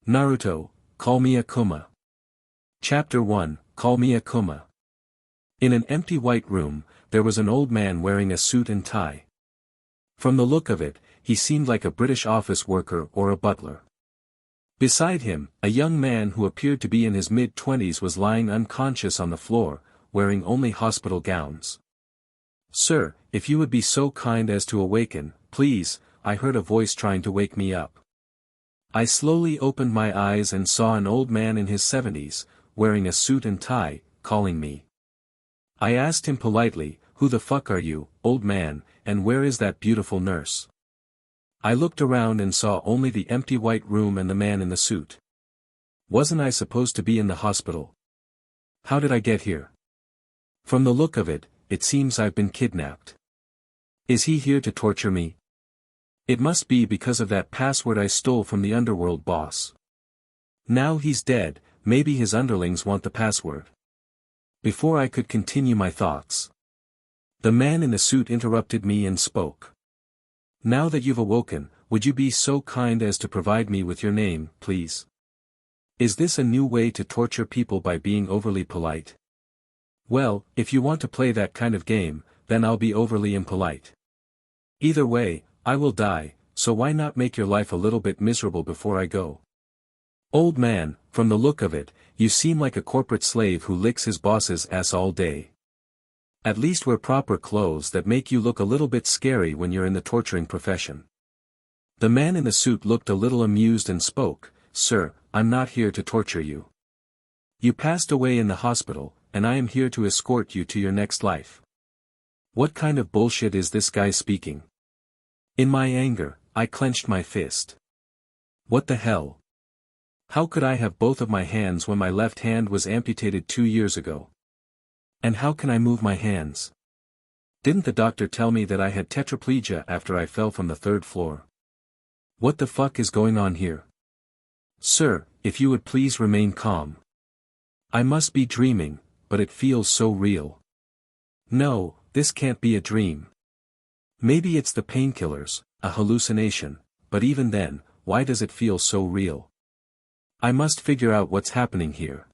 Naruto, call me Akuma. Chapter 1, Call me Akuma. In an empty white room, there was an old man wearing a suit and tie. From the look of it, he seemed like a British office worker or a butler. Beside him, a young man who appeared to be in his mid-20s was lying unconscious on the floor, wearing only hospital gowns. "Sir, if you would be so kind as to awaken, please," I heard a voice trying to wake me up. I slowly opened my eyes and saw an old man in his 70s, wearing a suit and tie, calling me. I asked him politely, "Who the fuck are you, old man, and where is that beautiful nurse?" I looked around and saw only the empty white room and the man in the suit. Wasn't I supposed to be in the hospital? How did I get here? From the look of it, it seems I've been kidnapped. Is he here to torture me? It must be because of that password I stole from the underworld boss. Now he's dead, maybe his underlings want the password. Before I could continue my thoughts, the man in the suit interrupted me and spoke. "Now that you've awoken, would you be so kind as to provide me with your name, please? Is this a new way to torture people by being overly polite? Well, if you want to play that kind of game, then I'll be overly impolite. Either way, I will die, so why not make your life a little bit miserable before I go? Old man, from the look of it, you seem like a corporate slave who licks his boss's ass all day. At least wear proper clothes that make you look a little bit scary when you're in the torturing profession." The man in the suit looked a little amused and spoke, "Sir, I'm not here to torture you. You passed away in the hospital, and I am here to escort you to your next life." What kind of bullshit is this guy speaking? In my anger, I clenched my fist. What the hell? How could I have both of my hands when my left hand was amputated 2 years ago? And how can I move my hands? Didn't the doctor tell me that I had tetraplegia after I fell from the 3rd floor? What the fuck is going on here? Sir, if you would please remain calm. I must be dreaming, but it feels so real. No, this can't be a dream. Maybe it's the painkillers, a hallucination, but even then, why does it feel so real? I must figure out what's happening here.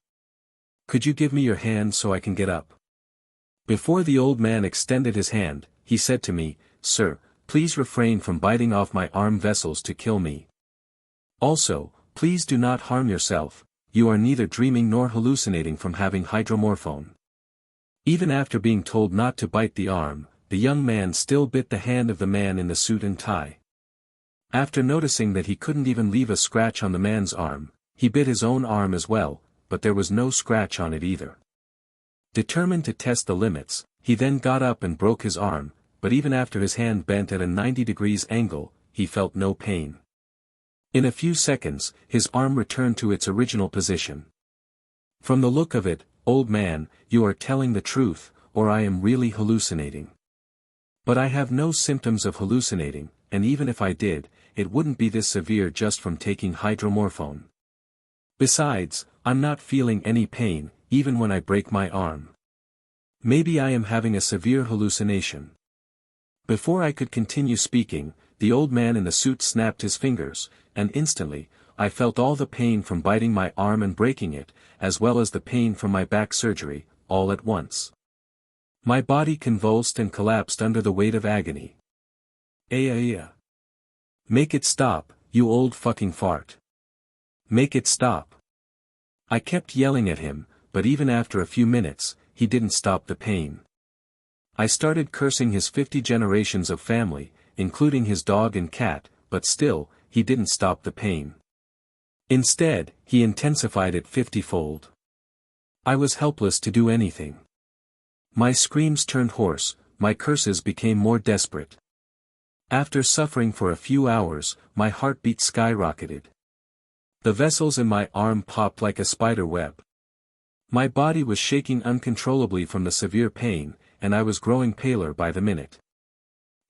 Could you give me your hand so I can get up? Before the old man extended his hand, he said to me, "Sir, please refrain from biting off my arm vessels to kill me. Also, please do not harm yourself, you are neither dreaming nor hallucinating from having hydromorphone." Even after being told not to bite the arm, the young man still bit the hand of the man in the suit and tie. After noticing that he couldn't even leave a scratch on the man's arm, he bit his own arm as well, but there was no scratch on it either. Determined to test the limits, he then got up and broke his arm, but even after his hand bent at a 90 degrees angle, he felt no pain. In a few seconds, his arm returned to its original position. From the look of it, old man, you are telling the truth, or I am really hallucinating. But I have no symptoms of hallucinating, and even if I did, it wouldn't be this severe just from taking hydromorphone. Besides, I'm not feeling any pain, even when I break my arm. Maybe I am having a severe hallucination. Before I could continue speaking, the old man in the suit snapped his fingers, and instantly, I felt all the pain from biting my arm and breaking it, as well as the pain from my back surgery, all at once. My body convulsed and collapsed under the weight of agony. Aya. Make it stop, you old fucking fart. Make it stop. I kept yelling at him, but even after a few minutes, he didn't stop the pain. I started cursing his 50 generations of family, including his dog and cat, but still, he didn't stop the pain. Instead, he intensified it 50-fold. I was helpless to do anything. My screams turned hoarse, my curses became more desperate. After suffering for a few hours, my heartbeat skyrocketed. The vessels in my arm popped like a spider web. My body was shaking uncontrollably from the severe pain, and I was growing paler by the minute.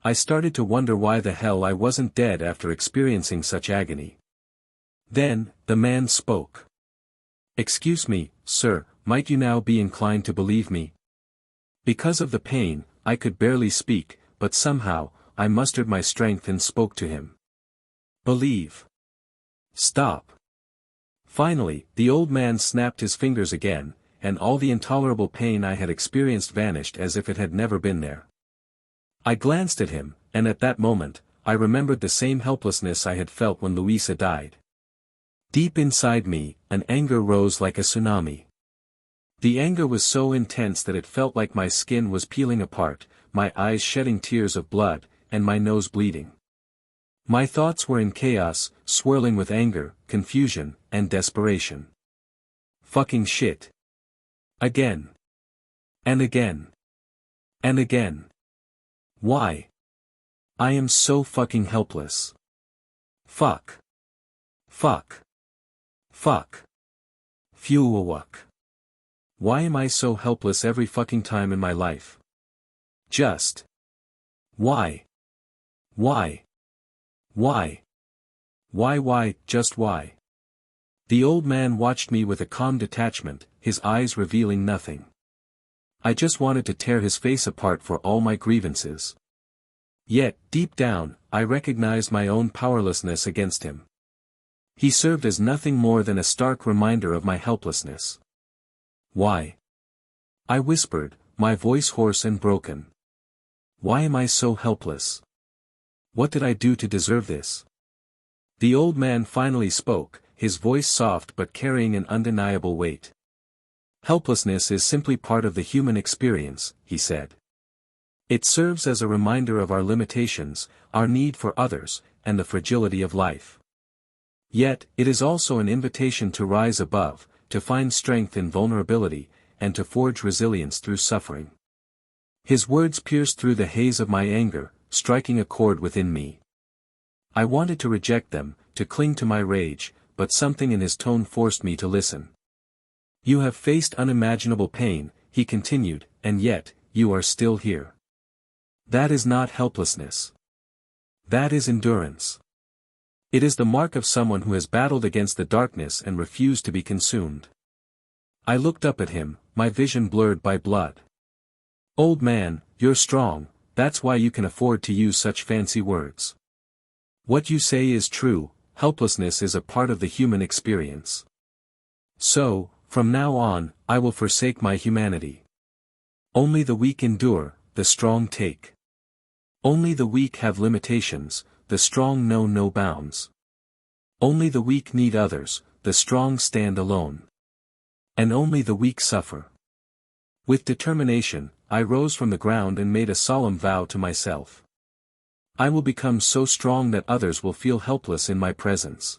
I started to wonder why the hell I wasn't dead after experiencing such agony. Then, the man spoke. "Excuse me, sir, might you now be inclined to believe me?" Because of the pain, I could barely speak, but somehow, I mustered my strength and spoke to him. "Believe. Stop. Finally, the old man snapped his fingers again, and all the intolerable pain I had experienced vanished as if it had never been there. I glanced at him, and at that moment, I remembered the same helplessness I had felt when Louisa died. Deep inside me, an anger rose like a tsunami. The anger was so intense that it felt like my skin was peeling apart, my eyes shedding tears of blood, and my nose bleeding. My thoughts were in chaos, swirling with anger, confusion, and desperation. Fucking shit. Again. And again. And again. Why? I am so fucking helpless. Fuck. Fuck. Fuck. Fuck. Why am I so helpless every fucking time in my life? Just. Why? Why? Why? Why, just why? The old man watched me with a calm detachment, his eyes revealing nothing. I just wanted to tear his face apart for all my grievances. Yet, deep down, I recognized my own powerlessness against him. He served as nothing more than a stark reminder of my helplessness. Why? I whispered, my voice hoarse and broken. Why am I so helpless? What did I do to deserve this? The old man finally spoke, his voice soft but carrying an undeniable weight. Helplessness is simply part of the human experience, he said. It serves as a reminder of our limitations, our need for others, and the fragility of life. Yet, it is also an invitation to rise above, to find strength in vulnerability, and to forge resilience through suffering. His words pierced through the haze of my anger, striking a chord within me. I wanted to reject them, to cling to my rage, but something in his tone forced me to listen. You have faced unimaginable pain, he continued, and yet, you are still here. That is not helplessness. That is endurance. It is the mark of someone who has battled against the darkness and refused to be consumed. I looked up at him, my vision blurred by blood. Old man, you're strong, that's why you can afford to use such fancy words. What you say is true, helplessness is a part of the human experience. So, from now on, I will forsake my humanity. Only the weak endure, the strong take. Only the weak have limitations, the strong know no bounds. Only the weak need others, the strong stand alone. And only the weak suffer. With determination, I rose from the ground and made a solemn vow to myself. I will become so strong that others will feel helpless in my presence.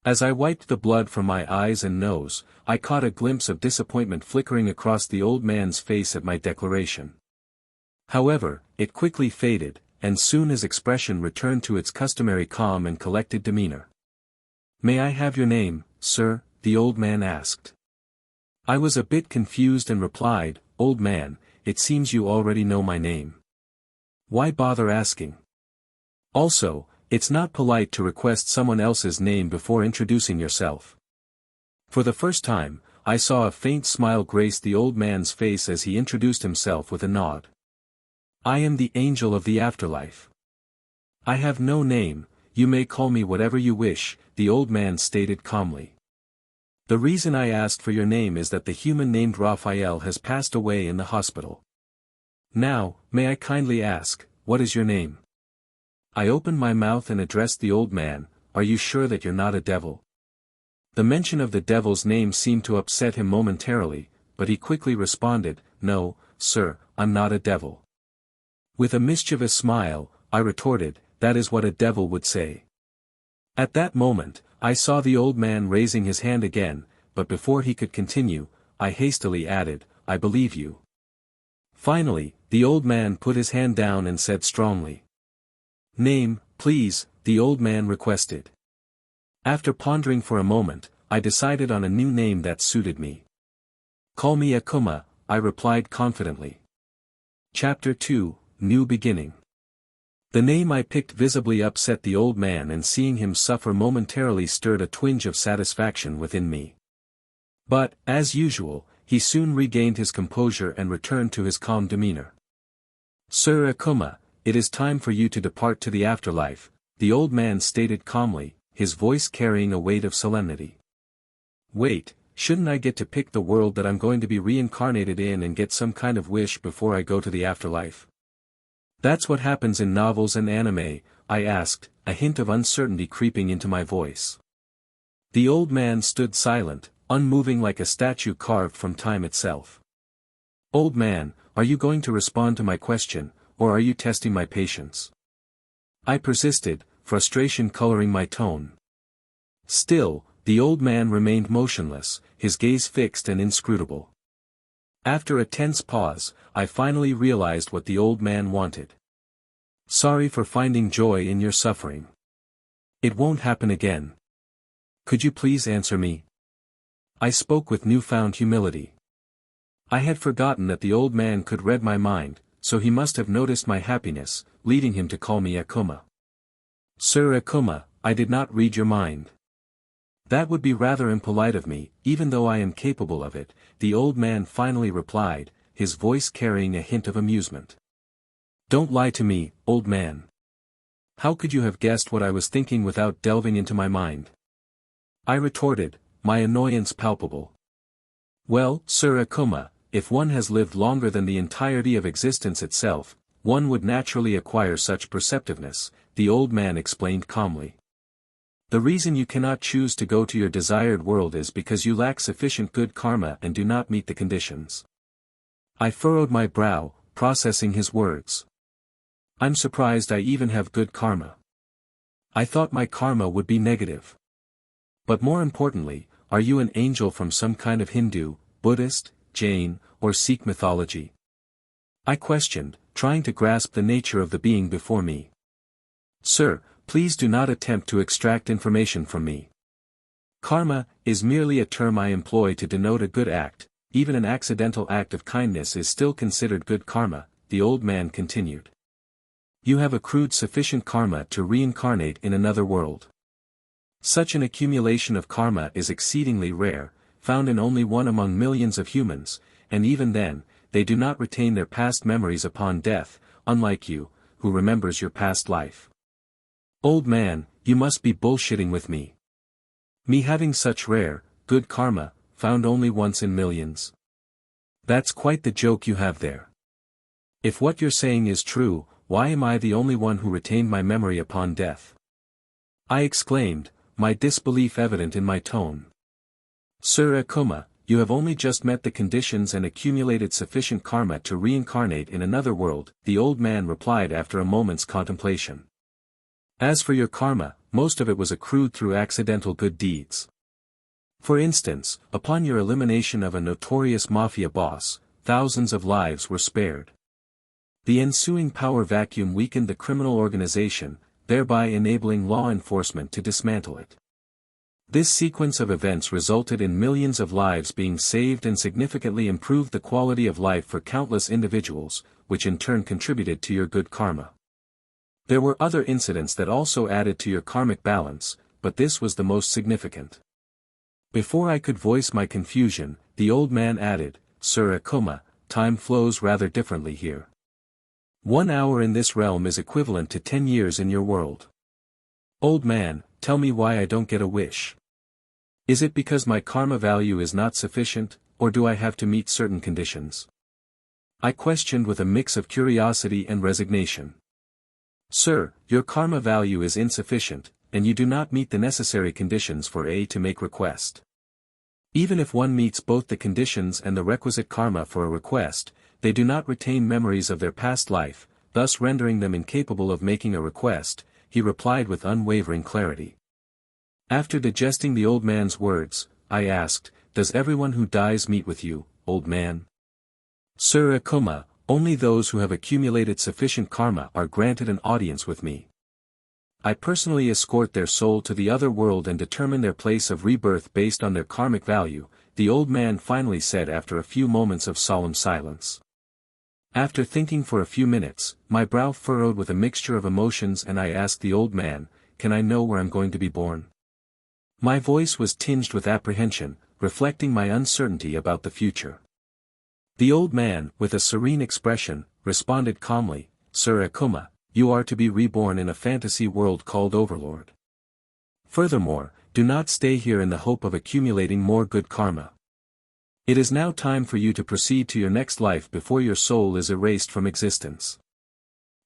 As I wiped the blood from my eyes and nose, I caught a glimpse of disappointment flickering across the old man's face at my declaration. However, it quickly faded, and soon his expression returned to its customary calm and collected demeanor. May I have your name, sir? The old man asked. I was a bit confused and replied, Old man, it seems you already know my name. Why bother asking? Also, it's not polite to request someone else's name before introducing yourself. For the first time, I saw a faint smile grace the old man's face as he introduced himself with a nod. I am the angel of the afterlife. I have no name, you may call me whatever you wish, the old man stated calmly. The reason I asked for your name is that the human named Raphael has passed away in the hospital. Now, may I kindly ask, what is your name? I opened my mouth and addressed the old man, are you sure that you're not a devil? The mention of the devil's name seemed to upset him momentarily, but he quickly responded, No, sir, I'm not a devil. With a mischievous smile, I retorted, that is what a devil would say. At that moment, I saw the old man raising his hand again, but before he could continue, I hastily added, I believe you. Finally, the old man put his hand down and said strongly. Name, please, the old man requested. After pondering for a moment, I decided on a new name that suited me. Call me Akuma, I replied confidently. Chapter 2, New Beginning. The name I picked visibly upset the old man, and seeing him suffer momentarily stirred a twinge of satisfaction within me. But, as usual, he soon regained his composure and returned to his calm demeanor. Sir Akuma, it is time for you to depart to the afterlife, the old man stated calmly, his voice carrying a weight of solemnity. Wait, shouldn't I get to pick the world that I'm going to be reincarnated in and get some kind of wish before I go to the afterlife? That's what happens in novels and anime, I asked, a hint of uncertainty creeping into my voice. The old man stood silent, unmoving like a statue carved from time itself. Old man, are you going to respond to my question, or are you testing my patience? I persisted, frustration coloring my tone. Still, the old man remained motionless, his gaze fixed and inscrutable. After a tense pause, I finally realized what the old man wanted. Sorry for finding joy in your suffering. It won't happen again. Could you please answer me? I spoke with newfound humility. I had forgotten that the old man could read my mind, so he must have noticed my happiness, leading him to call me Akuma. Sir Akuma, I did not read your mind. That would be rather impolite of me, even though I am capable of it, the old man finally replied, his voice carrying a hint of amusement. Don't lie to me, old man. How could you have guessed what I was thinking without delving into my mind? I retorted, my annoyance palpable. Well, Sir Akuma, if one has lived longer than the entirety of existence itself, one would naturally acquire such perceptiveness, the old man explained calmly. The reason you cannot choose to go to your desired world is because you lack sufficient good karma and do not meet the conditions. I furrowed my brow, processing his words. I'm surprised I even have good karma. I thought my karma would be negative. But more importantly, are you an angel from some kind of Hindu, Buddhist, Jain, or Sikh mythology? I questioned, trying to grasp the nature of the being before me. Sir, please do not attempt to extract information from me. Karma is merely a term I employ to denote a good act, even an accidental act of kindness is still considered good karma, the old man continued. You have accrued sufficient karma to reincarnate in another world. Such an accumulation of karma is exceedingly rare, found in only one among millions of humans, and even then, they do not retain their past memories upon death, unlike you, who remembers your past life. Old man, you must be bullshitting with me. Me having such rare, good karma, found only once in millions. That's quite the joke you have there. If what you're saying is true, why am I the only one who retained my memory upon death? I exclaimed, my disbelief evident in my tone. Sir Akuma, you have only just met the conditions and accumulated sufficient karma to reincarnate in another world, the old man replied after a moment's contemplation. As for your karma, most of it was accrued through accidental good deeds. For instance, upon your elimination of a notorious mafia boss, thousands of lives were spared. The ensuing power vacuum weakened the criminal organization, thereby enabling law enforcement to dismantle it. This sequence of events resulted in millions of lives being saved and significantly improved the quality of life for countless individuals, which in turn contributed to your good karma. There were other incidents that also added to your karmic balance, but this was the most significant. Before I could voice my confusion, the old man added, Sir Akuma, time flows rather differently here. 1 hour in this realm is equivalent to 10 years in your world. Old man, tell me why I don't get a wish. Is it because my karma value is not sufficient, or do I have to meet certain conditions? I questioned with a mix of curiosity and resignation. Sir, your karma value is insufficient, and you do not meet the necessary conditions for A to make request. Even if one meets both the conditions and the requisite karma for a request, they do not retain memories of their past life, thus rendering them incapable of making a request, he replied with unwavering clarity. After digesting the old man's words, I asked, does everyone who dies meet with you, old man? Sir Akuma, only those who have accumulated sufficient karma are granted an audience with me. I personally escort their soul to the other world and determine their place of rebirth based on their karmic value, the old man finally said after a few moments of solemn silence. After thinking for a few minutes, my brow furrowed with a mixture of emotions and I asked the old man, can I know where I'm going to be born? My voice was tinged with apprehension, reflecting my uncertainty about the future. The old man, with a serene expression, responded calmly, Sir Akuma, you are to be reborn in a fantasy world called Overlord. Furthermore, Do not stay here in the hope of accumulating more good karma. It is now time for you to proceed to your next life before your soul is erased from existence.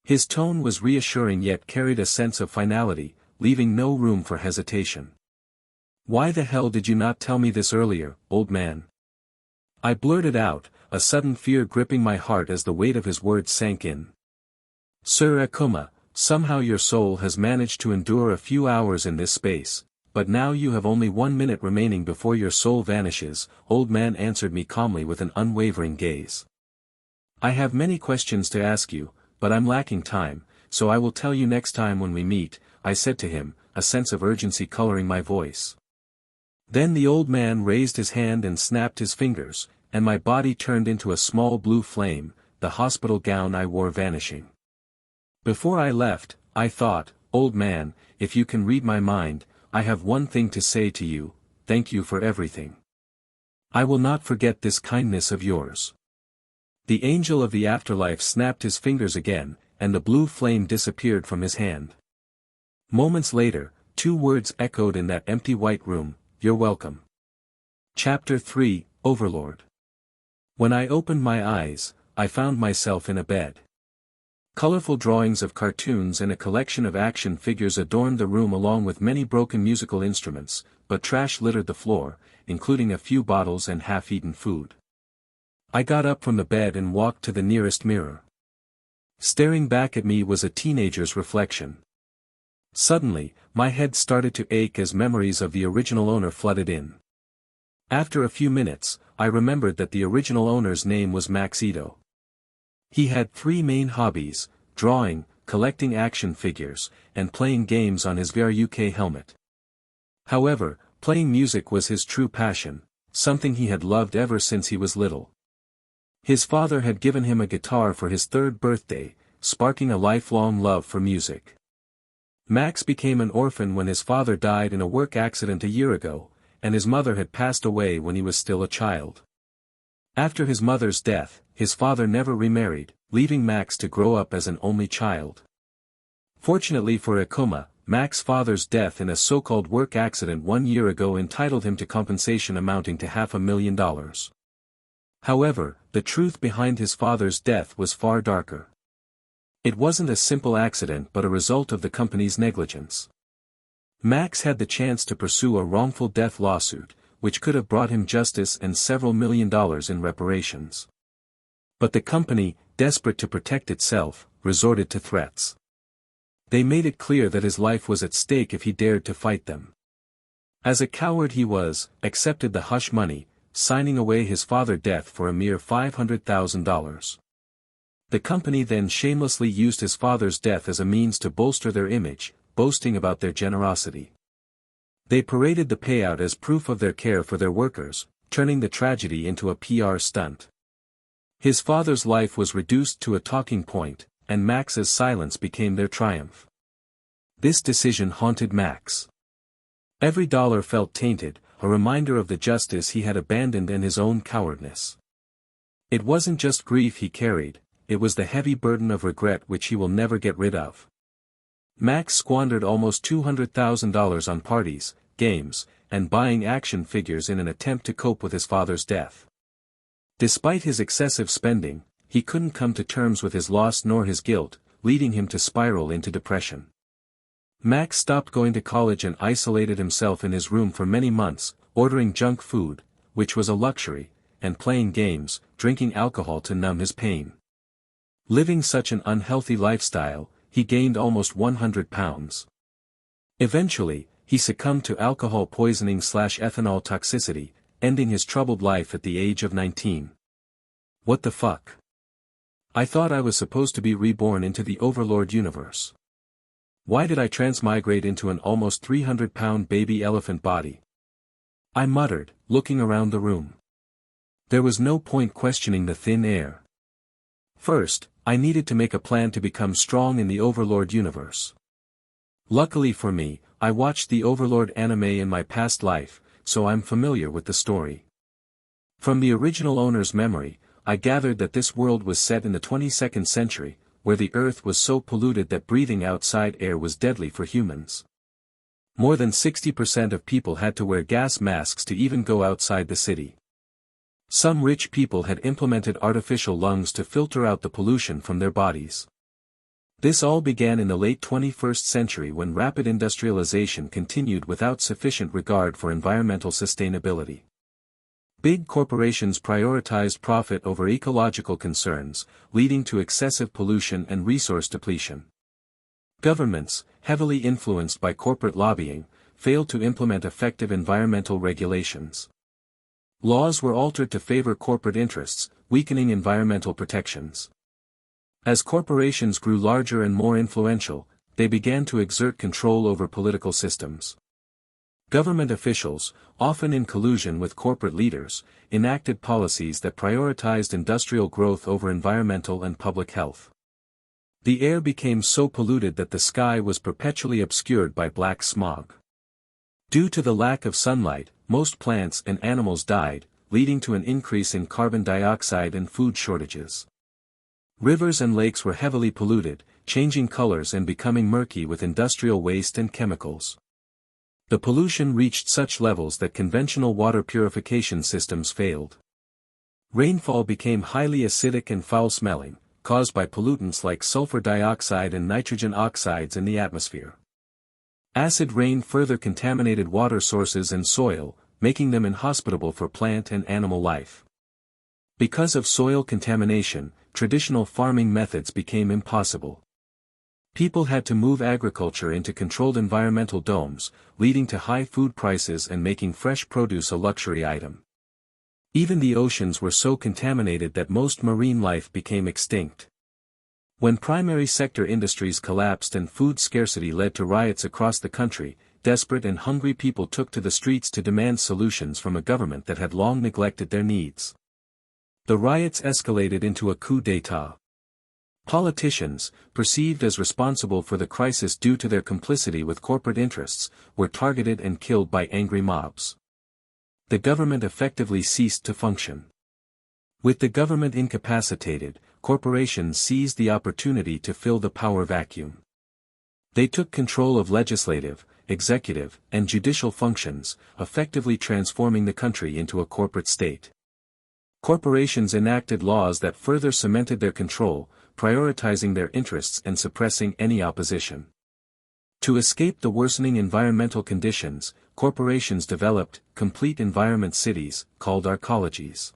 His tone was reassuring yet carried a sense of finality, leaving no room for hesitation. Why the hell did you not tell me this earlier, old man? I blurted out, a sudden fear gripping my heart as the weight of his words sank in. Sir Akuma, somehow your soul has managed to endure a few hours in this space, but now you have only 1 minute remaining before your soul vanishes, old man answered me calmly with an unwavering gaze. I have many questions to ask you, but I'm lacking time, so I will tell you next time when we meet, I said to him, a sense of urgency coloring my voice. Then the old man raised his hand and snapped his fingers, and my body turned into a small blue flame, the hospital gown I wore vanishing. Before I left, I thought, old man, if you can read my mind, I have one thing to say to you, thank you for everything. I will not forget this kindness of yours. The angel of the afterlife snapped his fingers again, and the blue flame disappeared from his hand. Moments later, 2 words echoed in that empty white room, you're welcome. Chapter 3, Overlord. When I opened my eyes, I found myself in a bed. Colorful drawings of cartoons and a collection of action figures adorned the room along with many broken musical instruments, but trash littered the floor, including a few bottles and half-eaten food. I got up from the bed and walked to the nearest mirror. Staring back at me was a teenager's reflection. Suddenly, my head started to ache as memories of the original owner flooded in. After a few minutes, I remembered that the original owner's name was Max Ito. He had 3 main hobbies: drawing, collecting action figures, and playing games on his VR helmet. However, playing music was his true passion, something he had loved ever since he was little. His father had given him a guitar for his 3rd birthday, sparking a lifelong love for music. Max became an orphan when his father died in a work accident a year ago, and his mother had passed away when he was still a child. After his mother's death, his father never remarried, leaving Max to grow up as an only child. Fortunately for Akuma, Max's father's death in a so-called work accident 1 year ago entitled him to compensation amounting to $500,000. However, the truth behind his father's death was far darker. It wasn't a simple accident but a result of the company's negligence. Max had the chance to pursue a wrongful death lawsuit, which could have brought him justice and several $1,000,000 in reparations. But the company, desperate to protect itself, resorted to threats. They made it clear that his life was at stake if he dared to fight them. As a coward he accepted the hush money, signing away his father's death for a mere $500,000. The company then shamelessly used his father's death as a means to bolster their image, boasting about their generosity. They paraded the payout as proof of their care for their workers, turning the tragedy into a PR stunt. His father's life was reduced to a talking point, and Max's silence became their triumph. This decision haunted Max. Every dollar felt tainted, a reminder of the justice he had abandoned and his own cowardness. It wasn't just grief he carried, it was the heavy burden of regret which he will never get rid of. Max squandered almost $200,000 on parties, games, and buying action figures in an attempt to cope with his father's death. Despite his excessive spending, he couldn't come to terms with his loss nor his guilt, leading him to spiral into depression. Max stopped going to college and isolated himself in his room for many months, ordering junk food, which was a luxury, and playing games, drinking alcohol to numb his pain. Living such an unhealthy lifestyle, he gained almost 100 pounds. Eventually, he succumbed to alcohol poisoning/ethanol toxicity, ending his troubled life at the age of 19. What the fuck? I thought I was supposed to be reborn into the Overlord universe. Why did I transmigrate into an almost 300-pound baby elephant body? I muttered, looking around the room. There was no point questioning the thin air. First, I needed to make a plan to become strong in the Overlord universe. Luckily for me, I watched the Overlord anime in my past life, so I'm familiar with the story. From the original owner's memory, I gathered that this world was set in the 22nd century, where the earth was so polluted that breathing outside air was deadly for humans. More than 60% of people had to wear gas masks to even go outside the city. Some rich people had implemented artificial lungs to filter out the pollution from their bodies. This all began in the late 21st century when rapid industrialization continued without sufficient regard for environmental sustainability. Big corporations prioritized profit over ecological concerns, leading to excessive pollution and resource depletion. Governments, heavily influenced by corporate lobbying, failed to implement effective environmental regulations. Laws were altered to favor corporate interests, weakening environmental protections. As corporations grew larger and more influential, they began to exert control over political systems. Government officials, often in collusion with corporate leaders, enacted policies that prioritized industrial growth over environmental and public health. The air became so polluted that the sky was perpetually obscured by black smog. Due to the lack of sunlight, most plants and animals died, leading to an increase in carbon dioxide and food shortages. Rivers and lakes were heavily polluted, changing colors and becoming murky with industrial waste and chemicals. The pollution reached such levels that conventional water purification systems failed. Rainfall became highly acidic and foul-smelling, caused by pollutants like sulfur dioxide and nitrogen oxides in the atmosphere. Acid rain further contaminated water sources and soil, making them inhospitable for plant and animal life. Because of soil contamination, traditional farming methods became impossible. People had to move agriculture into controlled environmental domes, leading to high food prices and making fresh produce a luxury item. Even the oceans were so contaminated that most marine life became extinct. When primary sector industries collapsed and food scarcity led to riots across the country, desperate and hungry people took to the streets to demand solutions from a government that had long neglected their needs. The riots escalated into a coup d'état. Politicians, perceived as responsible for the crisis due to their complicity with corporate interests, were targeted and killed by angry mobs. The government effectively ceased to function. With the government incapacitated, corporations seized the opportunity to fill the power vacuum. They took control of legislative, executive, and judicial functions, effectively transforming the country into a corporate state. Corporations enacted laws that further cemented their control, prioritizing their interests and suppressing any opposition. To escape the worsening environmental conditions, corporations developed complete environment cities, called arcologies.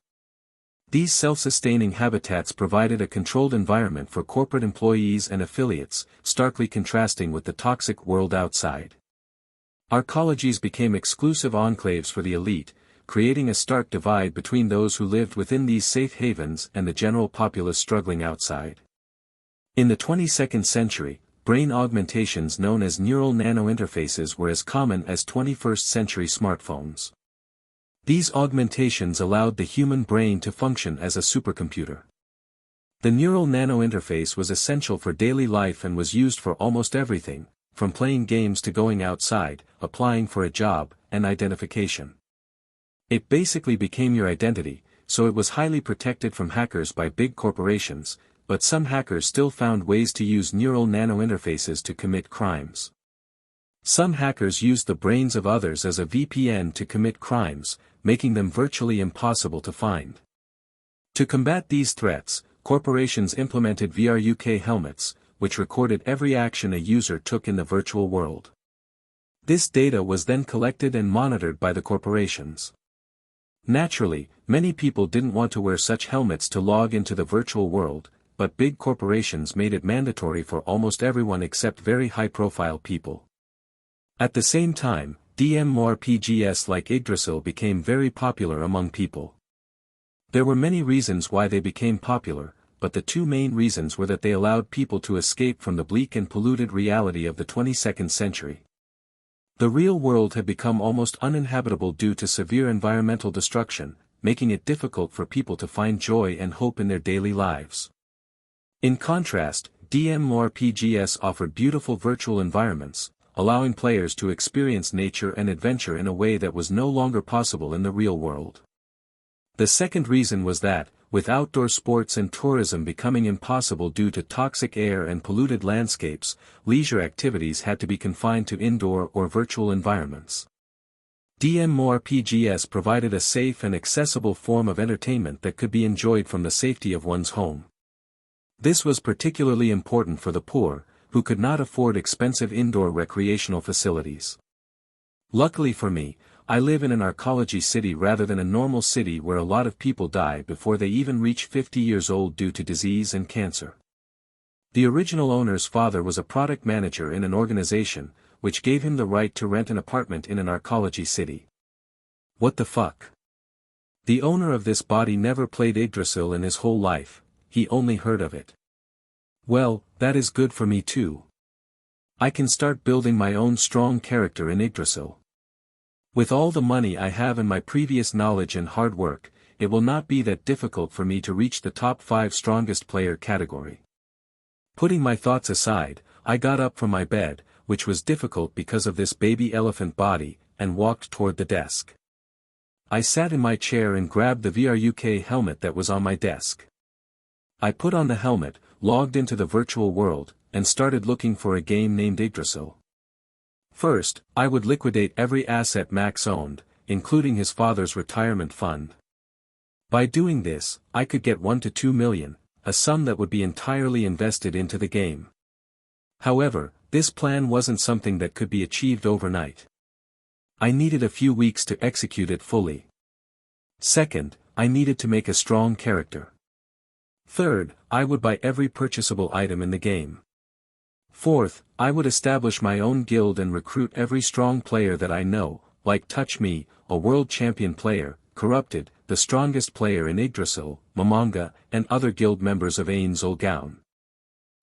These self-sustaining habitats provided a controlled environment for corporate employees and affiliates, starkly contrasting with the toxic world outside. Arcologies became exclusive enclaves for the elite, creating a stark divide between those who lived within these safe havens and the general populace struggling outside. In the 22nd century, brain augmentations known as neural nanointerfaces were as common as 21st century smartphones. These augmentations allowed the human brain to function as a supercomputer. The neural nanointerface was essential for daily life and was used for almost everything, from playing games to going outside, applying for a job, and identification. It basically became your identity, so it was highly protected from hackers by big corporations, but some hackers still found ways to use neural nanointerfaces to commit crimes. Some hackers used the brains of others as a VPN to commit crimes, making them virtually impossible to find. To combat these threats, corporations implemented VRUK helmets, which recorded every action a user took in the virtual world. This data was then collected and monitored by the corporations. Naturally, many people didn't want to wear such helmets to log into the virtual world, but big corporations made it mandatory for almost everyone except very high-profile people. At the same time, MMORPGs like Yggdrasil became very popular among people. There were many reasons why they became popular, but the two main reasons were that they allowed people to escape from the bleak and polluted reality of the 22nd century. The real world had become almost uninhabitable due to severe environmental destruction, making it difficult for people to find joy and hope in their daily lives. In contrast, MMORPGs offered beautiful virtual environments, allowing players to experience nature and adventure in a way that was no longer possible in the real world. The second reason was that, with outdoor sports and tourism becoming impossible due to toxic air and polluted landscapes, leisure activities had to be confined to indoor or virtual environments. MMORPGs provided a safe and accessible form of entertainment that could be enjoyed from the safety of one's home. This was particularly important for the poor, who could not afford expensive indoor recreational facilities. Luckily for me, I live in an arcology city rather than a normal city where a lot of people die before they even reach 50 years old due to disease and cancer. The original owner's father was a product manager in an organization, which gave him the right to rent an apartment in an arcology city. What the fuck? The owner of this body never played Yggdrasil in his whole life, he only heard of it. Well, that is good for me too. I can start building my own strong character in Yggdrasil. With all the money I have and my previous knowledge and hard work, it will not be that difficult for me to reach the top 5 strongest player category. Putting my thoughts aside, I got up from my bed, which was difficult because of this baby elephant body, and walked toward the desk. I sat in my chair and grabbed the VRUK helmet that was on my desk. I put on the helmet, logged into the virtual world, and started looking for a game named Yggdrasil. First, I would liquidate every asset Max owned, including his father's retirement fund. By doing this, I could get 1 to 2 million, a sum that would be entirely invested into the game. However, this plan wasn't something that could be achieved overnight. I needed a few weeks to execute it fully. Second, I needed to make a strong character. Third, I would buy every purchasable item in the game. Fourth, I would establish my own guild and recruit every strong player that I know, like Touch Me, a world champion player, Corrupted, the strongest player in Yggdrasil, Momonga, and other guild members of Ain Zulgaun.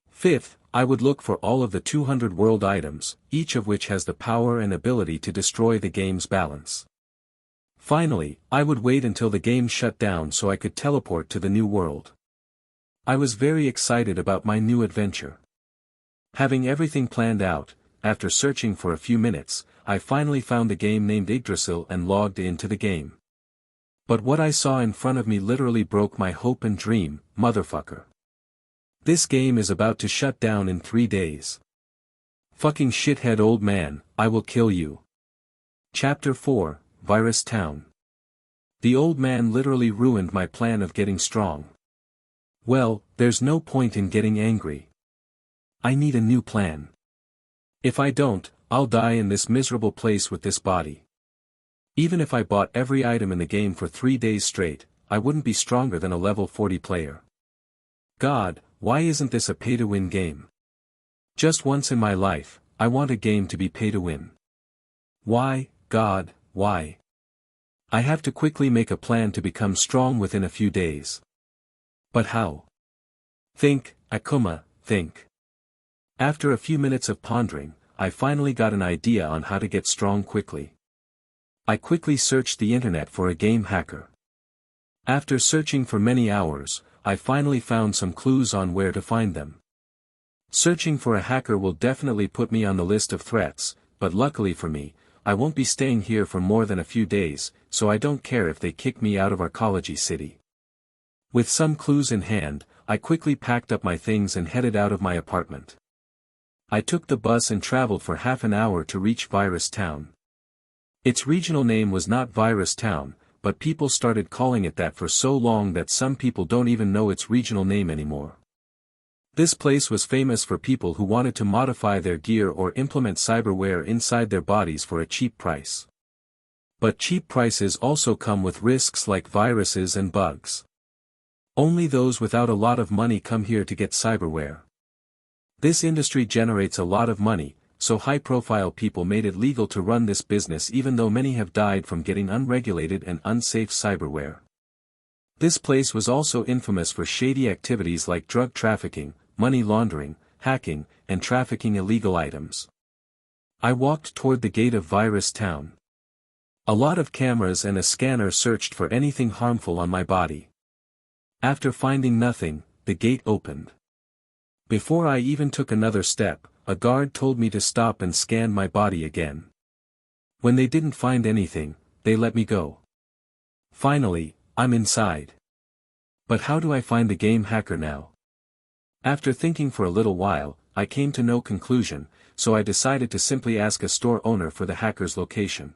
Fifth, I would look for all of the 200 world items, each of which has the power and ability to destroy the game's balance. Finally, I would wait until the game shut down so I could teleport to the new world. I was very excited about my new adventure. Having everything planned out, after searching for a few minutes, I finally found the game named Yggdrasil and logged into the game. But what I saw in front of me literally broke my hope and dream, motherfucker. This game is about to shut down in 3 days. Fucking shithead old man, I will kill you. Chapter 4, Virus Town. The old man literally ruined my plan of getting strong. Well, there's no point in getting angry. I need a new plan. If I don't, I'll die in this miserable place with this body. Even if I bought every item in the game for 3 days straight, I wouldn't be stronger than a level 40 player. God, why isn't this a pay-to-win game? Just once in my life, I want a game to be pay-to-win. Why, God, why? I have to quickly make a plan to become strong within a few days. But how? Think, Akuma, think. After a few minutes of pondering, I finally got an idea on how to get strong quickly. I quickly searched the internet for a game hacker. After searching for many hours, I finally found some clues on where to find them. Searching for a hacker will definitely put me on the list of threats, but luckily for me, I won't be staying here for more than a few days, so I don't care if they kick me out of Arcology City. With some clues in hand, I quickly packed up my things and headed out of my apartment. I took the bus and traveled for half an hour to reach Virus Town. Its regional name was not Virus Town, but people started calling it that for so long that some people don't even know its regional name anymore. This place was famous for people who wanted to modify their gear or implement cyberware inside their bodies for a cheap price. But cheap prices also come with risks like viruses and bugs. Only those without a lot of money come here to get cyberware. This industry generates a lot of money, so high-profile people made it legal to run this business even though many have died from getting unregulated and unsafe cyberware. This place was also infamous for shady activities like drug trafficking, money laundering, hacking, and trafficking illegal items. I walked toward the gate of Virus Town. A lot of cameras and a scanner searched for anything harmful on my body. After finding nothing, the gate opened. Before I even took another step, a guard told me to stop and scan my body again. When they didn't find anything, they let me go. Finally, I'm inside. But how do I find the game hacker now? After thinking for a little while, I came to no conclusion, so I decided to simply ask a store owner for the hacker's location.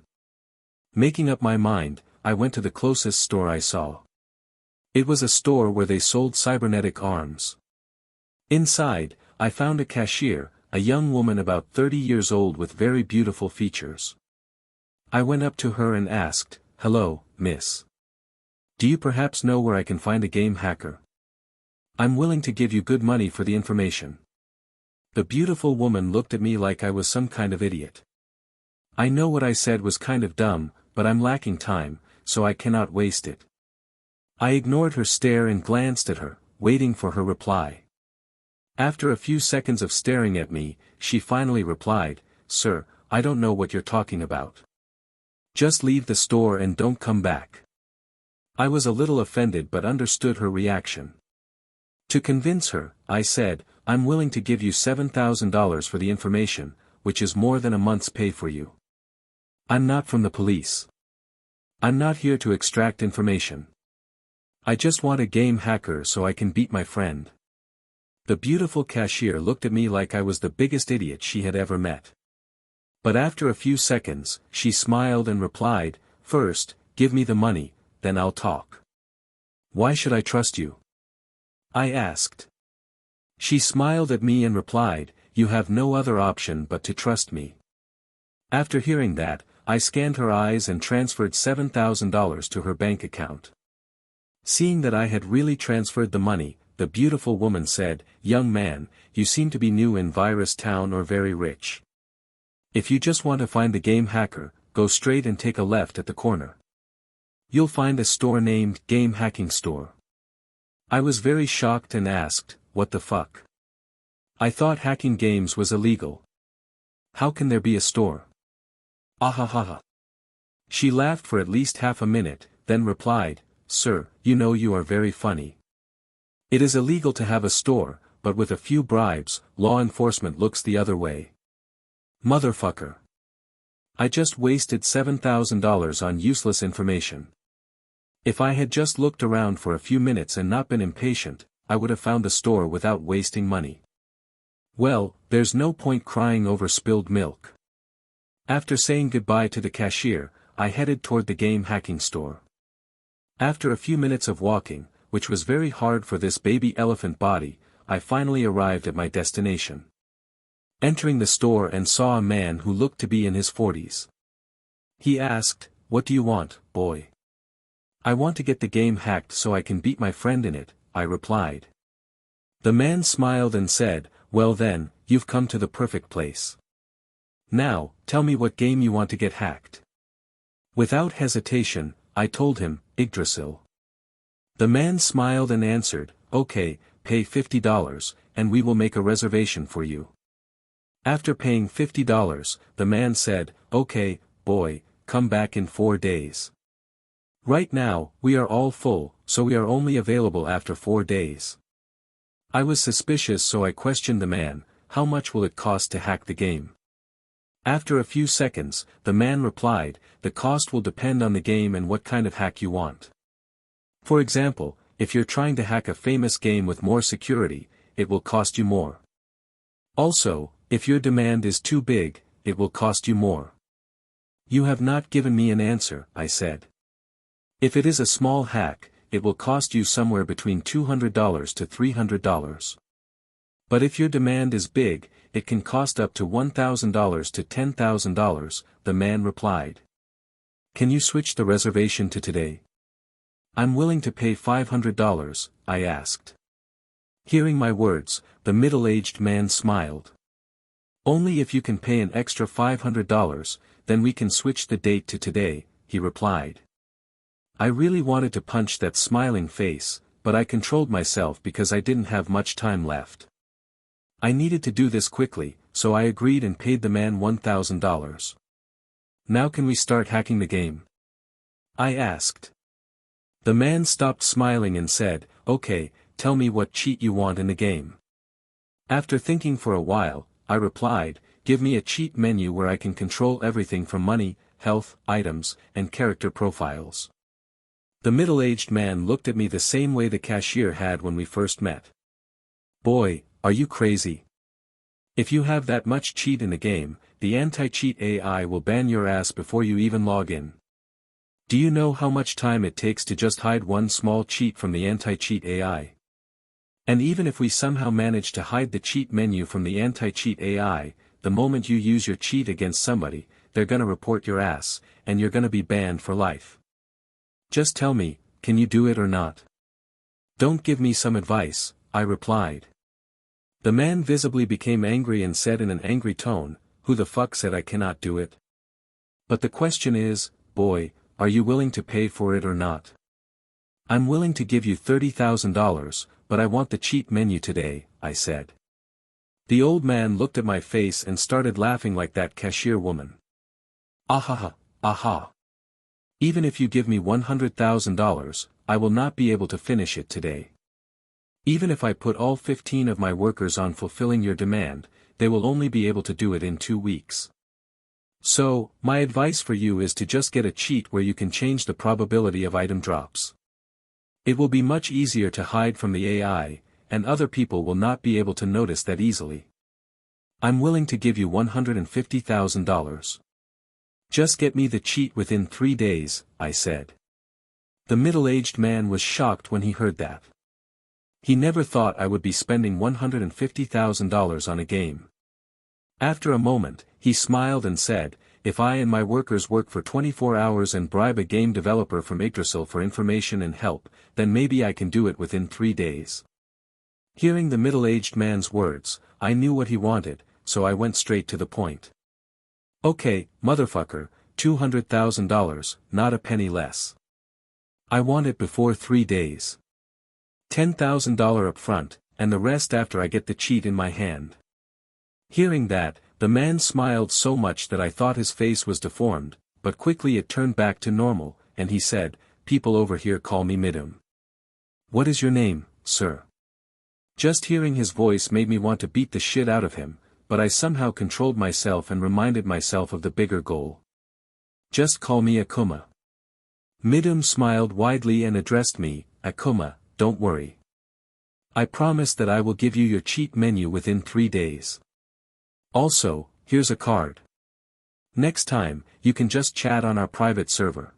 Making up my mind, I went to the closest store I saw. It was a store where they sold cybernetic arms. Inside, I found a cashier, a young woman about 30 years old with very beautiful features. I went up to her and asked, "Hello, miss. Do you perhaps know where I can find a game hacker? I'm willing to give you good money for the information." The beautiful woman looked at me like I was some kind of idiot. I know what I said was kind of dumb, but I'm lacking time, so I cannot waste it. I ignored her stare and glanced at her, waiting for her reply. After a few seconds of staring at me, she finally replied, "Sir, I don't know what you're talking about. Just leave the store and don't come back." I was a little offended but understood her reaction. To convince her, I said, "I'm willing to give you $7,000 for the information, which is more than a month's pay for you. I'm not from the police. I'm not here to extract information. I just want a game hacker so I can beat my friend." The beautiful cashier looked at me like I was the biggest idiot she had ever met. But after a few seconds, she smiled and replied, "First, give me the money, then I'll talk." "Why should I trust you?" I asked. She smiled at me and replied, "You have no other option but to trust me." After hearing that, I scanned her eyes and transferred $7,000 to her bank account. Seeing that I had really transferred the money, the beautiful woman said, "Young man, you seem to be new in Virus Town or very rich. If you just want to find the game hacker, go straight and take a left at the corner. You'll find a store named Game Hacking Store." I was very shocked and asked, "What the fuck? I thought hacking games was illegal. How can there be a store?" "Ahahaha." She laughed for at least half a minute, then replied, "Sir, you know you are very funny. It is illegal to have a store, but with a few bribes, law enforcement looks the other way. Motherfucker. I just wasted $7,000 on useless information. If I had just looked around for a few minutes and not been impatient, I would have found the store without wasting money. Well, there's no point crying over spilled milk." After saying goodbye to the cashier, I headed toward the game hacking store. After a few minutes of walking, which was very hard for this baby elephant body, I finally arrived at my destination. Entering the store and saw a man who looked to be in his 40s. He asked, "What do you want, boy?" "I want to get the game hacked so I can beat my friend in it," I replied. The man smiled and said, "Well then, you've come to the perfect place. Now, tell me what game you want to get hacked." Without hesitation, I told him, "Yggdrasil." The man smiled and answered, "Okay, pay $50, and we will make a reservation for you." After paying $50, the man said, "Okay, boy, come back in 4 days. Right now, we are all full, so we are only available after 4 days." I was suspicious, so I questioned the man, "How much will it cost to hack the game?" After a few seconds, the man replied, "The cost will depend on the game and what kind of hack you want. For example, if you're trying to hack a famous game with more security, it will cost you more. Also, if your demand is too big, it will cost you more." "You have not given me an answer," I said. "If it is a small hack, it will cost you somewhere between $200 to $300. But if your demand is big, it can cost up to $1,000 to $10,000, the man replied. "Can you switch the reservation to today?" "I'm willing to pay $500, I asked. Hearing my words, the middle-aged man smiled. "Only if you can pay an extra $500, then we can switch the date to today," he replied. I really wanted to punch that smiling face, but I controlled myself because I didn't have much time left. I needed to do this quickly, so I agreed and paid the man $1,000. "Now can we start hacking the game?" I asked. The man stopped smiling and said, "Okay, tell me what cheat you want in the game." After thinking for a while, I replied, "Give me a cheat menu where I can control everything from money, health, items, and character profiles." The middle-aged man looked at me the same way the cashier had when we first met. Boy, are you crazy? If you have that much cheat in the game, the anti-cheat AI will ban your ass before you even log in. Do you know how much time it takes to just hide one small cheat from the anti-cheat AI? And even if we somehow manage to hide the cheat menu from the anti-cheat AI, the moment you use your cheat against somebody, they're gonna report your ass, and you're gonna be banned for life. Just tell me, can you do it or not? Don't give me some advice, I replied. The man visibly became angry and said in an angry tone, who the fuck said I cannot do it? But the question is, boy, are you willing to pay for it or not? I'm willing to give you $30,000, but I want the cheat menu today, I said. The old man looked at my face and started laughing like that cashier woman. Ahaha, aha. Even if you give me $100,000, I will not be able to finish it today. Even if I put all 15 of my workers on fulfilling your demand, they will only be able to do it in 2 weeks. So, my advice for you is to just get a cheat where you can change the probability of item drops. It will be much easier to hide from the AI, and other people will not be able to notice that easily. I'm willing to give you $150,000. Just get me the cheat within 3 days, I said. The middle-aged man was shocked when he heard that. He never thought I would be spending $150,000 on a game. After a moment, he smiled and said, if I and my workers work for 24 hours and bribe a game developer from Yggdrasil for information and help, then maybe I can do it within 3 days. Hearing the middle-aged man's words, I knew what he wanted, so I went straight to the point. Okay, motherfucker, $200,000, not a penny less. I want it before 3 days. $10,000 up front, and the rest after I get the cheat in my hand. Hearing that, the man smiled so much that I thought his face was deformed, but quickly it turned back to normal, and he said, people over here call me Midum. What is your name, sir? Just hearing his voice made me want to beat the shit out of him, but I somehow controlled myself and reminded myself of the bigger goal. Just call me Akuma. Midum smiled widely and addressed me, Akuma, don't worry. I promise that I will give you your cheat menu within 3 days. Also, here's a card. Next time, you can just chat on our private server.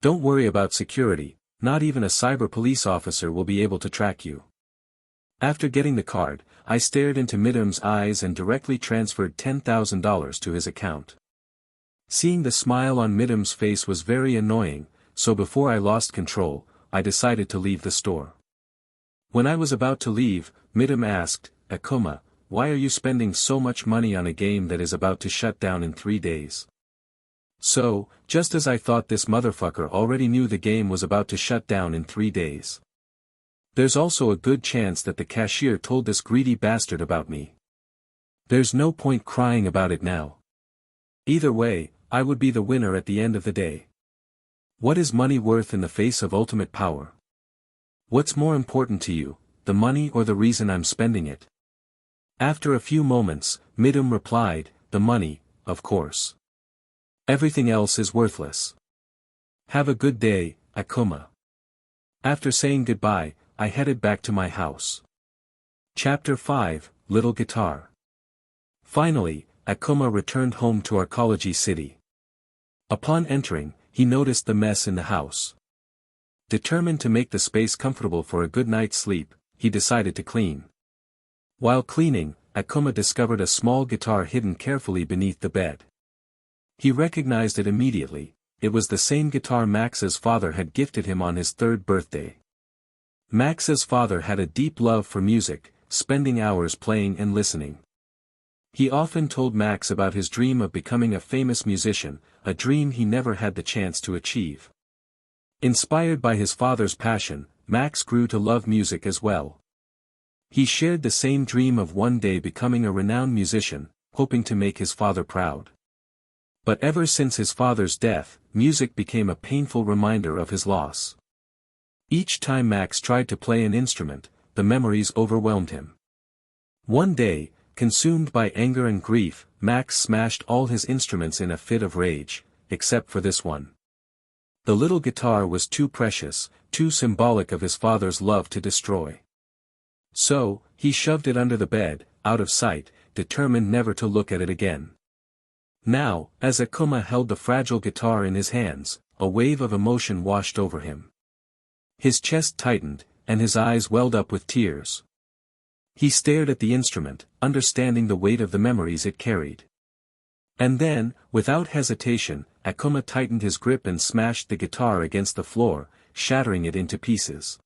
Don't worry about security, not even a cyber police officer will be able to track you. After getting the card, I stared into Midum's eyes and directly transferred $10,000 to his account. Seeing the smile on Midum's face was very annoying, so before I lost control, I decided to leave the store. When I was about to leave, Midum asked, Akuma, why are you spending so much money on a game that is about to shut down in 3 days? So, just as I thought, this motherfucker already knew the game was about to shut down in 3 days. There's also a good chance that the cashier told this greedy bastard about me. There's no point crying about it now. Either way, I would be the winner at the end of the day. What is money worth in the face of ultimate power? What's more important to you, the money or the reason I'm spending it? After a few moments, Midum replied, the money, of course. Everything else is worthless. Have a good day, Akuma. After saying goodbye, I headed back to my house. Chapter 5, Little Guitar. Finally, Akuma returned home to Arcology City. Upon entering, he noticed the mess in the house. Determined to make the space comfortable for a good night's sleep, he decided to clean. While cleaning, Akuma discovered a small guitar hidden carefully beneath the bed. He recognized it immediately. It was the same guitar Max's father had gifted him on his 3rd birthday. Max's father had a deep love for music, spending hours playing and listening. He often told Max about his dream of becoming a famous musician, a dream he never had the chance to achieve. Inspired by his father's passion, Max grew to love music as well. He shared the same dream of one day becoming a renowned musician, hoping to make his father proud. But ever since his father's death, music became a painful reminder of his loss. Each time Max tried to play an instrument, the memories overwhelmed him. One day, consumed by anger and grief, Max smashed all his instruments in a fit of rage, except for this one. The little guitar was too precious, too symbolic of his father's love to destroy. So, he shoved it under the bed, out of sight, determined never to look at it again. Now, as Akuma held the fragile guitar in his hands, a wave of emotion washed over him. His chest tightened, and his eyes welled up with tears. He stared at the instrument, understanding the weight of the memories it carried. And then, without hesitation, Akuma tightened his grip and smashed the guitar against the floor, shattering it into pieces.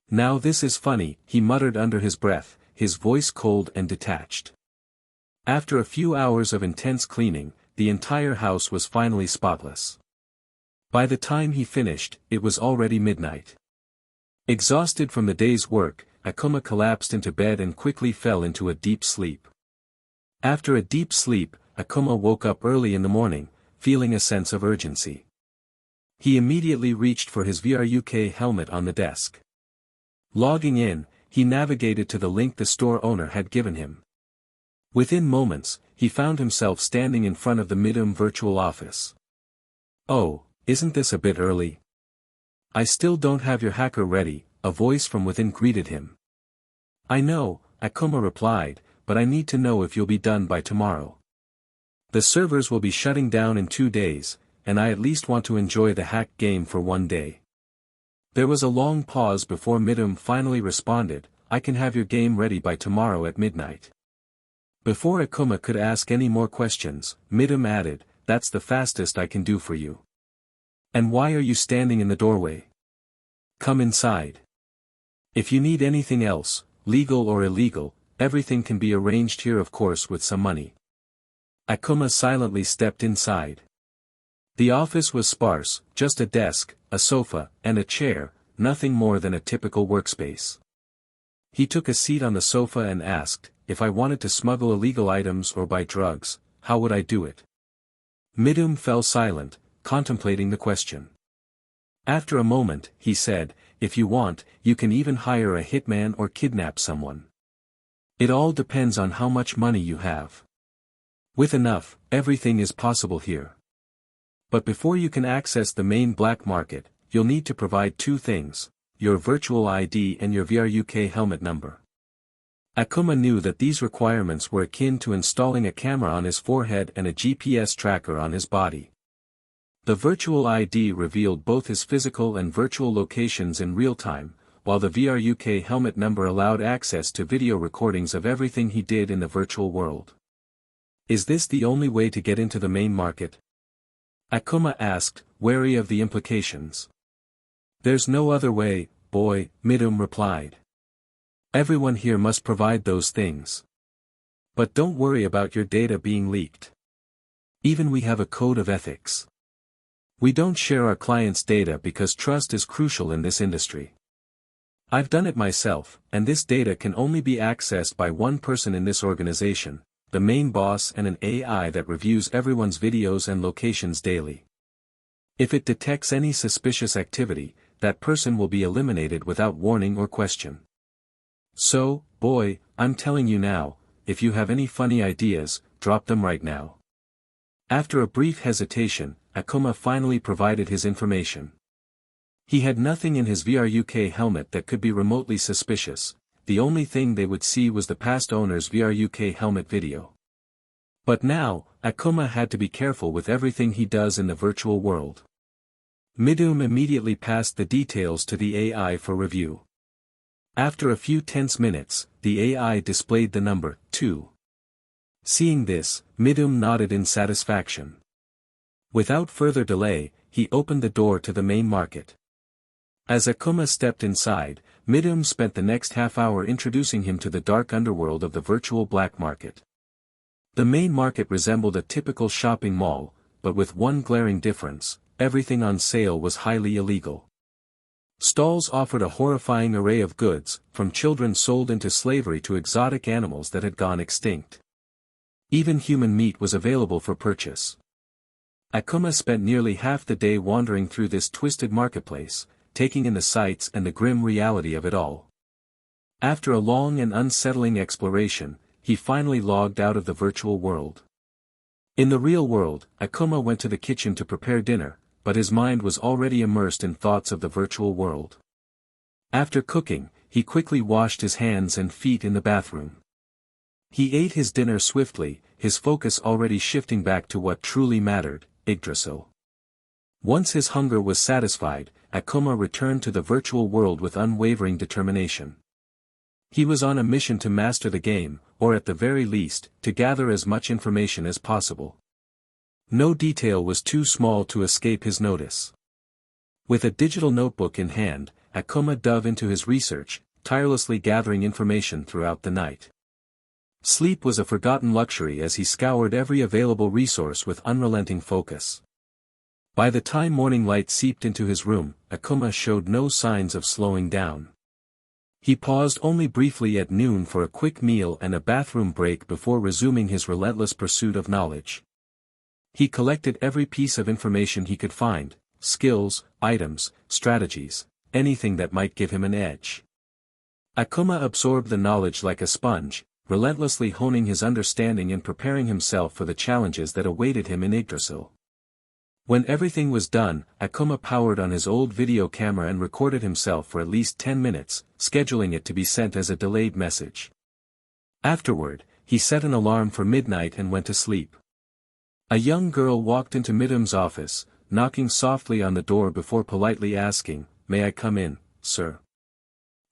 "Now this is funny," he muttered under his breath, his voice cold and detached. After a few hours of intense cleaning, the entire house was finally spotless. By the time he finished, it was already midnight. Exhausted from the day's work, Akuma collapsed into bed and quickly fell into a deep sleep. After a deep sleep, Akuma woke up early in the morning, feeling a sense of urgency. He immediately reached for his VRUK helmet on the desk. Logging in, he navigated to the link the store owner had given him. Within moments, he found himself standing in front of the Midum virtual office. "Oh, isn't this a bit early? I still don't have your hacker ready," a voice from within greeted him. "I know," Akuma replied, "but I need to know if you'll be done by tomorrow. The servers will be shutting down in 2 days, and I at least want to enjoy the hack game for 1 day." There was a long pause before Midum finally responded, "I can have your game ready by tomorrow at midnight." Before Akuma could ask any more questions, Midum added, "That's the fastest I can do for you. And why are you standing in the doorway? Come inside. If you need anything else, legal or illegal, everything can be arranged here, of course with some money." Akuma silently stepped inside. The office was sparse, just a desk, a sofa, and a chair, nothing more than a typical workspace. He took a seat on the sofa and asked, "If I wanted to smuggle illegal items or buy drugs, how would I do it?" Midum fell silent, contemplating the question. After a moment, he said, "If you want, you can even hire a hitman or kidnap someone. It all depends on how much money you have. With enough, everything is possible here. But before you can access the main black market, you'll need to provide 2 things, your virtual ID and your VRUK helmet number." Akuma knew that these requirements were akin to installing a camera on his forehead and a GPS tracker on his body. The virtual ID revealed both his physical and virtual locations in real time, while the VRUK helmet number allowed access to video recordings of everything he did in the virtual world. "Is this the only way to get into the main market?" Akuma asked, wary of the implications. "There's no other way, boy," Midum replied. "Everyone here must provide those things. But don't worry about your data being leaked. Even we have a code of ethics. We don't share our clients' data because trust is crucial in this industry. I've done it myself, and this data can only be accessed by one person in this organization, the main boss, and an AI that reviews everyone's videos and locations daily. If it detects any suspicious activity, that person will be eliminated without warning or question. So, boy, I'm telling you now, if you have any funny ideas, drop them right now." After a brief hesitation, Akuma finally provided his information. He had nothing in his VRUK helmet that could be remotely suspicious. The only thing they would see was the past owner's VRUK helmet video. But now, Akuma had to be careful with everything he does in the virtual world. Midum immediately passed the details to the AI for review. After a few tense minutes, the AI displayed the number 2. Seeing this, Midum nodded in satisfaction. Without further delay, he opened the door to the main market. As Akuma stepped inside, Midum spent the next half-hour introducing him to the dark underworld of the virtual black market. The main market resembled a typical shopping mall, but with one glaring difference: everything on sale was highly illegal. Stalls offered a horrifying array of goods, from children sold into slavery to exotic animals that had gone extinct. Even human meat was available for purchase. Akuma spent nearly half the day wandering through this twisted marketplace, taking in the sights and the grim reality of it all. After a long and unsettling exploration, he finally logged out of the virtual world. In the real world, Akuma went to the kitchen to prepare dinner, but his mind was already immersed in thoughts of the virtual world. After cooking, he quickly washed his hands and feet in the bathroom. He ate his dinner swiftly, his focus already shifting back to what truly mattered, Yggdrasil. Once his hunger was satisfied, Akuma returned to the virtual world with unwavering determination. He was on a mission to master the game, or at the very least, to gather as much information as possible. No detail was too small to escape his notice. With a digital notebook in hand, Akuma dove into his research, tirelessly gathering information throughout the night. Sleep was a forgotten luxury as he scoured every available resource with unrelenting focus. By the time morning light seeped into his room, Akuma showed no signs of slowing down. He paused only briefly at noon for a quick meal and a bathroom break before resuming his relentless pursuit of knowledge. He collected every piece of information he could find, skills, items, strategies, anything that might give him an edge. Akuma absorbed the knowledge like a sponge, relentlessly honing his understanding and preparing himself for the challenges that awaited him in Yggdrasil. When everything was done, Akuma powered on his old video camera and recorded himself for at least 10 minutes, scheduling it to be sent as a delayed message. Afterward, he set an alarm for midnight and went to sleep. A young girl walked into Midum's office, knocking softly on the door before politely asking, "May I come in, sir?"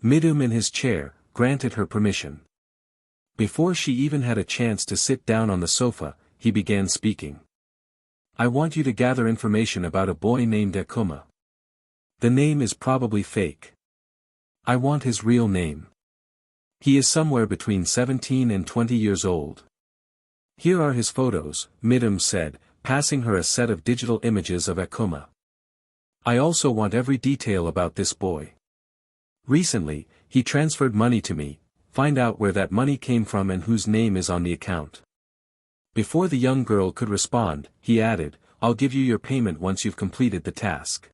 Midum in his chair, granted her permission. Before she even had a chance to sit down on the sofa, he began speaking. "I want you to gather information about a boy named Akuma. The name is probably fake. I want his real name. He is somewhere between 17 and 20 years old. Here are his photos," Midum said, passing her a set of digital images of Akuma. "I also want every detail about this boy. Recently, he transferred money to me, find out where that money came from and whose name is on the account." Before the young girl could respond, he added, "I'll give you your payment once you've completed the task.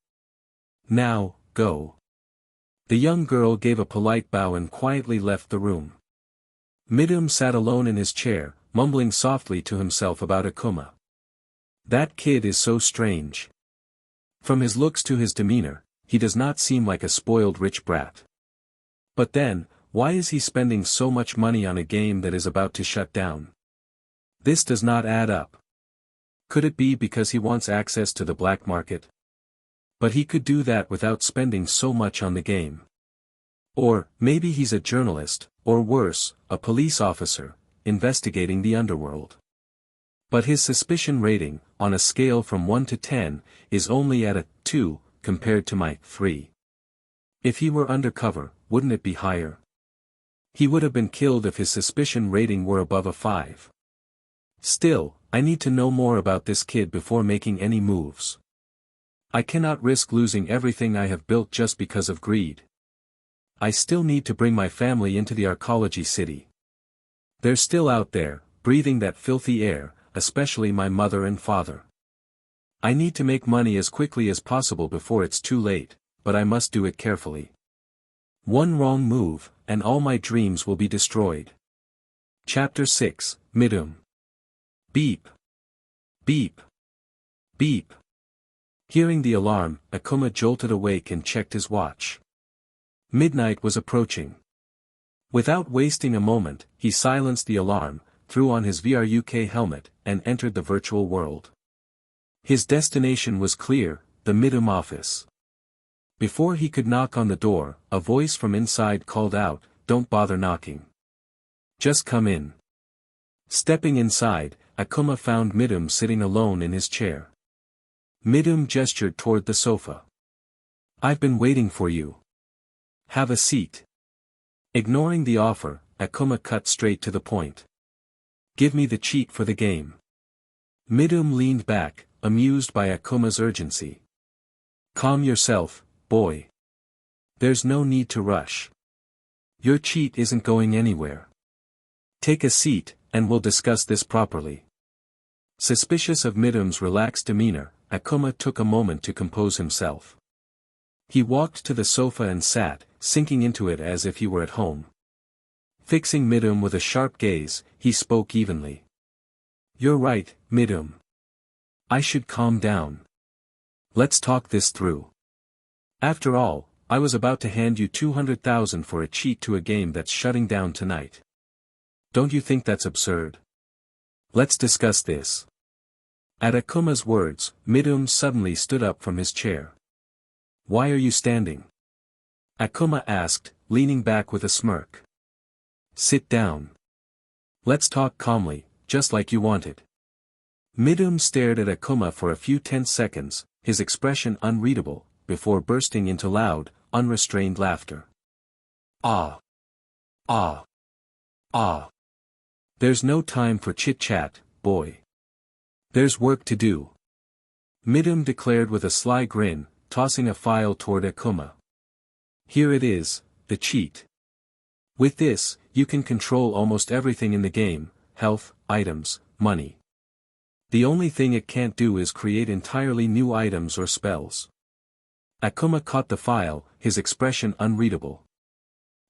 Now, go." The young girl gave a polite bow and quietly left the room. Midum sat alone in his chair, mumbling softly to himself about Akuma. That kid is so strange. From his looks to his demeanor, he does not seem like a spoiled rich brat. But then, why is he spending so much money on a game that is about to shut down? This does not add up. Could it be because he wants access to the black market? But he could do that without spending so much on the game. Or, maybe he's a journalist, or worse, a police officer, investigating the underworld. But his suspicion rating, on a scale from 1 to 10, is only at a 2, compared to my 3. If he were undercover, wouldn't it be higher? He would have been killed if his suspicion rating were above a 5. Still, I need to know more about this kid before making any moves. I cannot risk losing everything I have built just because of greed. I still need to bring my family into the archaeology city. They're still out there, breathing that filthy air, especially my mother and father. I need to make money as quickly as possible before it's too late, but I must do it carefully. One wrong move, and all my dreams will be destroyed. Chapter 6, Midum. Beep. Beep. Beep. Hearing the alarm, Akuma jolted awake and checked his watch. Midnight was approaching. Without wasting a moment, he silenced the alarm, threw on his VRUK helmet, and entered the virtual world. His destination was clear, the Midum office. Before he could knock on the door, a voice from inside called out, "Don't bother knocking. Just come in." Stepping inside, Akuma found Midum sitting alone in his chair. Midum gestured toward the sofa. "I've been waiting for you. Have a seat." Ignoring the offer, Akuma cut straight to the point. "Give me the cheat for the game." Midum leaned back, amused by Akuma's urgency. "Calm yourself, boy. There's no need to rush. Your cheat isn't going anywhere. Take a seat, and we'll discuss this properly." Suspicious of Midum's relaxed demeanor, Akuma took a moment to compose himself. He walked to the sofa and sat, sinking into it as if he were at home. Fixing Midum with a sharp gaze, he spoke evenly. "You're right, Midum. I should calm down. Let's talk this through. After all, I was about to hand you 200,000 for a cheat to a game that's shutting down tonight. Don't you think that's absurd? Let's discuss this. At Akuma's words, Midum suddenly stood up from his chair. Why are you standing? Akuma asked, leaning back with a smirk. Sit down. Let's talk calmly, just like you wanted. Midum stared at Akuma for a few tense seconds, his expression unreadable, before bursting into loud, unrestrained laughter. Ah! Ah! Ah! There's no time for chit-chat, boy. There's work to do. Midum declared with a sly grin, tossing a file toward Akuma. Here it is, the cheat. With this, you can control almost everything in the game, health, items, money. The only thing it can't do is create entirely new items or spells. Akuma caught the file, his expression unreadable.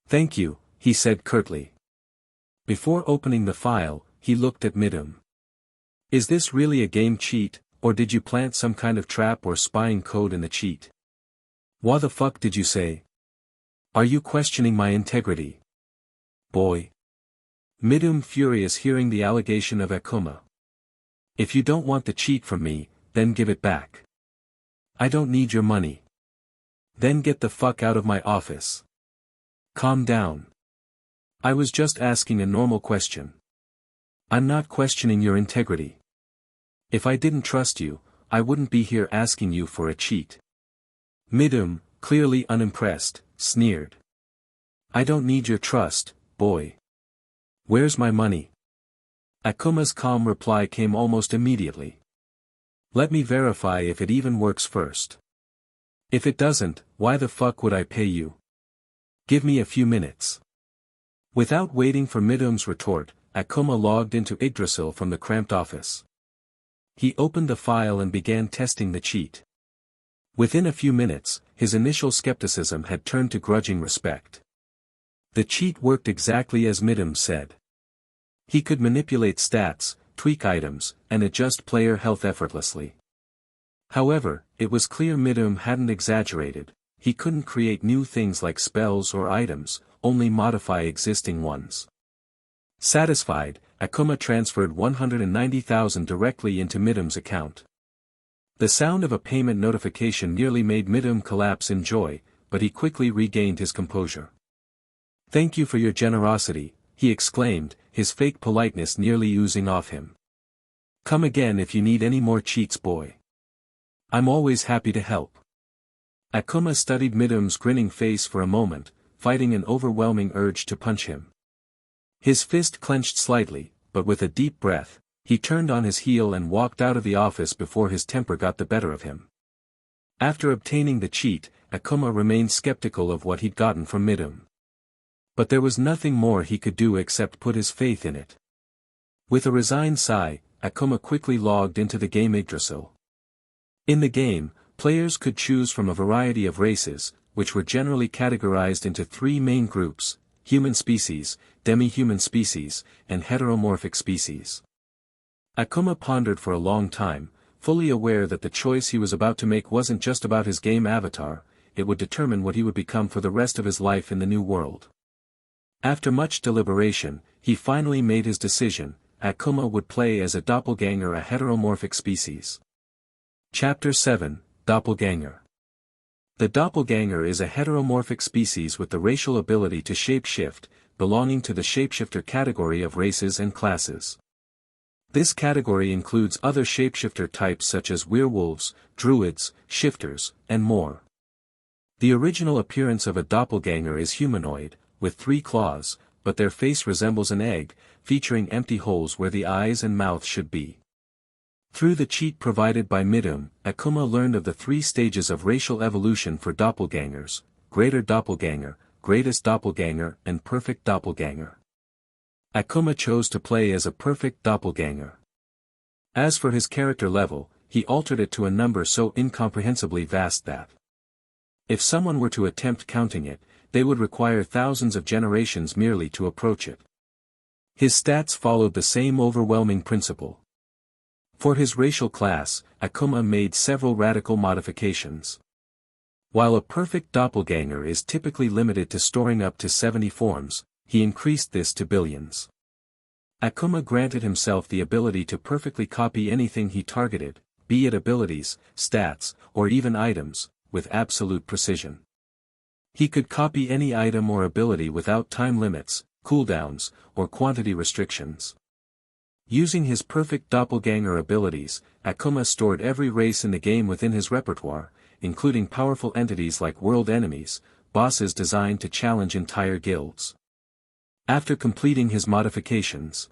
Thank you, he said curtly. Before opening the file, he looked at Midum. Is this really a game cheat, or did you plant some kind of trap or spying code in the cheat? What the fuck did you say? Are you questioning my integrity? Boy. Midum furious hearing the allegation of Akuma. If you don't want the cheat from me, then give it back. I don't need your money. Then get the fuck out of my office. Calm down. I was just asking a normal question. I'm not questioning your integrity. If I didn't trust you, I wouldn't be here asking you for a cheat. Midum, clearly unimpressed, sneered. I don't need your trust, boy. Where's my money? Akuma's calm reply came almost immediately. Let me verify if it even works first. If it doesn't, why the fuck would I pay you? Give me a few minutes. Without waiting for Midum's retort, Akuma logged into Yggdrasil from the cramped office. He opened the file and began testing the cheat. Within a few minutes, his initial skepticism had turned to grudging respect. The cheat worked exactly as Midum said. He could manipulate stats, tweak items, and adjust player health effortlessly. However, it was clear Midum hadn't exaggerated. He couldn't create new things like spells or items, only modify existing ones. Satisfied, Akuma transferred 190,000 directly into Midum's account. The sound of a payment notification nearly made Midum collapse in joy, but he quickly regained his composure. Thank you for your generosity, he exclaimed, his fake politeness nearly oozing off him. Come again if you need any more cheats, boy. I'm always happy to help. Akuma studied Midum's grinning face for a moment, fighting an overwhelming urge to punch him. His fist clenched slightly, but with a deep breath, he turned on his heel and walked out of the office before his temper got the better of him. After obtaining the cheat, Akuma remained skeptical of what he'd gotten from Midum. But there was nothing more he could do except put his faith in it. With a resigned sigh, Akuma quickly logged into the game Yggdrasil. In the game, players could choose from a variety of races, which were generally categorized into three main groups: human species, demi-human species, and heteromorphic species. Akuma pondered for a long time, fully aware that the choice he was about to make wasn't just about his game avatar, it would determine what he would become for the rest of his life in the new world. After much deliberation, he finally made his decision: Akuma would play as a doppelganger, a heteromorphic species. Chapter 7, Doppelganger. The doppelganger is a heteromorphic species with the racial ability to shapeshift, belonging to the shapeshifter category of races and classes. This category includes other shapeshifter types such as werewolves, druids, shifters, and more. The original appearance of a doppelganger is humanoid, with 3 claws, but their face resembles an egg, featuring empty holes where the eyes and mouth should be. Through the cheat provided by Midum, Akuma learned of the 3 stages of racial evolution for doppelgangers: Greater Doppelganger, Greatest Doppelganger, and Perfect Doppelganger. Akuma chose to play as a perfect doppelganger. As for his character level, he altered it to a number so incomprehensibly vast that if someone were to attempt counting it, they would require thousands of generations merely to approach it. His stats followed the same overwhelming principle. For his racial class, Akuma made several radical modifications. While a perfect doppelganger is typically limited to storing up to 70 forms, he increased this to billions. Akuma granted himself the ability to perfectly copy anything he targeted, be it abilities, stats, or even items, with absolute precision. He could copy any item or ability without time limits, cooldowns, or quantity restrictions. Using his perfect doppelganger abilities, Akuma stored every race in the game within his repertoire, including powerful entities like world enemies, bosses designed to challenge entire guilds. After completing his modifications,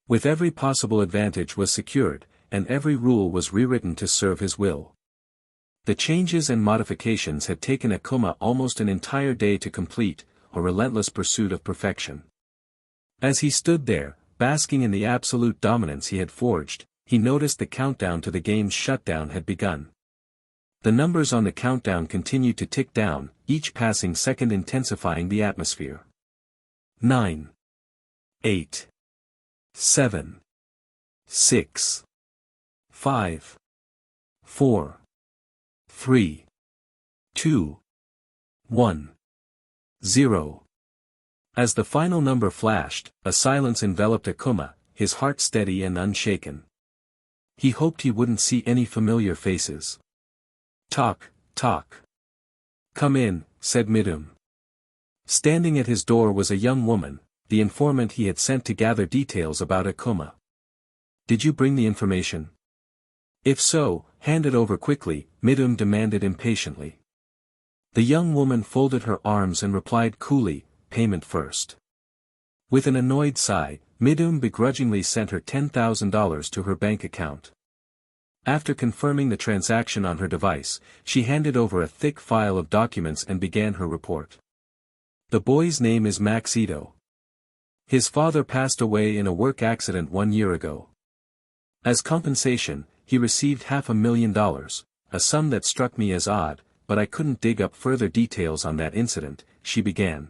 with every possible advantage was secured, and every rule was rewritten to serve his will. The changes and modifications had taken Akuma almost an entire day to complete, a relentless pursuit of perfection. As he stood there, basking in the absolute dominance he had forged, he noticed the countdown to the game's shutdown had begun. The numbers on the countdown continued to tick down, each passing second intensifying the atmosphere. 9. 8. 7. 6. 5. 4. 3. 2. 1. 0. As the final number flashed, a silence enveloped Akuma, his heart steady and unshaken. He hoped he wouldn't see any familiar faces. "Talk, talk. Come in," said Midum. Standing at his door was a young woman, the informant he had sent to gather details about Akuma. "Did you bring the information? If so, hand it over quickly," Midum demanded impatiently. The young woman folded her arms and replied coolly, "Payment first." With an annoyed sigh, Midum begrudgingly sent her $10,000 to her bank account. After confirming the transaction on her device, she handed over a thick file of documents and began her report. "The boy's name is Max Ito. His father passed away in a work accident 1 year ago. As compensation, he received $500,000, a sum that struck me as odd, but I couldn't dig up further details on that incident," she began.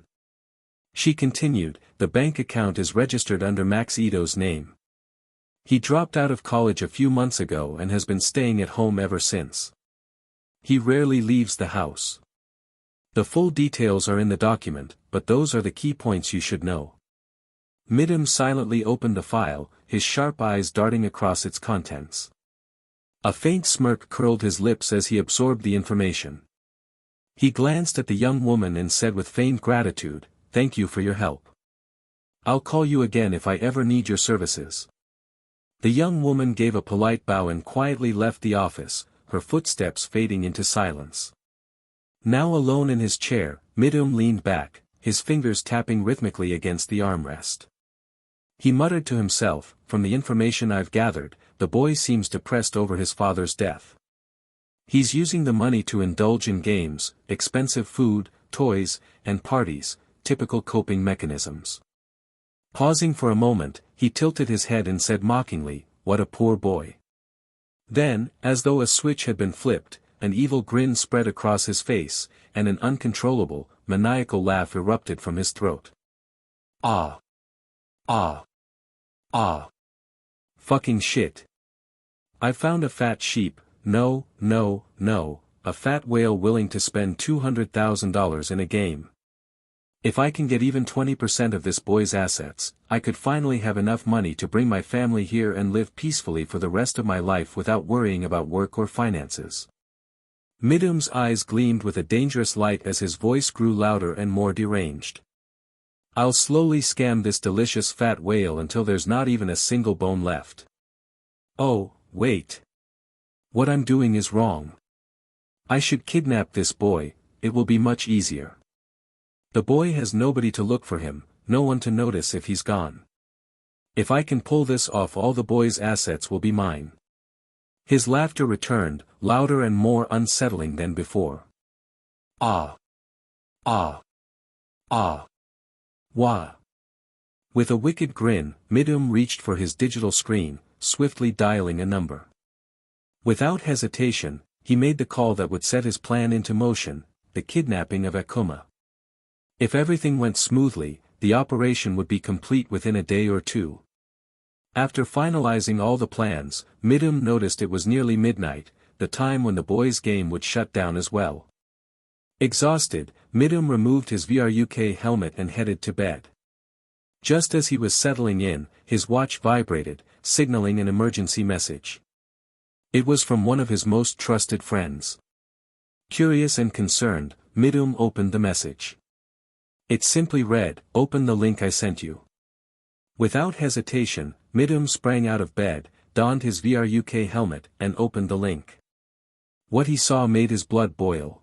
She continued, "The bank account is registered under Max Ito's name. He dropped out of college a few months ago and has been staying at home ever since. He rarely leaves the house. The full details are in the document, but those are the key points you should know." Midum silently opened the file, his sharp eyes darting across its contents. A faint smirk curled his lips as he absorbed the information. He glanced at the young woman and said with feigned gratitude, "Thank you for your help. I'll call you again if I ever need your services." The young woman gave a polite bow and quietly left the office, her footsteps fading into silence. Now alone in his chair, Midum leaned back, his fingers tapping rhythmically against the armrest. He muttered to himself, "From the information I've gathered, the boy seems depressed over his father's death. He's using the money to indulge in games, expensive food, toys, and parties, typical coping mechanisms." Pausing for a moment, he tilted his head and said mockingly, "What a poor boy." Then, as though a switch had been flipped, an evil grin spread across his face, and an uncontrollable, maniacal laugh erupted from his throat. "Ah! Ah! Ah! Fucking shit. I found a fat sheep, no, a fat whale willing to spend $200,000 in a game. If I can get even 20% of this boy's assets, I could finally have enough money to bring my family here and live peacefully for the rest of my life without worrying about work or finances." Midum's eyes gleamed with a dangerous light as his voice grew louder and more deranged. "I'll slowly scam this delicious fat whale until there's not even a single bone left. Oh, wait. What I'm doing is wrong. I should kidnap this boy, it will be much easier. The boy has nobody to look for him, no one to notice if he's gone. If I can pull this off, all the boy's assets will be mine." His laughter returned, louder and more unsettling than before. "Ah! Ah! Ah! Wah!" With a wicked grin, Midum reached for his digital screen, swiftly dialing a number. Without hesitation, he made the call that would set his plan into motion, the kidnapping of Akuma. If everything went smoothly, the operation would be complete within a day or two. After finalizing all the plans, Midum noticed it was nearly midnight, the time when the boys' game would shut down as well. Exhausted, Midum removed his VRUK helmet and headed to bed. Just as he was settling in, his watch vibrated, signaling an emergency message. It was from one of his most trusted friends. Curious and concerned, Midum opened the message. It simply read, "Open the link I sent you." Without hesitation, Midum sprang out of bed, donned his VRUK helmet, and opened the link. What he saw made his blood boil.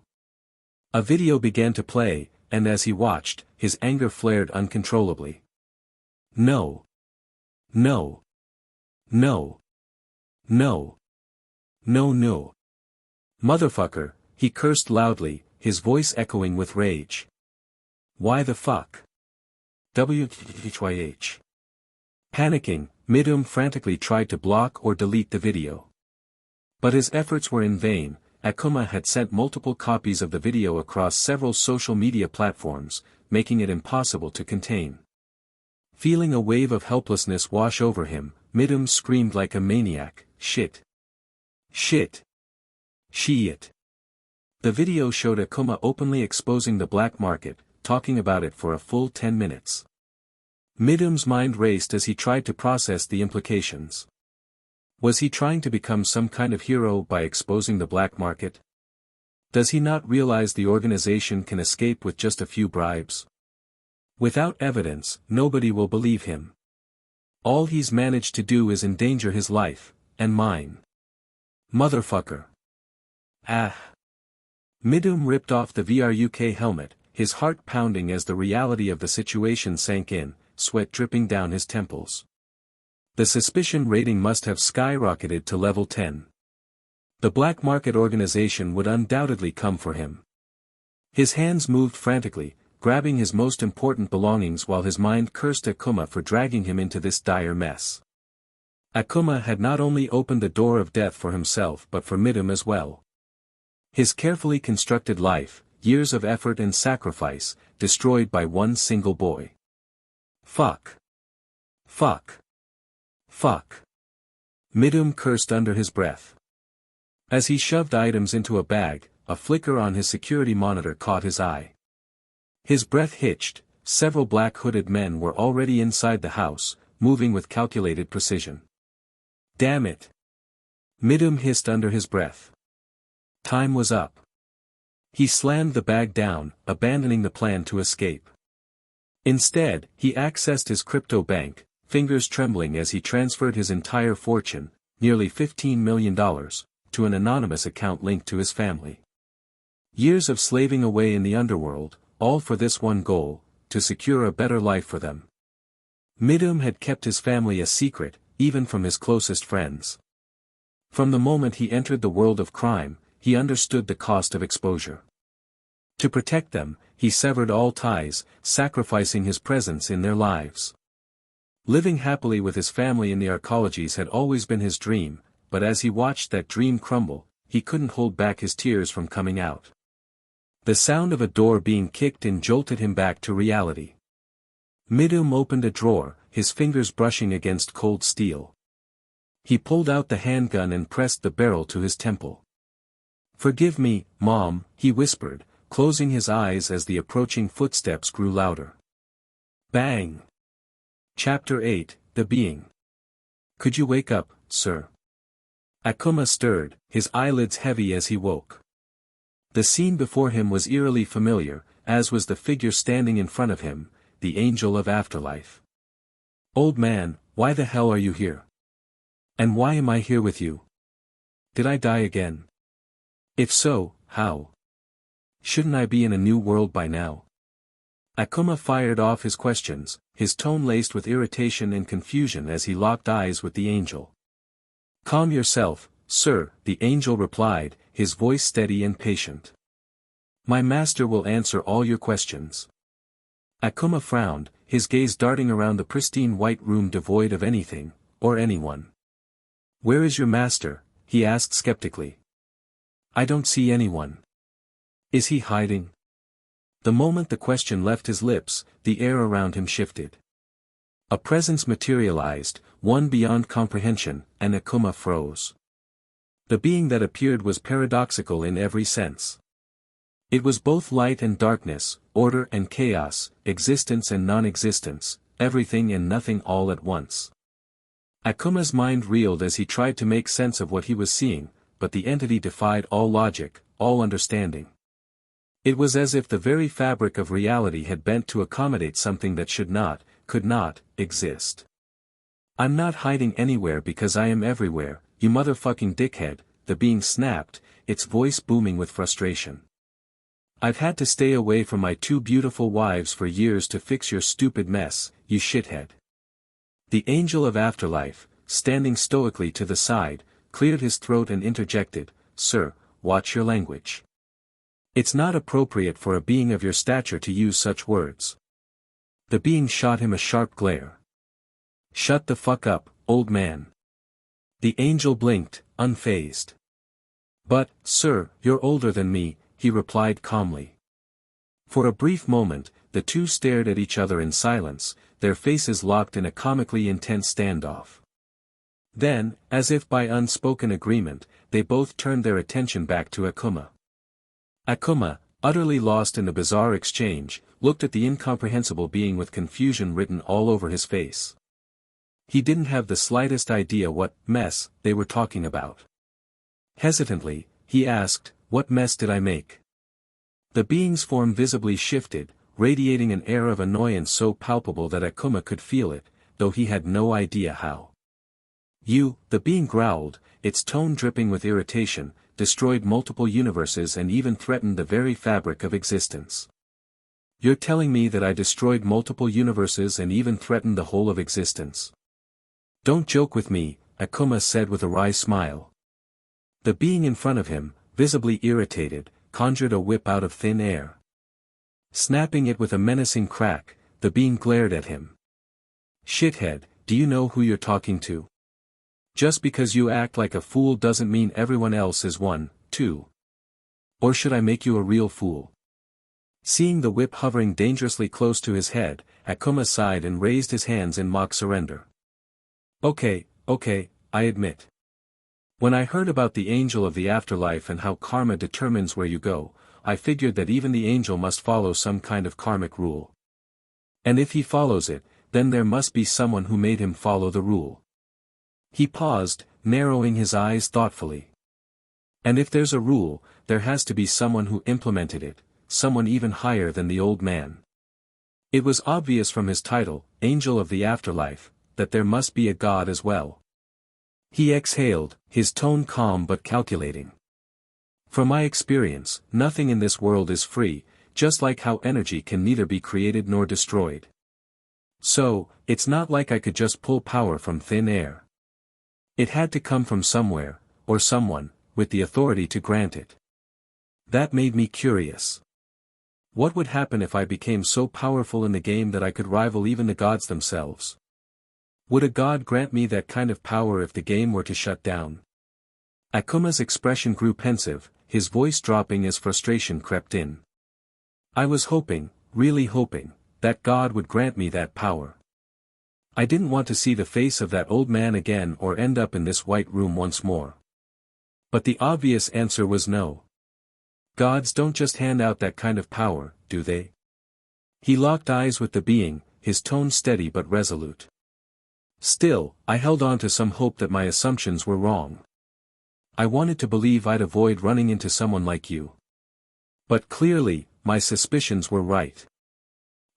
A video began to play, and as he watched, his anger flared uncontrollably. No. No. No. No. No no. Motherfucker, he cursed loudly, his voice echoing with rage. Why the fuck? WHYH. Panicking, Midum frantically tried to block or delete the video. But his efforts were in vain. Akuma had sent multiple copies of the video across several social media platforms, making it impossible to contain. Feeling a wave of helplessness wash over him, Midum screamed like a maniac, "Shit! Shit! Shit!" The video showed Akuma openly exposing the black market, talking about it for a full 10 minutes. Midum's mind raced as he tried to process the implications. Was he trying to become some kind of hero by exposing the black market? Does he not realize the organization can escape with just a few bribes? Without evidence, nobody will believe him. All he's managed to do is endanger his life, and mine. Motherfucker. Ah. Midum ripped off the VRUK helmet, his heart pounding as the reality of the situation sank in, sweat dripping down his temples. The suspicion rating must have skyrocketed to level 10. The black market organization would undoubtedly come for him. His hands moved frantically, grabbing his most important belongings while his mind cursed Akuma for dragging him into this dire mess. Akuma had not only opened the door of death for himself but for Midum as well. His carefully constructed life, years of effort and sacrifice, destroyed by one single boy. Fuck. Fuck. Fuck. Midum cursed under his breath. As he shoved items into a bag, a flicker on his security monitor caught his eye. His breath hitched, several black-hooded men were already inside the house, moving with calculated precision. Damn it! Midum hissed under his breath. Time was up. He slammed the bag down, abandoning the plan to escape. Instead, he accessed his crypto bank, fingers trembling as he transferred his entire fortune, nearly $15 million, to an anonymous account linked to his family. Years of slaving away in the underworld, all for this one goal, to secure a better life for them. Midum had kept his family a secret, even from his closest friends. From the moment he entered the world of crime, he understood the cost of exposure. To protect them, he severed all ties, sacrificing his presence in their lives. Living happily with his family in the arcologies had always been his dream, but as he watched that dream crumble, he couldn't hold back his tears from coming out. The sound of a door being kicked in jolted him back to reality. Midum opened a drawer, his fingers brushing against cold steel. He pulled out the handgun and pressed the barrel to his temple. "Forgive me, Mom," he whispered, closing his eyes as the approaching footsteps grew louder. Bang! Chapter 8, The Being. "Could you wake up, sir?" Akuma stirred, his eyelids heavy as he woke. The scene before him was eerily familiar, as was the figure standing in front of him, the angel of afterlife. "Old man, why the hell are you here? And why am I here with you? Did I die again? If so, how? Shouldn't I be in a new world by now?" Akuma fired off his questions, his tone laced with irritation and confusion as he locked eyes with the angel. "Calm yourself, sir," the angel replied, his voice steady and patient. "My master will answer all your questions." Akuma frowned, his gaze darting around the pristine white room devoid of anything, or anyone. "Where is your master?" he asked skeptically. "I don't see anyone. Is he hiding?" The moment the question left his lips, the air around him shifted. A presence materialized, one beyond comprehension, and Akuma froze. The being that appeared was paradoxical in every sense. It was both light and darkness, order and chaos, existence and non-existence, everything and nothing all at once. Akuma's mind reeled as he tried to make sense of what he was seeing, but the entity defied all logic, all understanding. It was as if the very fabric of reality had bent to accommodate something that should not, could not, exist. "I'm not hiding anywhere because I am everywhere, you motherfucking dickhead," the being snapped, its voice booming with frustration. "I've had to stay away from my two beautiful wives for years to fix your stupid mess, you shithead." The angel of afterlife, standing stoically to the side, cleared his throat and interjected, "Sir, watch your language. It's not appropriate for a being of your stature to use such words." The being shot him a sharp glare. "Shut the fuck up, old man." The angel blinked, unfazed. "But, sir, you're older than me," he replied calmly. For a brief moment, the two stared at each other in silence, their faces locked in a comically intense standoff. Then, as if by unspoken agreement, they both turned their attention back to Akuma. Akuma, utterly lost in the bizarre exchange, looked at the incomprehensible being with confusion written all over his face. He didn't have the slightest idea what mess they were talking about. Hesitantly, he asked, "What mess did I make?" The being's form visibly shifted, radiating an air of annoyance so palpable that Akuma could feel it, though he had no idea how. "You," the being growled, its tone dripping with irritation, "destroyed multiple universes and even threatened the very fabric of existence." "You're telling me that I destroyed multiple universes and even threatened the whole of existence?" "Don't joke with me," Akuma said with a wry smile. The being in front of him, visibly irritated, conjured a whip out of thin air. Snapping it with a menacing crack, the being glared at him. "Shithead, do you know who you're talking to? Just because you act like a fool doesn't mean everyone else is one, too. Or should I make you a real fool?" Seeing the whip hovering dangerously close to his head, Akuma sighed and raised his hands in mock surrender. Okay, I admit. When I heard about the angel of the afterlife and how karma determines where you go, I figured that even the angel must follow some kind of karmic rule. And if he follows it, then there must be someone who made him follow the rule." He paused, narrowing his eyes thoughtfully. "And if there's a rule, there has to be someone who implemented it, someone even higher than the old man. It was obvious from his title, Angel of the Afterlife, that there must be a god as well." He exhaled, his tone calm but calculating. "From my experience, nothing in this world is free, just like how energy can neither be created nor destroyed. So, it's not like I could just pull power from thin air. It had to come from somewhere, or someone, with the authority to grant it. That made me curious. What would happen if I became so powerful in the game that I could rival even the gods themselves? Would a god grant me that kind of power if the game were to shut down?" Akuma's expression grew pensive, his voice dropping as frustration crept in. "I was hoping, really hoping, that God would grant me that power. I didn't want to see the face of that old man again or end up in this white room once more." But the obvious answer was no. Gods don't just hand out that kind of power, do they? He locked eyes with the being, his tone steady but resolute. "Still, I held on to some hope that my assumptions were wrong. I wanted to believe I'd avoid running into someone like you. But clearly, my suspicions were right.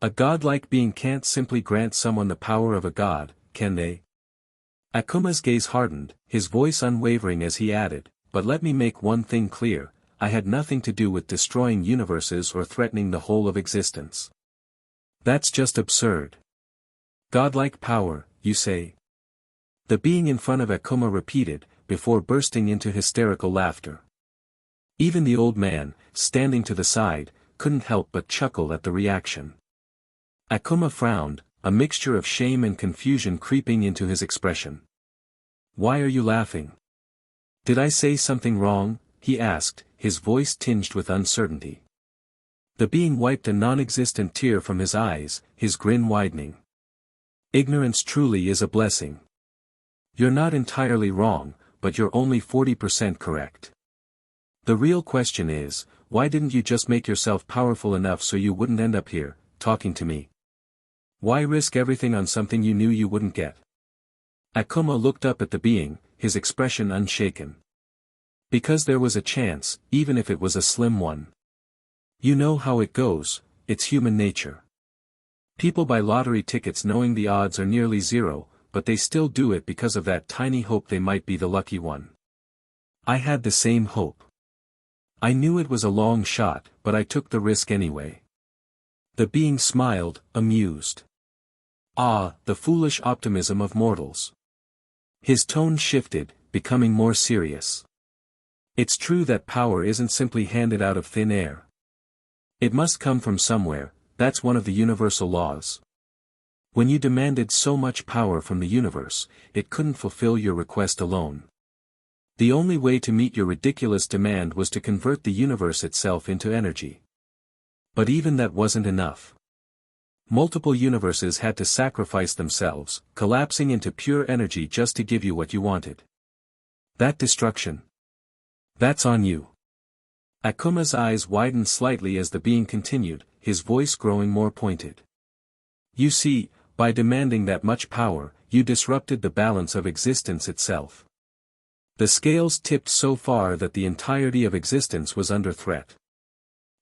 A godlike being can't simply grant someone the power of a god, can they?" Akuma's gaze hardened, his voice unwavering as he added, "But let me make one thing clear, I had nothing to do with destroying universes or threatening the whole of existence. That's just absurd. Godlike power, you say?" The being in front of Akuma repeated, before bursting into hysterical laughter. Even the old man, standing to the side, couldn't help but chuckle at the reaction. Akuma frowned, a mixture of shame and confusion creeping into his expression. "Why are you laughing? Did I say something wrong?" he asked, his voice tinged with uncertainty. The being wiped a non-existent tear from his eyes, his grin widening. Ignorance truly is a blessing. You're not entirely wrong, but you're only 40% correct. The real question is, why didn't you just make yourself powerful enough so you wouldn't end up here, talking to me? Why risk everything on something you knew you wouldn't get? Akuma looked up at the being, his expression unshaken. Because there was a chance, even if it was a slim one. You know how it goes, it's human nature. People buy lottery tickets knowing the odds are nearly zero, but they still do it because of that tiny hope they might be the lucky one. I had the same hope. I knew it was a long shot, but I took the risk anyway. The being smiled, amused. Ah, the foolish optimism of mortals. His tone shifted, becoming more serious. It's true that power isn't simply handed out of thin air. It must come from somewhere, that's one of the universal laws. When you demanded so much power from the universe, it couldn't fulfill your request alone. The only way to meet your ridiculous demand was to convert the universe itself into energy. But even that wasn't enough. Multiple universes had to sacrifice themselves, collapsing into pure energy just to give you what you wanted. That destruction. That's on you. Akuma's eyes widened slightly as the being continued, his voice growing more pointed. You see, by demanding that much power, you disrupted the balance of existence itself. The scales tipped so far that the entirety of existence was under threat.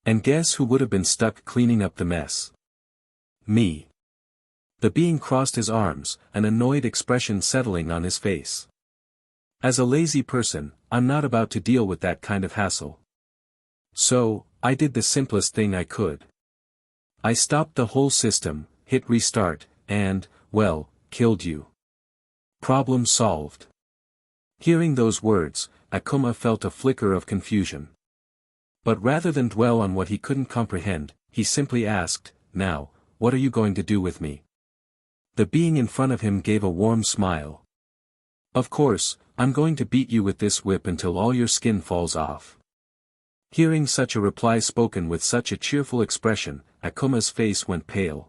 And guess who would have been stuck cleaning up the mess? Me. The being crossed his arms, an annoyed expression settling on his face. As a lazy person, I'm not about to deal with that kind of hassle. So, I did the simplest thing I could. I stopped the whole system, hit restart, and, well, killed you. Problem solved. Hearing those words, Akuma felt a flicker of confusion. But rather than dwell on what he couldn't comprehend, he simply asked, "Now, what are you going to do with me?" The being in front of him gave a warm smile. "Of course, I'm going to beat you with this whip until all your skin falls off." Hearing such a reply spoken with such a cheerful expression, Akuma's face went pale.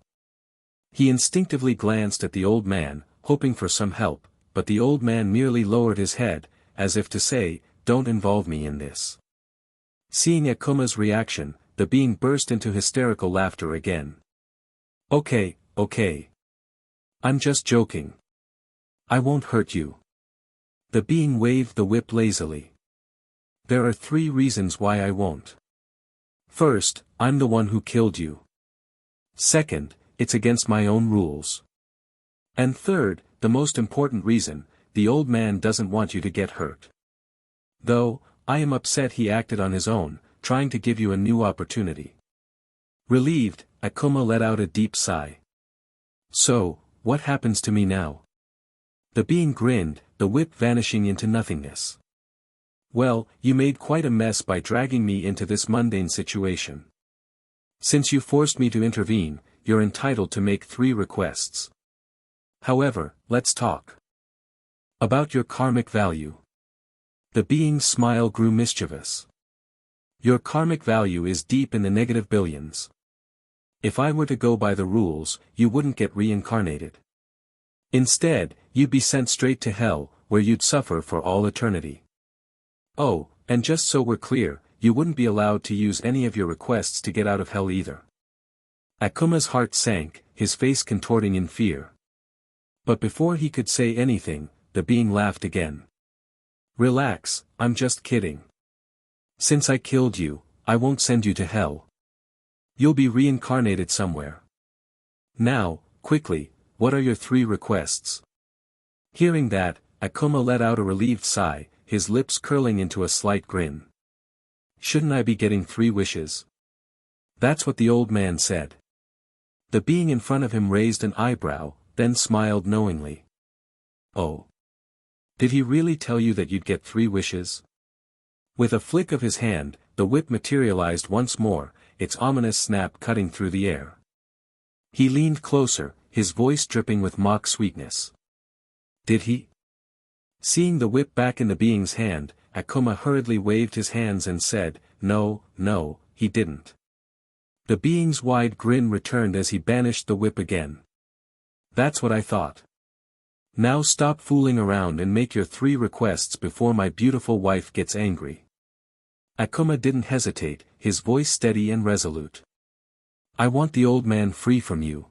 He instinctively glanced at the old man, hoping for some help, but the old man merely lowered his head, as if to say, "Don't involve me in this." Seeing Akuma's reaction, the being burst into hysterical laughter again. Okay. I'm just joking. I won't hurt you." The being waved the whip lazily. "There are 3 reasons why I won't. First, I'm the one who killed you. Second, it's against my own rules. And third, the most important reason, the old man doesn't want you to get hurt. Though, I am upset he acted on his own, trying to give you a new opportunity." Relieved, Akuma let out a deep sigh. "So, what happens to me now?" The being grinned, the whip vanishing into nothingness. "Well, you made quite a mess by dragging me into this mundane situation. Since you forced me to intervene, you're entitled to make 3 requests. However, let's talk about your karmic value." The being's smile grew mischievous. "Your karmic value is deep in the negative billions. If I were to go by the rules, you wouldn't get reincarnated. Instead, you'd be sent straight to hell, where you'd suffer for all eternity. Oh, and just so we're clear, you wouldn't be allowed to use any of your requests to get out of hell either." Akuma's heart sank, his face contorting in fear. But before he could say anything, the being laughed again. "Relax, I'm just kidding. Since I killed you, I won't send you to hell. You'll be reincarnated somewhere. Now, quickly, what are your 3 requests?" Hearing that, Akuma let out a relieved sigh, his lips curling into a slight grin. "Shouldn't I be getting 3 wishes?" That's what the old man said. The being in front of him raised an eyebrow, then smiled knowingly. "Oh. Did he really tell you that you'd get 3 wishes?" With a flick of his hand, the whip materialized once more, its ominous snap cutting through the air. He leaned closer, his voice dripping with mock sweetness. "Did he?" Seeing the whip back in the being's hand, Akuma hurriedly waved his hands and said, No, he didn't." The being's wide grin returned as he banished the whip again. That's what I thought. Now stop fooling around and make your 3 requests before my beautiful wife gets angry. Akuma didn't hesitate, his voice steady and resolute. I want the old man free from you.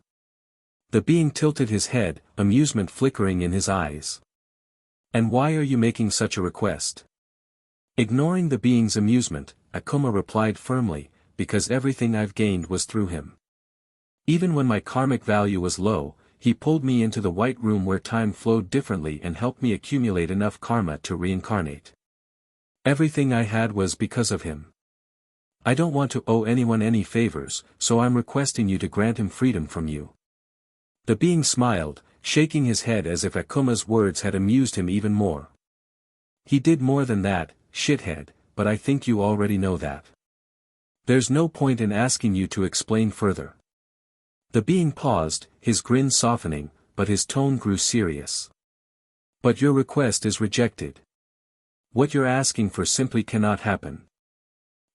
The being tilted his head, amusement flickering in his eyes. And why are you making such a request? Ignoring the being's amusement, Akuma replied firmly, because everything I've gained was through him. Even when my karmic value was low, he pulled me into the white room where time flowed differently and helped me accumulate enough karma to reincarnate. Everything I had was because of him. I don't want to owe anyone any favors, so I'm requesting you to grant him freedom from you. The being smiled, shaking his head as if Akuma's words had amused him even more. He did more than that, shithead, but I think you already know that. There's no point in asking you to explain further. The being paused, his grin softening, but his tone grew serious. But your request is rejected. What you're asking for simply cannot happen.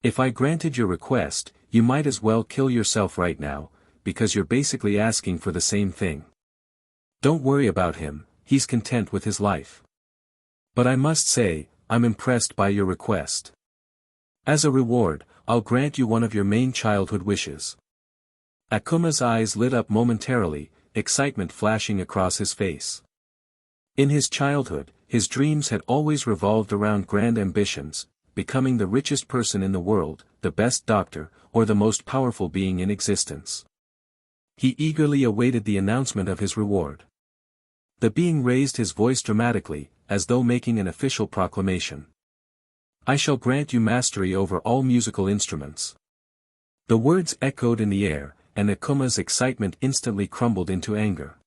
If I granted your request, you might as well kill yourself right now, because you're basically asking for the same thing. Don't worry about him, he's content with his life. But I must say, I'm impressed by your request. As a reward, I'll grant you one of your main childhood wishes. Akuma's eyes lit up momentarily, excitement flashing across his face. In his childhood, his dreams had always revolved around grand ambitions, becoming the richest person in the world, the best doctor, or the most powerful being in existence. He eagerly awaited the announcement of his reward. The being raised his voice dramatically, as though making an official proclamation. I shall grant you mastery over all musical instruments. The words echoed in the air, and Akuma's excitement instantly crumbled into anger.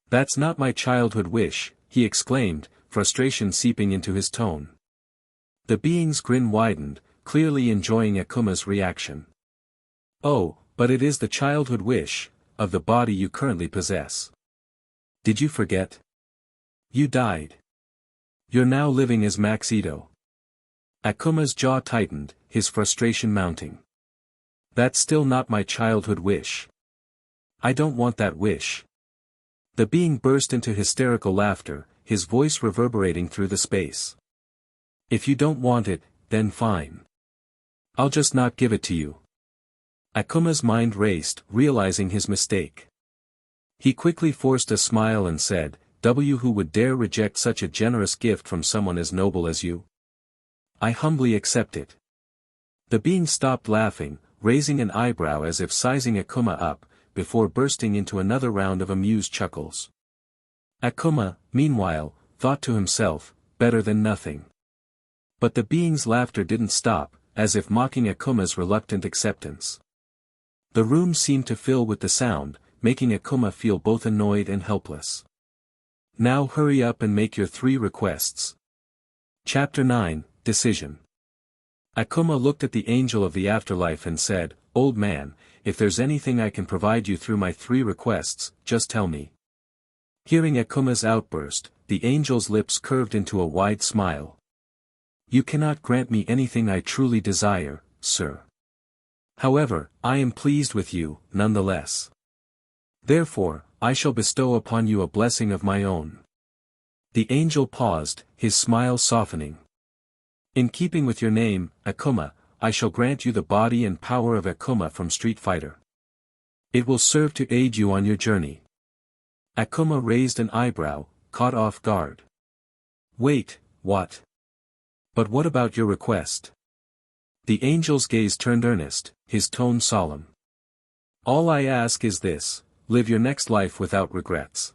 That's not my childhood wish, he exclaimed, frustration seeping into his tone. The being's grin widened, clearly enjoying Akuma's reaction. Oh, but it is the childhood wish, of the body you currently possess. Did you forget? You died. You're now living as Max Ito. Akuma's jaw tightened, his frustration mounting. That's still not my childhood wish. I don't want that wish. The being burst into hysterical laughter, his voice reverberating through the space. If you don't want it, then fine. I'll just not give it to you. Akuma's mind raced, realizing his mistake. He quickly forced a smile and said, who would dare reject such a generous gift from someone as noble as you? I humbly accept it. The being stopped laughing, raising an eyebrow as if sizing Akuma up, before bursting into another round of amused chuckles. Akuma, meanwhile, thought to himself, better than nothing. But the being's laughter didn't stop, as if mocking Akuma's reluctant acceptance. The room seemed to fill with the sound, making Akuma feel both annoyed and helpless. Now hurry up and make your 3 requests. Chapter 9, Decision. Akuma looked at the angel of the afterlife and said, Old man, if there's anything I can provide you through my 3 requests, just tell me. Hearing Akuma's outburst, the angel's lips curved into a wide smile. You cannot grant me anything I truly desire, sir. However, I am pleased with you, nonetheless. Therefore, I shall bestow upon you a blessing of my own. The angel paused, his smile softening. In keeping with your name, Akuma, I shall grant you the body and power of Akuma from Street Fighter. It will serve to aid you on your journey. Akuma raised an eyebrow, caught off guard. Wait, what? But what about your request? The angel's gaze turned earnest, his tone solemn. All I ask is this, live your next life without regrets.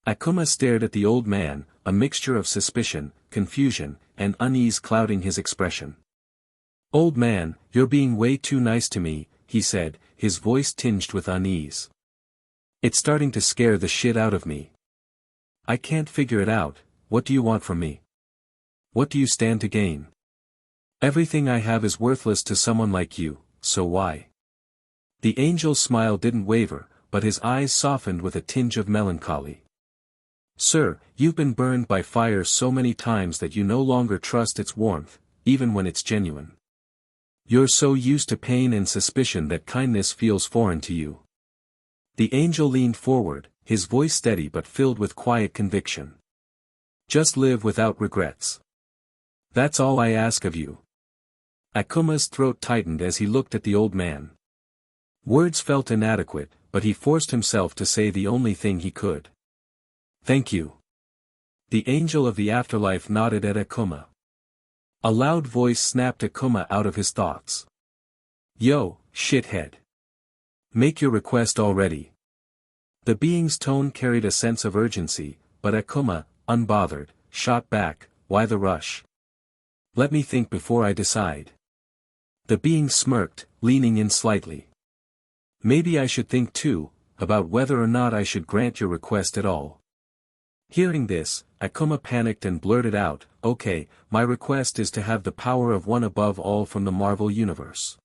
Akuma stared at the old man, a mixture of suspicion, confusion, and unease clouding his expression. Old man, you're being way too nice to me, he said, his voice tinged with unease. It's starting to scare the shit out of me. I can't figure it out, what do you want from me? What do you stand to gain? Everything I have is worthless to someone like you, so why? The angel's smile didn't waver, but his eyes softened with a tinge of melancholy. Sir, you've been burned by fire so many times that you no longer trust its warmth, even when it's genuine. You're so used to pain and suspicion that kindness feels foreign to you. The angel leaned forward, his voice steady but filled with quiet conviction. Just live without regrets. That's all I ask of you. Akuma's throat tightened as he looked at the old man. Words felt inadequate, but he forced himself to say the only thing he could. Thank you. The angel of the afterlife nodded at Akuma. A loud voice snapped Akuma out of his thoughts. Yo, shithead. Make your request already. The being's tone carried a sense of urgency, but Akuma, unbothered, shot back, why the rush? Let me think before I decide. The being smirked, leaning in slightly. Maybe I should think too, about whether or not I should grant your request at all. Hearing this, Akuma panicked and blurted out, okay, my request is to have the power of one above all from the Marvel Universe.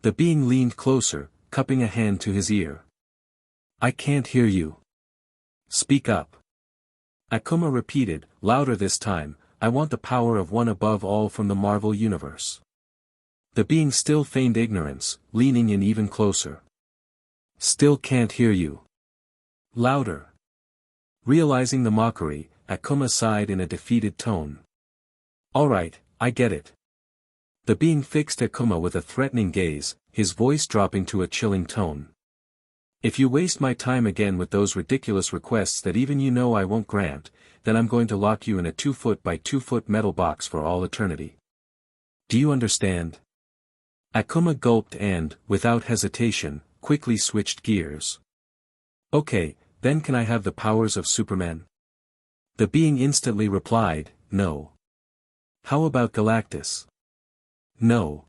The being leaned closer, cupping a hand to his ear. I can't hear you. Speak up. Akuma repeated, louder this time, I want the power of one above all from the Marvel Universe. The being still feigned ignorance, leaning in even closer. Still can't hear you. Louder. Realizing the mockery, Akuma sighed in a defeated tone. Alright, I get it. The being fixed Akuma with a threatening gaze, his voice dropping to a chilling tone. If you waste my time again with those ridiculous requests that even you know I won't grant, then I'm going to lock you in a 2-foot by 2-foot metal box for all eternity. Do you understand? Akuma gulped and, without hesitation, quickly switched gears. Okay, then can I have the powers of Superman? The being instantly replied, no. How about Galactus? No.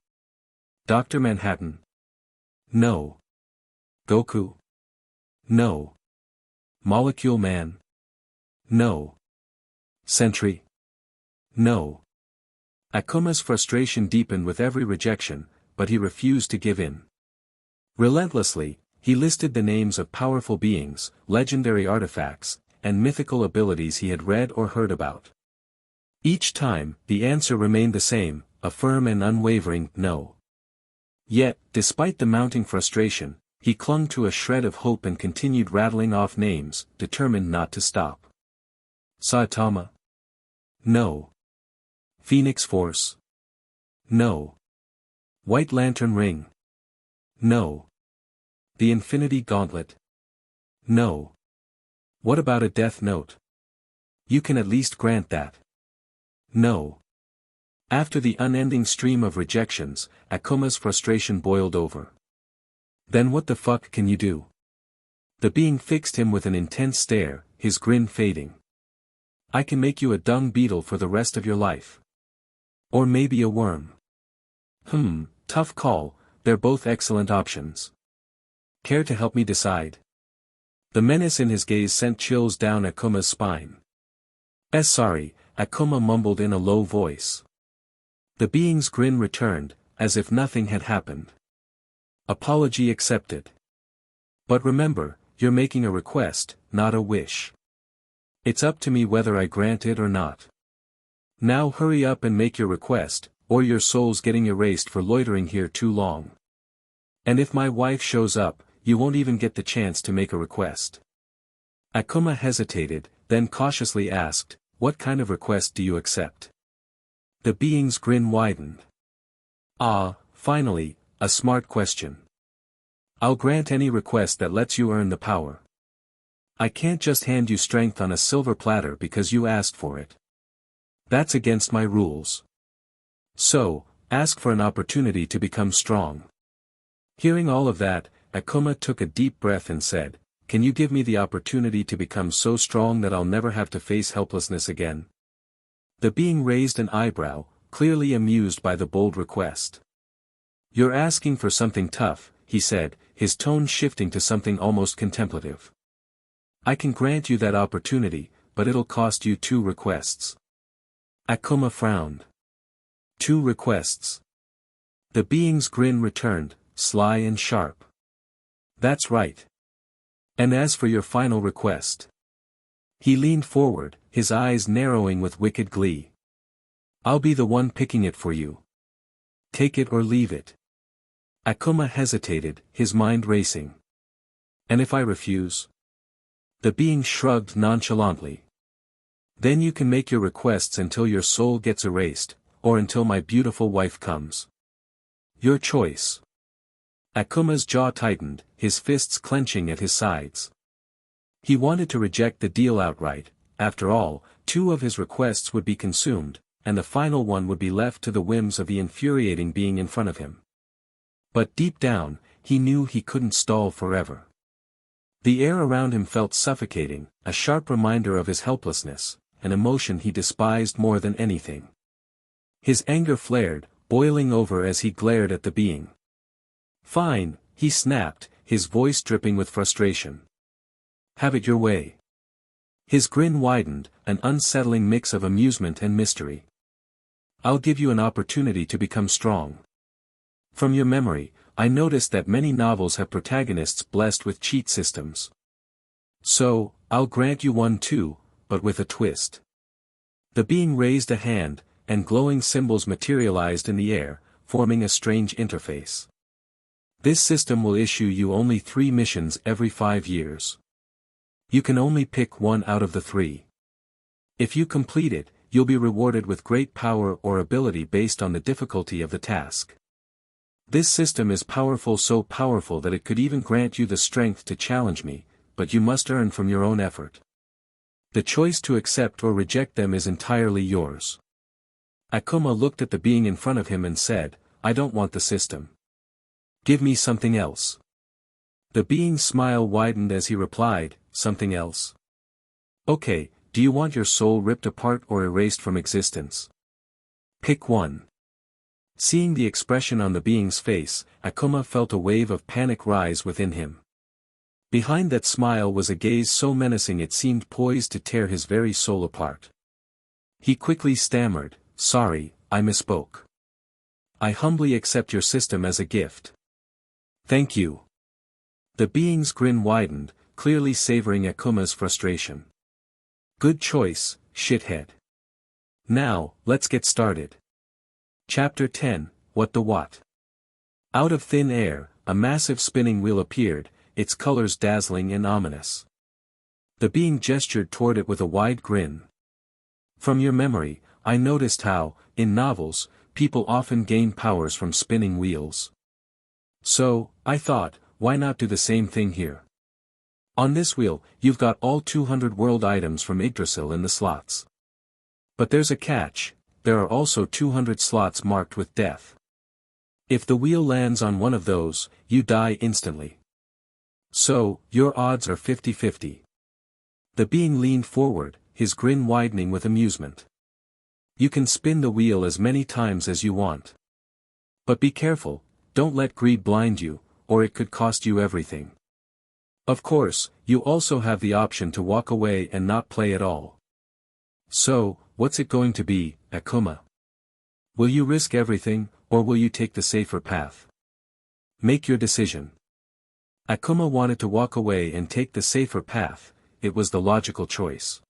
Dr. Manhattan? No. Goku? No. Molecule Man? No. Sentry? No. Akuma's frustration deepened with every rejection, but he refused to give in. Relentlessly, he listed the names of powerful beings, legendary artifacts, and mythical abilities he had read or heard about. Each time, the answer remained the same, a firm and unwavering no. Yet, despite the mounting frustration, he clung to a shred of hope and continued rattling off names, determined not to stop. Saitama? No. Phoenix Force? No. White Lantern Ring? No. The Infinity Gauntlet? No. What about a Death Note? You can at least grant that. No. After the unending stream of rejections, Akuma's frustration boiled over. Then what the fuck can you do? The being fixed him with an intense stare, his grin fading. I can make you a dung beetle for the rest of your life. Or maybe a worm. Tough call, they're both excellent options. Care to help me decide? The menace in his gaze sent chills down Akuma's spine. Sorry, Akuma mumbled in a low voice. The being's grin returned, as if nothing had happened. Apology accepted. But remember, you're making a request, not a wish. It's up to me whether I grant it or not. Now hurry up and make your request, or your soul's getting erased for loitering here too long. And if my wife shows up, you won't even get the chance to make a request. Akuma hesitated, then cautiously asked, what kind of request do you accept? The being's grin widened. Finally, a smart question. I'll grant any request that lets you earn the power. I can't just hand you strength on a silver platter because you asked for it. That's against my rules. So, ask for an opportunity to become strong. Hearing all of that, Akuma took a deep breath and said, can you give me the opportunity to become so strong that I'll never have to face helplessness again? The being raised an eyebrow, clearly amused by the bold request. You're asking for something tough, he said, his tone shifting to something almost contemplative. I can grant you that opportunity, but it'll cost you 2 requests. Akuma frowned. 2 requests. The being's grin returned, sly and sharp. That's right. And as for your final request? He leaned forward, his eyes narrowing with wicked glee. I'll be the one picking it for you. Take it or leave it. Akuma hesitated, his mind racing. And if I refuse? The being shrugged nonchalantly. Then you can make your requests until your soul gets erased, or until my beautiful wife comes. Your choice. Akuma's jaw tightened, his fists clenching at his sides. He wanted to reject the deal outright. After all, 2 of his requests would be consumed, and the final one would be left to the whims of the infuriating being in front of him. But deep down, he knew he couldn't stall forever. The air around him felt suffocating, a sharp reminder of his helplessness, an emotion he despised more than anything. His anger flared, boiling over as he glared at the being. Fine, he snapped, his voice dripping with frustration. Have it your way. His grin widened, an unsettling mix of amusement and mystery. I'll give you an opportunity to become strong. From your memory, I noticed that many novels have protagonists blessed with cheat systems. So, I'll grant you one too, but with a twist. The being raised a hand, and glowing symbols materialized in the air, forming a strange interface. This system will issue you only 3 missions every 5 years. You can only pick one out of the 3. If you complete it, you'll be rewarded with great power or ability based on the difficulty of the task. This system is powerful, so powerful that it could even grant you the strength to challenge me, but you must earn from your own effort. The choice to accept or reject them is entirely yours. Akuma looked at the being in front of him and said, I don't want the system. Give me something else. The being's smile widened as he replied, something else? Okay, do you want your soul ripped apart or erased from existence? Pick one. Seeing the expression on the being's face, Akuma felt a wave of panic rise within him. Behind that smile was a gaze so menacing it seemed poised to tear his very soul apart. He quickly stammered, Sorry, I misspoke. I humbly accept your system as a gift. Thank you. The being's grin widened, clearly savoring Akuma's frustration. Good choice, shithead. Now, let's get started. Chapter 10, What the What? Out of thin air, a massive spinning wheel appeared, its colors dazzling and ominous. The being gestured toward it with a wide grin. From your memory, I noticed how, in novels, people often gain powers from spinning wheels. So, I thought, why not do the same thing here? On this wheel, you've got all 200 world items from Yggdrasil in the slots. But there's a catch, there are also 200 slots marked with death. If the wheel lands on one of those, you die instantly. So, your odds are 50-50. The being leaned forward, his grin widening with amusement. You can spin the wheel as many times as you want. But be careful, don't let greed blind you, or it could cost you everything. Of course, you also have the option to walk away and not play at all. So, what's it going to be, Akuma? Will you risk everything, or will you take the safer path? Make your decision. Akuma wanted to walk away and take the safer path, it was the logical choice.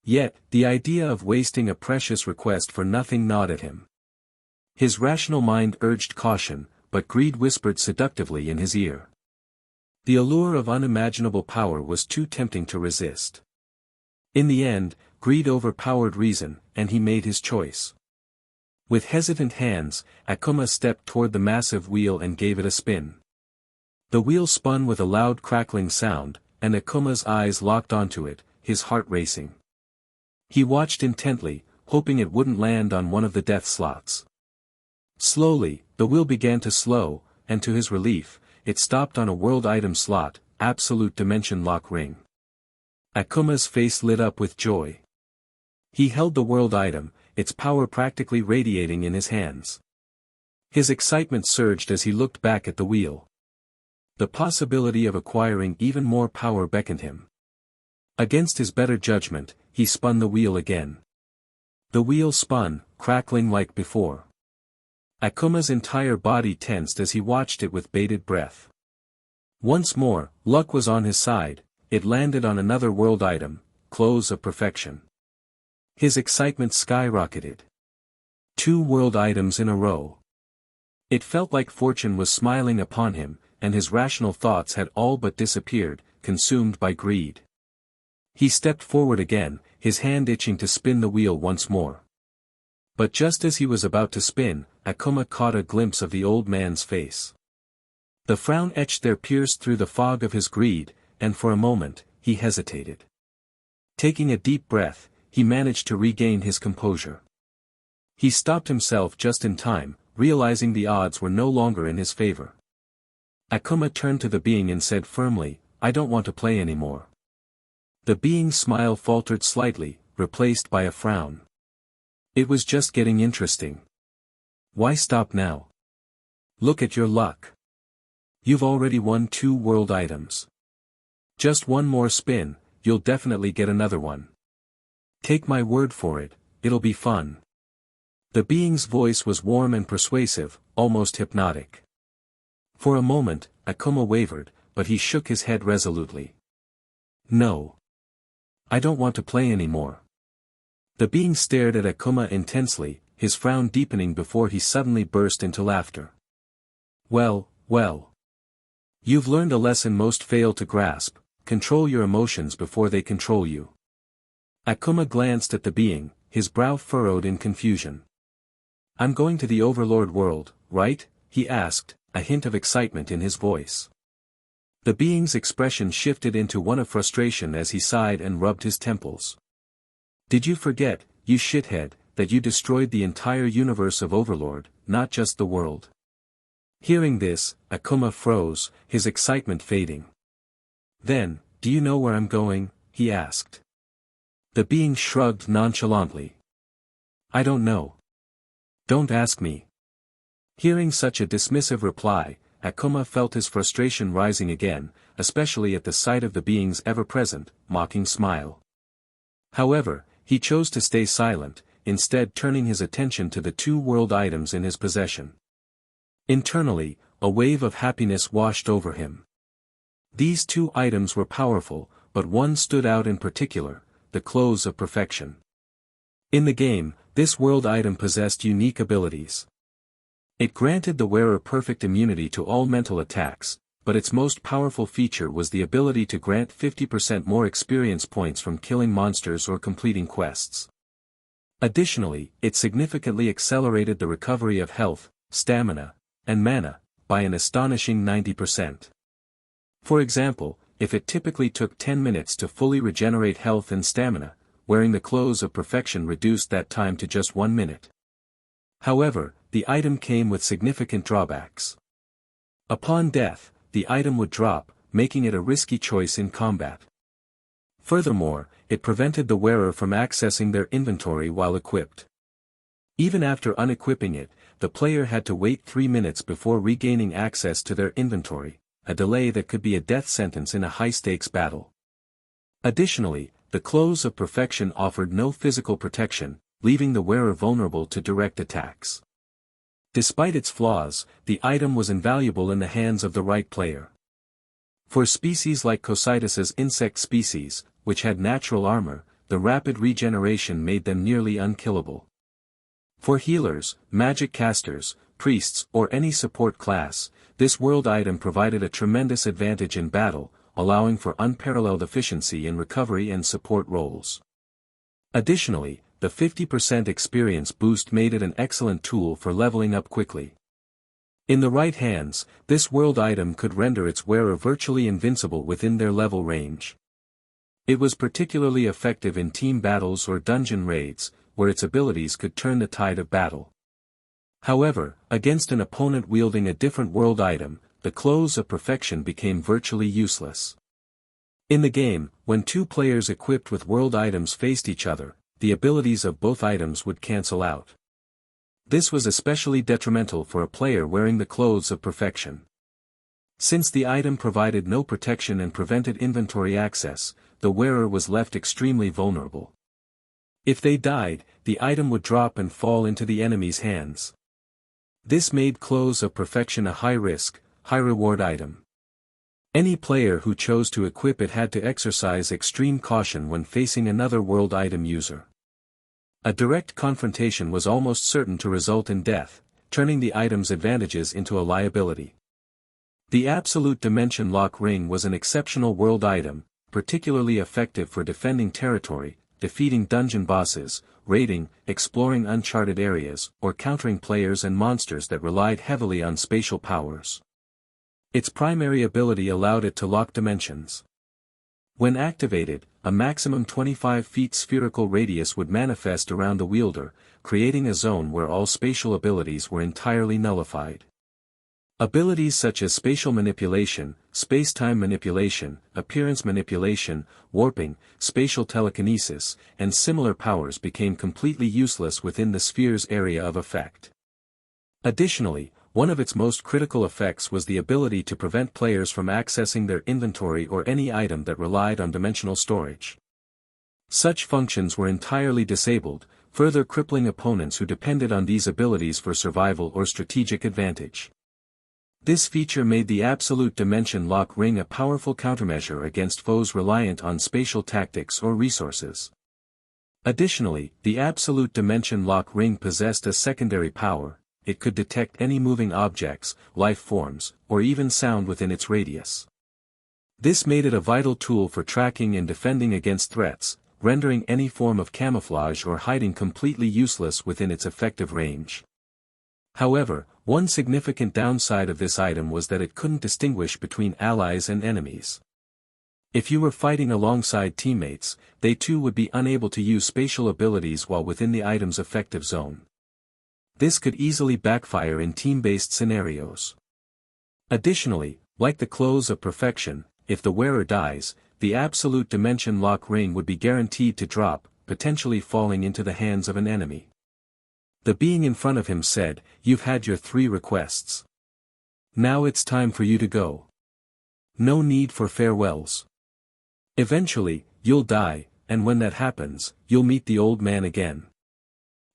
Yet, the idea of wasting a precious request for nothing gnawed at him. His rational mind urged caution, but greed whispered seductively in his ear. The allure of unimaginable power was too tempting to resist. In the end, greed overpowered reason, and he made his choice. With hesitant hands, Akuma stepped toward the massive wheel and gave it a spin. The wheel spun with a loud crackling sound, and Akuma's eyes locked onto it, his heart racing. He watched intently, hoping it wouldn't land on one of the death slots. Slowly, the wheel began to slow, and to his relief, it stopped on a world item slot, absolute dimension lock ring. Akuma's face lit up with joy. He held the world item, its power practically radiating in his hands. His excitement surged as he looked back at the wheel. The possibility of acquiring even more power beckoned him. Against his better judgment, he spun the wheel again. The wheel spun, crackling like before. Akuma's entire body tensed as he watched it with bated breath. Once more, luck was on his side, it landed on another world item, clothes of perfection. His excitement skyrocketed. 2 world items in a row. It felt like fortune was smiling upon him, and his rational thoughts had all but disappeared, consumed by greed. He stepped forward again, his hand itching to spin the wheel once more. But just as he was about to spin, Akuma caught a glimpse of the old man's face. The frown etched there pierced through the fog of his greed, and for a moment, he hesitated. Taking a deep breath, he managed to regain his composure. He stopped himself just in time, realizing the odds were no longer in his favor. Akuma turned to the being and said firmly, "I don't want to play anymore." The being's smile faltered slightly, replaced by a frown. "It was just getting interesting. Why stop now? Look at your luck. You've already won 2 world items. Just one more spin, you'll definitely get another one. Take my word for it, it'll be fun." The being's voice was warm and persuasive, almost hypnotic. For a moment, Akuma wavered, but he shook his head resolutely. "No. I don't want to play anymore." The being stared at Akuma intensely, his frown deepening before he suddenly burst into laughter. Well. You've learned a lesson most fail to grasp: control your emotions before they control you. Akuma glanced at the being, his brow furrowed in confusion. "I'm going to the Overlord world, right?" he asked, a hint of excitement in his voice. The being's expression shifted into one of frustration as he sighed and rubbed his temples. "Did you forget, you shithead, that you destroyed the entire universe of Overlord, not just the world?" Hearing this, Akuma froze, his excitement fading. "Then, do you know where I'm going?" he asked. The being shrugged nonchalantly. "I don't know. Don't ask me." Hearing such a dismissive reply, Akuma felt his frustration rising again, especially at the sight of the being's ever-present, mocking smile. However, he chose to stay silent, instead turning his attention to the 2 world items in his possession. Internally, a wave of happiness washed over him. These 2 items were powerful, but one stood out in particular: the Clothes of Perfection. In the game, this world item possessed unique abilities. It granted the wearer perfect immunity to all mental attacks, but its most powerful feature was the ability to grant 50% more experience points from killing monsters or completing quests. Additionally, it significantly accelerated the recovery of health, stamina, and mana, by an astonishing 90%. For example, if it typically took 10 minutes to fully regenerate health and stamina, wearing the Clothes of Perfection reduced that time to just 1 minute. However, the item came with significant drawbacks. Upon death, the item would drop, making it a risky choice in combat. Furthermore, it prevented the wearer from accessing their inventory while equipped. Even after unequipping it, the player had to wait 3 minutes before regaining access to their inventory, a delay that could be a death sentence in a high-stakes battle. Additionally, the Clothes of Perfection offered no physical protection, leaving the wearer vulnerable to direct attacks. Despite its flaws, the item was invaluable in the hands of the right player. For species like Cocytus's insect species, which had natural armor, the rapid regeneration made them nearly unkillable. For healers, magic casters, priests, or any support class, this world item provided a tremendous advantage in battle, allowing for unparalleled efficiency in recovery and support roles. Additionally, the 50% experience boost made it an excellent tool for leveling up quickly. In the right hands, this world item could render its wearer virtually invincible within their level range. It was particularly effective in team battles or dungeon raids, where its abilities could turn the tide of battle. However, against an opponent wielding a different world item, the Clothes of Perfection became virtually useless. In the game, when 2 players equipped with world items faced each other, the abilities of both items would cancel out. This was especially detrimental for a player wearing the Clothes of Perfection. Since the item provided no protection and prevented inventory access, the wearer was left extremely vulnerable. If they died, the item would drop and fall into the enemy's hands. This made Clothes of Perfection a high-risk, high-reward item. Any player who chose to equip it had to exercise extreme caution when facing another world item user. A direct confrontation was almost certain to result in death, turning the item's advantages into a liability. The Absolute Dimension Lock Ring was an exceptional world item, particularly effective for defending territory, defeating dungeon bosses, raiding, exploring uncharted areas, or countering players and monsters that relied heavily on spatial powers. Its primary ability allowed it to lock dimensions. When activated, a maximum 25 feet spherical radius would manifest around the wielder, creating a zone where all spatial abilities were entirely nullified. Abilities such as spatial manipulation, space-time manipulation, appearance manipulation, warping, spatial telekinesis, and similar powers became completely useless within the sphere's area of effect. Additionally, one of its most critical effects was the ability to prevent players from accessing their inventory or any item that relied on dimensional storage. Such functions were entirely disabled, further crippling opponents who depended on these abilities for survival or strategic advantage. This feature made the Absolute Dimension Lock Ring a powerful countermeasure against foes reliant on spatial tactics or resources. Additionally, the Absolute Dimension Lock Ring possessed a secondary power. It could detect any moving objects, life forms, or even sound within its radius. This made it a vital tool for tracking and defending against threats, rendering any form of camouflage or hiding completely useless within its effective range. However, one significant downside of this item was that it couldn't distinguish between allies and enemies. If you were fighting alongside teammates, they too would be unable to use spatial abilities while within the item's effective zone. This could easily backfire in team-based scenarios. Additionally, like the Clothes of Perfection, if the wearer dies, the Absolute Dimension Lock Ring would be guaranteed to drop, potentially falling into the hands of an enemy. The being in front of him said, "You've had your 3 requests. Now it's time for you to go. No need for farewells. Eventually, you'll die, and when that happens, you'll meet the old man again.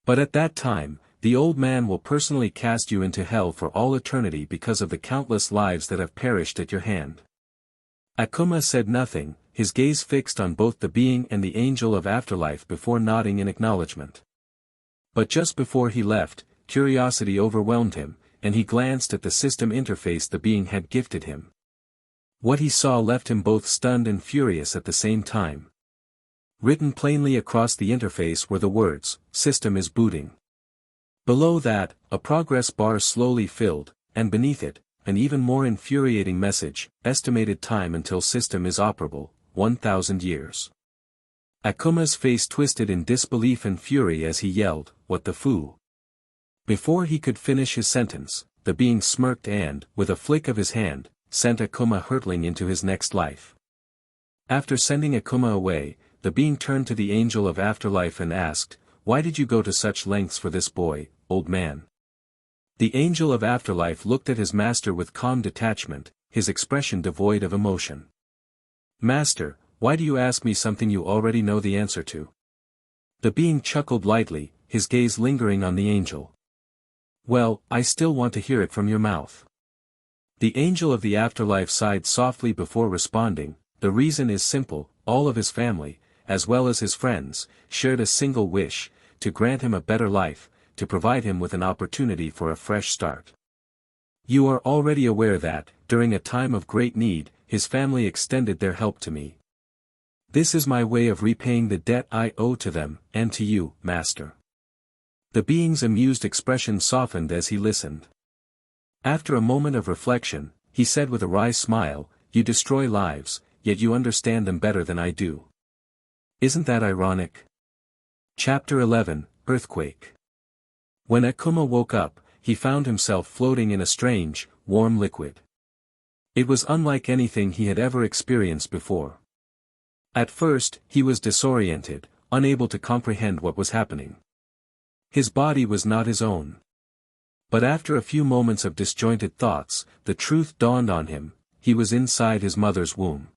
But at that time, the old man will personally cast you into hell for all eternity because of the countless lives that have perished at your hand." Akuma said nothing, his gaze fixed on both the being and the angel of afterlife before nodding in acknowledgement. But just before he left, curiosity overwhelmed him, and he glanced at the system interface the being had gifted him. What he saw left him both stunned and furious at the same time. Written plainly across the interface were the words, "System is booting." Below that, a progress bar slowly filled, and beneath it, an even more infuriating message, "Estimated time until system is operable, 1,000 years. Akuma's face twisted in disbelief and fury as he yelled, "What the foo?" Before he could finish his sentence, the being smirked and, with a flick of his hand, sent Akuma hurtling into his next life. After sending Akuma away, the being turned to the angel of afterlife and asked, "Why did you go to such lengths for this boy, old man?" The angel of afterlife looked at his master with calm detachment, his expression devoid of emotion. "Master, why do you ask me something you already know the answer to?" The being chuckled lightly, his gaze lingering on the angel. "Well, I still want to hear it from your mouth." The angel of the afterlife sighed softly before responding, "The reason is simple, all of his family, as well as his friends, shared a single wish, to grant him a better life, to provide him with an opportunity for a fresh start. You are already aware that, during a time of great need, his family extended their help to me. This is my way of repaying the debt I owe to them, and to you, Master." The being's amused expression softened as he listened. After a moment of reflection, he said with a wry smile, "You destroy lives, yet you understand them better than I do. Isn't that ironic?" Chapter 11, Earthquake. When Akuma woke up, he found himself floating in a strange, warm liquid. It was unlike anything he had ever experienced before. At first, he was disoriented, unable to comprehend what was happening. His body was not his own. But after a few moments of disjointed thoughts, the truth dawned on him, he was inside his mother's womb.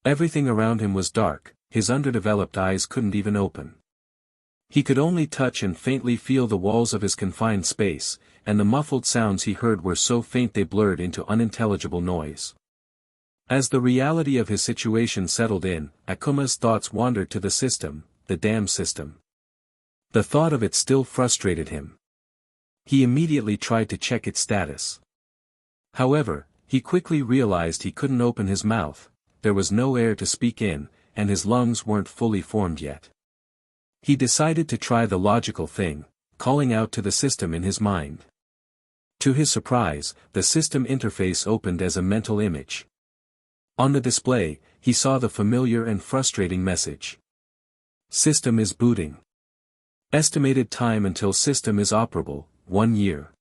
Everything around him was dark, his underdeveloped eyes couldn't even open. He could only touch and faintly feel the walls of his confined space, and the muffled sounds he heard were so faint they blurred into unintelligible noise. As the reality of his situation settled in, Akuma's thoughts wandered to the system, the damn system. The thought of it still frustrated him. He immediately tried to check its status. However, he quickly realized he couldn't open his mouth, there was no air to speak in, and his lungs weren't fully formed yet. He decided to try the logical thing, calling out to the system in his mind. To his surprise, the system interface opened as a mental image. On the display, he saw the familiar and frustrating message. System is booting. Estimated time until system is operable, 1 year.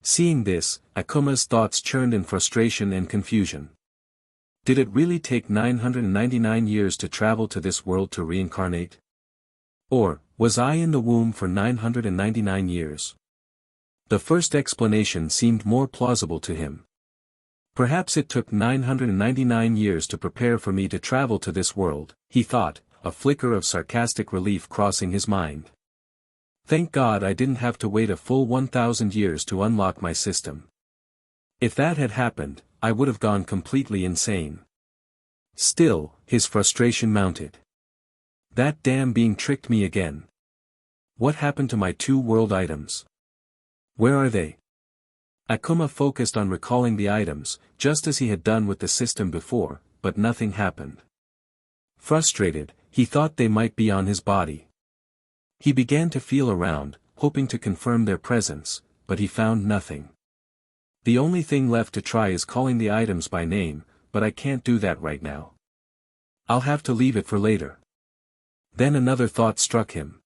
Seeing this, Akuma's thoughts churned in frustration and confusion. Did it really take 999 years to travel to this world to reincarnate? Or, was I in the womb for 999 years? The first explanation seemed more plausible to him. Perhaps it took 999 years to prepare for me to travel to this world, he thought, a flicker of sarcastic relief crossing his mind. Thank God I didn't have to wait a full 1,000 years to unlock my system. If that had happened, I would have gone completely insane. Still, his frustration mounted. That damn being tricked me again. What happened to my 2 world items? Where are they? Akuma focused on recalling the items, just as he had done with the system before, but nothing happened. Frustrated, he thought they might be on his body. He began to feel around, hoping to confirm their presence, but he found nothing. The only thing left to try is calling the items by name, but I can't do that right now. I'll have to leave it for later. Then another thought struck him.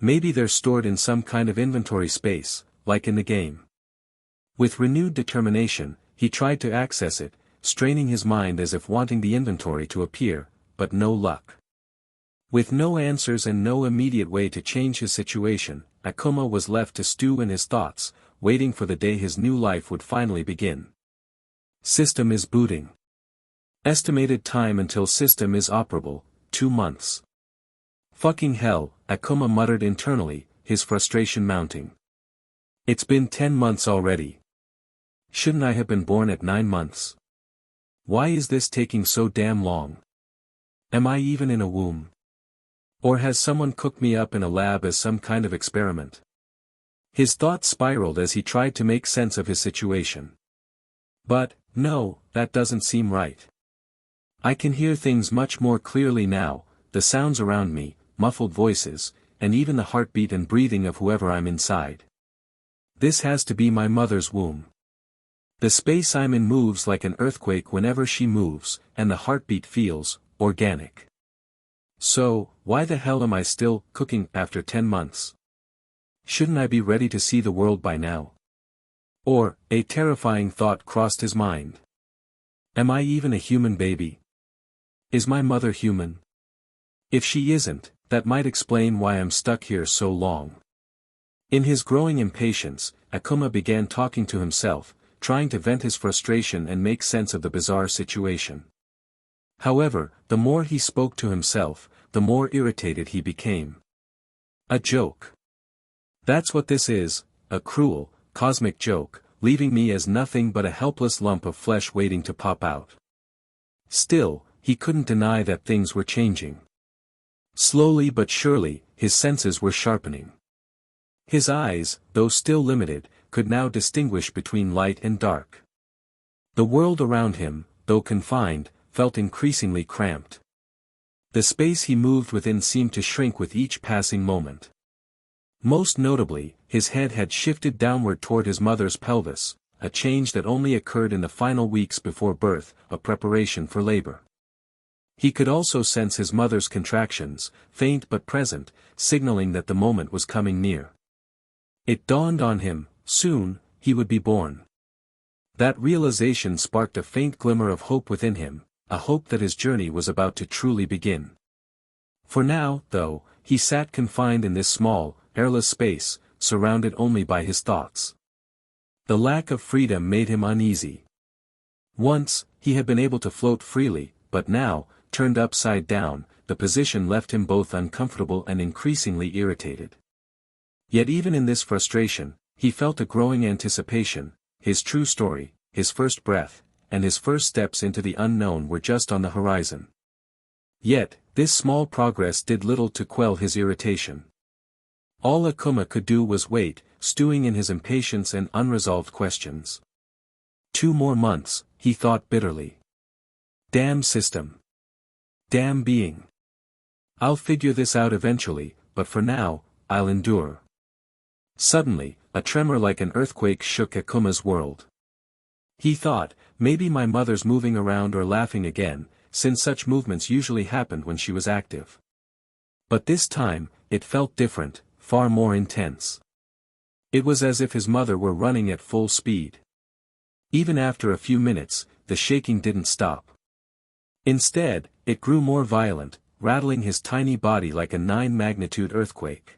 Maybe they're stored in some kind of inventory space, like in the game. With renewed determination, he tried to access it, straining his mind as if wanting the inventory to appear, but no luck. With no answers and no immediate way to change his situation, Akuma was left to stew in his thoughts, waiting for the day his new life would finally begin. System is booting. Estimated time until system is operable, 2 months. Fucking hell, Akuma muttered internally, his frustration mounting. It's been 10 months already. Shouldn't I have been born at 9 months? Why is this taking so damn long? Am I even in a womb? Or has someone cooked me up in a lab as some kind of experiment? His thoughts spiraled as he tried to make sense of his situation. But, no, that doesn't seem right. I can hear things much more clearly now, the sounds around me, muffled voices, and even the heartbeat and breathing of whoever I'm inside. This has to be my mother's womb. The space I'm in moves like an earthquake whenever she moves, and the heartbeat feels organic. So, why the hell am I still cooking after 10 months? Shouldn't I be ready to see the world by now? Or, a terrifying thought crossed his mind. Am I even a human baby? Is my mother human? If she isn't, that might explain why I'm stuck here so long. In his growing impatience, Akuma began talking to himself, trying to vent his frustration and make sense of the bizarre situation. However, the more he spoke to himself, the more irritated he became. A joke. That's what this is, a cruel, cosmic joke, leaving me as nothing but a helpless lump of flesh waiting to pop out. Still, he couldn't deny that things were changing. Slowly but surely, his senses were sharpening. His eyes, though still limited, could now distinguish between light and dark. The world around him, though confined, felt increasingly cramped. The space he moved within seemed to shrink with each passing moment. Most notably, his head had shifted downward toward his mother's pelvis, a change that only occurred in the final weeks before birth, a preparation for labor. He could also sense his mother's contractions, faint but present, signaling that the moment was coming near. It dawned on him, soon, he would be born. That realization sparked a faint glimmer of hope within him, a hope that his journey was about to truly begin. For now, though, he sat confined in this small, airless space, surrounded only by his thoughts. The lack of freedom made him uneasy. Once, he had been able to float freely, but now, turned upside down, the position left him both uncomfortable and increasingly irritated. Yet even in this frustration, he felt a growing anticipation. His true story, his first breath, and his first steps into the unknown were just on the horizon. Yet, this small progress did little to quell his irritation. All Akuma could do was wait, stewing in his impatience and unresolved questions. 2 more months, he thought bitterly. Damn system. Damn being. I'll figure this out eventually, but for now, I'll endure. Suddenly, a tremor like an earthquake shook Akuma's world. He thought, maybe my mother's moving around or laughing again, since such movements usually happened when she was active. But this time, it felt different, far more intense. It was as if his mother were running at full speed. Even after a few minutes, the shaking didn't stop. Instead, it grew more violent, rattling his tiny body like a 9-magnitude earthquake.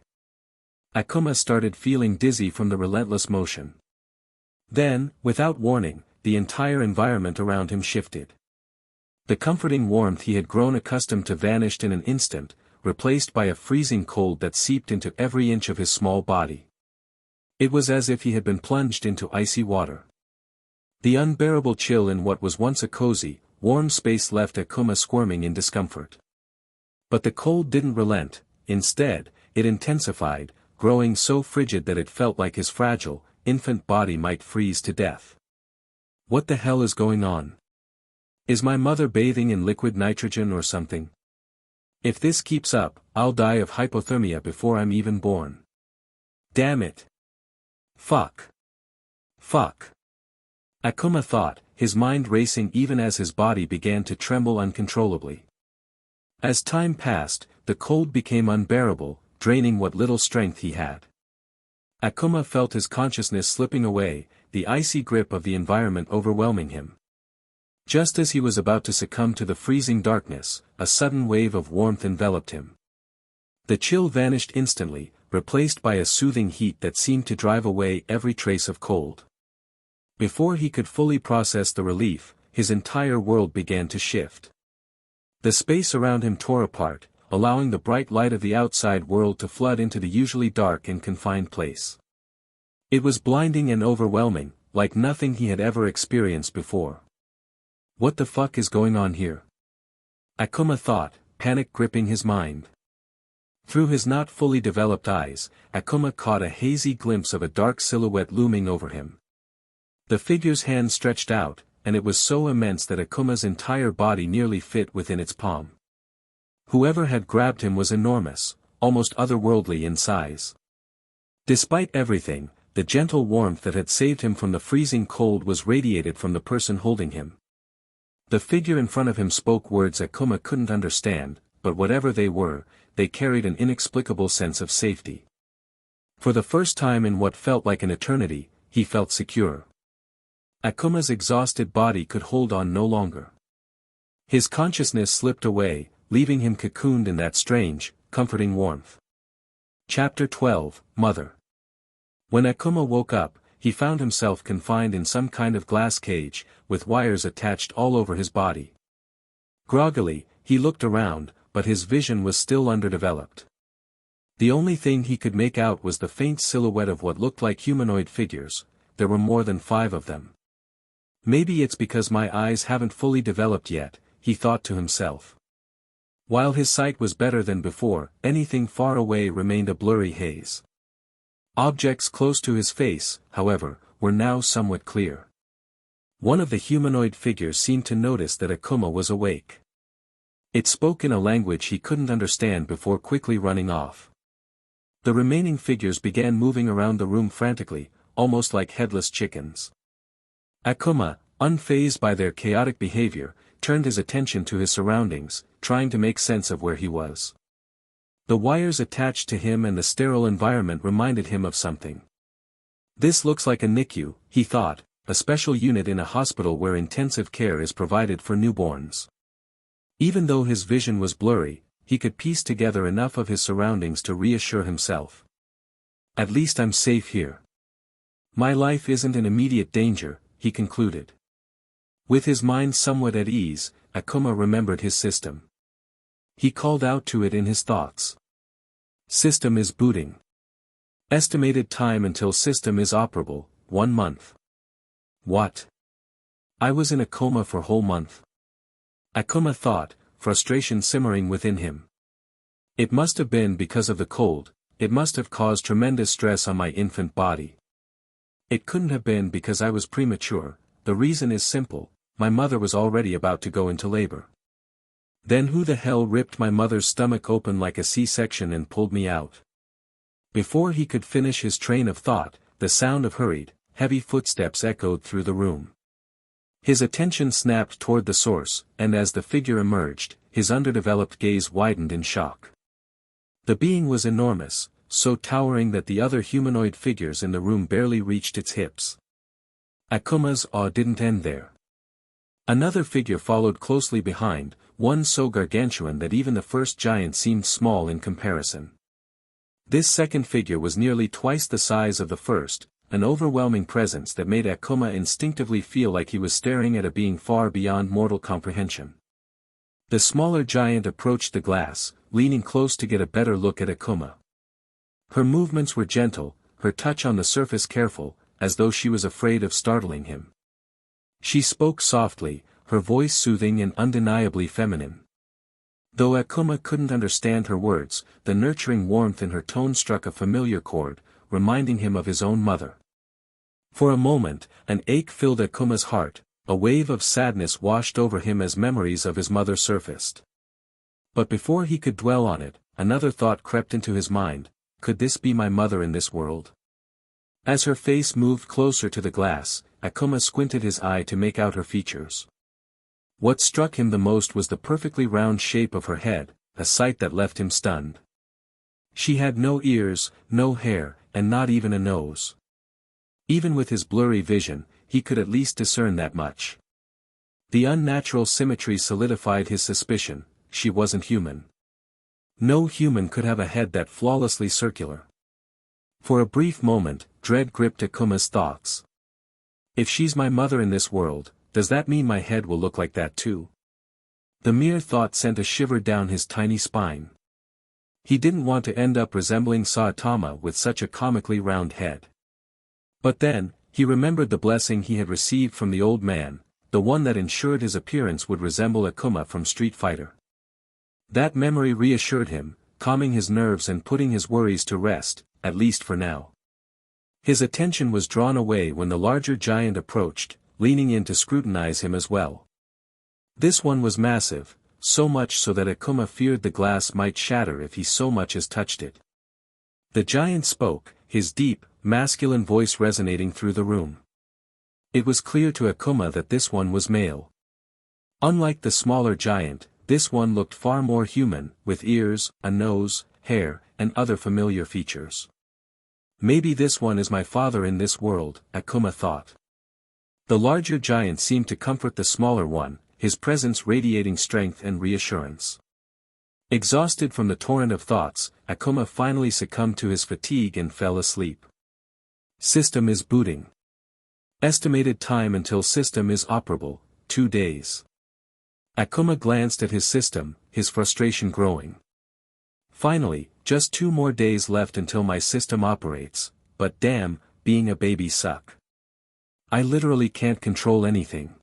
Akuma started feeling dizzy from the relentless motion. Then, without warning, the entire environment around him shifted. The comforting warmth he had grown accustomed to vanished in an instant, replaced by a freezing cold that seeped into every inch of his small body. It was as if he had been plunged into icy water. The unbearable chill in what was once a cozy, warm space left Akuma squirming in discomfort. But the cold didn't relent. Instead, it intensified, growing so frigid that it felt like his fragile, infant body might freeze to death. What the hell is going on? Is my mother bathing in liquid nitrogen or something? If this keeps up, I'll die of hypothermia before I'm even born. Damn it. Fuck. Fuck. Akuma thought, his mind racing even as his body began to tremble uncontrollably. As time passed, the cold became unbearable, draining what little strength he had. Akuma felt his consciousness slipping away, the icy grip of the environment overwhelming him. Just as he was about to succumb to the freezing darkness, a sudden wave of warmth enveloped him. The chill vanished instantly, replaced by a soothing heat that seemed to drive away every trace of cold. Before he could fully process the relief, his entire world began to shift. The space around him tore apart, allowing the bright light of the outside world to flood into the usually dark and confined place. It was blinding and overwhelming, like nothing he had ever experienced before. What the fuck is going on here? Akuma thought, panic gripping his mind. Through his not fully developed eyes, Akuma caught a hazy glimpse of a dark silhouette looming over him. The figure's hand stretched out, and it was so immense that Akuma's entire body nearly fit within its palm. Whoever had grabbed him was enormous, almost otherworldly in size. Despite everything, the gentle warmth that had saved him from the freezing cold was radiated from the person holding him. The figure in front of him spoke words Akuma couldn't understand, but whatever they were, they carried an inexplicable sense of safety. For the first time in what felt like an eternity, he felt secure. Akuma's exhausted body could hold on no longer. His consciousness slipped away, leaving him cocooned in that strange, comforting warmth. Chapter 12, Mother. When Akuma woke up, he found himself confined in some kind of glass cage, with wires attached all over his body. Groggily, he looked around, but his vision was still underdeveloped. The only thing he could make out was the faint silhouette of what looked like humanoid figures. There were more than 5 of them. Maybe it's because my eyes haven't fully developed yet, he thought to himself. While his sight was better than before, anything far away remained a blurry haze. Objects close to his face, however, were now somewhat clear. One of the humanoid figures seemed to notice that Akuma was awake. It spoke in a language he couldn't understand before quickly running off. The remaining figures began moving around the room frantically, almost like headless chickens. Akuma, unfazed by their chaotic behavior, turned his attention to his surroundings, trying to make sense of where he was. The wires attached to him and the sterile environment reminded him of something. This looks like a NICU, he thought, a special unit in a hospital where intensive care is provided for newborns. Even though his vision was blurry, he could piece together enough of his surroundings to reassure himself. At least I'm safe here. My life isn't in immediate danger, he concluded. With his mind somewhat at ease, Akuma remembered his system. He called out to it in his thoughts. System is booting. Estimated time until system is operable, 1 month. What? I was in a coma for whole month. Akuma thought, frustration simmering within him. It must have been because of the cold, it must have caused tremendous stress on my infant body. It couldn't have been because I was premature, the reason is simple, my mother was already about to go into labor. Then who the hell ripped my mother's stomach open like a C-section and pulled me out? Before he could finish his train of thought, the sound of hurried, heavy footsteps echoed through the room. His attention snapped toward the source, and as the figure emerged, his underdeveloped gaze widened in shock. The being was enormous, so towering that the other humanoid figures in the room barely reached its hips. Akuma's awe didn't end there. Another figure followed closely behind, one so gargantuan that even the first giant seemed small in comparison. This second figure was nearly twice the size of the first, an overwhelming presence that made Akuma instinctively feel like he was staring at a being far beyond mortal comprehension. The smaller giant approached the glass, leaning close to get a better look at Akuma. Her movements were gentle, her touch on the surface careful, as though she was afraid of startling him. She spoke softly, her voice soothing and undeniably feminine. Though Akuma couldn't understand her words, the nurturing warmth in her tone struck a familiar chord, reminding him of his own mother. For a moment, an ache filled Akuma's heart, a wave of sadness washed over him as memories of his mother surfaced. But before he could dwell on it, another thought crept into his mind: could this be my mother in this world? As her face moved closer to the glass, Akuma squinted his eye to make out her features. What struck him the most was the perfectly round shape of her head, a sight that left him stunned. She had no ears, no hair, and not even a nose. Even with his blurry vision, he could at least discern that much. The unnatural symmetry solidified his suspicion: she wasn't human. No human could have a head that flawlessly circular. For a brief moment, dread gripped Akuma's thoughts. If she's my mother in this world, does that mean my head will look like that too? The mere thought sent a shiver down his tiny spine. He didn't want to end up resembling Saitama with such a comically round head. But then, he remembered the blessing he had received from the old man, the one that ensured his appearance would resemble Akuma from Street Fighter. That memory reassured him, calming his nerves and putting his worries to rest, at least for now. His attention was drawn away when the larger giant approached, leaning in to scrutinize him as well. This one was massive, so much so that Akuma feared the glass might shatter if he so much as touched it. The giant spoke, his deep, masculine voice resonating through the room. It was clear to Akuma that this one was male. Unlike the smaller giant, this one looked far more human, with ears, a nose, hair, and other familiar features. Maybe this one is my father in this world, Akuma thought. The larger giant seemed to comfort the smaller one, his presence radiating strength and reassurance. Exhausted from the torrent of thoughts, Akuma finally succumbed to his fatigue and fell asleep. System is booting. Estimated time until system is operable, 2 days. Akuma glanced at his system, his frustration growing. Finally, just 2 more days left until my system operates, but damn, being a baby suck. I literally can't control anything.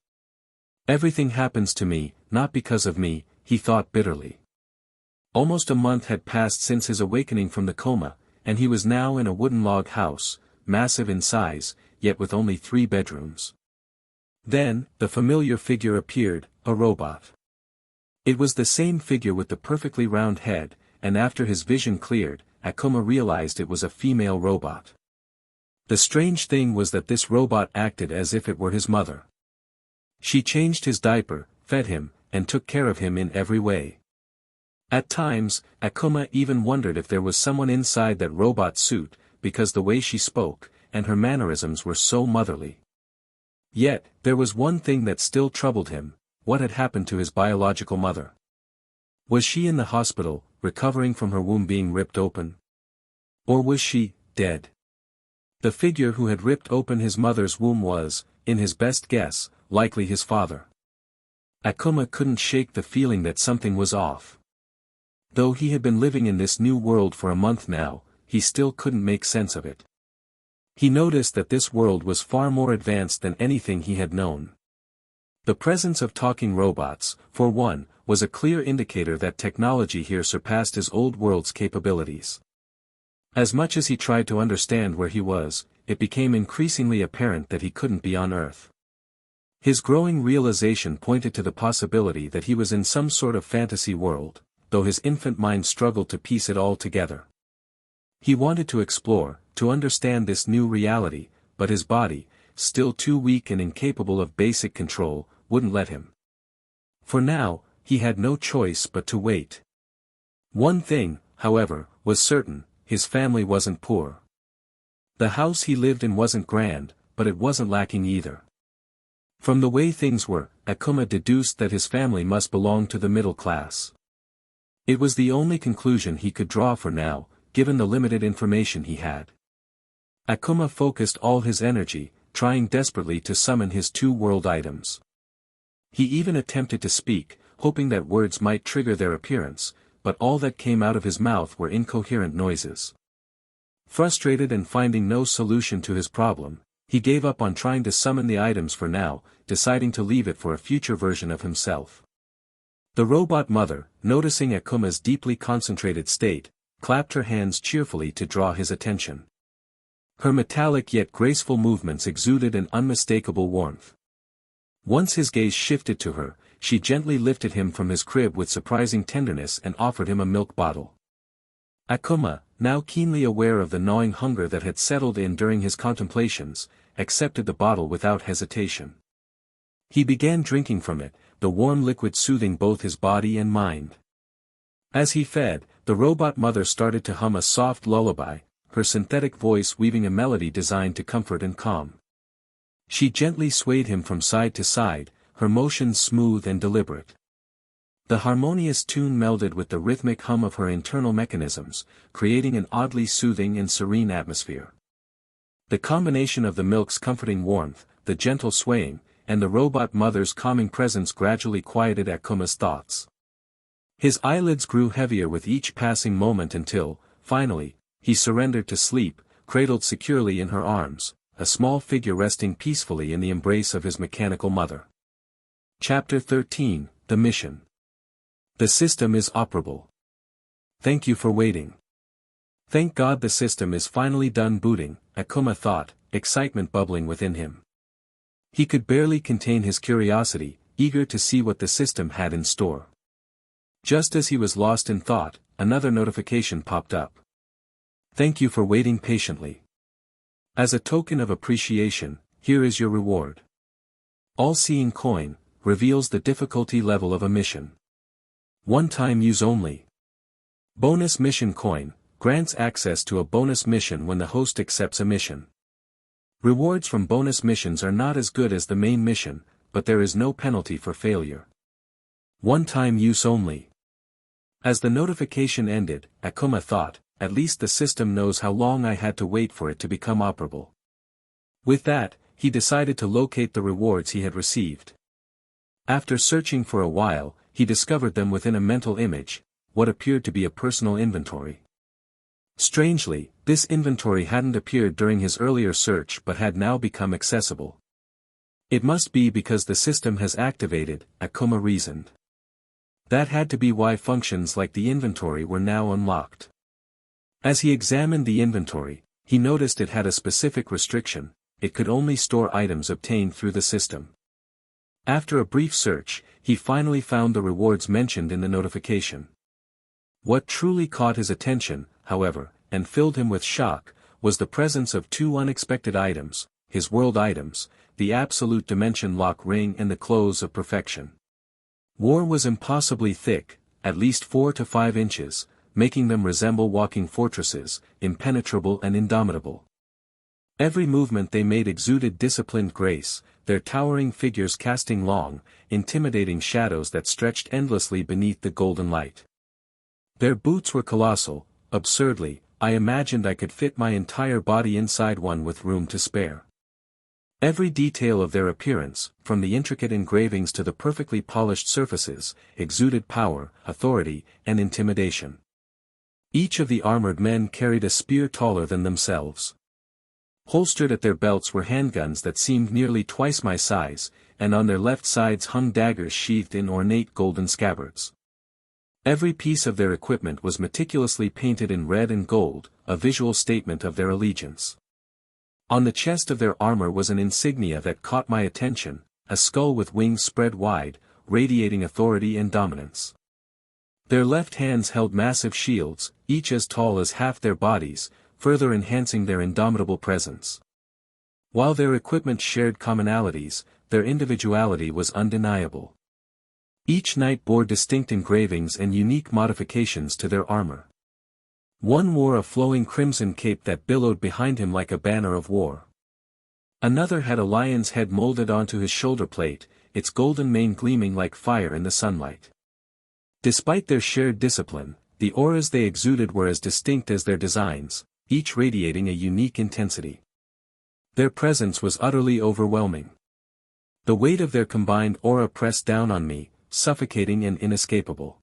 Everything happens to me, not because of me, he thought bitterly. Almost a month had passed since his awakening from the coma, and he was now in a wooden log house, massive in size, yet with only 3 bedrooms. Then, the familiar figure appeared, a robot. It was the same figure with the perfectly round head, and after his vision cleared, Akuma realized it was a female robot. The strange thing was that this robot acted as if it were his mother. She changed his diaper, fed him, and took care of him in every way. At times, Akuma even wondered if there was someone inside that robot suit, because the way she spoke, and her mannerisms were so motherly. Yet, there was one thing that still troubled him: what had happened to his biological mother? Was she in the hospital, recovering from her womb being ripped open? Or was she dead? The figure who had ripped open his mother's womb was, in his best guess, likely his father. Akuma couldn't shake the feeling that something was off. Though he had been living in this new world for a month now, he still couldn't make sense of it. He noticed that this world was far more advanced than anything he had known. The presence of talking robots, for one, was a clear indicator that technology here surpassed his old world's capabilities. As much as he tried to understand where he was, it became increasingly apparent that he couldn't be on Earth. His growing realization pointed to the possibility that he was in some sort of fantasy world, though his infant mind struggled to piece it all together. He wanted to explore, to understand this new reality, but his body, still too weak and incapable of basic control, wouldn't let him. For now, he had no choice but to wait. One thing, however, was certain: his family wasn't poor. The house he lived in wasn't grand, but it wasn't lacking either. From the way things were, Akuma deduced that his family must belong to the middle class. It was the only conclusion he could draw for now, given the limited information he had. Akuma focused all his energy, trying desperately to summon his two world items. He even attempted to speak, hoping that words might trigger their appearance, but all that came out of his mouth were incoherent noises. Frustrated and finding no solution to his problem, he gave up on trying to summon the items for now, deciding to leave it for a future version of himself. The robot mother, noticing Akuma's deeply concentrated state, clapped her hands cheerfully to draw his attention. Her metallic yet graceful movements exuded an unmistakable warmth. Once his gaze shifted to her, she gently lifted him from his crib with surprising tenderness and offered him a milk bottle. Akuma, now keenly aware of the gnawing hunger that had settled in during his contemplations, accepted the bottle without hesitation. He began drinking from it, the warm liquid soothing both his body and mind. As he fed, the robot mother started to hum a soft lullaby, her synthetic voice weaving a melody designed to comfort and calm. She gently swayed him from side to side, her motions smooth and deliberate. The harmonious tune melded with the rhythmic hum of her internal mechanisms, creating an oddly soothing and serene atmosphere. The combination of the milk's comforting warmth, the gentle swaying, and the robot mother's calming presence gradually quieted Akuma's thoughts. His eyelids grew heavier with each passing moment until, finally, he surrendered to sleep, cradled securely in her arms, a small figure resting peacefully in the embrace of his mechanical mother. Chapter 13, The Mission. The system is operable. Thank you for waiting. Thank God the system is finally done booting, Akuma thought, excitement bubbling within him. He could barely contain his curiosity, eager to see what the system had in store. Just as he was lost in thought, another notification popped up. Thank you for waiting patiently. As a token of appreciation, here is your reward. All-Seeing Coin reveals the difficulty level of a mission. One-time use only. Bonus Mission Coin grants access to a bonus mission when the host accepts a mission. Rewards from bonus missions are not as good as the main mission, but there is no penalty for failure. One-time use only. As the notification ended, Akuma thought, at least the system knows how long I had to wait for it to become operable. With that, he decided to locate the rewards he had received. After searching for a while, he discovered them within a mental image, what appeared to be a personal inventory. Strangely, this inventory hadn't appeared during his earlier search but had now become accessible. It must be because the system has activated, Akuma reasoned. That had to be why functions like the inventory were now unlocked. As he examined the inventory, he noticed it had a specific restriction: it could only store items obtained through the system. After a brief search, he finally found the rewards mentioned in the notification. What truly caught his attention, however, and filled him with shock, was the presence of two unexpected items, his world items, the Absolute Dimension Lock Ring and the Clothes of Perfection. War was impossibly thick, at least 4 to 5 inches, making them resemble walking fortresses, impenetrable and indomitable. Every movement they made exuded disciplined grace, their towering figures casting long, intimidating shadows that stretched endlessly beneath the golden light. Their boots were colossal. Absurdly, I imagined I could fit my entire body inside one with room to spare. Every detail of their appearance, from the intricate engravings to the perfectly polished surfaces, exuded power, authority, and intimidation. Each of the armored men carried a spear taller than themselves. Holstered at their belts were handguns that seemed nearly twice my size, and on their left sides hung daggers sheathed in ornate golden scabbards. Every piece of their equipment was meticulously painted in red and gold, a visual statement of their allegiance. On the chest of their armor was an insignia that caught my attention, a skull with wings spread wide, radiating authority and dominance. Their left hands held massive shields, each as tall as half their bodies, further enhancing their indomitable presence. While their equipment shared commonalities, their individuality was undeniable. Each knight bore distinct engravings and unique modifications to their armor. One wore a flowing crimson cape that billowed behind him like a banner of war. Another had a lion's head molded onto his shoulder plate, its golden mane gleaming like fire in the sunlight. Despite their shared discipline, the auras they exuded were as distinct as their designs, each radiating a unique intensity. Their presence was utterly overwhelming. The weight of their combined aura pressed down on me, suffocating and inescapable.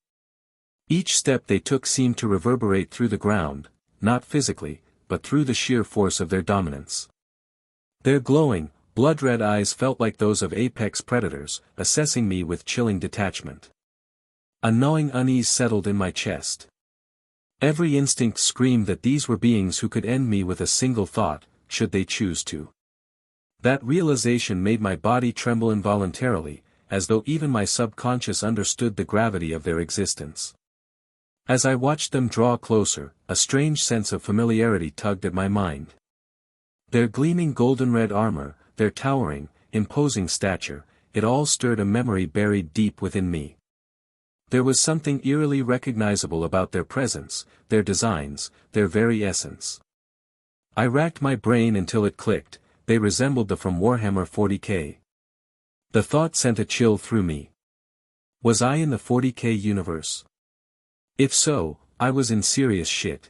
Each step they took seemed to reverberate through the ground, not physically, but through the sheer force of their dominance. Their glowing, blood-red eyes felt like those of apex predators, assessing me with chilling detachment. A gnawing unease settled in my chest. Every instinct screamed that these were beings who could end me with a single thought, should they choose to. That realization made my body tremble involuntarily, as though even my subconscious understood the gravity of their existence. As I watched them draw closer, a strange sense of familiarity tugged at my mind. Their gleaming golden-red armor, their towering, imposing stature, it all stirred a memory buried deep within me. There was something eerily recognizable about their presence, their designs, their very essence. I racked my brain until it clicked, they resembled the from Warhammer 40k. The thought sent a chill through me. Was I in the 40k universe? If so, I was in serious shit.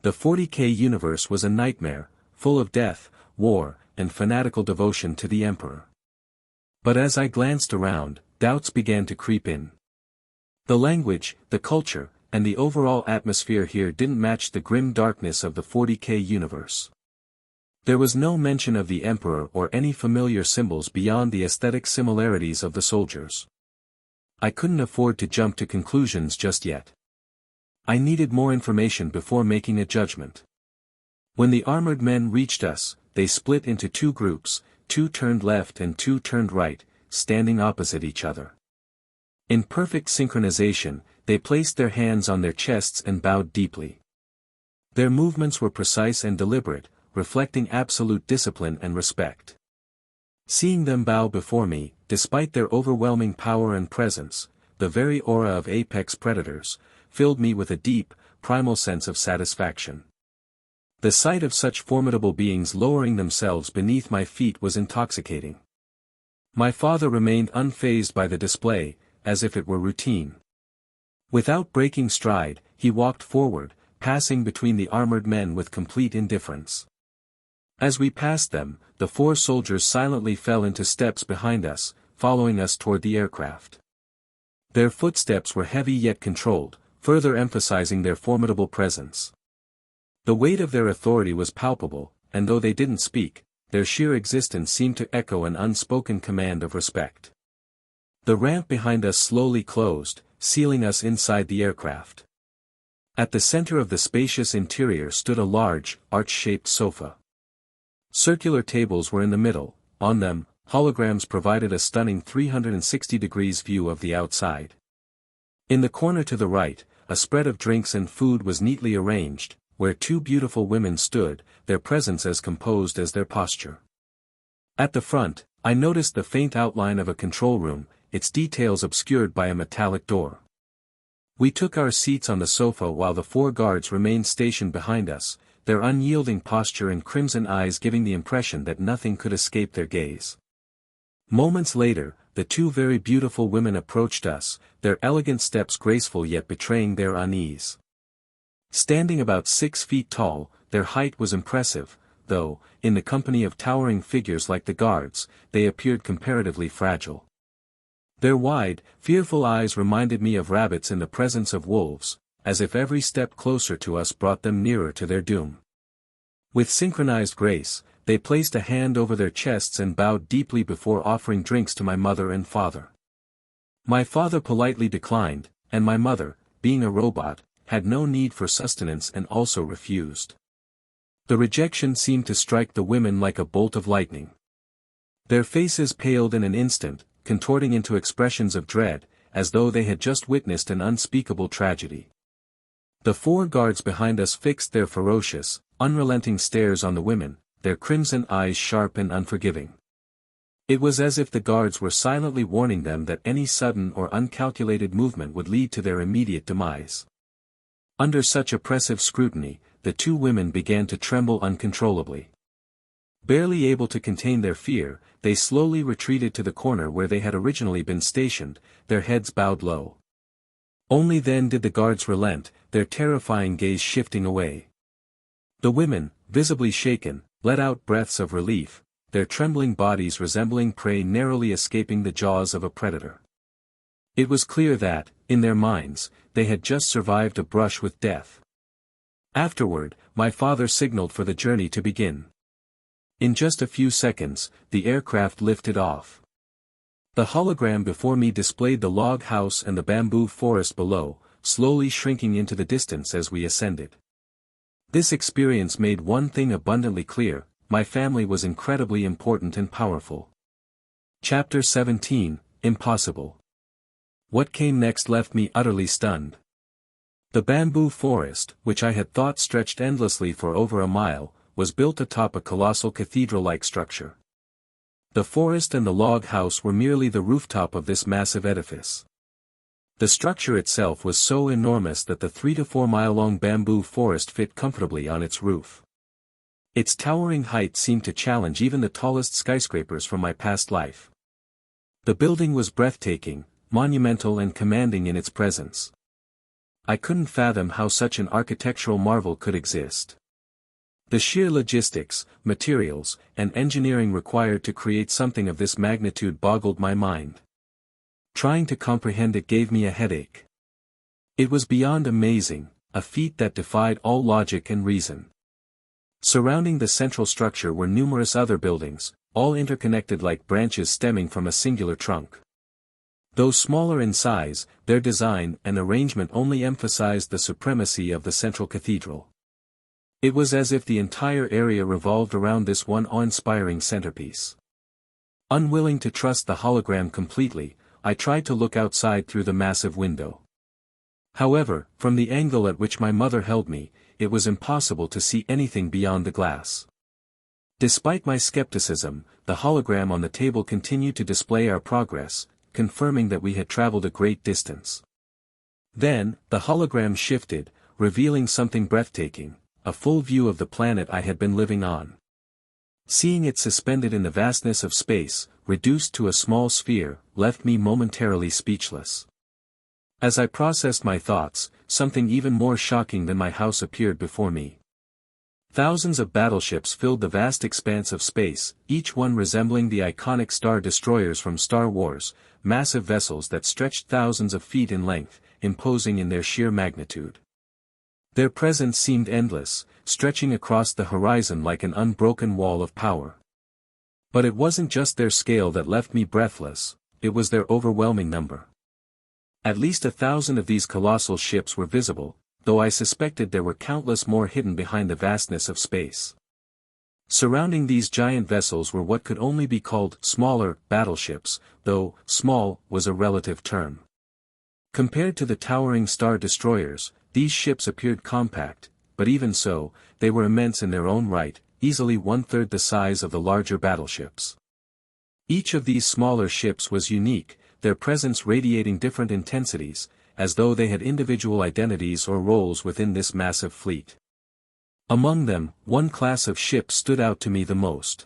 The 40k universe was a nightmare, full of death, war, and fanatical devotion to the Emperor. But as I glanced around, doubts began to creep in. The language, the culture, and the overall atmosphere here didn't match the grim darkness of the 40k universe. There was no mention of the Emperor or any familiar symbols beyond the aesthetic similarities of the soldiers. I couldn't afford to jump to conclusions just yet. I needed more information before making a judgment. When the armored men reached us, they split into two groups, two turned left and two turned right, standing opposite each other. In perfect synchronization, they placed their hands on their chests and bowed deeply. Their movements were precise and deliberate, reflecting absolute discipline and respect. Seeing them bow before me, despite their overwhelming power and presence, the very aura of apex predators, filled me with a deep, primal sense of satisfaction. The sight of such formidable beings lowering themselves beneath my feet was intoxicating. My father remained unfazed by the display, as if it were routine. Without breaking stride, he walked forward, passing between the armored men with complete indifference. As we passed them, the four soldiers silently fell into steps behind us, following us toward the aircraft. Their footsteps were heavy yet controlled, further emphasizing their formidable presence. The weight of their authority was palpable, and though they didn't speak, their sheer existence seemed to echo an unspoken command of respect. The ramp behind us slowly closed, sealing us inside the aircraft. At the center of the spacious interior stood a large, arch-shaped sofa. Circular tables were in the middle, on them, holograms provided a stunning 360-degree view of the outside. In the corner to the right, a spread of drinks and food was neatly arranged, where two beautiful women stood, their presence as composed as their posture. At the front, I noticed the faint outline of a control room, its details obscured by a metallic door. We took our seats on the sofa while the four guards remained stationed behind us, their unyielding posture and crimson eyes giving the impression that nothing could escape their gaze. Moments later, the two very beautiful women approached us, their elegant steps graceful yet betraying their unease. Standing about 6 feet tall, their height was impressive, though, in the company of towering figures like the guards, they appeared comparatively fragile. Their wide, fearful eyes reminded me of rabbits in the presence of wolves, as if every step closer to us brought them nearer to their doom. With synchronized grace, they placed a hand over their chests and bowed deeply before offering drinks to my mother and father. My father politely declined, and my mother, being a robot, had no need for sustenance and also refused. The rejection seemed to strike the women like a bolt of lightning. Their faces paled in an instant, contorting into expressions of dread, as though they had just witnessed an unspeakable tragedy. The 4 guards behind us fixed their ferocious, unrelenting stares on the women, their crimson eyes sharp and unforgiving. It was as if the guards were silently warning them that any sudden or uncalculated movement would lead to their immediate demise. Under such oppressive scrutiny, the 2 women began to tremble uncontrollably. Barely able to contain their fear, they slowly retreated to the corner where they had originally been stationed, their heads bowed low. Only then did the guards relent, their terrifying gaze shifting away. The women, visibly shaken, let out breaths of relief, their trembling bodies resembling prey narrowly escaping the jaws of a predator. It was clear that, in their minds, they had just survived a brush with death. Afterward, my father signaled for the journey to begin. In just a few seconds, the aircraft lifted off. The hologram before me displayed the log house and the bamboo forest below, slowly shrinking into the distance as we ascended. This experience made one thing abundantly clear: my family was incredibly important and powerful. Chapter 17, Impossible. What came next left me utterly stunned. The bamboo forest, which I had thought stretched endlessly for over a mile, was built atop a colossal cathedral-like structure. The forest and the log house were merely the rooftop of this massive edifice. The structure itself was so enormous that the 3 to 4 mile-long bamboo forest fit comfortably on its roof. Its towering height seemed to challenge even the tallest skyscrapers from my past life. The building was breathtaking, monumental and commanding in its presence. I couldn't fathom how such an architectural marvel could exist. The sheer logistics, materials, and engineering required to create something of this magnitude boggled my mind. Trying to comprehend it gave me a headache. It was beyond amazing, a feat that defied all logic and reason. Surrounding the central structure were numerous other buildings, all interconnected like branches stemming from a singular trunk. Though smaller in size, their design and arrangement only emphasized the supremacy of the central cathedral. It was as if the entire area revolved around this one awe-inspiring centerpiece. Unwilling to trust the hologram completely, I tried to look outside through the massive window. However, from the angle at which my mother held me, it was impossible to see anything beyond the glass. Despite my skepticism, the hologram on the table continued to display our progress, confirming that we had traveled a great distance. Then, the hologram shifted, revealing something breathtaking: a full view of the planet I had been living on. Seeing it suspended in the vastness of space, reduced to a small sphere, left me momentarily speechless. As I processed my thoughts, something even more shocking than my house appeared before me. Thousands of battleships filled the vast expanse of space, each one resembling the iconic Star Destroyers from Star Wars, massive vessels that stretched thousands of feet in length, imposing in their sheer magnitude. Their presence seemed endless, stretching across the horizon like an unbroken wall of power. But it wasn't just their scale that left me breathless, it was their overwhelming number. At least 1,000 of these colossal ships were visible, though I suspected there were countless more hidden behind the vastness of space. Surrounding these giant vessels were what could only be called smaller battleships, though small was a relative term. Compared to the towering Star Destroyers, these ships appeared compact, but even so, they were immense in their own right, easily 1/3 the size of the larger battleships. Each of these smaller ships was unique, their presence radiating different intensities, as though they had individual identities or roles within this massive fleet. Among them, one class of ships stood out to me the most.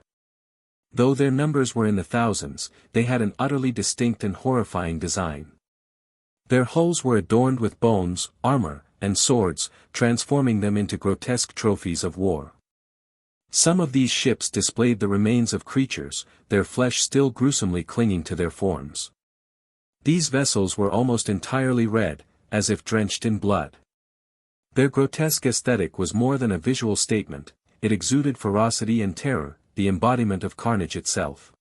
Though their numbers were in the thousands, they had an utterly distinct and horrifying design. Their hulls were adorned with bones, armor, and swords, transforming them into grotesque trophies of war. Some of these ships displayed the remains of creatures, their flesh still gruesomely clinging to their forms. These vessels were almost entirely red, as if drenched in blood. Their grotesque aesthetic was more than a visual statement, it exuded ferocity and terror, the embodiment of carnage itself.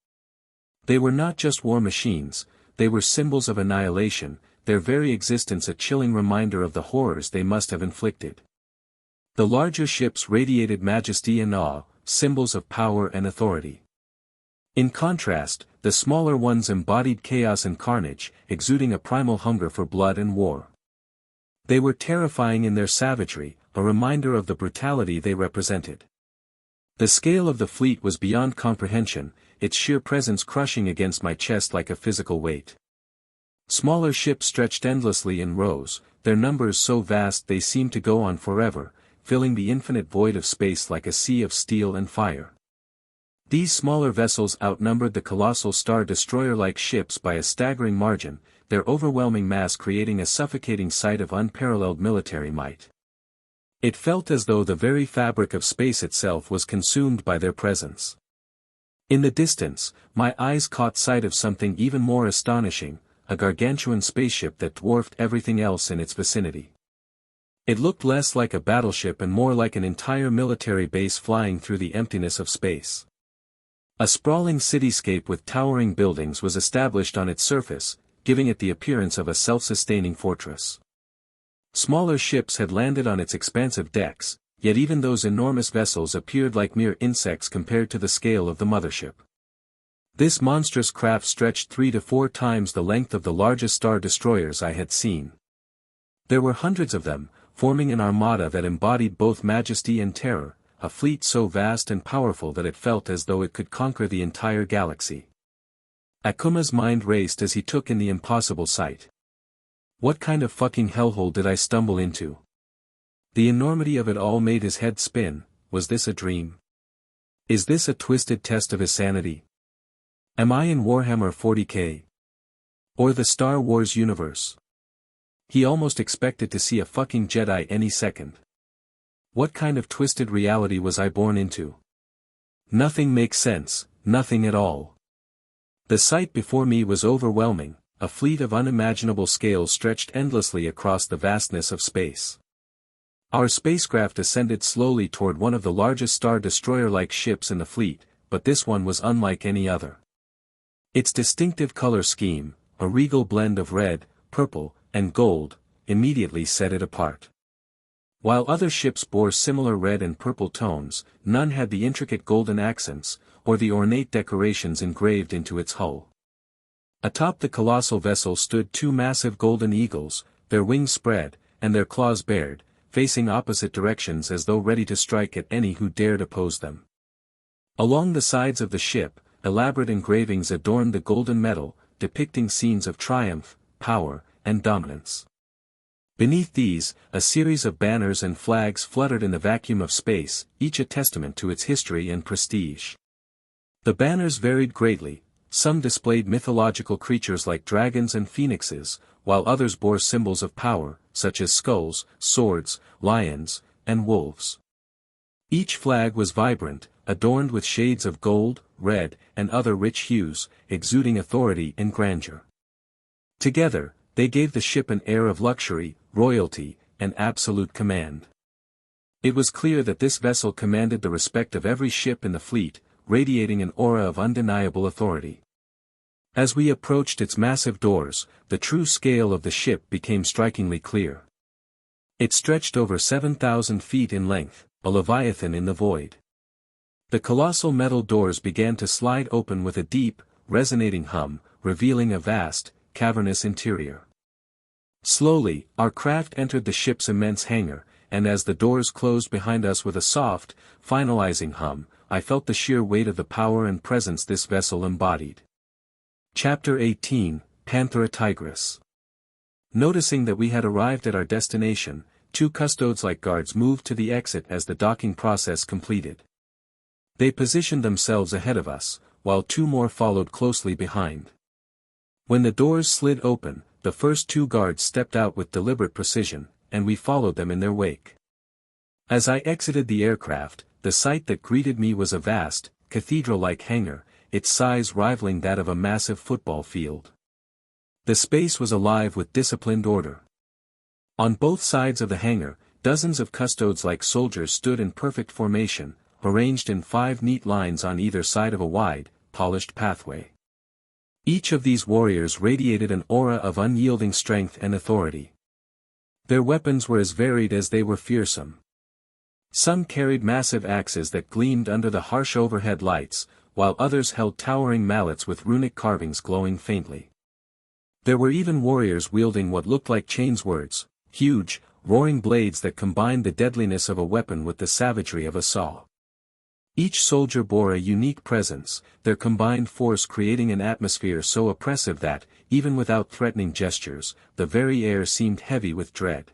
They were not just war machines, they were symbols of annihilation, their very existence a chilling reminder of the horrors they must have inflicted. The larger ships radiated majesty and awe, symbols of power and authority. In contrast, the smaller ones embodied chaos and carnage, exuding a primal hunger for blood and war. They were terrifying in their savagery, a reminder of the brutality they represented. The scale of the fleet was beyond comprehension, its sheer presence crushing against my chest like a physical weight. Smaller ships stretched endlessly in rows, their numbers so vast they seemed to go on forever, filling the infinite void of space like a sea of steel and fire. These smaller vessels outnumbered the colossal star destroyer-like ships by a staggering margin, their overwhelming mass creating a suffocating sight of unparalleled military might. It felt as though the very fabric of space itself was consumed by their presence. In the distance, my eyes caught sight of something even more astonishing, a gargantuan spaceship that dwarfed everything else in its vicinity. It looked less like a battleship and more like an entire military base flying through the emptiness of space. A sprawling cityscape with towering buildings was established on its surface, giving it the appearance of a self-sustaining fortress. Smaller ships had landed on its expansive decks, yet even those enormous vessels appeared like mere insects compared to the scale of the mothership. This monstrous craft stretched 3 to 4 times the length of the largest star destroyers I had seen. There were hundreds of them, forming an armada that embodied both majesty and terror, a fleet so vast and powerful that it felt as though it could conquer the entire galaxy. Akuma's mind raced as he took in the impossible sight. What kind of fucking hellhole did I stumble into? The enormity of it all made his head spin. Was this a dream? Is this a twisted test of his sanity? Am I in Warhammer 40k? Or the Star Wars universe? He almost expected to see a fucking Jedi any second. What kind of twisted reality was I born into? Nothing makes sense, nothing at all. The sight before me was overwhelming, a fleet of unimaginable scale stretched endlessly across the vastness of space. Our spacecraft ascended slowly toward one of the largest star destroyer-like ships in the fleet, but this one was unlike any other. Its distinctive color scheme, a regal blend of red, purple, and gold, immediately set it apart. While other ships bore similar red and purple tones, none had the intricate golden accents, or the ornate decorations engraved into its hull. Atop the colossal vessel stood 2 massive golden eagles, their wings spread, and their claws bared, facing opposite directions as though ready to strike at any who dared oppose them. Along the sides of the ship, elaborate engravings adorned the golden metal, depicting scenes of triumph, power, and dominance. Beneath these, a series of banners and flags fluttered in the vacuum of space, each a testament to its history and prestige. The banners varied greatly. Some displayed mythological creatures like dragons and phoenixes, while others bore symbols of power, such as skulls, swords, lions, and wolves. Each flag was vibrant, adorned with shades of gold, red, and other rich hues, exuding authority and grandeur. Together, they gave the ship an air of luxury, royalty, and absolute command. It was clear that this vessel commanded the respect of every ship in the fleet, radiating an aura of undeniable authority. As we approached its massive doors, the true scale of the ship became strikingly clear. It stretched over 7,000 feet in length, a leviathan in the void. The colossal metal doors began to slide open with a deep, resonating hum, revealing a vast, cavernous interior. Slowly, our craft entered the ship's immense hangar, and as the doors closed behind us with a soft, finalizing hum, I felt the sheer weight of the power and presence this vessel embodied. Chapter 18, Panthera Tigris. Noticing that we had arrived at our destination, 2 custodes-like guards moved to the exit as the docking process completed. They positioned themselves ahead of us, while 2 more followed closely behind. When the doors slid open, the first 2 guards stepped out with deliberate precision, and we followed them in their wake. As I exited the aircraft, the sight that greeted me was a vast, cathedral-like hangar, its size rivaling that of a massive football field. The space was alive with disciplined order. On both sides of the hangar, dozens of custodes-like soldiers stood in perfect formation, arranged in 5 neat lines on either side of a wide, polished pathway. Each of these warriors radiated an aura of unyielding strength and authority. Their weapons were as varied as they were fearsome. Some carried massive axes that gleamed under the harsh overhead lights, while others held towering mallets with runic carvings glowing faintly. There were even warriors wielding what looked like chainswords, huge, roaring blades that combined the deadliness of a weapon with the savagery of a saw. Each soldier bore a unique presence, their combined force creating an atmosphere so oppressive that, even without threatening gestures, the very air seemed heavy with dread.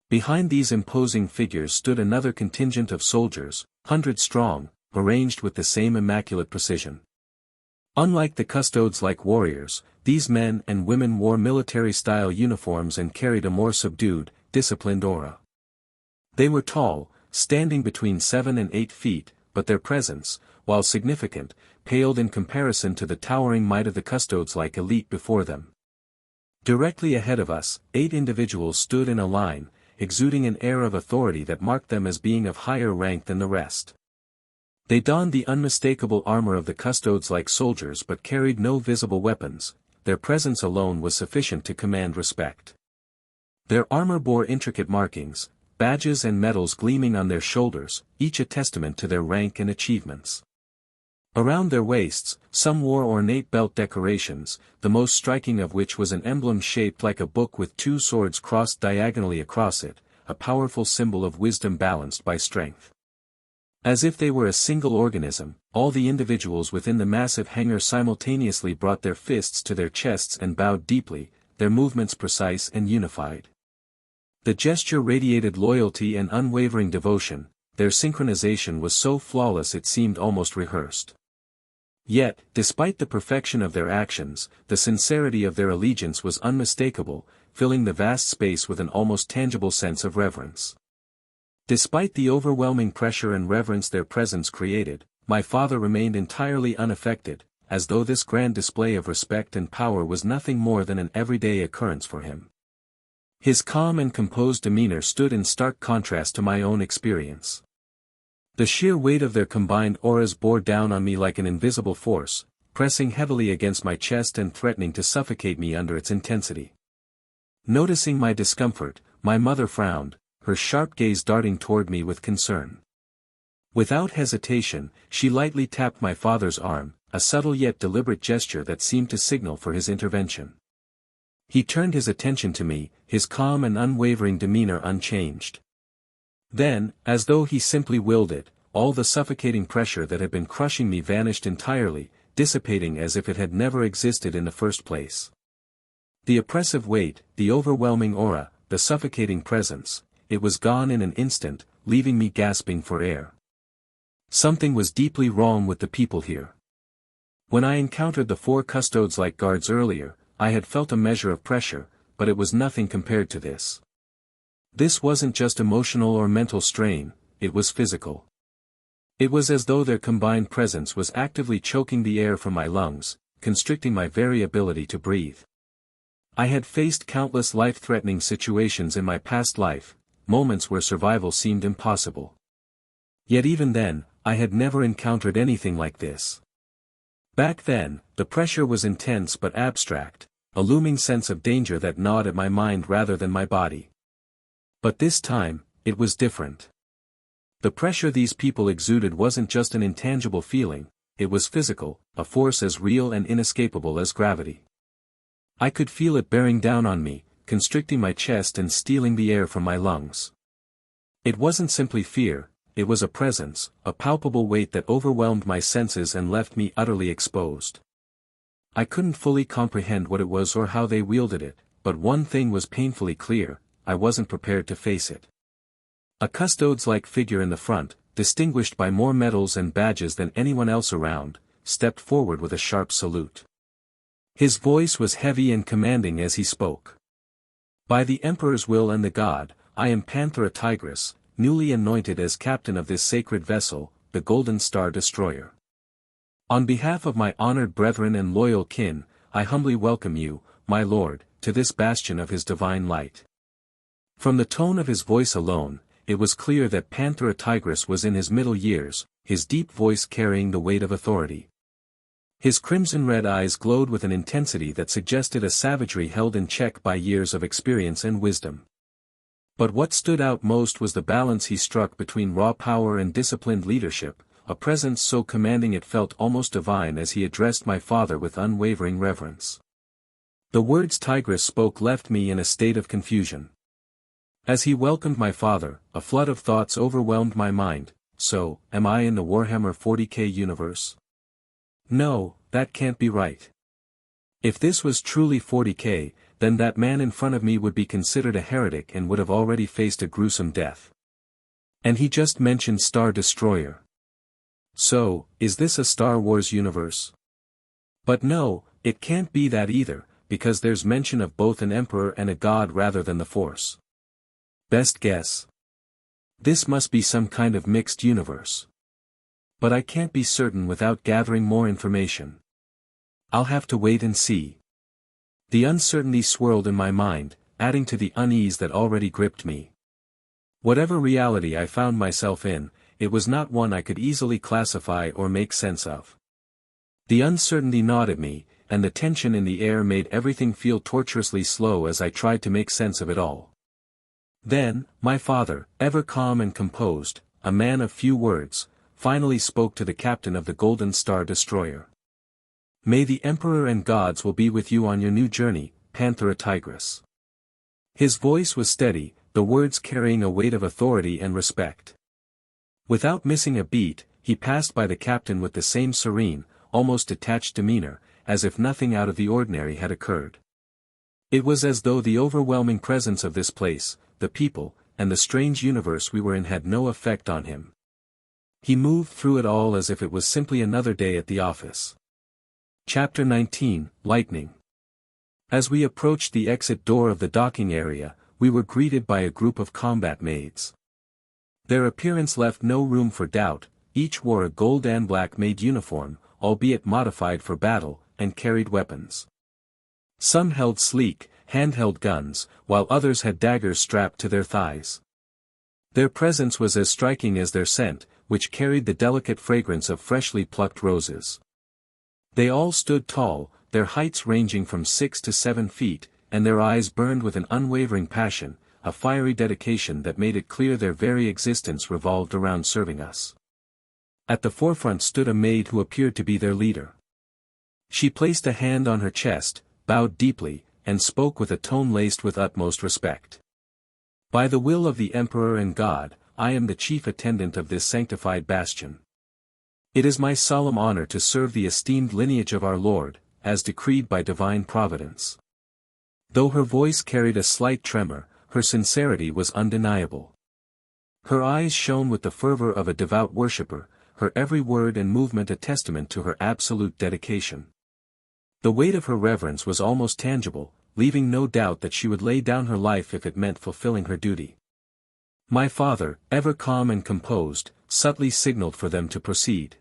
Behind these imposing figures stood another contingent of soldiers, 100 strong, arranged with the same immaculate precision. Unlike the custodes-like warriors, these men and women wore military-style uniforms and carried a more subdued, disciplined aura. They were tall, standing between 7 and 8 feet, but their presence, while significant, paled in comparison to the towering might of the custodes-like elite before them. Directly ahead of us, 8 individuals stood in a line, exuding an air of authority that marked them as being of higher rank than the rest. They donned the unmistakable armor of the custodes-like soldiers but carried no visible weapons. Their presence alone was sufficient to command respect. Their armor bore intricate markings, badges and medals gleaming on their shoulders, each a testament to their rank and achievements. Around their waists, some wore ornate belt decorations, the most striking of which was an emblem shaped like a book with 2 swords crossed diagonally across it, a powerful symbol of wisdom balanced by strength. As if they were a single organism, all the individuals within the massive hangar simultaneously brought their fists to their chests and bowed deeply, their movements precise and unified. The gesture radiated loyalty and unwavering devotion, their synchronization was so flawless it seemed almost rehearsed. Yet, despite the perfection of their actions, the sincerity of their allegiance was unmistakable, filling the vast space with an almost tangible sense of reverence. Despite the overwhelming pressure and reverence their presence created, my father remained entirely unaffected, as though this grand display of respect and power was nothing more than an everyday occurrence for him. His calm and composed demeanor stood in stark contrast to my own experience. The sheer weight of their combined auras bore down on me like an invisible force, pressing heavily against my chest and threatening to suffocate me under its intensity. Noticing my discomfort, my mother frowned, her sharp gaze darting toward me with concern. Without hesitation, she lightly tapped my father's arm, a subtle yet deliberate gesture that seemed to signal for his intervention. He turned his attention to me, his calm and unwavering demeanor unchanged. Then, as though he simply willed it, all the suffocating pressure that had been crushing me vanished entirely, dissipating as if it had never existed in the first place. The oppressive weight, the overwhelming aura, the suffocating presence, it was gone in an instant, leaving me gasping for air. Something was deeply wrong with the people here. When I encountered the 4 custodes-like guards earlier, I had felt a measure of pressure, but it was nothing compared to this. This wasn't just emotional or mental strain, it was physical. It was as though their combined presence was actively choking the air from my lungs, constricting my very ability to breathe. I had faced countless life-threatening situations in my past life, moments where survival seemed impossible. Yet even then, I had never encountered anything like this. Back then, the pressure was intense but abstract, a looming sense of danger that gnawed at my mind rather than my body. But this time, it was different. The pressure these people exuded wasn't just an intangible feeling, it was physical, a force as real and inescapable as gravity. I could feel it bearing down on me, constricting my chest and stealing the air from my lungs. It wasn't simply fear, it was a presence, a palpable weight that overwhelmed my senses and left me utterly exposed. I couldn't fully comprehend what it was or how they wielded it, but one thing was painfully clear, I wasn't prepared to face it. A custodes-like figure in the front, distinguished by more medals and badges than anyone else around, stepped forward with a sharp salute. His voice was heavy and commanding as he spoke. "By the Emperor's will and the God, I am Panthera Tigris, newly anointed as captain of this sacred vessel, the Golden Star Destroyer. On behalf of my honored brethren and loyal kin, I humbly welcome you, my lord, to this bastion of his divine light." From the tone of his voice alone, it was clear that Panthera Tigris was in his middle years, his deep voice carrying the weight of authority. His crimson-red eyes glowed with an intensity that suggested a savagery held in check by years of experience and wisdom. But what stood out most was the balance he struck between raw power and disciplined leadership, a presence so commanding it felt almost divine as he addressed my father with unwavering reverence. The words Tigress spoke left me in a state of confusion. As he welcomed my father, a flood of thoughts overwhelmed my mind. So, am I in the Warhammer 40k universe? No, that can't be right. If this was truly 40k, then that man in front of me would be considered a heretic and would have already faced a gruesome death. And he just mentioned Star Destroyer. So, is this a Star Wars universe? But no, it can't be that either, because there's mention of both an emperor and a god rather than the Force. Best guess. This must be some kind of mixed universe. But I can't be certain without gathering more information. I'll have to wait and see. The uncertainty swirled in my mind, adding to the unease that already gripped me. Whatever reality I found myself in, it was not one I could easily classify or make sense of. The uncertainty gnawed at me, and the tension in the air made everything feel torturously slow as I tried to make sense of it all. Then, my father, ever calm and composed, a man of few words, finally spoke to the captain of the Golden Star Destroyer. May the Emperor and gods will be with you on your new journey, Panthera Tigris. His voice was steady, the words carrying a weight of authority and respect. Without missing a beat, he passed by the captain with the same serene, almost detached demeanor, as if nothing out of the ordinary had occurred. It was as though the overwhelming presence of this place, the people, and the strange universe we were in had no effect on him. He moved through it all as if it was simply another day at the office. Chapter 19, Lightning. As we approached the exit door of the docking area, we were greeted by a group of combat maids. Their appearance left no room for doubt, each wore a gold and black maid uniform, albeit modified for battle, and carried weapons. Some held sleek, handheld guns, while others had daggers strapped to their thighs. Their presence was as striking as their scent, which carried the delicate fragrance of freshly plucked roses. They all stood tall, their heights ranging from 6 to 7 feet, and their eyes burned with an unwavering passion, a fiery dedication that made it clear their very existence revolved around serving us. At the forefront stood a maid who appeared to be their leader. She placed a hand on her chest, bowed deeply, and spoke with a tone laced with utmost respect. By the will of the Emperor and God, I am the chief attendant of this sanctified bastion. It is my solemn honor to serve the esteemed lineage of our Lord, as decreed by divine providence. Though her voice carried a slight tremor, her sincerity was undeniable. Her eyes shone with the fervor of a devout worshipper, her every word and movement a testament to her absolute dedication. The weight of her reverence was almost tangible, leaving no doubt that she would lay down her life if it meant fulfilling her duty. My father, ever calm and composed, subtly signaled for them to proceed.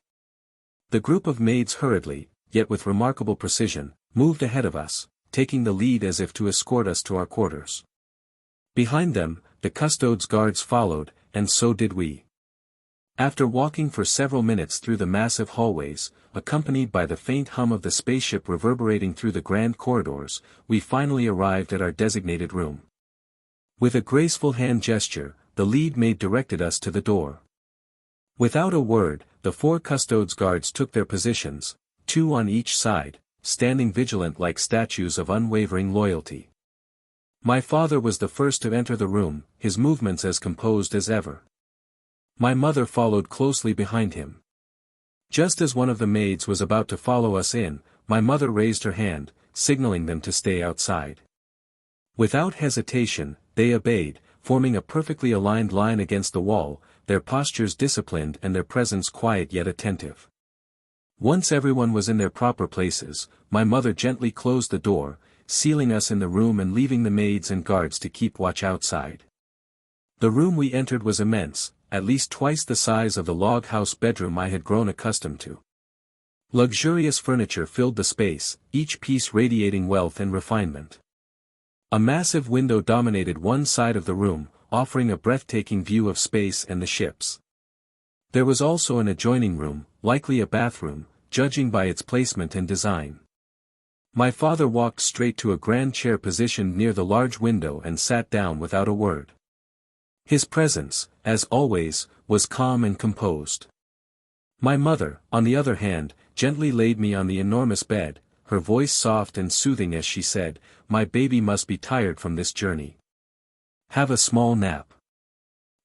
The group of maids hurriedly, yet with remarkable precision, moved ahead of us, taking the lead as if to escort us to our quarters. Behind them, the custodes guards followed, and so did we. After walking for several minutes through the massive hallways, accompanied by the faint hum of the spaceship reverberating through the grand corridors, we finally arrived at our designated room. With a graceful hand gesture, the lead maid directed us to the door. Without a word, the 4 custodes guards took their positions, 2 on each side, standing vigilant like statues of unwavering loyalty. My father was the first to enter the room, his movements as composed as ever. My mother followed closely behind him. Just as one of the maids was about to follow us in, my mother raised her hand, signaling them to stay outside. Without hesitation, they obeyed, forming a perfectly aligned line against the wall, their postures disciplined and their presence quiet yet attentive. Once everyone was in their proper places, my mother gently closed the door, sealing us in the room and leaving the maids and guards to keep watch outside. The room we entered was immense, at least twice the size of the log house bedroom I had grown accustomed to. Luxurious furniture filled the space, each piece radiating wealth and refinement. A massive window dominated one side of the room, offering a breathtaking view of space and the ships. There was also an adjoining room, likely a bathroom, judging by its placement and design. My father walked straight to a grand chair positioned near the large window and sat down without a word. His presence, as always, was calm and composed. My mother, on the other hand, gently laid me on the enormous bed, her voice soft and soothing as she said, "My baby must be tired from this journey. Have a small nap.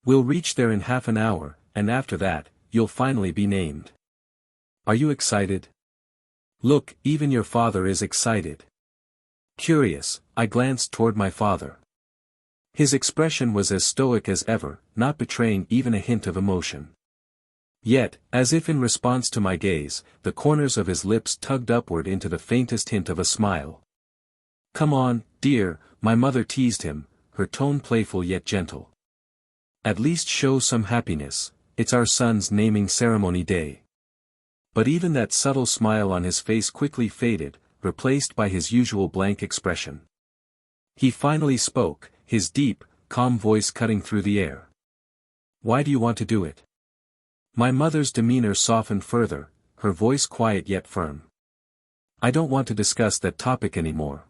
We'll reach there in half an hour, and after that, you'll finally be named. Are you excited? Look, even your father is excited." Curious, I glanced toward my father. His expression was as stoic as ever, not betraying even a hint of emotion. Yet, as if in response to my gaze, the corners of his lips tugged upward into the faintest hint of a smile. "Come on, dear," my mother teased him, her tone playful yet gentle. "At least show some happiness, it's our son's naming ceremony day." But even that subtle smile on his face quickly faded, replaced by his usual blank expression. He finally spoke, his deep, calm voice cutting through the air. "Why do you want to do it?" My mother's demeanor softened further, her voice quiet yet firm. "I don't want to discuss that topic anymore."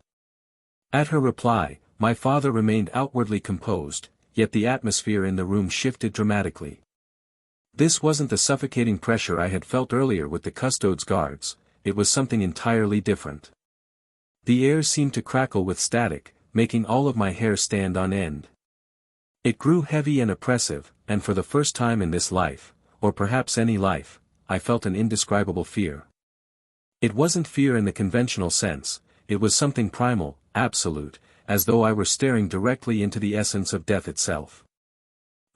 At her reply, my father remained outwardly composed, yet the atmosphere in the room shifted dramatically. This wasn't the suffocating pressure I had felt earlier with the custodes guards, it was something entirely different. The air seemed to crackle with static, making all of my hair stand on end. It grew heavy and oppressive, and for the first time in this life, or perhaps any life, I felt an indescribable fear. It wasn't fear in the conventional sense, it was something primal, absolute, as though I were staring directly into the essence of death itself.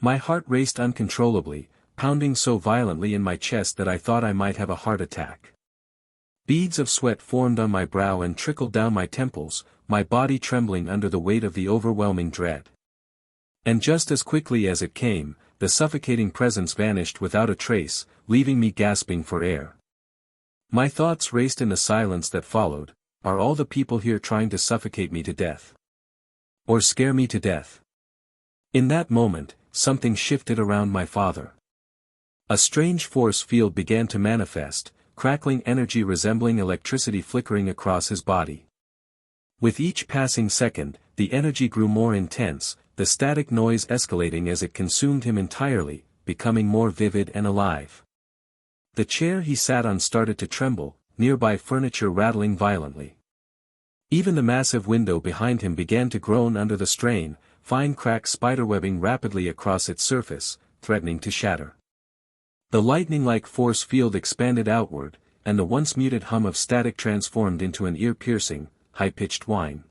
My heart raced uncontrollably, pounding so violently in my chest that I thought I might have a heart attack. Beads of sweat formed on my brow and trickled down my temples, my body trembling under the weight of the overwhelming dread. And just as quickly as it came, the suffocating presence vanished without a trace, leaving me gasping for air. My thoughts raced in the silence that followed. Are all the people here trying to suffocate me to death? Or scare me to death? In that moment, something shifted around my father. A strange force field began to manifest, crackling energy resembling electricity flickering across his body. With each passing second, the energy grew more intense, the static noise escalating as it consumed him entirely, becoming more vivid and alive. The chair he sat on started to tremble, nearby furniture rattling violently. Even the massive window behind him began to groan under the strain, fine cracks spiderwebbing rapidly across its surface, threatening to shatter. The lightning-like force field expanded outward, and the once muted hum of static transformed into an ear-piercing, high-pitched whine.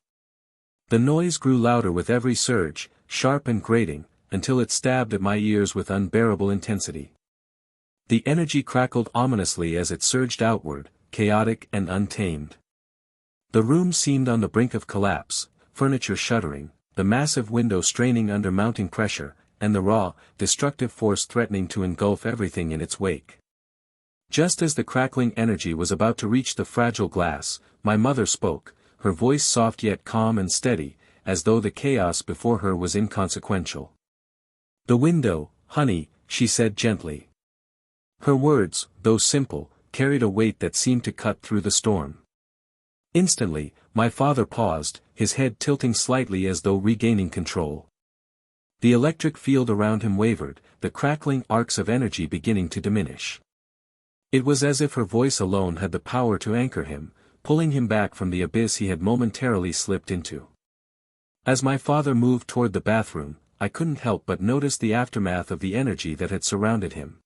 The noise grew louder with every surge, sharp and grating, until it stabbed at my ears with unbearable intensity. The energy crackled ominously as it surged outward, chaotic and untamed. The room seemed on the brink of collapse, furniture shuddering, the massive window straining under mounting pressure, and the raw, destructive force threatening to engulf everything in its wake. Just as the crackling energy was about to reach the fragile glass, my mother spoke, her voice soft yet calm and steady, as though the chaos before her was inconsequential. "The window, honey," she said gently. Her words, though simple, carried a weight that seemed to cut through the storm. Instantly, my father paused, his head tilting slightly as though regaining control. The electric field around him wavered, the crackling arcs of energy beginning to diminish. It was as if her voice alone had the power to anchor him, pulling him back from the abyss he had momentarily slipped into. As my father moved toward the bathroom, I couldn't help but notice the aftermath of the energy that had surrounded him.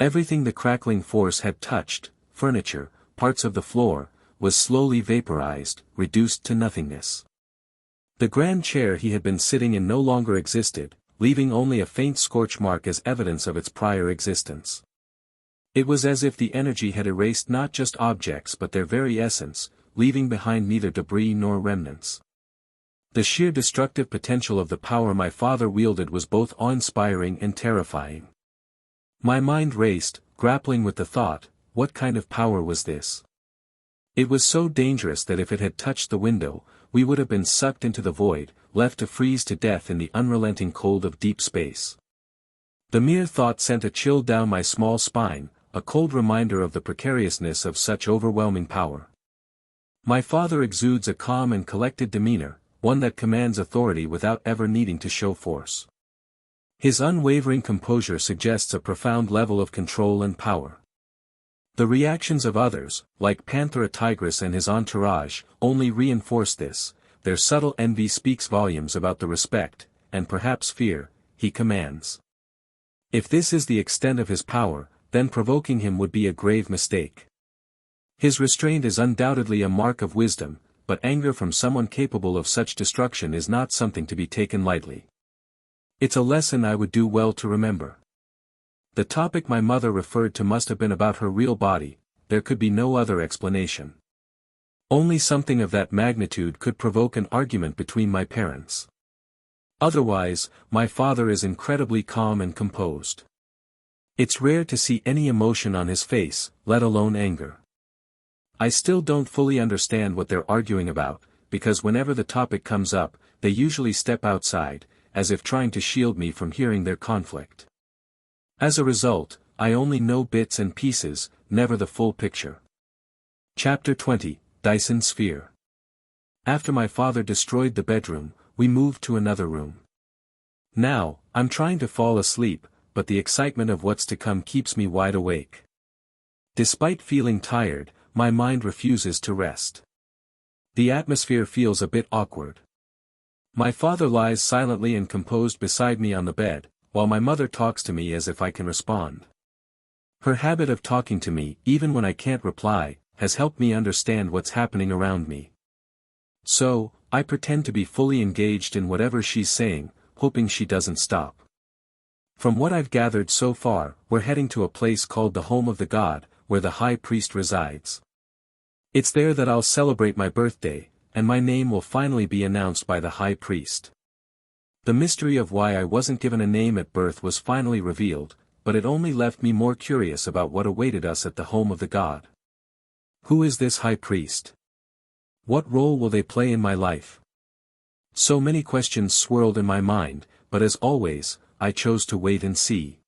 Everything the crackling force had touched, furniture, parts of the floor, was slowly vaporized, reduced to nothingness. The grand chair he had been sitting in no longer existed, leaving only a faint scorch mark as evidence of its prior existence. It was as if the energy had erased not just objects but their very essence, leaving behind neither debris nor remnants. The sheer destructive potential of the power my father wielded was both awe-inspiring and terrifying. My mind raced, grappling with the thought, what kind of power was this? It was so dangerous that if it had touched the window, we would have been sucked into the void, left to freeze to death in the unrelenting cold of deep space. The mere thought sent a chill down my small spine, a cold reminder of the precariousness of such overwhelming power. My father exudes a calm and collected demeanor, one that commands authority without ever needing to show force. His unwavering composure suggests a profound level of control and power. The reactions of others, like Panthera Tigris and his entourage, only reinforce this. Their subtle envy speaks volumes about the respect, and perhaps fear, he commands. If this is the extent of his power, then provoking him would be a grave mistake. His restraint is undoubtedly a mark of wisdom, but anger from someone capable of such destruction is not something to be taken lightly. It's a lesson I would do well to remember. The topic my mother referred to must have been about her real body. There could be no other explanation. Only something of that magnitude could provoke an argument between my parents. Otherwise, my father is incredibly calm and composed. It's rare to see any emotion on his face, let alone anger. I still don't fully understand what they're arguing about, because whenever the topic comes up, they usually step outside, as if trying to shield me from hearing their conflict. As a result, I only know bits and pieces, never the full picture. Chapter 20, Dyson Sphere. After my father destroyed the bedroom, we moved to another room. Now, I'm trying to fall asleep, but the excitement of what's to come keeps me wide awake. Despite feeling tired, my mind refuses to rest. The atmosphere feels a bit awkward. My father lies silently and composed beside me on the bed, while my mother talks to me as if I can respond. Her habit of talking to me, even when I can't reply, has helped me understand what's happening around me. So, I pretend to be fully engaged in whatever she's saying, hoping she doesn't stop. From what I've gathered so far, we're heading to a place called the Home of the God, where the High Priest resides. It's there that I'll celebrate my birthday, and my name will finally be announced by the High Priest. The mystery of why I wasn't given a name at birth was finally revealed, but it only left me more curious about what awaited us at the Home of the God. Who is this High Priest? What role will they play in my life? So many questions swirled in my mind, but as always, I chose to wait and see.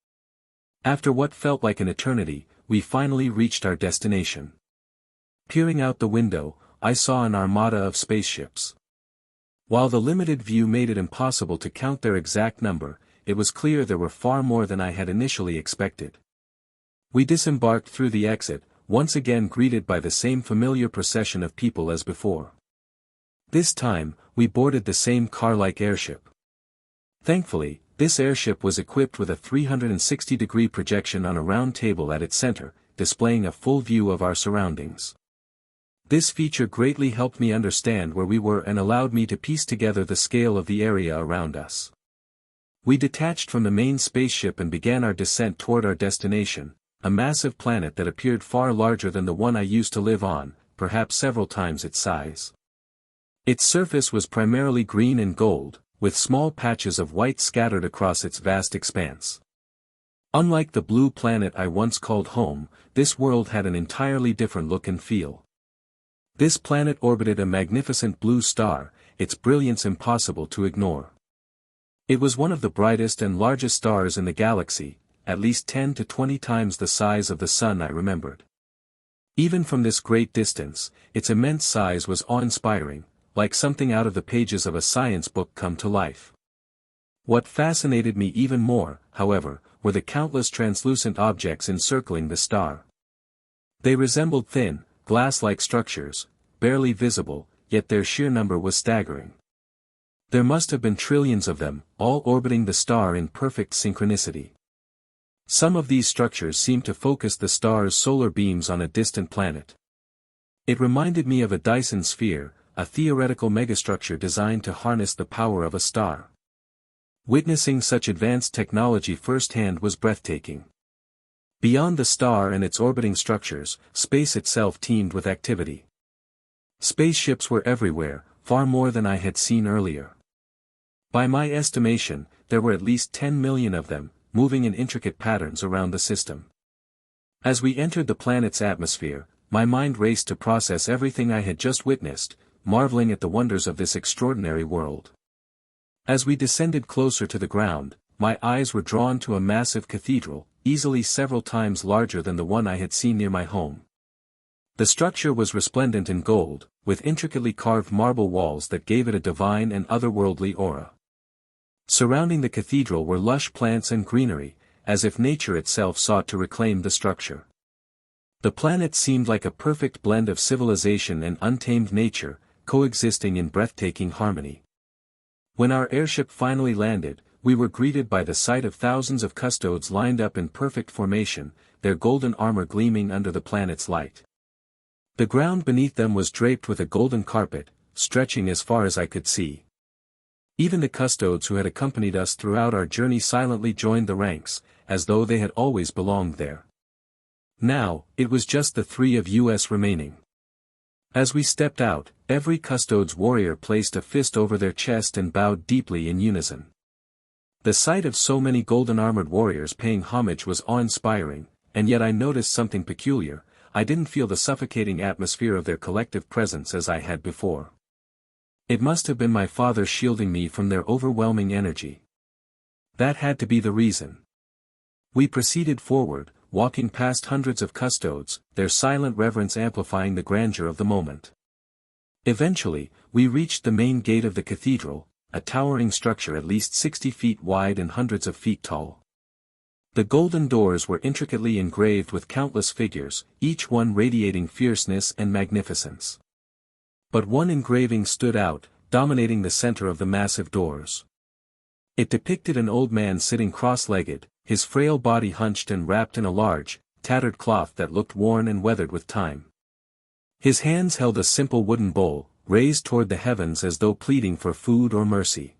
After what felt like an eternity, we finally reached our destination. Peering out the window, I saw an armada of spaceships. While the limited view made it impossible to count their exact number, it was clear there were far more than I had initially expected. We disembarked through the exit, once again greeted by the same familiar procession of people as before. This time, we boarded the same car-like airship. Thankfully, this airship was equipped with a 360-degree projection on a round table at its center, displaying a full view of our surroundings. This feature greatly helped me understand where we were and allowed me to piece together the scale of the area around us. We detached from the main spaceship and began our descent toward our destination, a massive planet that appeared far larger than the one I used to live on, perhaps several times its size. Its surface was primarily green and gold, with small patches of white scattered across its vast expanse. Unlike the blue planet I once called home, this world had an entirely different look and feel. This planet orbited a magnificent blue star, its brilliance impossible to ignore. It was one of the brightest and largest stars in the galaxy, at least 10 to 20 times the size of the Sun I remembered. Even from this great distance, its immense size was awe-inspiring, like something out of the pages of a science book come to life. What fascinated me even more, however, were the countless translucent objects encircling the star. They resembled thin, glass-like structures, barely visible, yet their sheer number was staggering. There must have been trillions of them, all orbiting the star in perfect synchronicity. Some of these structures seemed to focus the star's solar beams on a distant planet. It reminded me of a Dyson sphere, a theoretical megastructure designed to harness the power of a star. Witnessing such advanced technology firsthand was breathtaking. Beyond the star and its orbiting structures, space itself teemed with activity. Spaceships were everywhere, far more than I had seen earlier. By my estimation, there were at least 10 million of them, moving in intricate patterns around the system. As we entered the planet's atmosphere, my mind raced to process everything I had just witnessed, marveling at the wonders of this extraordinary world. As we descended closer to the ground, my eyes were drawn to a massive cathedral, easily several times larger than the one I had seen near my home. The structure was resplendent in gold, with intricately carved marble walls that gave it a divine and otherworldly aura. Surrounding the cathedral were lush plants and greenery, as if nature itself sought to reclaim the structure. The planet seemed like a perfect blend of civilization and untamed nature, coexisting in breathtaking harmony. When our airship finally landed, we were greeted by the sight of thousands of custodes lined up in perfect formation, their golden armor gleaming under the planet's light. The ground beneath them was draped with a golden carpet, stretching as far as I could see. Even the custodes who had accompanied us throughout our journey silently joined the ranks, as though they had always belonged there. Now, it was just the three of us remaining. As we stepped out, every custodes warrior placed a fist over their chest and bowed deeply in unison. The sight of so many golden-armored warriors paying homage was awe-inspiring, and yet I noticed something peculiar. I didn't feel the suffocating atmosphere of their collective presence as I had before. It must have been my father shielding me from their overwhelming energy. That had to be the reason. We proceeded forward, walking past hundreds of custodes, their silent reverence amplifying the grandeur of the moment. Eventually, we reached the main gate of the cathedral, a towering structure at least 60 feet wide and hundreds of feet tall. The golden doors were intricately engraved with countless figures, each one radiating fierceness and magnificence. But one engraving stood out, dominating the center of the massive doors. It depicted an old man sitting cross-legged, his frail body hunched and wrapped in a large, tattered cloth that looked worn and weathered with time. His hands held a simple wooden bowl, raised toward the heavens as though pleading for food or mercy.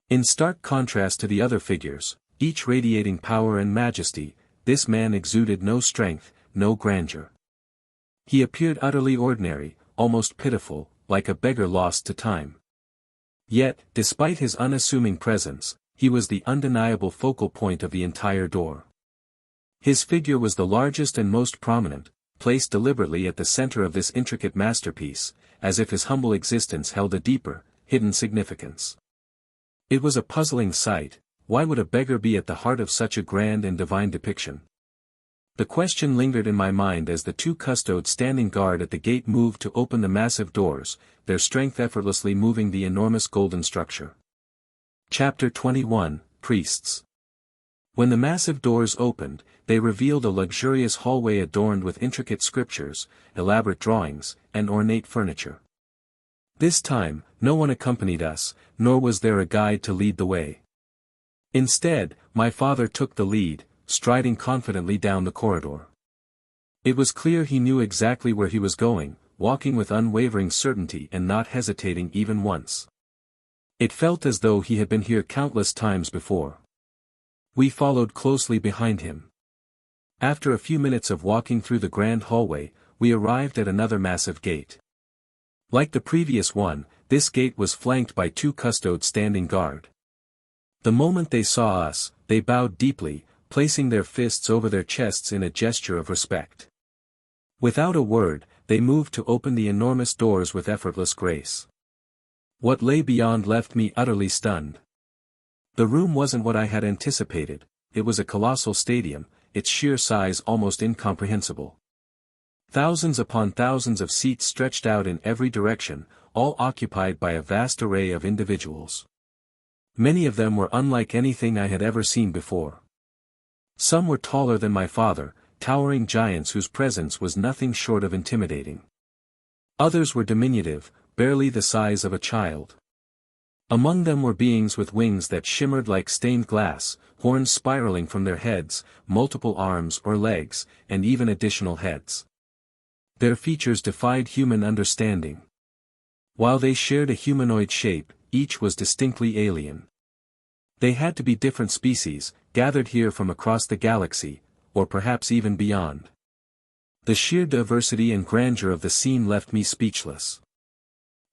In stark contrast to the other figures, each radiating power and majesty, this man exuded no strength, no grandeur. He appeared utterly ordinary, almost pitiful, like a beggar lost to time. Yet, despite his unassuming presence, he was the undeniable focal point of the entire door. His figure was the largest and most prominent, placed deliberately at the center of this intricate masterpiece, as if his humble existence held a deeper, hidden significance. It was a puzzling sight. Why would a beggar be at the heart of such a grand and divine depiction? The question lingered in my mind as the two custodes standing guard at the gate moved to open the massive doors, their strength effortlessly moving the enormous golden structure. Chapter 21, Priests. When the massive doors opened, they revealed a luxurious hallway adorned with intricate scriptures, elaborate drawings, and ornate furniture. This time, no one accompanied us, nor was there a guide to lead the way. Instead, my father took the lead, striding confidently down the corridor. It was clear he knew exactly where he was going, walking with unwavering certainty and not hesitating even once. It felt as though he had been here countless times before. We followed closely behind him. After a few minutes of walking through the grand hallway, we arrived at another massive gate. Like the previous one, this gate was flanked by two custodes standing guard. The moment they saw us, they bowed deeply, placing their fists over their chests in a gesture of respect. Without a word, they moved to open the enormous doors with effortless grace. What lay beyond left me utterly stunned. The room wasn't what I had anticipated. It was a colossal stadium, its sheer size almost incomprehensible. Thousands upon thousands of seats stretched out in every direction, all occupied by a vast array of individuals. Many of them were unlike anything I had ever seen before. Some were taller than my father, towering giants whose presence was nothing short of intimidating. Others were diminutive, barely the size of a child. Among them were beings with wings that shimmered like stained glass, horns spiraling from their heads, multiple arms or legs, and even additional heads. Their features defied human understanding. While they shared a humanoid shape, each was distinctly alien. They had to be different species, gathered here from across the galaxy, or perhaps even beyond. The sheer diversity and grandeur of the scene left me speechless.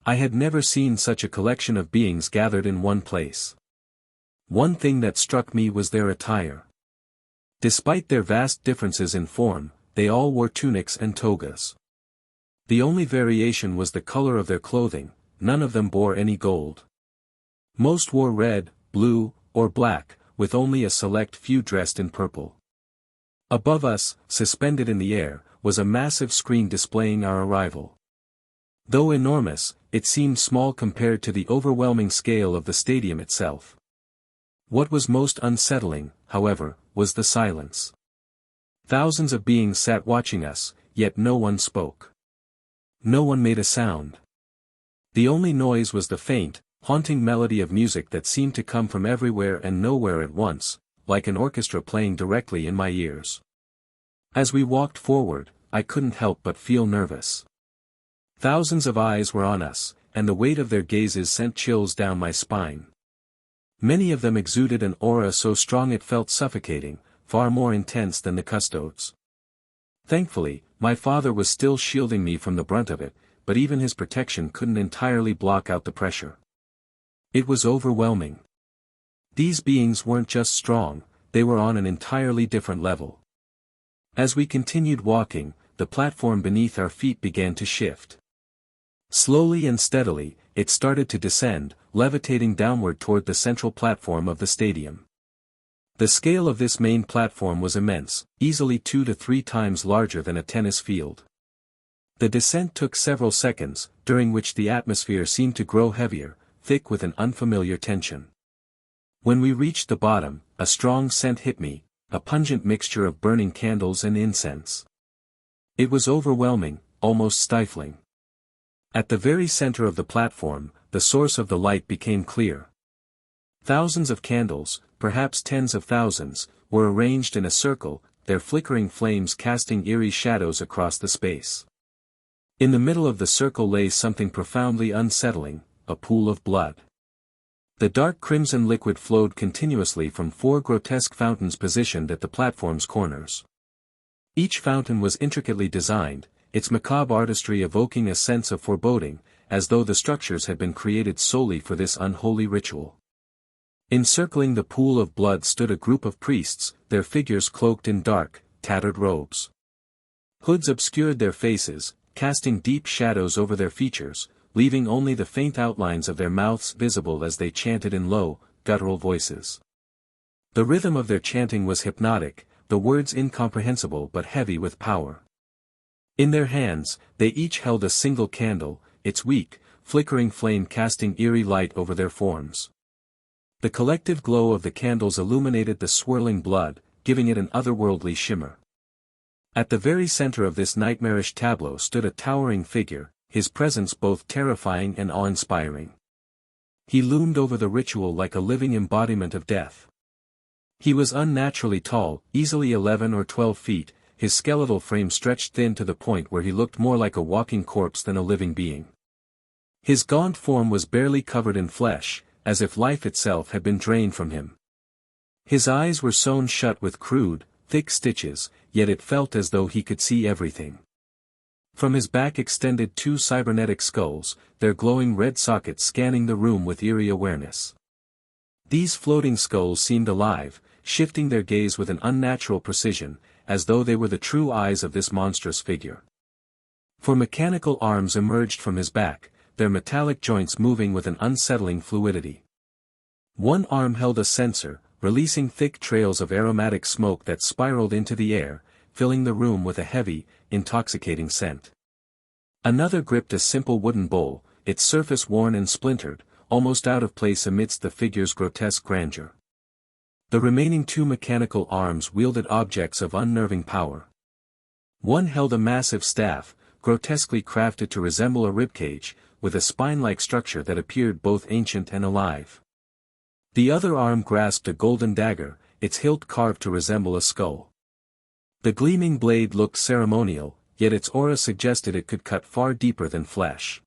I had never seen such a collection of beings gathered in one place. One thing that struck me was their attire. Despite their vast differences in form, they all wore tunics and togas. The only variation was the color of their clothing. None of them bore any gold. Most wore red, blue, or black, with only a select few dressed in purple. Above us, suspended in the air, was a massive screen displaying our arrival. Though enormous, it seemed small compared to the overwhelming scale of the stadium itself. What was most unsettling, however, was the silence. Thousands of beings sat watching us, yet no one spoke. No one made a sound. The only noise was the faint, haunting melody of music that seemed to come from everywhere and nowhere at once, like an orchestra playing directly in my ears. As we walked forward, I couldn't help but feel nervous. Thousands of eyes were on us, and the weight of their gazes sent chills down my spine. Many of them exuded an aura so strong it felt suffocating, far more intense than the custodes. Thankfully, my father was still shielding me from the brunt of it, but even his protection couldn't entirely block out the pressure. It was overwhelming. These beings weren't just strong, they were on an entirely different level. As we continued walking, the platform beneath our feet began to shift. Slowly and steadily, it started to descend, levitating downward toward the central platform of the stadium. The scale of this main platform was immense, easily 2 to 3 times larger than a tennis field. The descent took several seconds, during which the atmosphere seemed to grow heavier, thick with an unfamiliar tension. When we reached the bottom, a strong scent hit me, a pungent mixture of burning candles and incense. It was overwhelming, almost stifling. At the very center of the platform, the source of the light became clear. Thousands of candles, perhaps tens of thousands, were arranged in a circle, their flickering flames casting eerie shadows across the space. In the middle of the circle lay something profoundly unsettling, a pool of blood. The dark crimson liquid flowed continuously from 4 grotesque fountains positioned at the platform's corners. Each fountain was intricately designed, its macabre artistry evoking a sense of foreboding, as though the structures had been created solely for this unholy ritual. Encircling the pool of blood stood a group of priests, their figures cloaked in dark, tattered robes. Hoods obscured their faces, casting deep shadows over their features, leaving only the faint outlines of their mouths visible as they chanted in low, guttural voices. The rhythm of their chanting was hypnotic, the words incomprehensible but heavy with power. In their hands, they each held a single candle, its weak, flickering flame casting eerie light over their forms. The collective glow of the candles illuminated the swirling blood, giving it an otherworldly shimmer. At the very center of this nightmarish tableau stood a towering figure, his presence both terrifying and awe-inspiring. He loomed over the ritual like a living embodiment of death. He was unnaturally tall, easily 11 or 12 feet, his skeletal frame stretched thin to the point where he looked more like a walking corpse than a living being. His gaunt form was barely covered in flesh, as if life itself had been drained from him. His eyes were sewn shut with crude, thick stitches, yet it felt as though he could see everything. From his back extended 2 cybernetic skulls, their glowing red sockets scanning the room with eerie awareness. These floating skulls seemed alive, shifting their gaze with an unnatural precision, as though they were the true eyes of this monstrous figure. 4 mechanical arms emerged from his back, their metallic joints moving with an unsettling fluidity. One arm held a censer, releasing thick trails of aromatic smoke that spiraled into the air, filling the room with a heavy, intoxicating scent. Another gripped a simple wooden bowl, its surface worn and splintered, almost out of place amidst the figure's grotesque grandeur. The remaining 2 mechanical arms wielded objects of unnerving power. One held a massive staff, grotesquely crafted to resemble a ribcage, with a spine-like structure that appeared both ancient and alive. The other arm grasped a golden dagger, its hilt carved to resemble a skull. The gleaming blade looked ceremonial, yet its aura suggested it could cut far deeper than flesh.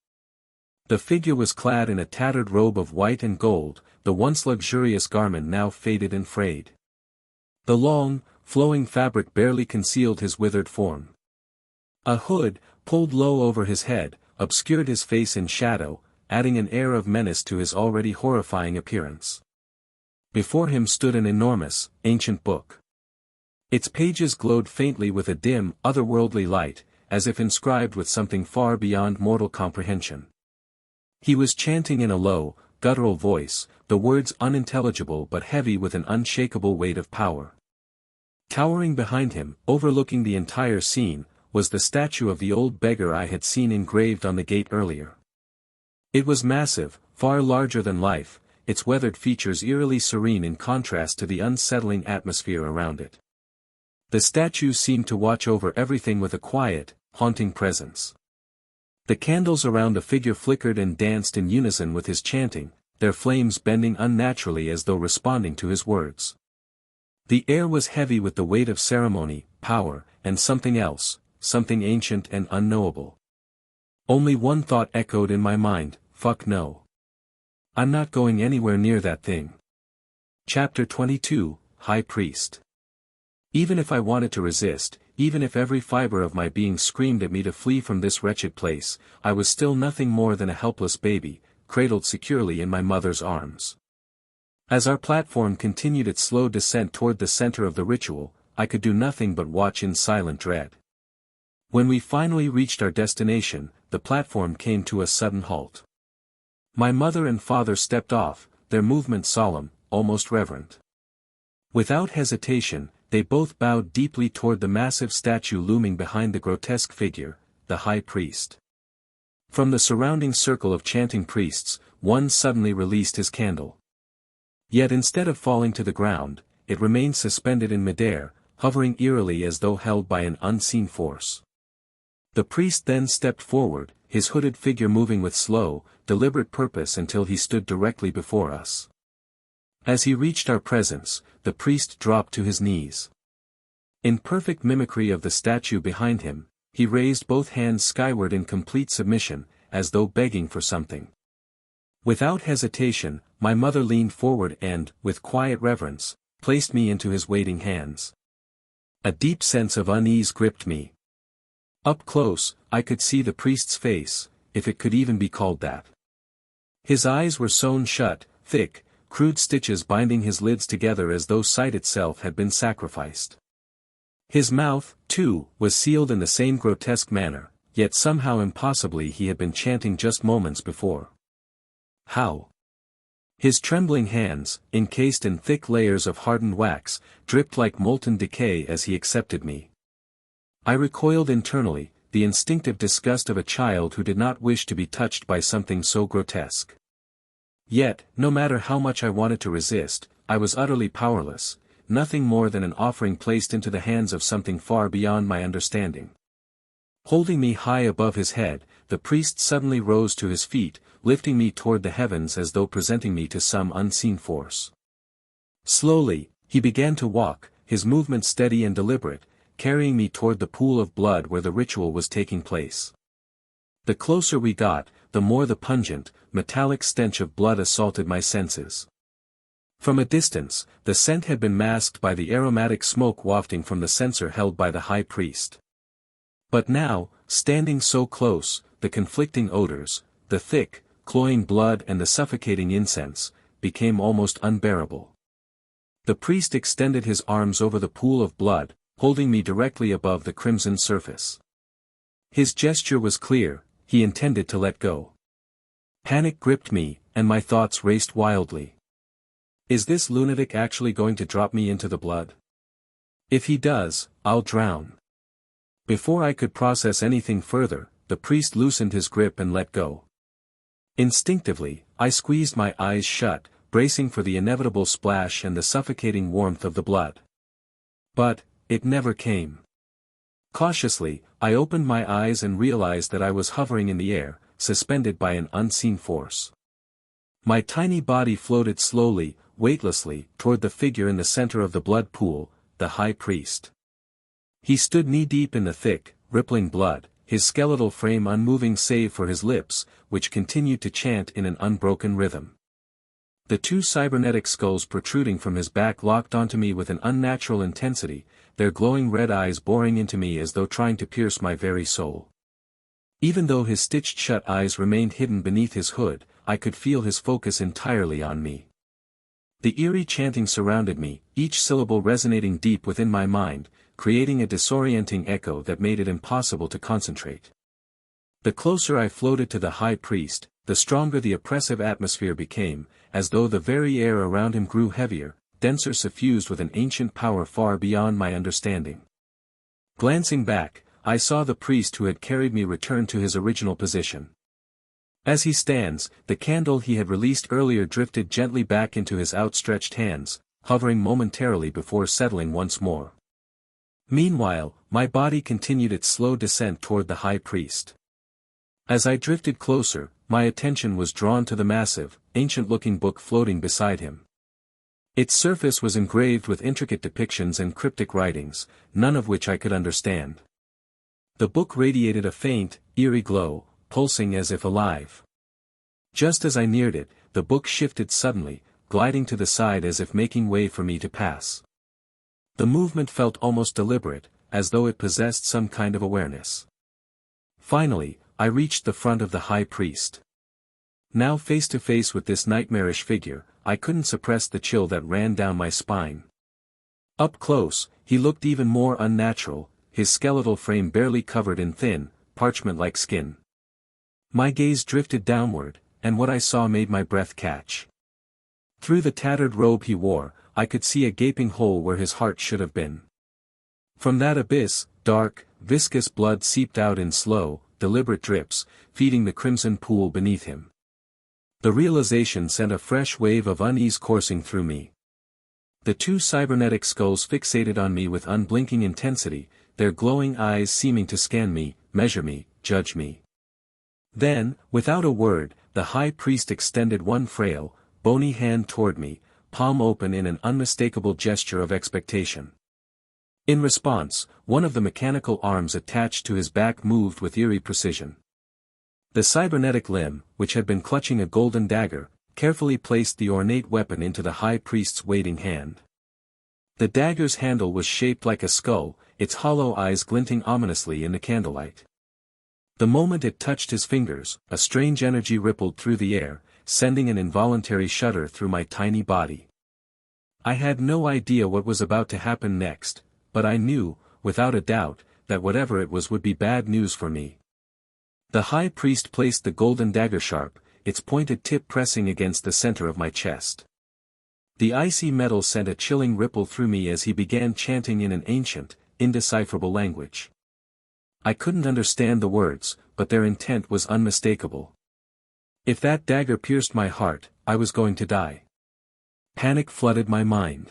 The figure was clad in a tattered robe of white and gold, the once luxurious garment now faded and frayed. The long, flowing fabric barely concealed his withered form. A hood, pulled low over his head, obscured his face in shadow, adding an air of menace to his already horrifying appearance. Before him stood an enormous, ancient book. Its pages glowed faintly with a dim, otherworldly light, as if inscribed with something far beyond mortal comprehension. He was chanting in a low, guttural voice, the words unintelligible but heavy with an unshakable weight of power. Towering behind him, overlooking the entire scene, was the statue of the old beggar I had seen engraved on the gate earlier. It was massive, far larger than life, its weathered features eerily serene in contrast to the unsettling atmosphere around it. The statue seemed to watch over everything with a quiet, haunting presence. The candles around the figure flickered and danced in unison with his chanting, their flames bending unnaturally as though responding to his words. The air was heavy with the weight of ceremony, power, and something else, something ancient and unknowable. Only one thought echoed in my mind, fuck no. I'm not going anywhere near that thing. Chapter 22, High Priest. Even if I wanted to resist, even if every fiber of my being screamed at me to flee from this wretched place, I was still nothing more than a helpless baby, cradled securely in my mother's arms. As our platform continued its slow descent toward the center of the ritual, I could do nothing but watch in silent dread. When we finally reached our destination, the platform came to a sudden halt. My mother and father stepped off, their movement solemn, almost reverent. Without hesitation, they both bowed deeply toward the massive statue looming behind the grotesque figure, the high priest. From the surrounding circle of chanting priests, one suddenly released his candle. Yet instead of falling to the ground, it remained suspended in midair, hovering eerily as though held by an unseen force. The priest then stepped forward, his hooded figure moving with slow, deliberate purpose until he stood directly before us. As he reached our presence, the priest dropped to his knees. In perfect mimicry of the statue behind him, he raised both hands skyward in complete submission, as though begging for something. Without hesitation, my mother leaned forward and, with quiet reverence, placed me into his waiting hands. A deep sense of unease gripped me. Up close, I could see the priest's face, if it could even be called that. His eyes were sewn shut, thick, crude stitches binding his lids together as though sight itself had been sacrificed. His mouth, too, was sealed in the same grotesque manner, yet somehow impossibly he had been chanting just moments before. How? His trembling hands, encased in thick layers of hardened wax, dripped like molten decay as he accepted me. I recoiled internally, the instinctive disgust of a child who did not wish to be touched by something so grotesque. Yet, no matter how much I wanted to resist, I was utterly powerless, nothing more than an offering placed into the hands of something far beyond my understanding. Holding me high above his head, the priest suddenly rose to his feet, lifting me toward the heavens as though presenting me to some unseen force. Slowly, he began to walk, his movements steady and deliberate, carrying me toward the pool of blood where the ritual was taking place. The closer we got, the more the pungent, metallic stench of blood assaulted my senses. From a distance, the scent had been masked by the aromatic smoke wafting from the censer held by the high priest. But now, standing so close, the conflicting odors, the thick, cloying blood and the suffocating incense, became almost unbearable. The priest extended his arms over the pool of blood, holding me directly above the crimson surface. His gesture was clear, he intended to let go. Panic gripped me, and my thoughts raced wildly. Is this lunatic actually going to drop me into the blood? If he does, I'll drown. Before I could process anything further, the priest loosened his grip and let go. Instinctively, I squeezed my eyes shut, bracing for the inevitable splash and the suffocating warmth of the blood. But, it never came. Cautiously, I opened my eyes and realized that I was hovering in the air, suspended by an unseen force. My tiny body floated slowly, weightlessly, toward the figure in the center of the blood pool, the high priest. He stood knee-deep in the thick, rippling blood, his skeletal frame unmoving save for his lips, which continued to chant in an unbroken rhythm. The two cybernetic skulls protruding from his back locked onto me with an unnatural intensity, their glowing red eyes boring into me as though trying to pierce my very soul. Even though his stitched-shut eyes remained hidden beneath his hood, I could feel his focus entirely on me. The eerie chanting surrounded me, each syllable resonating deep within my mind, creating a disorienting echo that made it impossible to concentrate. The closer I floated to the high priest, the stronger the oppressive atmosphere became, as though the very air around him grew heavier, denser, suffused with an ancient power far beyond my understanding. Glancing back, I saw the priest who had carried me return to his original position. As he stands, the candle he had released earlier drifted gently back into his outstretched hands, hovering momentarily before settling once more. Meanwhile, my body continued its slow descent toward the high priest. As I drifted closer, my attention was drawn to the massive, ancient-looking book floating beside him. Its surface was engraved with intricate depictions and cryptic writings, none of which I could understand. The book radiated a faint, eerie glow, pulsing as if alive. Just as I neared it, the book shifted suddenly, gliding to the side as if making way for me to pass. The movement felt almost deliberate, as though it possessed some kind of awareness. Finally, I reached the front of the high priest. Now face to face with this nightmarish figure, I couldn't suppress the chill that ran down my spine. Up close, he looked even more unnatural, his skeletal frame barely covered in thin, parchment-like skin. My gaze drifted downward, and what I saw made my breath catch. Through the tattered robe he wore, I could see a gaping hole where his heart should have been. From that abyss, dark, viscous blood seeped out in slow, deliberate drips, feeding the crimson pool beneath him. The realization sent a fresh wave of unease coursing through me. The two cybernetic skulls fixated on me with unblinking intensity, their glowing eyes seeming to scan me, measure me, judge me. Then, without a word, the high priest extended one frail, bony hand toward me, palm open in an unmistakable gesture of expectation. In response, one of the mechanical arms attached to his back moved with eerie precision. The cybernetic limb, which had been clutching a golden dagger, carefully placed the ornate weapon into the high priest's waiting hand. The dagger's handle was shaped like a skull, its hollow eyes glinting ominously in the candlelight. The moment it touched his fingers, a strange energy rippled through the air, sending an involuntary shudder through my tiny body. I had no idea what was about to happen next, but I knew, without a doubt, that whatever it was would be bad news for me. The high priest placed the golden dagger sharp, its pointed tip pressing against the center of my chest. The icy metal sent a chilling ripple through me as he began chanting in an ancient, indecipherable language. I couldn't understand the words, but their intent was unmistakable. If that dagger pierced my heart, I was going to die. Panic flooded my mind.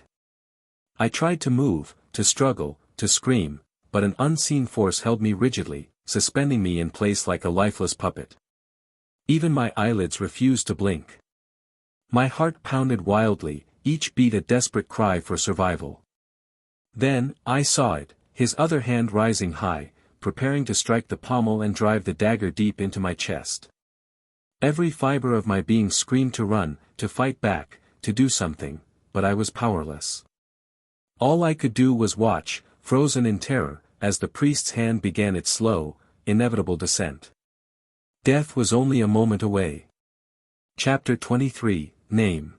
I tried to move, to struggle, to scream, but an unseen force held me rigidly, suspending me in place like a lifeless puppet. Even my eyelids refused to blink. My heart pounded wildly, each beat a desperate cry for survival. Then, I saw it, his other hand rising high, preparing to strike the pommel and drive the dagger deep into my chest. Every fiber of my being screamed to run, to fight back, to do something, but I was powerless. All I could do was watch, frozen in terror, as the priest's hand began its slow, inevitable descent. Death was only a moment away. Chapter 23, Name.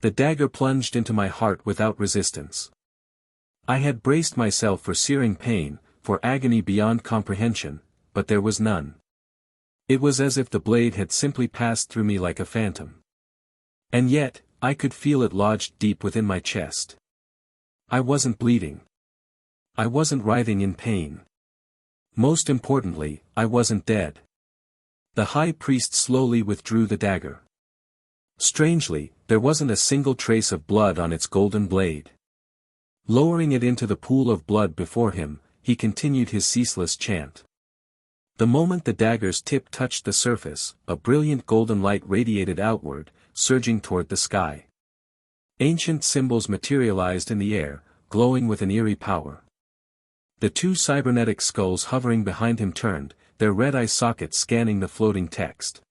The dagger plunged into my heart without resistance. I had braced myself for searing pain, for agony beyond comprehension, but there was none. It was as if the blade had simply passed through me like a phantom. And yet, I could feel it lodged deep within my chest. I wasn't bleeding. I wasn't writhing in pain. Most importantly, I wasn't dead. The high priest slowly withdrew the dagger. Strangely, there wasn't a single trace of blood on its golden blade. Lowering it into the pool of blood before him, he continued his ceaseless chant. The moment the dagger's tip touched the surface, a brilliant golden light radiated outward, surging toward the sky. Ancient symbols materialized in the air, glowing with an eerie power. The two cybernetic skulls hovering behind him turned, their red eye sockets scanning the floating text.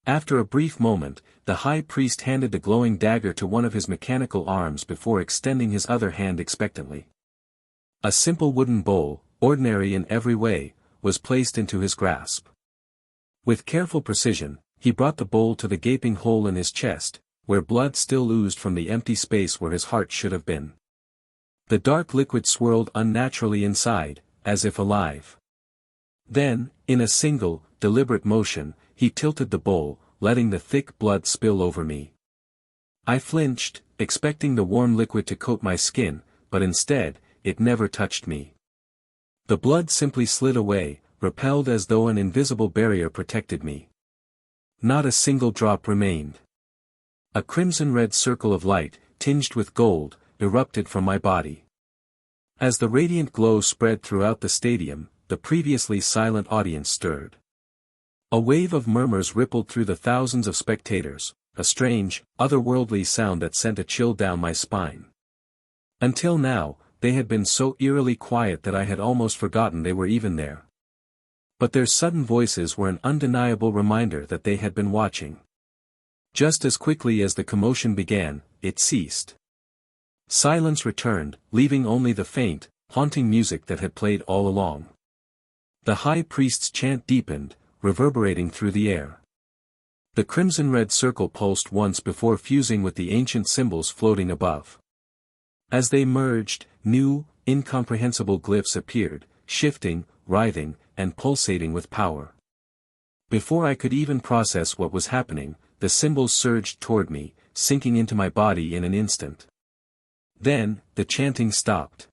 After a brief moment, the high priest handed the glowing dagger to one of his mechanical arms before extending his other hand expectantly. A simple wooden bowl, ordinary in every way, was placed into his grasp. With careful precision, he brought the bowl to the gaping hole in his chest, where blood still oozed from the empty space where his heart should have been. The dark liquid swirled unnaturally inside, as if alive. Then, in a single, deliberate motion, he tilted the bowl, letting the thick blood spill over me. I flinched, expecting the warm liquid to coat my skin, but instead, it never touched me. The blood simply slid away, repelled as though an invisible barrier protected me. Not a single drop remained. A crimson-red circle of light, tinged with gold, erupted from my body. As the radiant glow spread throughout the stadium, the previously silent audience stirred. A wave of murmurs rippled through the thousands of spectators, a strange, otherworldly sound that sent a chill down my spine. Until now, they had been so eerily quiet that I had almost forgotten they were even there. But their sudden voices were an undeniable reminder that they had been watching. Just as quickly as the commotion began, it ceased. Silence returned, leaving only the faint, haunting music that had played all along. The high priest's chant deepened, reverberating through the air. The crimson-red circle pulsed once before fusing with the ancient symbols floating above. As they merged, new, incomprehensible glyphs appeared, shifting, writhing, and pulsating with power. Before I could even process what was happening, the symbols surged toward me, sinking into my body in an instant. Then, the chanting stopped.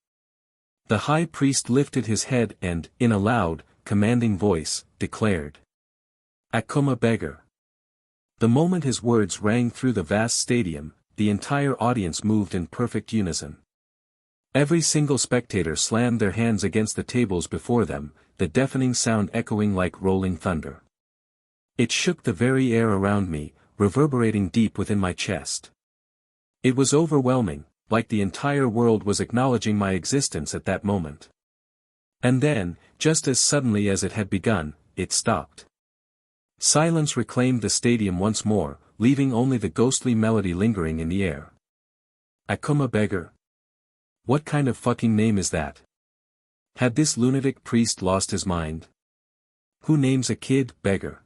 The high priest lifted his head and, in a loud, commanding voice, declared, "Akuma beggar." The moment his words rang through the vast stadium, the entire audience moved in perfect unison. Every single spectator slammed their hands against the tables before them, the deafening sound echoing like rolling thunder. It shook the very air around me, reverberating deep within my chest. It was overwhelming, like the entire world was acknowledging my existence at that moment. And then, just as suddenly as it had begun, it stopped. Silence reclaimed the stadium once more, leaving only the ghostly melody lingering in the air. Akuma beggar? What kind of fucking name is that? Had this lunatic priest lost his mind? Who names a kid beggar?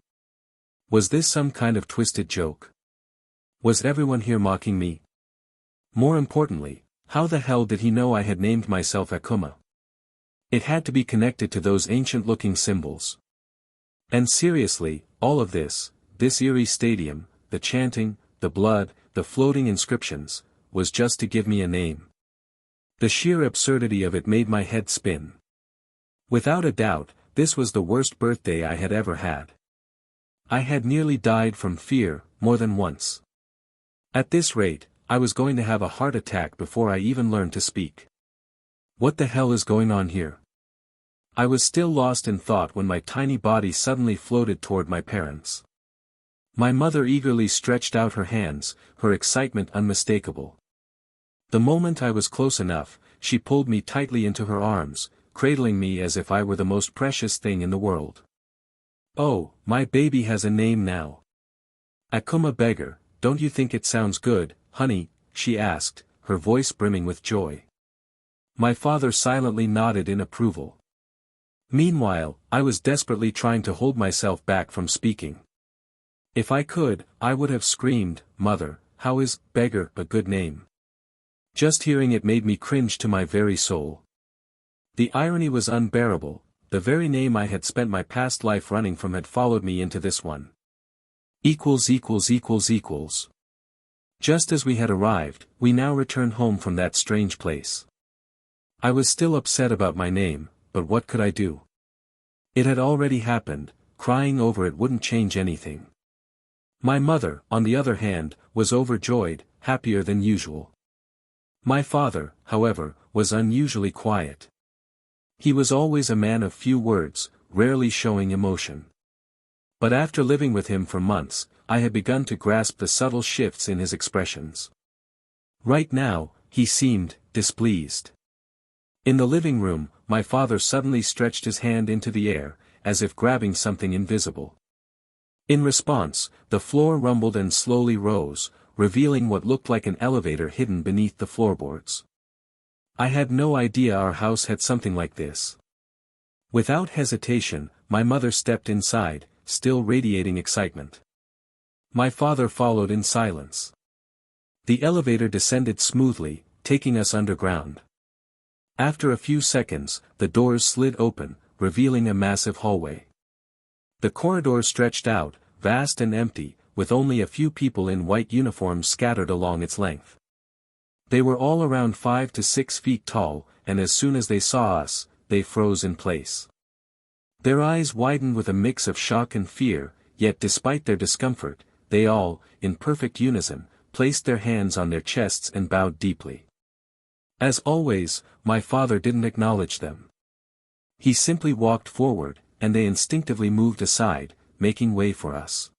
Was this some kind of twisted joke? Was everyone here mocking me? More importantly, how the hell did he know I had named myself Akuma? It had to be connected to those ancient-looking symbols. And seriously, all of this eerie stadium, the chanting, the blood, the floating inscriptions, was just to give me a name. The sheer absurdity of it made my head spin. Without a doubt, this was the worst birthday I had ever had. I had nearly died from fear, more than once. At this rate, I was going to have a heart attack before I even learned to speak. What the hell is going on here? I was still lost in thought when my tiny body suddenly floated toward my parents. My mother eagerly stretched out her hands, her excitement unmistakable. The moment I was close enough, she pulled me tightly into her arms, cradling me as if I were the most precious thing in the world. "Oh, my baby has a name now. Akuma beggar, don't you think it sounds good, honey?" she asked, her voice brimming with joy. My father silently nodded in approval. Meanwhile, I was desperately trying to hold myself back from speaking. If I could, I would have screamed, "Mother, how is beggar a good name?" Just hearing it made me cringe to my very soul. The irony was unbearable, the very name I had spent my past life running from had followed me into this one. Just as we had arrived, we now returned home from that strange place. I was still upset about my name, but what could I do? It had already happened, crying over it wouldn't change anything. My mother, on the other hand, was overjoyed, happier than usual. My father, however, was unusually quiet. He was always a man of few words, rarely showing emotion. But after living with him for months, I had begun to grasp the subtle shifts in his expressions. Right now, he seemed displeased. In the living room, my father suddenly stretched his hand into the air, as if grabbing something invisible. In response, the floor rumbled and slowly rose, revealing what looked like an elevator hidden beneath the floorboards. I had no idea our house had something like this. Without hesitation, my mother stepped inside, still radiating excitement. My father followed in silence. The elevator descended smoothly, taking us underground. After a few seconds, the doors slid open, revealing a massive hallway. The corridor stretched out, vast and empty, with only a few people in white uniforms scattered along its length. They were all around 5 to 6 feet tall, and as soon as they saw us, they froze in place. Their eyes widened with a mix of shock and fear, yet despite their discomfort, they all, in perfect unison, placed their hands on their chests and bowed deeply. As always, my father didn't acknowledge them. He simply walked forward, and they instinctively moved aside, making way for us.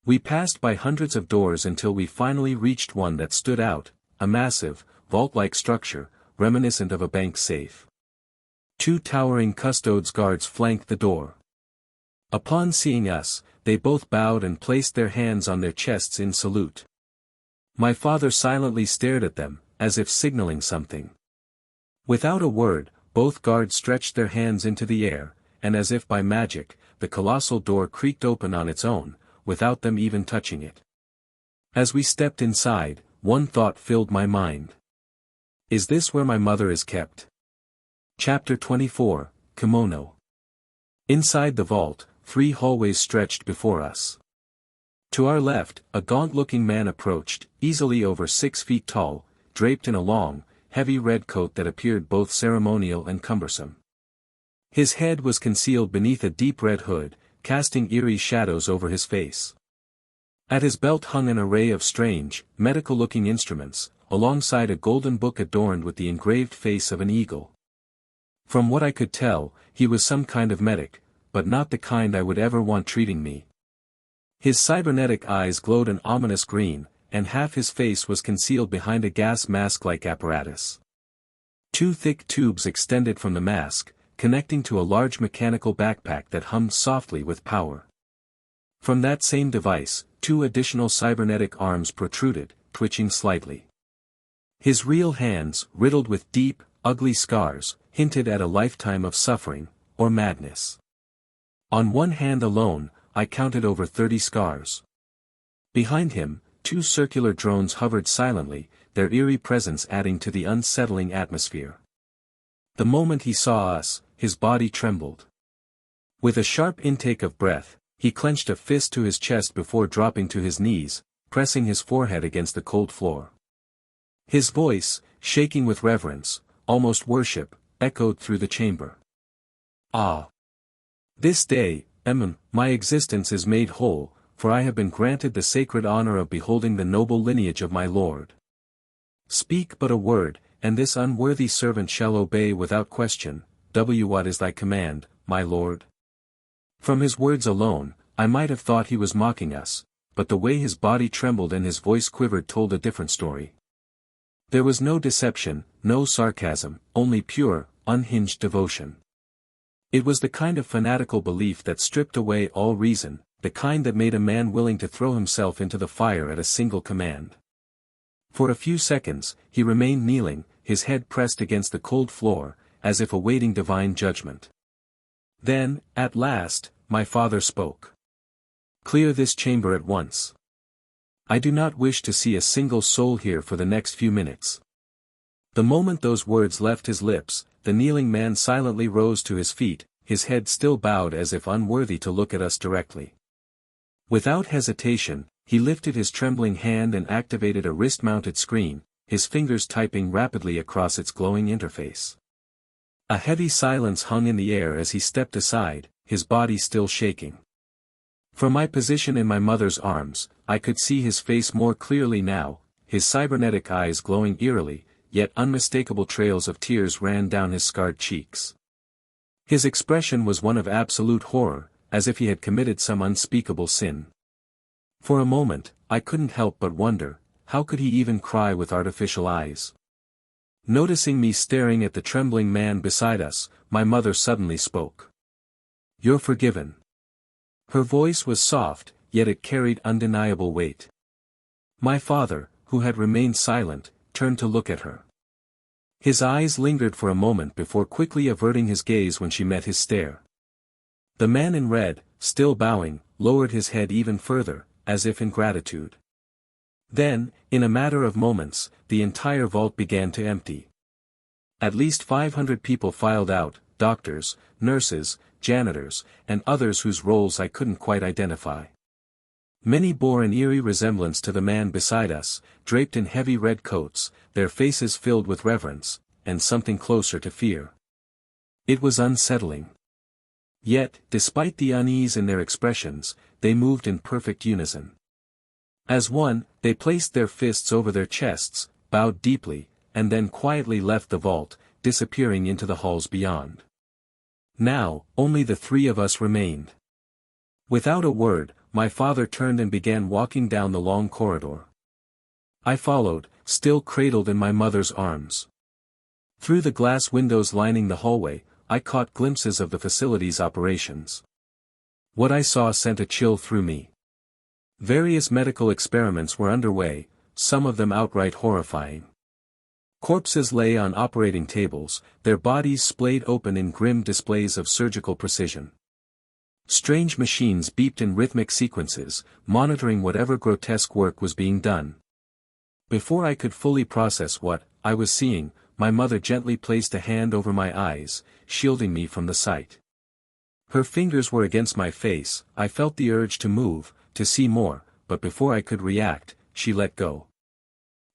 We passed by hundreds of doors until we finally reached one that stood out, a massive, vault-like structure, reminiscent of a bank safe. 2 towering custodes guards flanked the door. Upon seeing us, they both bowed and placed their hands on their chests in salute. My father silently stared at them, as if signaling something. Without a word, both guards stretched their hands into the air, and as if by magic, the colossal door creaked open on its own, without them even touching it. As we stepped inside, one thought filled my mind. Is this where my mother is kept? Chapter 24, Kimono. Inside the vault, 3 hallways stretched before us. To our left, a gaunt-looking man approached, easily over 6 feet tall, draped in a long, heavy red coat that appeared both ceremonial and cumbersome. His head was concealed beneath a deep red hood, casting eerie shadows over his face. At his belt hung an array of strange, medical-looking instruments, alongside a golden book adorned with the engraved face of an eagle. From what I could tell, he was some kind of medic, but not the kind I would ever want treating me. His cybernetic eyes glowed an ominous green, and half his face was concealed behind a gas mask-like apparatus. 2 thick tubes extended from the mask, connecting to a large mechanical backpack that hummed softly with power. From that same device, 2 additional cybernetic arms protruded, twitching slightly. His real hands, riddled with deep, ugly scars, hinted at a lifetime of suffering, or madness. On one hand alone, I counted over 30 scars. Behind him, 2 circular drones hovered silently, their eerie presence adding to the unsettling atmosphere. The moment he saw us, his body trembled. With a sharp intake of breath, he clenched a fist to his chest before dropping to his knees, pressing his forehead against the cold floor. His voice, shaking with reverence, almost worship, echoed through the chamber. Ah! This day, my existence is made whole, for I have been granted the sacred honor of beholding the noble lineage of my lord. Speak but a word, and this unworthy servant shall obey without question. What is thy command, my lord? From his words alone, I might have thought he was mocking us, but the way his body trembled and his voice quivered told a different story. There was no deception, no sarcasm, only pure, unhinged devotion. It was the kind of fanatical belief that stripped away all reason, the kind that made a man willing to throw himself into the fire at a single command. For a few seconds, he remained kneeling, his head pressed against the cold floor, as if awaiting divine judgment. Then, at last, my father spoke. Clear this chamber at once. I do not wish to see a single soul here for the next few minutes. The moment those words left his lips, the kneeling man silently rose to his feet, his head still bowed as if unworthy to look at us directly. Without hesitation, he lifted his trembling hand and activated a wrist-mounted screen, his fingers typing rapidly across its glowing interface. A heavy silence hung in the air as he stepped aside, his body still shaking. From my position in my mother's arms, I could see his face more clearly now, his cybernetic eyes glowing eerily, yet unmistakable trails of tears ran down his scarred cheeks. His expression was one of absolute horror, as if he had committed some unspeakable sin. For a moment, I couldn't help but wonder, how could he even cry with artificial eyes? Noticing me staring at the trembling man beside us, my mother suddenly spoke. You're forgiven. Her voice was soft, yet it carried undeniable weight. My father, who had remained silent, turned to look at her. His eyes lingered for a moment before quickly averting his gaze when she met his stare. The man in red, still bowing, lowered his head even further, as if in gratitude. Then, in a matter of moments, the entire vault began to empty. At least 500 people filed out, doctors, nurses, janitors, and others whose roles I couldn't quite identify. Many bore an eerie resemblance to the man beside us, draped in heavy red coats, their faces filled with reverence, and something closer to fear. It was unsettling. Yet, despite the unease in their expressions, they moved in perfect unison. As one, they placed their fists over their chests, bowed deeply, and then quietly left the vault, disappearing into the halls beyond. Now, only the three of us remained. Without a word, my father turned and began walking down the long corridor. I followed, still cradled in my mother's arms. Through the glass windows lining the hallway, I caught glimpses of the facility's operations. What I saw sent a chill through me. Various medical experiments were underway, some of them outright horrifying. Corpses lay on operating tables, their bodies splayed open in grim displays of surgical precision. Strange machines beeped in rhythmic sequences, monitoring whatever grotesque work was being done. Before I could fully process what I was seeing, my mother gently placed a hand over my eyes, shielding me from the sight. Her fingers were against my face. I felt the urge to move, to see more, but before I could react, she let go.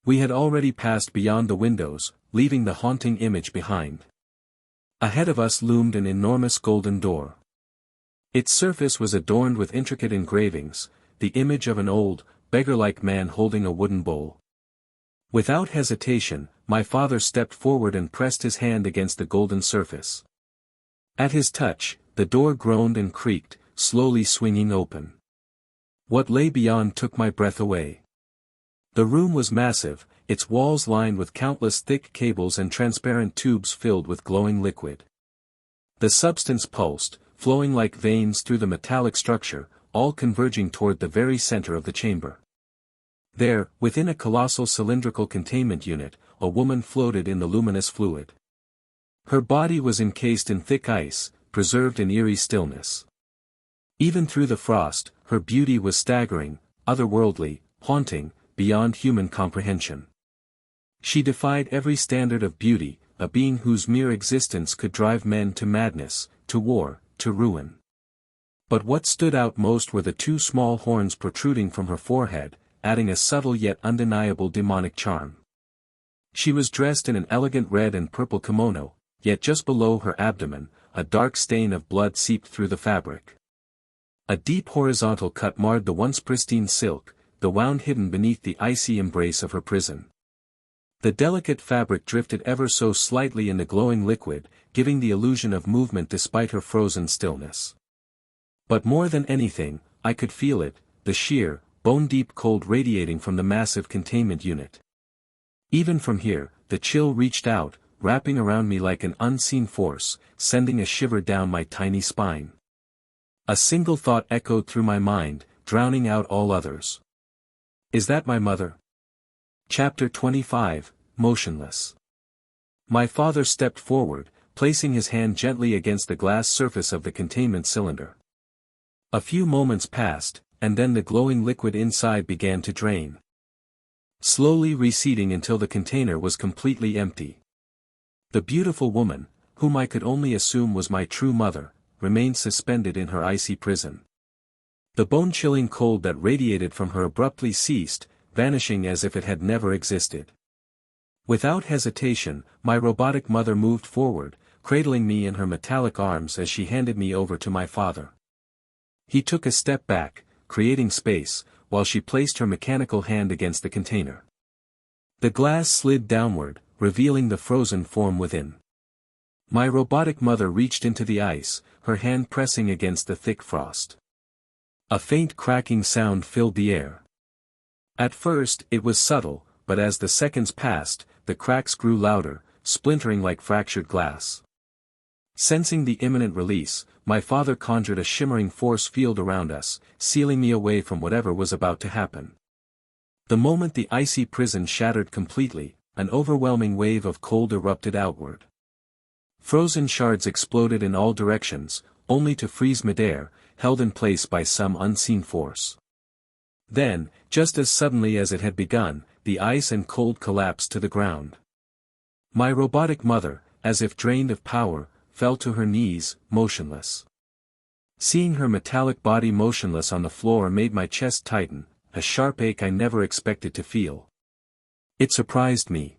We had already passed beyond the windows, leaving the haunting image behind. Ahead of us loomed an enormous golden door. Its surface was adorned with intricate engravings, the image of an old, beggar-like man holding a wooden bowl. Without hesitation, my father stepped forward and pressed his hand against the golden surface. At his touch, the door groaned and creaked, slowly swinging open. What lay beyond took my breath away. The room was massive, its walls lined with countless thick cables and transparent tubes filled with glowing liquid. The substance pulsed, flowing like veins through the metallic structure, all converging toward the very center of the chamber. There, within a colossal cylindrical containment unit, a woman floated in the luminous fluid. Her body was encased in thick ice, preserved in eerie stillness. Even through the frost, her beauty was staggering, otherworldly, haunting, beyond human comprehension. She defied every standard of beauty, a being whose mere existence could drive men to madness, to war, to ruin. But what stood out most were the two small horns protruding from her forehead, adding a subtle yet undeniable demonic charm. She was dressed in an elegant red and purple kimono, yet just below her abdomen, a dark stain of blood seeped through the fabric. A deep horizontal cut marred the once pristine silk, the wound hidden beneath the icy embrace of her prison. The delicate fabric drifted ever so slightly in the glowing liquid, giving the illusion of movement despite her frozen stillness. But more than anything, I could feel it, the sheer, bone-deep cold radiating from the massive containment unit. Even from here, the chill reached out, wrapping around me like an unseen force, sending a shiver down my tiny spine. A single thought echoed through my mind, drowning out all others. Is that my mother? Chapter 25, Motionless. My father stepped forward, placing his hand gently against the glass surface of the containment cylinder. A few moments passed, and then the glowing liquid inside began to drain. Slowly receding until the container was completely empty. The beautiful woman, whom I could only assume was my true mother, remained suspended in her icy prison. The bone-chilling cold that radiated from her abruptly ceased, vanishing as if it had never existed. Without hesitation, my robotic mother moved forward, cradling me in her metallic arms as she handed me over to my father. He took a step back, creating space, while she placed her mechanical hand against the container. The glass slid downward, revealing the frozen form within. My robotic mother reached into the ice, her hand pressing against the thick frost. A faint cracking sound filled the air. At first, it was subtle, but as the seconds passed, the cracks grew louder, splintering like fractured glass. Sensing the imminent release, my father conjured a shimmering force field around us, sealing me away from whatever was about to happen. The moment the icy prison shattered completely, an overwhelming wave of cold erupted outward. Frozen shards exploded in all directions, only to freeze midair, held in place by some unseen force. Then, just as suddenly as it had begun, the ice and cold collapsed to the ground. My robotic mother, as if drained of power, fell to her knees, motionless. Seeing her metallic body motionless on the floor made my chest tighten, a sharp ache I never expected to feel. It surprised me.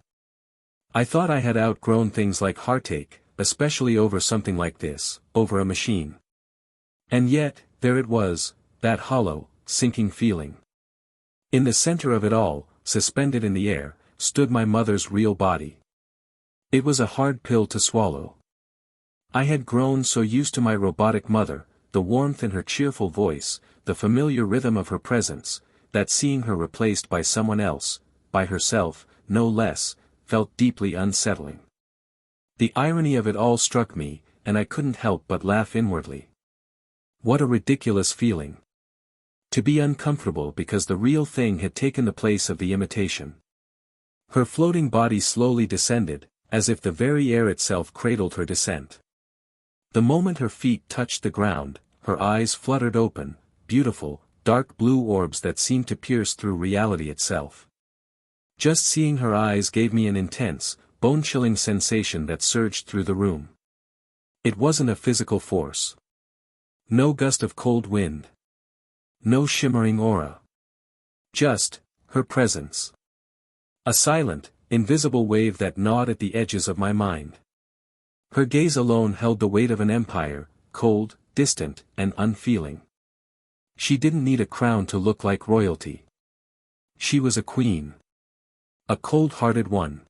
I thought I had outgrown things like heartache, especially over something like this, over a machine. And yet, there it was, that hollow, sinking feeling. In the center of it all, suspended in the air, stood my mother's real body. It was a hard pill to swallow. I had grown so used to my robotic mother, the warmth in her cheerful voice, the familiar rhythm of her presence, that seeing her replaced by someone else, by herself, no less, felt deeply unsettling. The irony of it all struck me, and I couldn't help but laugh inwardly. What a ridiculous feeling. To be uncomfortable because the real thing had taken the place of the imitation. Her floating body slowly descended, as if the very air itself cradled her descent. The moment her feet touched the ground, her eyes fluttered open, beautiful, dark blue orbs that seemed to pierce through reality itself. Just seeing her eyes gave me an intense, bone-chilling sensation that surged through the room. It wasn't a physical force. No gust of cold wind. No shimmering aura. Just, her presence. A silent, invisible wave that gnawed at the edges of my mind. Her gaze alone held the weight of an empire, cold, distant, and unfeeling. She didn't need a crown to look like royalty. She was a queen. A cold-hearted one.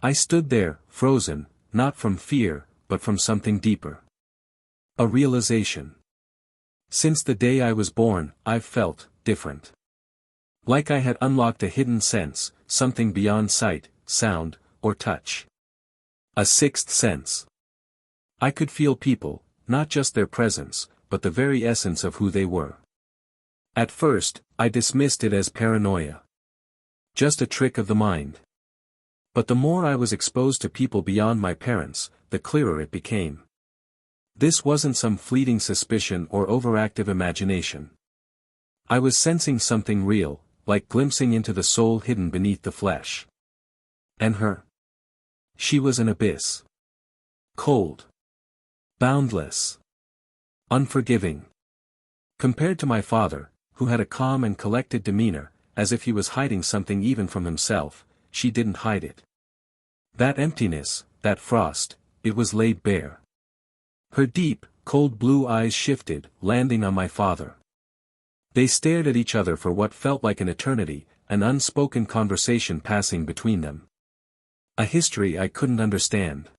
I stood there, frozen, not from fear, but from something deeper. A realization. Since the day I was born, I've felt different. Like I had unlocked a hidden sense, something beyond sight, sound, or touch. A sixth sense. I could feel people, not just their presence, but the very essence of who they were. At first, I dismissed it as paranoia. Just a trick of the mind. But the more I was exposed to people beyond my parents, the clearer it became. This wasn't some fleeting suspicion or overactive imagination. I was sensing something real, like glimpsing into the soul hidden beneath the flesh. And her? She was an abyss. Cold. Boundless. Unforgiving. Compared to my father, who had a calm and collected demeanor, as if he was hiding something even from himself, she didn't hide it. That emptiness, that frost, it was laid bare. Her deep, cold blue eyes shifted, landing on my father. They stared at each other for what felt like an eternity, an unspoken conversation passing between them. A history I couldn't understand.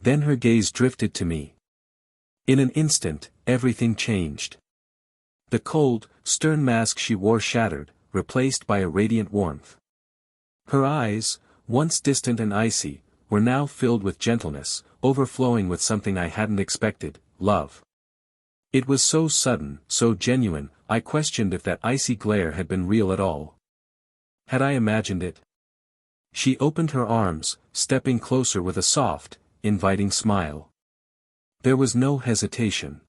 Then her gaze drifted to me. In an instant, everything changed. The cold, stern mask she wore shattered, replaced by a radiant warmth. Her eyes, once distant and icy, were now filled with gentleness, overflowing with something I hadn't expected, love. It was so sudden, so genuine, I questioned if that icy glare had been real at all. Had I imagined it? She opened her arms, stepping closer with a soft, inviting smile. There was no hesitation.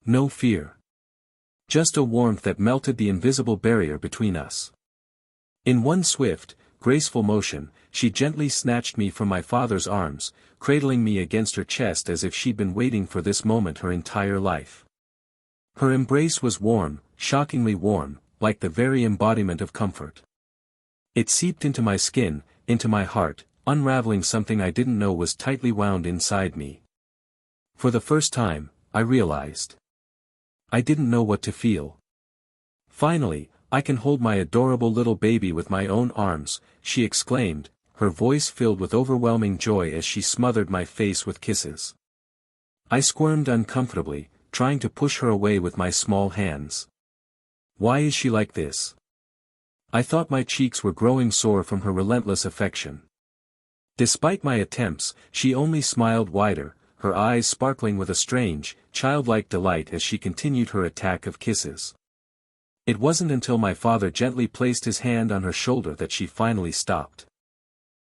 No fear. Just a warmth that melted the invisible barrier between us. In one swift, graceful motion, she gently snatched me from my father's arms, cradling me against her chest as if she'd been waiting for this moment her entire life. Her embrace was warm, shockingly warm, like the very embodiment of comfort. It seeped into my skin, into my heart, unraveling something I didn't know was tightly wound inside me. For the first time, I realized. I didn't know what to feel. Finally, I can hold my adorable little baby with my own arms, she exclaimed, her voice filled with overwhelming joy as she smothered my face with kisses. I squirmed uncomfortably, trying to push her away with my small hands. Why is she like this? I thought my cheeks were growing sore from her relentless affection. Despite my attempts, she only smiled wider, her eyes sparkling with a strange, childlike delight as she continued her attack of kisses. It wasn't until my father gently placed his hand on her shoulder that she finally stopped.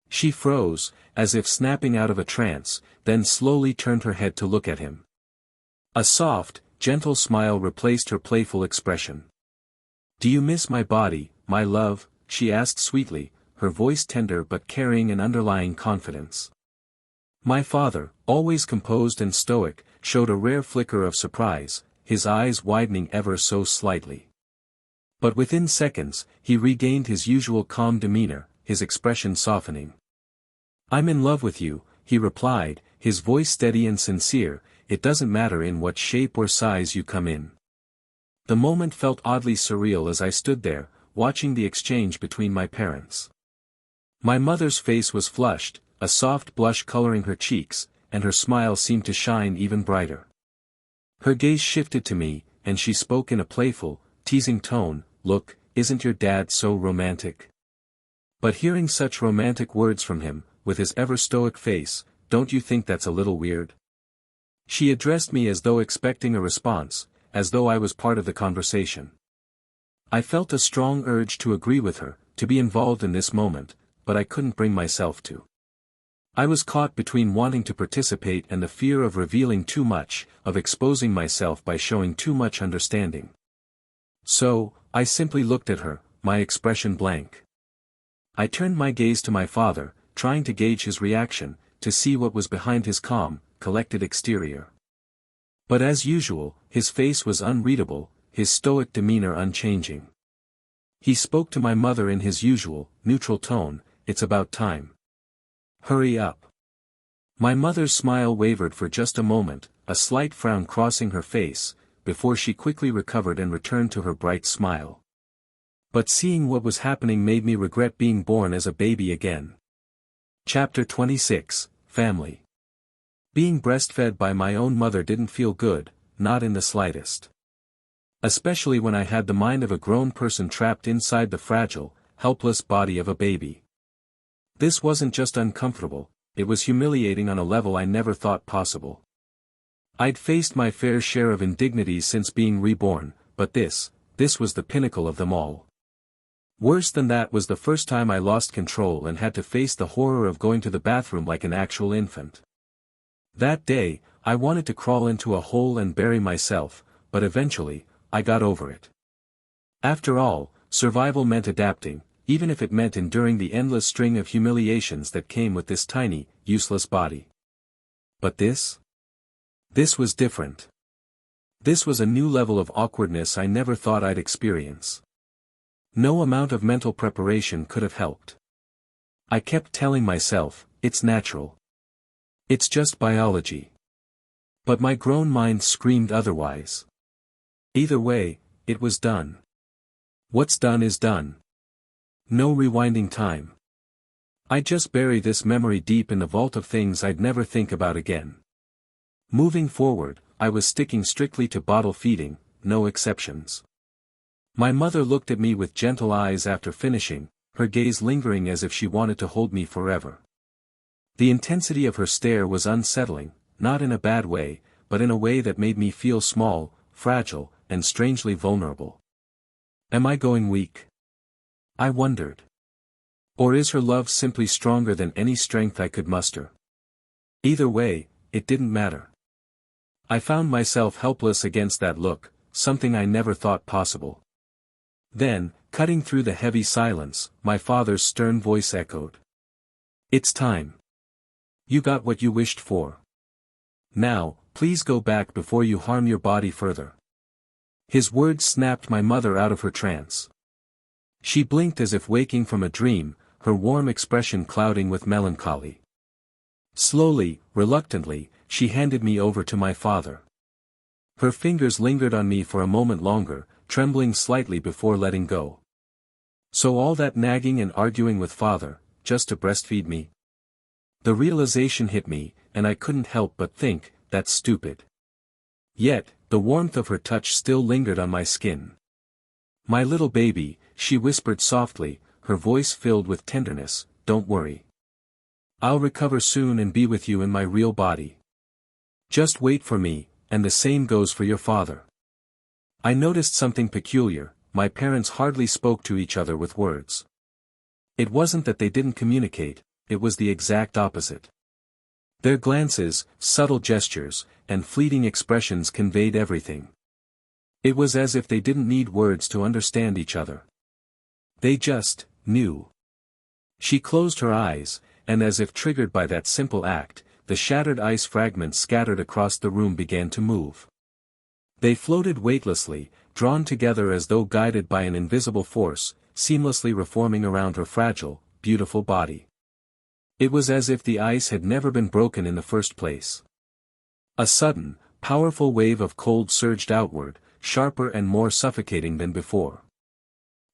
She froze, as if snapping out of a trance, then slowly turned her head to look at him. A soft, gentle smile replaced her playful expression. "Do you miss my body, my love?" she asked sweetly, her voice tender but carrying an underlying confidence. My father, always composed and stoic, showed a rare flicker of surprise, his eyes widening ever so slightly. But within seconds, he regained his usual calm demeanor, his expression softening. "I'm in love with you," he replied, his voice steady and sincere, it doesn't matter in what shape or size you come in. The moment felt oddly surreal as I stood there, watching the exchange between my parents. My mother's face was flushed, a soft blush coloring her cheeks, and her smile seemed to shine even brighter. Her gaze shifted to me, and she spoke in a playful, teasing tone, "Look, isn't your dad so romantic?" But hearing such romantic words from him, with his ever stoic face, don't you think that's a little weird? She addressed me as though expecting a response, as though I was part of the conversation. I felt a strong urge to agree with her, to be involved in this moment, but I couldn't bring myself to. I was caught between wanting to participate and the fear of revealing too much, of exposing myself by showing too much understanding. So, I simply looked at her, my expression blank. I turned my gaze to my father, trying to gauge his reaction, to see what was behind his calm, collected exterior. But as usual, his face was unreadable, his stoic demeanor unchanging. He spoke to my mother in his usual, neutral tone, "It's about time. Hurry up." My mother's smile wavered for just a moment, a slight frown crossing her face, before she quickly recovered and returned to her bright smile. But seeing what was happening made me regret being born as a baby again. Chapter 26, Family. Being breastfed by my own mother didn't feel good, not in the slightest. Especially when I had the mind of a grown person trapped inside the fragile, helpless body of a baby. This wasn't just uncomfortable, it was humiliating on a level I never thought possible. I'd faced my fair share of indignities since being reborn, but this was the pinnacle of them all. Worse than that was the first time I lost control and had to face the horror of going to the bathroom like an actual infant. That day, I wanted to crawl into a hole and bury myself, but eventually, I got over it. After all, survival meant adapting, even if it meant enduring the endless string of humiliations that came with this tiny, useless body. But this was different. This was a new level of awkwardness I never thought I'd experience. No amount of mental preparation could have helped. I kept telling myself, it's natural. It's just biology. But my grown mind screamed otherwise. Either way, it was done. What's done is done. No rewinding time. I'd just bury this memory deep in the vault of things I'd never think about again. Moving forward, I was sticking strictly to bottle feeding, no exceptions. My mother looked at me with gentle eyes after finishing, her gaze lingering as if she wanted to hold me forever. The intensity of her stare was unsettling, not in a bad way, but in a way that made me feel small, fragile, and strangely vulnerable. Am I going weak? I wondered. Or is her love simply stronger than any strength I could muster? Either way, it didn't matter. I found myself helpless against that look, something I never thought possible. Then, cutting through the heavy silence, my father's stern voice echoed. It's time. You got what you wished for. Now, please go back before you harm your body further. His words snapped my mother out of her trance. She blinked as if waking from a dream, her warm expression clouding with melancholy. Slowly, reluctantly, she handed me over to my father. Her fingers lingered on me for a moment longer, trembling slightly before letting go. So all that nagging and arguing with father, just to breastfeed me? The realization hit me, and I couldn't help but think, that's stupid. Yet, the warmth of her touch still lingered on my skin. My little baby, she whispered softly, her voice filled with tenderness, don't worry. I'll recover soon and be with you in my real body. Just wait for me, and the same goes for your father. I noticed something peculiar, my parents hardly spoke to each other with words. It wasn't that they didn't communicate, it was the exact opposite. Their glances, subtle gestures, and fleeting expressions conveyed everything. It was as if they didn't need words to understand each other. They just knew. She closed her eyes, and as if triggered by that simple act, the shattered ice fragments scattered across the room began to move. They floated weightlessly, drawn together as though guided by an invisible force, seamlessly reforming around her fragile, beautiful body. It was as if the ice had never been broken in the first place. A sudden, powerful wave of cold surged outward, sharper and more suffocating than before.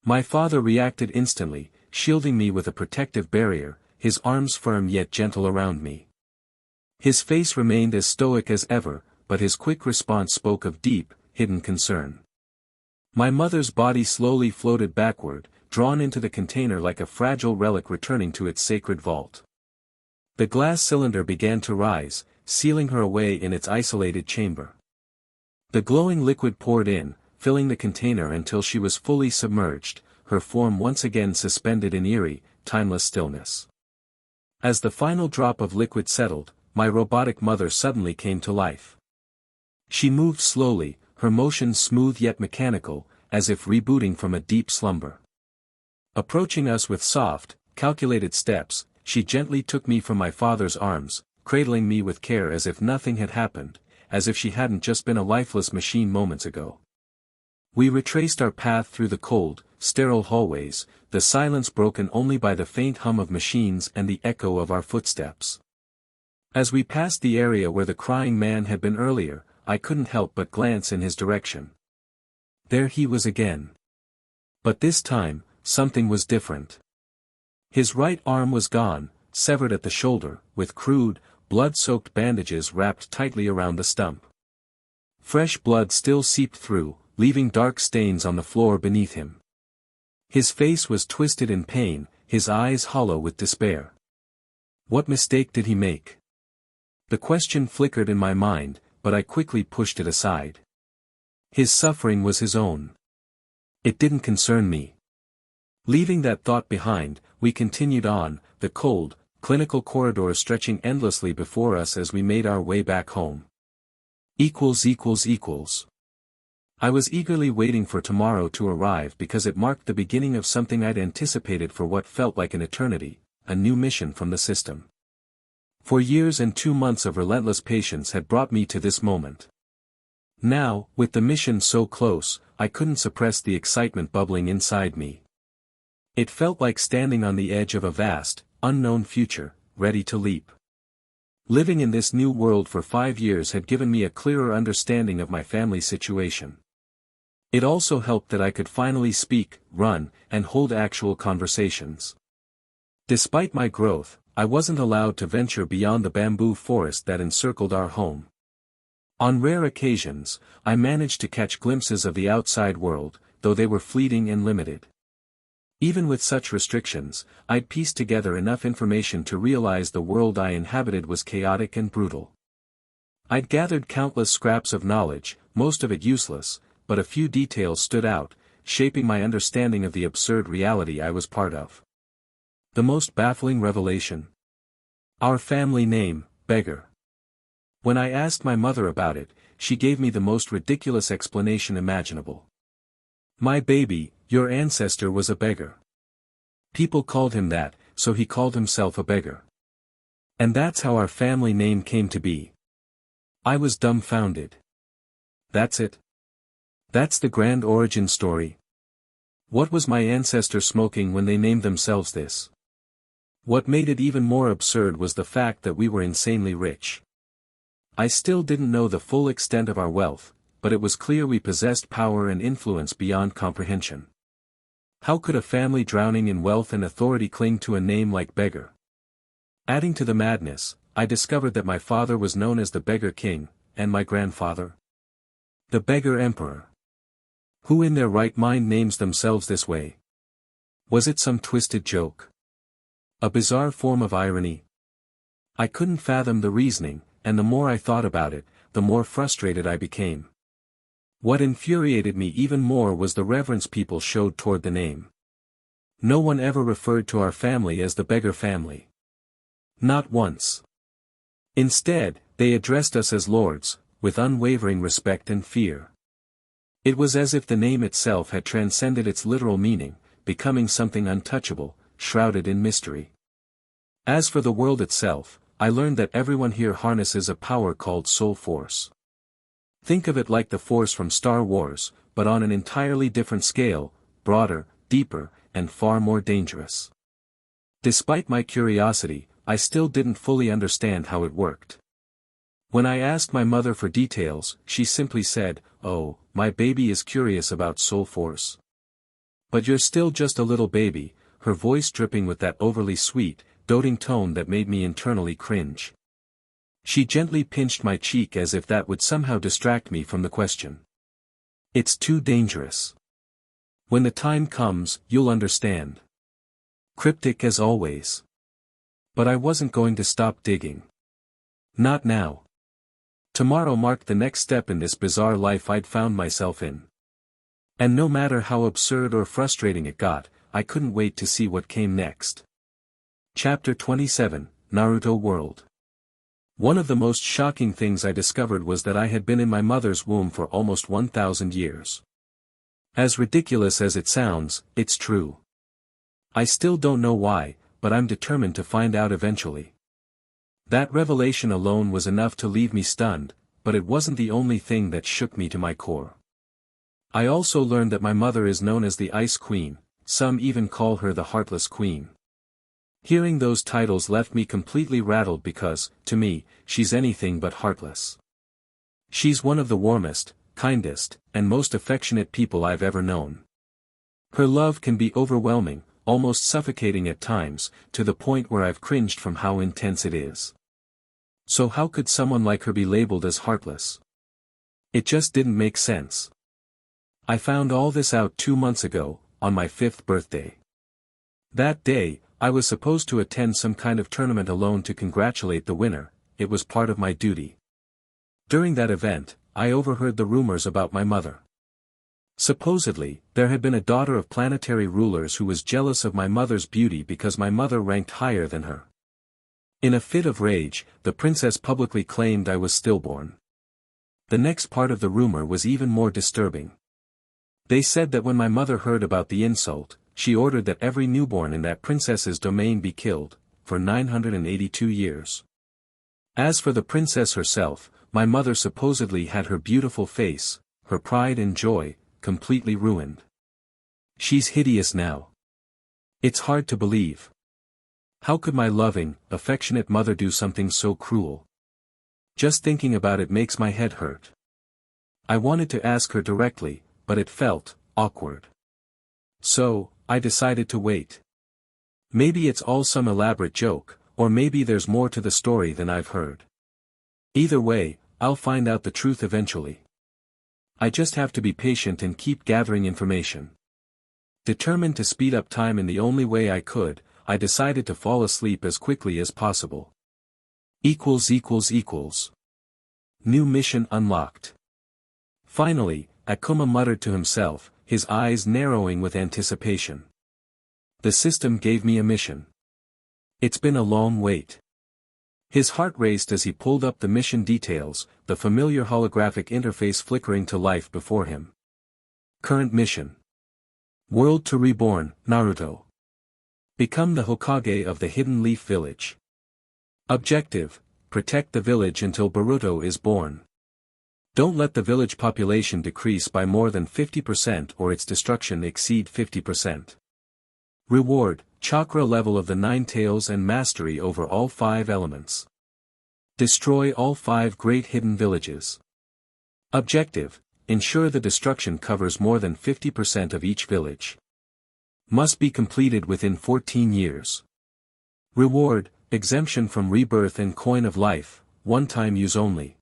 My father reacted instantly, shielding me with a protective barrier, his arms firm yet gentle around me. His face remained as stoic as ever, but his quick response spoke of deep, hidden concern. My mother's body slowly floated backward, drawn into the container like a fragile relic returning to its sacred vault. The glass cylinder began to rise, sealing her away in its isolated chamber. The glowing liquid poured in, filling the container until she was fully submerged, her form once again suspended in eerie, timeless stillness. As the final drop of liquid settled, my robotic mother suddenly came to life. She moved slowly, her motions smooth yet mechanical, as if rebooting from a deep slumber. Approaching us with soft, calculated steps, she gently took me from my father's arms, cradling me with care as if nothing had happened, as if she hadn't just been a lifeless machine moments ago. We retraced our path through the cold, sterile hallways, the silence broken only by the faint hum of machines and the echo of our footsteps. As we passed the area where the crying man had been earlier, I couldn't help but glance in his direction. There he was again. But this time, something was different. His right arm was gone, severed at the shoulder, with crude, blood-soaked bandages wrapped tightly around the stump. Fresh blood still seeped through, leaving dark stains on the floor beneath him. His face was twisted in pain, his eyes hollow with despair. What mistake did he make? The question flickered in my mind, but I quickly pushed it aside. His suffering was his own. It didn't concern me. Leaving that thought behind, we continued on, the cold, clinical corridors stretching endlessly before us as we made our way back home. I was eagerly waiting for tomorrow to arrive because it marked the beginning of something I'd anticipated for what felt like an eternity, a new mission from the system. For years and 2 months of relentless patience had brought me to this moment. Now, with the mission so close, I couldn't suppress the excitement bubbling inside me. It felt like standing on the edge of a vast, unknown future, ready to leap. Living in this new world for 5 years had given me a clearer understanding of my family's situation. It also helped that I could finally speak, run, and hold actual conversations. Despite my growth, I wasn't allowed to venture beyond the bamboo forest that encircled our home. On rare occasions, I managed to catch glimpses of the outside world, though they were fleeting and limited. Even with such restrictions, I'd pieced together enough information to realize the world I inhabited was chaotic and brutal. I'd gathered countless scraps of knowledge, most of it useless, but a few details stood out, shaping my understanding of the absurd reality I was part of. The most baffling revelation? Our family name, Beggar. When I asked my mother about it, she gave me the most ridiculous explanation imaginable. My baby, your ancestor was a beggar. People called him that, so he called himself a beggar. And that's how our family name came to be. I was dumbfounded. That's it? That's the grand origin story? What was my ancestor smoking when they named themselves this? What made it even more absurd was the fact that we were insanely rich. I still didn't know the full extent of our wealth, but it was clear we possessed power and influence beyond comprehension. How could a family drowning in wealth and authority cling to a name like Beggar? Adding to the madness, I discovered that my father was known as the Beggar King, and my grandfather? The Beggar Emperor. Who in their right mind names themselves this way? Was it some twisted joke? A bizarre form of irony? I couldn't fathom the reasoning, and the more I thought about it, the more frustrated I became. What infuriated me even more was the reverence people showed toward the name. No one ever referred to our family as the Beggar family. Not once. Instead, they addressed us as lords, with unwavering respect and fear. It was as if the name itself had transcended its literal meaning, becoming something untouchable, shrouded in mystery. As for the world itself, I learned that everyone here harnesses a power called Soul Force. Think of it like the Force from Star Wars, but on an entirely different scale, broader, deeper, and far more dangerous. Despite my curiosity, I still didn't fully understand how it worked. When I asked my mother for details, she simply said, "Oh, my baby is curious about Soul Force. But you're still just a little baby," her voice dripping with that overly sweet, doting tone that made me internally cringe. She gently pinched my cheek as if that would somehow distract me from the question. "It's too dangerous. When the time comes, you'll understand." Cryptic as always. But I wasn't going to stop digging. Not now. Tomorrow marked the next step in this bizarre life I'd found myself in. And no matter how absurd or frustrating it got, I couldn't wait to see what came next. Chapter 27, Naruto World. One of the most shocking things I discovered was that I had been in my mother's womb for almost 1,000 years. As ridiculous as it sounds, it's true. I still don't know why, but I'm determined to find out eventually. That revelation alone was enough to leave me stunned, but it wasn't the only thing that shook me to my core. I also learned that my mother is known as the Ice Queen, some even call her the Heartless Queen. Hearing those titles left me completely rattled because, to me, she's anything but heartless. She's one of the warmest, kindest, and most affectionate people I've ever known. Her love can be overwhelming, almost suffocating at times, to the point where I've cringed from how intense it is. So how could someone like her be labeled as heartless? It just didn't make sense. I found all this out 2 months ago, on my 5th birthday. That day, I was supposed to attend some kind of tournament alone to congratulate the winner. It was part of my duty. During that event, I overheard the rumors about my mother. Supposedly, there had been a daughter of planetary rulers who was jealous of my mother's beauty because my mother ranked higher than her. In a fit of rage, the princess publicly claimed I was stillborn. The next part of the rumor was even more disturbing. They said that when my mother heard about the insult, she ordered that every newborn in that princess's domain be killed, for 982 years. As for the princess herself, my mother supposedly had her beautiful face, her pride and joy, completely ruined. She's hideous now. It's hard to believe. How could my loving, affectionate mother do something so cruel? Just thinking about it makes my head hurt. I wanted to ask her directly, but it felt awkward. So, I decided to wait. Maybe it's all some elaborate joke, or maybe there's more to the story than I've heard. Either way, I'll find out the truth eventually. I just have to be patient and keep gathering information. Determined to speed up time in the only way I could, I decided to fall asleep as quickly as possible. New mission unlocked. Finally, Akuma muttered to himself, his eyes narrowing with anticipation. The system gave me a mission. It's been a long wait. His heart raced as he pulled up the mission details, the familiar holographic interface flickering to life before him. Current mission. World to Reborn, Naruto. Become the Hokage of the Hidden Leaf Village. Objective: protect the village until Boruto is born. Don't let the village population decrease by more than 50% or its destruction exceed 50%. Reward: chakra level of the 9 tails and mastery over all 5 elements. Destroy all 5 great hidden villages. Objective: ensure the destruction covers more than 50% of each village. Must be completed within 14 years. Reward: exemption from rebirth and coin of life, one-time use only.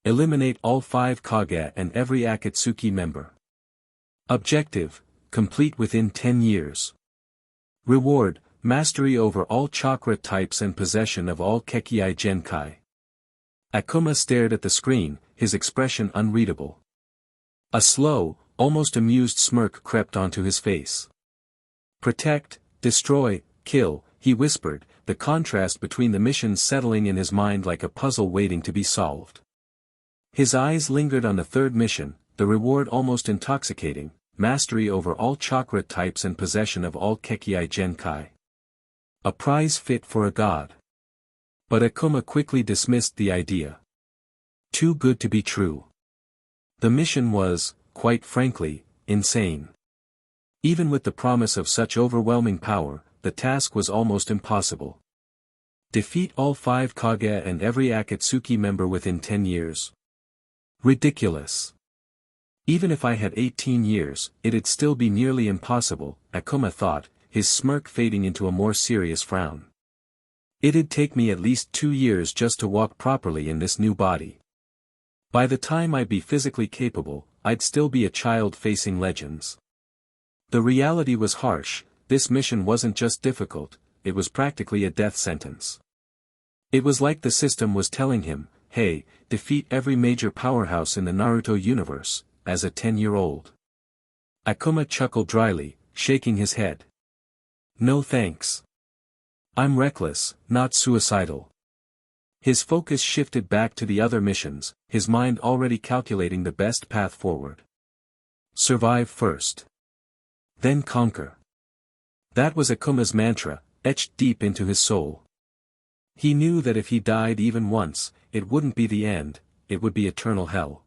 Eliminate all 5 Kage and every Akatsuki member. Objective: complete within 10 years. Reward: mastery over all chakra types and possession of all Kekkei Genkai. Akuma stared at the screen, his expression unreadable. A slow, almost amused smirk crept onto his face. Protect, destroy, kill, he whispered, the contrast between the missions settling in his mind like a puzzle waiting to be solved. His eyes lingered on the 3rd mission, the reward almost intoxicating, mastery over all chakra types and possession of all Kekkei Genkai. A prize fit for a god. But Akuma quickly dismissed the idea. Too good to be true. The mission was, quite frankly, insane. Even with the promise of such overwhelming power, the task was almost impossible. Defeat all 5 Kage and every Akatsuki member within 10 years. Ridiculous. Even if I had 18 years, it'd still be nearly impossible, Akuma thought, his smirk fading into a more serious frown. It'd take me at least 2 years just to walk properly in this new body. By the time I'd be physically capable, I'd still be a child facing legends. The reality was harsh. This mission wasn't just difficult, it was practically a death sentence. It was like the system was telling him, hey, defeat every major powerhouse in the Naruto universe, as a 10-year-old. Akuma chuckled dryly, shaking his head. No thanks. I'm reckless, not suicidal. His focus shifted back to the other missions, his mind already calculating the best path forward. Survive first. Then conquer. That was Akuma's mantra, etched deep into his soul. He knew that if he died even once, it wouldn't be the end, it would be eternal hell.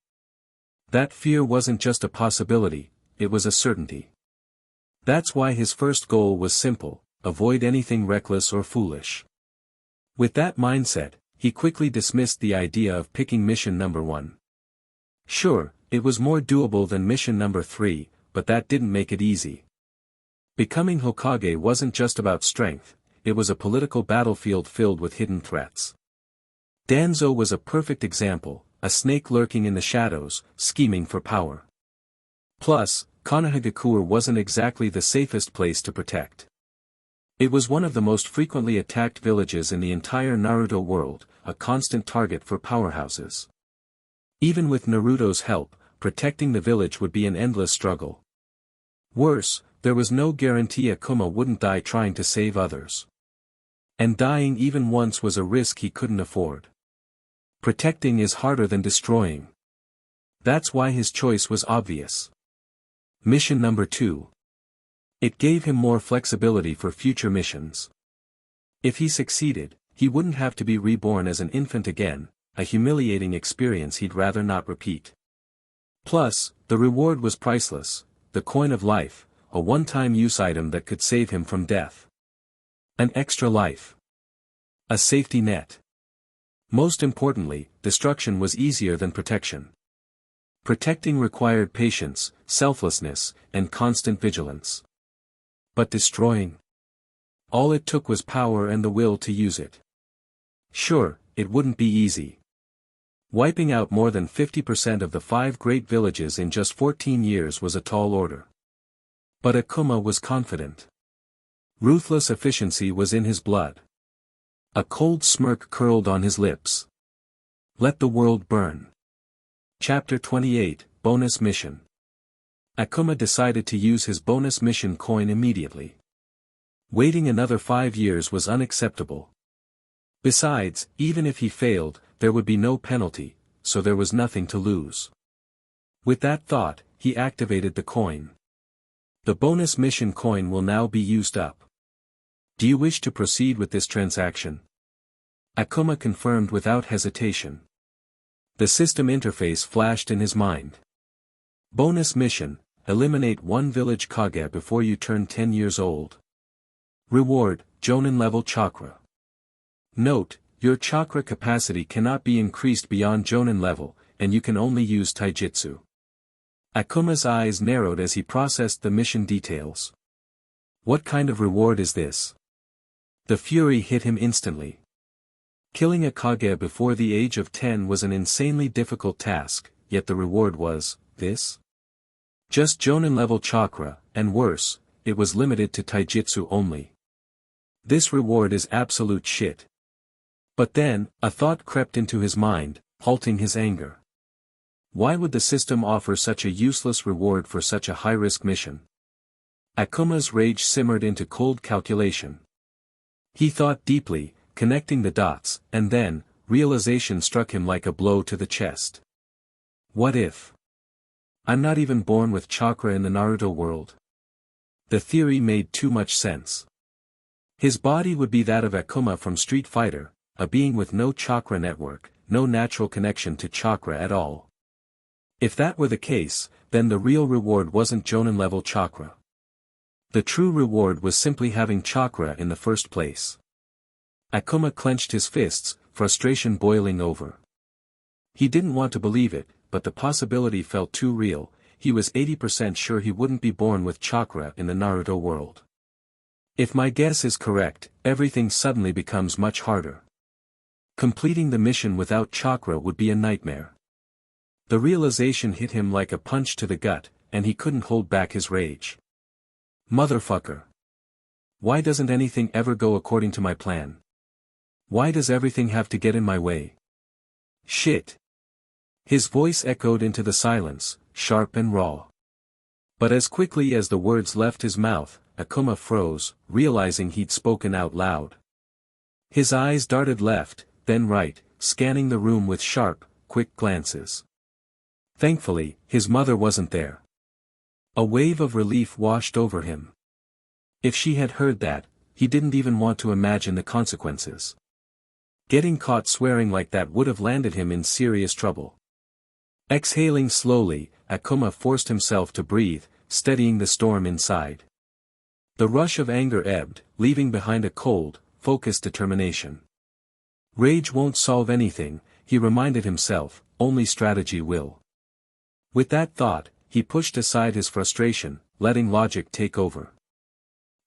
That fear wasn't just a possibility, it was a certainty. That's why his first goal was simple, avoid anything reckless or foolish. With that mindset, he quickly dismissed the idea of picking mission number 1. Sure, it was more doable than mission number 3, but that didn't make it easy. Becoming Hokage wasn't just about strength, it was a political battlefield filled with hidden threats. Danzo was a perfect example, a snake lurking in the shadows, scheming for power. Plus, Konohagakure wasn't exactly the safest place to protect. It was one of the most frequently attacked villages in the entire Naruto world, a constant target for powerhouses. Even with Naruto's help, protecting the village would be an endless struggle. Worse, there was no guarantee Akuma wouldn't die trying to save others. And dying even once was a risk he couldn't afford. Protecting is harder than destroying. That's why his choice was obvious. Mission number 2. It gave him more flexibility for future missions. If he succeeded, he wouldn't have to be reborn as an infant again, a humiliating experience he'd rather not repeat. Plus, the reward was priceless, the coin of life, a one-time use item that could save him from death. An extra life. A safety net. Most importantly, destruction was easier than protection. Protecting required patience, selflessness, and constant vigilance. But destroying? All it took was power and the will to use it. Sure, it wouldn't be easy. Wiping out more than 50% of the 5 great villages in just 14 years was a tall order. But Akuma was confident. Ruthless efficiency was in his blood. A cold smirk curled on his lips. Let the world burn. Chapter 28, Bonus Mission. Akuma decided to use his bonus mission coin immediately. Waiting another 5 years was unacceptable. Besides, even if he failed, there would be no penalty, so there was nothing to lose. With that thought, he activated the coin. The bonus mission coin will now be used up. Do you wish to proceed with this transaction? Akuma confirmed without hesitation. The system interface flashed in his mind. Bonus mission, eliminate 1 village Kage before you turn 10 years old. Reward, Jonin level chakra. Note, your chakra capacity cannot be increased beyond Jonin level, and you can only use taijutsu. Akuma's eyes narrowed as he processed the mission details. What kind of reward is this? The fury hit him instantly. Killing a Kage before the age of 10 was an insanely difficult task, yet the reward was, this? Just Jonin level chakra, and worse, it was limited to taijutsu only. This reward is absolute shit. But then, a thought crept into his mind, halting his anger. Why would the system offer such a useless reward for such a high-risk mission? Akuma's rage simmered into cold calculation. He thought deeply, connecting the dots, and then, realization struck him like a blow to the chest. What if? I'm not even born with chakra in the Naruto world. The theory made too much sense. His body would be that of Akuma from Street Fighter, a being with no chakra network, no natural connection to chakra at all. If that were the case, then the real reward wasn't Jonin level chakra. The true reward was simply having chakra in the first place. Akuma clenched his fists, frustration boiling over. He didn't want to believe it, but the possibility felt too real. He was 80% sure he wouldn't be born with chakra in the Naruto world. If my guess is correct, everything suddenly becomes much harder. Completing the mission without chakra would be a nightmare. The realization hit him like a punch to the gut, and he couldn't hold back his rage. Motherfucker. Why doesn't anything ever go according to my plan? Why does everything have to get in my way? Shit. His voice echoed into the silence, sharp and raw. But as quickly as the words left his mouth, Akuma froze, realizing he'd spoken out loud. His eyes darted left, then right, scanning the room with sharp, quick glances. Thankfully, his mother wasn't there. A wave of relief washed over him. If she had heard that, he didn't even want to imagine the consequences. Getting caught swearing like that would have landed him in serious trouble. Exhaling slowly, Akuma forced himself to breathe, steadying the storm inside. The rush of anger ebbed, leaving behind a cold, focused determination. Rage won't solve anything, he reminded himself, only strategy will. With that thought, he pushed aside his frustration, letting logic take over.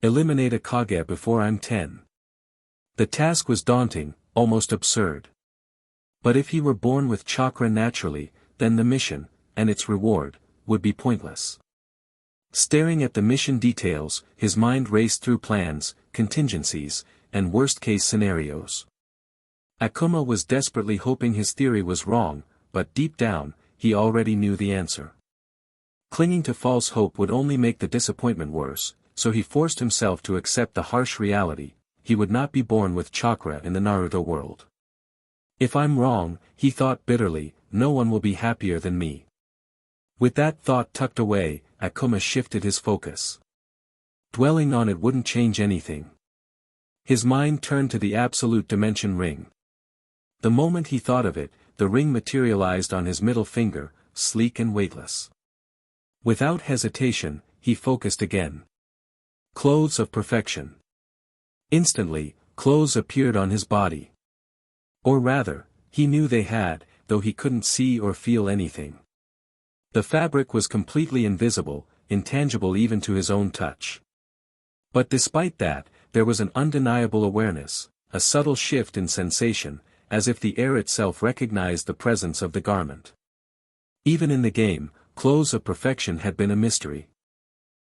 Eliminate a Kage before I'm 10. The task was daunting, almost absurd. But if he were born with chakra naturally, then the mission, and its reward, would be pointless. Staring at the mission details, his mind raced through plans, contingencies, and worst-case scenarios. Akuma was desperately hoping his theory was wrong, but deep down, he already knew the answer. Clinging to false hope would only make the disappointment worse, so he forced himself to accept the harsh reality: he would not be born with chakra in the Naruto world. If I'm wrong, he thought bitterly, no one will be happier than me. With that thought tucked away, Akuma shifted his focus. Dwelling on it wouldn't change anything. His mind turned to the absolute dimension ring. The moment he thought of it, the ring materialized on his middle finger, sleek and weightless. Without hesitation, he focused again. Clothes of perfection. Instantly, clothes appeared on his body. Or rather, he knew they had, though he couldn't see or feel anything. The fabric was completely invisible, intangible even to his own touch. But despite that, there was an undeniable awareness, a subtle shift in sensation, as if the air itself recognized the presence of the garment. Even in the game, clothes of perfection had been a mystery.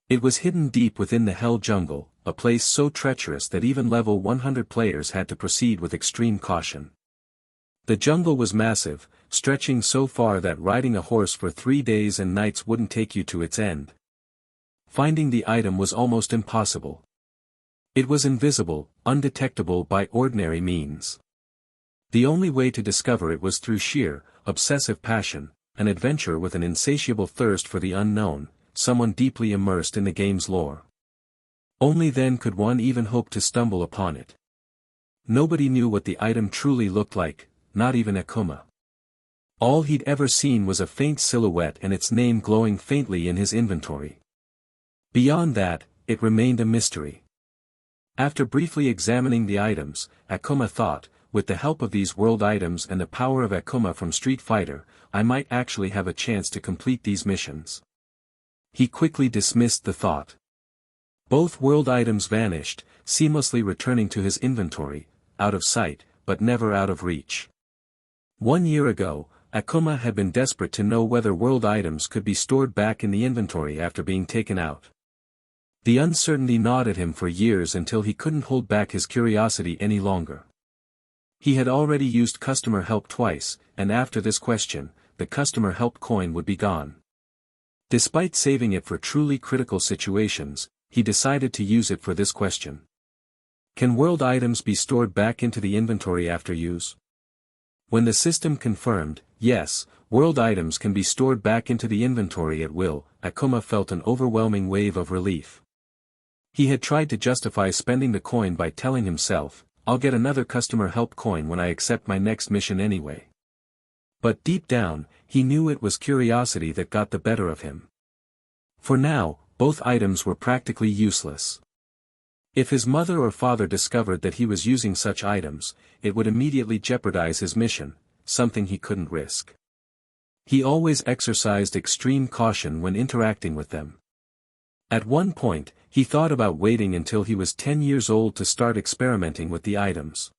It was hidden deep within the Hell Jungle, a place so treacherous that even level 100 players had to proceed with extreme caution. The jungle was massive, stretching so far that riding a horse for 3 days and nights wouldn't take you to its end. Finding the item was almost impossible. It was invisible, undetectable by ordinary means. The only way to discover it was through sheer, obsessive passion, an adventurer with an insatiable thirst for the unknown, someone deeply immersed in the game's lore. Only then could one even hope to stumble upon it. Nobody knew what the item truly looked like, not even Akuma. All he'd ever seen was a faint silhouette and its name glowing faintly in his inventory. Beyond that, it remained a mystery. After briefly examining the items, Akuma thought, with the help of these world items and the power of Akuma from Street Fighter, I might actually have a chance to complete these missions. He quickly dismissed the thought. Both world items vanished, seamlessly returning to his inventory, out of sight, but never out of reach. 1 year ago, Akuma had been desperate to know whether world items could be stored back in the inventory after being taken out. The uncertainty gnawed at him for years until he couldn't hold back his curiosity any longer. He had already used customer help twice, and after this question, the customer help coin would be gone. Despite saving it for truly critical situations, he decided to use it for this question. Can world items be stored back into the inventory after use? When the system confirmed, yes, world items can be stored back into the inventory at will, Akuma felt an overwhelming wave of relief. He had tried to justify spending the coin by telling himself, I'll get another customer help coin when I accept my next mission anyway. But deep down, he knew it was curiosity that got the better of him. For now, both items were practically useless. If his mother or father discovered that he was using such items, it would immediately jeopardize his mission, something he couldn't risk. He always exercised extreme caution when interacting with them. At one point, he thought about waiting until he was 10 years old to start experimenting with the items.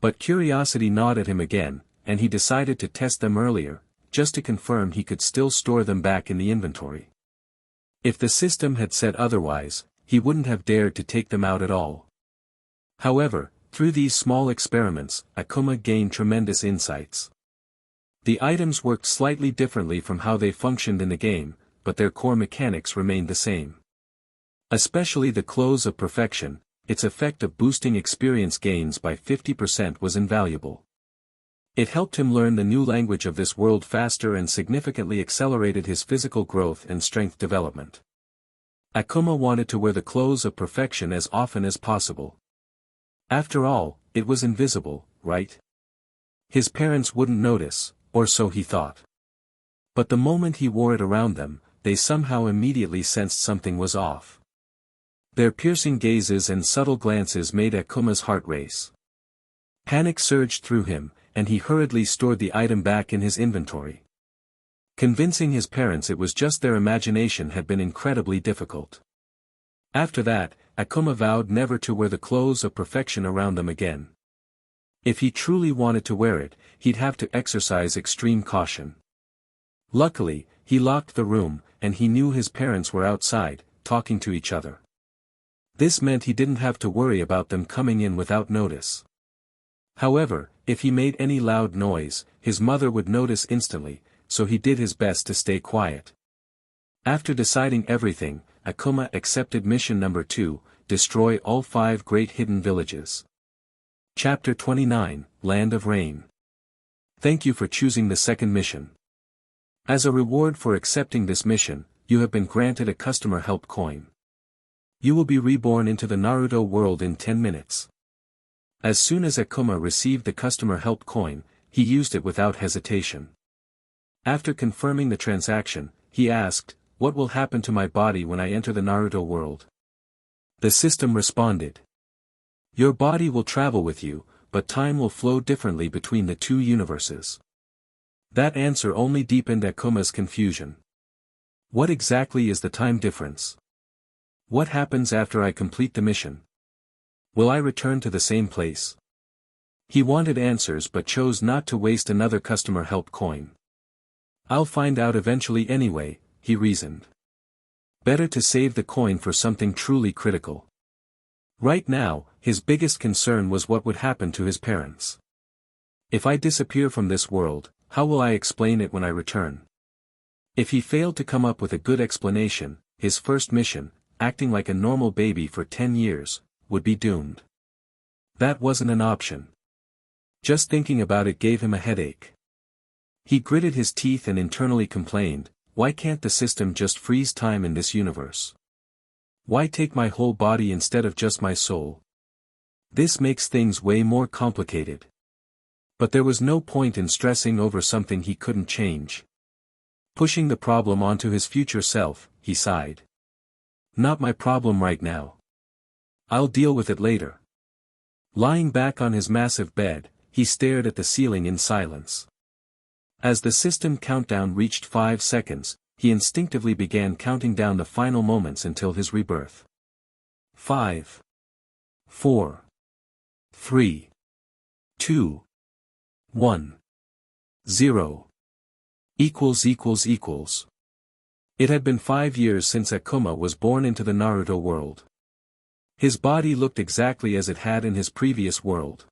But curiosity gnawed at him again, and he decided to test them earlier, just to confirm he could still store them back in the inventory. If the system had said otherwise, he wouldn't have dared to take them out at all. However, through these small experiments, Akuma gained tremendous insights. The items worked slightly differently from how they functioned in the game, but their core mechanics remained the same. Especially the Clothes of Perfection, its effect of boosting experience gains by 50% was invaluable. It helped him learn the new language of this world faster and significantly accelerated his physical growth and strength development. Akuma wanted to wear the Clothes of Perfection as often as possible. After all, it was invisible, right? His parents wouldn't notice, or so he thought. But the moment he wore it around them, they somehow immediately sensed something was off. Their piercing gazes and subtle glances made Akuma's heart race. Panic surged through him, and he hurriedly stored the item back in his inventory. Convincing his parents it was just their imagination had been incredibly difficult. After that, Akuma vowed never to wear the Clothes of Perfection around them again. If he truly wanted to wear it, he'd have to exercise extreme caution. Luckily, he locked the room, and he knew his parents were outside, talking to each other. This meant he didn't have to worry about them coming in without notice. However, if he made any loud noise, his mother would notice instantly, so he did his best to stay quiet. After deciding everything, Akuma accepted mission number 2, destroy all 5 great hidden villages. Chapter 29, Land of Rain. Thank you for choosing the second mission. As a reward for accepting this mission, you have been granted a customer help coin. You will be reborn into the Naruto world in 10 minutes. As soon as Akuma received the customer help coin, he used it without hesitation. After confirming the transaction, he asked, "What will happen to my body when I enter the Naruto world?" The system responded, "Your body will travel with you, but time will flow differently between the two universes." That answer only deepened Akuma's confusion. What exactly is the time difference? What happens after I complete the mission? Will I return to the same place? He wanted answers but chose not to waste another customer help coin. I'll find out eventually anyway, he reasoned. Better to save the coin for something truly critical. Right now, his biggest concern was what would happen to his parents. If I disappear from this world, how will I explain it when I return? If he failed to come up with a good explanation, his first mission, acting like a normal baby for 10 years, would be doomed. That wasn't an option. Just thinking about it gave him a headache. He gritted his teeth and internally complained, why can't the system just freeze time in this universe? Why take my whole body instead of just my soul? This makes things way more complicated. But there was no point in stressing over something he couldn't change. Pushing the problem onto his future self, he sighed. Not my problem right now. I'll deal with it later. Lying back on his massive bed, he stared at the ceiling in silence. As the system countdown reached 5 seconds, he instinctively began counting down the final moments until his rebirth. 5, 4, 3, 2, 1, 0. It had been 5 years since Akuma was born into the Naruto world. His body looked exactly as it had in his previous world.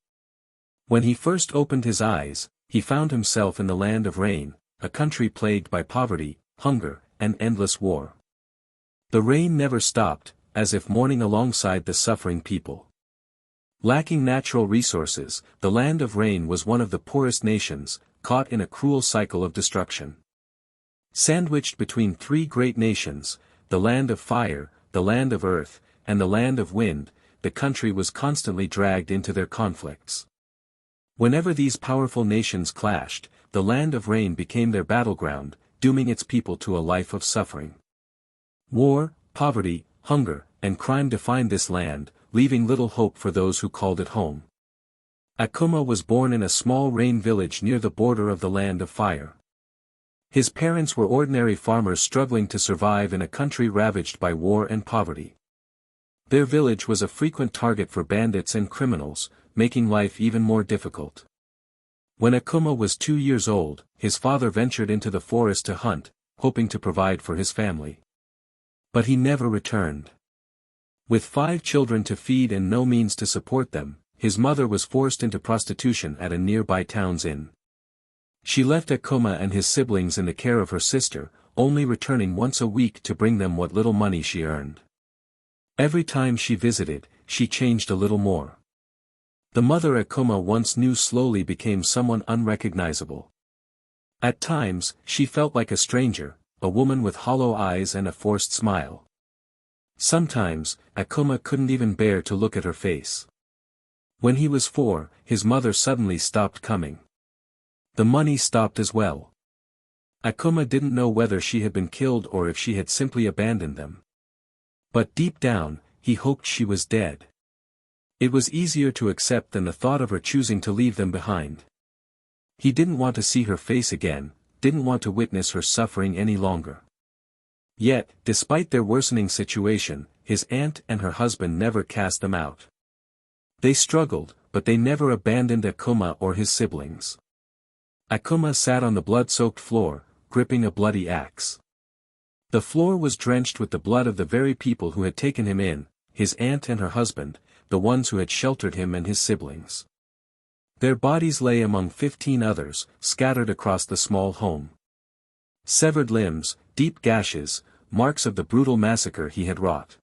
When he first opened his eyes, he found himself in the Land of Rain, a country plagued by poverty, hunger, and endless war. The rain never stopped, as if mourning alongside the suffering people. Lacking natural resources, the Land of Rain was one of the poorest nations, caught in a cruel cycle of destruction. Sandwiched between 3 great nations, the Land of Fire, the Land of Earth, and the Land of Wind, the country was constantly dragged into their conflicts. Whenever these powerful nations clashed, the Land of Rain became their battleground, dooming its people to a life of suffering. War, poverty, hunger, and crime defined this land, leaving little hope for those who called it home. Akuma was born in a small rain village near the border of the Land of Fire. His parents were ordinary farmers struggling to survive in a country ravaged by war and poverty. Their village was a frequent target for bandits and criminals, making life even more difficult. When Akuma was 2 years old, his father ventured into the forest to hunt, hoping to provide for his family. But he never returned. With 5 children to feed and no means to support them, his mother was forced into prostitution at a nearby town's inn. She left Akuma and his siblings in the care of her sister, only returning once a week to bring them what little money she earned. Every time she visited, she changed a little more. The mother Akuma once knew slowly became someone unrecognizable. At times, she felt like a stranger, a woman with hollow eyes and a forced smile. Sometimes, Akuma couldn't even bear to look at her face. When he was 4, his mother suddenly stopped coming. The money stopped as well. Akuma didn't know whether she had been killed or if she had simply abandoned them. But deep down, he hoped she was dead. It was easier to accept than the thought of her choosing to leave them behind. He didn't want to see her face again, didn't want to witness her suffering any longer. Yet, despite their worsening situation, his aunt and her husband never cast them out. They struggled, but they never abandoned Akuma or his siblings. Akuma sat on the blood-soaked floor, gripping a bloody axe. The floor was drenched with the blood of the very people who had taken him in, his aunt and her husband, the ones who had sheltered him and his siblings. Their bodies lay among 15 others, scattered across the small home. Severed limbs, deep gashes, marks of the brutal massacre he had wrought.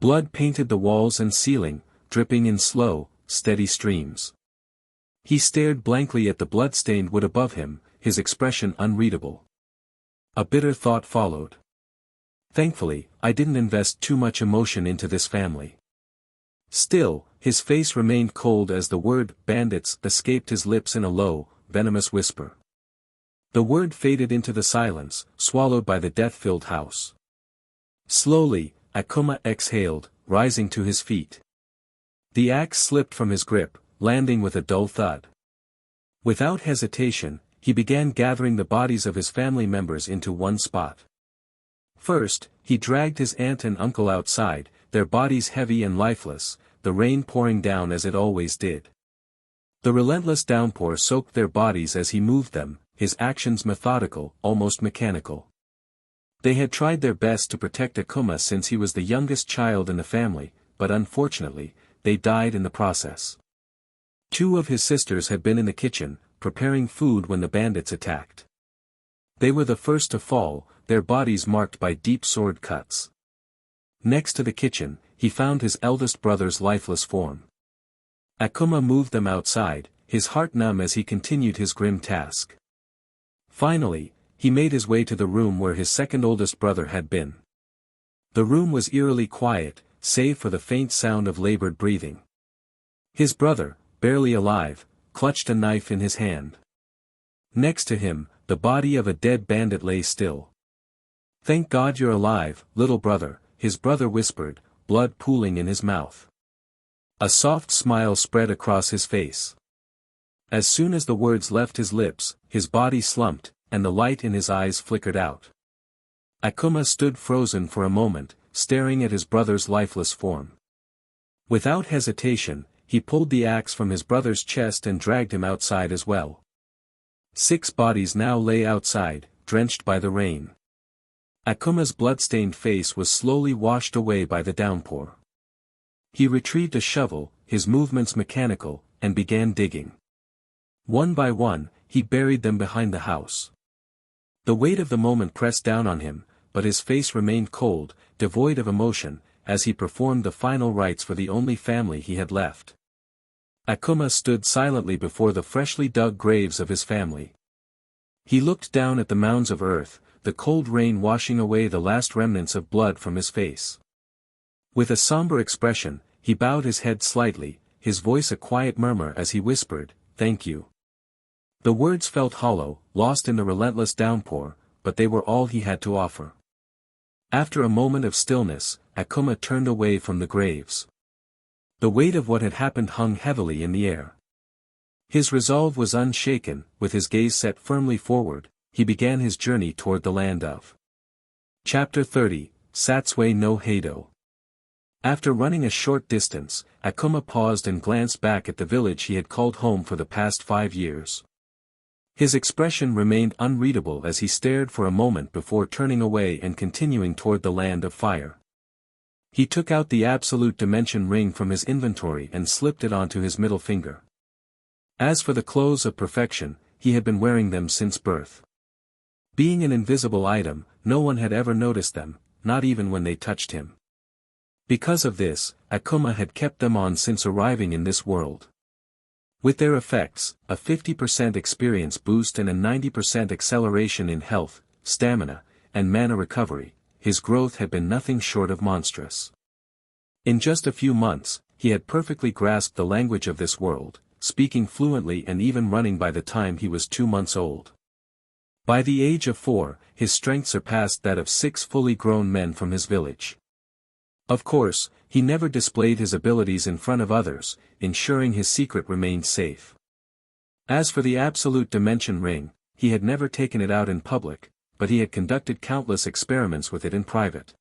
Blood painted the walls and ceiling, dripping in slow, steady streams. He stared blankly at the blood-stained wood above him, his expression unreadable. A bitter thought followed. Thankfully, I didn't invest too much emotion into this family. Still, his face remained cold as the word bandits escaped his lips in a low, venomous whisper. The word faded into the silence, swallowed by the death-filled house. Slowly, Akuma exhaled, rising to his feet. The axe slipped from his grip, landing with a dull thud. Without hesitation, he began gathering the bodies of his family members into one spot. First, he dragged his aunt and uncle outside, their bodies heavy and lifeless, the rain pouring down as it always did. The relentless downpour soaked their bodies as he moved them, his actions methodical, almost mechanical. They had tried their best to protect Akuma since he was the youngest child in the family, but unfortunately, they died in the process. 2 of his sisters had been in the kitchen, preparing food when the bandits attacked. They were the first to fall, their bodies marked by deep sword cuts. Next to the kitchen, he found his eldest brother's lifeless form. Akuma moved them outside, his heart numb as he continued his grim task. Finally, he made his way to the room where his second oldest brother had been. The room was eerily quiet, save for the faint sound of labored breathing. His brother, barely alive, clutched a knife in his hand. Next to him, the body of a dead bandit lay still. "Thank God you're alive, little brother," his brother whispered, blood pooling in his mouth. A soft smile spread across his face. As soon as the words left his lips, his body slumped, and the light in his eyes flickered out. Akuma stood frozen for a moment, staring at his brother's lifeless form. Without hesitation, he pulled the axe from his brother's chest and dragged him outside as well. 6 bodies now lay outside, drenched by the rain. Akuma's blood-stained face was slowly washed away by the downpour. He retrieved a shovel, his movements mechanical, and began digging. One by one, he buried them behind the house. The weight of the moment pressed down on him, but his face remained cold, devoid of emotion, as he performed the final rites for the only family he had left. Akuma stood silently before the freshly dug graves of his family. He looked down at the mounds of earth, the cold rain washing away the last remnants of blood from his face. With a somber expression, he bowed his head slightly, his voice a quiet murmur as he whispered, "Thank you." The words felt hollow, lost in the relentless downpour, but they were all he had to offer. After a moment of stillness, Akuma turned away from the graves. The weight of what had happened hung heavily in the air. His resolve was unshaken, with his gaze set firmly forward, he began his journey toward the land of. Chapter 30, Satsue no Heido. After running a short distance, Akuma paused and glanced back at the village he had called home for the past 5 years. His expression remained unreadable as he stared for a moment before turning away and continuing toward the land of fire. He took out the absolute dimension ring from his inventory and slipped it onto his middle finger. As for the clothes of perfection, he had been wearing them since birth. Being an invisible item, no one had ever noticed them, not even when they touched him. Because of this, Akuma had kept them on since arriving in this world. With their effects, a 50% experience boost and a 90% acceleration in health, stamina, and mana recovery, his growth had been nothing short of monstrous. In just a few months, he had perfectly grasped the language of this world, speaking fluently and even running by the time he was 2 months old. By the age of 4, his strength surpassed that of 6 fully grown men from his village. Of course, he never displayed his abilities in front of others, ensuring his secret remained safe. As for the absolute dimension ring, he had never taken it out in public, but he had conducted countless experiments with it in private.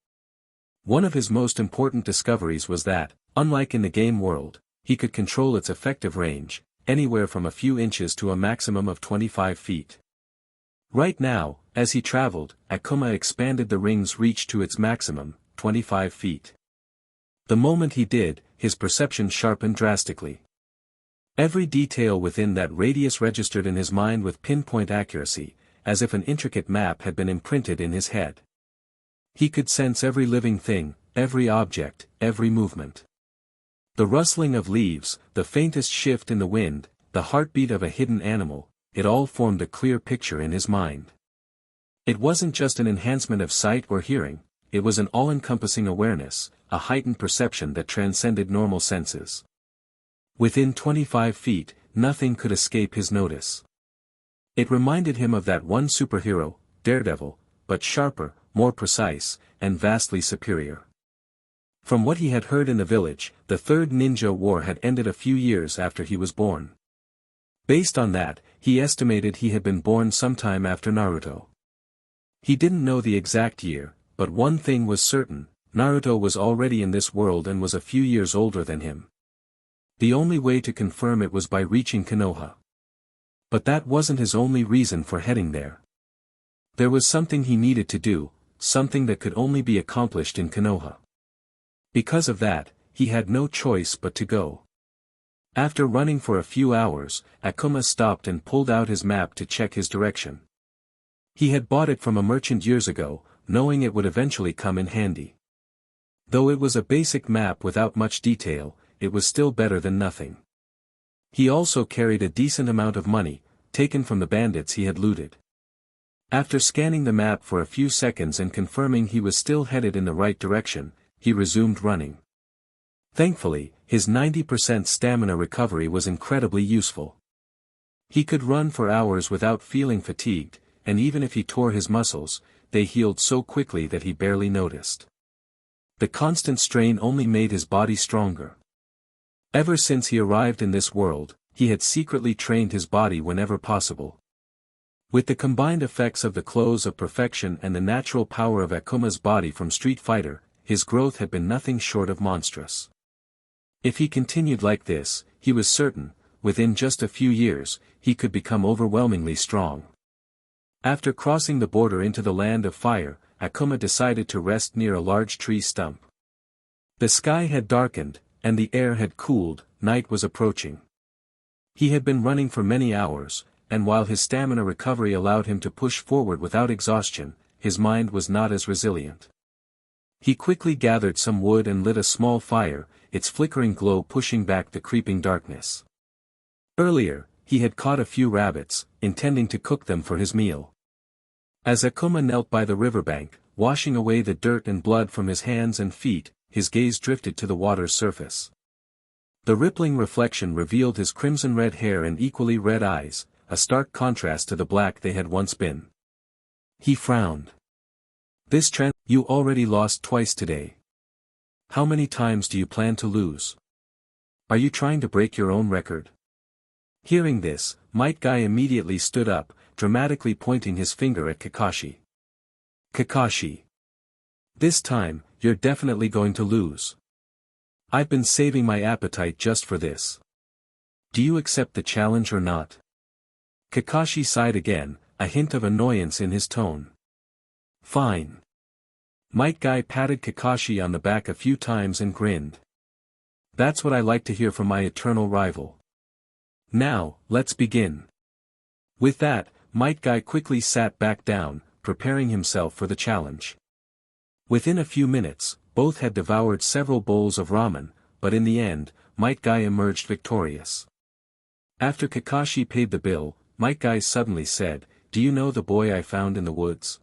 One of his most important discoveries was that, unlike in the game world, he could control its effective range, anywhere from a few inches to a maximum of 25 feet. Right now, as he traveled, Akuma expanded the ring's reach to its maximum, 25 feet. The moment he did, his perception sharpened drastically. Every detail within that radius registered in his mind with pinpoint accuracy, as if an intricate map had been imprinted in his head. He could sense every living thing, every object, every movement. The rustling of leaves, the faintest shift in the wind, the heartbeat of a hidden animal, it all formed a clear picture in his mind. It wasn't just an enhancement of sight or hearing, it was an all-encompassing awareness, a heightened perception that transcended normal senses. Within 25 feet, nothing could escape his notice. It reminded him of that one superhero, Daredevil, but sharper, more precise, and vastly superior. From what he had heard in the village, the Third Ninja War had ended a few years after he was born. Based on that, he estimated he had been born sometime after Naruto. He didn't know the exact year, but one thing was certain, Naruto was already in this world and was a few years older than him. The only way to confirm it was by reaching Konoha. But that wasn't his only reason for heading there. There was something he needed to do, something that could only be accomplished in Konoha. Because of that, he had no choice but to go. After running for a few hours, Akuma stopped and pulled out his map to check his direction. He had bought it from a merchant years ago, knowing it would eventually come in handy. Though it was a basic map without much detail, it was still better than nothing. He also carried a decent amount of money, taken from the bandits he had looted. After scanning the map for a few seconds and confirming he was still headed in the right direction, he resumed running. Thankfully, his 90% stamina recovery was incredibly useful. He could run for hours without feeling fatigued, and even if he tore his muscles, they healed so quickly that he barely noticed. The constant strain only made his body stronger. Ever since he arrived in this world, he had secretly trained his body whenever possible. With the combined effects of the clothes of perfection and the natural power of Akuma's body from Street Fighter, his growth had been nothing short of monstrous. If he continued like this, he was certain, within just a few years, he could become overwhelmingly strong. After crossing the border into the land of fire, Akuma decided to rest near a large tree stump. The sky had darkened, and the air had cooled, night was approaching. He had been running for many hours, and while his stamina recovery allowed him to push forward without exhaustion, his mind was not as resilient. He quickly gathered some wood and lit a small fire, its flickering glow pushing back the creeping darkness. Earlier, he had caught a few rabbits, intending to cook them for his meal. As Akuma knelt by the riverbank, washing away the dirt and blood from his hands and feet, his gaze drifted to the water's surface. The rippling reflection revealed his crimson-red hair and equally red eyes, a stark contrast to the black they had once been. He frowned. You already lost twice today. How many times do you plan to lose? Are you trying to break your own record? Hearing this, Might Guy immediately stood up, dramatically pointing his finger at Kakashi. Kakashi. This time, you're definitely going to lose. I've been saving my appetite just for this. Do you accept the challenge or not? Kakashi sighed again, a hint of annoyance in his tone. Fine. Might Guy patted Kakashi on the back a few times and grinned. That's what I like to hear from my eternal rival. Now, let's begin. With that, Might Guy quickly sat back down, preparing himself for the challenge. Within a few minutes, both had devoured several bowls of ramen, but in the end, Might Guy emerged victorious. After Kakashi paid the bill, Might Guy suddenly said, "Do you know the boy I found in the woods?"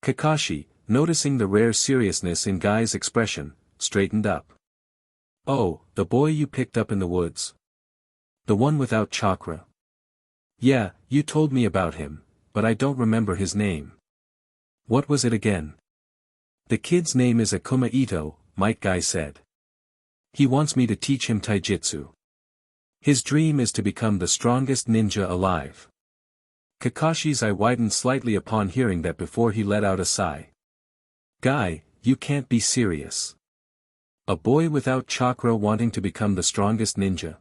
Kakashi, noticing the rare seriousness in Guy's expression, straightened up. "Oh, the boy you picked up in the woods? The one without chakra?" "Yeah, you told me about him, but I don't remember his name." "What was it again?" "The kid's name is Akuma Ito," Might Guy said. "He wants me to teach him taijutsu. His dream is to become the strongest ninja alive." Kakashi's eye widened slightly upon hearing that before he let out a sigh. "Guy, you can't be serious. A boy without chakra wanting to become the strongest ninja?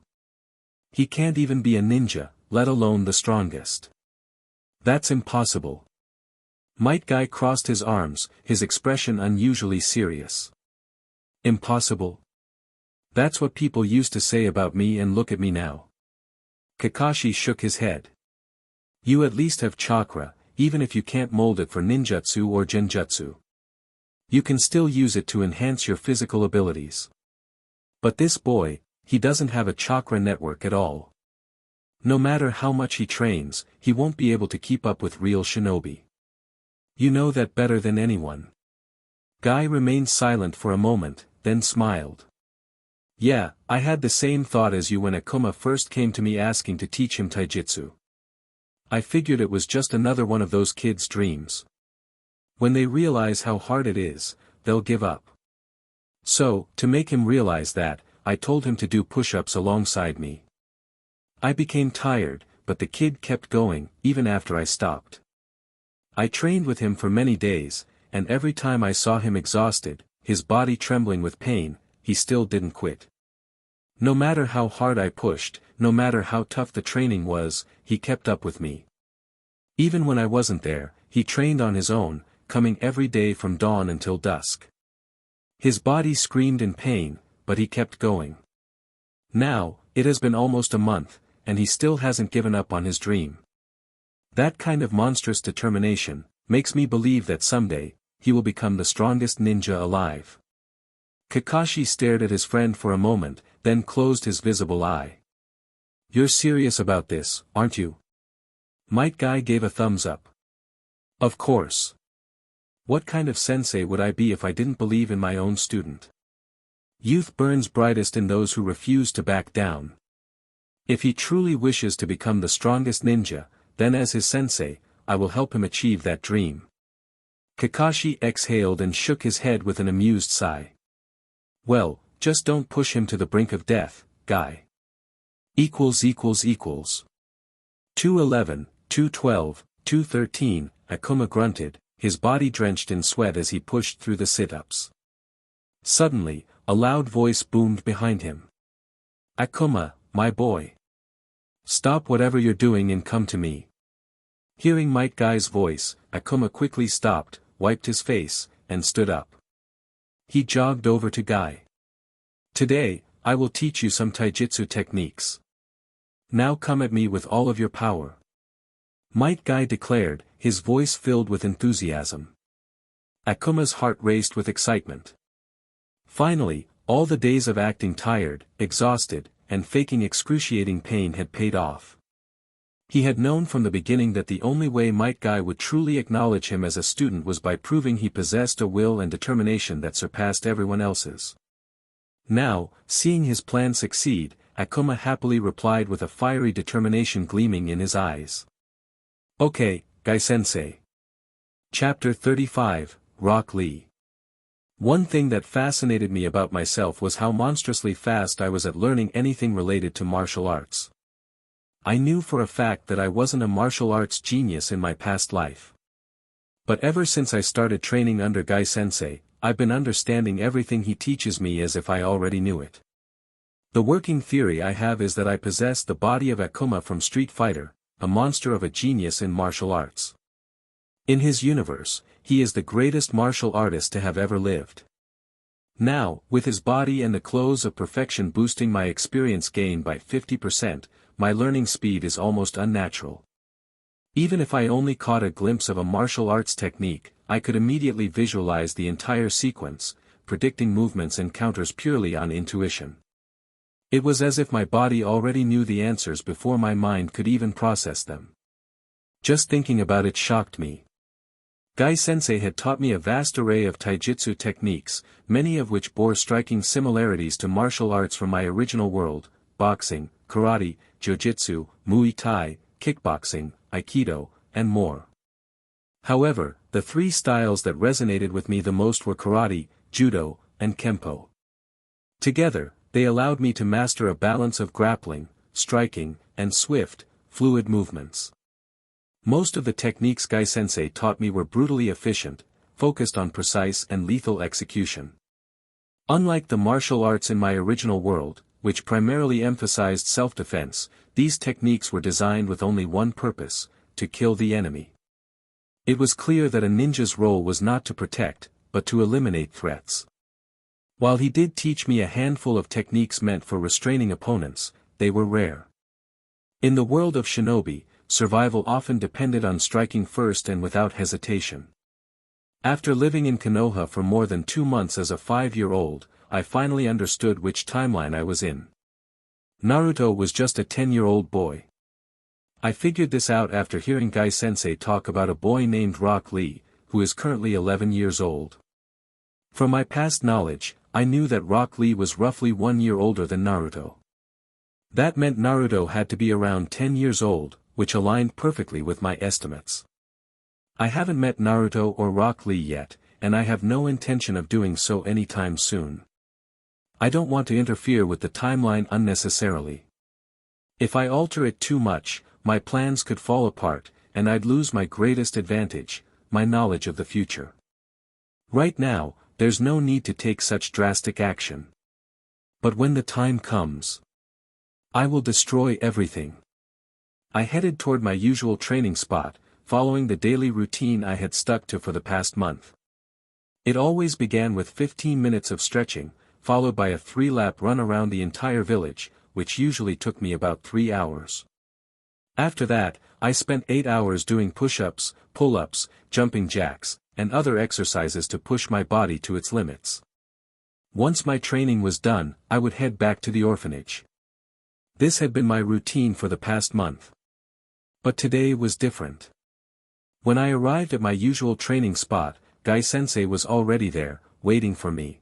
He can't even be a ninja, let alone the strongest. That's impossible." Might Guy crossed his arms, his expression unusually serious. "Impossible? That's what people used to say about me, and look at me now." Kakashi shook his head. "You at least have chakra, even if you can't mold it for ninjutsu or genjutsu. You can still use it to enhance your physical abilities. But this boy, he doesn't have a chakra network at all. No matter how much he trains, he won't be able to keep up with real shinobi. You know that better than anyone." Guy remained silent for a moment, then smiled. "Yeah, I had the same thought as you when Akuma first came to me asking to teach him taijutsu. I figured it was just another one of those kids' dreams. When they realize how hard it is, they'll give up. So, to make him realize that, I told him to do push-ups alongside me. I became tired, but the kid kept going, even after I stopped. I trained with him for many days, and every time I saw him exhausted, his body trembling with pain, he still didn't quit. No matter how hard I pushed, no matter how tough the training was, he kept up with me. Even when I wasn't there, he trained on his own, coming every day from dawn until dusk. His body screamed in pain, but he kept going. Now, it has been almost a month, and he still hasn't given up on his dream. That kind of monstrous determination makes me believe that someday, he will become the strongest ninja alive." Kakashi stared at his friend for a moment, then closed his visible eye. "You're serious about this, aren't you?" Might Guy gave a thumbs up. "Of course. What kind of sensei would I be if I didn't believe in my own student? Youth burns brightest in those who refuse to back down. If he truly wishes to become the strongest ninja, then as his sensei, I will help him achieve that dream." Kakashi exhaled and shook his head with an amused sigh. "Well, just don't push him to the brink of death, Guy." == 211, 212, 213, Akuma grunted, his body drenched in sweat as he pushed through the sit-ups. Suddenly, a loud voice boomed behind him. "Akuma, my boy. Stop whatever you're doing and come to me." Hearing Might Guy's voice, Akuma quickly stopped, wiped his face, and stood up. He jogged over to Guy. "Today, I will teach you some taijutsu techniques. Now come at me with all of your power." Might Guy declared, his voice filled with enthusiasm. Akuma's heart raced with excitement. Finally, all the days of acting tired, exhausted, and faking excruciating pain had paid off. He had known from the beginning that the only way Might Guy would truly acknowledge him as a student was by proving he possessed a will and determination that surpassed everyone else's. Now, seeing his plan succeed, Akuma happily replied with a fiery determination gleaming in his eyes. "Okay, Guy-sensei." Chapter 35, Rock Lee. One thing that fascinated me about myself was how monstrously fast I was at learning anything related to martial arts. I knew for a fact that I wasn't a martial arts genius in my past life. But ever since I started training under Guy Sensei, I've been understanding everything he teaches me as if I already knew it. The working theory I have is that I possess the body of Akuma from Street Fighter, a monster of a genius in martial arts. In his universe, he is the greatest martial artist to have ever lived. Now, with his body and the clothes of perfection boosting my experience gain by 50%, my learning speed is almost unnatural. Even if I only caught a glimpse of a martial arts technique, I could immediately visualize the entire sequence, predicting movements and counters purely on intuition. It was as if my body already knew the answers before my mind could even process them. Just thinking about it shocked me. Guy Sensei had taught me a vast array of taijutsu techniques, many of which bore striking similarities to martial arts from my original world: boxing, karate, jiu-jitsu, Muay Thai, kickboxing, aikido, and more. However, the three styles that resonated with me the most were karate, judo, and kempo. Together, they allowed me to master a balance of grappling, striking, and swift, fluid movements. Most of the techniques Guy Sensei taught me were brutally efficient, focused on precise and lethal execution. Unlike the martial arts in my original world, which primarily emphasized self-defense, these techniques were designed with only one purpose: to kill the enemy. It was clear that a ninja's role was not to protect, but to eliminate threats. While he did teach me a handful of techniques meant for restraining opponents, they were rare. In the world of shinobi, survival often depended on striking first and without hesitation. After living in Konoha for more than 2 months as a 5-year-old, I finally understood which timeline I was in. Naruto was just a 10-year-old boy. I figured this out after hearing Guy Sensei talk about a boy named Rock Lee, who is currently 11 years old. From my past knowledge, I knew that Rock Lee was roughly 1 year older than Naruto. That meant Naruto had to be around 10 years old, which aligned perfectly with my estimates. I haven't met Naruto or Rock Lee yet, and I have no intention of doing so anytime soon. I don't want to interfere with the timeline unnecessarily. If I alter it too much, my plans could fall apart, and I'd lose my greatest advantage, my knowledge of the future. Right now, there's no need to take such drastic action. But when the time comes, I will destroy everything. I headed toward my usual training spot, following the daily routine I had stuck to for the past month. It always began with 15 minutes of stretching, followed by a 3-lap run around the entire village, which usually took me about 3 hours. After that, I spent 8 hours doing push-ups, pull-ups, jumping jacks, and other exercises to push my body to its limits. Once my training was done, I would head back to the orphanage. This had been my routine for the past month. But today was different. When I arrived at my usual training spot, Guy Sensei was already there, waiting for me.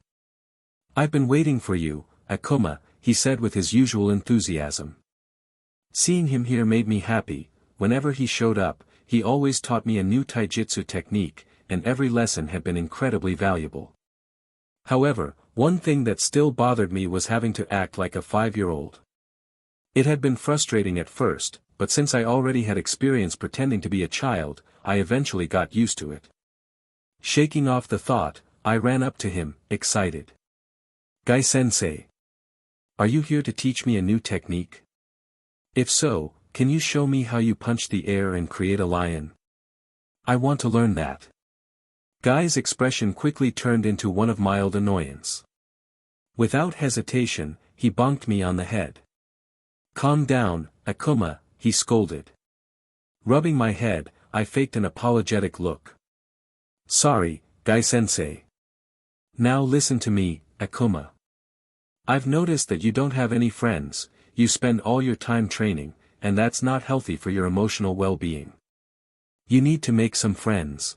"I've been waiting for you, Akuma," he said with his usual enthusiasm. Seeing him here made me happy. Whenever he showed up, he always taught me a new taijutsu technique, and every lesson had been incredibly valuable. However, one thing that still bothered me was having to act like a 5-year-old. It had been frustrating at first, but since I already had experience pretending to be a child, I eventually got used to it. Shaking off the thought, I ran up to him, excited. "Guy Sensei, are you here to teach me a new technique? If so, can you show me how you punch the air and create a lion? I want to learn that." Guy's expression quickly turned into one of mild annoyance. Without hesitation, he bonked me on the head. "Calm down, Akuma," he scolded. Rubbing my head, I faked an apologetic look. "Sorry, Guy Sensei. Now listen to me, Akuma. I've noticed that you don't have any friends, you spend all your time training, and that's not healthy for your emotional well-being. You need to make some friends."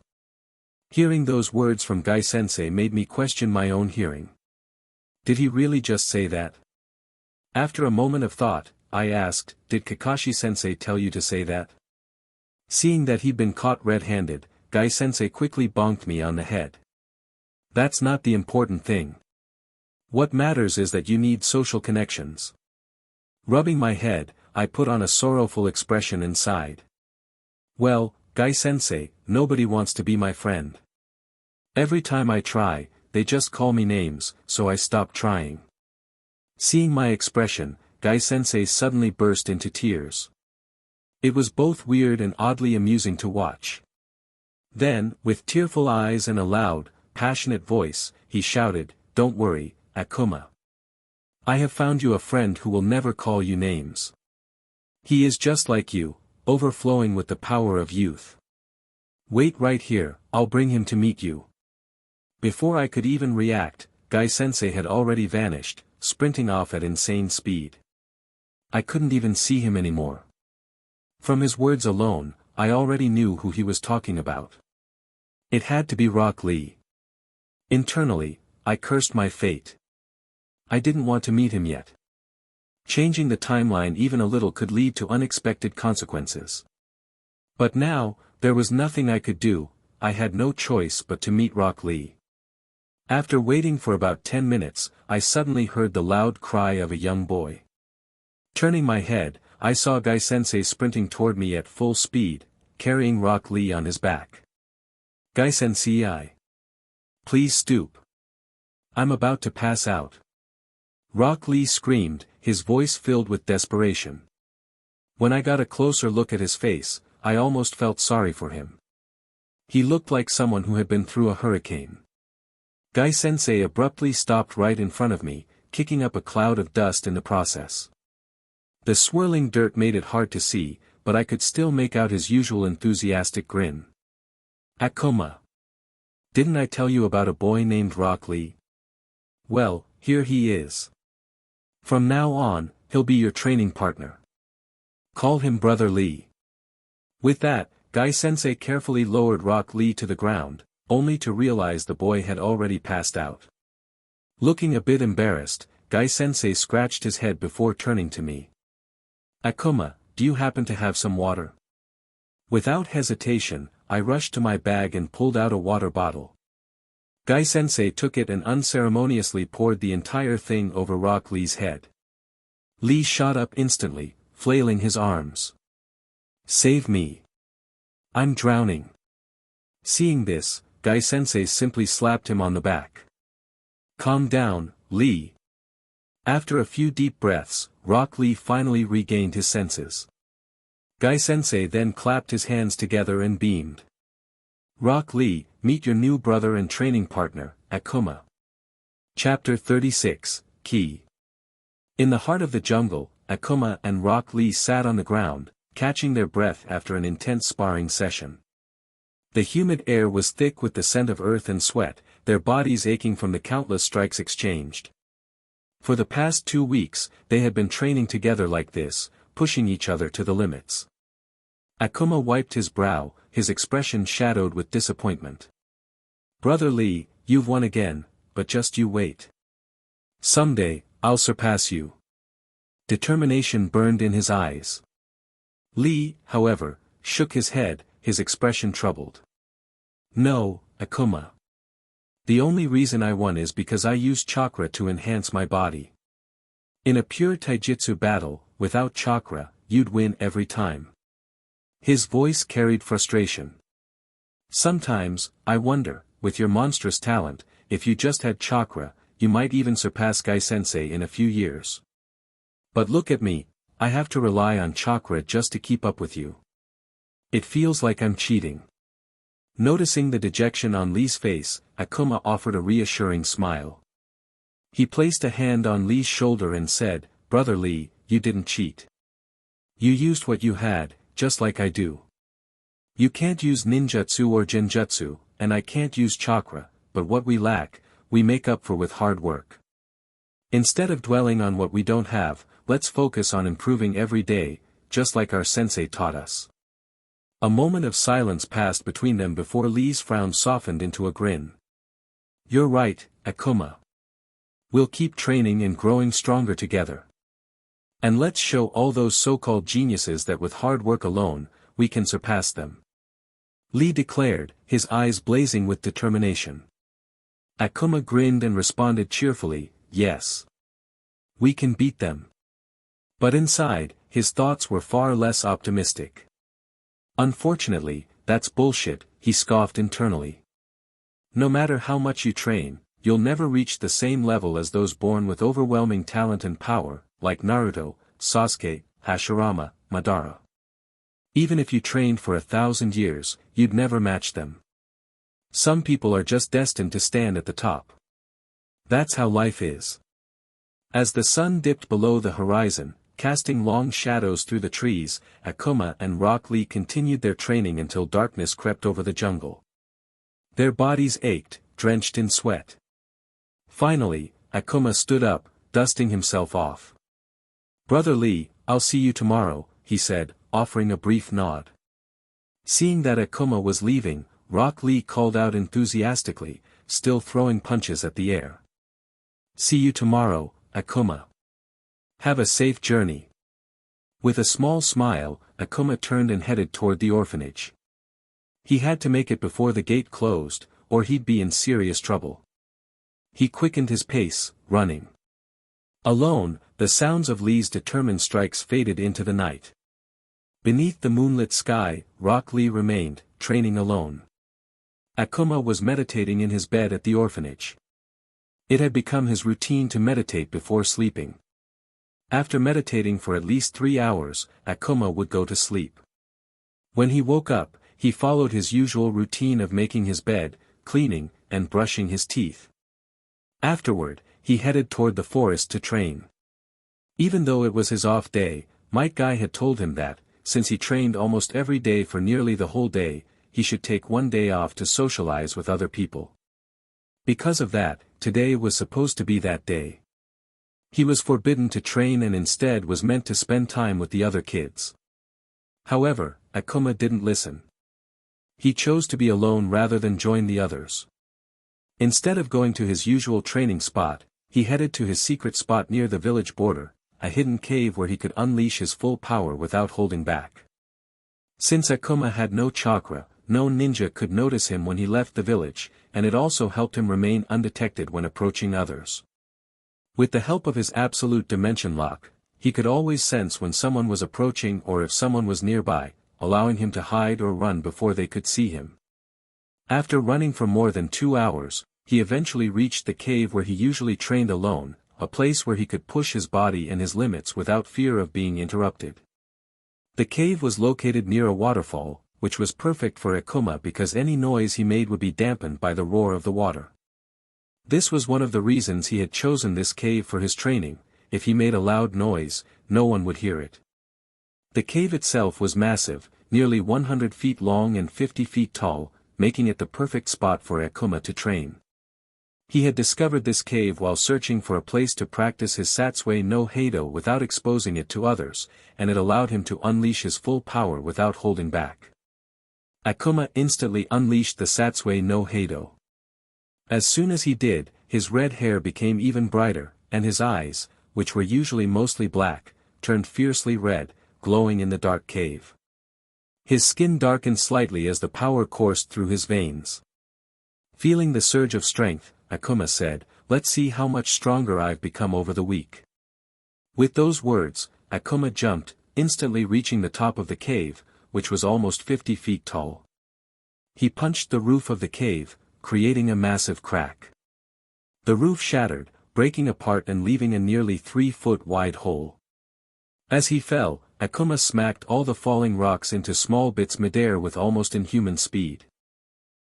Hearing those words from Guy Sensei made me question my own hearing. Did he really just say that? After a moment of thought, I asked, "Did Kakashi Sensei tell you to say that?" Seeing that he'd been caught red-handed, Guy Sensei quickly bonked me on the head. That's not the important thing. What matters is that you need social connections. Rubbing my head, I put on a sorrowful expression and sighed. Well, Guy-sensei, nobody wants to be my friend. Every time I try, they just call me names, so I stopped trying. Seeing my expression, Guy-sensei suddenly burst into tears. It was both weird and oddly amusing to watch. Then, with tearful eyes and a loud, passionate voice, he shouted, "Don't worry, Akuma. I have found you a friend who will never call you names. He is just like you, overflowing with the power of youth. Wait right here, I'll bring him to meet you." Before I could even react, Guy-sensei had already vanished, sprinting off at insane speed. I couldn't even see him anymore. From his words alone, I already knew who he was talking about. It had to be Rock Lee. Internally, I cursed my fate. I didn't want to meet him yet. Changing the timeline even a little could lead to unexpected consequences. But now, there was nothing I could do, I had no choice but to meet Rock Lee. After waiting for about 10 minutes, I suddenly heard the loud cry of a young boy. Turning my head, I saw Guy-sensei sprinting toward me at full speed, carrying Rock Lee on his back. "Guy-sensei. Please stoop. I'm about to pass out." Rock Lee screamed, his voice filled with desperation. When I got a closer look at his face, I almost felt sorry for him. He looked like someone who had been through a hurricane. Guy-sensei abruptly stopped right in front of me, kicking up a cloud of dust in the process. The swirling dirt made it hard to see, but I could still make out his usual enthusiastic grin. "Akuma. Didn't I tell you about a boy named Rock Lee? Well, here he is. From now on, he'll be your training partner. Call him Brother Lee." With that, Guy-sensei carefully lowered Rock Lee to the ground, only to realize the boy had already passed out. Looking a bit embarrassed, Guy-sensei scratched his head before turning to me. "Akuma, do you happen to have some water?" Without hesitation, I rushed to my bag and pulled out a water bottle. Guy-sensei took it and unceremoniously poured the entire thing over Rock Lee's head. Lee shot up instantly, flailing his arms. "Save me. I'm drowning." Seeing this, Guy-sensei simply slapped him on the back. "Calm down, Lee." After a few deep breaths, Rock Lee finally regained his senses. Guy-sensei then clapped his hands together and beamed. "Rock Lee, meet your new brother and training partner, Akuma." Chapter 36, Key. In the heart of the jungle, Akuma and Rock Lee sat on the ground, catching their breath after an intense sparring session. The humid air was thick with the scent of earth and sweat, their bodies aching from the countless strikes exchanged. For the past 2 weeks, they had been training together like this, pushing each other to the limits. Akuma wiped his brow, his expression shadowed with disappointment. "Brother Lee, you've won again, but just you wait. Someday, I'll surpass you." Determination burned in his eyes. Lee, however, shook his head, his expression troubled. "No, Akuma. The only reason I won is because I used chakra to enhance my body. In a pure taijutsu battle, without chakra, you'd win every time." His voice carried frustration. "Sometimes, I wonder, with your monstrous talent, if you just had chakra, you might even surpass Guy-sensei in a few years. But look at me, I have to rely on chakra just to keep up with you. It feels like I'm cheating." Noticing the dejection on Lee's face, Akuma offered a reassuring smile. He placed a hand on Lee's shoulder and said, "Brother Lee, you didn't cheat. You used what you had, just like I do. You can't use ninjutsu or genjutsu, and I can't use chakra, but what we lack, we make up for with hard work. Instead of dwelling on what we don't have, let's focus on improving every day, just like our sensei taught us." A moment of silence passed between them before Lee's frown softened into a grin. "You're right, Akuma. We'll keep training and growing stronger together. And let's show all those so-called geniuses that with hard work alone, we can surpass them," Lee declared, his eyes blazing with determination. Akuma grinned and responded cheerfully, yes. We can beat them. But inside, his thoughts were far less optimistic. Unfortunately, that's bullshit, he scoffed internally. No matter how much you train, you'll never reach the same level as those born with overwhelming talent and power, like Naruto, Sasuke, Hashirama, Madara. Even if you trained for 1,000 years, you'd never match them. Some people are just destined to stand at the top. That's how life is. As the sun dipped below the horizon, casting long shadows through the trees, Akuma and Rock Lee continued their training until darkness crept over the jungle. Their bodies ached, drenched in sweat. Finally, Akuma stood up, dusting himself off. Brother Lee, I'll see you tomorrow, he said, offering a brief nod. Seeing that Akuma was leaving, Rock Lee called out enthusiastically, still throwing punches at the air. See you tomorrow, Akuma. Have a safe journey. With a small smile, Akuma turned and headed toward the orphanage. He had to make it before the gate closed, or he'd be in serious trouble. He quickened his pace, running. Alone, the sounds of Lee's determined strikes faded into the night. Beneath the moonlit sky, Rock Lee remained, training alone. Akuma was meditating in his bed at the orphanage. It had become his routine to meditate before sleeping. After meditating for at least 3 hours, Akuma would go to sleep. When he woke up, he followed his usual routine of making his bed, cleaning, and brushing his teeth. Afterward, he headed toward the forest to train. Even though it was his off day, Might Guy had told him that, since he trained almost every day for nearly the whole day, he should take one day off to socialize with other people. Because of that, today was supposed to be that day. He was forbidden to train and instead was meant to spend time with the other kids. However, Akuma didn't listen. He chose to be alone rather than join the others. Instead of going to his usual training spot, he headed to his secret spot near the village border, a hidden cave where he could unleash his full power without holding back. Since Akuma had no chakra, no ninja could notice him when he left the village, and it also helped him remain undetected when approaching others. With the help of his absolute dimension lock, he could always sense when someone was approaching or if someone was nearby, allowing him to hide or run before they could see him. After running for more than 2 hours, he eventually reached the cave where he usually trained alone, a place where he could push his body and his limits without fear of being interrupted. The cave was located near a waterfall, which was perfect for Akuma because any noise he made would be dampened by the roar of the water. This was one of the reasons he had chosen this cave for his training. If he made a loud noise, no one would hear it. The cave itself was massive, nearly 100 feet long and 50 feet tall, making it the perfect spot for Akuma to train. He had discovered this cave while searching for a place to practice his Satsui no Heido without exposing it to others, and it allowed him to unleash his full power without holding back. Akuma instantly unleashed the Satsui no Heido. As soon as he did, his red hair became even brighter, and his eyes, which were usually mostly black, turned fiercely red, glowing in the dark cave. His skin darkened slightly as the power coursed through his veins. Feeling the surge of strength, Akuma said, "Let's see how much stronger I've become over the week." With those words, Akuma jumped, instantly reaching the top of the cave, which was almost 50 feet tall. He punched the roof of the cave, creating a massive crack. The roof shattered, breaking apart and leaving a nearly 3-foot wide hole. As he fell, Akuma smacked all the falling rocks into small bits midair with almost inhuman speed.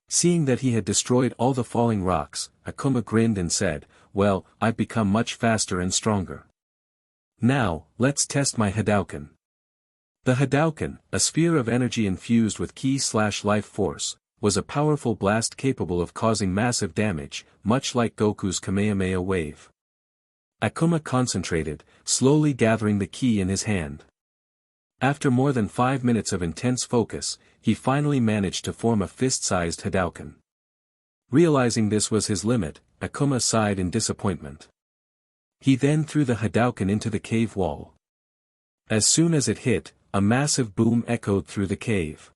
Seeing that he had destroyed all the falling rocks, Akuma grinned and said, "Well, I've become much faster and stronger. Now, let's test my Hadouken." The Hadouken, a sphere of energy infused with ki/life force, was a powerful blast capable of causing massive damage, much like Goku's Kamehameha wave. Akuma concentrated, slowly gathering the ki in his hand. After more than 5 minutes of intense focus, he finally managed to form a fist-sized Hadouken. Realizing this was his limit, Akuma sighed in disappointment. He then threw the Hadouken into the cave wall. As soon as it hit, a massive boom echoed through the cave.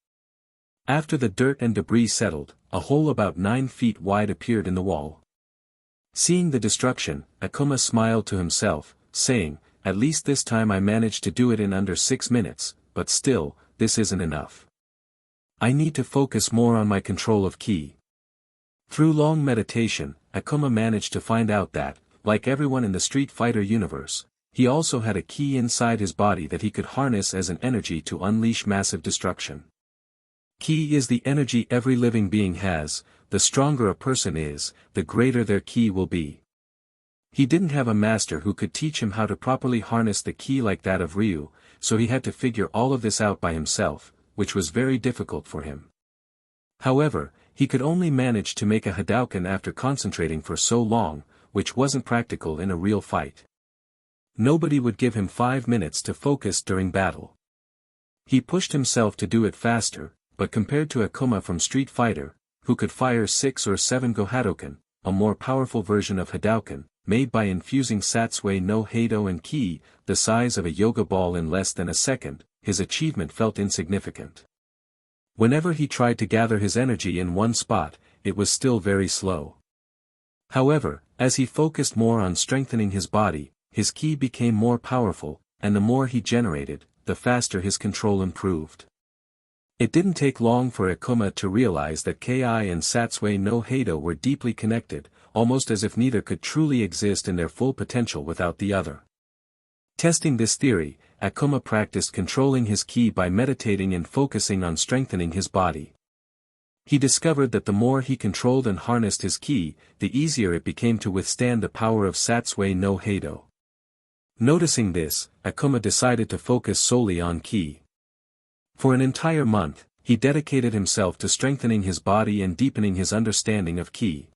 After the dirt and debris settled, a hole about 9 feet wide appeared in the wall. Seeing the destruction, Akuma smiled to himself, saying, "At least this time I managed to do it in under 6 minutes, but still, this isn't enough. I need to focus more on my control of ki." Through long meditation, Akuma managed to find out that, like everyone in the Street Fighter universe, he also had a ki inside his body that he could harness as an energy to unleash massive destruction. Ki is the energy every living being has. The stronger a person is, the greater their ki will be. He didn't have a master who could teach him how to properly harness the ki like that of Ryu, so he had to figure all of this out by himself, which was very difficult for him. However, he could only manage to make a Hadouken after concentrating for so long, which wasn't practical in a real fight. Nobody would give him 5 minutes to focus during battle. He pushed himself to do it faster, but compared to Akuma from Street Fighter, who could fire 6 or 7 Go Hadouken, a more powerful version of Hadouken, made by infusing Satsui no Heido and ki, the size of a yoga ball in less than a second, his achievement felt insignificant. Whenever he tried to gather his energy in one spot, it was still very slow. However, as he focused more on strengthening his body, his ki became more powerful, and the more he generated, the faster his control improved. It didn't take long for Akuma to realize that Ki and Satsui no Heido were deeply connected, almost as if neither could truly exist in their full potential without the other. Testing this theory, Akuma practiced controlling his ki by meditating and focusing on strengthening his body. He discovered that the more he controlled and harnessed his ki, the easier it became to withstand the power of Satsui no Heido. Noticing this, Akuma decided to focus solely on ki. For an entire month, he dedicated himself to strengthening his body and deepening his understanding of ki.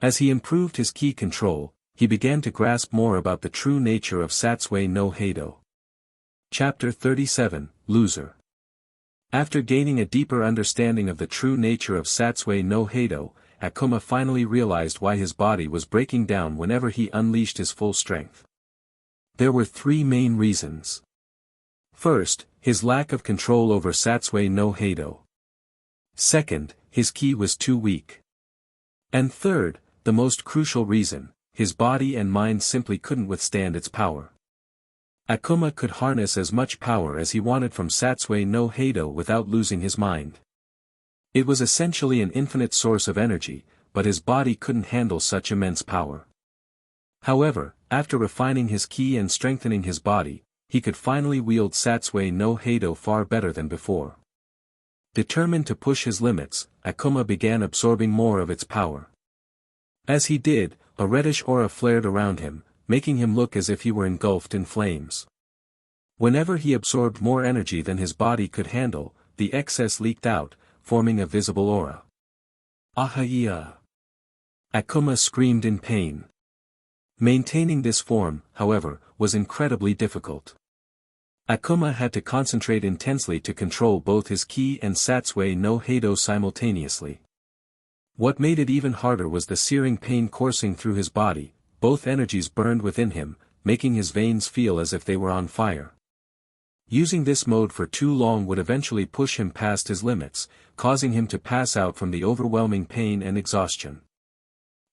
As he improved his ki control, he began to grasp more about the true nature of Satsui no Heido. Chapter 37, Loser. After gaining a deeper understanding of the true nature of Satsui no Heido, Akuma finally realized why his body was breaking down whenever he unleashed his full strength. There were 3 main reasons. First, his lack of control over Satsui no Heido. Second, his ki was too weak. And third, the most crucial reason, his body and mind simply couldn't withstand its power. Akuma could harness as much power as he wanted from Satsui no Heido without losing his mind. It was essentially an infinite source of energy, but his body couldn't handle such immense power. However, after refining his ki and strengthening his body, he could finally wield Satsui no Heido far better than before. Determined to push his limits, Akuma began absorbing more of its power. As he did, a reddish aura flared around him, making him look as if he were engulfed in flames. Whenever he absorbed more energy than his body could handle, the excess leaked out, forming a visible aura. Ahaya! Akuma screamed in pain. Maintaining this form, however, was incredibly difficult. Akuma had to concentrate intensely to control both his ki and Satsui no Heido simultaneously. What made it even harder was the searing pain coursing through his body. Both energies burned within him, making his veins feel as if they were on fire. Using this mode for too long would eventually push him past his limits, causing him to pass out from the overwhelming pain and exhaustion.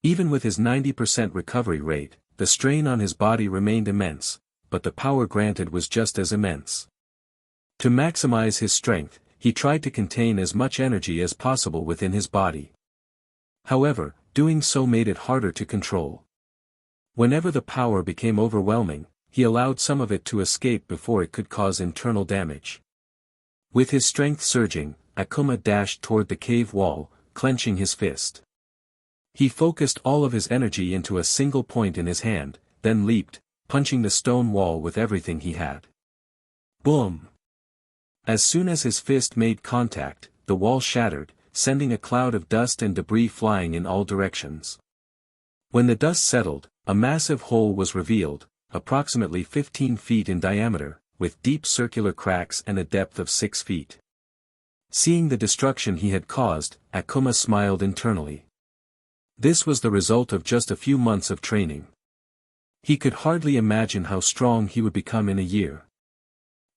Even with his 90% recovery rate, the strain on his body remained immense, but the power granted was just as immense. To maximize his strength, he tried to contain as much energy as possible within his body. However, doing so made it harder to control. Whenever the power became overwhelming, he allowed some of it to escape before it could cause internal damage. With his strength surging, Akuma dashed toward the cave wall, clenching his fist. He focused all of his energy into a single point in his hand, then leaped, punching the stone wall with everything he had. Boom! As soon as his fist made contact, the wall shattered, sending a cloud of dust and debris flying in all directions. When the dust settled, a massive hole was revealed, approximately 15 feet in diameter, with deep circular cracks and a depth of 6 feet. Seeing the destruction he had caused, Akuma smiled internally. This was the result of just a few months of training. He could hardly imagine how strong he would become in a year.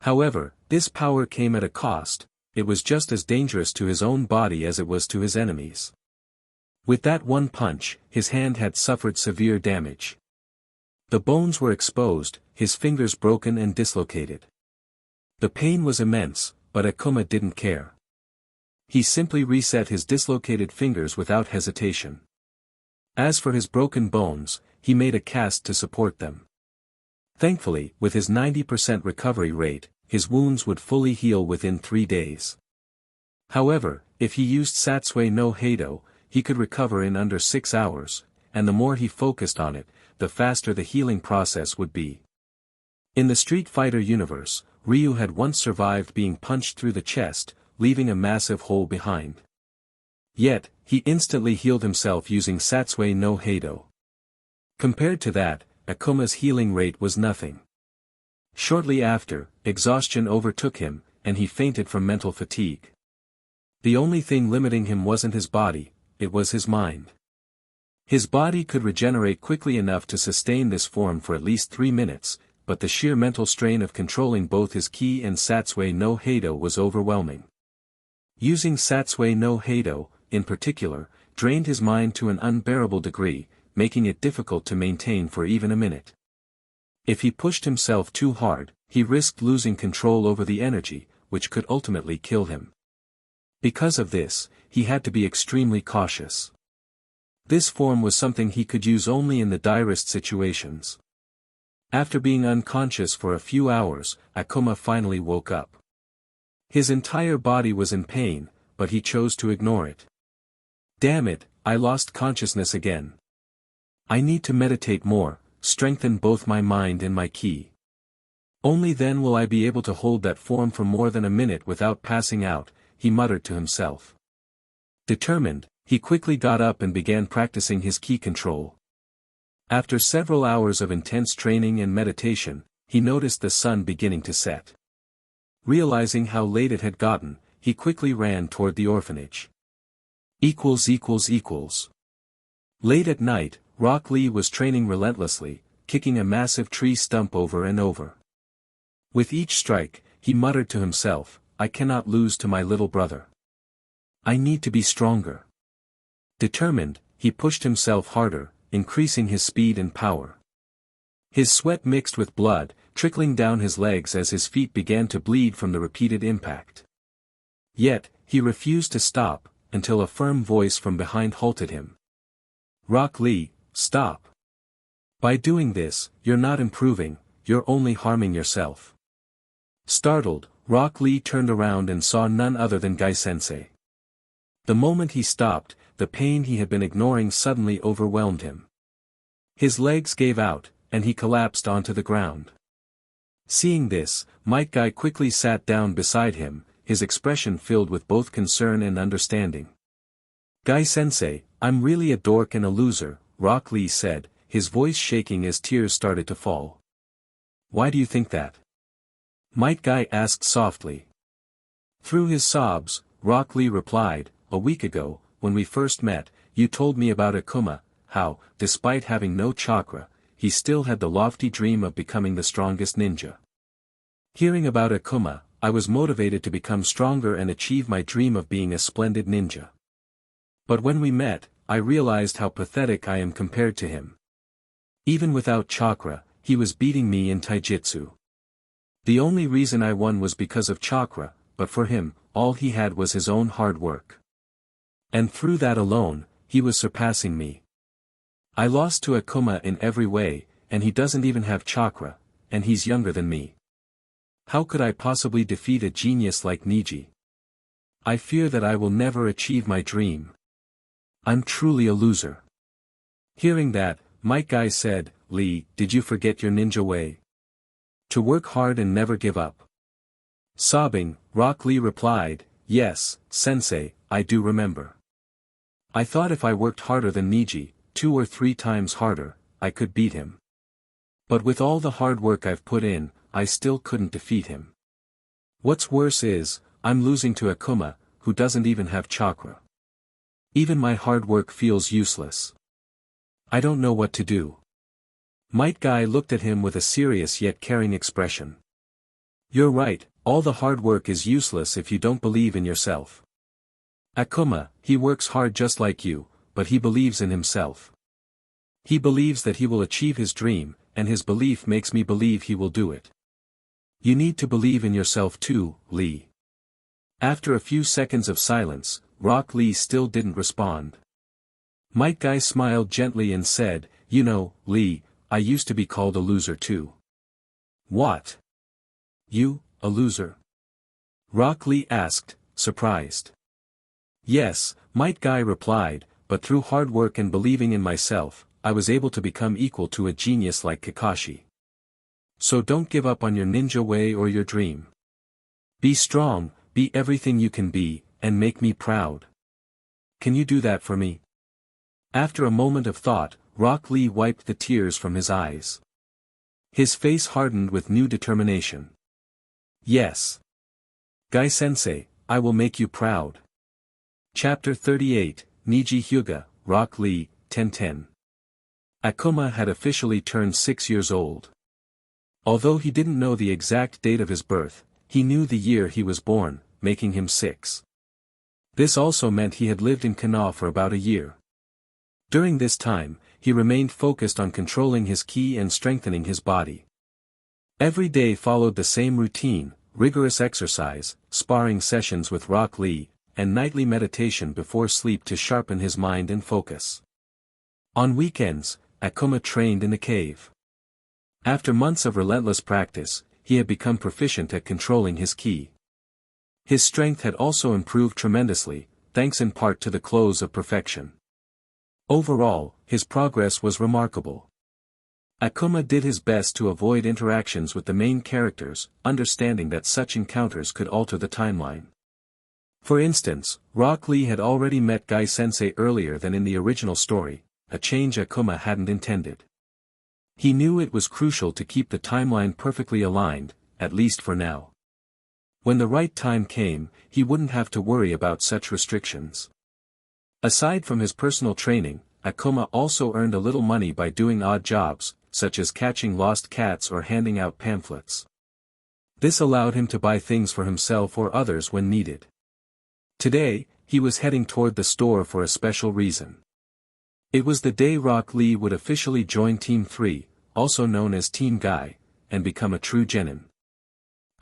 However, this power came at a cost. It was just as dangerous to his own body as it was to his enemies. With that one punch, his hand had suffered severe damage. The bones were exposed, his fingers broken and dislocated. The pain was immense, but Akuma didn't care. He simply reset his dislocated fingers without hesitation. As for his broken bones, he made a cast to support them. Thankfully, with his 90% recovery rate, his wounds would fully heal within 3 days. However, if he used Satsui no Heido, he could recover in under 6 hours, and the more he focused on it, the faster the healing process would be. In the Street Fighter universe, Ryu had once survived being punched through the chest, leaving a massive hole behind. Yet, he instantly healed himself using Satsui no Heido. Compared to that, Akuma's healing rate was nothing. Shortly after, exhaustion overtook him, and he fainted from mental fatigue. The only thing limiting him wasn't his body, it was his mind. His body could regenerate quickly enough to sustain this form for at least 3 minutes, but the sheer mental strain of controlling both his ki and Satsui no Heido was overwhelming. Using Satsui no Heido, in particular, drained his mind to an unbearable degree, making it difficult to maintain for even a minute. If he pushed himself too hard, he risked losing control over the energy, which could ultimately kill him. Because of this, he had to be extremely cautious. This form was something he could use only in the direst situations. After being unconscious for a few hours, Akuma finally woke up. His entire body was in pain, but he chose to ignore it. Damn it, I lost consciousness again. I need to meditate more, strengthen both my mind and my ki. Only then will I be able to hold that form for more than a minute without passing out, he muttered to himself. Determined, he quickly got up and began practicing his ki control. After several hours of intense training and meditation, he noticed the sun beginning to set. Realizing how late it had gotten, he quickly ran toward the orphanage. Late at night, Rock Lee was training relentlessly, kicking a massive tree stump over and over. With each strike, he muttered to himself, I cannot lose to my little brother. I need to be stronger. Determined, he pushed himself harder, increasing his speed and power. His sweat mixed with blood, trickling down his legs as his feet began to bleed from the repeated impact. Yet, he refused to stop, until a firm voice from behind halted him. Rock Lee, stop. By doing this, you're not improving, you're only harming yourself. Startled, Rock Lee turned around and saw none other than Gai-sensei. The moment he stopped, the pain he had been ignoring suddenly overwhelmed him. His legs gave out, and he collapsed onto the ground. Seeing this, Might Guy quickly sat down beside him, his expression filled with both concern and understanding. Gai-sensei, I'm really a dork and a loser, Rock Lee said, his voice shaking as tears started to fall. Why do you think that? Might Guy asked softly. Through his sobs, Rock Lee replied, a week ago, when we first met, you told me about Akuma, how, despite having no chakra, he still had the lofty dream of becoming the strongest ninja. Hearing about Akuma, I was motivated to become stronger and achieve my dream of being a splendid ninja. But when we met, I realized how pathetic I am compared to him. Even without chakra, he was beating me in taijutsu. The only reason I won was because of chakra, but for him, all he had was his own hard work. And through that alone, he was surpassing me. I lost to Akuma in every way, and he doesn't even have chakra, and he's younger than me. How could I possibly defeat a genius like Niji? I fear that I will never achieve my dream. I'm truly a loser. Hearing that, Might Guy said, Lee, did you forget your ninja way? To work hard and never give up. Sobbing, Rock Lee replied, yes, sensei, I do remember. I thought if I worked harder than Niji, 2 or 3 times harder, I could beat him. But with all the hard work I've put in, I still couldn't defeat him. What's worse is, I'm losing to Akuma, who doesn't even have chakra. Even my hard work feels useless. I don't know what to do. Might Guy looked at him with a serious yet caring expression. You're right, all the hard work is useless if you don't believe in yourself. Akuma, he works hard just like you, but he believes in himself. He believes that he will achieve his dream, and his belief makes me believe he will do it. You need to believe in yourself too, Lee. After a few seconds of silence, Rock Lee still didn't respond. Might Guy smiled gently and said, "You know, Lee, I used to be called a loser too." "What? You, a loser?" Rock Lee asked, surprised. "Yes," Might Guy replied, "but through hard work and believing in myself, I was able to become equal to a genius like Kakashi. So don't give up on your ninja way or your dream. Be strong, be everything you can be, and make me proud. Can you do that for me?" After a moment of thought, Rock Lee wiped the tears from his eyes. His face hardened with new determination. "Yes. Guy-sensei, I will make you proud." Chapter 38, Niji Hyuga, Rock Lee, 1010. Akuma had officially turned 6 years old. Although he didn't know the exact date of his birth, he knew the year he was born, making him 6. This also meant he had lived in Kana for about a year. During this time, he remained focused on controlling his ki and strengthening his body. Every day followed the same routine: rigorous exercise, sparring sessions with Rock Lee, and nightly meditation before sleep to sharpen his mind and focus. On weekends, Akuma trained in the cave. After months of relentless practice, he had become proficient at controlling his ki. His strength had also improved tremendously, thanks in part to the clothes of perfection. Overall, his progress was remarkable. Akuma did his best to avoid interactions with the main characters, understanding that such encounters could alter the timeline. For instance, Rock Lee had already met Guy-sensei earlier than in the original story, a change Akuma hadn't intended. He knew it was crucial to keep the timeline perfectly aligned, at least for now. When the right time came, he wouldn't have to worry about such restrictions. Aside from his personal training, Akuma also earned a little money by doing odd jobs, such as catching lost cats or handing out pamphlets. This allowed him to buy things for himself or others when needed. Today, he was heading toward the store for a special reason. It was the day Rock Lee would officially join Team 3, also known as Team Guy, and become a true genin.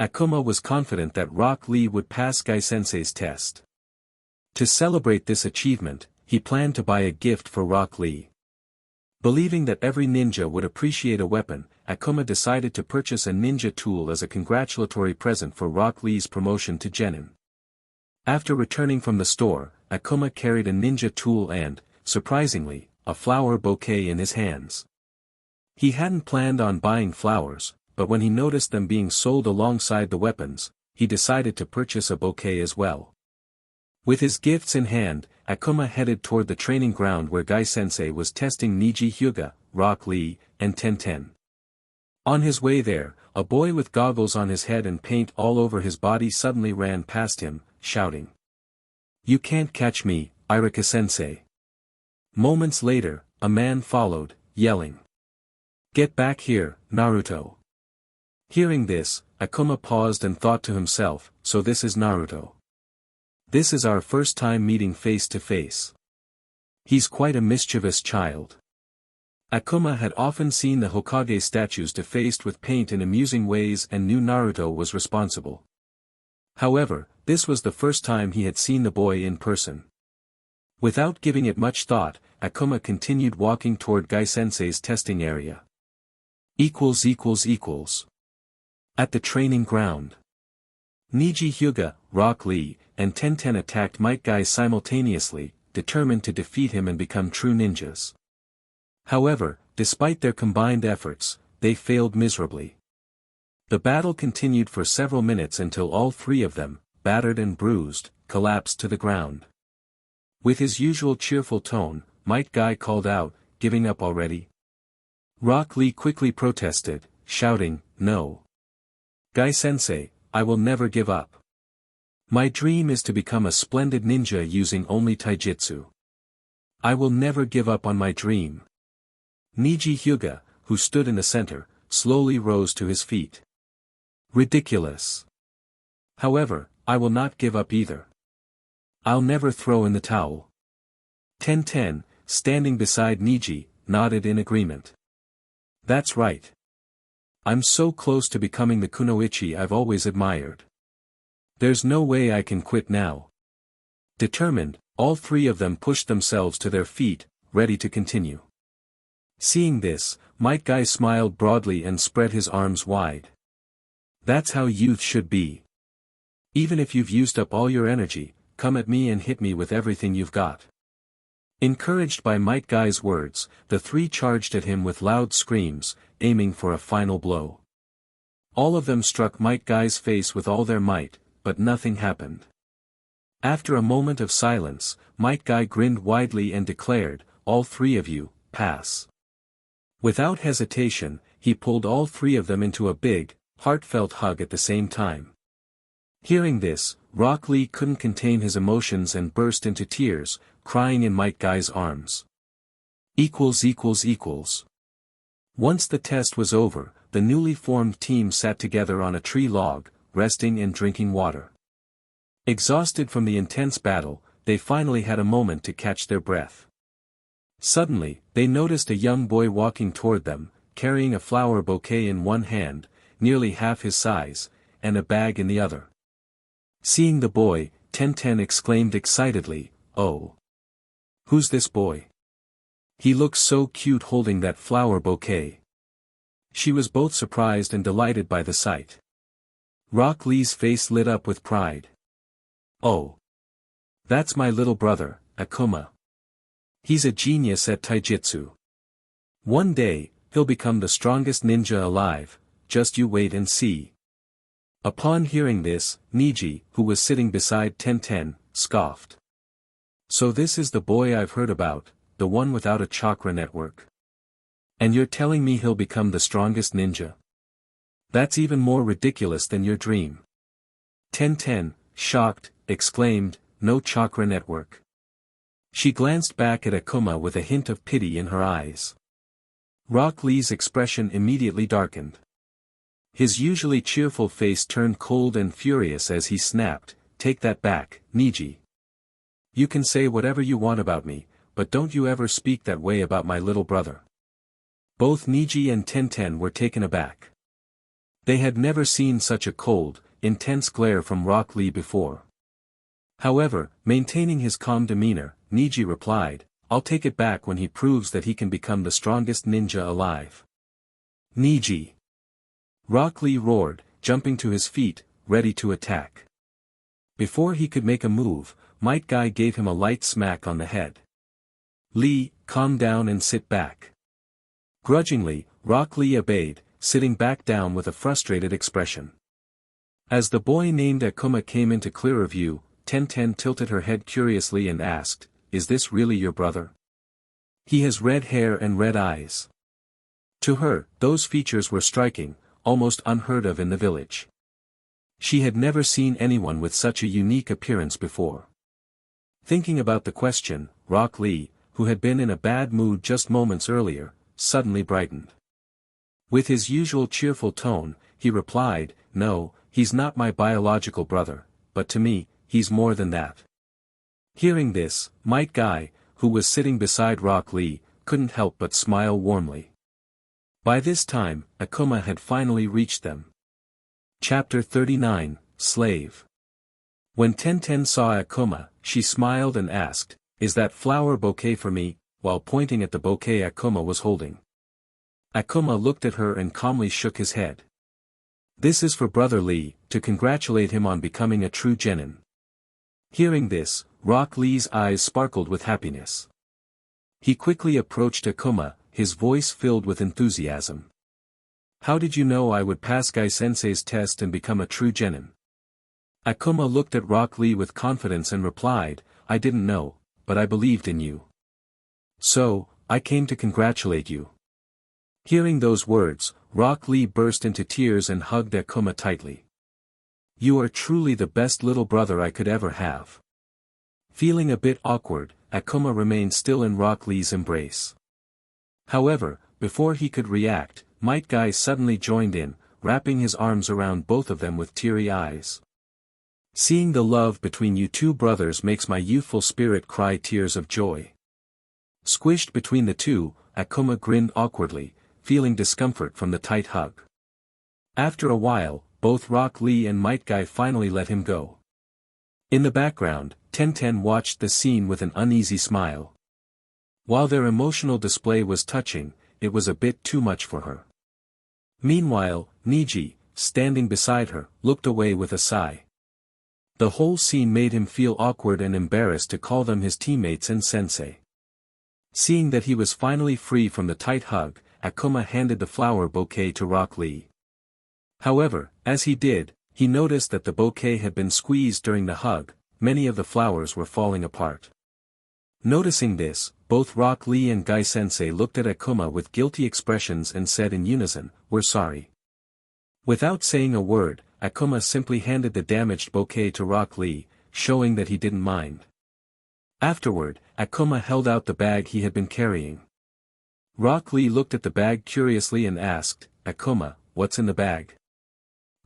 Akuma was confident that Rock Lee would pass Guy-sensei's test. To celebrate this achievement, he planned to buy a gift for Rock Lee. Believing that every ninja would appreciate a weapon, Akuma decided to purchase a ninja tool as a congratulatory present for Rock Lee's promotion to genin. After returning from the store, Akuma carried a ninja tool and, surprisingly, a flower bouquet in his hands. He hadn't planned on buying flowers, but when he noticed them being sold alongside the weapons, he decided to purchase a bouquet as well. With his gifts in hand, Akuma headed toward the training ground where Guy-sensei was testing Niji Hyuga, Rock Lee, and 1010. On his way there, a boy with goggles on his head and paint all over his body suddenly ran past him, shouting, "You can't catch me, Irika-sensei." Moments later, a man followed, yelling, "Get back here, Naruto." Hearing this, Akuma paused and thought to himself, so this is Naruto. This is our first time meeting face to face. He's quite a mischievous child. Akuma had often seen the Hokage statues defaced with paint in amusing ways and knew Naruto was responsible. However, this was the first time he had seen the boy in person. Without giving it much thought, Akuma continued walking toward Guy-sensei's testing area. At the training ground, Niji Hyuga, Rock Lee, and 1010 attacked Might Guy simultaneously, determined to defeat him and become true ninjas. However, despite their combined efforts, they failed miserably. The battle continued for several minutes until all three of them, battered and bruised, collapsed to the ground. With his usual cheerful tone, Might Guy called out, "Giving up already?" Rock Lee quickly protested, shouting, "No. Guy-sensei, I will never give up. My dream is to become a splendid ninja using only taijutsu. I will never give up on my dream." Niji Hyuga, who stood in the center, slowly rose to his feet. "Ridiculous. However, I will not give up either. I'll never throw in the towel." 10-10, standing beside Niji, nodded in agreement. That's right. I'm so close to becoming the kunoichi I've always admired. There's no way I can quit now. Determined, all three of them pushed themselves to their feet, ready to continue. Seeing this, Might Guy smiled broadly and spread his arms wide. That's how youth should be. Even if you've used up all your energy, come at me and hit me with everything you've got. Encouraged by Might Guy's words, the three charged at him with loud screams, aiming for a final blow. All of them struck Might Guy's face with all their might, but nothing happened. After a moment of silence, Might Guy grinned widely and declared, "All three of you, pass." Without hesitation, he pulled all three of them into a big, heartfelt hug at the same time. Hearing this, Rock Lee couldn't contain his emotions and burst into tears, crying in Might Guy's arms. Once the test was over, the newly formed team sat together on a tree log, resting and drinking water. Exhausted from the intense battle, they finally had a moment to catch their breath. Suddenly, they noticed a young boy walking toward them, carrying a flower bouquet in one hand, nearly half his size, and a bag in the other. Seeing the boy, 10-10 exclaimed excitedly, "Oh! Who's this boy? He looks so cute holding that flower bouquet." She was both surprised and delighted by the sight. Rock Lee's face lit up with pride. "Oh! That's my little brother, Akuma. He's a genius at taijutsu. One day, he'll become the strongest ninja alive, just you wait and see." Upon hearing this, Niji, who was sitting beside 10-10, scoffed. "So this is the boy I've heard about, the one without a chakra network. And you're telling me he'll become the strongest ninja? That's even more ridiculous than your dream." 10-10, shocked, exclaimed, "No chakra network." She glanced back at Akuma with a hint of pity in her eyes. Rock Lee's expression immediately darkened. His usually cheerful face turned cold and furious as he snapped, "Take that back, Niji. You can say whatever you want about me, but don't you ever speak that way about my little brother." Both Niji and 10-10 were taken aback. They had never seen such a cold, intense glare from Rock Lee before. However, maintaining his calm demeanor, Niji replied, "I'll take it back when he proves that he can become the strongest ninja alive." "Niji!" Rock Lee roared, jumping to his feet, ready to attack. Before he could make a move, Might Guy gave him a light smack on the head. "Lee, calm down and sit back." Grudgingly, Rock Lee obeyed, sitting back down with a frustrated expression. As the boy named Akuma came into clearer view, 10-10 tilted her head curiously and asked, "Is this really your brother? He has red hair and red eyes." To her, those features were striking, almost unheard of in the village. She had never seen anyone with such a unique appearance before. Thinking about the question, Rock Lee, who had been in a bad mood just moments earlier, suddenly brightened. With his usual cheerful tone, he replied, "No, he's not my biological brother, but to me, he's more than that." Hearing this, Might Guy, who was sitting beside Rock Lee, couldn't help but smile warmly. By this time, Akuma had finally reached them. Chapter 39, Slave. When 10-10 saw Akuma, she smiled and asked, "Is that flower bouquet for me?" while pointing at the bouquet Akuma was holding. Akuma looked at her and calmly shook his head. "This is for Brother Lee, to congratulate him on becoming a true genin." Hearing this, Rock Lee's eyes sparkled with happiness. He quickly approached Akuma, his voice filled with enthusiasm. "How did you know I would pass Gai-sensei's test and become a true genin?" Akuma looked at Rock Lee with confidence and replied, "I didn't know, but I believed in you. So, I came to congratulate you." Hearing those words, Rock Lee burst into tears and hugged Akuma tightly. "You are truly the best little brother I could ever have." Feeling a bit awkward, Akuma remained still in Rock Lee's embrace. However, before he could react, Might Guy suddenly joined in, wrapping his arms around both of them with teary eyes. "Seeing the love between you two brothers makes my youthful spirit cry tears of joy. Squished between the two, Akuma grinned awkwardly, feeling discomfort from the tight hug. After a while, both Rock Lee and Might Guy finally let him go. In the background, Tenten watched the scene with an uneasy smile. While their emotional display was touching, it was a bit too much for her. Meanwhile, Niji, standing beside her, looked away with a sigh. The whole scene made him feel awkward and embarrassed to call them his teammates and sensei. Seeing that he was finally free from the tight hug, Akuma handed the flower bouquet to Rock Lee. However, as he did, he noticed that the bouquet had been squeezed during the hug, many of the flowers were falling apart. Noticing this, both Rock Lee and Guy Sensei looked at Akuma with guilty expressions and said in unison, "We're sorry." Without saying a word, Akuma simply handed the damaged bouquet to Rock Lee, showing that he didn't mind. Afterward, Akuma held out the bag he had been carrying. Rock Lee looked at the bag curiously and asked, "Akuma, what's in the bag?"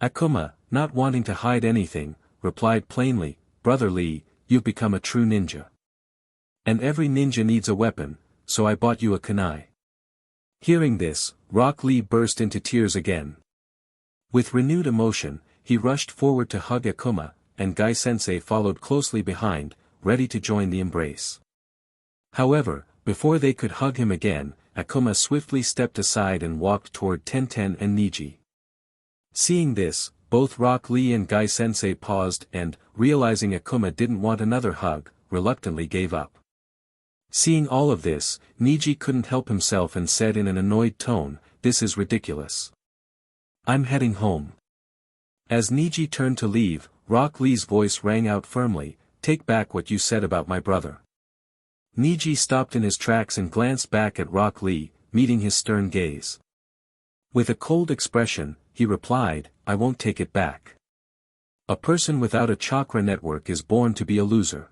Akuma, not wanting to hide anything, replied plainly, "Brother Lee, you've become a true ninja. And every ninja needs a weapon, so I bought you a kunai." Hearing this, Rock Lee burst into tears again. With renewed emotion, he rushed forward to hug Akuma, and Guy Sensei followed closely behind, ready to join the embrace. However, before they could hug him again, Akuma swiftly stepped aside and walked toward Tenten and Niji. Seeing this, both Rock Lee and Guy Sensei paused and, realizing Akuma didn't want another hug, reluctantly gave up. Seeing all of this, Niji couldn't help himself and said in an annoyed tone, "This is ridiculous. I'm heading home." As Niji turned to leave, Rock Lee's voice rang out firmly, "Take back what you said about my brother." Niji stopped in his tracks and glanced back at Rock Lee, meeting his stern gaze. With a cold expression, he replied, "I won't take it back. A person without a chakra network is born to be a loser.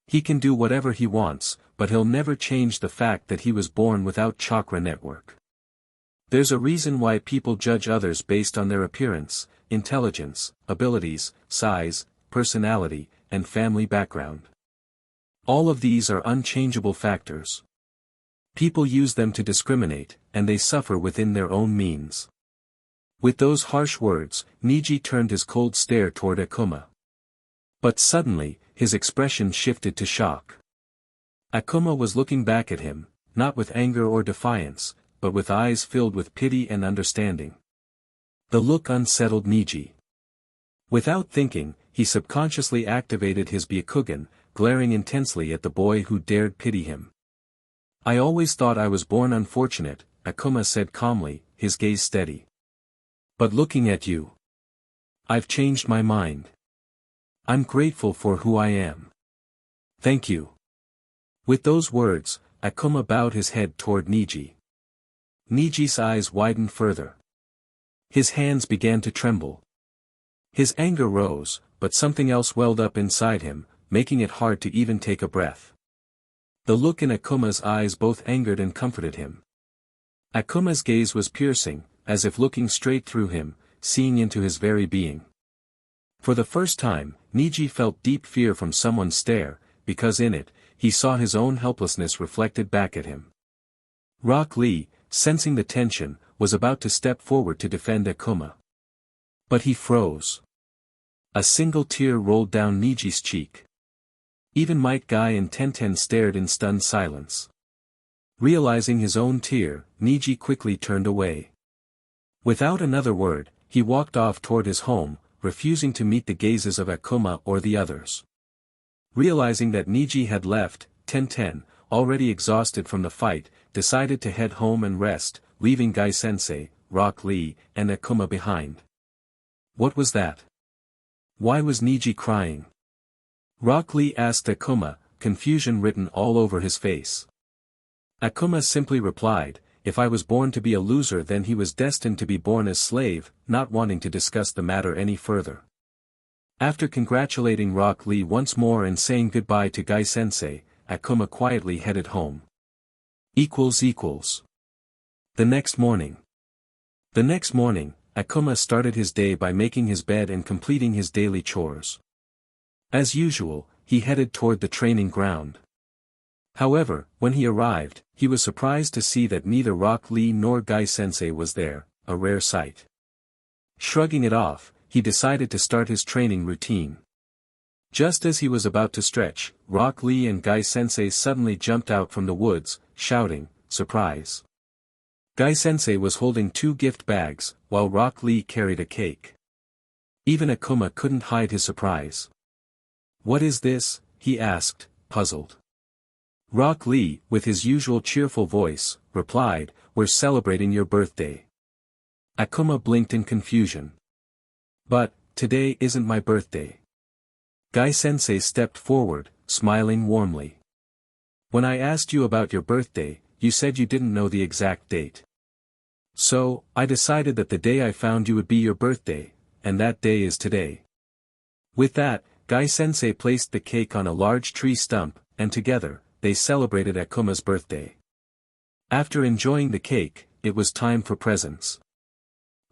He can do whatever he wants, but he'll never change the fact that he was born without chakra network. There's a reason why people judge others based on their appearance, intelligence, abilities, size, personality, and family background. All of these are unchangeable factors. People use them to discriminate, and they suffer within their own means." With those harsh words, Niji turned his cold stare toward Akuma. But suddenly, his expression shifted to shock. Akuma was looking back at him, not with anger or defiance, but with eyes filled with pity and understanding. The look unsettled Niji. Without thinking, he subconsciously activated his Byakugan, glaring intensely at the boy who dared pity him. "I always thought I was born unfortunate," Akuma said calmly, his gaze steady. "But looking at you, I've changed my mind. I'm grateful for who I am. Thank you." With those words, Akuma bowed his head toward Niji. Niji's eyes widened further. His hands began to tremble. His anger rose, but something else welled up inside him, making it hard to even take a breath. The look in Akuma's eyes both angered and comforted him. Akuma's gaze was piercing, as if looking straight through him, seeing into his very being. For the first time, Niji felt deep fear from someone's stare, because in it, he saw his own helplessness reflected back at him. Rock Lee, sensing the tension, was about to step forward to defend Akuma. But he froze. A single tear rolled down Niji's cheek. Even Might Guy and Tenten stared in stunned silence. Realizing his own tear, Niji quickly turned away. Without another word, he walked off toward his home, refusing to meet the gazes of Akuma or the others. Realizing that Niji had left, Tenten, already exhausted from the fight, decided to head home and rest, leaving Guy Sensei, Rock Lee, and Akuma behind. What was that? Why was Niji crying? Rock Lee asked Akuma, confusion written all over his face. Akuma simply replied, "If I was born to be a loser, then he was destined to be born as slave," not wanting to discuss the matter any further. After congratulating Rock Lee once more and saying goodbye to Guy Sensei, Akuma quietly headed home. The next morning. Akuma started his day by making his bed and completing his daily chores. As usual, he headed toward the training ground. However, when he arrived, he was surprised to see that neither Rock Lee nor Guy-sensei was there, a rare sight. Shrugging it off, he decided to start his training routine. Just as he was about to stretch, Rock Lee and Guy-sensei suddenly jumped out from the woods, shouting, "Surprise!" Guy-sensei was holding 2 gift bags, while Rock Lee carried a cake. Even Akuma couldn't hide his surprise. "What is this?" he asked, puzzled. Rock Lee, with his usual cheerful voice, replied, "We're celebrating your birthday." Akuma blinked in confusion. "But, today isn't my birthday." Guy-sensei stepped forward, smiling warmly. "When I asked you about your birthday, you said you didn't know the exact date. So, I decided that the day I found you would be your birthday, and that day is today." With that, Guy-sensei placed the cake on a large tree stump, and together, they celebrated Akuma's birthday. After enjoying the cake, it was time for presents.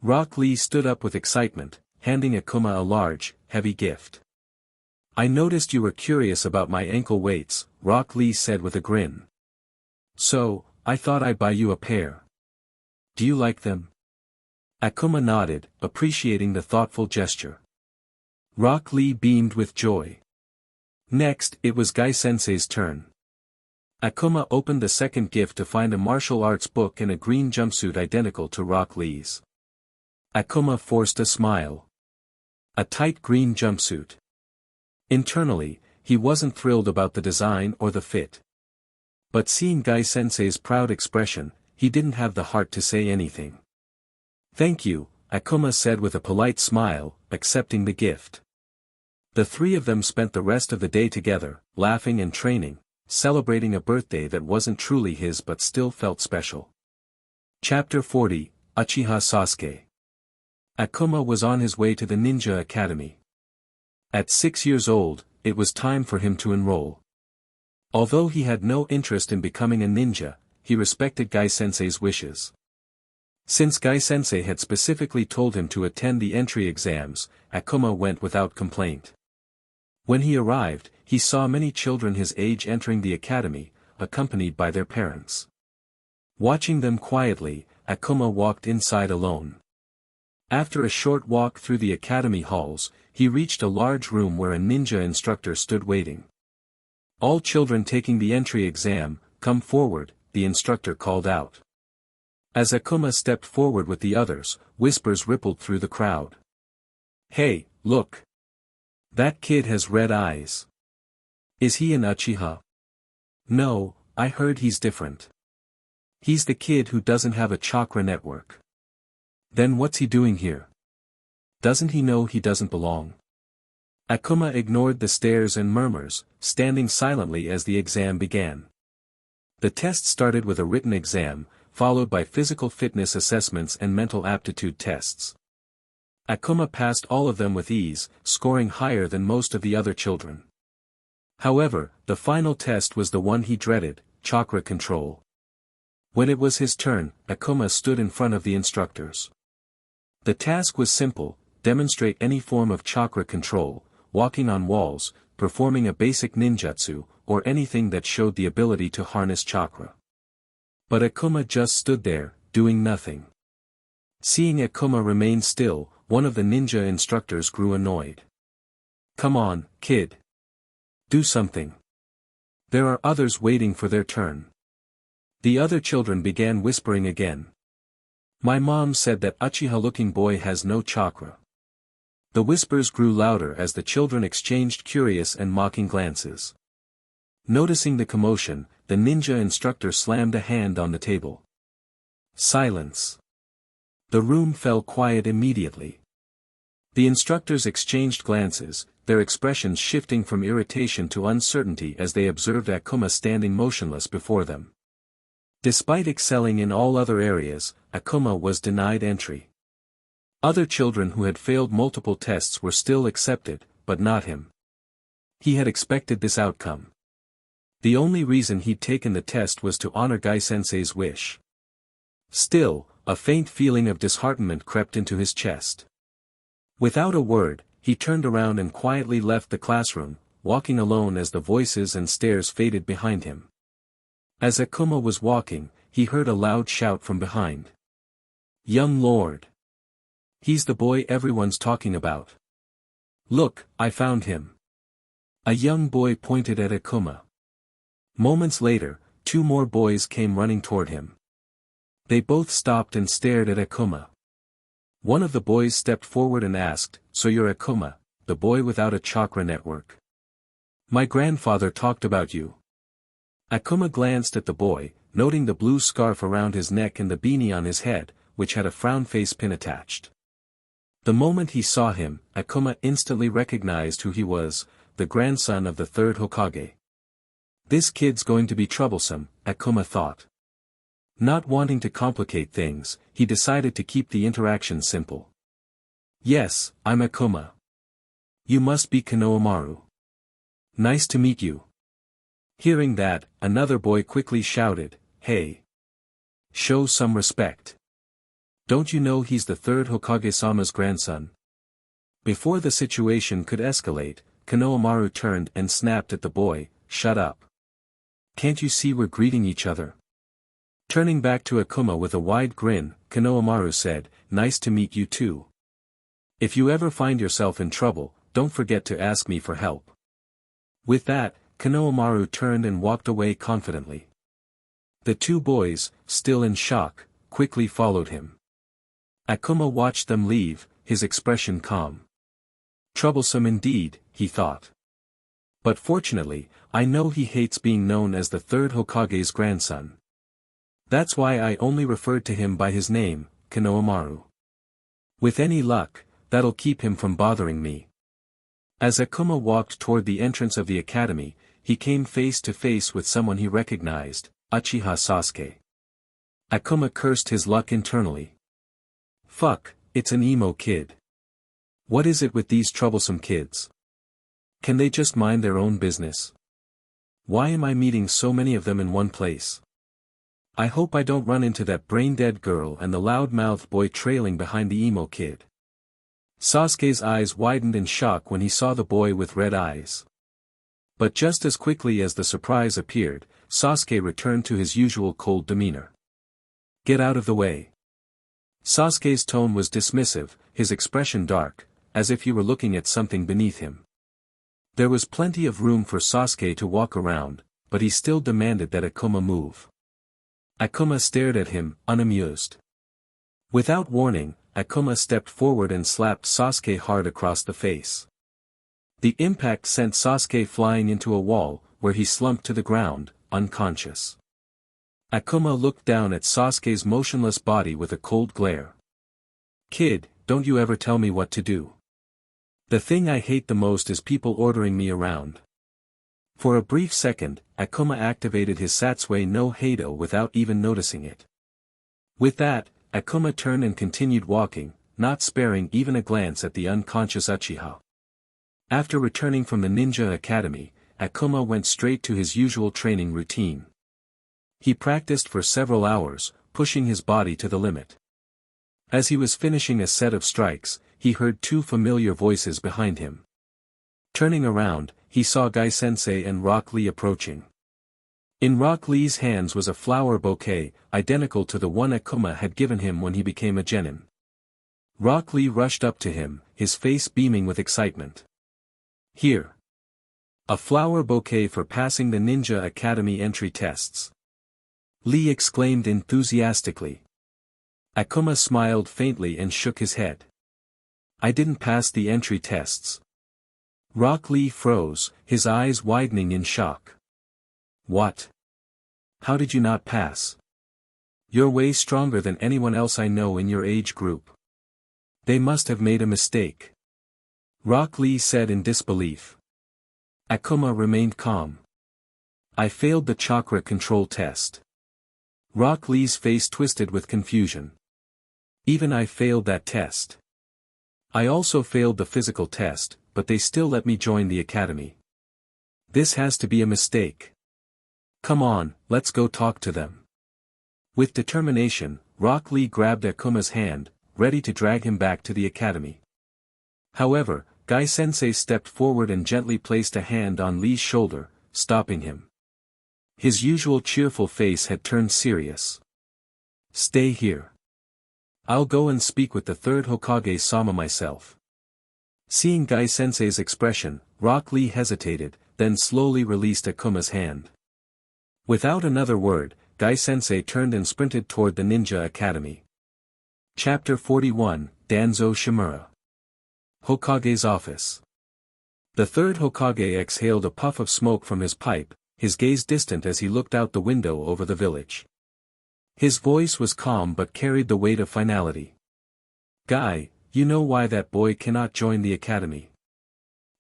Rock Lee stood up with excitement, handing Akuma a large, heavy gift. "I noticed you were curious about my ankle weights," Rock Lee said with a grin. "So, I thought I'd buy you a pair. Do you like them?" Akuma nodded, appreciating the thoughtful gesture. Rock Lee beamed with joy. Next, it was Guy-sensei's turn. Akuma opened the second gift to find a martial arts book and a green jumpsuit identical to Rock Lee's. Akuma forced a smile. A tight green jumpsuit. Internally, he wasn't thrilled about the design or the fit. But seeing Guy-sensei's proud expression, he didn't have the heart to say anything. "Thank you," Akuma said with a polite smile, accepting the gift. The 3 of them spent the rest of the day together, laughing and training, celebrating a birthday that wasn't truly his but still felt special. Chapter 40, Uchiha Sasuke. Akuma was on his way to the Ninja Academy. At 6 years old, it was time for him to enroll. Although he had no interest in becoming a ninja, he respected Guy-sensei's wishes. Since Guy-sensei had specifically told him to attend the entry exams, Akuma went without complaint. When he arrived, he saw many children his age entering the academy, accompanied by their parents. Watching them quietly, Akuma walked inside alone. After a short walk through the academy halls, he reached a large room where a ninja instructor stood waiting. "All children taking the entry exam, come forward," the instructor called out. As Akuma stepped forward with the others, whispers rippled through the crowd. "Hey, look! That kid has red eyes. Is he an Uchiha?" "No, I heard he's different. He's the kid who doesn't have a chakra network." "Then what's he doing here? Doesn't he know he doesn't belong?" Akuma ignored the stares and murmurs, standing silently as the exam began. The test started with a written exam, followed by physical fitness assessments and mental aptitude tests. Akuma passed all of them with ease, scoring higher than most of the other children. However, the final test was the one he dreaded, chakra control. When it was his turn, Akuma stood in front of the instructors. The task was simple: demonstrate any form of chakra control, walking on walls, performing a basic ninjutsu, or anything that showed the ability to harness chakra. But Akuma just stood there, doing nothing. Seeing Akuma remain still, one of the ninja instructors grew annoyed. "Come on, kid. Do something. There are others waiting for their turn." The other children began whispering again. "My mom said that Uchiha-looking boy has no chakra." The whispers grew louder as the children exchanged curious and mocking glances. Noticing the commotion, the ninja instructor slammed a hand on the table. Silence. The room fell quiet immediately. The instructors exchanged glances, their expressions shifting from irritation to uncertainty as they observed Akuma standing motionless before them. Despite excelling in all other areas, Akuma was denied entry. Other children who had failed multiple tests were still accepted, but not him. He had expected this outcome. The only reason he'd taken the test was to honor Guy-sensei's wish. Still, a faint feeling of disheartenment crept into his chest. Without a word, he turned around and quietly left the classroom, walking alone as the voices and stares faded behind him. As Akuma was walking, he heard a loud shout from behind. "Young lord! He's the boy everyone's talking about. Look, I found him." A young boy pointed at Akuma. Moments later, two more boys came running toward him. They both stopped and stared at Akuma. One of the boys stepped forward and asked, "So you're Akuma, the boy without a chakra network? My grandfather talked about you." Akuma glanced at the boy, noting the blue scarf around his neck and the beanie on his head, which had a frown face pin attached. The moment he saw him, Akuma instantly recognized who he was, the grandson of the third Hokage. This kid's going to be troublesome, Akuma thought. Not wanting to complicate things, he decided to keep the interaction simple. "Yes, I'm Akuma. You must be Konohamaru. Nice to meet you." Hearing that, another boy quickly shouted, "Hey! Show some respect. Don't you know he's the third Hokage-sama's grandson?" Before the situation could escalate, Konohamaru turned and snapped at the boy, "Shut up. Can't you see we're greeting each other?" Turning back to Akuma with a wide grin, Konohamaru said, "Nice to meet you too. If you ever find yourself in trouble, don't forget to ask me for help." With that, Konohamaru turned and walked away confidently. The two boys, still in shock, quickly followed him. Akuma watched them leave, his expression calm. Troublesome indeed, he thought. But fortunately, I know he hates being known as the third Hokage's grandson. That's why I only referred to him by his name, Konohamaru. With any luck, that'll keep him from bothering me. As Akuma walked toward the entrance of the academy, he came face to face with someone he recognized, Uchiha Sasuke. Akuma cursed his luck internally. Fuck, it's an emo kid. What is it with these troublesome kids? Can they just mind their own business? Why am I meeting so many of them in one place? I hope I don't run into that brain-dead girl and the loud-mouthed boy trailing behind the emo kid. Sasuke's eyes widened in shock when he saw the boy with red eyes. But just as quickly as the surprise appeared, Sasuke returned to his usual cold demeanor. "Get out of the way." Sasuke's tone was dismissive, his expression dark, as if he were looking at something beneath him. There was plenty of room for Sasuke to walk around, but he still demanded that Akuma move. Akuma stared at him, unamused. Without warning, Akuma stepped forward and slapped Sasuke hard across the face. The impact sent Sasuke flying into a wall, where he slumped to the ground, unconscious. Akuma looked down at Sasuke's motionless body with a cold glare. "Kid, don't you ever tell me what to do. The thing I hate the most is people ordering me around." For a brief second, Akuma activated his Satsui no Heido without even noticing it. With that, Akuma turned and continued walking, not sparing even a glance at the unconscious Uchiha. After returning from the ninja academy, Akuma went straight to his usual training routine. He practiced for several hours, pushing his body to the limit. As he was finishing a set of strikes, he heard two familiar voices behind him. Turning around, he saw Gai-sensei and Rock Lee approaching. In Rock Lee's hands was a flower bouquet, identical to the one Akuma had given him when he became a genin. Rock Lee rushed up to him, his face beaming with excitement. "Here. A flower bouquet for passing the Ninja Academy entry tests." Lee exclaimed enthusiastically. Akuma smiled faintly and shook his head. "I didn't pass the entry tests." Rock Lee froze, his eyes widening in shock. "What? How did you not pass? You're way stronger than anyone else I know in your age group. They must have made a mistake." Rock Lee said in disbelief. Akuma remained calm. "I failed the chakra control test." Rock Lee's face twisted with confusion. "Even I failed that test. I also failed the physical test, but they still let me join the academy. This has to be a mistake. Come on, let's go talk to them." With determination, Rock Lee grabbed Akuma's hand, ready to drag him back to the academy. However, Gai-sensei stepped forward and gently placed a hand on Lee's shoulder, stopping him. His usual cheerful face had turned serious. Stay here. I'll go and speak with the third Hokage-sama myself. Seeing Gai-sensei's expression, Rock Lee hesitated, then slowly released Akuma's hand. Without another word, Gai-sensei turned and sprinted toward the ninja academy. Chapter 41, Danzo Shimura. Hokage's office. The third Hokage exhaled a puff of smoke from his pipe, his gaze distant as he looked out the window over the village. His voice was calm but carried the weight of finality. Gai, you know why that boy cannot join the academy.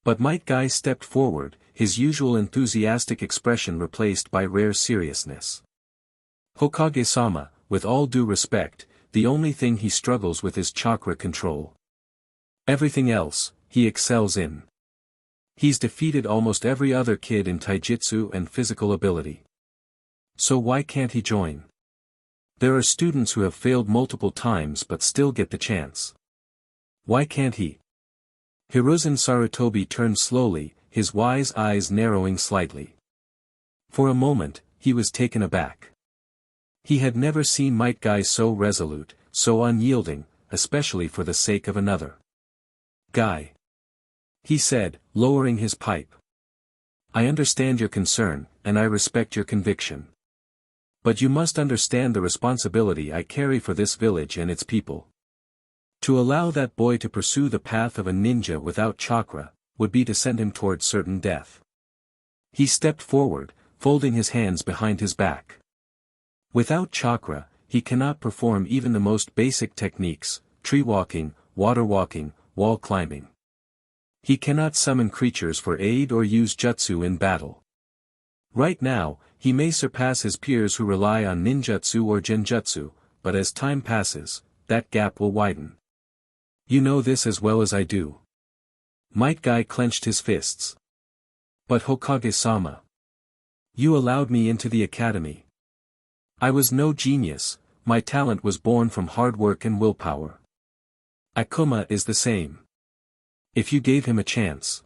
But Might Gai stepped forward, his usual enthusiastic expression replaced by rare seriousness. Hokage-sama, with all due respect, the only thing he struggles with is chakra control. Everything else, he excels in. He's defeated almost every other kid in taijutsu and physical ability. So why can't he join? There are students who have failed multiple times but still get the chance. Why can't he? Hiruzen Sarutobi turned slowly, his wise eyes narrowing slightly. For a moment, he was taken aback. He had never seen Might Gai so resolute, so unyielding, especially for the sake of another. Gai, he said, lowering his pipe. I understand your concern, and I respect your conviction. But you must understand the responsibility I carry for this village and its people. To allow that boy to pursue the path of a ninja without chakra, would be to send him toward certain death. He stepped forward, folding his hands behind his back. Without chakra, he cannot perform even the most basic techniques, tree walking, water walking, wall climbing. He cannot summon creatures for aid or use jutsu in battle. Right now, he may surpass his peers who rely on ninjutsu or genjutsu, but as time passes, that gap will widen. You know this as well as I do. Might Gai clenched his fists. But Hokage-sama, you allowed me into the academy. I was no genius, my talent was born from hard work and willpower. Akuma is the same. If you gave him a chance.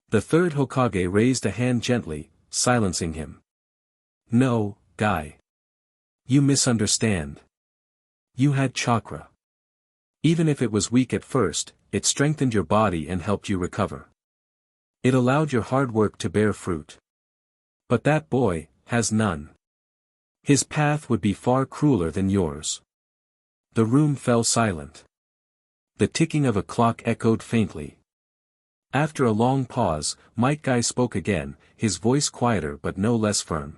The third Hokage raised a hand gently, silencing him. No, Gai. You misunderstand. You had chakra. Even if it was weak at first, it strengthened your body and helped you recover. It allowed your hard work to bear fruit. But that boy has none. His path would be far crueler than yours. The room fell silent. The ticking of a clock echoed faintly. After a long pause, Might Gai spoke again, his voice quieter but no less firm.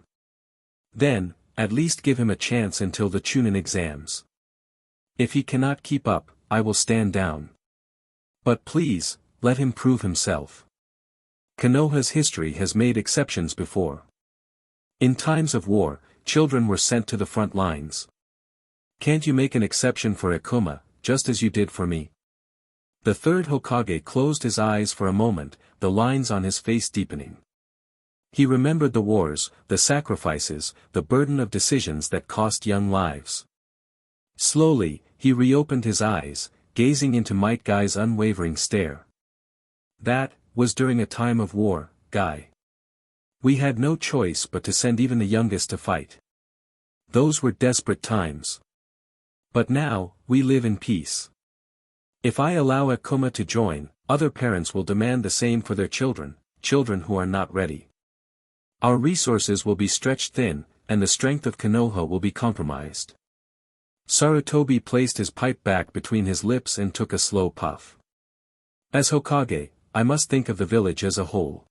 Then, at least give him a chance until the Chunin exams. If he cannot keep up, I will stand down. But please, let him prove himself. Konoha's history has made exceptions before. In times of war, children were sent to the front lines. Can't you make an exception for Akuma, just as you did for me? The third Hokage closed his eyes for a moment, the lines on his face deepening. He remembered the wars, the sacrifices, the burden of decisions that cost young lives. Slowly, he reopened his eyes, gazing into Might Gai's unwavering stare. That was during a time of war, Gai. We had no choice but to send even the youngest to fight. Those were desperate times. But now, we live in peace. If I allow Akuma to join, other parents will demand the same for their children, children who are not ready. Our resources will be stretched thin, and the strength of Konoha will be compromised. Sarutobi placed his pipe back between his lips and took a slow puff. As Hokage, I must think of the village as a whole.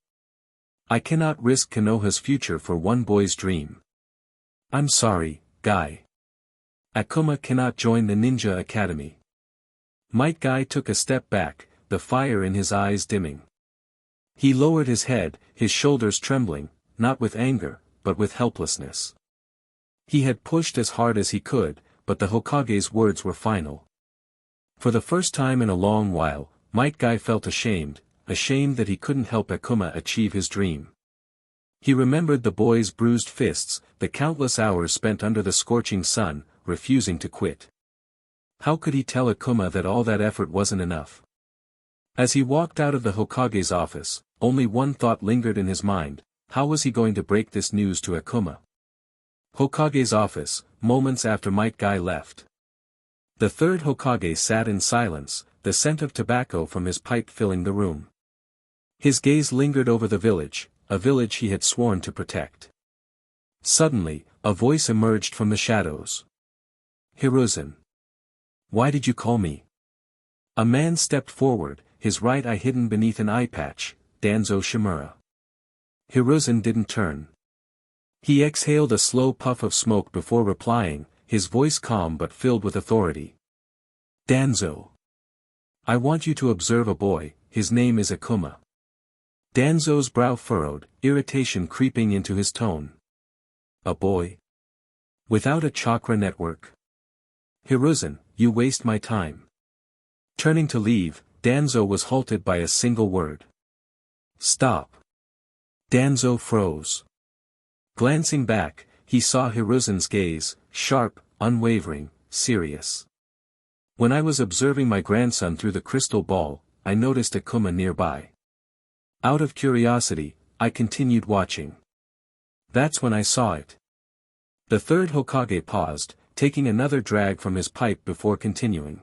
I cannot risk Konoha's future for one boy's dream. I'm sorry, Gai. Akuma cannot join the ninja academy. Might Gai took a step back, the fire in his eyes dimming. He lowered his head, his shoulders trembling, not with anger, but with helplessness. He had pushed as hard as he could, but the Hokage's words were final. For the first time in a long while, Might Gai felt ashamed that he couldn't help Akuma achieve his dream. He remembered the boy's bruised fists, the countless hours spent under the scorching sun, refusing to quit. How could he tell Akuma that all that effort wasn't enough? As he walked out of the Hokage's office, only one thought lingered in his mind: how was he going to break this news to Akuma? Hokage's office, moments after Might Guy left. The third Hokage sat in silence, the scent of tobacco from his pipe filling the room. His gaze lingered over the village, a village he had sworn to protect. Suddenly, a voice emerged from the shadows. Hiruzen. Why did you call me? A man stepped forward, his right eye hidden beneath an eye patch, Danzo Shimura. Hiruzen didn't turn. He exhaled a slow puff of smoke before replying, his voice calm but filled with authority. Danzo. I want you to observe a boy, his name is Akuma. Danzo's brow furrowed, irritation creeping into his tone. A boy? Without a chakra network? Hiruzen, you waste my time. Turning to leave, Danzo was halted by a single word. Stop. Danzo froze. Glancing back, he saw Hiruzen's gaze, sharp, unwavering, serious. When I was observing my grandson through the crystal ball, I noticed Akuma nearby. Out of curiosity, I continued watching. That's when I saw it. The third Hokage paused, taking another drag from his pipe before continuing.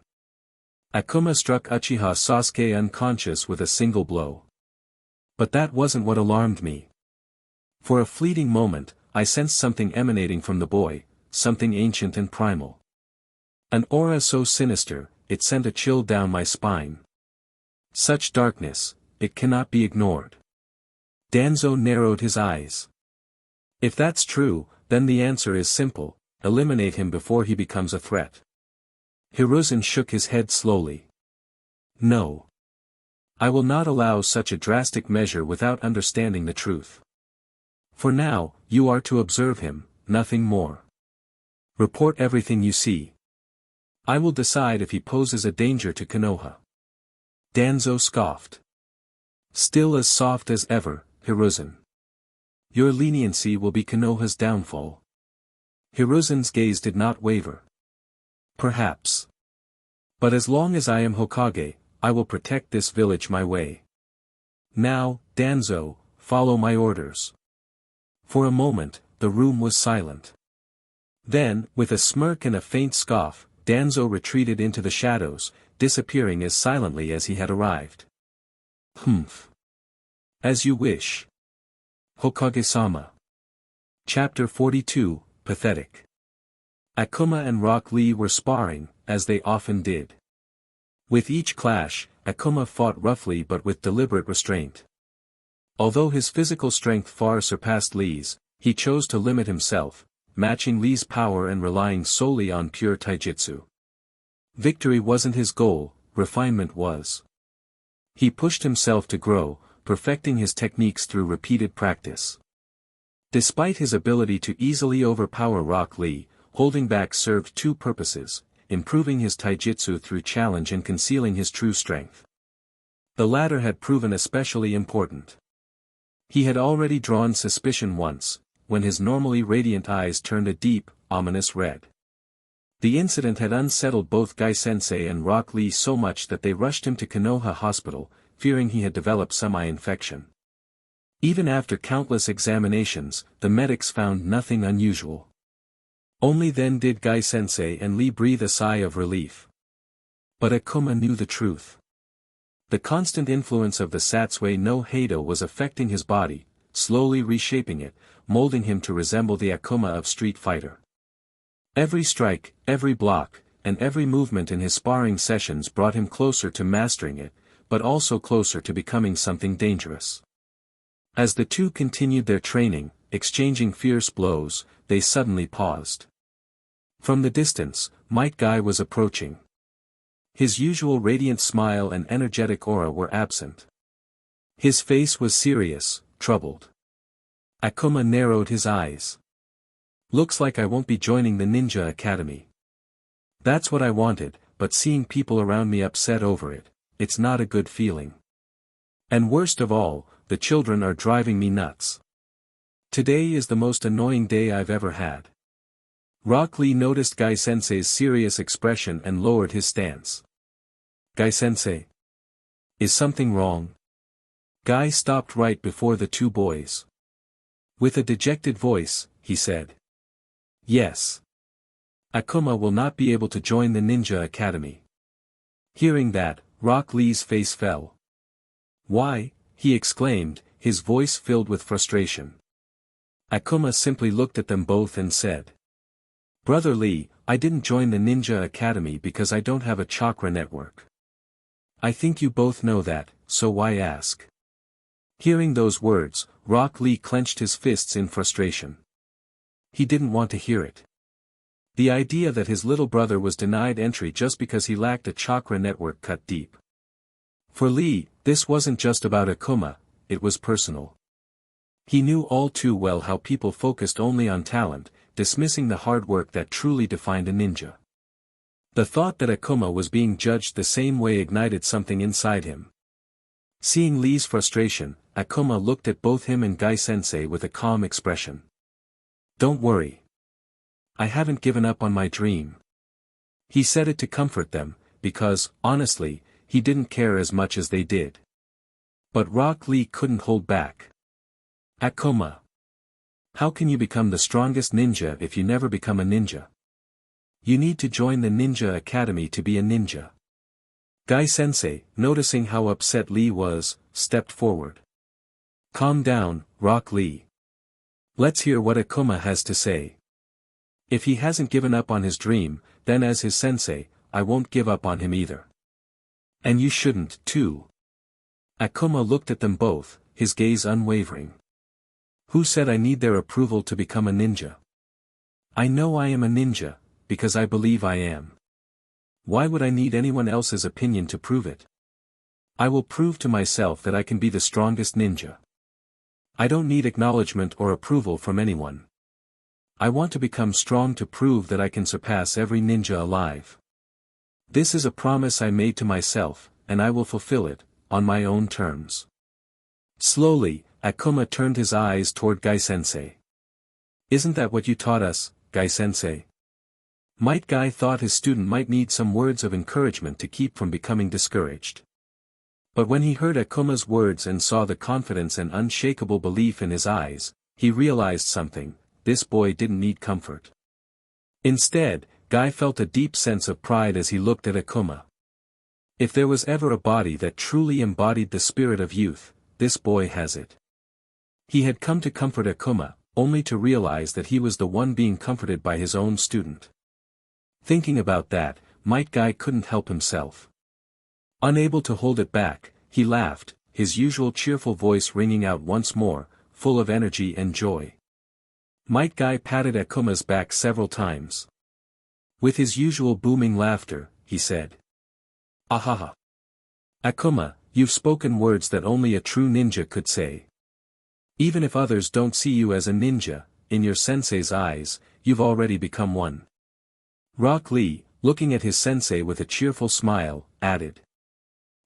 Akuma struck Uchiha Sasuke unconscious with a single blow. But that wasn't what alarmed me. For a fleeting moment, I sensed something emanating from the boy, something ancient and primal. An aura so sinister, it sent a chill down my spine. Such darkness, it cannot be ignored. Danzo narrowed his eyes. If that's true, then the answer is simple, eliminate him before he becomes a threat. Hiruzen shook his head slowly. No. I will not allow such a drastic measure without understanding the truth. For now, you are to observe him, nothing more. Report everything you see. I will decide if he poses a danger to Konoha. Danzo scoffed. Still as soft as ever, Hiruzen. Your leniency will be Konoha's downfall. Hiruzen's gaze did not waver. Perhaps. But as long as I am Hokage, I will protect this village my way. Now, Danzo, follow my orders. For a moment, the room was silent. Then, with a smirk and a faint scoff, Danzo retreated into the shadows, disappearing as silently as he had arrived. Humph. As you wish. Hokage-sama. Chapter 42, Pathetic. Akuma and Rock Lee were sparring, as they often did. With each clash, Akuma fought roughly but with deliberate restraint. Although his physical strength far surpassed Lee's, he chose to limit himself, matching Lee's power and relying solely on pure taijutsu. Victory wasn't his goal, refinement was. He pushed himself to grow, perfecting his techniques through repeated practice. Despite his ability to easily overpower Rock Lee, holding back served two purposes, improving his taijutsu through challenge and concealing his true strength. The latter had proven especially important. He had already drawn suspicion once, when his normally radiant eyes turned a deep, ominous red. The incident had unsettled both Gai-sensei and Rock Lee so much that they rushed him to Konoha Hospital, fearing he had developed some eye infection. Even after countless examinations, the medics found nothing unusual. Only then did Gai-sensei and Lee breathe a sigh of relief. But Akuma knew the truth. The constant influence of the Satsui no Heido was affecting his body, slowly reshaping it, molding him to resemble the Akuma of Street Fighter. Every strike, every block, and every movement in his sparring sessions brought him closer to mastering it, but also closer to becoming something dangerous. As the two continued their training, exchanging fierce blows, they suddenly paused. From the distance, Might Guy was approaching. His usual radiant smile and energetic aura were absent. His face was serious, troubled. Akuma narrowed his eyes. Looks like I won't be joining the Ninja Academy. That's what I wanted, but seeing people around me upset over it, it's not a good feeling. And worst of all, the children are driving me nuts. Today is the most annoying day I've ever had. Rock Lee noticed Gai-sensei's serious expression and lowered his stance. Gai-sensei? Is something wrong? Guy stopped right before the two boys. With a dejected voice, he said. Yes. Akuma will not be able to join the Ninja Academy. Hearing that, Rock Lee's face fell. Why? He exclaimed, his voice filled with frustration. Akuma simply looked at them both and said. Brother Lee, I didn't join the Ninja Academy because I don't have a chakra network. I think you both know that, so why ask? Hearing those words, Rock Lee clenched his fists in frustration. He didn't want to hear it. The idea that his little brother was denied entry just because he lacked a chakra network cut deep. For Lee, this wasn't just about Akuma, it was personal. He knew all too well how people focused only on talent, dismissing the hard work that truly defined a ninja. The thought that Akuma was being judged the same way ignited something inside him. Seeing Lee's frustration, Akuma looked at both him and Gai-sensei with a calm expression. Don't worry. I haven't given up on my dream. He said it to comfort them, because, honestly, he didn't care as much as they did. But Rock Lee couldn't hold back. Akuma. How can you become the strongest ninja if you never become a ninja? You need to join the Ninja Academy to be a ninja. Gai-sensei, noticing how upset Lee was, stepped forward. Calm down, Rock Lee. Let's hear what Akuma has to say. If he hasn't given up on his dream, then as his sensei, I won't give up on him either. And you shouldn't, too. Akuma looked at them both, his gaze unwavering. Who said I need their approval to become a ninja? I know I am a ninja, because I believe I am. Why would I need anyone else's opinion to prove it? I will prove to myself that I can be the strongest ninja. I don't need acknowledgement or approval from anyone. I want to become strong to prove that I can surpass every ninja alive. This is a promise I made to myself, and I will fulfill it, on my own terms. Slowly, Akuma turned his eyes toward Gai-sensei. Isn't that what you taught us, Gai-sensei? Might Gai thought his student might need some words of encouragement to keep from becoming discouraged. But when he heard Akuma's words and saw the confidence and unshakable belief in his eyes, he realized something: this boy didn't need comfort. Instead, Gai felt a deep sense of pride as he looked at Akuma. If there was ever a body that truly embodied the spirit of youth, this boy has it. He had come to comfort Akuma, only to realize that he was the one being comforted by his own student. Thinking about that, Might Guy couldn't help himself. Unable to hold it back, he laughed, his usual cheerful voice ringing out once more, full of energy and joy. Might Guy patted Akuma's back several times. With his usual booming laughter, he said. Ahaha. Akuma, you've spoken words that only a true ninja could say. Even if others don't see you as a ninja, in your sensei's eyes, you've already become one. Rock Lee, looking at his sensei with a cheerful smile, added.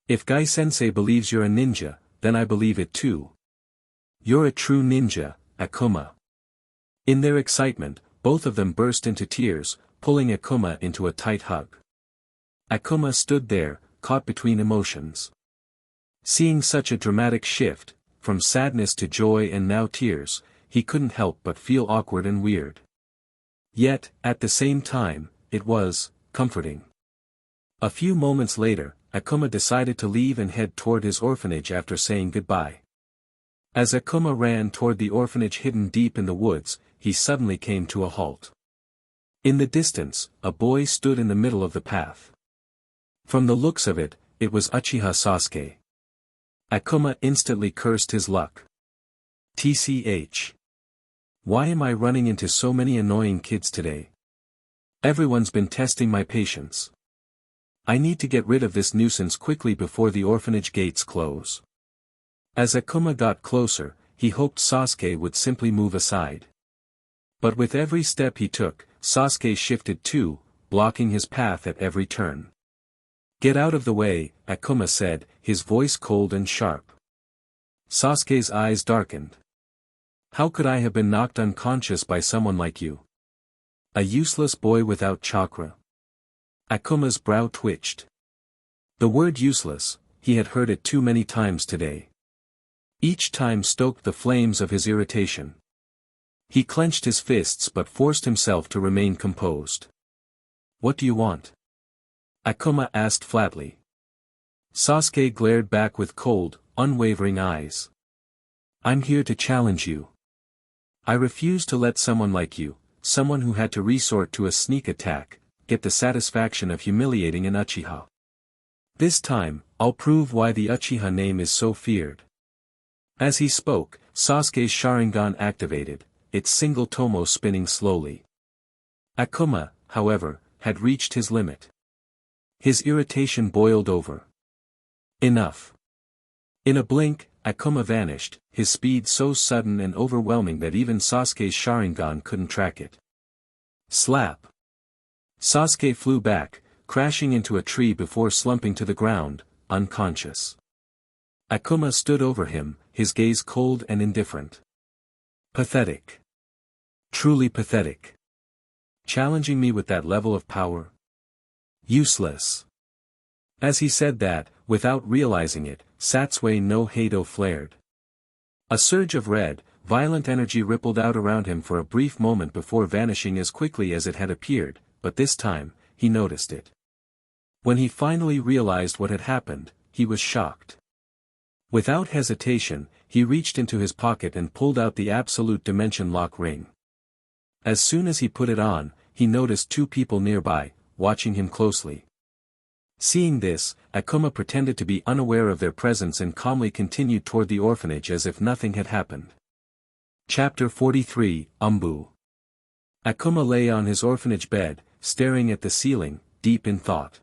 If Gai-sensei believes you're a ninja, then I believe it too. You're a true ninja, Akuma. In their excitement, both of them burst into tears, pulling Akuma into a tight hug. Akuma stood there, caught between emotions. Seeing such a dramatic shift, from sadness to joy and now tears, he couldn't help but feel awkward and weird. Yet, at the same time, it was comforting. A few moments later, Akuma decided to leave and head toward his orphanage after saying goodbye. As Akuma ran toward the orphanage hidden deep in the woods, he suddenly came to a halt. In the distance, a boy stood in the middle of the path. From the looks of it, it was Uchiha Sasuke. Akuma instantly cursed his luck. TCH. Why am I running into so many annoying kids today? Everyone's been testing my patience. I need to get rid of this nuisance quickly before the orphanage gates close. As Akuma got closer, he hoped Sasuke would simply move aside. But with every step he took, Sasuke shifted too, blocking his path at every turn. Get out of the way, Akuma said, his voice cold and sharp. Sasuke's eyes darkened. How could I have been knocked unconscious by someone like you? A useless boy without chakra. Akuma's brow twitched. The word useless, he had heard it too many times today. Each time stoked the flames of his irritation. He clenched his fists but forced himself to remain composed. "What do you want?" Akuma asked flatly. Sasuke glared back with cold, unwavering eyes. "I'm here to challenge you. I refuse to let someone like you, someone who had to resort to a sneak attack, get the satisfaction of humiliating an Uchiha. This time, I'll prove why the Uchiha name is so feared." As he spoke, Sasuke's Sharingan activated, its single tomo spinning slowly. Akuma, however, had reached his limit. His irritation boiled over. Enough. In a blink, Akuma vanished, his speed so sudden and overwhelming that even Sasuke's Sharingan couldn't track it. Slap. Sasuke flew back, crashing into a tree before slumping to the ground, unconscious. Akuma stood over him, his gaze cold and indifferent. Pathetic. Truly pathetic. Challenging me with that level of power? Useless. As he said that, without realizing it, Satsue no Heido flared. A surge of red, violent energy rippled out around him for a brief moment before vanishing as quickly as it had appeared, but this time, he noticed it. When he finally realized what had happened, he was shocked. Without hesitation, he reached into his pocket and pulled out the absolute dimension lock ring. As soon as he put it on, he noticed two people nearby, watching him closely. Seeing this, Akuma pretended to be unaware of their presence and calmly continued toward the orphanage as if nothing had happened. Chapter 43, Umbu. Akuma lay on his orphanage bed, staring at the ceiling, deep in thought.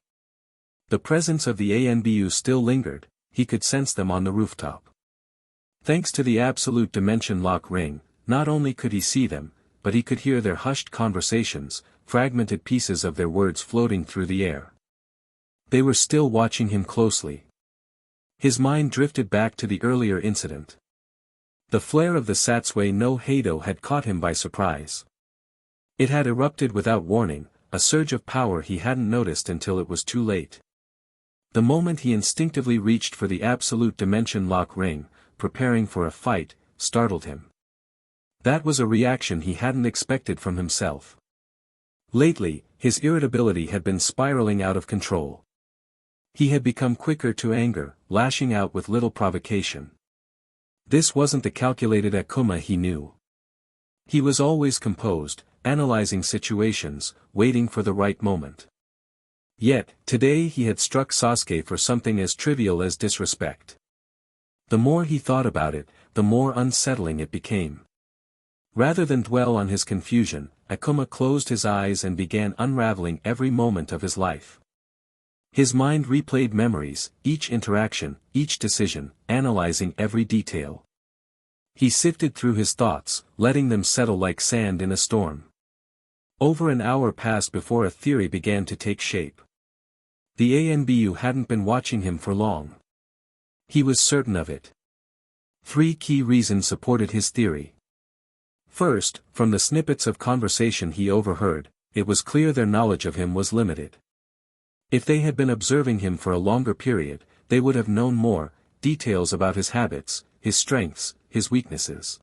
The presence of the ANBU still lingered, he could sense them on the rooftop. Thanks to the absolute dimension lock ring, not only could he see them, but he could hear their hushed conversations, fragmented pieces of their words floating through the air. They were still watching him closely. His mind drifted back to the earlier incident. The flare of the Satsue no Heido had caught him by surprise. It had erupted without warning, a surge of power he hadn't noticed until it was too late. The moment he instinctively reached for the absolute dimension lock ring, preparing for a fight, startled him. That was a reaction he hadn't expected from himself. Lately, his irritability had been spiraling out of control. He had become quicker to anger, lashing out with little provocation. This wasn't the calculated Akuma he knew. He was always composed, analyzing situations, waiting for the right moment. Yet, today he had struck Sasuke for something as trivial as disrespect. The more he thought about it, the more unsettling it became. Rather than dwell on his confusion, Akuma closed his eyes and began unraveling every moment of his life. His mind replayed memories, each interaction, each decision, analyzing every detail. He sifted through his thoughts, letting them settle like sand in a storm. Over an hour passed before a theory began to take shape. The ANBU hadn't been watching him for long. He was certain of it. 3 key reasons supported his theory. First, from the snippets of conversation he overheard, it was clear their knowledge of him was limited. If they had been observing him for a longer period, they would have known more, details about his habits, his strengths, his weaknesses.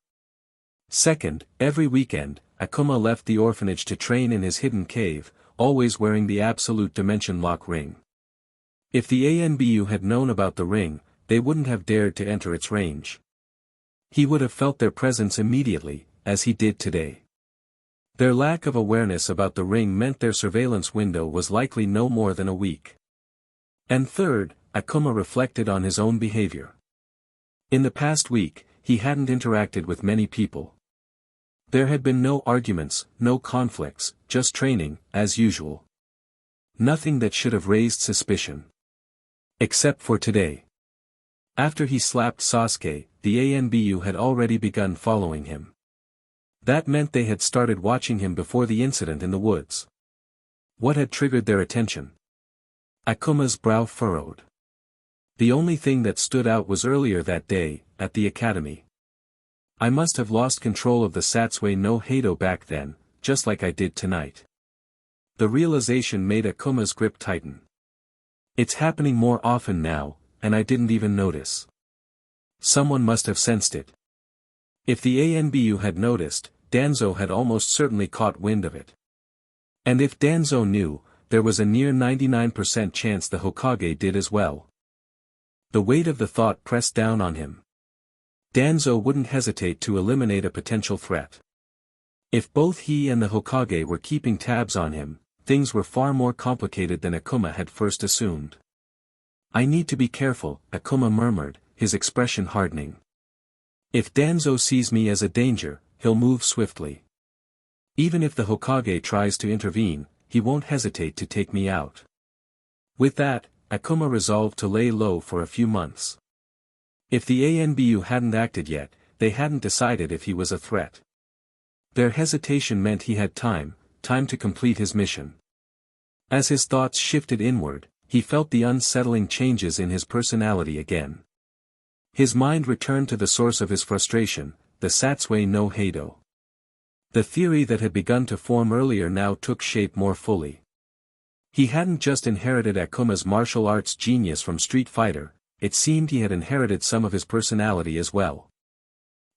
Second, every weekend, Akuma left the orphanage to train in his hidden cave, always wearing the absolute dimension lock ring. If the ANBU had known about the ring, they wouldn't have dared to enter its range. He would have felt their presence immediately, as he did today. Their lack of awareness about the ring meant their surveillance window was likely no more than a week. And third, Akuma reflected on his own behavior. In the past week, he hadn't interacted with many people. There had been no arguments, no conflicts, just training, as usual. Nothing that should have raised suspicion. Except for today. After he slapped Sasuke, the ANBU had already begun following him. That meant they had started watching him before the incident in the woods. What had triggered their attention? Akuma's brow furrowed. The only thing that stood out was earlier that day, at the academy. I must have lost control of the Satsue no Heido back then, just like I did tonight. The realization made Akuma's grip tighten. It's happening more often now, and I didn't even notice. Someone must have sensed it. If the ANBU had noticed, Danzo had almost certainly caught wind of it. And if Danzo knew, there was a near 99% chance the Hokage did as well. The weight of the thought pressed down on him. Danzo wouldn't hesitate to eliminate a potential threat. If both he and the Hokage were keeping tabs on him, things were far more complicated than Akuma had first assumed. "I need to be careful," Akuma murmured, his expression hardening. "If Danzo sees me as a danger, he'll move swiftly. Even if the Hokage tries to intervene, he won't hesitate to take me out." With that, Akuma resolved to lay low for a few months. If the ANBU hadn't acted yet, they hadn't decided if he was a threat. Their hesitation meant he had time to complete his mission. As his thoughts shifted inward, he felt the unsettling changes in his personality again. His mind returned to the source of his frustration, the Satsue no Heido. The theory that had begun to form earlier now took shape more fully. He hadn't just inherited Akuma's martial arts genius from Street Fighter, it seemed he had inherited some of his personality as well.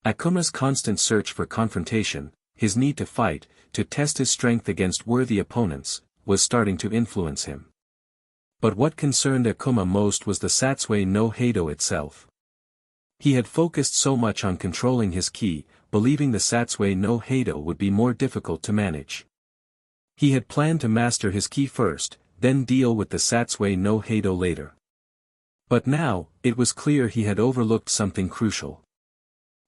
Akuma's constant search for confrontation, his need to fight, to test his strength against worthy opponents, was starting to influence him. But what concerned Akuma most was the Satsue no Heido itself. He had focused so much on controlling his ki, believing the Satsue no Heido would be more difficult to manage. He had planned to master his ki first, then deal with the Satsue no Heido later. But now, it was clear he had overlooked something crucial.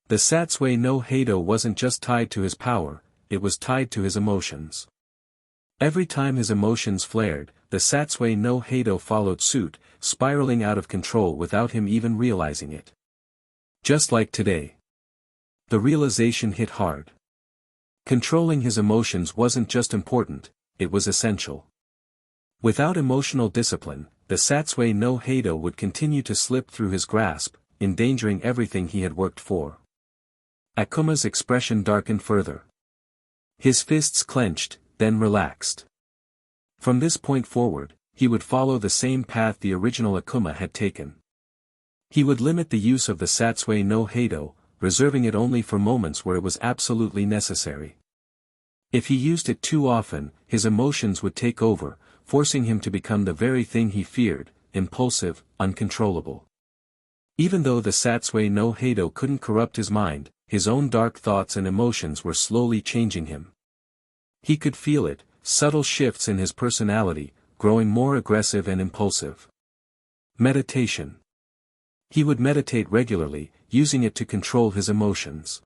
The Satsue no Heido wasn't just tied to his power, it was tied to his emotions. Every time his emotions flared, the Satsue no Heido followed suit, spiraling out of control without him even realizing it. Just like today. The realization hit hard. Controlling his emotions wasn't just important, it was essential. Without emotional discipline, the Satsue no Heido would continue to slip through his grasp, endangering everything he had worked for. Akuma's expression darkened further. His fists clenched, then relaxed. From this point forward, he would follow the same path the original Akuma had taken. He would limit the use of the Satsue no Heido, reserving it only for moments where it was absolutely necessary. If he used it too often, his emotions would take over, forcing him to become the very thing he feared, impulsive, uncontrollable. Even though the Satsue no Heido couldn't corrupt his mind, his own dark thoughts and emotions were slowly changing him. He could feel it, subtle shifts in his personality, growing more aggressive and impulsive. Meditation. He would meditate regularly, using it to control his emotions.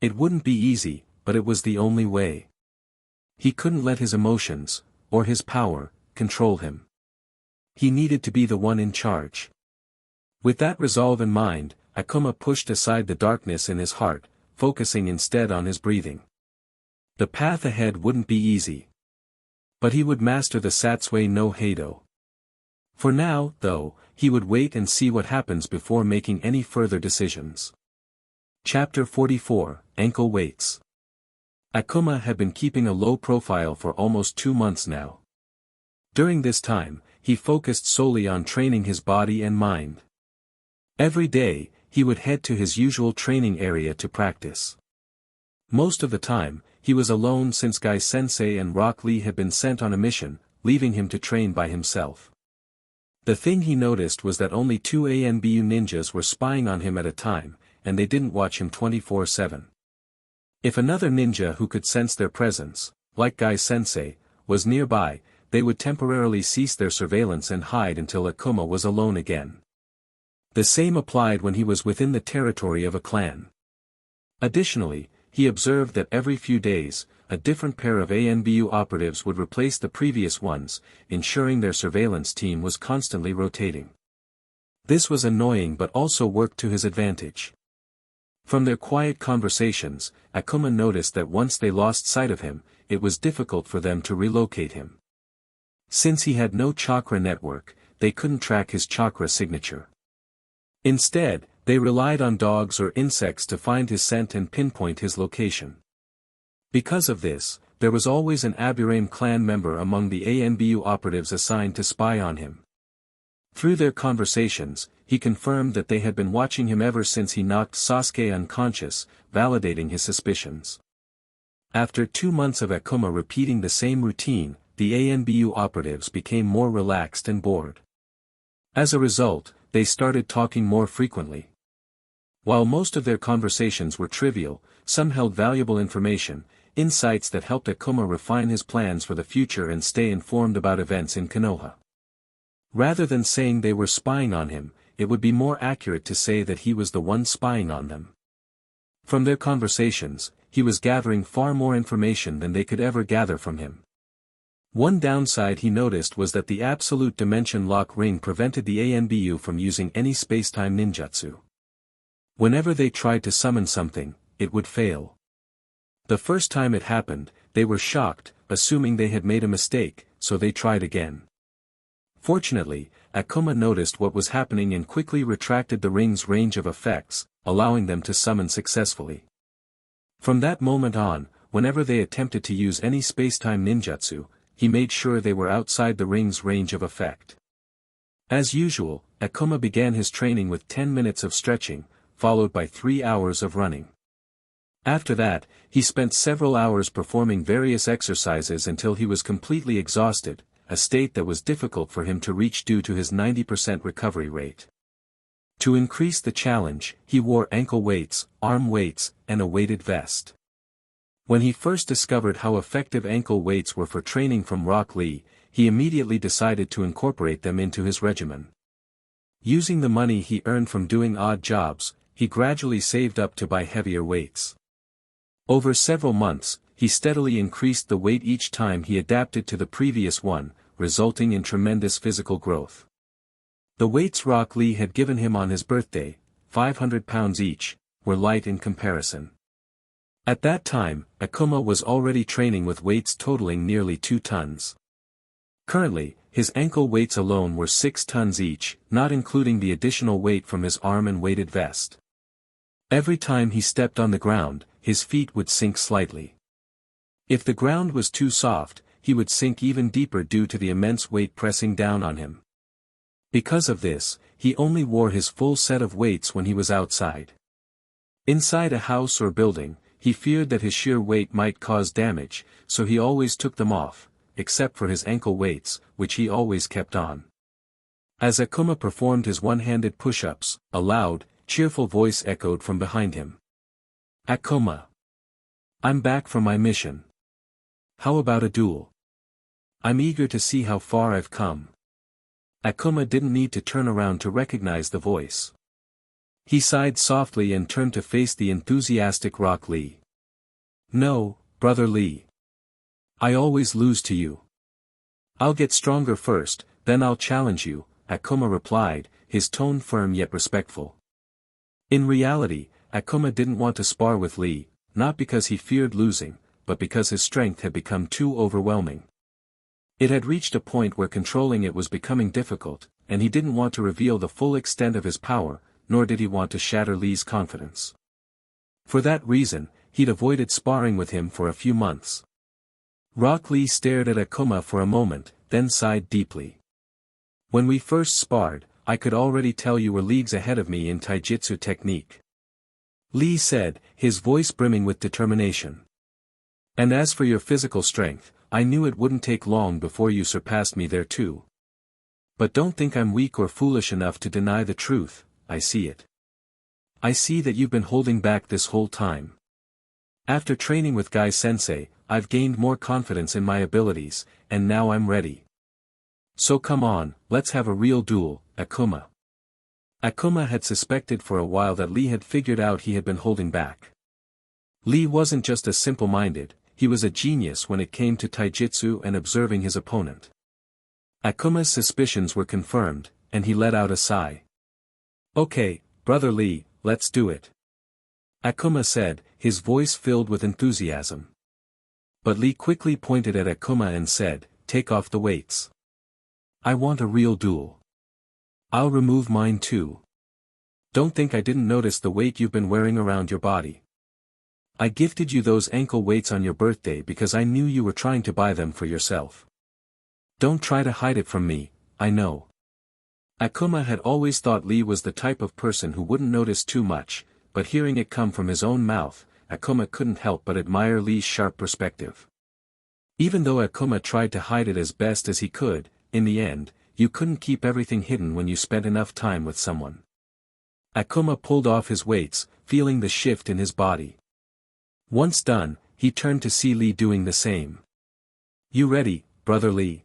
It wouldn't be easy, but it was the only way. He couldn't let his emotions, or his power, control him. He needed to be the one in charge. With that resolve in mind, Akuma pushed aside the darkness in his heart, focusing instead on his breathing. The path ahead wouldn't be easy. But he would master the Satsue no Heido. For now, though, he would wait and see what happens before making any further decisions. Chapter 44, Ankle Weights. Akuma had been keeping a low profile for almost 2 months now. During this time, he focused solely on training his body and mind. Every day, he would head to his usual training area to practice. Most of the time, he was alone since Guy Sensei and Rock Lee had been sent on a mission, leaving him to train by himself. The thing he noticed was that only 2 ANBU ninjas were spying on him at a time, and they didn't watch him 24/7. If another ninja who could sense their presence, like Guy Sensei, was nearby, they would temporarily cease their surveillance and hide until Akuma was alone again. The same applied when he was within the territory of a clan. Additionally, he observed that every few days, a different pair of ANBU operatives would replace the previous ones, ensuring their surveillance team was constantly rotating. This was annoying but also worked to his advantage. From their quiet conversations, Akuma noticed that once they lost sight of him, it was difficult for them to relocate him. Since he had no chakra network, they couldn't track his chakra signature. Instead, they relied on dogs or insects to find his scent and pinpoint his location. Because of this, there was always an Aburame clan member among the ANBU operatives assigned to spy on him. Through their conversations, he confirmed that they had been watching him ever since he knocked Sasuke unconscious, validating his suspicions. After 2 months of Akuma repeating the same routine, the ANBU operatives became more relaxed and bored. As a result, they started talking more frequently. While most of their conversations were trivial, some held valuable information, insights that helped Akuma refine his plans for the future and stay informed about events in Konoha. Rather than saying they were spying on him, it would be more accurate to say that he was the one spying on them. From their conversations, he was gathering far more information than they could ever gather from him. One downside he noticed was that the absolute dimension lock ring prevented the ANBU from using any spacetime ninjutsu. Whenever they tried to summon something, it would fail. The first time it happened, they were shocked, assuming they had made a mistake, so they tried again. Fortunately, Akuma noticed what was happening and quickly retracted the ring's range of effects, allowing them to summon successfully. From that moment on, whenever they attempted to use any spacetime ninjutsu, he made sure they were outside the ring's range of effect. As usual, Akuma began his training with 10 minutes of stretching, followed by 3 hours of running. After that, he spent several hours performing various exercises until he was completely exhausted, a state that was difficult for him to reach due to his 90% recovery rate. To increase the challenge, he wore ankle weights, arm weights, and a weighted vest. When he first discovered how effective ankle weights were for training from Rock Lee, he immediately decided to incorporate them into his regimen. Using the money he earned from doing odd jobs, he gradually saved up to buy heavier weights. Over several months, he steadily increased the weight each time he adapted to the previous one, resulting in tremendous physical growth. The weights Rock Lee had given him on his birthday, 500 pounds each, were light in comparison. At that time, Akuma was already training with weights totaling nearly 2 tons. Currently, his ankle weights alone were 6 tons each, not including the additional weight from his arm and weighted vest. Every time he stepped on the ground, his feet would sink slightly. If the ground was too soft, he would sink even deeper due to the immense weight pressing down on him. Because of this, he only wore his full set of weights when he was outside. Inside a house or building, he feared that his sheer weight might cause damage, so he always took them off, except for his ankle weights, which he always kept on. As Akuma performed his one-handed push-ups, a loud, cheerful voice echoed from behind him. "Akuma! I'm back from my mission. How about a duel? I'm eager to see how far I've come." Akuma didn't need to turn around to recognize the voice. He sighed softly and turned to face the enthusiastic Rock Lee. "No, Brother Lee. I always lose to you. I'll get stronger first, then I'll challenge you," Akuma replied, his tone firm yet respectful. In reality, Akuma didn't want to spar with Lee, not because he feared losing, but because his strength had become too overwhelming. It had reached a point where controlling it was becoming difficult, and he didn't want to reveal the full extent of his power, nor did he want to shatter Lee's confidence. For that reason, he'd avoided sparring with him for a few months. Rock Lee stared at Akuma for a moment, then sighed deeply. "When we first sparred, I could already tell you were leagues ahead of me in taijutsu technique," Lee said, his voice brimming with determination. "And as for your physical strength, I knew it wouldn't take long before you surpassed me there too. But don't think I'm weak or foolish enough to deny the truth. I see it. I see that you've been holding back this whole time. After training with Guy-sensei, I've gained more confidence in my abilities, and now I'm ready. So come on, let's have a real duel, Akuma." Akuma had suspected for a while that Lee had figured out he had been holding back. Lee wasn't just a simple-minded, he was a genius when it came to taijutsu and observing his opponent. Akuma's suspicions were confirmed, and he let out a sigh. "Okay, Brother Lee, let's do it," Akuma said, his voice filled with enthusiasm. But Lee quickly pointed at Akuma and said, "Take off the weights. I want a real duel. I'll remove mine too. Don't think I didn't notice the weight you've been wearing around your body. I gifted you those ankle weights on your birthday because I knew you were trying to buy them for yourself. Don't try to hide it from me, I know." Akuma had always thought Lee was the type of person who wouldn't notice too much, but hearing it come from his own mouth, Akuma couldn't help but admire Lee's sharp perspective. Even though Akuma tried to hide it as best as he could, in the end, you couldn't keep everything hidden when you spent enough time with someone. Akuma pulled off his weights, feeling the shift in his body. Once done, he turned to see Lee doing the same. "You ready, brother Lee?"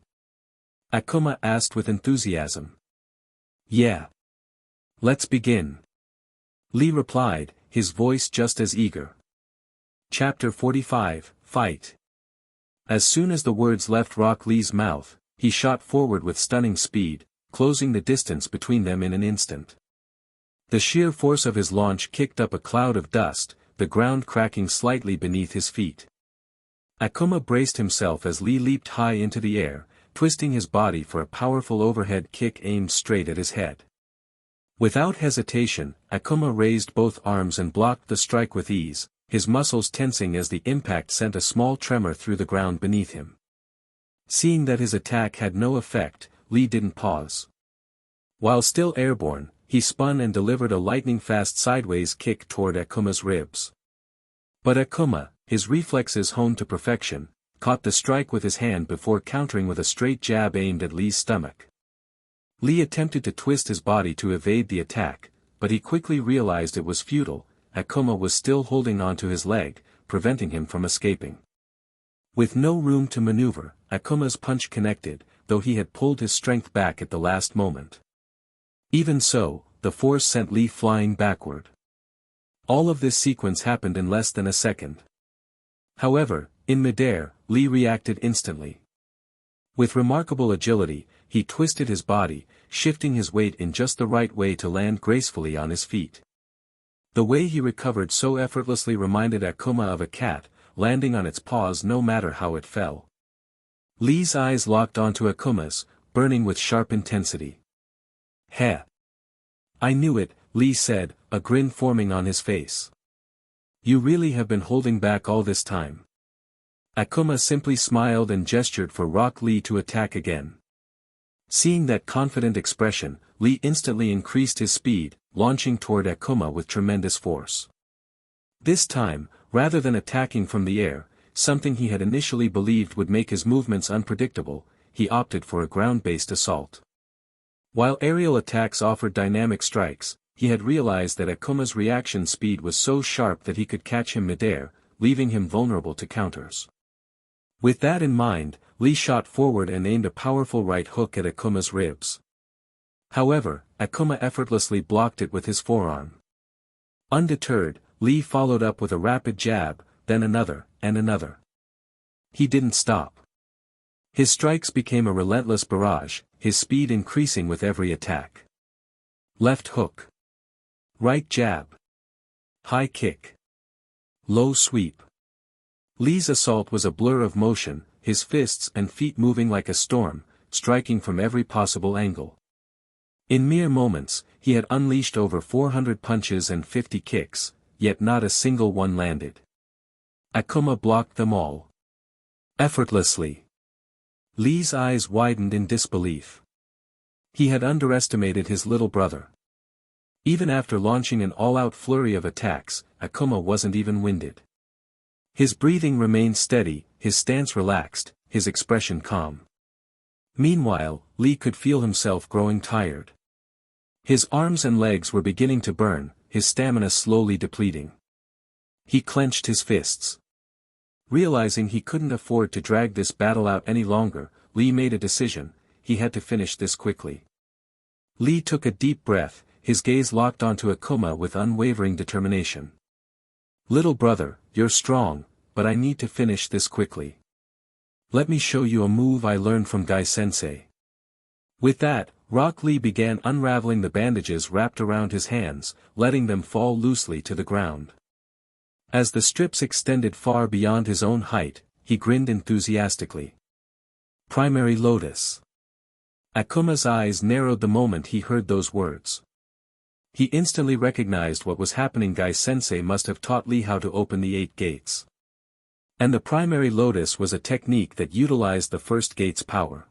Akuma asked with enthusiasm. "Yeah. Let's begin." Lee replied, his voice just as eager. Chapter 45, Fight. As soon as the words left Rock Lee's mouth, he shot forward with stunning speed, closing the distance between them in an instant. The sheer force of his launch kicked up a cloud of dust, the ground cracking slightly beneath his feet. Akuma braced himself as Lee leaped high into the air, twisting his body for a powerful overhead kick aimed straight at his head. Without hesitation, Akuma raised both arms and blocked the strike with ease, his muscles tensing as the impact sent a small tremor through the ground beneath him. Seeing that his attack had no effect, Lee didn't pause. While still airborne, he spun and delivered a lightning-fast sideways kick toward Akuma's ribs. But Akuma, his reflexes honed to perfection, caught the strike with his hand before countering with a straight jab aimed at Lee's stomach. Lee attempted to twist his body to evade the attack, but he quickly realized it was futile. Akuma was still holding onto his leg, preventing him from escaping. With no room to maneuver, Akuma's punch connected, though he had pulled his strength back at the last moment. Even so, the force sent Lee flying backward. All of this sequence happened in less than a second. However, in midair, Lee reacted instantly. With remarkable agility, he twisted his body, shifting his weight in just the right way to land gracefully on his feet. The way he recovered so effortlessly reminded Akuma of a cat, landing on its paws no matter how it fell. Lee's eyes locked onto Akuma's, burning with sharp intensity. "Heh. I knew it," Lee said, a grin forming on his face. "You really have been holding back all this time." Akuma simply smiled and gestured for Rock Lee to attack again. Seeing that confident expression, Lee instantly increased his speed, launching toward Akuma with tremendous force. This time, rather than attacking from the air, something he had initially believed would make his movements unpredictable, he opted for a ground-based assault. While aerial attacks offered dynamic strikes, he had realized that Akuma's reaction speed was so sharp that he could catch him midair, leaving him vulnerable to counters. With that in mind, Lee shot forward and aimed a powerful right hook at Akuma's ribs. However, Akuma effortlessly blocked it with his forearm. Undeterred, Lee followed up with a rapid jab, then another, and another. He didn't stop. His strikes became a relentless barrage, his speed increasing with every attack. Left hook. Right jab. High kick. Low sweep. Lee's assault was a blur of motion, his fists and feet moving like a storm, striking from every possible angle. In mere moments, he had unleashed over 400 punches and 50 kicks, yet not a single one landed. Akuma blocked them all. Effortlessly. Lee's eyes widened in disbelief. He had underestimated his little brother. Even after launching an all-out flurry of attacks, Akuma wasn't even winded. His breathing remained steady, his stance relaxed, his expression calm. Meanwhile, Lee could feel himself growing tired. His arms and legs were beginning to burn, his stamina slowly depleting. He clenched his fists. Realizing he couldn't afford to drag this battle out any longer, Lee made a decision: he had to finish this quickly. Lee took a deep breath, his gaze locked onto Akuma with unwavering determination. "Little brother, you're strong, but I need to finish this quickly. Let me show you a move I learned from Guy-sensei." With that, Rock Lee began unraveling the bandages wrapped around his hands, letting them fall loosely to the ground. As the strips extended far beyond his own height, he grinned enthusiastically. Primary Lotus. Akuma's eyes narrowed the moment he heard those words. He instantly recognized what was happening. Guy-sensei must have taught Lee how to open the 8 gates. And the primary lotus was a technique that utilized the first gate's power.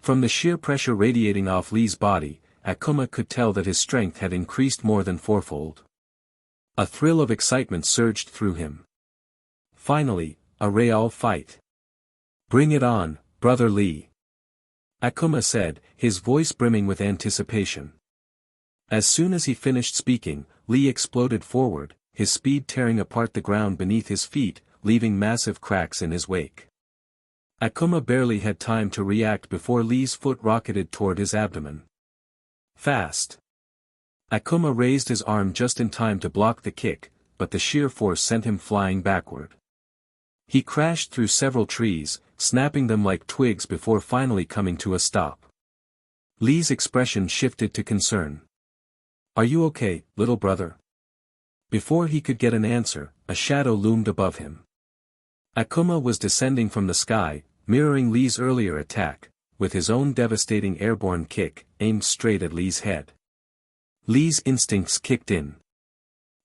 From the sheer pressure radiating off Lee's body, Akuma could tell that his strength had increased more than fourfold. A thrill of excitement surged through him. Finally, a real fight. Bring it on, brother Lee. Akuma said, his voice brimming with anticipation. As soon as he finished speaking, Lee exploded forward, his speed tearing apart the ground beneath his feet, leaving massive cracks in his wake. Akuma barely had time to react before Lee's foot rocketed toward his abdomen. Fast. Akuma raised his arm just in time to block the kick, but the sheer force sent him flying backward. He crashed through several trees, snapping them like twigs before finally coming to a stop. Lee's expression shifted to concern. Are you okay, little brother? Before he could get an answer, a shadow loomed above him. Akuma was descending from the sky, mirroring Lee's earlier attack, with his own devastating airborne kick, aimed straight at Lee's head. Lee's instincts kicked in.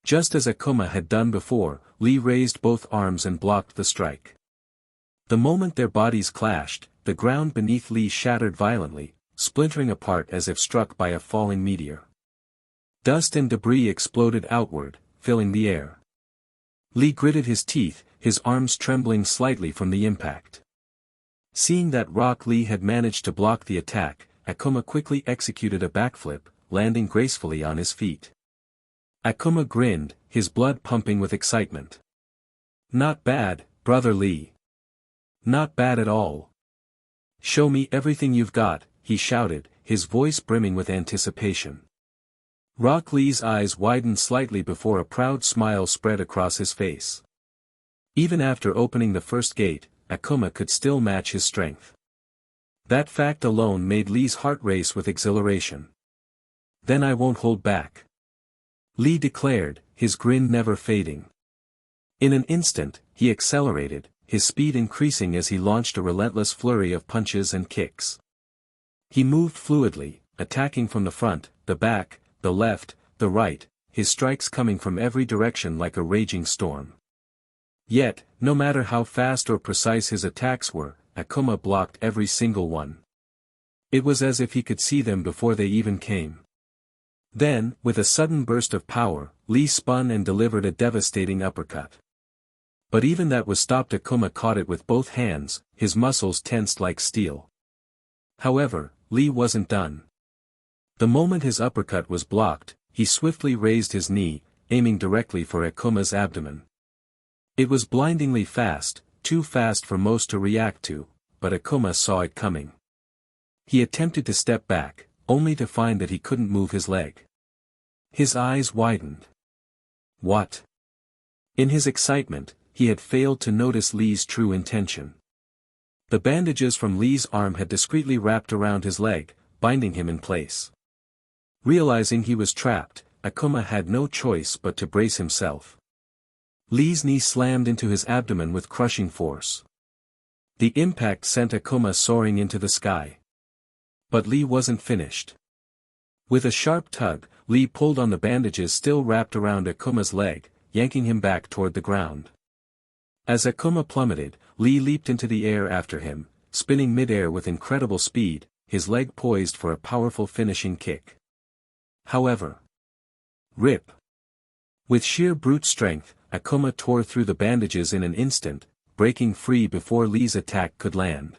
Just as Akuma had done before, Lee raised both arms and blocked the strike. The moment their bodies clashed, the ground beneath Lee shattered violently, splintering apart as if struck by a falling meteor. Dust and debris exploded outward, filling the air. Lee gritted his teeth, his arms trembling slightly from the impact. Seeing that Rock Lee had managed to block the attack, Akuma quickly executed a backflip, landing gracefully on his feet. Akuma grinned, his blood pumping with excitement. Not bad, brother Lee. Not bad at all. Show me everything you've got, he shouted, his voice brimming with anticipation. Rock Lee's eyes widened slightly before a proud smile spread across his face. Even after opening the first gate, Akuma could still match his strength. That fact alone made Lee's heart race with exhilaration. Then I won't hold back. Lee declared, his grin never fading. In an instant, he accelerated, his speed increasing as he launched a relentless flurry of punches and kicks. He moved fluidly, attacking from the front, the back, the left, the right, his strikes coming from every direction like a raging storm. Yet, no matter how fast or precise his attacks were, Akuma blocked every single one. It was as if he could see them before they even came. Then, with a sudden burst of power, Lee spun and delivered a devastating uppercut. But even that was stopped. Akuma caught it with both hands, his muscles tensed like steel. However, Lee wasn't done. The moment his uppercut was blocked, he swiftly raised his knee, aiming directly for Akuma's abdomen. It was blindingly fast, too fast for most to react to, but Akuma saw it coming. He attempted to step back, only to find that he couldn't move his leg. His eyes widened. What? In his excitement, he had failed to notice Lee's true intention. The bandages from Lee's arm had discreetly wrapped around his leg, binding him in place. Realizing he was trapped, Akuma had no choice but to brace himself. Lee's knee slammed into his abdomen with crushing force. The impact sent Akuma soaring into the sky. But Lee wasn't finished. With a sharp tug, Lee pulled on the bandages still wrapped around Akuma's leg, yanking him back toward the ground. As Akuma plummeted, Lee leaped into the air after him, spinning mid-air with incredible speed, his leg poised for a powerful finishing kick. However, rip! With sheer brute strength, Akuma tore through the bandages in an instant, breaking free before Lee's attack could land.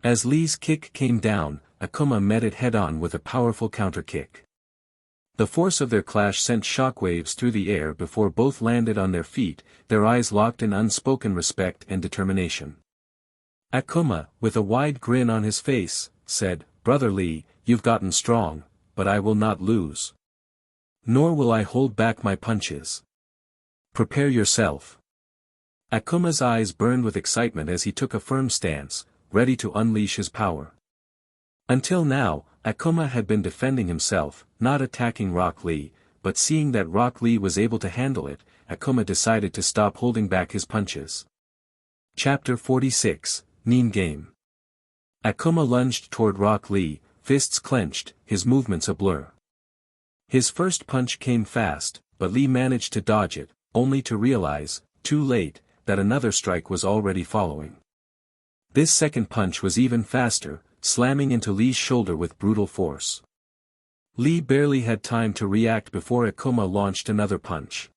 As Lee's kick came down, Akuma met it head-on with a powerful counter-kick. The force of their clash sent shockwaves through the air before both landed on their feet, their eyes locked in unspoken respect and determination. Akuma, with a wide grin on his face, said, "Brother Lee, you've gotten strong, but I will not lose. Nor will I hold back my punches. Prepare yourself." Akuma's eyes burned with excitement as he took a firm stance, ready to unleash his power. Until now, Akuma had been defending himself, not attacking Rock Lee, but seeing that Rock Lee was able to handle it, Akuma decided to stop holding back his punches. Chapter 46, Nin Game. Akuma lunged toward Rock Lee, fists clenched, his movements a blur. His first punch came fast, but Lee managed to dodge it, only to realize, too late, that another strike was already following. This second punch was even faster, slamming into Lee's shoulder with brutal force. Lee barely had time to react before Akuma launched another punch.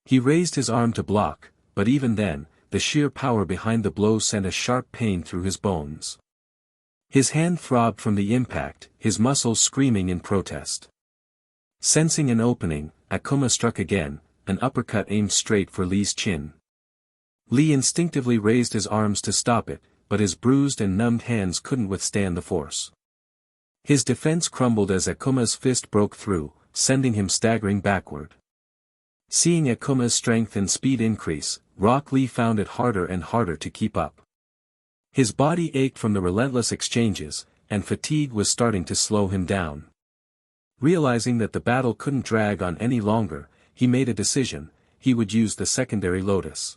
He raised his arm to block, but even then, the sheer power behind the blow sent a sharp pain through his bones. His hand throbbed from the impact, his muscles screaming in protest. Sensing an opening, Akuma struck again, an uppercut aimed straight for Lee's chin. Lee instinctively raised his arms to stop it, but his bruised and numbed hands couldn't withstand the force. His defense crumbled as Akuma's fist broke through, sending him staggering backward. Seeing Akuma's strength and speed increase, Rock Lee found it harder and harder to keep up. His body ached from the relentless exchanges, and fatigue was starting to slow him down. Realizing that the battle couldn't drag on any longer, he made a decision: he would use the secondary lotus.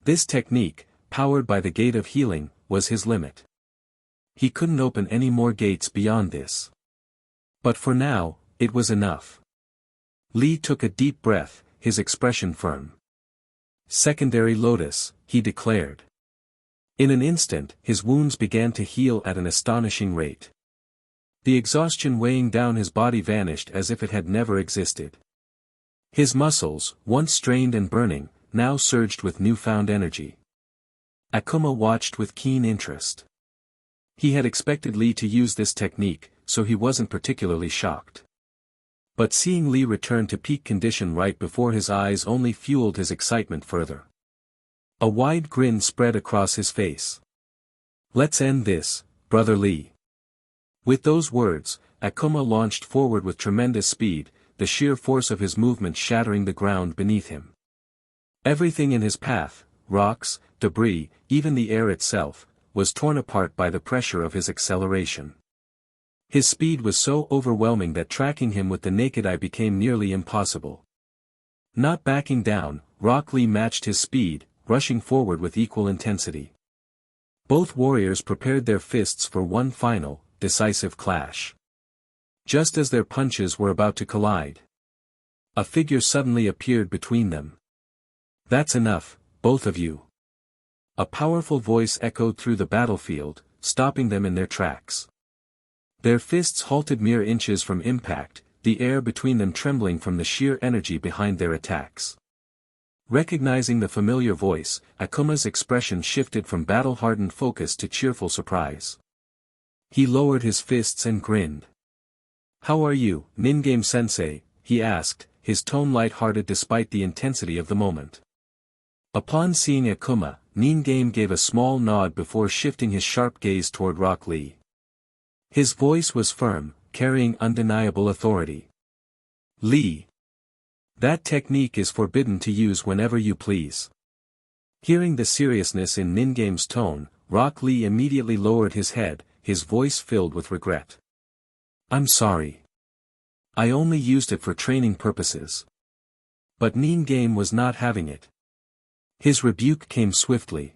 This technique, powered by the gate of healing, was his limit. He couldn't open any more gates beyond this. But for now, it was enough. Lee took a deep breath, his expression firm. Secondary lotus, he declared. In an instant, his wounds began to heal at an astonishing rate. The exhaustion weighing down his body vanished as if it had never existed. His muscles, once strained and burning, now surged with newfound energy. Akuma watched with keen interest. He had expected Lee to use this technique, so he wasn't particularly shocked. But seeing Lee return to peak condition right before his eyes only fueled his excitement further. A wide grin spread across his face. "Let's end this, brother Lee." With those words, Akuma launched forward with tremendous speed, the sheer force of his movement shattering the ground beneath him. Everything in his path, rocks, debris, even the air itself, was torn apart by the pressure of his acceleration. His speed was so overwhelming that tracking him with the naked eye became nearly impossible. Not backing down, Rock Lee matched his speed, rushing forward with equal intensity. Both warriors prepared their fists for one final, decisive clash. Just as their punches were about to collide, a figure suddenly appeared between them. "That's enough, both of you." A powerful voice echoed through the battlefield, stopping them in their tracks. Their fists halted mere inches from impact, the air between them trembling from the sheer energy behind their attacks. Recognizing the familiar voice, Akuma's expression shifted from battle-hardened focus to cheerful surprise. He lowered his fists and grinned. "How are you, Ningame-sensei?" he asked, his tone light-hearted despite the intensity of the moment. Upon seeing Akuma, Ningame gave a small nod before shifting his sharp gaze toward Rock Lee. His voice was firm, carrying undeniable authority. "Lee, that technique is forbidden to use whenever you please." Hearing the seriousness in Ningame's tone, Rock Lee immediately lowered his head, his voice filled with regret. "I'm sorry. I only used it for training purposes." But Ningame was not having it. His rebuke came swiftly.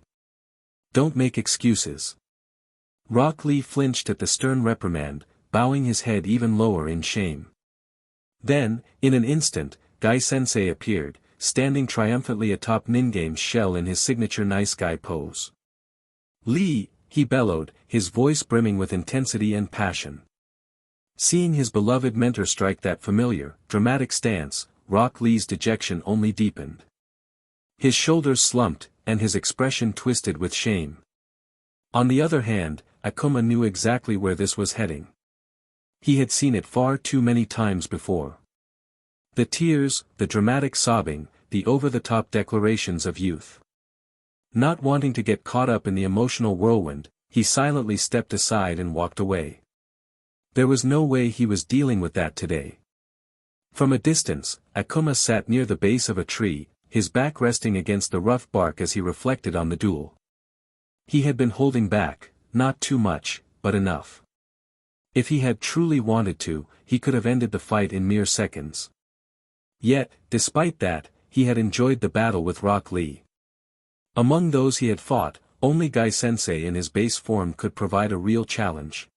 "Don't make excuses." Rock Lee flinched at the stern reprimand, bowing his head even lower in shame. Then, in an instant, Gai-sensei appeared, standing triumphantly atop Ningame's shell in his signature nice guy pose. "Lee," he bellowed, his voice brimming with intensity and passion. Seeing his beloved mentor strike that familiar, dramatic stance, Rock Lee's dejection only deepened. His shoulders slumped, and his expression twisted with shame. On the other hand, Akuma knew exactly where this was heading. He had seen it far too many times before. The tears, the dramatic sobbing, the over-the-top declarations of youth. Not wanting to get caught up in the emotional whirlwind, he silently stepped aside and walked away. There was no way he was dealing with that today. From a distance, Akuma sat near the base of a tree, his back resting against the rough bark as he reflected on the duel. He had been holding back, not too much, but enough. If he had truly wanted to, he could have ended the fight in mere seconds. Yet, despite that, he had enjoyed the battle with Rock Lee. Among those he had fought, only Gai-sensei in his base form could provide a real challenge.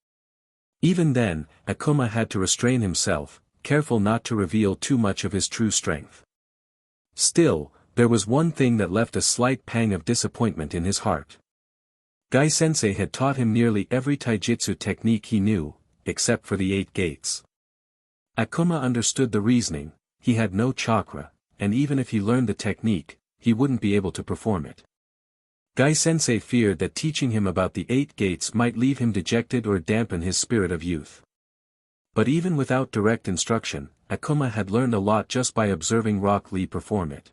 Even then, Akuma had to restrain himself, careful not to reveal too much of his true strength. Still, there was one thing that left a slight pang of disappointment in his heart. Gai-sensei had taught him nearly every taijutsu technique he knew, except for the 8 gates. Akuma understood the reasoning. He had no chakra, and even if he learned the technique, he wouldn't be able to perform it. Gai-sensei feared that teaching him about the 8 gates might leave him dejected or dampen his spirit of youth. But even without direct instruction, Akuma had learned a lot just by observing Rock Lee perform it.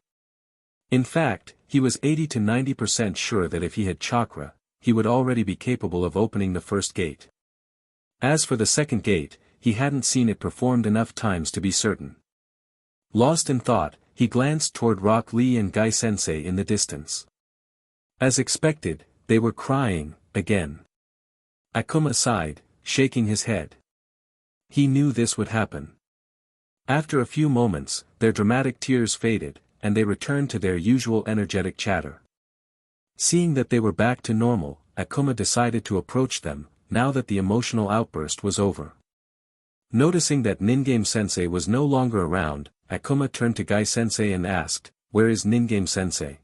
In fact, he was 80 to 90% sure that if he had chakra, he would already be capable of opening the first gate. As for the second gate, he hadn't seen it performed enough times to be certain. Lost in thought, he glanced toward Rock Lee and Gai-sensei in the distance. As expected, they were crying, again. Akuma sighed, shaking his head. He knew this would happen. After a few moments, their dramatic tears faded, and they returned to their usual energetic chatter. Seeing that they were back to normal, Akuma decided to approach them, now that the emotional outburst was over. Noticing that Ningame-sensei was no longer around, Akuma turned to Gai-sensei and asked, "Where is Ningame-sensei?"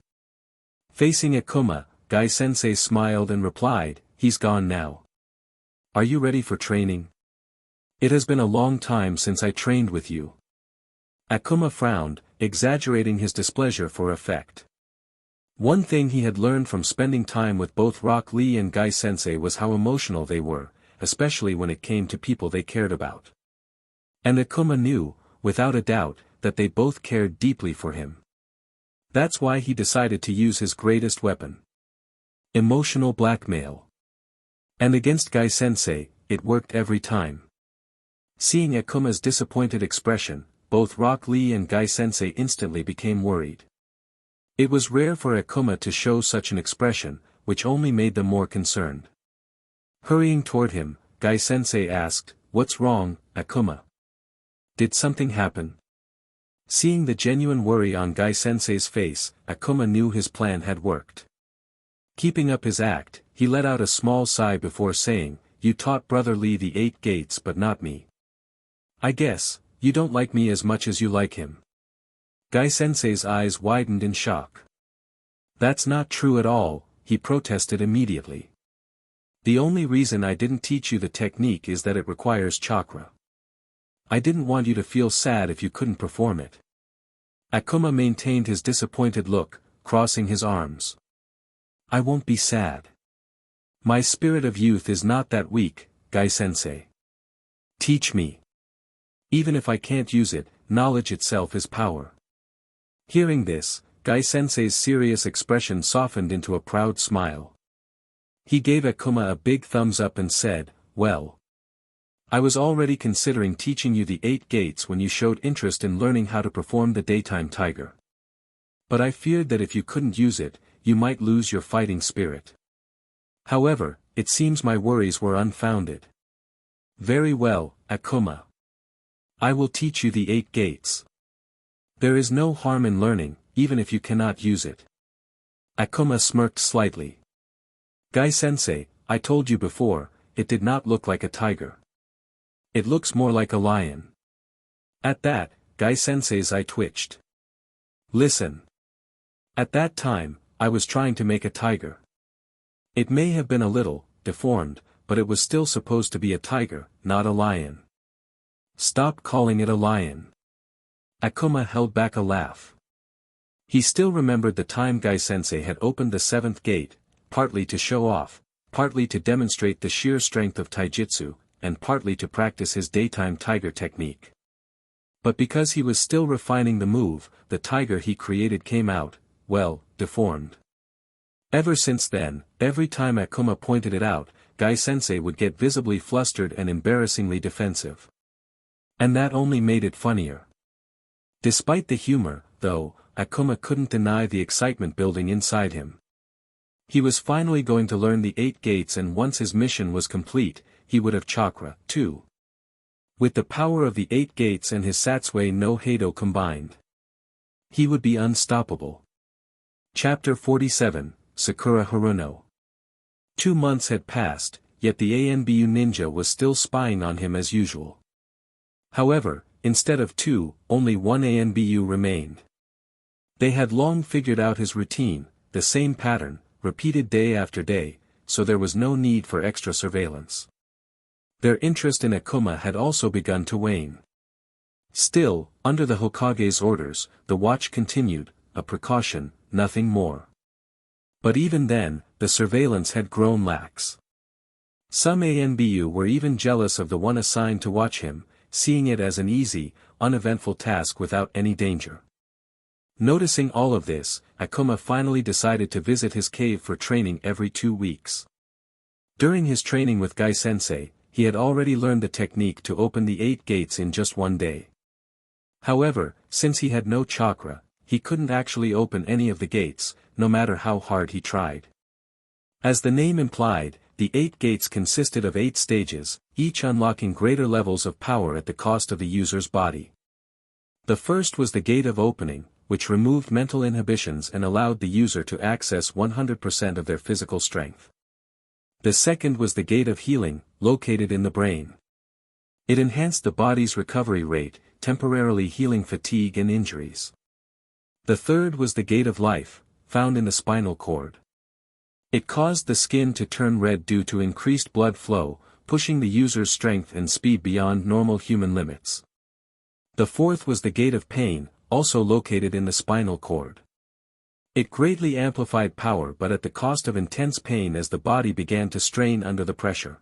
Facing Akuma, Gai-sensei smiled and replied, "He's gone now. Are you ready for training? It has been a long time since I trained with you." Akuma frowned, exaggerating his displeasure for effect. One thing he had learned from spending time with both Rock Lee and Gai-sensei was how emotional they were, especially when it came to people they cared about. And Akuma knew, without a doubt, that they both cared deeply for him. That's why he decided to use his greatest weapon. Emotional blackmail. And against Gai-sensei, it worked every time. Seeing Akuma's disappointed expression, both Rock Lee and Gai-sensei instantly became worried. It was rare for Akuma to show such an expression, which only made them more concerned. Hurrying toward him, Gai-sensei asked, "What's wrong, Akuma? Did something happen?" Seeing the genuine worry on Gai-sensei's face, Akuma knew his plan had worked. Keeping up his act, he let out a small sigh before saying, "You taught Brother Lee the 8 gates but not me. I guess, you don't like me as much as you like him." Gai-sensei's eyes widened in shock. "That's not true at all," he protested immediately. "The only reason I didn't teach you the technique is that it requires chakra. I didn't want you to feel sad if you couldn't perform it." Akuma maintained his disappointed look, crossing his arms. "I won't be sad. My spirit of youth is not that weak, Gai-sensei. Teach me. Even if I can't use it, knowledge itself is power." Hearing this, Gai-sensei's serious expression softened into a proud smile. He gave Akuma a big thumbs up and said, "Well, I was already considering teaching you the 8 gates when you showed interest in learning how to perform the daytime tiger. But I feared that if you couldn't use it, you might lose your fighting spirit. However, it seems my worries were unfounded. Very well, Akuma. I will teach you the 8 gates. There is no harm in learning, even if you cannot use it." Akuma smirked slightly. "Gai-sensei, I told you before, it did not look like a tiger. It looks more like a lion." At that, Gai-sensei's eye twitched. "Listen. At that time, I was trying to make a tiger. It may have been a little deformed, but it was still supposed to be a tiger, not a lion. Stop calling it a lion." Akuma held back a laugh. He still remembered the time Gai-sensei had opened the 7th gate, partly to show off, partly to demonstrate the sheer strength of taijutsu, and partly to practice his daytime tiger technique. But because he was still refining the move, the tiger he created came out, well, deformed. Ever since then, every time Akuma pointed it out, Gai-sensei would get visibly flustered and embarrassingly defensive. And that only made it funnier. Despite the humor, though, Akuma couldn't deny the excitement building inside him. He was finally going to learn the 8 gates, and once his mission was complete, he would have chakra, too. With the power of the 8 gates and his Satsui no Heido combined, he would be unstoppable. Chapter 47, Sakura Haruno. 2 months had passed, yet the ANBU ninja was still spying on him as usual. However, instead of 2, only 1 ANBU remained. They had long figured out his routine, the same pattern, repeated day after day, so there was no need for extra surveillance. Their interest in Akuma had also begun to wane. Still, under the Hokage's orders, the watch continued, a precaution, nothing more. But even then, the surveillance had grown lax. Some ANBU were even jealous of the one assigned to watch him, seeing it as an easy, uneventful task without any danger. Noticing all of this, Akuma finally decided to visit his cave for training every 2 weeks. During his training with Gai-sensei, he had already learned the technique to open the 8 gates in just 1 day. However, since he had no chakra, he couldn't actually open any of the gates, no matter how hard he tried. As the name implied, the 8 gates consisted of 8 stages, each unlocking greater levels of power at the cost of the user's body. The first was the Gate of Opening, which removed mental inhibitions and allowed the user to access 100% of their physical strength. The second was the Gate of Healing, located in the brain. It enhanced the body's recovery rate, temporarily healing fatigue and injuries. The third was the Gate of Life, found in the spinal cord. It caused the skin to turn red due to increased blood flow, pushing the user's strength and speed beyond normal human limits. The fourth was the Gate of Pain, also located in the spinal cord. It greatly amplified power but at the cost of intense pain as the body began to strain under the pressure.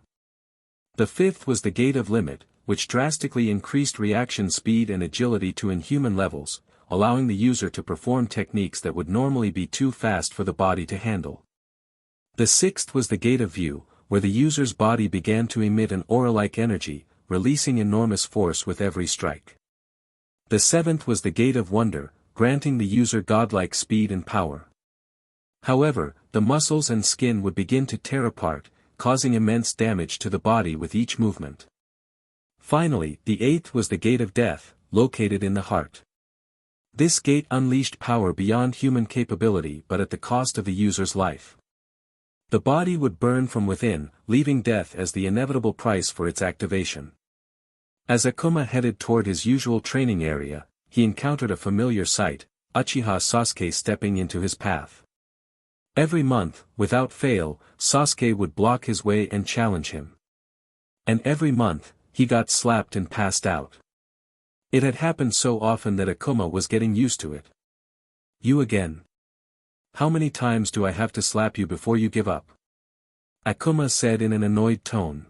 The fifth was the Gate of Limit, which drastically increased reaction speed and agility to inhuman levels, allowing the user to perform techniques that would normally be too fast for the body to handle. The sixth was the Gate of View, where the user's body began to emit an aura-like energy, releasing enormous force with every strike. The seventh was the Gate of Wonder, granting the user godlike speed and power. However, the muscles and skin would begin to tear apart, causing immense damage to the body with each movement. Finally, the eighth was the Gate of Death, located in the heart. This gate unleashed power beyond human capability but at the cost of the user's life. The body would burn from within, leaving death as the inevitable price for its activation. As Akuma headed toward his usual training area, he encountered a familiar sight, Uchiha Sasuke stepping into his path. Every month, without fail, Sasuke would block his way and challenge him. And every month, he got slapped and passed out. It had happened so often that Akuma was getting used to it. "You again. How many times do I have to slap you before you give up?" Akuma said in an annoyed tone.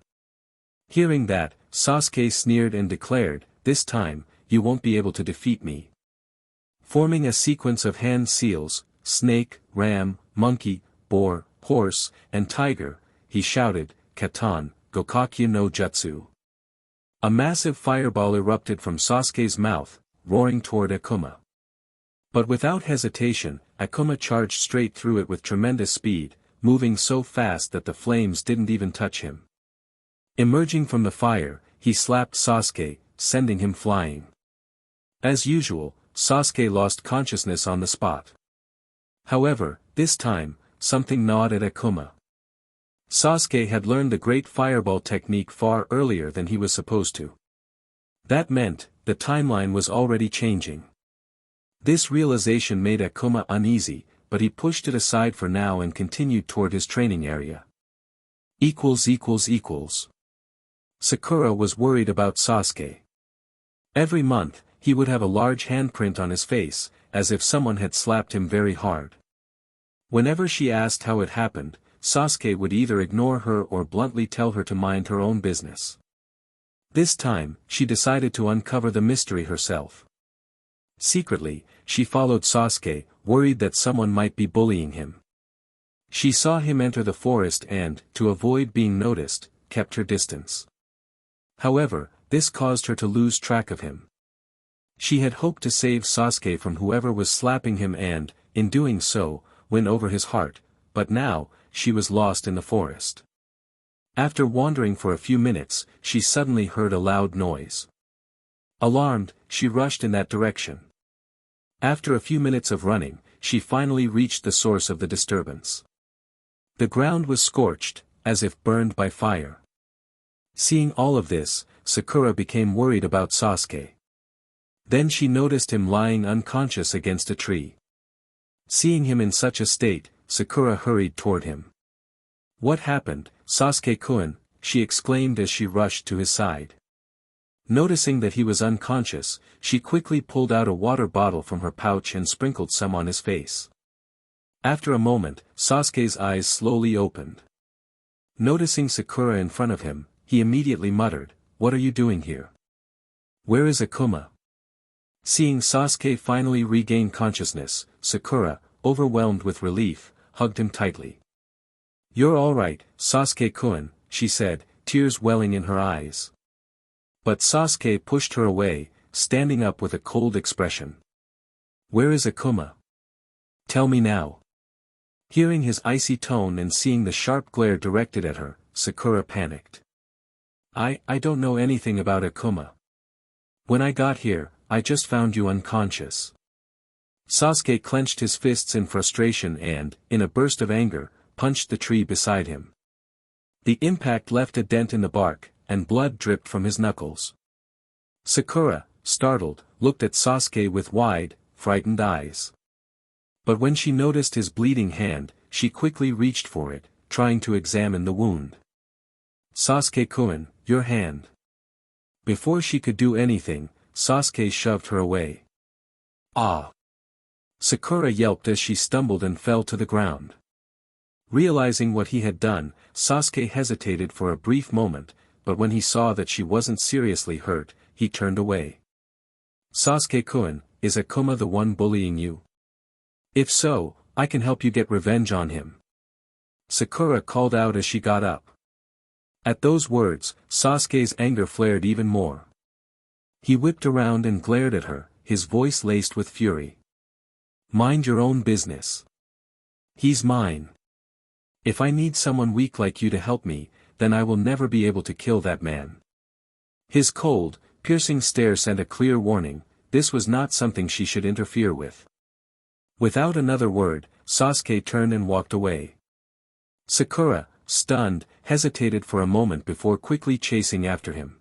Hearing that, Sasuke sneered and declared, "This time, you won't be able to defeat me." Forming a sequence of hand seals, snake, ram, monkey, boar, horse, and tiger, he shouted, "Katan, Gokakyu no Jutsu." A massive fireball erupted from Sasuke's mouth, roaring toward Akuma. But without hesitation, Akuma charged straight through it with tremendous speed, moving so fast that the flames didn't even touch him. Emerging from the fire, he slapped Sasuke, sending him flying. As usual, Sasuke lost consciousness on the spot. However, this time, something gnawed at Akuma. Sasuke had learned the great fireball technique far earlier than he was supposed to. That meant, the timeline was already changing. This realization made Akuma uneasy, but he pushed it aside for now and continued toward his training area. Sakura was worried about Sasuke. Every month, he would have a large handprint on his face, as if someone had slapped him very hard. Whenever she asked how it happened, Sasuke would either ignore her or bluntly tell her to mind her own business. This time, she decided to uncover the mystery herself. Secretly, she followed Sasuke, worried that someone might be bullying him. She saw him enter the forest and, to avoid being noticed, kept her distance. However, this caused her to lose track of him. She had hoped to save Sasuke from whoever was slapping him and, in doing so, win over his heart, but now, she was lost in the forest. After wandering for a few minutes, she suddenly heard a loud noise. Alarmed, she rushed in that direction. After a few minutes of running, she finally reached the source of the disturbance. The ground was scorched, as if burned by fire. Seeing all of this, Sakura became worried about Sasuke. Then she noticed him lying unconscious against a tree. Seeing him in such a state, Sakura hurried toward him. "What happened, Sasuke-kun?" she exclaimed as she rushed to his side. Noticing that he was unconscious, she quickly pulled out a water bottle from her pouch and sprinkled some on his face. After a moment, Sasuke's eyes slowly opened. Noticing Sakura in front of him, he immediately muttered, "What are you doing here? Where is Akuma?" Seeing Sasuke finally regain consciousness, Sakura, overwhelmed with relief, hugged him tightly. "You're alright, Sasuke-kun," she said, tears welling in her eyes. But Sasuke pushed her away, standing up with a cold expression. "Where is Akuma? Tell me now." Hearing his icy tone and seeing the sharp glare directed at her, Sakura panicked. I don't know anything about Akuma. When I got here, I just found you unconscious." Sasuke clenched his fists in frustration and, in a burst of anger, punched the tree beside him. The impact left a dent in the bark, and blood dripped from his knuckles. Sakura, startled, looked at Sasuke with wide, frightened eyes. But when she noticed his bleeding hand, she quickly reached for it, trying to examine the wound. "Sasuke-kun, your hand." Before she could do anything, Sasuke shoved her away. "Ah!" Sakura yelped as she stumbled and fell to the ground. Realizing what he had done, Sasuke hesitated for a brief moment, but when he saw that she wasn't seriously hurt, he turned away. "Sasuke-kun, is Akuma the one bullying you? If so, I can help you get revenge on him." Sakura called out as she got up. At those words, Sasuke's anger flared even more. He whipped around and glared at her, his voice laced with fury. "Mind your own business. He's mine. If I need someone weak like you to help me, then I will never be able to kill that man." His cold, piercing stare sent a clear warning, this was not something she should interfere with. Without another word, Sasuke turned and walked away. Sakura, stunned, hesitated for a moment before quickly chasing after him.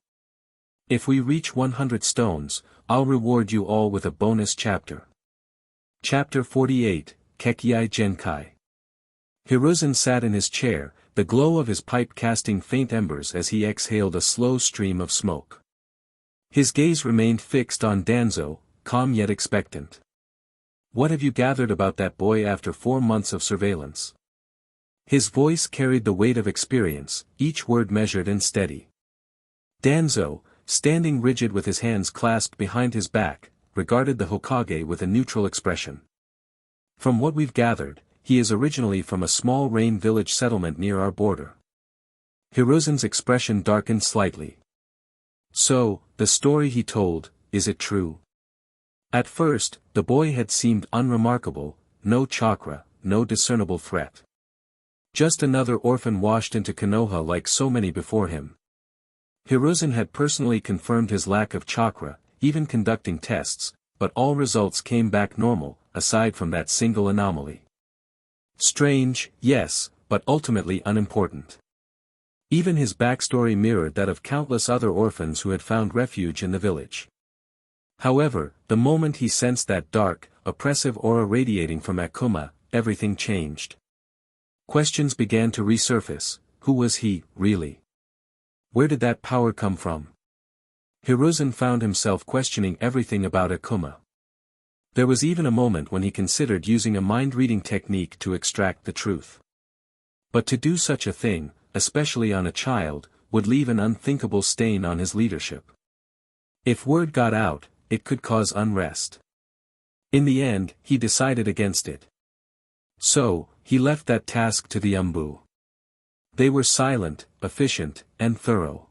"If we reach 100 stones, I'll reward you all with a bonus chapter." Chapter 48, Kekkei Genkai. Hiruzen sat in his chair, the glow of his pipe casting faint embers as he exhaled a slow stream of smoke. His gaze remained fixed on Danzo, calm yet expectant. "What have you gathered about that boy after 4 months of surveillance?" His voice carried the weight of experience, each word measured and steady. Danzo, standing rigid with his hands clasped behind his back, regarded the Hokage with a neutral expression. "From what we've gathered, he is originally from a small rain village settlement near our border." Hiruzen's expression darkened slightly. "So, the story he told, is it true?" At first, the boy had seemed unremarkable, no chakra, no discernible threat. Just another orphan washed into Konoha like so many before him. Hiruzen had personally confirmed his lack of chakra, even conducting tests, but all results came back normal, aside from that single anomaly. Strange, yes, but ultimately unimportant. Even his backstory mirrored that of countless other orphans who had found refuge in the village. However, the moment he sensed that dark, oppressive aura radiating from Akuma, everything changed. Questions began to resurface. Who was he, really? Where did that power come from? Hiruzen found himself questioning everything about Akuma. There was even a moment when he considered using a mind-reading technique to extract the truth. But to do such a thing, especially on a child, would leave an unthinkable stain on his leadership. If word got out, it could cause unrest. In the end, he decided against it. So, he left that task to the Umbu. They were silent, efficient, and thorough.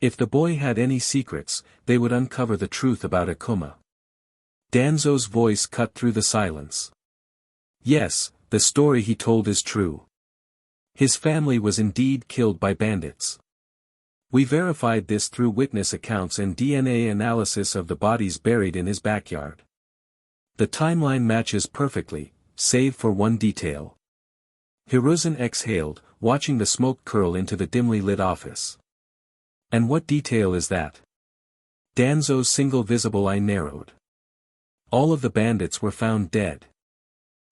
If the boy had any secrets, they would uncover the truth about Akuma. Danzo's voice cut through the silence. Yes, the story he told is true. His family was indeed killed by bandits. We verified this through witness accounts and DNA analysis of the bodies buried in his backyard. The timeline matches perfectly, save for one detail. Hiruzen exhaled, watching the smoke curl into the dimly lit office. And what detail is that? Danzo's single visible eye narrowed. All of the bandits were found dead.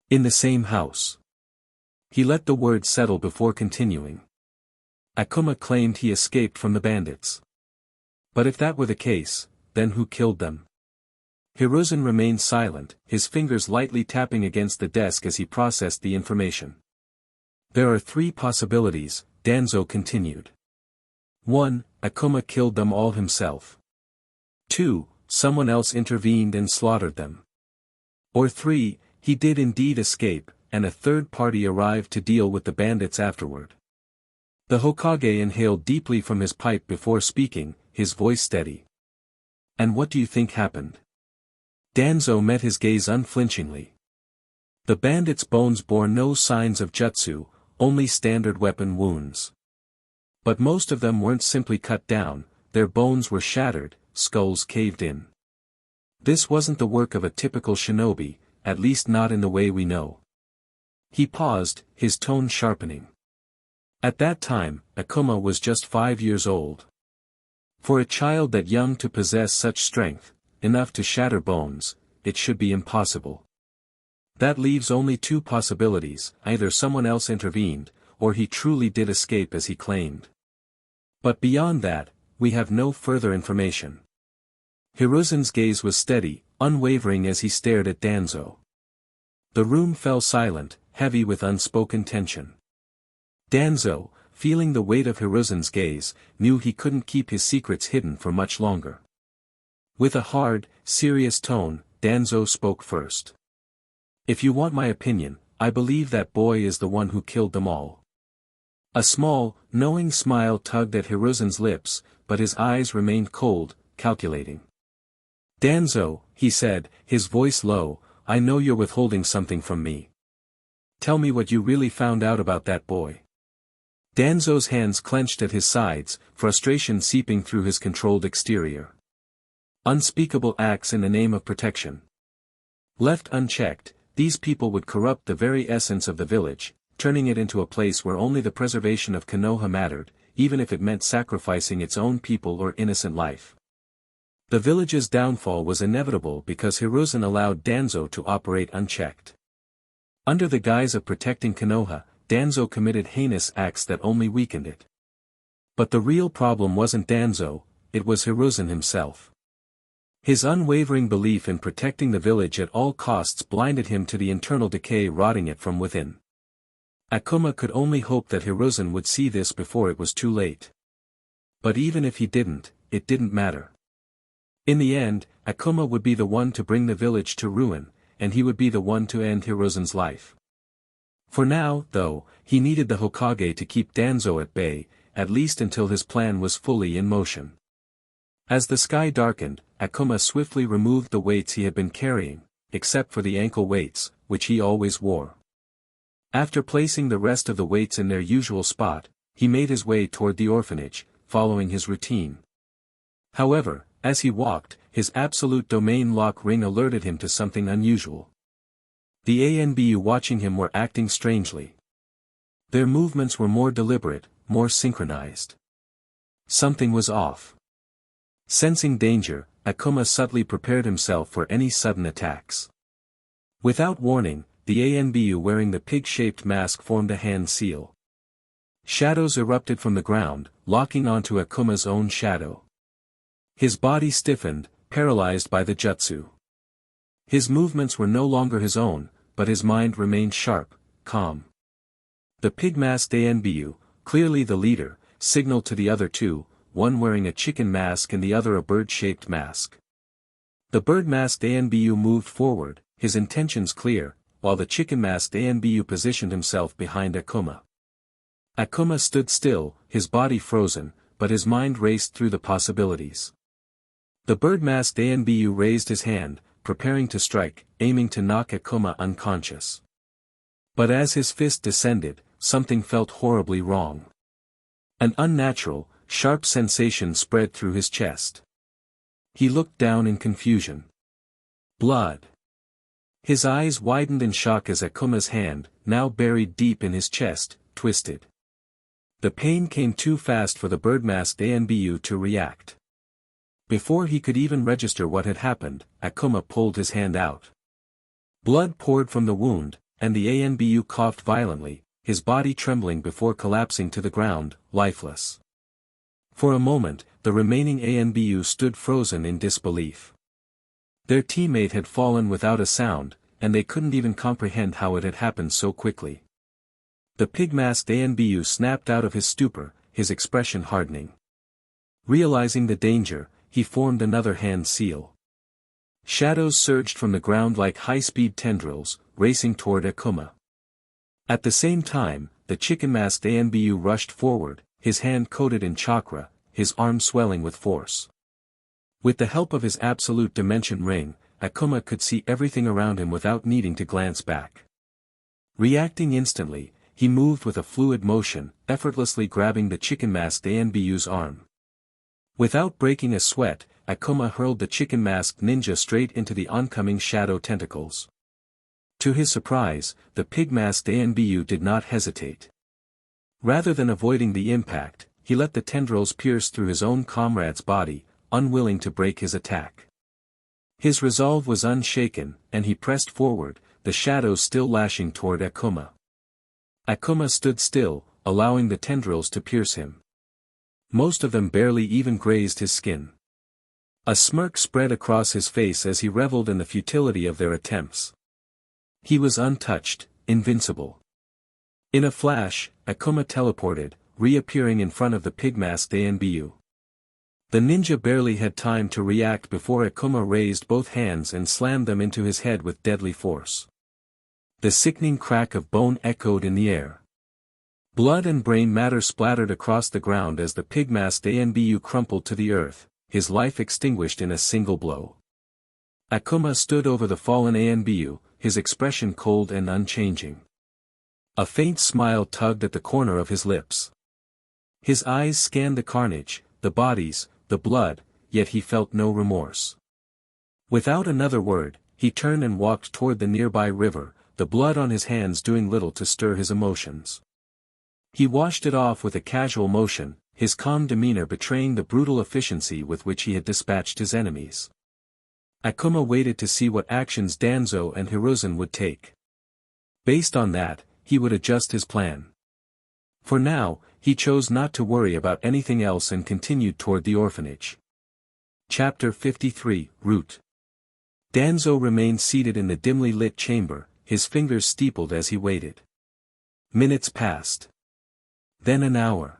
In the same house. He let the words settle before continuing. Akuma claimed he escaped from the bandits. But if that were the case, then who killed them? Hiruzen remained silent, his fingers lightly tapping against the desk as he processed the information. There are three possibilities, Danzo continued. 1. Akuma killed them all himself. 2. Someone else intervened and slaughtered them. Or 3. He did indeed escape, and a third party arrived to deal with the bandits afterward. The Hokage inhaled deeply from his pipe before speaking, his voice steady. And what do you think happened? Danzo met his gaze unflinchingly. The bandits' bones bore no signs of jutsu, only standard weapon wounds. But most of them weren't simply cut down, their bones were shattered, skulls caved in. This wasn't the work of a typical shinobi, at least not in the way we know. He paused, his tone sharpening. At that time, Akuma was just 5 years old. For a child that young to possess such strength, enough to shatter bones, it should be impossible. That leaves only two possibilities, either someone else intervened, or he truly did escape as he claimed. But beyond that, we have no further information. Hiruzen's gaze was steady, unwavering as he stared at Danzo. The room fell silent, heavy with unspoken tension. Danzo, feeling the weight of Hiruzen's gaze, knew he couldn't keep his secrets hidden for much longer. With a hard, serious tone, Danzo spoke first. If you want my opinion, I believe that boy is the one who killed them all. A small, knowing smile tugged at Hiruzen's lips, but his eyes remained cold, calculating. Danzo, he said, his voice low, I know you're withholding something from me. Tell me what you really found out about that boy. Danzo's hands clenched at his sides, frustration seeping through his controlled exterior. Unspeakable acts in the name of protection. Left unchecked, these people would corrupt the very essence of the village, turning it into a place where only the preservation of Konoha mattered, even if it meant sacrificing its own people or innocent life. The village's downfall was inevitable because Hiruzen allowed Danzo to operate unchecked. Under the guise of protecting Konoha, Danzo committed heinous acts that only weakened it. But the real problem wasn't Danzo, it was Hiruzen himself. His unwavering belief in protecting the village at all costs blinded him to the internal decay rotting it from within. Akuma could only hope that Hiruzen would see this before it was too late. But even if he didn't, it didn't matter. In the end, Akuma would be the one to bring the village to ruin, and he would be the one to end Hiruzen's life. For now, though, he needed the Hokage to keep Danzo at bay, at least until his plan was fully in motion. As the sky darkened, Akuma swiftly removed the weights he had been carrying, except for the ankle weights, which he always wore. After placing the rest of the weights in their usual spot, he made his way toward the orphanage, following his routine. However, as he walked, his absolute domain lock ring alerted him to something unusual. The ANBU watching him were acting strangely. Their movements were more deliberate, more synchronized. Something was off. Sensing danger, Akuma subtly prepared himself for any sudden attacks. Without warning, the ANBU wearing the pig-shaped mask formed a hand seal. Shadows erupted from the ground, locking onto Akuma's own shadow. His body stiffened, paralyzed by the jutsu. His movements were no longer his own, but his mind remained sharp, calm. The pig-masked ANBU, clearly the leader, signaled to the other two, one wearing a chicken mask and the other a bird-shaped mask. The bird-masked ANBU moved forward, his intentions clear, while the chicken-masked ANBU positioned himself behind Akuma. Akuma stood still, his body frozen, but his mind raced through the possibilities. The bird-masked ANBU raised his hand, preparing to strike, aiming to knock Akuma unconscious. But as his fist descended, something felt horribly wrong. An unnatural, sharp sensation spread through his chest. He looked down in confusion. Blood. His eyes widened in shock as Akuma's hand, now buried deep in his chest, twisted. The pain came too fast for the bird-masked ANBU to react. Before he could even register what had happened, Akuma pulled his hand out. Blood poured from the wound, and the ANBU coughed violently, his body trembling before collapsing to the ground, lifeless. For a moment, the remaining ANBU stood frozen in disbelief. Their teammate had fallen without a sound, and they couldn't even comprehend how it had happened so quickly. The pig-masked ANBU snapped out of his stupor, his expression hardening. Realizing the danger, he formed another hand seal. Shadows surged from the ground like high-speed tendrils, racing toward Akuma. At the same time, the chicken-masked ANBU rushed forward, his hand coated in chakra, his arm swelling with force. With the help of his absolute dimension ring, Akuma could see everything around him without needing to glance back. Reacting instantly, he moved with a fluid motion, effortlessly grabbing the chicken-masked ANBU's arm. Without breaking a sweat, Akuma hurled the chicken-masked ninja straight into the oncoming shadow tentacles. To his surprise, the pig-masked ANBU did not hesitate. Rather than avoiding the impact, he let the tendrils pierce through his own comrade's body, unwilling to break his attack. His resolve was unshaken, and he pressed forward, the shadows still lashing toward Akuma. Akuma stood still, allowing the tendrils to pierce him. Most of them barely even grazed his skin. A smirk spread across his face as he reveled in the futility of their attempts. He was untouched, invincible. In a flash, Akuma teleported, reappearing in front of the pig-masked ANBU. The ninja barely had time to react before Akuma raised both hands and slammed them into his head with deadly force. The sickening crack of bone echoed in the air. Blood and brain matter splattered across the ground as the pig-masked ANBU crumpled to the earth, his life extinguished in a single blow. Akuma stood over the fallen ANBU, his expression cold and unchanging. A faint smile tugged at the corner of his lips. His eyes scanned the carnage, the bodies, the blood, yet he felt no remorse. Without another word, he turned and walked toward the nearby river, the blood on his hands doing little to stir his emotions. He washed it off with a casual motion, his calm demeanor betraying the brutal efficiency with which he had dispatched his enemies. Akuma waited to see what actions Danzo and Hiruzen would take. Based on that, he would adjust his plan. For now, he chose not to worry about anything else and continued toward the orphanage. Chapter 53, Root. Danzo remained seated in the dimly lit chamber, his fingers steepled as he waited. Minutes passed. Then an hour.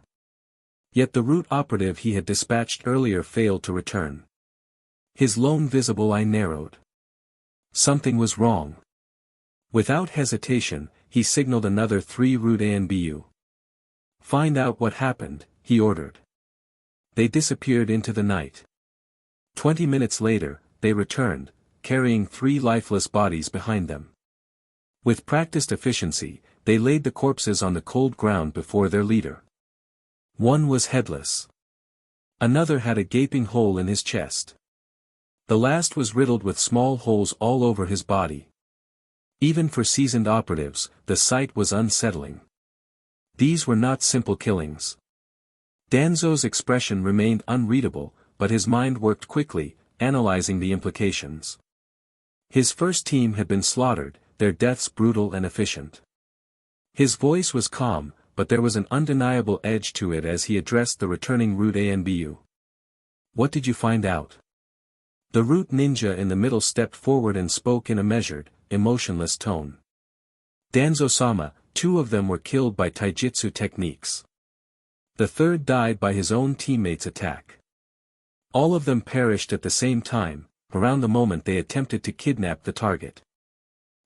Yet the root operative he had dispatched earlier failed to return. His lone visible eye narrowed. Something was wrong. Without hesitation, he signaled another 3 root ANBU. Find out what happened, he ordered. They disappeared into the night. 20 minutes later, they returned, carrying 3 lifeless bodies behind them. With practiced efficiency, they laid the corpses on the cold ground before their leader. One was headless. Another had a gaping hole in his chest. The last was riddled with small holes all over his body. Even for seasoned operatives, the sight was unsettling. These were not simple killings. Danzo's expression remained unreadable, but his mind worked quickly, analyzing the implications. His first team had been slaughtered, their deaths brutal and efficient. His voice was calm, but there was an undeniable edge to it as he addressed the returning root ANBU. What did you find out? The root ninja in the middle stepped forward and spoke in a measured, emotionless tone. Danzo-sama, 2 of them were killed by taijutsu techniques. The third died by his own teammate's attack. All of them perished at the same time, around the moment they attempted to kidnap the target.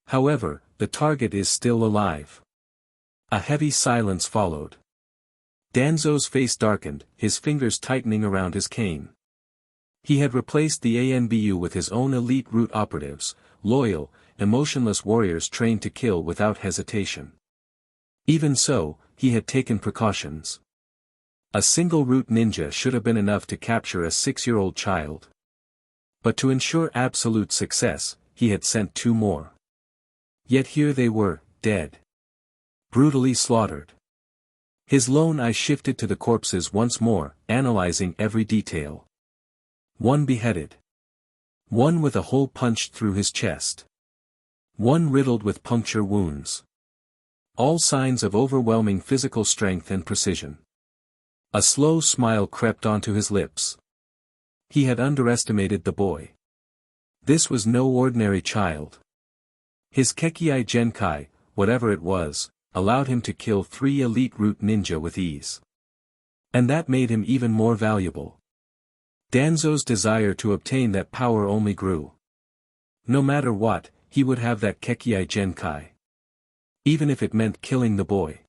However, the target is still alive. A heavy silence followed. Danzo's face darkened, his fingers tightening around his cane. He had replaced the ANBU with his own elite root operatives, loyal, emotionless warriors trained to kill without hesitation. Even so, he had taken precautions. A single root ninja should have been enough to capture a 6-year-old child. But to ensure absolute success, he had sent 2 more. Yet here they were, dead. Brutally slaughtered. His lone eye shifted to the corpses once more, analyzing every detail. One beheaded. One with a hole punched through his chest. One riddled with puncture wounds. All signs of overwhelming physical strength and precision. A slow smile crept onto his lips. He had underestimated the boy. This was no ordinary child. His Kekii Genkai, whatever it was, allowed him to kill 3 elite root ninja with ease. And that made him even more valuable. Danzo's desire to obtain that power only grew. No matter what, he would have that Kekii Genkai. Even if it meant killing the boy.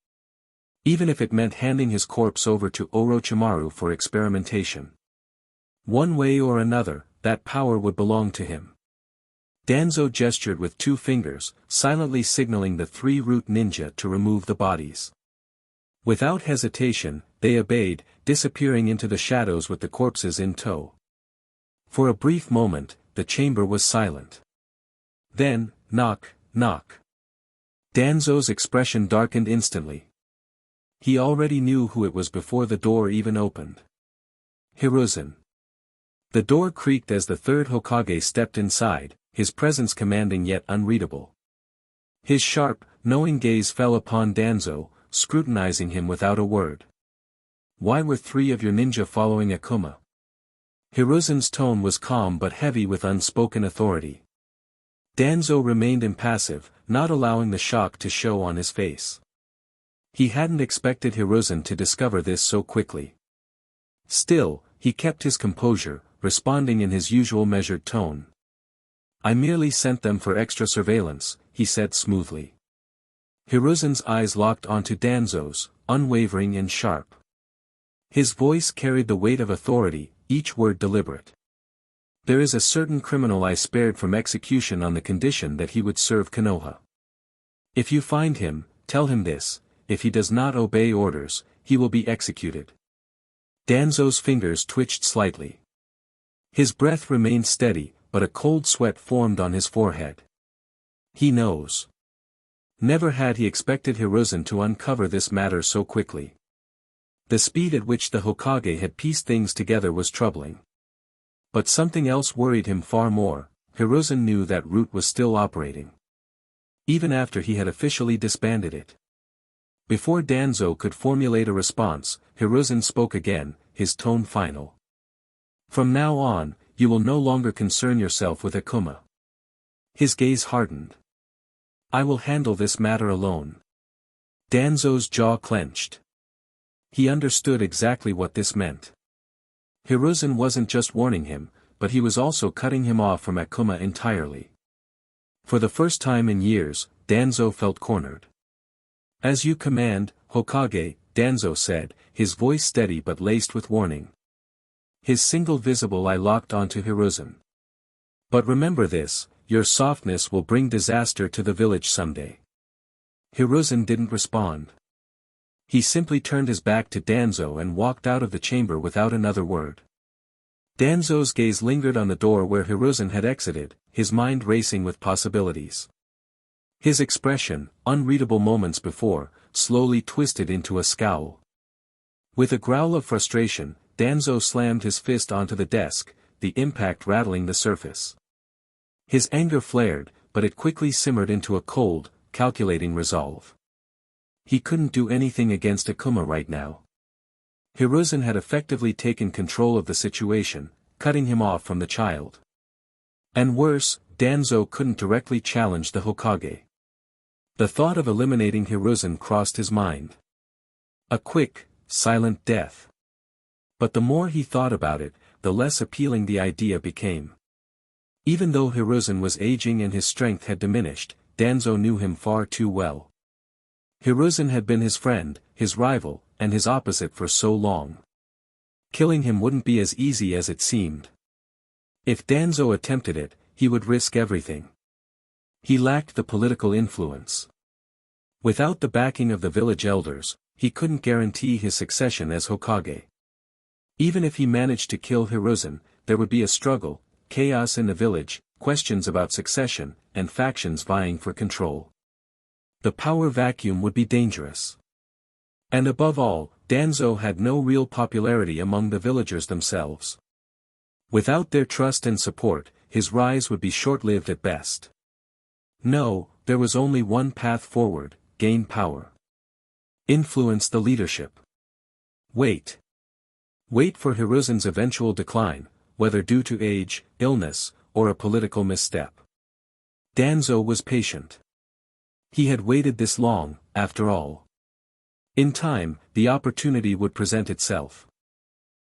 Even if it meant handing his corpse over to Orochimaru for experimentation. One way or another, that power would belong to him. Danzo gestured with 2 fingers, silently signaling the 3 root ninja to remove the bodies. Without hesitation, they obeyed, disappearing into the shadows with the corpses in tow. For a brief moment, the chamber was silent. Then, knock, knock. Danzo's expression darkened instantly. He already knew who it was before the door even opened. Hiruzen. The door creaked as the 3rd Hokage stepped inside, his presence commanding yet unreadable. His sharp, knowing gaze fell upon Danzo, scrutinizing him without a word. Why were 3 of your ninja following Akuma? Hiruzen's tone was calm but heavy with unspoken authority. Danzo remained impassive, not allowing the shock to show on his face. He hadn't expected Hiruzen to discover this so quickly. Still, he kept his composure, responding in his usual measured tone. I merely sent them for extra surveillance, he said smoothly. Hiruzen's eyes locked onto Danzo's, unwavering and sharp. His voice carried the weight of authority, each word deliberate. There is a certain criminal I spared from execution on the condition that he would serve Konoha. If you find him, tell him this, if he does not obey orders, he will be executed. Danzo's fingers twitched slightly. His breath remained steady, but a cold sweat formed on his forehead. He knows. Never had he expected Hiruzen to uncover this matter so quickly. The speed at which the Hokage had pieced things together was troubling. But something else worried him far more. Hiruzen knew that root was still operating. Even after he had officially disbanded it. Before Danzo could formulate a response, Hiruzen spoke again, his tone final. From now on, you will no longer concern yourself with Akuma. His gaze hardened. I will handle this matter alone. Danzo's jaw clenched. He understood exactly what this meant. Hiruzen wasn't just warning him, but he was also cutting him off from Akuma entirely. For the first time in years, Danzo felt cornered. As you command, Hokage, Danzo said, his voice steady but laced with warning. His single visible eye locked onto Hiruzen. But remember this, your softness will bring disaster to the village someday. Hiruzen didn't respond. He simply turned his back to Danzo and walked out of the chamber without another word. Danzo's gaze lingered on the door where Hiruzen had exited, his mind racing with possibilities. His expression, unreadable moments before, slowly twisted into a scowl. With a growl of frustration, Danzo slammed his fist onto the desk, the impact rattling the surface. His anger flared, but it quickly simmered into a cold, calculating resolve. He couldn't do anything against Akuma right now. Hiruzen had effectively taken control of the situation, cutting him off from the child. And worse, Danzo couldn't directly challenge the Hokage. The thought of eliminating Hiruzen crossed his mind. A quick, silent death. But the more he thought about it, the less appealing the idea became. Even though Hiruzen was aging and his strength had diminished, Danzo knew him far too well. Hiruzen had been his friend, his rival, and his opposite for so long. Killing him wouldn't be as easy as it seemed. If Danzo attempted it, he would risk everything. He lacked the political influence. Without the backing of the village elders, he couldn't guarantee his succession as Hokage. Even if he managed to kill Hiruzen, there would be a struggle, chaos in the village, questions about succession, and factions vying for control. The power vacuum would be dangerous. And above all, Danzo had no real popularity among the villagers themselves. Without their trust and support, his rise would be short-lived at best. No, there was only one path forward: gain power. Influence the leadership. Wait. Wait for Hiruzen's eventual decline, whether due to age, illness, or a political misstep. Danzo was patient. He had waited this long, after all. In time, the opportunity would present itself.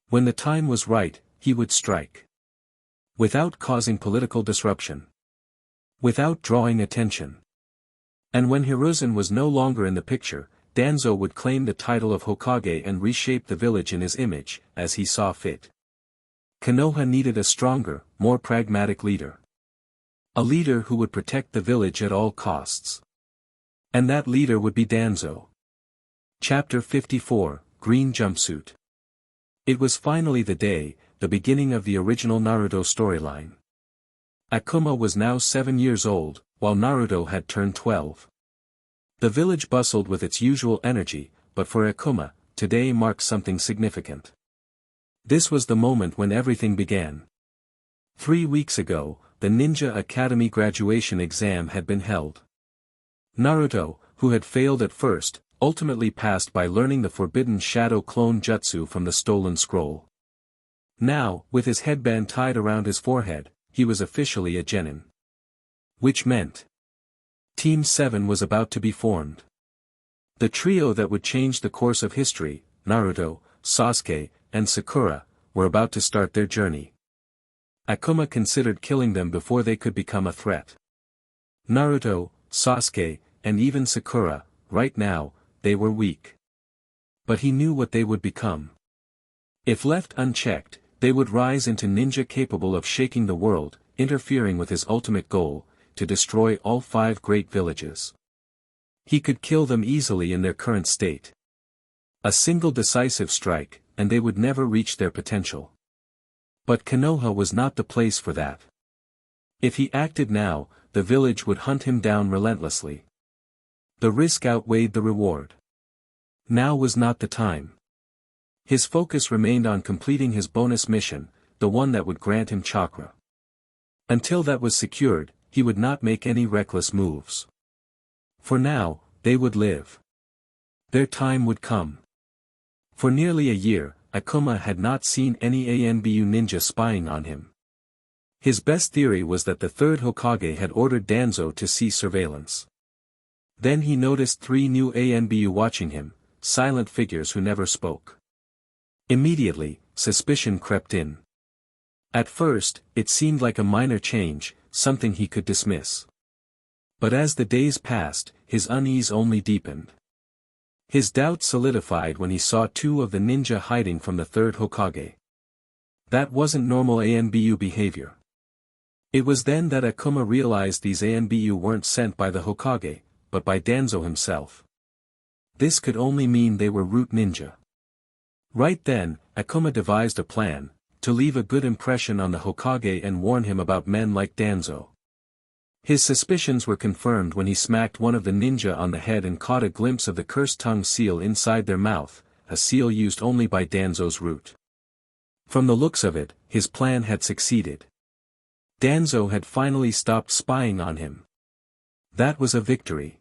When the time was right, he would strike. Without causing political disruption. Without drawing attention. And when Hiruzen was no longer in the picture, Danzo would claim the title of Hokage and reshape the village in his image, as he saw fit. Konoha needed a stronger, more pragmatic leader. A leader who would protect the village at all costs. And that leader would be Danzo. Chapter 54, Green Jumpsuit. It was finally the day, the beginning of the original Naruto storyline. Akuma was now 7 years old, while Naruto had turned 12. The village bustled with its usual energy, but for Akuma, today marked something significant. This was the moment when everything began. 3 weeks ago, the Ninja Academy graduation exam had been held. Naruto, who had failed at first, ultimately passed by learning the forbidden shadow clone jutsu from the stolen scroll. Now, with his headband tied around his forehead, he was officially a genin. Which meant Team 7 was about to be formed. The trio that would change the course of history, Naruto, Sasuke, and Sakura, were about to start their journey. Akuma considered killing them before they could become a threat. Naruto, Sasuke, and even Sakura, right now, they were weak. But he knew what they would become. If left unchecked, they would rise into ninja capable of shaking the world, interfering with his ultimate goal, to destroy all 5 great villages. He could kill them easily in their current state. A single decisive strike, and they would never reach their potential. But Konoha was not the place for that. If he acted now, the village would hunt him down relentlessly. The risk outweighed the reward. Now was not the time. His focus remained on completing his bonus mission, the one that would grant him chakra. Until that was secured, he would not make any reckless moves. For now, they would live. Their time would come. For nearly a year, Akuma had not seen any ANBU ninja spying on him. His best theory was that the third Hokage had ordered Danzo to cease surveillance. Then he noticed 3 new ANBU watching him, silent figures who never spoke. Immediately, suspicion crept in. At first, it seemed like a minor change, something he could dismiss. But as the days passed, his unease only deepened. His doubts solidified when he saw 2 of the ninja hiding from the third Hokage. That wasn't normal ANBU behavior. It was then that Akuma realized these ANBU weren't sent by the Hokage, but by Danzo himself. This could only mean they were root ninja. Right then, Akuma devised a plan, to leave a good impression on the Hokage and warn him about men like Danzo. His suspicions were confirmed when he smacked one of the ninja on the head and caught a glimpse of the cursed tongue seal inside their mouth, a seal used only by Danzo's root. From the looks of it, his plan had succeeded. Danzo had finally stopped spying on him. That was a victory.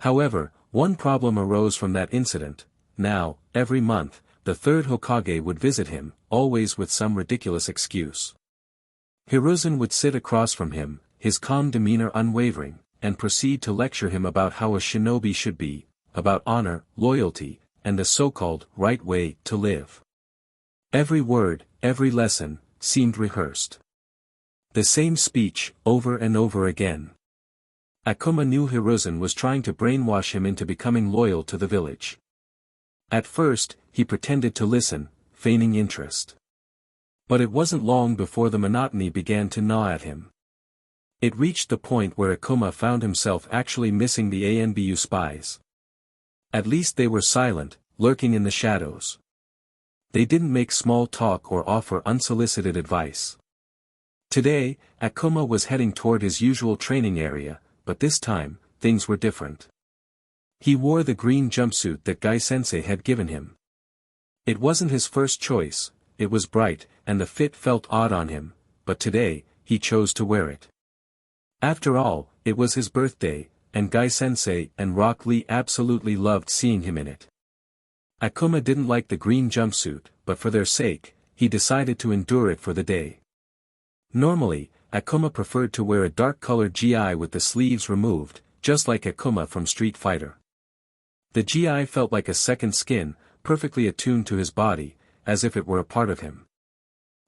However, one problem arose from that incident. Now, every month, the third Hokage would visit him, always with some ridiculous excuse. Hiruzen would sit across from him, his calm demeanor unwavering, and proceed to lecture him about how a shinobi should be, about honor, loyalty, and the so-called right way to live. Every word, every lesson, seemed rehearsed. The same speech, over and over again. Akuma knew Hiruzen was trying to brainwash him into becoming loyal to the village. At first, he pretended to listen, feigning interest. But it wasn't long before the monotony began to gnaw at him. It reached the point where Akuma found himself actually missing the ANBU spies. At least they were silent, lurking in the shadows. They didn't make small talk or offer unsolicited advice. Today, Akuma was heading toward his usual training area, but this time, things were different. He wore the green jumpsuit that Gai-sensei had given him. It wasn't his first choice, it was bright, and the fit felt odd on him, but today, he chose to wear it. After all, it was his birthday, and Gai-sensei and Rock Lee absolutely loved seeing him in it. Akuma didn't like the green jumpsuit, but for their sake, he decided to endure it for the day. Normally, Akuma preferred to wear a dark-colored GI with the sleeves removed, just like Akuma from Street Fighter. The GI felt like a second skin, perfectly attuned to his body, as if it were a part of him.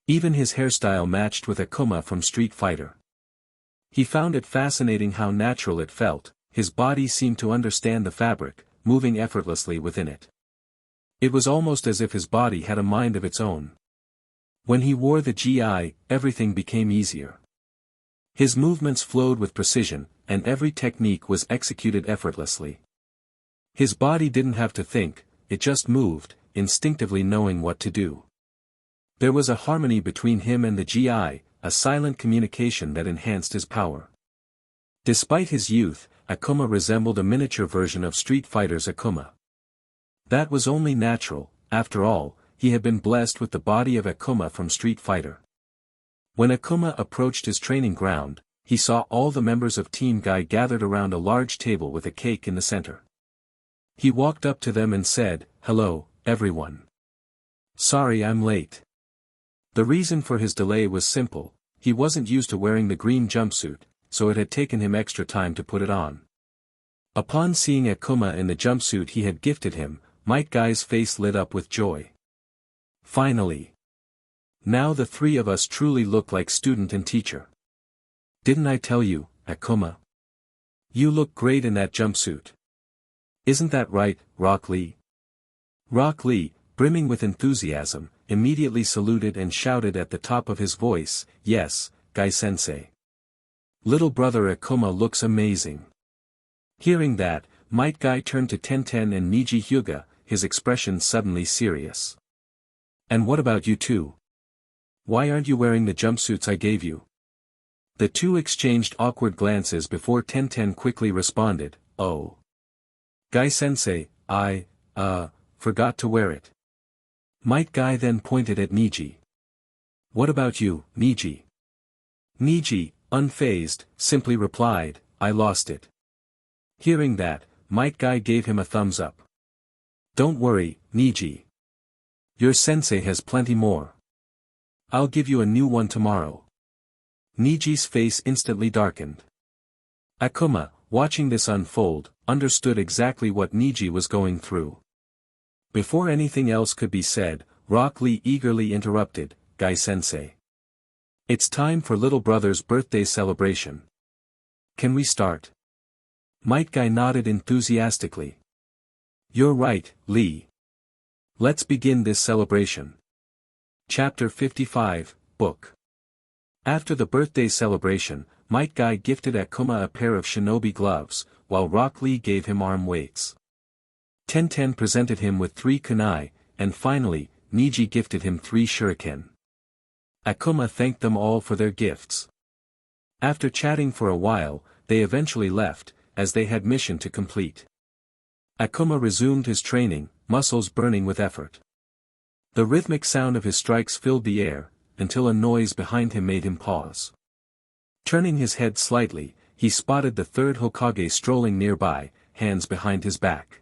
Even his hairstyle matched with Akuma from Street Fighter. He found it fascinating how natural it felt. His body seemed to understand the fabric, moving effortlessly within it. It was almost as if his body had a mind of its own. When he wore the GI, everything became easier. His movements flowed with precision, and every technique was executed effortlessly. His body didn't have to think, it just moved, instinctively knowing what to do. There was a harmony between him and the GI, a silent communication that enhanced his power. Despite his youth, Akuma resembled a miniature version of Street Fighter's Akuma. That was only natural, after all, he had been blessed with the body of Akuma from Street Fighter. When Akuma approached his training ground, he saw all the members of Team Guy gathered around a large table with a cake in the center. He walked up to them and said, "Hello, everyone. Sorry I'm late." The reason for his delay was simple, he wasn't used to wearing the green jumpsuit, so it had taken him extra time to put it on. Upon seeing Akuma in the jumpsuit he had gifted him, Might Guy's face lit up with joy. Finally. Now the three of us truly look like student and teacher. Didn't I tell you, Akuma? You look great in that jumpsuit. Isn't that right, Rock Lee? Rock Lee, brimming with enthusiasm, immediately saluted and shouted at the top of his voice, "Yes, Guy-sensei. Little brother Akuma looks amazing." Hearing that, Might Guy turned to Tenten and Niji Hyuga, his expression suddenly serious. "And what about you two? Why aren't you wearing the jumpsuits I gave you?" The two exchanged awkward glances before Tenten quickly responded, "Oh. Guy-sensei, I forgot to wear it." Might Guy then pointed at Niji. "What about you, Niji?" Niji, unfazed, simply replied, "I lost it." Hearing that, Might Guy gave him a thumbs up. "Don't worry, Niji. Your sensei has plenty more. I'll give you a new one tomorrow." Niji's face instantly darkened. Akuma, watching this unfold, understood exactly what Niji was going through. Before anything else could be said, Rock Lee eagerly interrupted, "Guy-sensei. It's time for little brother's birthday celebration. Can we start?" Might Guy nodded enthusiastically. "You're right, Lee. Let's begin this celebration." Chapter 55, Book. After the birthday celebration, Might Guy gifted Akuma a pair of shinobi gloves, while Rock Lee gave him arm weights. Tenten presented him with 3 kunai, and finally, Niji gifted him 3 shuriken. Akuma thanked them all for their gifts. After chatting for a while, they eventually left, as they had mission to complete. Akuma resumed his training, muscles burning with effort. The rhythmic sound of his strikes filled the air, until a noise behind him made him pause. Turning his head slightly, he spotted the third Hokage strolling nearby, hands behind his back.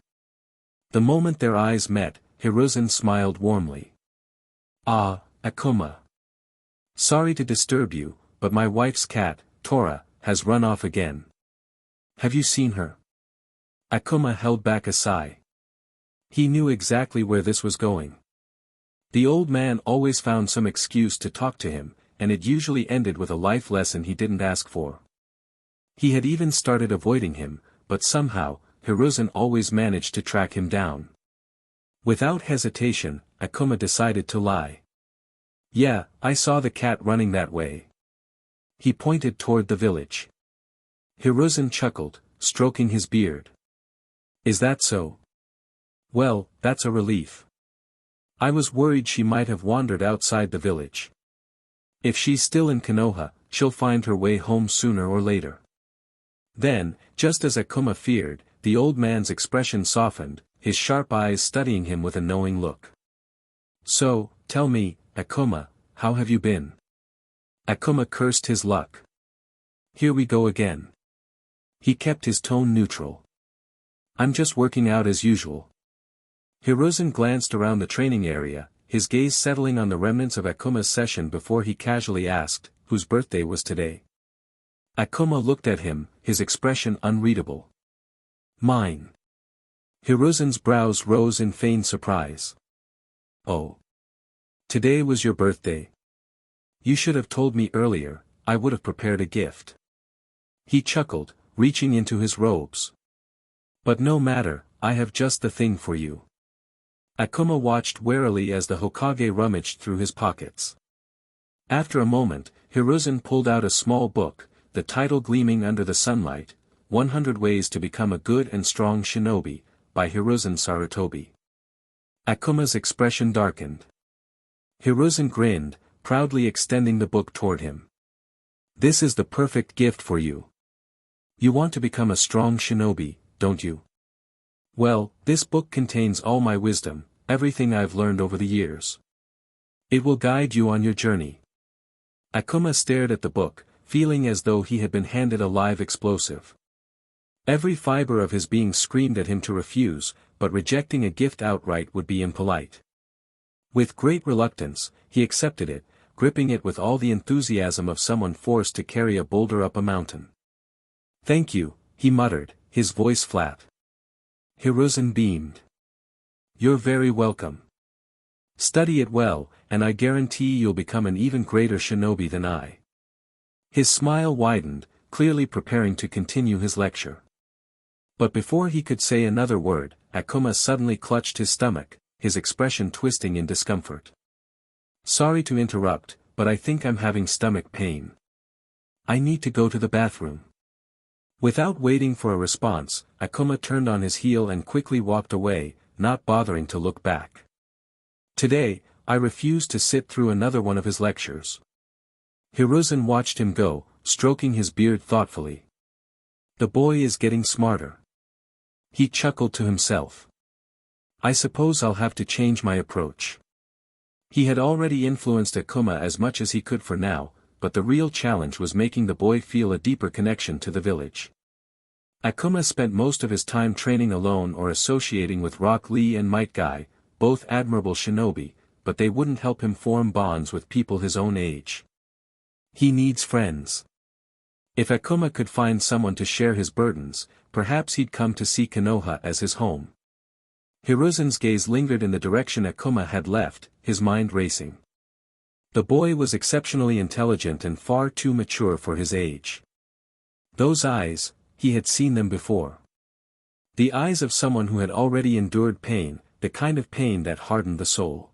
The moment their eyes met, Hiruzen smiled warmly. "Ah, Akuma. Sorry to disturb you, but my wife's cat, Tora, has run off again. Have you seen her?" Akuma held back a sigh. He knew exactly where this was going. The old man always found some excuse to talk to him, and it usually ended with a life lesson he didn't ask for. He had even started avoiding him, but somehow, Hiruzen always managed to track him down. Without hesitation, Akuma decided to lie. "Yeah, I saw the cat running that way." He pointed toward the village. Hiruzen chuckled, stroking his beard. "Is that so? Well, that's a relief. I was worried she might have wandered outside the village. If she's still in Konoha, she'll find her way home sooner or later." Then, just as Akuma feared, the old man's expression softened, his sharp eyes studying him with a knowing look. "So, tell me, Akuma, how have you been?" Akuma cursed his luck. Here we go again. He kept his tone neutral. "I'm just working out as usual." Hiruzen glanced around the training area, his gaze settling on the remnants of Akuma's session before he casually asked, whose birthday was today? Akuma looked at him, his expression unreadable. Mine. Hiruzen's brows rose in feigned surprise. Oh. Today was your birthday. You should have told me earlier, I would have prepared a gift. He chuckled, reaching into his robes. But no matter, I have just the thing for you. Akuma watched warily as the Hokage rummaged through his pockets. After a moment, Hiruzen pulled out a small book, the title gleaming under the sunlight, 100 Ways to Become a Good and Strong Shinobi, by Hiruzen Sarutobi. Akuma's expression darkened. Hiruzen grinned, proudly extending the book toward him. This is the perfect gift for you. You want to become a strong shinobi, don't you? Well, this book contains all my wisdom, everything I've learned over the years. It will guide you on your journey. Akuma stared at the book, feeling as though he had been handed a live explosive. Every fiber of his being screamed at him to refuse, but rejecting a gift outright would be impolite. With great reluctance, he accepted it, gripping it with all the enthusiasm of someone forced to carry a boulder up a mountain. Thank you, he muttered, his voice flat. Hiruzen beamed. You're very welcome. Study it well, and I guarantee you'll become an even greater shinobi than I. His smile widened, clearly preparing to continue his lecture. But before he could say another word, Akuma suddenly clutched his stomach, his expression twisting in discomfort. Sorry to interrupt, but I think I'm having stomach pain. I need to go to the bathroom. Without waiting for a response, Akuma turned on his heel and quickly walked away, not bothering to look back. Today, I refuse to sit through another one of his lectures. Hiruzen watched him go, stroking his beard thoughtfully. The boy is getting smarter. He chuckled to himself. I suppose I'll have to change my approach. He had already influenced Akuma as much as he could for now, but the real challenge was making the boy feel a deeper connection to the village. Akuma spent most of his time training alone or associating with Rock Lee and Might Guy, both admirable shinobi, but they wouldn't help him form bonds with people his own age. He needs friends. If Akuma could find someone to share his burdens, perhaps he'd come to see Konoha as his home. Hiruzen's gaze lingered in the direction Akuma had left, his mind racing. The boy was exceptionally intelligent and far too mature for his age. Those eyes, he had seen them before. The eyes of someone who had already endured pain, the kind of pain that hardened the soul.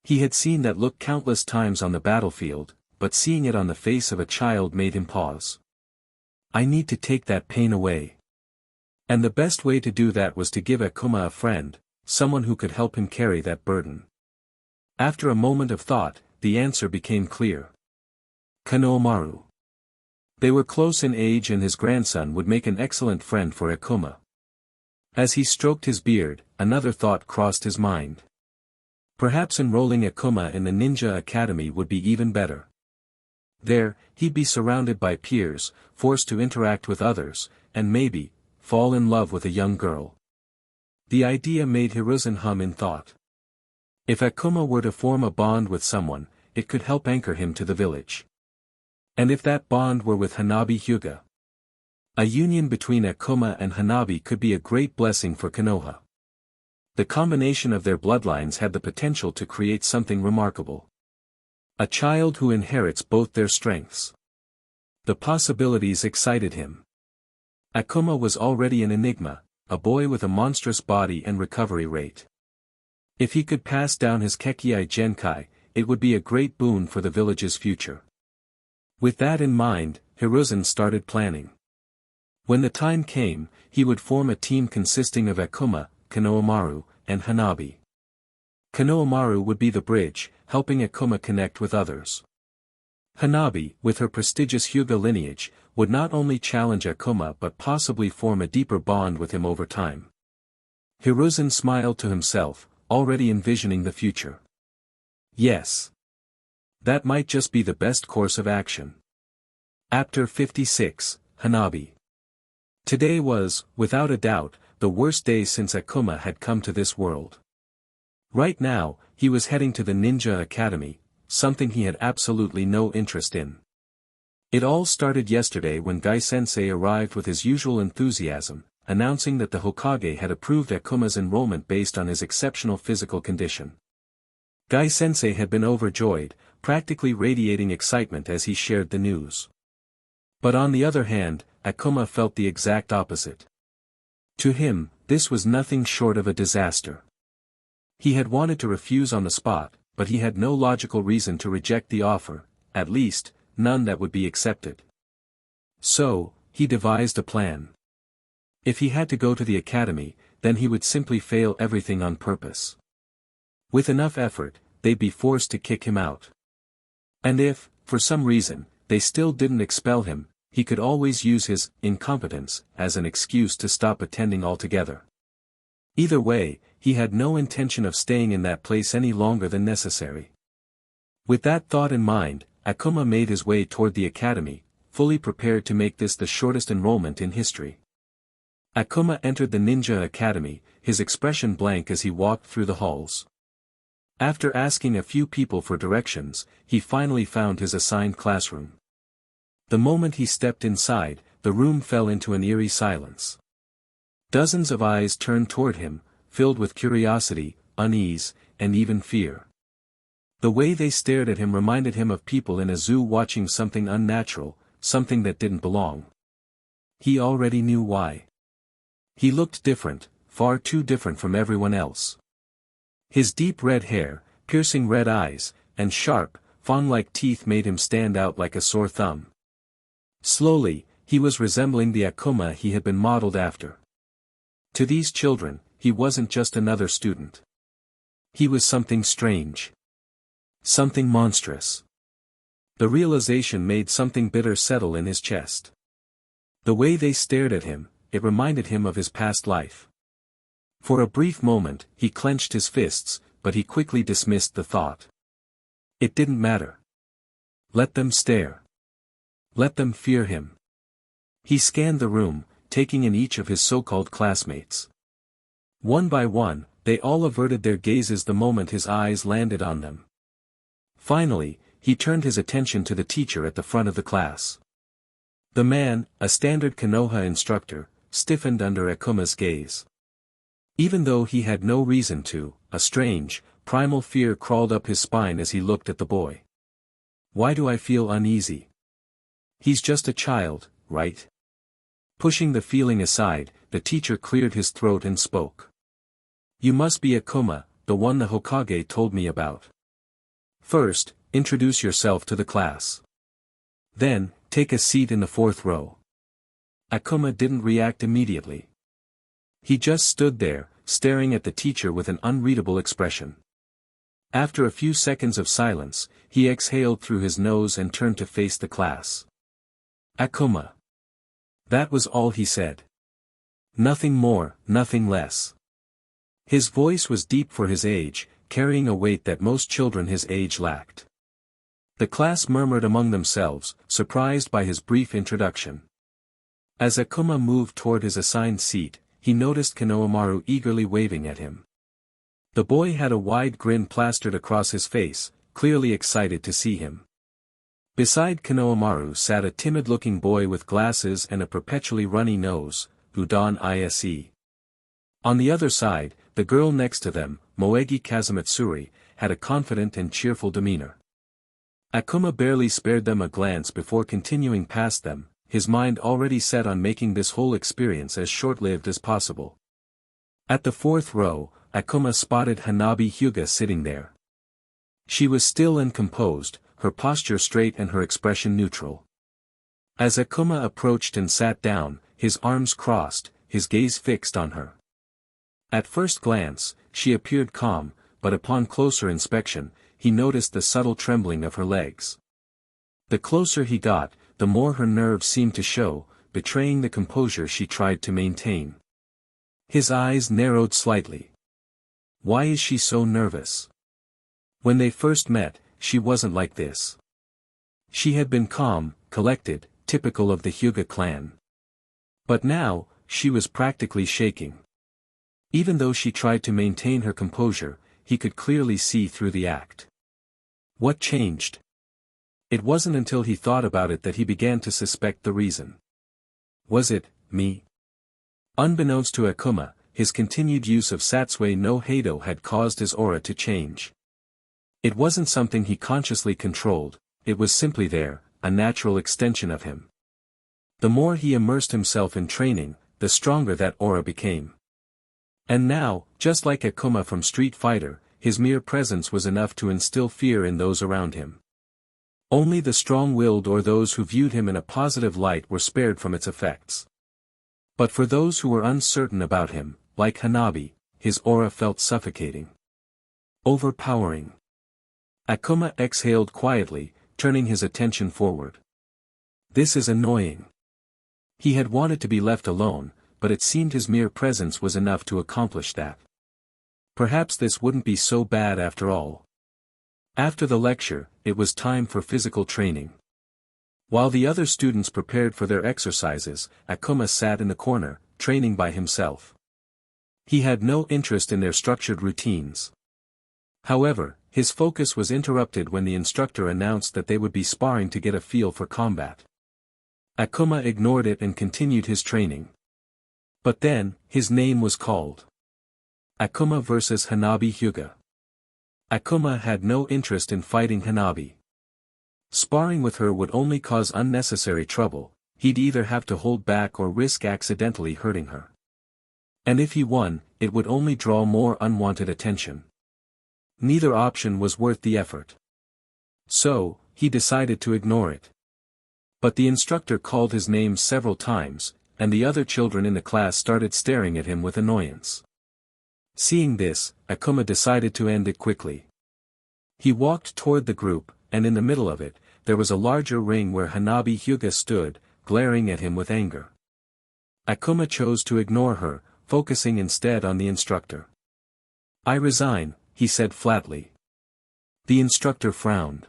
He had seen that look countless times on the battlefield, but seeing it on the face of a child made him pause. I need to take that pain away. And the best way to do that was to give Akuma a friend, someone who could help him carry that burden. After a moment of thought, the answer became clear. Konohamaru. They were close in age and his grandson would make an excellent friend for Akuma. As he stroked his beard, another thought crossed his mind. Perhaps enrolling Akuma in the ninja academy would be even better. There, he'd be surrounded by peers, forced to interact with others, and maybe, fall in love with a young girl. The idea made Hiruzen hum in thought. If Akuma were to form a bond with someone, it could help anchor him to the village. And if that bond were with Hanabi Hyuga? A union between Akuma and Hanabi could be a great blessing for Konoha. The combination of their bloodlines had the potential to create something remarkable. A child who inherits both their strengths. The possibilities excited him. Akuma was already an enigma, a boy with a monstrous body and recovery rate. If he could pass down his Kekkei Genkai, it would be a great boon for the village's future. With that in mind, Hiruzen started planning. When the time came, he would form a team consisting of Akuma, Konohamaru, and Hanabi. Konohamaru would be the bridge, helping Akuma connect with others. Hanabi, with her prestigious Hyuga lineage, would not only challenge Akuma but possibly form a deeper bond with him over time. Hiruzen smiled to himself, already envisioning the future. Yes. That might just be the best course of action. Chapter 56, Hanabi. Today was, without a doubt, the worst day since Akuma had come to this world. Right now, he was heading to the Ninja Academy, something he had absolutely no interest in. It all started yesterday when Gai-sensei arrived with his usual enthusiasm, announcing that the Hokage had approved Akuma's enrollment based on his exceptional physical condition. Gai-sensei had been overjoyed, practically radiating excitement as he shared the news. But on the other hand, Akuma felt the exact opposite. To him, this was nothing short of a disaster. He had wanted to refuse on the spot, but he had no logical reason to reject the offer, at least, none that would be accepted. So, he devised a plan. If he had to go to the academy, then he would simply fail everything on purpose. With enough effort, they'd be forced to kick him out. And if, for some reason, they still didn't expel him, he could always use his incompetence as an excuse to stop attending altogether. Either way, he had no intention of staying in that place any longer than necessary. With that thought in mind, Akuma made his way toward the academy, fully prepared to make this the shortest enrollment in history. Akuma entered the Ninja Academy, his expression blank as he walked through the halls. After asking a few people for directions, he finally found his assigned classroom. The moment he stepped inside, the room fell into an eerie silence. Dozens of eyes turned toward him, filled with curiosity, unease, and even fear. The way they stared at him reminded him of people in a zoo watching something unnatural, something that didn't belong. He already knew why. He looked different, far too different from everyone else. His deep red hair, piercing red eyes, and sharp, fawn-like teeth made him stand out like a sore thumb. Slowly, he was resembling the Akuma he had been modeled after. To these children, he wasn't just another student. He was something strange. Something monstrous. The realization made something bitter settle in his chest. The way they stared at him, it reminded him of his past life. For a brief moment, he clenched his fists, but he quickly dismissed the thought. It didn't matter. Let them stare. Let them fear him. He scanned the room, taking in each of his so-called classmates. One by one, they all averted their gazes the moment his eyes landed on them. Finally, he turned his attention to the teacher at the front of the class. The man, a standard Konoha instructor, stiffened under Akuma's gaze. Even though he had no reason to, a strange, primal fear crawled up his spine as he looked at the boy. Why do I feel uneasy? He's just a child, right? Pushing the feeling aside, the teacher cleared his throat and spoke. You must be Akuma, the one the Hokage told me about. First, introduce yourself to the class. Then, take a seat in the fourth row. Akuma didn't react immediately. He just stood there, staring at the teacher with an unreadable expression. After a few seconds of silence, he exhaled through his nose and turned to face the class. Akuma. That was all he said. Nothing more, nothing less. His voice was deep for his age, carrying a weight that most children his age lacked. The class murmured among themselves, surprised by his brief introduction. As Akuma moved toward his assigned seat, he noticed Konohamaru eagerly waving at him. The boy had a wide grin plastered across his face, clearly excited to see him. Beside Konohamaru sat a timid-looking boy with glasses and a perpetually runny nose, Udon Ise. On the other side, the girl next to them, Moegi Kazamatsuri, had a confident and cheerful demeanor. Akuma barely spared them a glance before continuing past them, his mind already set on making this whole experience as short-lived as possible. At the fourth row, Akuma spotted Hanabi Hyuga sitting there. She was still and composed, her posture straight and her expression neutral. As Akuma approached and sat down, his arms crossed, his gaze fixed on her. At first glance, she appeared calm, but upon closer inspection, he noticed the subtle trembling of her legs. The closer he got, the more her nerves seemed to show, betraying the composure she tried to maintain. His eyes narrowed slightly. Why is she so nervous? When they first met, she wasn't like this. She had been calm, collected, typical of the Hyuga clan. But now, she was practically shaking. Even though she tried to maintain her composure, he could clearly see through the act. What changed? It wasn't until he thought about it that he began to suspect the reason. Was it me? Unbeknownst to Akuma, his continued use of Satsui no Heido had caused his aura to change. It wasn't something he consciously controlled, it was simply there, a natural extension of him. The more he immersed himself in training, the stronger that aura became. And now, just like Akuma from Street Fighter, his mere presence was enough to instill fear in those around him. Only the strong-willed or those who viewed him in a positive light were spared from its effects. But for those who were uncertain about him, like Hanabi, his aura felt suffocating. Overpowering. Akuma exhaled quietly, turning his attention forward. This is annoying. He had wanted to be left alone, but it seemed his mere presence was enough to accomplish that. Perhaps this wouldn't be so bad after all. After the lecture, it was time for physical training. While the other students prepared for their exercises, Akuma sat in the corner, training by himself. He had no interest in their structured routines. However, his focus was interrupted when the instructor announced that they would be sparring to get a feel for combat. Akuma ignored it and continued his training. But then, his name was called. Akuma vs. Hanabi Hyuga. Akuma had no interest in fighting Hanabi. Sparring with her would only cause unnecessary trouble, he'd either have to hold back or risk accidentally hurting her. And if he won, it would only draw more unwanted attention. Neither option was worth the effort. So, he decided to ignore it. But the instructor called his name several times, and the other children in the class started staring at him with annoyance. Seeing this, Akuma decided to end it quickly. He walked toward the group, and in the middle of it, there was a larger ring where Hanabi Hyuga stood, glaring at him with anger. Akuma chose to ignore her, focusing instead on the instructor. "I resign," he said flatly. The instructor frowned.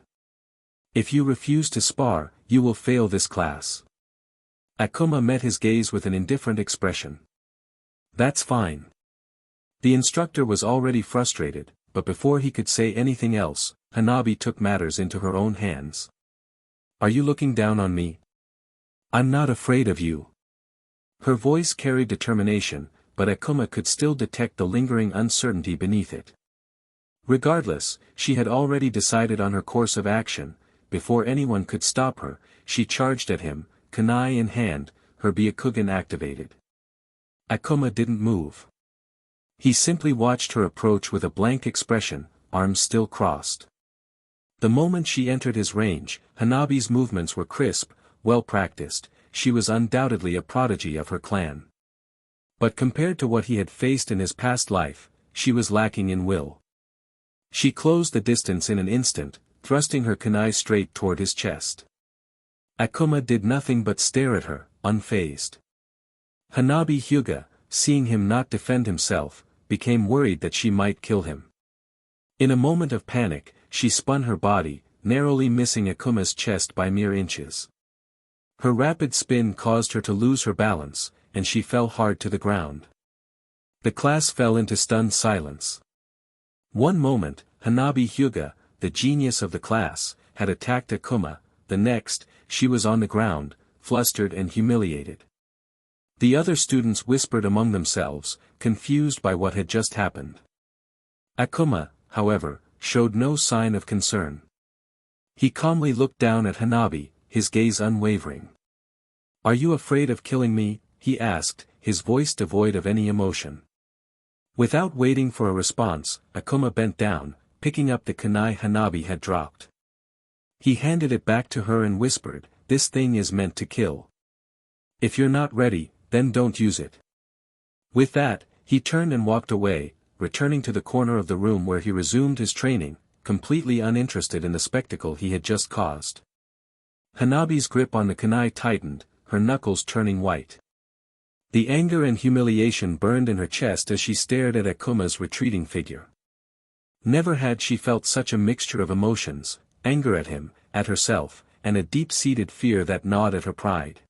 "If you refuse to spar, you will fail this class." Akuma met his gaze with an indifferent expression. "That's fine." The instructor was already frustrated, but before he could say anything else, Hanabi took matters into her own hands. "Are you looking down on me? I'm not afraid of you." Her voice carried determination, but Akuma could still detect the lingering uncertainty beneath it. Regardless, she had already decided on her course of action. Before anyone could stop her, she charged at him, kunai in hand, her Byakugan activated. Akuma didn't move. He simply watched her approach with a blank expression, arms still crossed. The moment she entered his range, Hanabi's movements were crisp, well practiced, she was undoubtedly a prodigy of her clan. But compared to what he had faced in his past life, she was lacking in will. She closed the distance in an instant, thrusting her kunai straight toward his chest. Akuma did nothing but stare at her, unfazed. Hanabi Hyuga, seeing him not defend himself, became worried that she might kill him. In a moment of panic, she spun her body, narrowly missing Akuma's chest by mere inches. Her rapid spin caused her to lose her balance, and she fell hard to the ground. The class fell into stunned silence. One moment, Hanabi Hyuga, the genius of the class, had attacked Akuma, the next, she was on the ground, flustered and humiliated. The other students whispered among themselves, confused by what had just happened. Akuma, however, showed no sign of concern. He calmly looked down at Hanabi, his gaze unwavering. "Are you afraid of killing me?" he asked, his voice devoid of any emotion. Without waiting for a response, Akuma bent down, picking up the kunai Hanabi had dropped. He handed it back to her and whispered, "This thing is meant to kill. If you're not ready, then don't use it." With that, he turned and walked away, returning to the corner of the room where he resumed his training, completely uninterested in the spectacle he had just caused. Hanabi's grip on the kunai tightened, her knuckles turning white. The anger and humiliation burned in her chest as she stared at Akuma's retreating figure. Never had she felt such a mixture of emotions, anger at him, at herself, and a deep-seated fear that gnawed at her pride.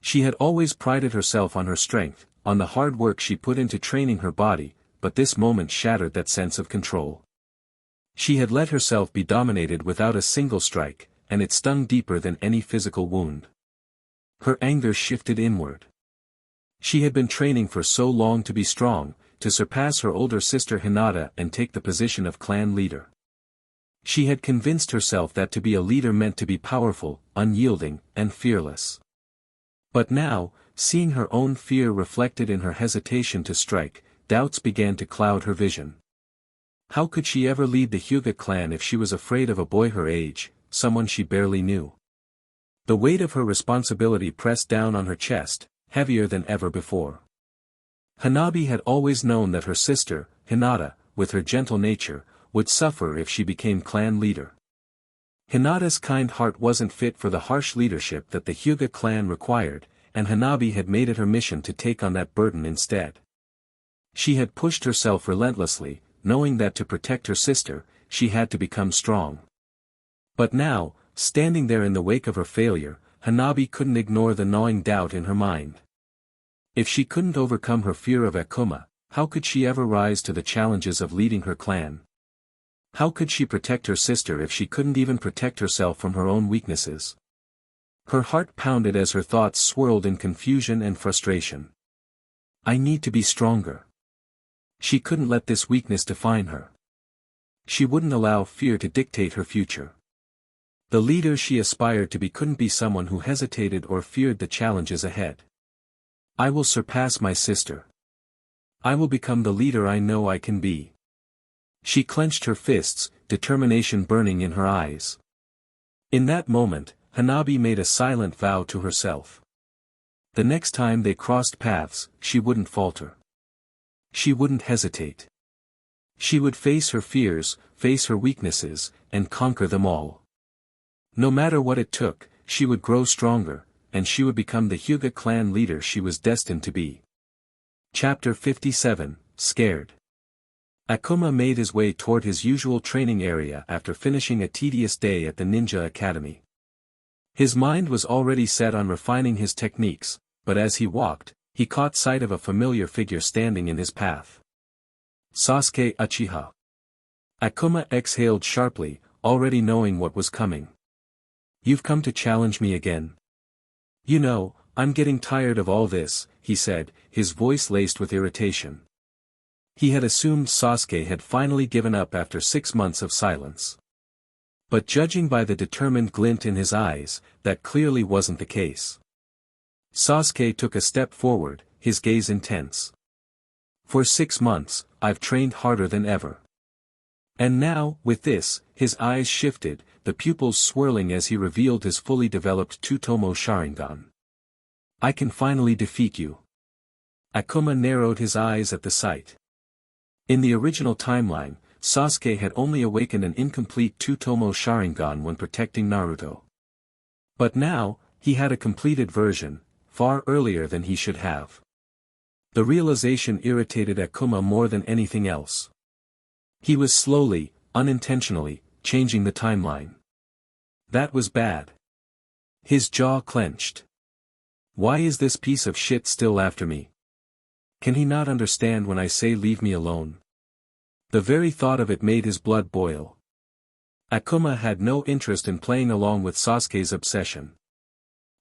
She had always prided herself on her strength, on the hard work she put into training her body, but this moment shattered that sense of control. She had let herself be dominated without a single strike, and it stung deeper than any physical wound. Her anger shifted inward. She had been training for so long to be strong, to surpass her older sister Hinata and take the position of clan leader. She had convinced herself that to be a leader meant to be powerful, unyielding, and fearless. But now, seeing her own fear reflected in her hesitation to strike, doubts began to cloud her vision. How could she ever lead the Hyuga clan if she was afraid of a boy her age, someone she barely knew? The weight of her responsibility pressed down on her chest, heavier than ever before. Hanabi had always known that her sister, Hinata, with her gentle nature, would suffer if she became clan leader. Hinata's kind heart wasn't fit for the harsh leadership that the Hyuga clan required, and Hanabi had made it her mission to take on that burden instead. She had pushed herself relentlessly, knowing that to protect her sister, she had to become strong. But now, standing there in the wake of her failure, Hanabi couldn't ignore the gnawing doubt in her mind. If she couldn't overcome her fear of Akuma, how could she ever rise to the challenges of leading her clan? How could she protect her sister if she couldn't even protect herself from her own weaknesses? Her heart pounded as her thoughts swirled in confusion and frustration. I need to be stronger. She couldn't let this weakness define her. She wouldn't allow fear to dictate her future. The leader she aspired to be couldn't be someone who hesitated or feared the challenges ahead. I will surpass my sister. I will become the leader I know I can be. She clenched her fists, determination burning in her eyes. In that moment, Hanabi made a silent vow to herself. The next time they crossed paths, she wouldn't falter. She wouldn't hesitate. She would face her fears, face her weaknesses, and conquer them all. No matter what it took, she would grow stronger, and she would become the Hyuga clan leader she was destined to be. Chapter 57, Scared. Akuma made his way toward his usual training area after finishing a tedious day at the ninja academy. His mind was already set on refining his techniques, but as he walked, he caught sight of a familiar figure standing in his path. Sasuke Uchiha. Akuma exhaled sharply, already knowing what was coming. You've come to challenge me again. You know, I'm getting tired of all this, he said, his voice laced with irritation. He had assumed Sasuke had finally given up after 6 months of silence. But judging by the determined glint in his eyes, that clearly wasn't the case. Sasuke took a step forward, his gaze intense. For 6 months, I've trained harder than ever. And now, with this, his eyes shifted, the pupils swirling as he revealed his fully developed Tsutomu Sharingan. I can finally defeat you. Akuma narrowed his eyes at the sight. In the original timeline, Sasuke had only awakened an incomplete Tsutomu Sharingan when protecting Naruto. But now, he had a completed version, far earlier than he should have. The realization irritated Akuma more than anything else. He was slowly, unintentionally, changing the timeline. That was bad. His jaw clenched. Why is this piece of shit still after me? Can he not understand when I say leave me alone? The very thought of it made his blood boil. Akuma had no interest in playing along with Sasuke's obsession.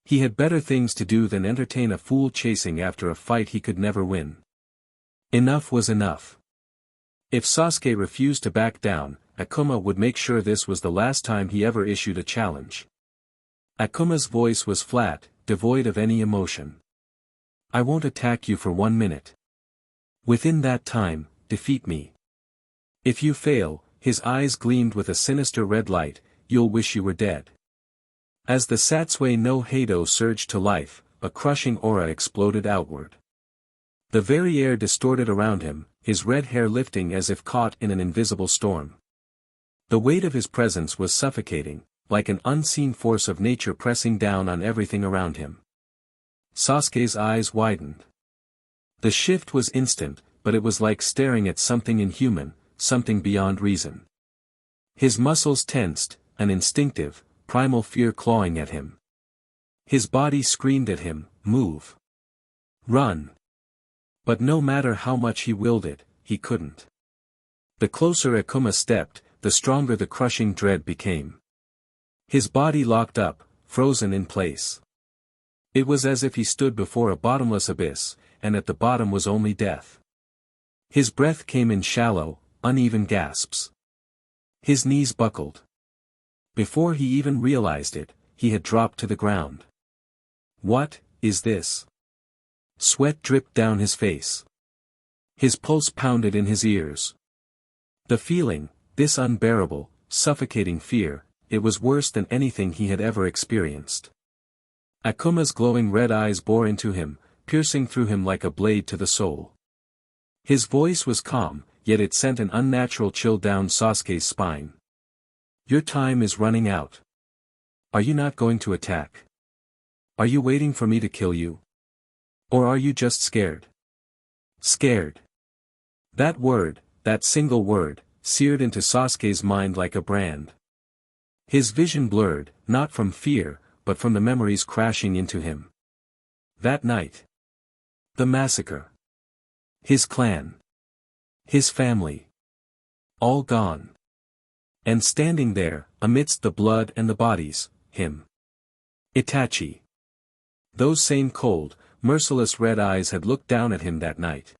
He had better things to do than entertain a fool chasing after a fight he could never win. Enough was enough. If Sasuke refused to back down, Akuma would make sure this was the last time he ever issued a challenge. Akuma's voice was flat, devoid of any emotion. I won't attack you for 1 minute. Within that time, defeat me. If you fail, his eyes gleamed with a sinister red light, you'll wish you were dead. As the Satsue no Heido surged to life, a crushing aura exploded outward. The very air distorted around him, his red hair lifting as if caught in an invisible storm. The weight of his presence was suffocating, like an unseen force of nature pressing down on everything around him. Sasuke's eyes widened. The shift was instant, but it was like staring at something inhuman, something beyond reason. His muscles tensed, an instinctive, primal fear clawing at him. His body screamed at him, move. Run. But no matter how much he willed it, he couldn't. The closer Akuma stepped, the stronger the crushing dread became. His body locked up, frozen in place. It was as if he stood before a bottomless abyss, and at the bottom was only death. His breath came in shallow, uneven gasps. His knees buckled. Before he even realized it, he had dropped to the ground. What is this? Sweat dripped down his face. His pulse pounded in his ears. The feeling, this unbearable, suffocating fear, it was worse than anything he had ever experienced. Akuma's glowing red eyes bore into him, piercing through him like a blade to the soul. His voice was calm, yet it sent an unnatural chill down Sasuke's spine. Your time is running out. Are you not going to attack? Are you waiting for me to kill you? Or are you just scared? Scared. That word, that single word, seared into Sasuke's mind like a brand. His vision blurred, not from fear, but from the memories crashing into him. That night. The massacre. His clan. His family. All gone. And standing there, amidst the blood and the bodies, him. Itachi. Those same cold, merciless red eyes had looked down at him that night.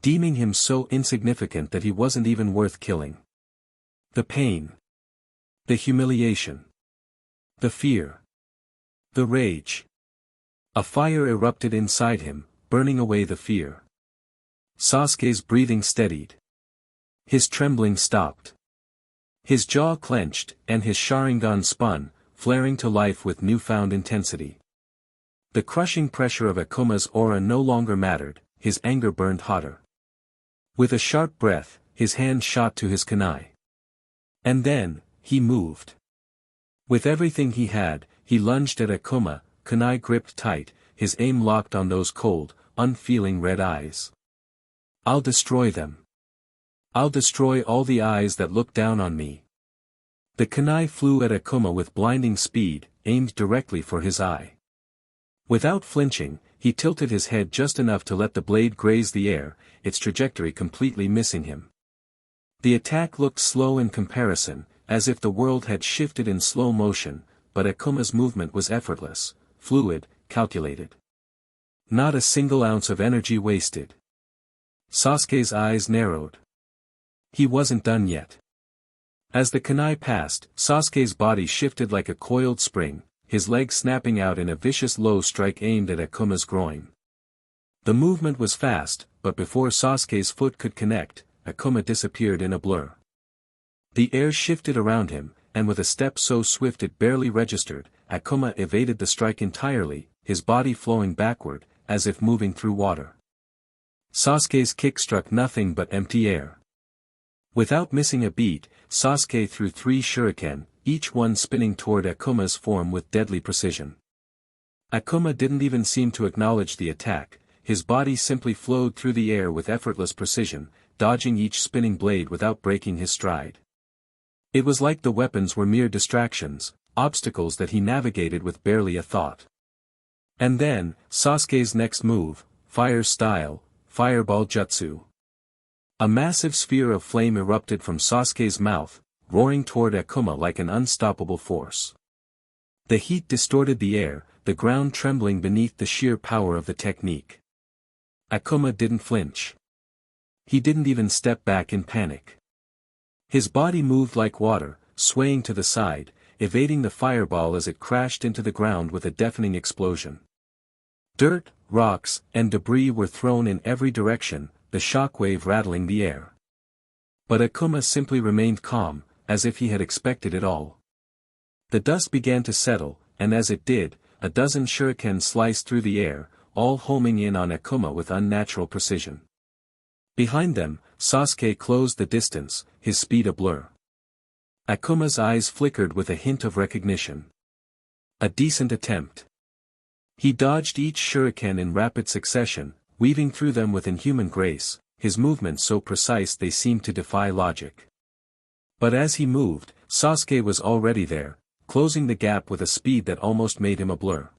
Deeming him so insignificant that he wasn't even worth killing. The pain. The humiliation. The fear. The rage. A fire erupted inside him, burning away the fear. Sasuke's breathing steadied. His trembling stopped. His jaw clenched, and his Sharingan spun, flaring to life with newfound intensity. The crushing pressure of Akuma's aura no longer mattered, his anger burned hotter. With a sharp breath, his hand shot to his kunai. And then, he moved. With everything he had, he lunged at Akuma, kunai gripped tight, his aim locked on those cold, unfeeling red eyes. I'll destroy them. I'll destroy all the eyes that look down on me. The kunai flew at Akuma with blinding speed, aimed directly for his eye. Without flinching, he tilted his head just enough to let the blade graze the air, its trajectory completely missing him. The attack looked slow in comparison, as if the world had shifted in slow motion, but Akuma's movement was effortless, fluid, calculated. Not a single ounce of energy wasted. Sasuke's eyes narrowed. He wasn't done yet. As the kunai passed, Sasuke's body shifted like a coiled spring, his leg snapping out in a vicious low strike aimed at Akuma's groin. The movement was fast, but before Sasuke's foot could connect, Akuma disappeared in a blur. The air shifted around him, and with a step so swift it barely registered, Akuma evaded the strike entirely, his body flowing backward, as if moving through water. Sasuke's kick struck nothing but empty air. Without missing a beat, Sasuke threw 3 shuriken, each one spinning toward Akuma's form with deadly precision. Akuma didn't even seem to acknowledge the attack, his body simply flowed through the air with effortless precision, dodging each spinning blade without breaking his stride. It was like the weapons were mere distractions, obstacles that he navigated with barely a thought. And then, Sasuke's next move, fire style, fireball jutsu. A massive sphere of flame erupted from Sasuke's mouth, roaring toward Akuma like an unstoppable force. The heat distorted the air, the ground trembling beneath the sheer power of the technique. Akuma didn't flinch. He didn't even step back in panic. His body moved like water, swaying to the side, evading the fireball as it crashed into the ground with a deafening explosion. Dirt, rocks, and debris were thrown in every direction, the shockwave rattling the air. But Akuma simply remained calm, as if he had expected it all. The dust began to settle, and as it did, a dozen shurikens sliced through the air, all homing in on Akuma with unnatural precision. Behind them, Sasuke closed the distance, his speed a blur. Akuma's eyes flickered with a hint of recognition. A decent attempt. He dodged each shuriken in rapid succession, weaving through them with inhuman grace, his movements so precise they seemed to defy logic. But as he moved, Sasuke was already there, closing the gap with a speed that almost made him a blur.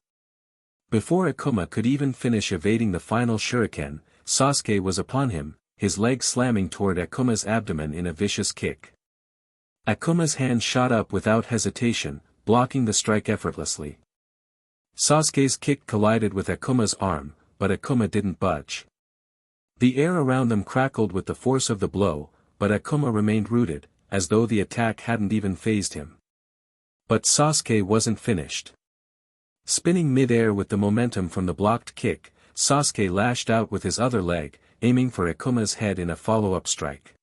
Before Akuma could even finish evading the final shuriken, Sasuke was upon him, his leg slamming toward Akuma's abdomen in a vicious kick. Akuma's hand shot up without hesitation, blocking the strike effortlessly. Sasuke's kick collided with Akuma's arm, but Akuma didn't budge. The air around them crackled with the force of the blow, but Akuma remained rooted, as though the attack hadn't even fazed him. But Sasuke wasn't finished. Spinning mid-air with the momentum from the blocked kick, Sasuke lashed out with his other leg, aiming for Akuma's head in a follow-up strike.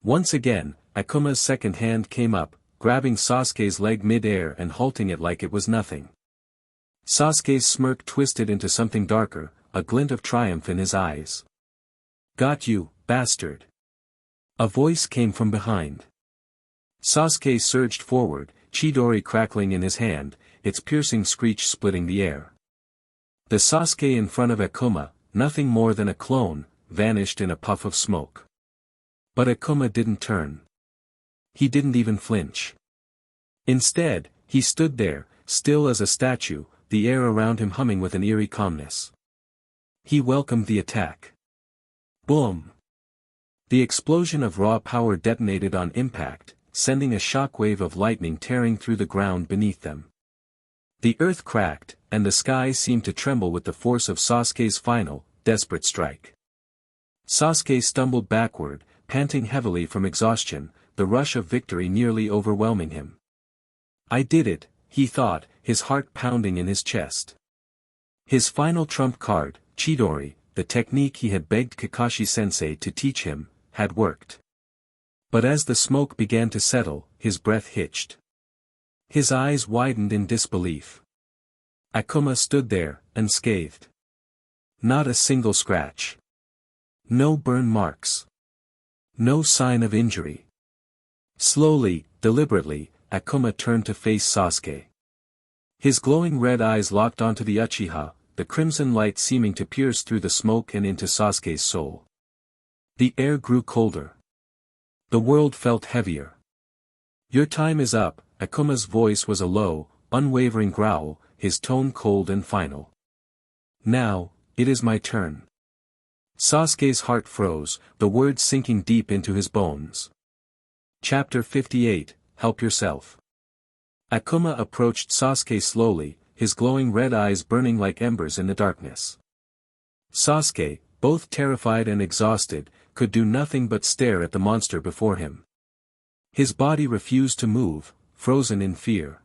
Once again, Akuma's second hand came up, grabbing Sasuke's leg mid-air and halting it like it was nothing. Sasuke's smirk twisted into something darker, a glint of triumph in his eyes. "Got you, bastard." A voice came from behind. Sasuke surged forward, Chidori crackling in his hand, its piercing screech splitting the air. The Sasuke in front of Akuma, nothing more than a clone, vanished in a puff of smoke. But Akuma didn't turn. He didn't even flinch. Instead, he stood there, still as a statue, the air around him humming with an eerie calmness. He welcomed the attack. Boom! The explosion of raw power detonated on impact, sending a shockwave of lightning tearing through the ground beneath them. The earth cracked, and the sky seemed to tremble with the force of Sasuke's final, desperate strike. Sasuke stumbled backward, panting heavily from exhaustion, the rush of victory nearly overwhelming him. "I did it," he thought, his heart pounding in his chest. His final trump card, Chidori, the technique he had begged Kakashi-sensei to teach him, had worked. But as the smoke began to settle, his breath hitched. His eyes widened in disbelief. Akuma stood there, unscathed. Not a single scratch. No burn marks. No sign of injury. Slowly, deliberately, Akuma turned to face Sasuke. His glowing red eyes locked onto the Uchiha, the crimson light seeming to pierce through the smoke and into Sasuke's soul. The air grew colder. The world felt heavier. "Your time is up," Akuma's voice was a low, unwavering growl, his tone cold and final. "Now, it is my turn." Sasuke's heart froze, the words sinking deep into his bones. Chapter 58, Help Yourself. Akuma approached Sasuke slowly, his glowing red eyes burning like embers in the darkness. Sasuke, both terrified and exhausted, could do nothing but stare at the monster before him. His body refused to move, frozen in fear.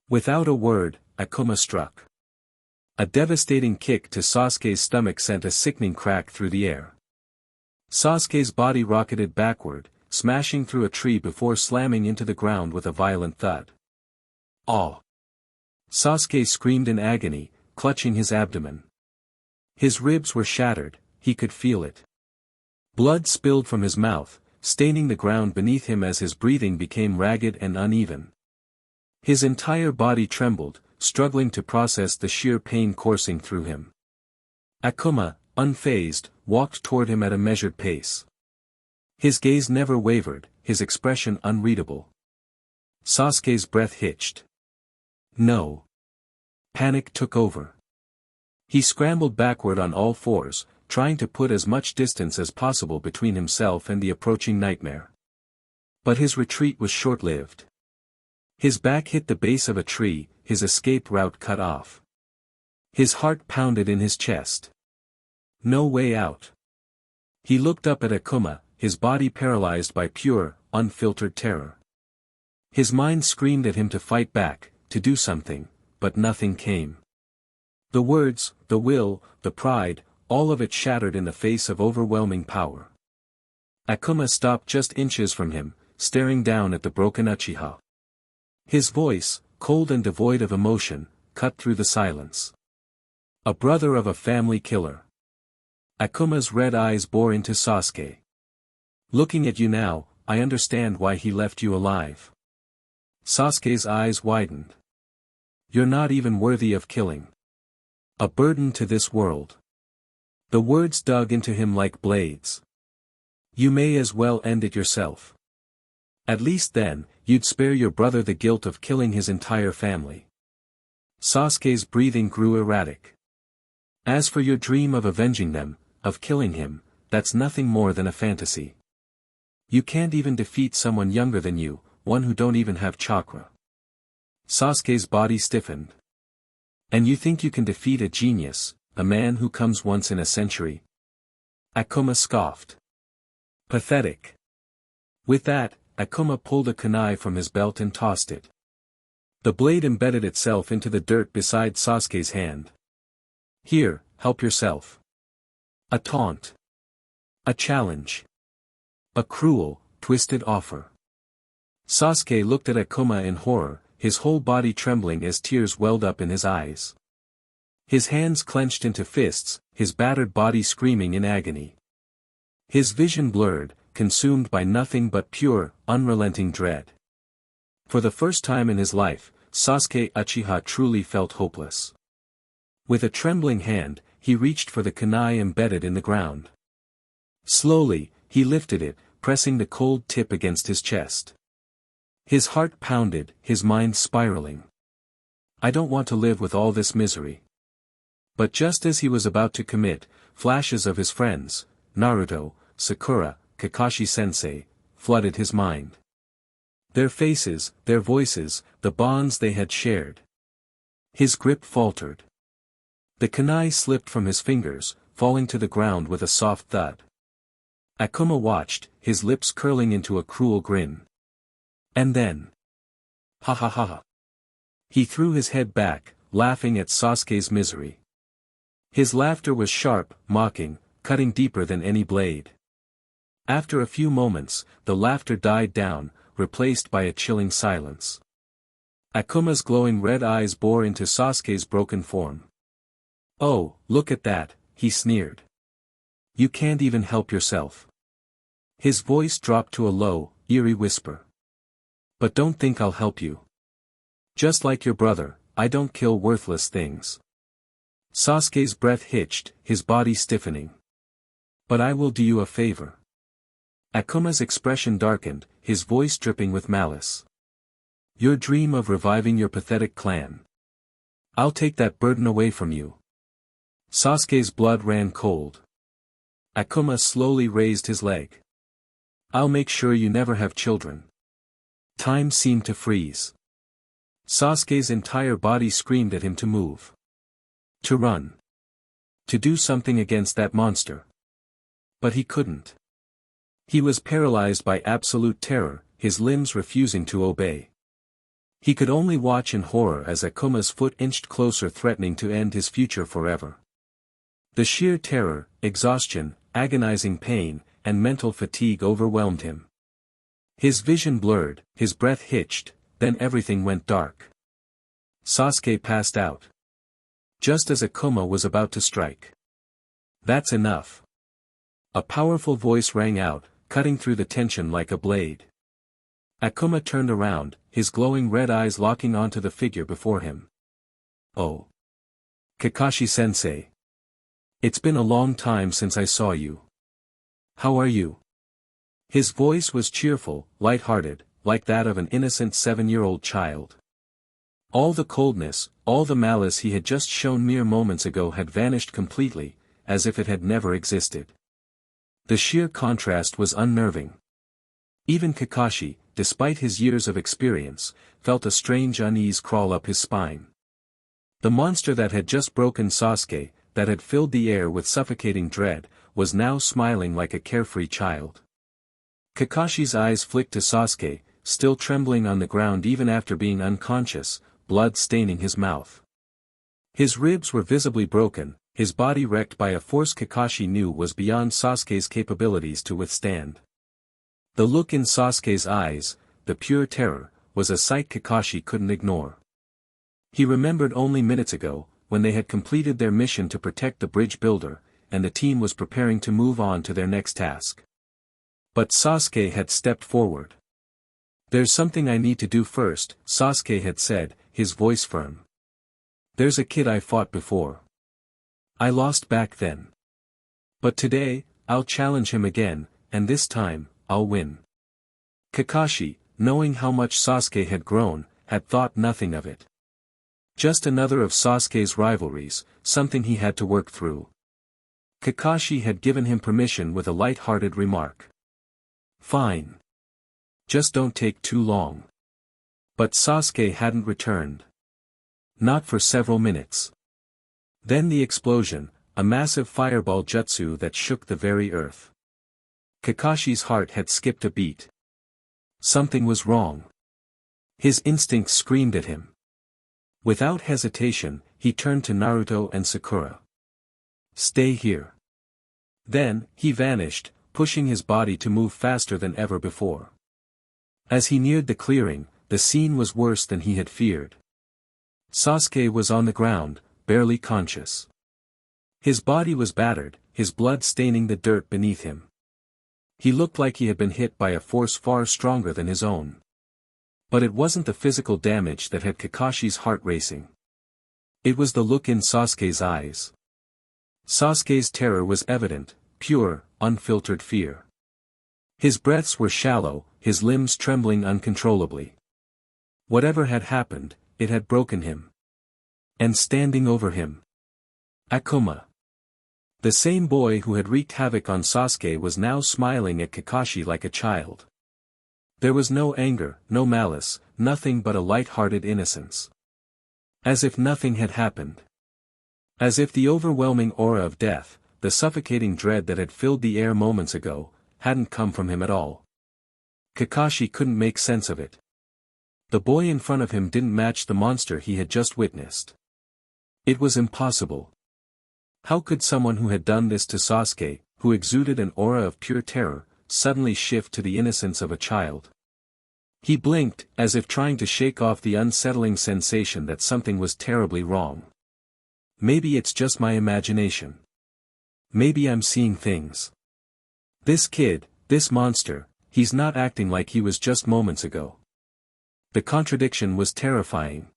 Without a word, Akuma struck. A devastating kick to Sasuke's stomach sent a sickening crack through the air. Sasuke's body rocketed backward, smashing through a tree before slamming into the ground with a violent thud. "Aw!" Sasuke screamed in agony, clutching his abdomen. His ribs were shattered, he could feel it. Blood spilled from his mouth, staining the ground beneath him as his breathing became ragged and uneven. His entire body trembled, struggling to process the sheer pain coursing through him. Akuma, unfazed, walked toward him at a measured pace. His gaze never wavered, his expression unreadable. Sasuke's breath hitched. No. Panic took over. He scrambled backward on all fours, trying to put as much distance as possible between himself and the approaching nightmare. But his retreat was short-lived. His back hit the base of a tree, his escape route cut off. His heart pounded in his chest. No way out. He looked up at Akuma, his body paralyzed by pure, unfiltered terror. His mind screamed at him to fight back, to do something, but nothing came. The words, the will, the pride, all of it shattered in the face of overwhelming power. Akuma stopped just inches from him, staring down at the broken Uchiha. His voice, cold and devoid of emotion, cut through the silence. "A brother of a family killer." Akuma's red eyes bore into Sasuke. "Looking at you now, I understand why he left you alive." Sasuke's eyes widened. "You're not even worthy of killing. A burden to this world." The words dug into him like blades. "You may as well end it yourself. At least then, you'd spare your brother the guilt of killing his entire family." Sasuke's breathing grew erratic. As for your dream of avenging them, of killing him, that's nothing more than a fantasy. You can't even defeat someone younger than you, one who don't even have chakra. Sasuke's body stiffened. And you think you can defeat a genius, a man who comes once in a century? Akuma scoffed. Pathetic. With that, Akuma pulled a kunai from his belt and tossed it. The blade embedded itself into the dirt beside Sasuke's hand. Here, help yourself. A taunt. A challenge. A cruel, twisted offer. Sasuke looked at Akuma in horror, his whole body trembling as tears welled up in his eyes. His hands clenched into fists, his battered body screaming in agony. His vision blurred, consumed by nothing but pure, unrelenting dread. For the first time in his life, Sasuke Uchiha truly felt hopeless. With a trembling hand, he reached for the kunai embedded in the ground. Slowly, he lifted it, pressing the cold tip against his chest. His heart pounded, his mind spiraling. I don't want to live with all this misery. But just as he was about to commit, flashes of his friends, Naruto, Sakura, Kakashi-sensei, flooded his mind. Their faces, their voices, the bonds they had shared. His grip faltered. The kunai slipped from his fingers, falling to the ground with a soft thud. Akuma watched, his lips curling into a cruel grin. And then. Ha ha ha ha. He threw his head back, laughing at Sasuke's misery. His laughter was sharp, mocking, cutting deeper than any blade. After a few moments, the laughter died down, replaced by a chilling silence. Akuma's glowing red eyes bored into Sasuke's broken form. Oh, look at that, he sneered. You can't even help yourself. His voice dropped to a low, eerie whisper. But don't think I'll help you. Just like your brother, I don't kill worthless things. Sasuke's breath hitched, his body stiffening. But I will do you a favor. Akuma's expression darkened, his voice dripping with malice. Your dream of reviving your pathetic clan. I'll take that burden away from you. Sasuke's blood ran cold. Akuma slowly raised his leg. I'll make sure you never have children. Time seemed to freeze. Sasuke's entire body screamed at him to move. To run. To do something against that monster. But he couldn't. He was paralyzed by absolute terror, his limbs refusing to obey. He could only watch in horror as Akuma's foot inched closer, threatening to end his future forever. The sheer terror, exhaustion, agonizing pain, and mental fatigue overwhelmed him. His vision blurred, his breath hitched, then everything went dark. Sasuke passed out. Just as Akuma was about to strike. That's enough. A powerful voice rang out, cutting through the tension like a blade. Akuma turned around, his glowing red eyes locking onto the figure before him. Oh. Kakashi-sensei. It's been a long time since I saw you. How are you? His voice was cheerful, light-hearted, like that of an innocent 7-year-old child. All the coldness, all the malice he had just shown mere moments ago had vanished completely, as if it had never existed. The sheer contrast was unnerving. Even Kakashi, despite his years of experience, felt a strange unease crawl up his spine. The monster that had just broken Sasuke, that had filled the air with suffocating dread, was now smiling like a carefree child. Kakashi's eyes flicked to Sasuke, still trembling on the ground even after being unconscious, blood staining his mouth. His ribs were visibly broken, his body wrecked by a force Kakashi knew was beyond Sasuke's capabilities to withstand. The look in Sasuke's eyes, the pure terror, was a sight Kakashi couldn't ignore. He remembered only minutes ago, when they had completed their mission to protect the bridge builder, and the team was preparing to move on to their next task. But Sasuke had stepped forward. There's something I need to do first, Sasuke had said, his voice firm. There's a kid I fought before. I lost back then. But today, I'll challenge him again, and this time, I'll win. Kakashi, knowing how much Sasuke had grown, had thought nothing of it. Just another of Sasuke's rivalries, something he had to work through. Kakashi had given him permission with a light-hearted remark. Fine. Just don't take too long. But Sasuke hadn't returned. Not for several minutes. Then the explosion, a massive fireball jutsu that shook the very earth. Kakashi's heart had skipped a beat. Something was wrong. His instincts screamed at him. Without hesitation, he turned to Naruto and Sakura. Stay here. Then, he vanished, pushing his body to move faster than ever before. As he neared the clearing, the scene was worse than he had feared. Sasuke was on the ground, barely conscious. His body was battered, his blood staining the dirt beneath him. He looked like he had been hit by a force far stronger than his own. But it wasn't the physical damage that had Kakashi's heart racing. It was the look in Sasuke's eyes. Sasuke's terror was evident, pure, unfiltered fear. His breaths were shallow, his limbs trembling uncontrollably. Whatever had happened, it had broken him. And standing over him, Akuma. The same boy who had wreaked havoc on Sasuke was now smiling at Kakashi like a child. There was no anger, no malice, nothing but a light-hearted innocence. As if nothing had happened. As if the overwhelming aura of death, the suffocating dread that had filled the air moments ago, hadn't come from him at all. Kakashi couldn't make sense of it. The boy in front of him didn't match the monster he had just witnessed. It was impossible. How could someone who had done this to Sasuke, who exuded an aura of pure terror, suddenly shift to the innocence of a child? He blinked, as if trying to shake off the unsettling sensation that something was terribly wrong. Maybe it's just my imagination. Maybe I'm seeing things. This kid, this monster, he's not acting like he was just moments ago. The contradiction was terrifying.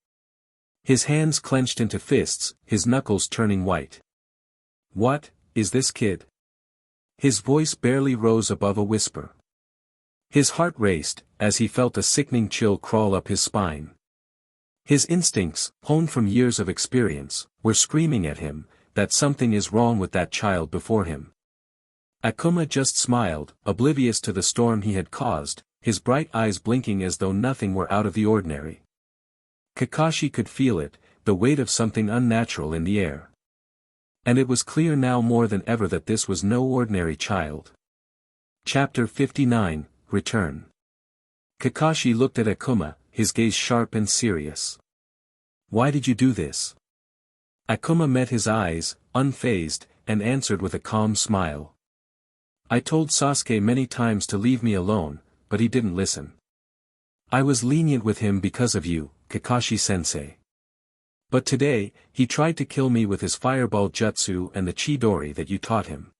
His hands clenched into fists, his knuckles turning white. What, is this kid? His voice barely rose above a whisper. His heart raced, as he felt a sickening chill crawl up his spine. His instincts, honed from years of experience, were screaming at him, that something is wrong with that child before him. Akuma just smiled, oblivious to the storm he had caused, his bright eyes blinking as though nothing were out of the ordinary. Kakashi could feel it, the weight of something unnatural in the air. And it was clear now more than ever that this was no ordinary child. Chapter 59, Return. Kakashi looked at Akuma, his gaze sharp and serious. Why did you do this? Akuma met his eyes, unfazed, and answered with a calm smile. I told Sasuke many times to leave me alone, but he didn't listen. I was lenient with him because of you, Kakashi-sensei. But today, he tried to kill me with his fireball jutsu and the chidori that you taught him.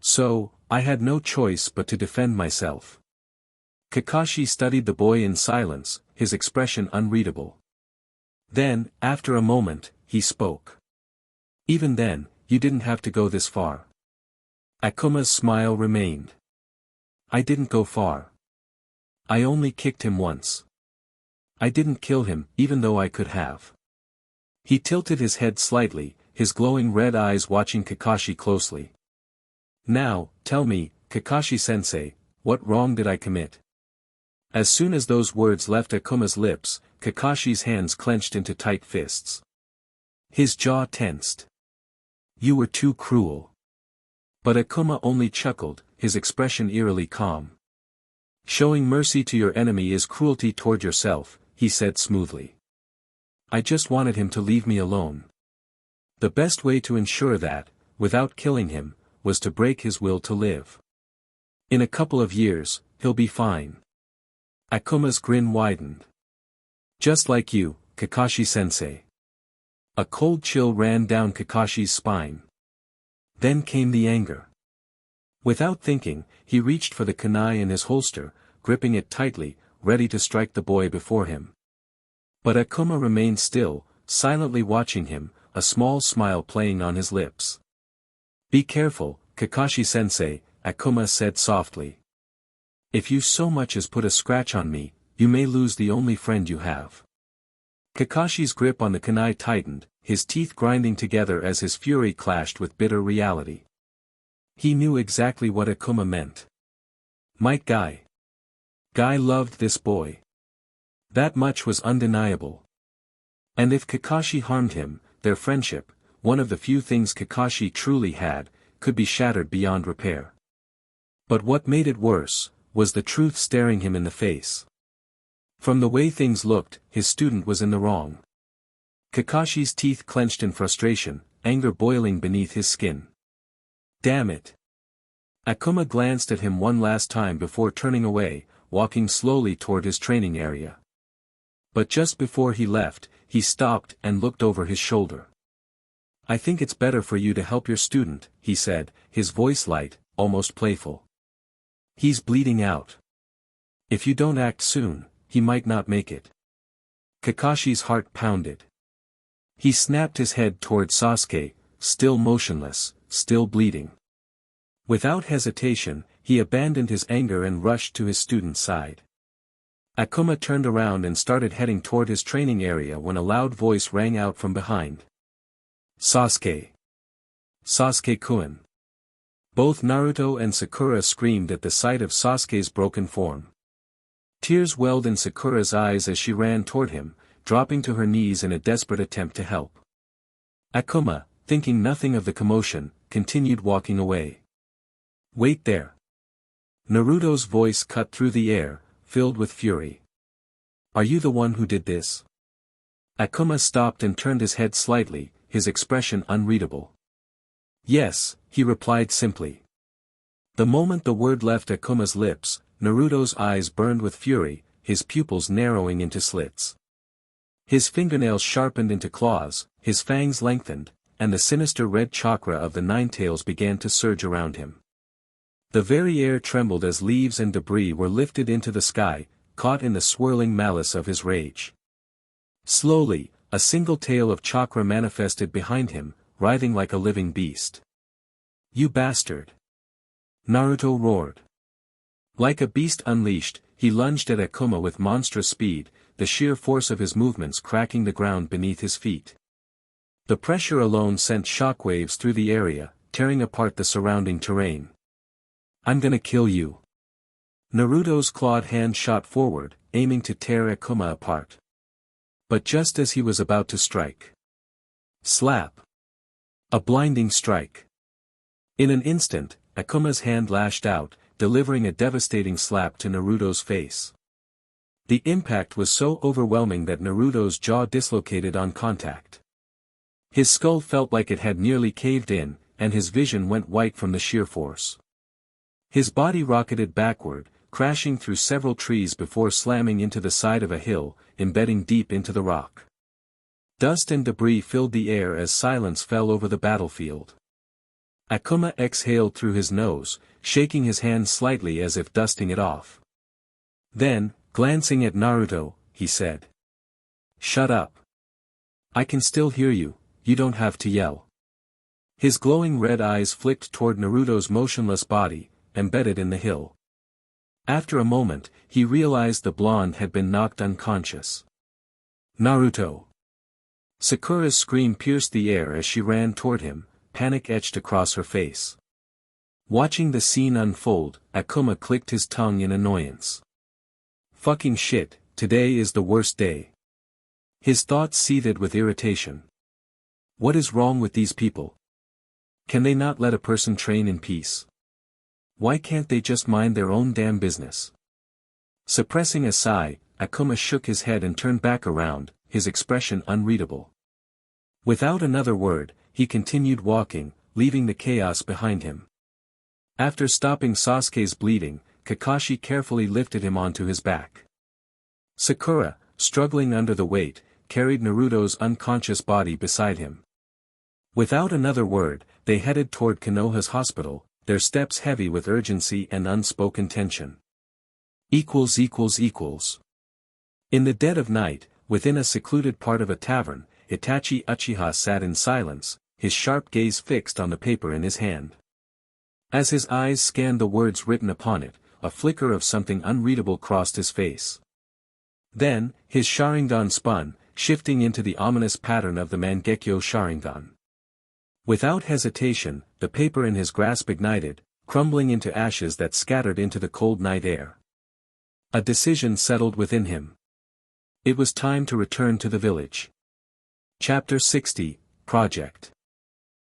So, I had no choice but to defend myself. Kakashi studied the boy in silence, his expression unreadable. Then, after a moment, he spoke. Even then, you didn't have to go this far. Akuma's smile remained. I didn't go far. I only kicked him once. I didn't kill him, even though I could have. He tilted his head slightly, his glowing red eyes watching Kakashi closely. Now, tell me, Kakashi-sensei, what wrong did I commit? As soon as those words left Akuma's lips, Kakashi's hands clenched into tight fists. His jaw tensed. You were too cruel. But Akuma only chuckled, his expression eerily calm. Showing mercy to your enemy is cruelty toward yourself, he said smoothly. I just wanted him to leave me alone. The best way to ensure that, without killing him, was to break his will to live. In a couple of years, he'll be fine. Akuma's grin widened. Just like you, Kakashi-sensei. A cold chill ran down Kakashi's spine. Then came the anger. Without thinking, he reached for the kunai in his holster, gripping it tightly, ready to strike the boy before him. But Akuma remained still, silently watching him, a small smile playing on his lips. Be careful, Kakashi-sensei, Akuma said softly. If you so much as put a scratch on me, you may lose the only friend you have. Kakashi's grip on the kunai tightened, his teeth grinding together as his fury clashed with bitter reality. He knew exactly what Akuma meant. Might Guy. Guy loved this boy. That much was undeniable. And if Kakashi harmed him, their friendship, one of the few things Kakashi truly had, could be shattered beyond repair. But what made it worse, was the truth staring him in the face. From the way things looked, his student was in the wrong. Kakashi's teeth clenched in frustration, anger boiling beneath his skin. Damn it! Akuma glanced at him one last time before turning away, walking slowly toward his training area. But just before he left, he stopped and looked over his shoulder. I think it's better for you to help your student, he said, his voice light, almost playful. He's bleeding out. If you don't act soon, he might not make it. Kakashi's heart pounded. He snapped his head toward Sasuke, still motionless, still bleeding. Without hesitation, he abandoned his anger and rushed to his student's side. Akuma turned around and started heading toward his training area when a loud voice rang out from behind. Sasuke! Sasuke-kun! Both Naruto and Sakura screamed at the sight of Sasuke's broken form. Tears welled in Sakura's eyes as she ran toward him, dropping to her knees in a desperate attempt to help. Akuma, thinking nothing of the commotion, continued walking away. Wait there! Naruto's voice cut through the air, filled with fury. Are you the one who did this? Akuma stopped and turned his head slightly, his expression unreadable. Yes, he replied simply. The moment the word left Akuma's lips, Naruto's eyes burned with fury, his pupils narrowing into slits. His fingernails sharpened into claws, his fangs lengthened, and the sinister red chakra of the Nine Tails began to surge around him. The very air trembled as leaves and debris were lifted into the sky, caught in the swirling malice of his rage. Slowly, a single tail of chakra manifested behind him, writhing like a living beast. You bastard! Naruto roared. Like a beast unleashed, he lunged at Akuma with monstrous speed, the sheer force of his movements cracking the ground beneath his feet. The pressure alone sent shockwaves through the area, tearing apart the surrounding terrain. I'm gonna kill you. Naruto's clawed hand shot forward, aiming to tear Akuma apart. But just as he was about to strike. Slap! A blinding strike. In an instant, Akuma's hand lashed out, delivering a devastating slap to Naruto's face. The impact was so overwhelming that Naruto's jaw dislocated on contact. His skull felt like it had nearly caved in, and his vision went white from the sheer force. His body rocketed backward, crashing through several trees before slamming into the side of a hill, embedding deep into the rock. Dust and debris filled the air as silence fell over the battlefield. Akuma exhaled through his nose, shaking his hand slightly as if dusting it off. Then, glancing at Naruto, he said. Shut up. I can still hear you, you don't have to yell. His glowing red eyes flicked toward Naruto's motionless body, embedded in the hill. After a moment, he realized the blonde had been knocked unconscious. Naruto! Sakura's scream pierced the air as she ran toward him, panic etched across her face. Watching the scene unfold, Akuma clicked his tongue in annoyance. Fucking shit, today is the worst day. His thoughts seethed with irritation. What is wrong with these people? Can they not let a person train in peace? Why can't they just mind their own damn business? Suppressing a sigh, Akuma shook his head and turned back around, his expression unreadable. Without another word, he continued walking, leaving the chaos behind him. After stopping Sasuke's bleeding, Kakashi carefully lifted him onto his back. Sakura, struggling under the weight, carried Naruto's unconscious body beside him. Without another word, they headed toward Konoha's hospital, their steps heavy with urgency and unspoken tension. In the dead of night, within a secluded part of a tavern, Itachi Uchiha sat in silence, his sharp gaze fixed on the paper in his hand. As his eyes scanned the words written upon it, a flicker of something unreadable crossed his face. Then, his Sharingan spun, shifting into the ominous pattern of the Mangekyo Sharingan. Without hesitation, the paper in his grasp ignited, crumbling into ashes that scattered into the cold night air. A decision settled within him. It was time to return to the village. Chapter 60, Project.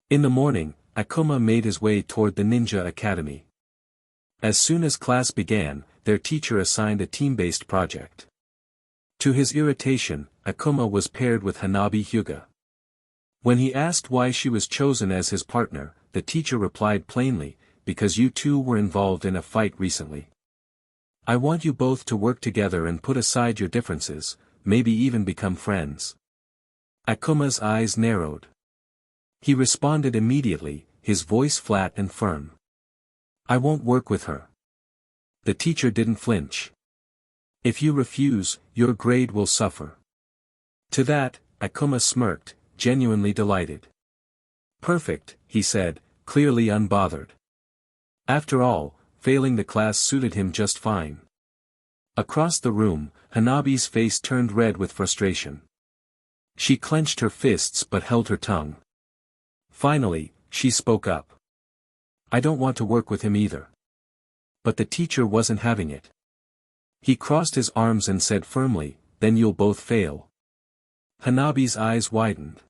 In the morning, Akuma made his way toward the Ninja Academy. As soon as class began, their teacher assigned a team-based project. To his irritation, Akuma was paired with Hanabi Hyuga. When he asked why she was chosen as his partner, the teacher replied plainly, "Because you two were involved in a fight recently. I want you both to work together and put aside your differences, maybe even become friends." Akuma's eyes narrowed. He responded immediately, his voice flat and firm. "I won't work with her." The teacher didn't flinch. "If you refuse, your grade will suffer." To that, Akuma smirked, genuinely delighted. "Perfect," he said, clearly unbothered. After all, failing the class suited him just fine. Across the room, Hanabi's face turned red with frustration. She clenched her fists but held her tongue. Finally, she spoke up. "I don't want to work with him either." But the teacher wasn't having it. He crossed his arms and said firmly, "Then you'll both fail." Hanabi's eyes widened.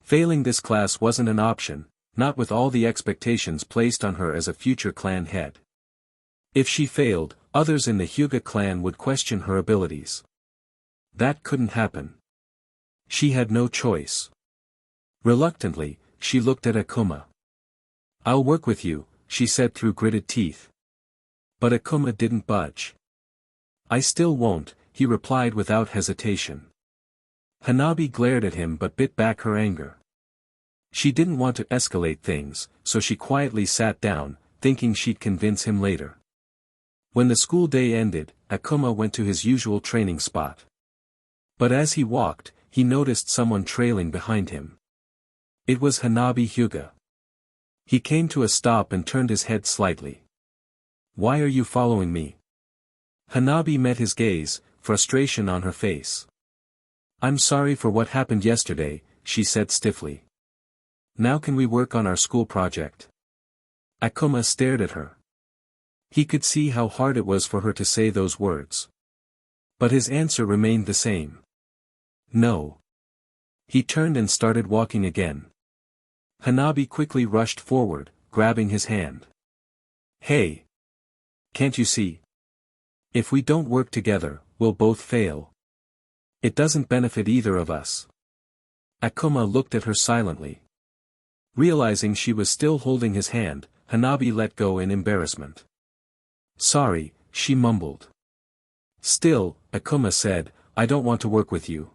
Failing this class wasn't an option, not with all the expectations placed on her as a future clan head. If she failed, others in the Hyuga clan would question her abilities. That couldn't happen. She had no choice. Reluctantly, she looked at Akuma. "I'll work with you," she said through gritted teeth. But Akuma didn't budge. "I still won't," he replied without hesitation. Hanabi glared at him but bit back her anger. She didn't want to escalate things, so she quietly sat down, thinking she'd convince him later. When the school day ended, Akuma went to his usual training spot. But as he walked, he noticed someone trailing behind him. It was Hanabi Hyuga. He came to a stop and turned his head slightly. "Why are you following me?" Hanabi met his gaze, frustration on her face. "I'm sorry for what happened yesterday," she said stiffly. "Now can we work on our school project?" Akuma stared at her. He could see how hard it was for her to say those words. But his answer remained the same. "No." He turned and started walking again. Hanabi quickly rushed forward, grabbing his hand. "Hey! Can't you see? If we don't work together, we'll both fail. It doesn't benefit either of us." Akuma looked at her silently. Realizing she was still holding his hand, Hanabi let go in embarrassment. "Sorry," she mumbled. "Still," Akuma said, "I don't want to work with you."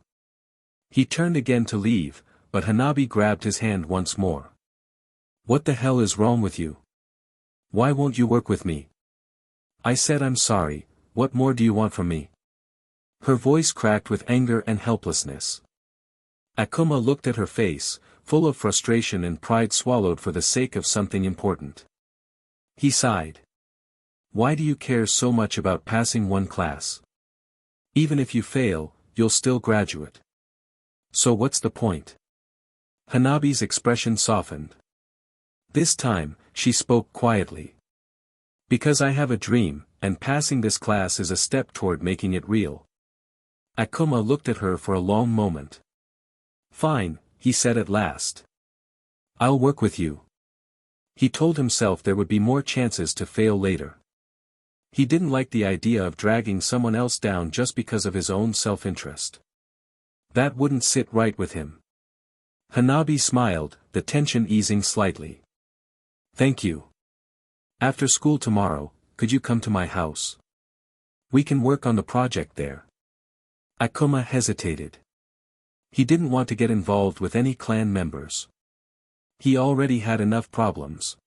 He turned again to leave, but Hanabi grabbed his hand once more. "What the hell is wrong with you? Why won't you work with me?" "I said I'm sorry, what more do you want from me?" Her voice cracked with anger and helplessness. Akuma looked at her face, full of frustration and pride swallowed for the sake of something important. He sighed. "Why do you care so much about passing one class? Even if you fail, you'll still graduate. So what's the point?" Hanabi's expression softened. This time, she spoke quietly. "Because I have a dream, and passing this class is a step toward making it real." Akuma looked at her for a long moment. "Fine," he said at last. "I'll work with you." He told himself there would be more chances to fail later. He didn't like the idea of dragging someone else down just because of his own self-interest. That wouldn't sit right with him. Hanabi smiled, the tension easing slightly. "Thank you. After school tomorrow, could you come to my house? We can work on the project there." Akuma hesitated. He didn't want to get involved with any clan members. He already had enough problems.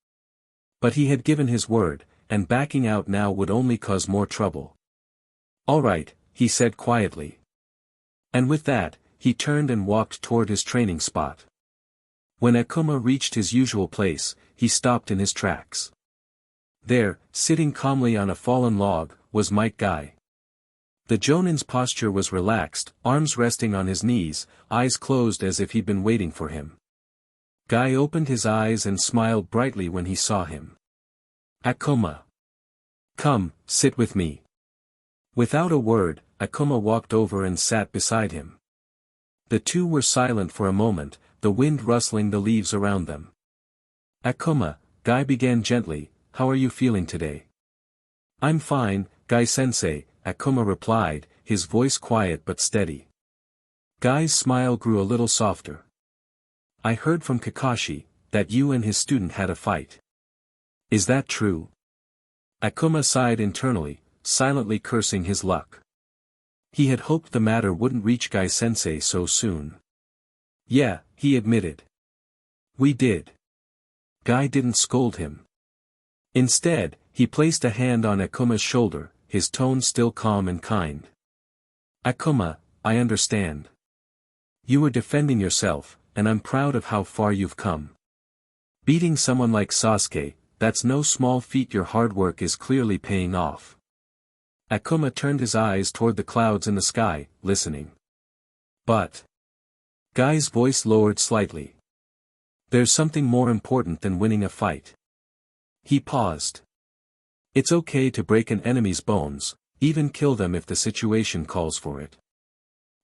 But he had given his word, and backing out now would only cause more trouble. "All right," he said quietly. And with that, he turned and walked toward his training spot. When Akuma reached his usual place, he stopped in his tracks. There, sitting calmly on a fallen log, was Might Guy. The Jonin's posture was relaxed, arms resting on his knees, eyes closed as if he'd been waiting for him. Guy opened his eyes and smiled brightly when he saw him. Akuma. Come, sit with me. Without a word, Akuma walked over and sat beside him. The two were silent for a moment, the wind rustling the leaves around them. Akuma, Guy began gently, how are you feeling today? I'm fine, Guy-sensei, Akuma replied, his voice quiet but steady. Guy's smile grew a little softer. I heard from Kakashi, that you and his student had a fight. Is that true? Akuma sighed internally, silently cursing his luck. He had hoped the matter wouldn't reach Guy-sensei so soon. Yeah, he admitted. We did. Guy didn't scold him. Instead, he placed a hand on Akuma's shoulder, his tone still calm and kind. Akuma, I understand. You were defending yourself, and I'm proud of how far you've come. Beating someone like Sasuke, that's no small feat. Your hard work is clearly paying off. Akuma turned his eyes toward the clouds in the sky, listening. But. Guy's voice lowered slightly. There's something more important than winning a fight. He paused. It's okay to break an enemy's bones, even kill them if the situation calls for it.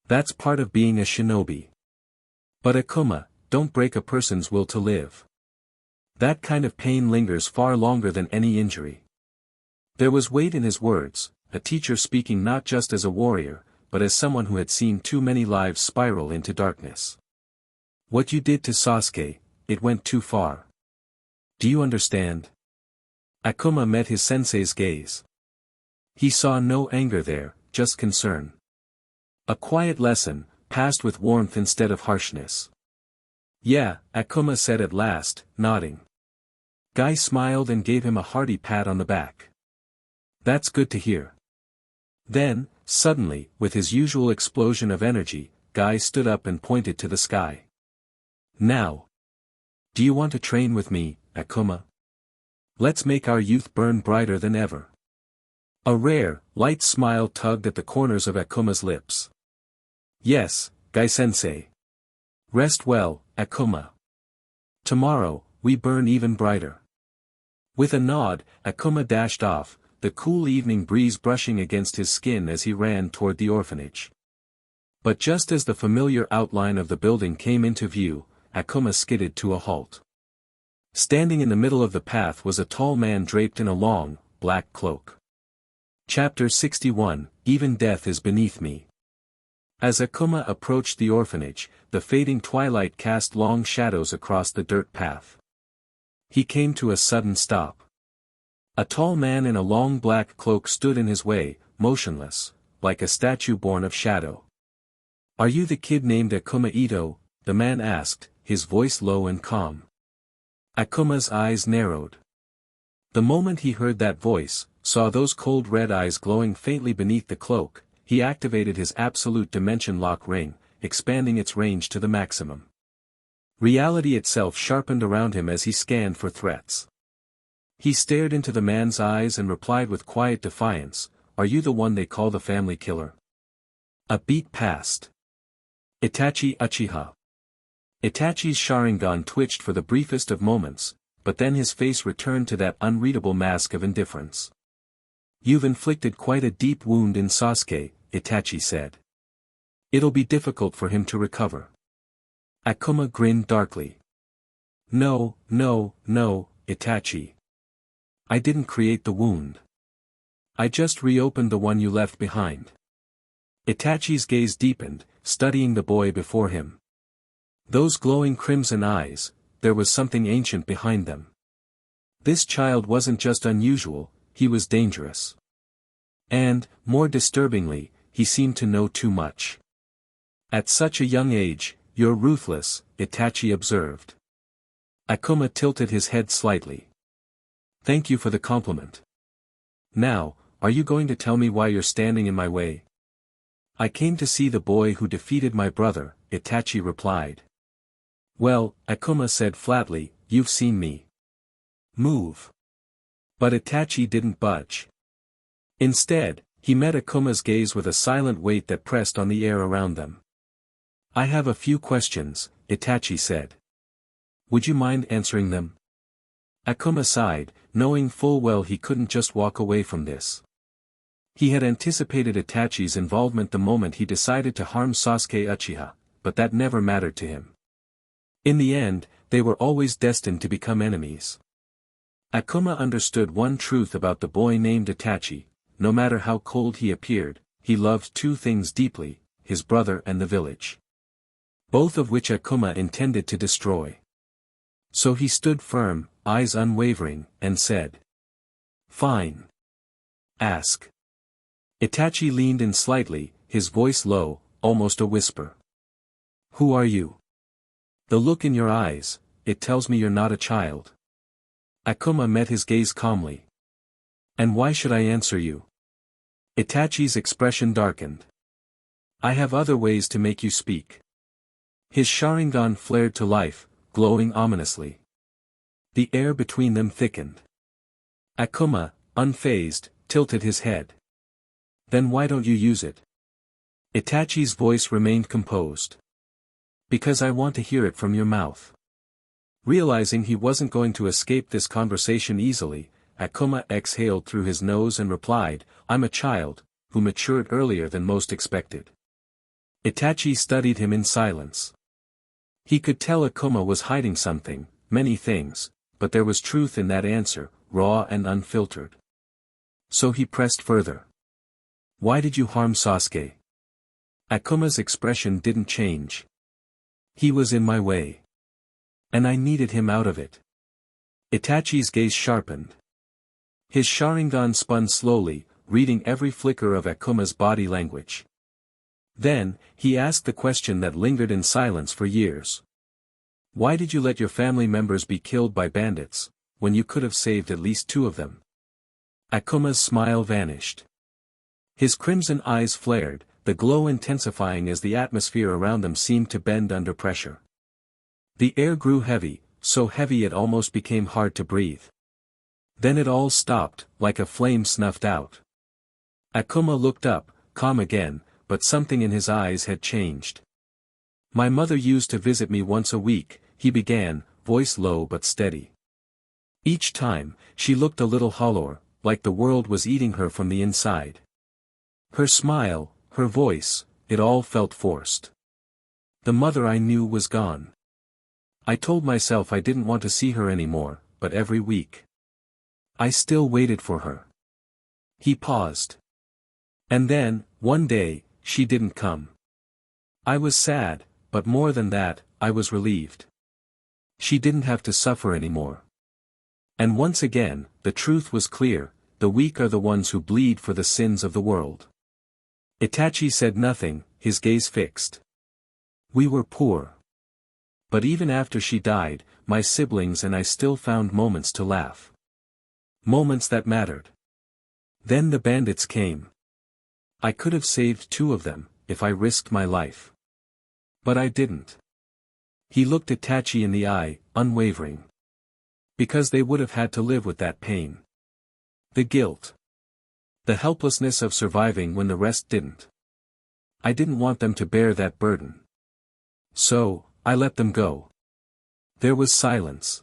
That's part of being a shinobi. But Akuma, don't break a person's will to live. That kind of pain lingers far longer than any injury. There was weight in his words, a teacher speaking not just as a warrior, but as someone who had seen too many lives spiral into darkness. What you did to Sasuke, it went too far. Do you understand? Akuma met his sensei's gaze. He saw no anger there, just concern. A quiet lesson, passed with warmth instead of harshness. Yeah, Akuma said at last, nodding. Guy smiled and gave him a hearty pat on the back. That's good to hear. Then, suddenly, with his usual explosion of energy, Guy stood up and pointed to the sky. Now. Do you want to train with me, Akuma? Let's make our youth burn brighter than ever. A rare, light smile tugged at the corners of Akuma's lips. Yes, Guy-sensei. Rest well, Akuma. Tomorrow, we burn even brighter. With a nod, Akuma dashed off, the cool evening breeze brushing against his skin as he ran toward the orphanage. But just as the familiar outline of the building came into view, Akuma skidded to a halt. Standing in the middle of the path was a tall man draped in a long, black cloak. Chapter 61, Even Death is Beneath Me. As Akuma approached the orphanage, the fading twilight cast long shadows across the dirt path. He came to a sudden stop. A tall man in a long black cloak stood in his way, motionless, like a statue born of shadow. Are you the kid named Akuma Ito? The man asked, his voice low and calm. Akuma's eyes narrowed. The moment he heard that voice, saw those cold red eyes glowing faintly beneath the cloak, he activated his absolute dimension lock ring, expanding its range to the maximum. Reality itself sharpened around him as he scanned for threats. He stared into the man's eyes and replied with quiet defiance, Are you the one they call the family killer? A beat passed. Itachi Uchiha. Itachi's Sharingan twitched for the briefest of moments, but then his face returned to that unreadable mask of indifference. You've inflicted quite a deep wound in Sasuke, Itachi said. It'll be difficult for him to recover. Akuma grinned darkly. No, Itachi. I didn't create the wound. I just reopened the one you left behind. Itachi's gaze deepened, studying the boy before him. Those glowing crimson eyes, there was something ancient behind them. This child wasn't just unusual, he was dangerous. And, more disturbingly, he seemed to know too much. At such a young age, you're ruthless, Itachi observed. Akuma tilted his head slightly. Thank you for the compliment. Now, are you going to tell me why you're standing in my way? I came to see the boy who defeated my brother, Itachi replied. Well, Akuma said flatly, you've seen me. Move. But Itachi didn't budge. Instead, He met Akuma's gaze with a silent weight that pressed on the air around them. "I have a few questions," Itachi said. "Would you mind answering them?" Akuma sighed, knowing full well he couldn't just walk away from this. He had anticipated Itachi's involvement the moment he decided to harm Sasuke Uchiha, but that never mattered to him. In the end, they were always destined to become enemies. Akuma understood one truth about the boy named Itachi: no matter how cold he appeared, he loved two things deeply, his brother and the village. Both of which Akuma intended to destroy. So he stood firm, eyes unwavering, and said, "Fine. Ask." Itachi leaned in slightly, his voice low, almost a whisper. "Who are you? The look in your eyes, it tells me you're not a child." Akuma met his gaze calmly. "And why should I answer you?" Itachi's expression darkened. "I have other ways to make you speak." His Sharingan flared to life, glowing ominously. The air between them thickened. Akuma, unfazed, tilted his head. "Then why don't you use it?" Itachi's voice remained composed. "Because I want to hear it from your mouth." Realizing he wasn't going to escape this conversation easily, Akuma exhaled through his nose and replied, "I'm a child, who matured earlier than most expected." Itachi studied him in silence. He could tell Akuma was hiding something, many things, but there was truth in that answer, raw and unfiltered. So he pressed further. "Why did you harm Sasuke?" Akuma's expression didn't change. "He was in my way. And I needed him out of it." Itachi's gaze sharpened. His Sharingan spun slowly, reading every flicker of Akuma's body language. Then, he asked the question that lingered in silence for years. "Why did you let your family members be killed by bandits, when you could have saved at least two of them?" Akuma's smile vanished. His crimson eyes flared, the glow intensifying as the atmosphere around them seemed to bend under pressure. The air grew heavy, so heavy it almost became hard to breathe. Then it all stopped, like a flame snuffed out. Akuma looked up, calm again, but something in his eyes had changed. "My mother used to visit me once a week," he began, voice low but steady. "Each time, she looked a little hollower, like the world was eating her from the inside. Her smile, her voice, it all felt forced. The mother I knew was gone. I told myself I didn't want to see her anymore, but every week I still waited for her." He paused. "And then, one day, she didn't come. I was sad, but more than that, I was relieved. She didn't have to suffer anymore." And once again, the truth was clear: the weak are the ones who bleed for the sins of the world. Itachi said nothing, his gaze fixed. "We were poor. But even after she died, my siblings and I still found moments to laugh. Moments that mattered. Then the bandits came. I could have saved two of them, if I risked my life. But I didn't." He looked Itachi in the eye, unwavering. "Because they would have had to live with that pain. The guilt. The helplessness of surviving when the rest didn't. I didn't want them to bear that burden. So, I let them go." There was silence.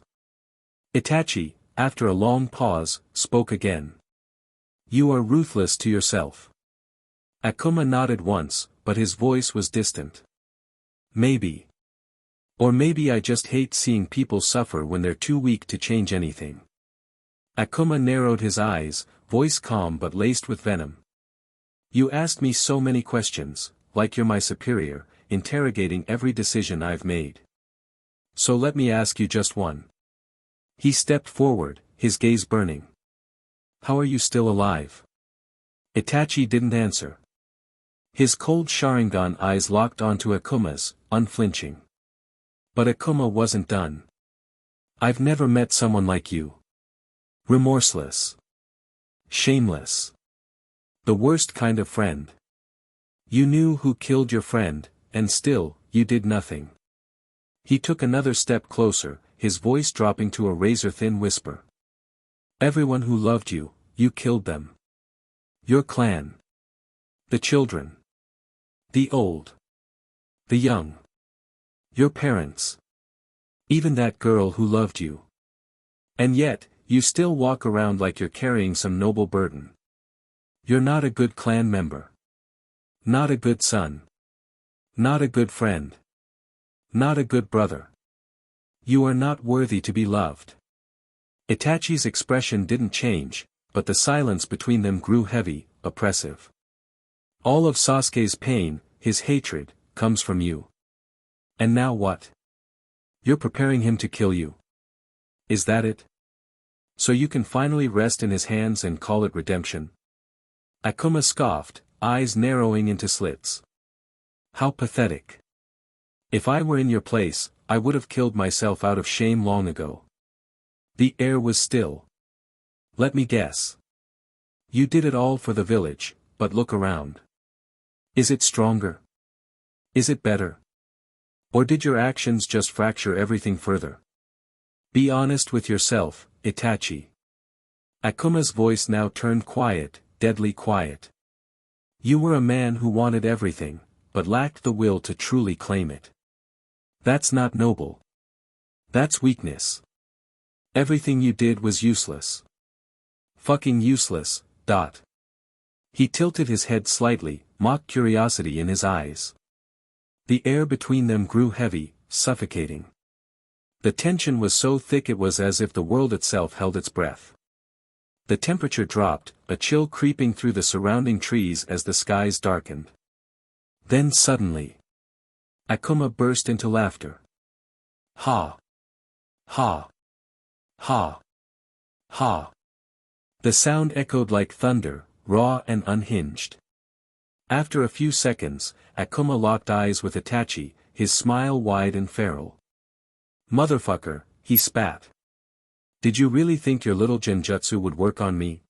Itachi, after a long pause, spoke again. "You are ruthless to yourself." Akuma nodded once, but his voice was distant. "Maybe. Or maybe I just hate seeing people suffer when they're too weak to change anything." Akuma narrowed his eyes, voice calm but laced with venom. "You asked me so many questions, like you're my superior, interrogating every decision I've made. So let me ask you just one." He stepped forward, his gaze burning. "How are you still alive?" Itachi didn't answer. His cold Sharingan eyes locked onto Akuma's, unflinching. But Akuma wasn't done. "I've never met someone like you. Remorseless. Shameless. The worst kind of friend. You knew who killed your friend, and still, you did nothing." He took another step closer, his voice dropping to a razor-thin whisper. "Everyone who loved you, you killed them. Your clan. The children. The old. The young. Your parents. Even that girl who loved you. And yet, you still walk around like you're carrying some noble burden. You're not a good clan member. Not a good son. Not a good friend. Not a good brother. You are not worthy to be loved. Itachi's expression didn't change, but the silence between them grew heavy, oppressive. All of Sasuke's pain, his hatred, comes from you. And now what? You're preparing him to kill you. Is that it? So you can finally rest in his hands and call it redemption? Akuma scoffed, eyes narrowing into slits. How pathetic. If I were in your place, I would have killed myself out of shame long ago. The air was still. Let me guess. You did it all for the village, but look around. Is it stronger? Is it better? Or did your actions just fracture everything further? Be honest with yourself, Itachi. Akuma's voice now turned quiet, deadly quiet. You were a man who wanted everything, but lacked the will to truly claim it. That's not noble. That's weakness. Everything you did was useless. Fucking useless, . He tilted his head slightly, mock curiosity in his eyes. The air between them grew heavy, suffocating. The tension was so thick it was as if the world itself held its breath. The temperature dropped, a chill creeping through the surrounding trees as the skies darkened. Then suddenly, Akuma burst into laughter. Ha! Ha! Ha! Ha! The sound echoed like thunder, raw and unhinged. After a few seconds, Akuma locked eyes with Itachi, his smile wide and feral. Motherfucker, he spat. Did you really think your little genjutsu would work on me?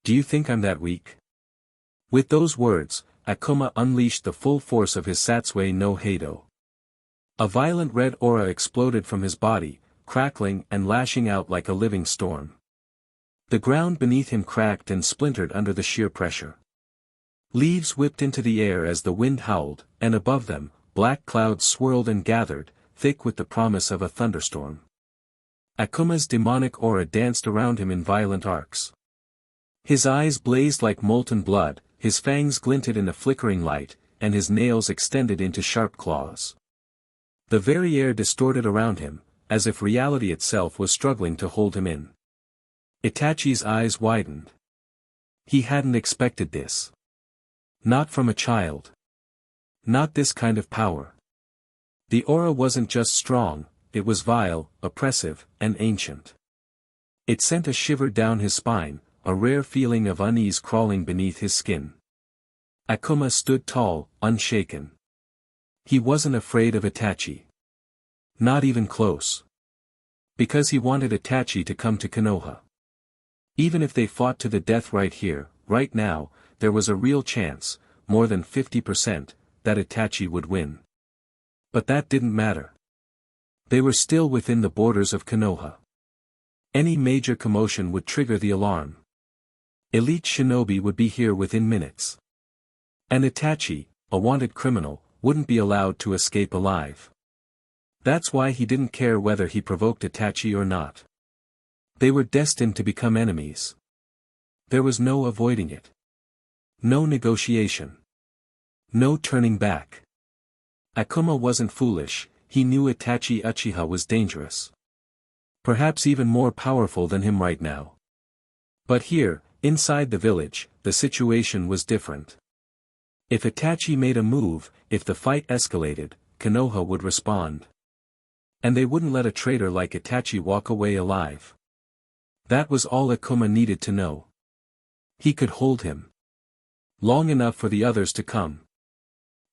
Do you think I'm that weak? With those words, Akuma unleashed the full force of his Satsue no Heido. A violent red aura exploded from his body, crackling and lashing out like a living storm. The ground beneath him cracked and splintered under the sheer pressure. Leaves whipped into the air as the wind howled, and above them, black clouds swirled and gathered, thick with the promise of a thunderstorm. Akuma's demonic aura danced around him in violent arcs. His eyes blazed like molten blood, his fangs glinted in the flickering light, and his nails extended into sharp claws. The very air distorted around him, as if reality itself was struggling to hold him in. Itachi's eyes widened. He hadn't expected this. Not from a child. Not this kind of power. The aura wasn't just strong, it was vile, oppressive, and ancient. It sent a shiver down his spine, a rare feeling of unease crawling beneath his skin. Akuma stood tall, unshaken. He wasn't afraid of Itachi. Not even close. Because he wanted Itachi to come to Konoha. Even if they fought to the death right here, right now, there was a real chance, more than 50%, that Itachi would win. But that didn't matter. They were still within the borders of Konoha. Any major commotion would trigger the alarm. Elite shinobi would be here within minutes. And Itachi, a wanted criminal, wouldn't be allowed to escape alive. That's why he didn't care whether he provoked Itachi or not. They were destined to become enemies. There was no avoiding it. No negotiation. No turning back. Akuma wasn't foolish, he knew Itachi Uchiha was dangerous. Perhaps even more powerful than him right now. But here, inside the village, the situation was different. If Itachi made a move, if the fight escalated, Konoha would respond. And they wouldn't let a traitor like Itachi walk away alive. That was all Akuma needed to know. He could hold him. Long enough for the others to come.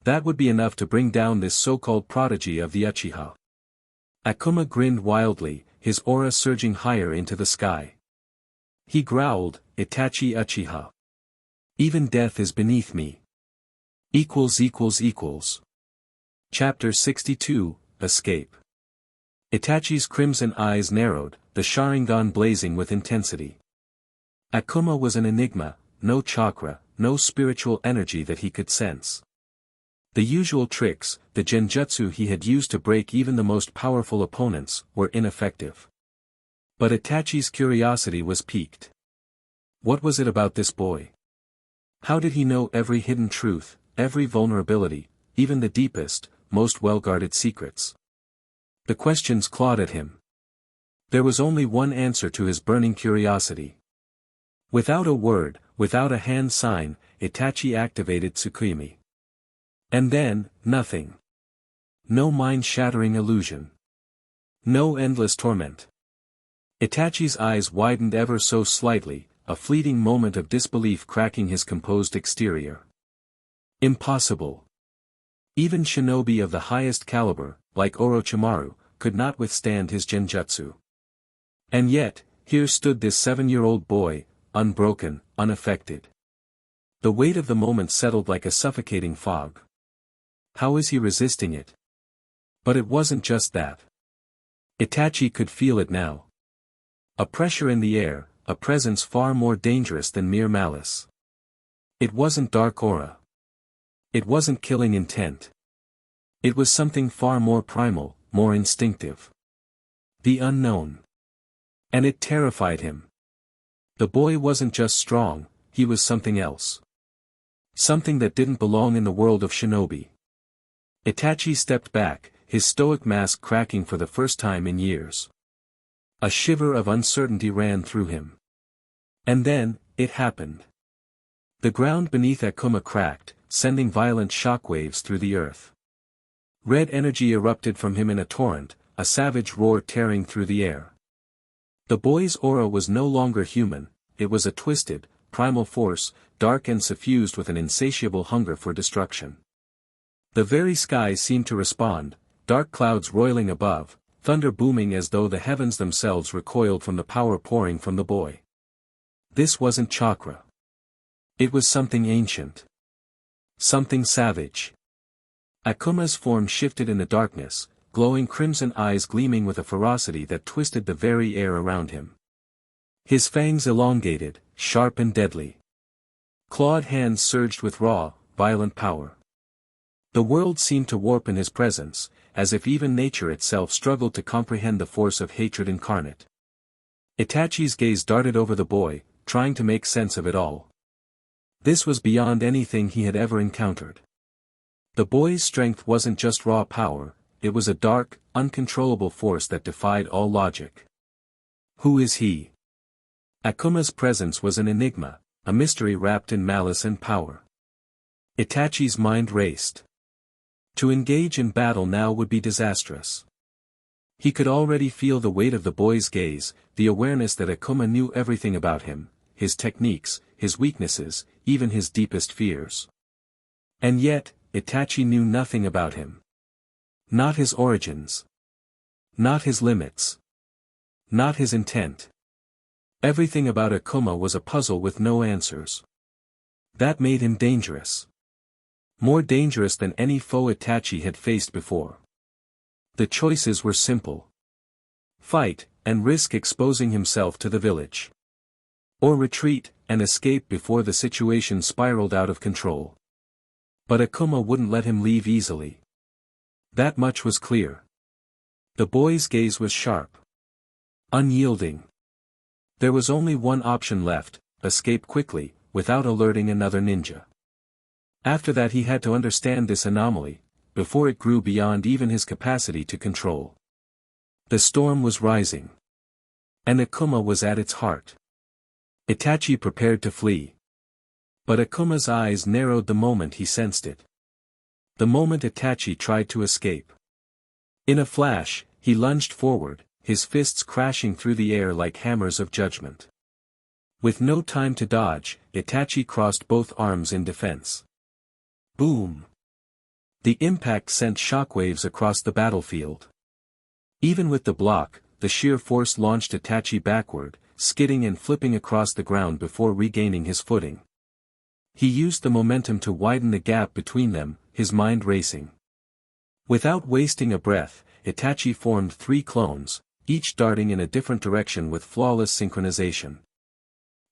That would be enough to bring down this so-called prodigy of the Uchiha. Akuma grinned wildly, his aura surging higher into the sky. He growled, Itachi Uchiha. Even death is beneath me. Chapter 62, Escape. Itachi's crimson eyes narrowed, the Sharingan blazing with intensity. Akuma was an enigma, no chakra, no spiritual energy that he could sense. The usual tricks, the genjutsu he had used to break even the most powerful opponents, were ineffective. But Itachi's curiosity was piqued. What was it about this boy? How did he know every hidden truth, every vulnerability, even the deepest, most well-guarded secrets? The questions clawed at him. There was only one answer to his burning curiosity. Without a word, without a hand sign, Itachi activated Tsukimi. And then, nothing. No mind-shattering illusion. No endless torment. Itachi's eyes widened ever so slightly, a fleeting moment of disbelief cracking his composed exterior. Impossible. Even shinobi of the highest caliber, like Orochimaru, could not withstand his genjutsu. And yet, here stood this 7-year-old boy, unbroken, unaffected. The weight of the moment settled like a suffocating fog. How is he resisting it? But it wasn't just that. Itachi could feel it now. A pressure in the air, a presence far more dangerous than mere malice. It wasn't dark aura. It wasn't killing intent. It was something far more primal, more instinctive. The unknown. And it terrified him. The boy wasn't just strong, he was something else. Something that didn't belong in the world of shinobi. Itachi stepped back, his stoic mask cracking for the first time in years. A shiver of uncertainty ran through him. And then, it happened. The ground beneath Akuma cracked, sending violent shockwaves through the earth. Red energy erupted from him in a torrent, a savage roar tearing through the air. The boy's aura was no longer human, it was a twisted, primal force, dark and suffused with an insatiable hunger for destruction. The very sky seemed to respond, dark clouds roiling above, thunder booming as though the heavens themselves recoiled from the power pouring from the boy. This wasn't chakra. It was something ancient. Something savage. Akuma's form shifted in the darkness, glowing crimson eyes gleaming with a ferocity that twisted the very air around him. His fangs elongated, sharp and deadly. Clawed hands surged with raw, violent power. The world seemed to warp in his presence, as if even nature itself struggled to comprehend the force of hatred incarnate. Itachi's gaze darted over the boy, trying to make sense of it all. This was beyond anything he had ever encountered. The boy's strength wasn't just raw power, it was a dark, uncontrollable force that defied all logic. Who is he? Akuma's presence was an enigma, a mystery wrapped in malice and power. Itachi's mind raced. To engage in battle now would be disastrous. He could already feel the weight of the boy's gaze, the awareness that Akuma knew everything about him, his techniques, his weaknesses, even his deepest fears. And yet, Itachi knew nothing about him. Not his origins. Not his limits. Not his intent. Everything about Akuma was a puzzle with no answers. That made him dangerous. More dangerous than any foe Itachi had faced before. The choices were simple. Fight, and risk exposing himself to the village. Or retreat, and escape before the situation spiraled out of control. But Akuma wouldn't let him leave easily. That much was clear. The boy's gaze was sharp. Unyielding. There was only one option left, escape quickly, without alerting another ninja. After that he had to understand this anomaly, before it grew beyond even his capacity to control. The storm was rising. And Akuma was at its heart. Itachi prepared to flee. But Akuma's eyes narrowed the moment he sensed it. The moment Itachi tried to escape. In a flash, he lunged forward, his fists crashing through the air like hammers of judgment. With no time to dodge, Itachi crossed both arms in defense. Boom! The impact sent shockwaves across the battlefield. Even with the block, the sheer force launched Itachi backward, skidding and flipping across the ground before regaining his footing. He used the momentum to widen the gap between them, his mind racing. Without wasting a breath, Itachi formed 3 clones, each darting in a different direction with flawless synchronization.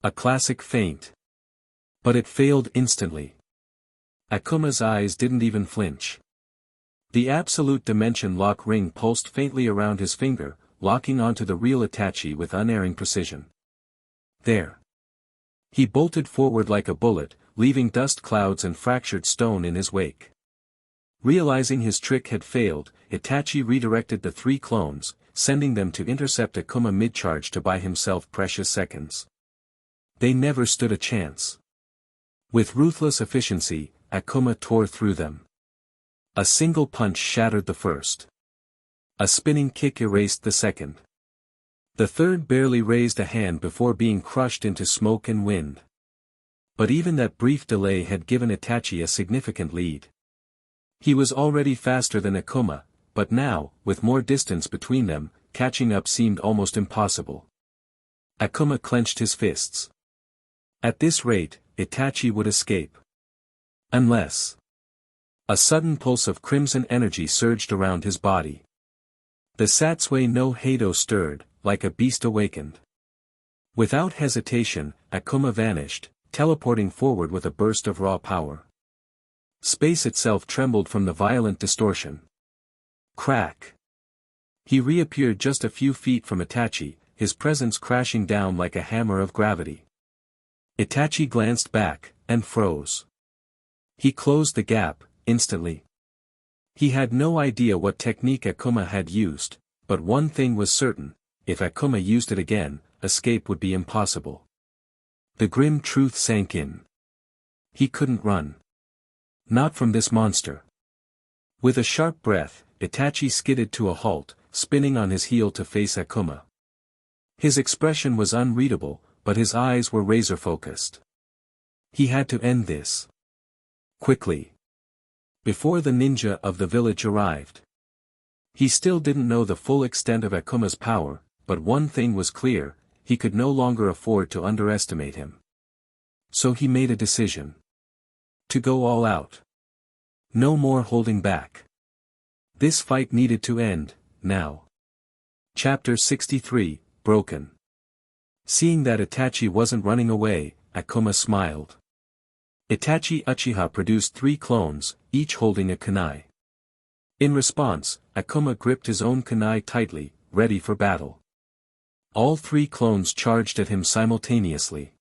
A classic feint. But it failed instantly. Akuma's eyes didn't even flinch. The absolute dimension lock ring pulsed faintly around his finger, locking onto the real Itachi with unerring precision. There. He bolted forward like a bullet, leaving dust clouds and fractured stone in his wake. Realizing his trick had failed, Itachi redirected the 3 clones, sending them to intercept Akuma mid-charge to buy himself precious seconds. They never stood a chance. With ruthless efficiency, Akuma tore through them. A single punch shattered the first. A spinning kick erased the second. The third barely raised a hand before being crushed into smoke and wind. But even that brief delay had given Itachi a significant lead. He was already faster than Akuma, but now, with more distance between them, catching up seemed almost impossible. Akuma clenched his fists. At this rate, Itachi would escape. Unless. A sudden pulse of crimson energy surged around his body. The Satsui no Hado stirred, like a beast awakened. Without hesitation, Akuma vanished, teleporting forward with a burst of raw power. Space itself trembled from the violent distortion. Crack. He reappeared just a few feet from Itachi, his presence crashing down like a hammer of gravity. Itachi glanced back, and froze. He closed the gap, instantly. He had no idea what technique Akuma had used, but one thing was certain, if Akuma used it again, escape would be impossible. The grim truth sank in. He couldn't run. Not from this monster. With a sharp breath, Itachi skidded to a halt, spinning on his heel to face Akuma. His expression was unreadable, but his eyes were razor-focused. He had to end this. Quickly. Before the ninja of the village arrived. He still didn't know the full extent of Akuma's power, but one thing was clear, he could no longer afford to underestimate him. So he made a decision. To go all out. No more holding back. This fight needed to end, now. Chapter 63, Broken. Seeing that Itachi wasn't running away, Akuma smiled. Itachi Uchiha produced 3 clones, each holding a kunai. In response, Akuma gripped his own kunai tightly, ready for battle. All 3 clones charged at him simultaneously.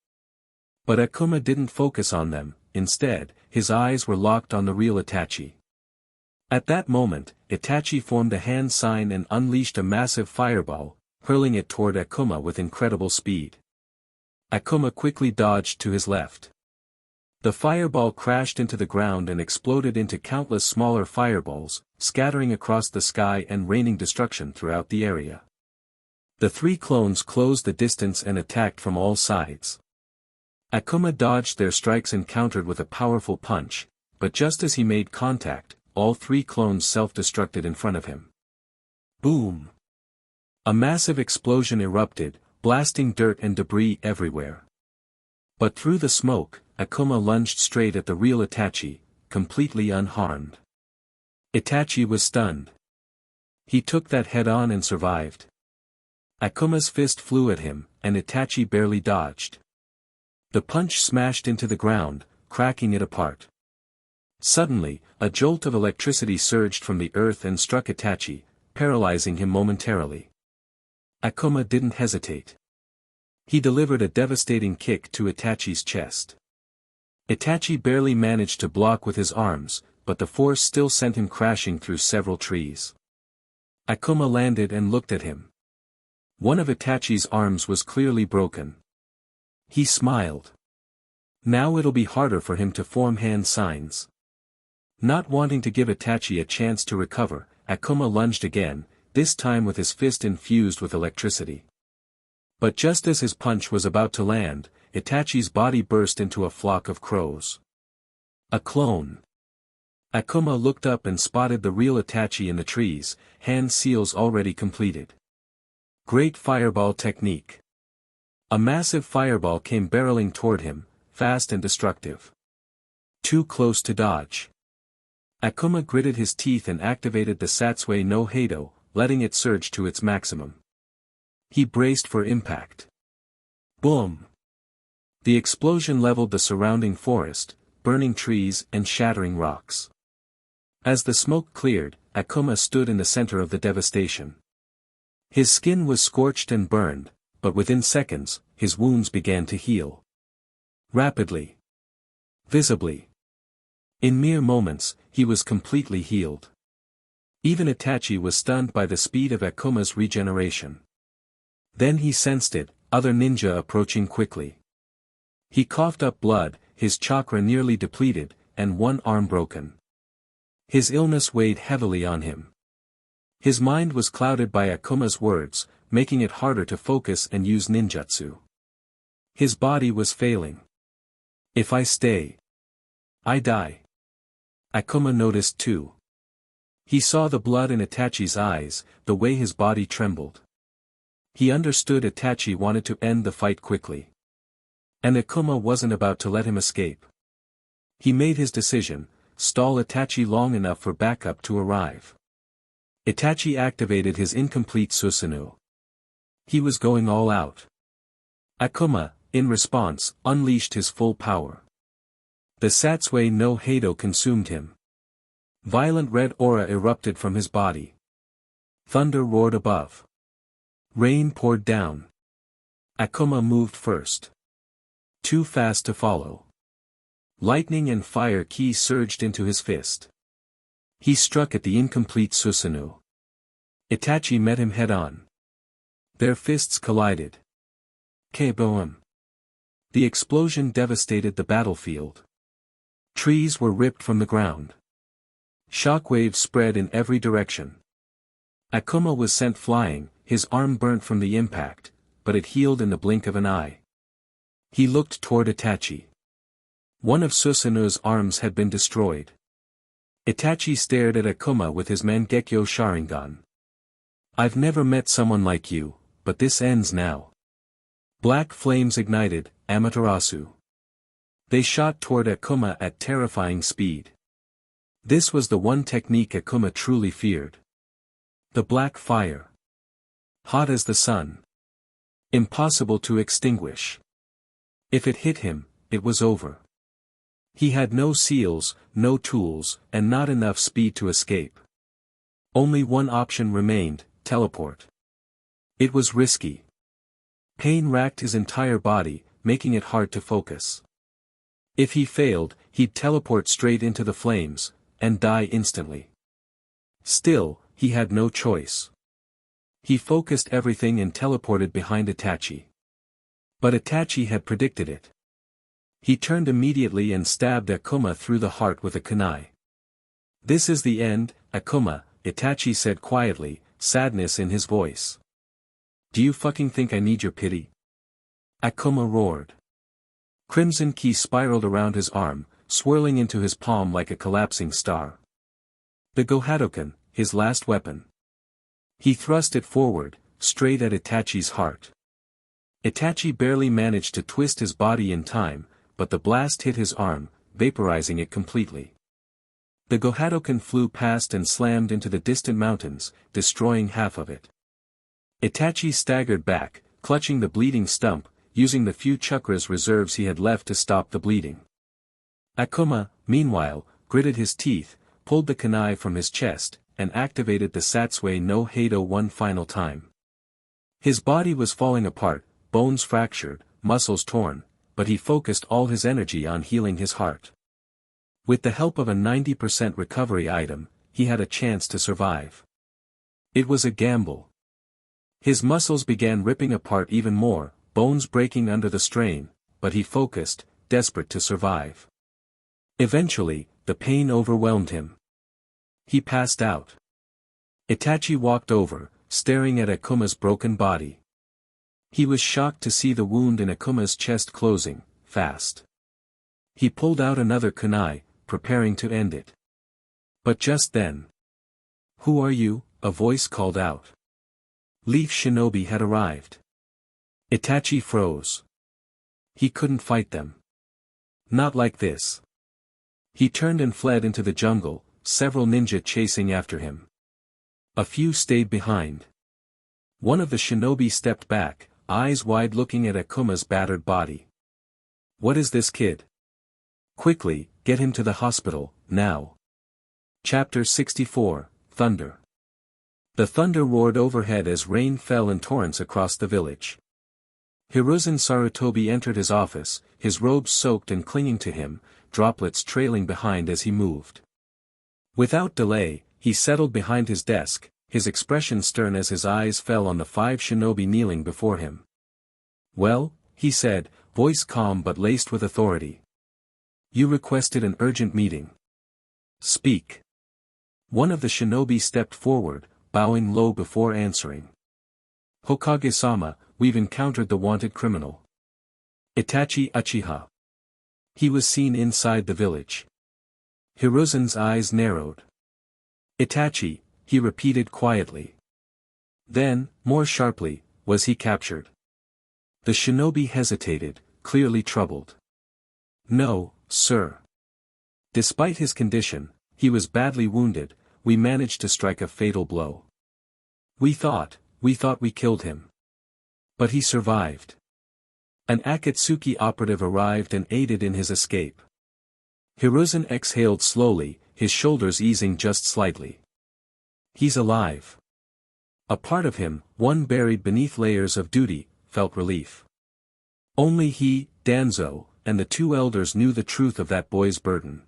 But Akuma didn't focus on them, instead, his eyes were locked on the real Itachi. At that moment, Itachi formed a hand sign and unleashed a massive fireball, hurling it toward Akuma with incredible speed. Akuma quickly dodged to his left. The fireball crashed into the ground and exploded into countless smaller fireballs, scattering across the sky and raining destruction throughout the area. The 3 clones closed the distance and attacked from all sides. Akuma dodged their strikes and countered with a powerful punch, but just as he made contact, all 3 clones self-destructed in front of him. Boom! A massive explosion erupted, blasting dirt and debris everywhere. But through the smoke, Akuma lunged straight at the real Itachi, completely unharmed. Itachi was stunned. He took that head-on and survived. Akuma's fist flew at him, and Itachi barely dodged. The punch smashed into the ground, cracking it apart. Suddenly, a jolt of electricity surged from the earth and struck Itachi, paralyzing him momentarily. Akuma didn't hesitate. He delivered a devastating kick to Itachi's chest. Itachi barely managed to block with his arms, but the force still sent him crashing through several trees. Akuma landed and looked at him. One of Itachi's arms was clearly broken. He smiled. Now it'll be harder for him to form hand signs. Not wanting to give Itachi a chance to recover, Akuma lunged again, this time with his fist infused with electricity. But just as his punch was about to land, Itachi's body burst into a flock of crows. A clone. Akuma looked up and spotted the real Itachi in the trees, hand seals already completed. Great fireball technique. A massive fireball came barreling toward him, fast and destructive. Too close to dodge. Akuma gritted his teeth and activated the Satsui no Hado, letting it surge to its maximum. He braced for impact. Boom! The explosion leveled the surrounding forest, burning trees and shattering rocks. As the smoke cleared, Akuma stood in the center of the devastation. His skin was scorched and burned, but within seconds, his wounds began to heal. Rapidly. Visibly. In mere moments, he was completely healed. Even Itachi was stunned by the speed of Akuma's regeneration. Then he sensed it, other ninja approaching quickly. He coughed up blood, his chakra nearly depleted, and one arm broken. His illness weighed heavily on him. His mind was clouded by Akuma's words, making it harder to focus and use ninjutsu. His body was failing. If I stay, I die. Akuma noticed too. He saw the blood in Itachi's eyes, the way his body trembled. He understood Itachi wanted to end the fight quickly. And Akuma wasn't about to let him escape. He made his decision, stall Itachi long enough for backup to arrive. Itachi activated his incomplete Susanoo. He was going all out. Akuma, in response, unleashed his full power. The Satsui no Heido consumed him. Violent red aura erupted from his body. Thunder roared above. Rain poured down. Akuma moved first. Too fast to follow. Lightning and fire ki surged into his fist. He struck at the incomplete Susanoo. Itachi met him head-on. Their fists collided. Kaboom! The explosion devastated the battlefield. Trees were ripped from the ground. Shockwaves spread in every direction. Akuma was sent flying, his arm burnt from the impact, but it healed in the blink of an eye. He looked toward Itachi. One of Susanoo's arms had been destroyed. Itachi stared at Akuma with his Mangekyo Sharingan. I've never met someone like you, but this ends now. Black flames ignited, Amaterasu. They shot toward Akuma at terrifying speed. This was the one technique Akuma truly feared. The black fire. Hot as the sun. Impossible to extinguish. If it hit him, it was over. He had no seals, no tools, and not enough speed to escape. Only one option remained, teleport. It was risky. Pain racked his entire body, making it hard to focus. If he failed, he'd teleport straight into the flames, and die instantly. Still, he had no choice. He focused everything and teleported behind Itachi. But Itachi had predicted it. He turned immediately and stabbed Akuma through the heart with a kunai. This is the end, Akuma, Itachi said quietly, sadness in his voice. Do you fucking think I need your pity? Akuma roared. Crimson ki spiraled around his arm, swirling into his palm like a collapsing star. The Gohadoken, his last weapon. He thrust it forward, straight at Itachi's heart. Itachi barely managed to twist his body in time, but the blast hit his arm, vaporizing it completely. The Gohadoken flew past and slammed into the distant mountains, destroying half of it. Itachi staggered back, clutching the bleeding stump, using the few chakras reserves he had left to stop the bleeding. Akuma, meanwhile, gritted his teeth, pulled the kunai from his chest, and activated the Satsui no Heido one final time. His body was falling apart, bones fractured, muscles torn, but he focused all his energy on healing his heart. With the help of a 90% recovery item, he had a chance to survive. It was a gamble. His muscles began ripping apart even more, bones breaking under the strain, but he focused, desperate to survive. Eventually, the pain overwhelmed him. He passed out. Itachi walked over, staring at Akuma's broken body. He was shocked to see the wound in Akuma's chest closing, fast. He pulled out another kunai, preparing to end it. But just then. "Who are you?" a voice called out. Leaf Shinobi had arrived. Itachi froze. He couldn't fight them. Not like this. He turned and fled into the jungle, several ninja chasing after him. A few stayed behind. One of the shinobi stepped back, eyes wide looking at Akuma's battered body. What is this kid? Quickly, get him to the hospital, now. Chapter 64, Thunder. The thunder roared overhead as rain fell in torrents across the village. Hiruzen Sarutobi entered his office, his robes soaked and clinging to him, droplets trailing behind as he moved. Without delay, he settled behind his desk, his expression stern as his eyes fell on the 5 shinobi kneeling before him. Well, he said, voice calm but laced with authority. You requested an urgent meeting. Speak. One of the shinobi stepped forward, bowing low before answering. Hokage-sama, we've encountered the wanted criminal. Itachi Uchiha. He was seen inside the village. Hiruzen's eyes narrowed. Itachi, he repeated quietly. Then, more sharply, was he captured? The shinobi hesitated, clearly troubled. No, sir. Despite his condition, he was badly wounded, we managed to strike a fatal blow. We thought we killed him. But he survived. An Akatsuki operative arrived and aided in his escape. Hiruzen exhaled slowly, his shoulders easing just slightly. He's alive. A part of him, one buried beneath layers of duty, felt relief. Only he, Danzo, and the 2 elders knew the truth of that boy's burden.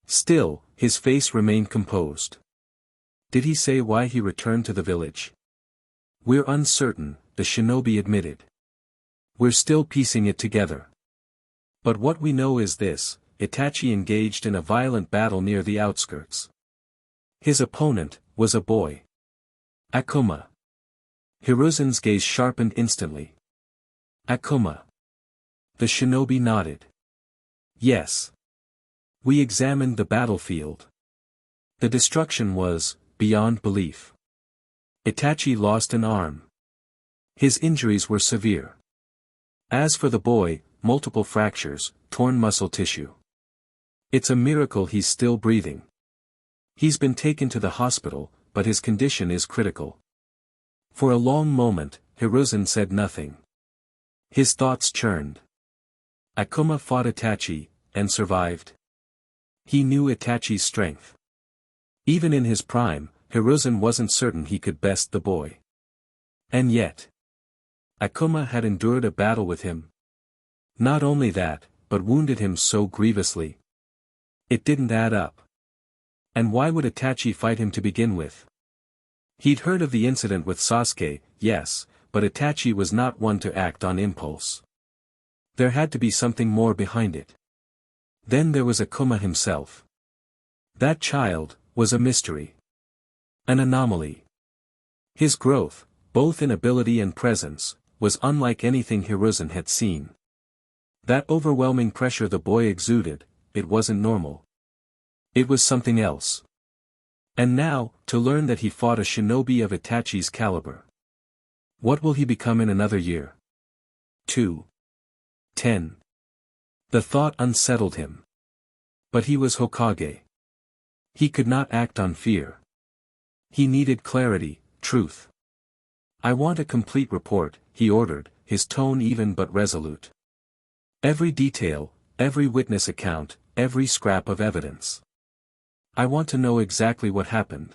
Still, his face remained composed. Did he say why he returned to the village? We're uncertain, the shinobi admitted. We're still piecing it together. But what we know is this, Itachi engaged in a violent battle near the outskirts. His opponent was a boy. Akuma. Hiruzen's gaze sharpened instantly. Akuma. The shinobi nodded. Yes. We examined the battlefield. The destruction was, beyond belief. Itachi lost an arm. His injuries were severe. As for the boy, multiple fractures, torn muscle tissue. It's a miracle he's still breathing. He's been taken to the hospital, but his condition is critical. For a long moment, Hiruzen said nothing. His thoughts churned. Akuma fought Itachi, and survived. He knew Itachi's strength. Even in his prime, Hiruzen wasn't certain he could best the boy. And yet, Akuma had endured a battle with him. Not only that, but wounded him so grievously. It didn't add up. And why would Itachi fight him to begin with? He'd heard of the incident with Sasuke, yes, but Itachi was not one to act on impulse. There had to be something more behind it. Then there was Akuma himself. That child was a mystery. An anomaly. His growth, both in ability and presence, was unlike anything Hiruzen had seen. That overwhelming pressure the boy exuded, it wasn't normal. It was something else. And now, to learn that he fought a shinobi of Itachi's caliber. What will he become in another year? 2. 10. The thought unsettled him. But he was Hokage. He could not act on fear. He needed clarity, truth. I want a complete report, he ordered, his tone even but resolute. Every detail, every witness account, every scrap of evidence. I want to know exactly what happened.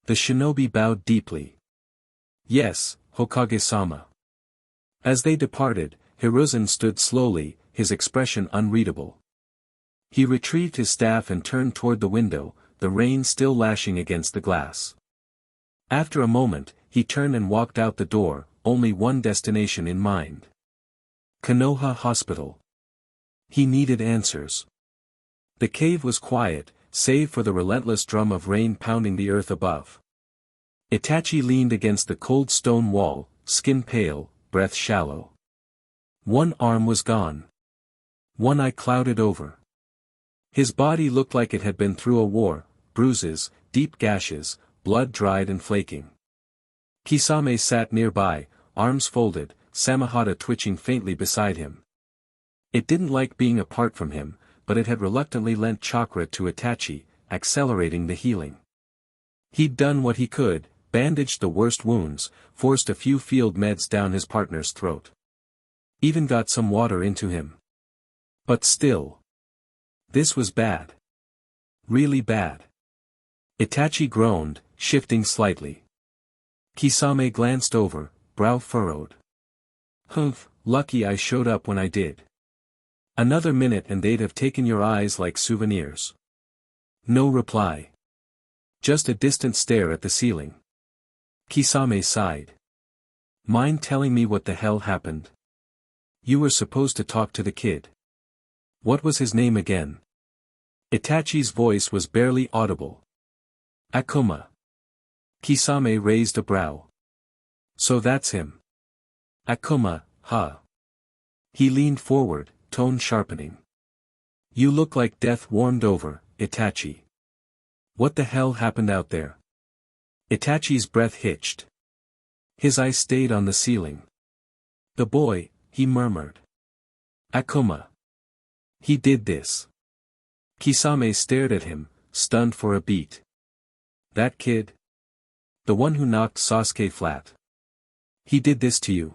The shinobi bowed deeply. Yes, Hokage-sama. As they departed, Hiruzen stood slowly, his expression unreadable. He retrieved his staff and turned toward the window, the rain still lashing against the glass. After a moment, he turned and walked out the door, only one destination in mind. Konoha Hospital. He needed answers. The cave was quiet, save for the relentless drum of rain pounding the earth above. Itachi leaned against the cold stone wall, skin pale, breath shallow. One arm was gone. One eye clouded over. His body looked like it had been through a war, bruises, deep gashes, blood dried and flaking. Kisame sat nearby, arms folded, Samahata twitching faintly beside him. It didn't like being apart from him, but it had reluctantly lent chakra to Itachi, accelerating the healing. He'd done what he could, bandaged the worst wounds, forced a few field meds down his partner's throat. Even got some water into him. But still. This was bad. Really bad. Itachi groaned, shifting slightly. Kisame glanced over, brow furrowed. Humph, lucky I showed up when I did. Another minute and they'd have taken your eyes like souvenirs. No reply. Just a distant stare at the ceiling. Kisame sighed. Mind telling me what the hell happened? You were supposed to talk to the kid. What was his name again? Itachi's voice was barely audible. Akuma. Kisame raised a brow. So that's him. Akuma, huh? He leaned forward, tone sharpening. You look like death warmed over, Itachi. What the hell happened out there? Itachi's breath hitched. His eyes stayed on the ceiling. The boy, he murmured. Akuma. He did this. Kisame stared at him, stunned for a beat. That kid? The one who knocked Sasuke flat. He did this to you?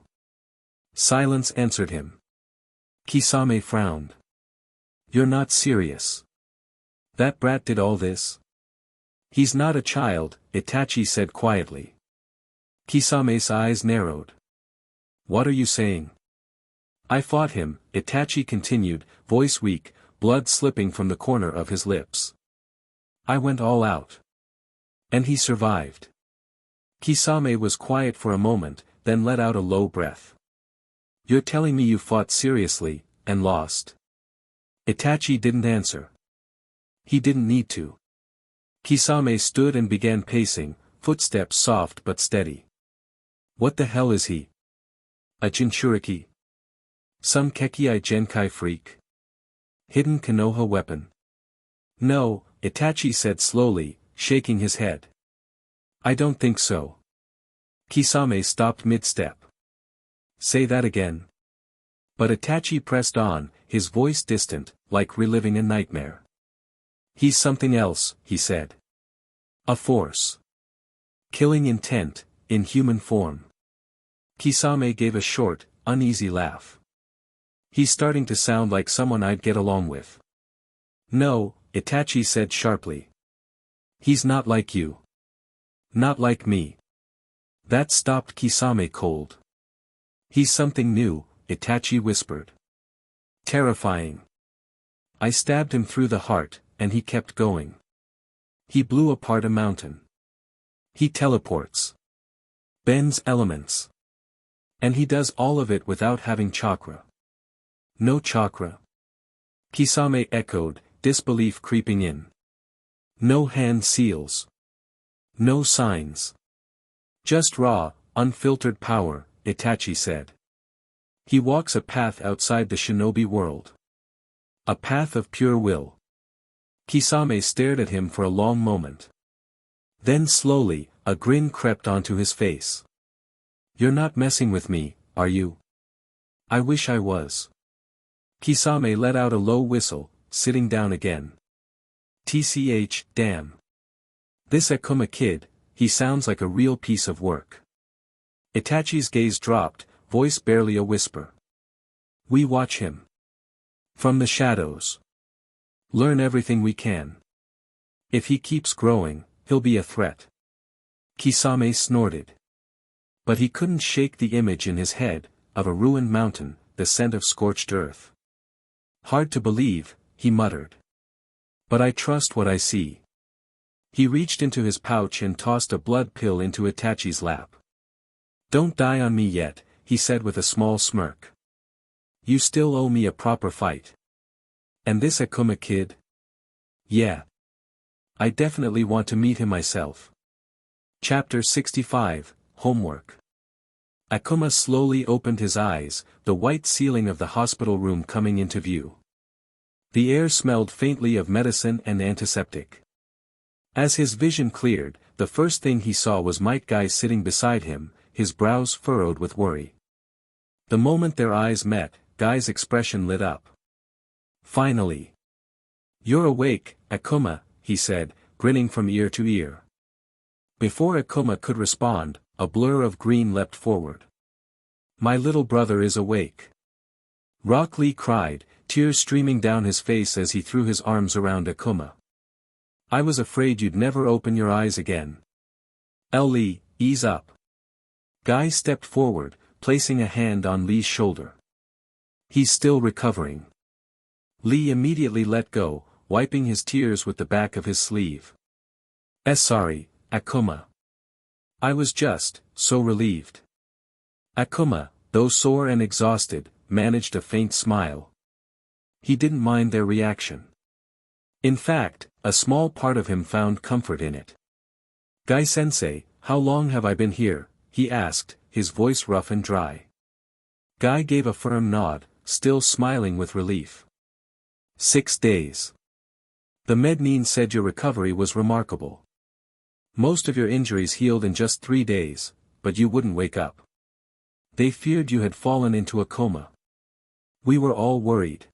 Silence answered him. Kisame frowned. You're not serious. That brat did all this? He's not a child, Itachi said quietly. Kisame's eyes narrowed. What are you saying? I fought him, Itachi continued, voice weak, blood slipping from the corner of his lips. I went all out. And he survived. Kisame was quiet for a moment, then let out a low breath. You're telling me you fought seriously, and lost? Itachi didn't answer. He didn't need to. Kisame stood and began pacing, footsteps soft but steady. What the hell is he? A Jinchuriki? Some Kekkei Genkai freak? Hidden Konoha weapon? No, Itachi said slowly, shaking his head. I don't think so. Kisame stopped mid-step. Say that again. But Itachi pressed on, his voice distant, like reliving a nightmare. He's something else, he said. A force. Killing intent, in human form. Kisame gave a short, uneasy laugh. He's starting to sound like someone I'd get along with. No, Itachi said sharply. He's not like you. Not like me. That stopped Kisame cold. He's something new, Itachi whispered. Terrifying. I stabbed him through the heart, and he kept going. He blew apart a mountain. He teleports. Bends elements. And he does all of it without having chakra. No chakra. Kisame echoed, disbelief creeping in. No hand seals. No signs. Just raw, unfiltered power, Itachi said. He walks a path outside the shinobi world. A path of pure will. Kisame stared at him for a long moment. Then slowly, a grin crept onto his face. You're not messing with me, are you? I wish I was. Kisame let out a low whistle, sitting down again. TCH, damn. This Akuma kid, he sounds like a real piece of work. Itachi's gaze dropped, voice barely a whisper. We watch him. From the shadows. Learn everything we can. If he keeps growing, he'll be a threat. Kisame snorted. But he couldn't shake the image in his head, of a ruined mountain, the scent of scorched earth. Hard to believe, he muttered. But I trust what I see. He reached into his pouch and tossed a blood pill into Itachi's lap. Don't die on me yet, he said with a small smirk. You still owe me a proper fight. And this Akuma kid? Yeah. I definitely want to meet him myself. Chapter 65, Homework. Akuma slowly opened his eyes, the white ceiling of the hospital room coming into view. The air smelled faintly of medicine and antiseptic. As his vision cleared, the first thing he saw was Might Guy sitting beside him, his brows furrowed with worry. The moment their eyes met, Guy's expression lit up. Finally. You're awake, Akuma, he said, grinning from ear to ear. Before Akuma could respond, a blur of green leapt forward. My little brother is awake. Rock Lee cried, tears streaming down his face as he threw his arms around Akuma. I was afraid you'd never open your eyes again. Lee, ease up. Guy stepped forward, placing a hand on Lee's shoulder. He's still recovering. Lee immediately let go, wiping his tears with the back of his sleeve. Sorry, Akuma. I was just so relieved. Akuma, though sore and exhausted, managed a faint smile. He didn't mind their reaction. In fact, a small part of him found comfort in it. Guy-sensei, how long have I been here? He asked, his voice rough and dry. Guy gave a firm nod, still smiling with relief. 6 days. The Mednin said your recovery was remarkable. Most of your injuries healed in just 3 days, but you wouldn't wake up. They feared you had fallen into a coma. We were all worried.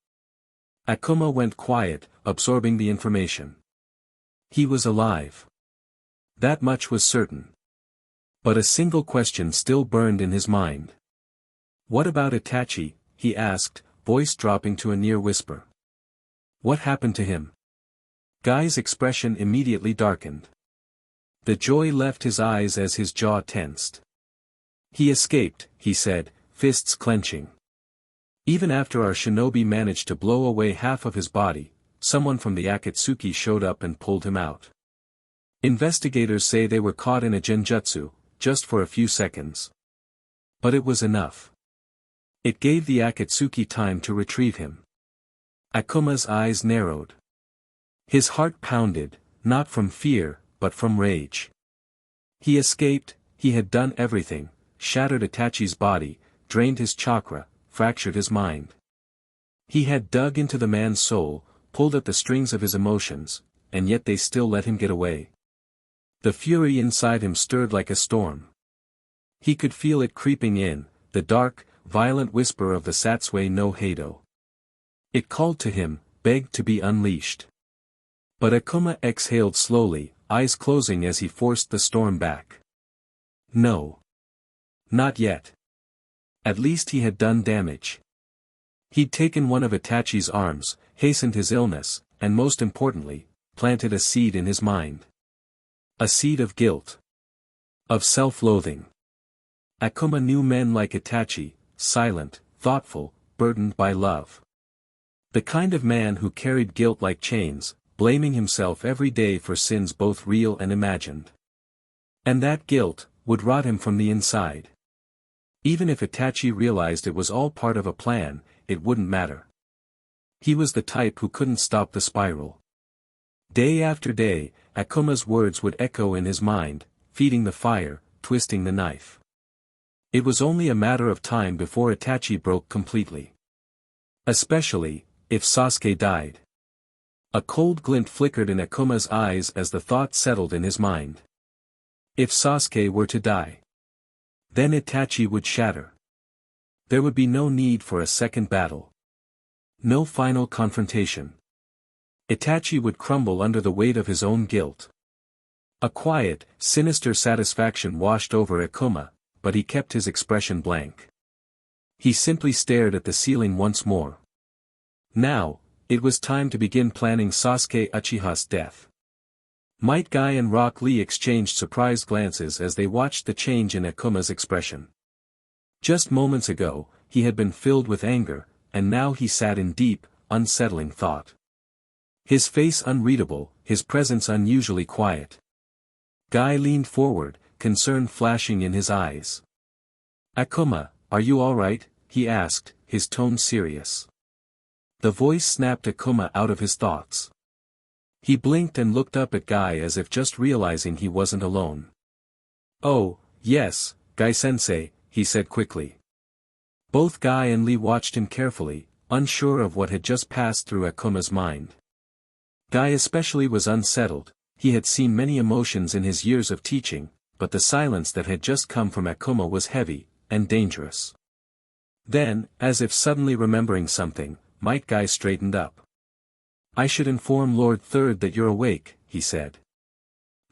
Akuma went quiet, absorbing the information. He was alive. That much was certain. But a single question still burned in his mind. What about Itachi? He asked, voice dropping to a near whisper. What happened to him? Guy's expression immediately darkened. The joy left his eyes as his jaw tensed. He escaped, he said, fists clenching. Even after our shinobi managed to blow away half of his body, someone from the Akatsuki showed up and pulled him out. Investigators say they were caught in a genjutsu, just for a few seconds. But it was enough. It gave the Akatsuki time to retrieve him. Akuma's eyes narrowed. His heart pounded, not from fear, but from rage. He escaped, he had done everything, shattered Itachi's body, drained his chakra, fractured his mind. He had dug into the man's soul, pulled at the strings of his emotions, and yet they still let him get away. The fury inside him stirred like a storm. He could feel it creeping in, the dark, violent whisper of the Satsue no Heido. It called to him, begged to be unleashed. But Akuma exhaled slowly, eyes closing as he forced the storm back. No. Not yet. At least he had done damage. He'd taken one of Itachi's arms, hastened his illness, and most importantly, planted a seed in his mind. A seed of guilt. Of self-loathing. Akuma knew men like Itachi, silent, thoughtful, burdened by love. The kind of man who carried guilt like chains, blaming himself every day for sins both real and imagined. And that guilt would rot him from the inside. Even if Itachi realized it was all part of a plan, it wouldn't matter. He was the type who couldn't stop the spiral. Day after day, Akuma's words would echo in his mind, feeding the fire, twisting the knife. It was only a matter of time before Itachi broke completely. Especially, if Sasuke died. A cold glint flickered in Akuma's eyes as the thought settled in his mind. If Sasuke were to die, then Itachi would shatter. There would be no need for a second battle. No final confrontation. Itachi would crumble under the weight of his own guilt. A quiet, sinister satisfaction washed over Akuma, but he kept his expression blank. He simply stared at the ceiling once more. Now, it was time to begin planning Sasuke Uchiha's death. Might Guy and Rock Lee exchanged surprised glances as they watched the change in Akuma's expression. Just moments ago, he had been filled with anger, and now he sat in deep, unsettling thought. His face unreadable, his presence unusually quiet. Guy leaned forward, concern flashing in his eyes. Akuma, are you all right? He asked, his tone serious. The voice snapped Akuma out of his thoughts. He blinked and looked up at Guy as if just realizing he wasn't alone. Oh, yes, Guy-sensei, he said quickly. Both Guy and Lee watched him carefully, unsure of what had just passed through Akuma's mind. Guy especially was unsettled. He had seen many emotions in his years of teaching, but the silence that had just come from Akuma was heavy, and dangerous. Then, as if suddenly remembering something, Might Guy straightened up. I should inform Lord Third that you're awake, he said.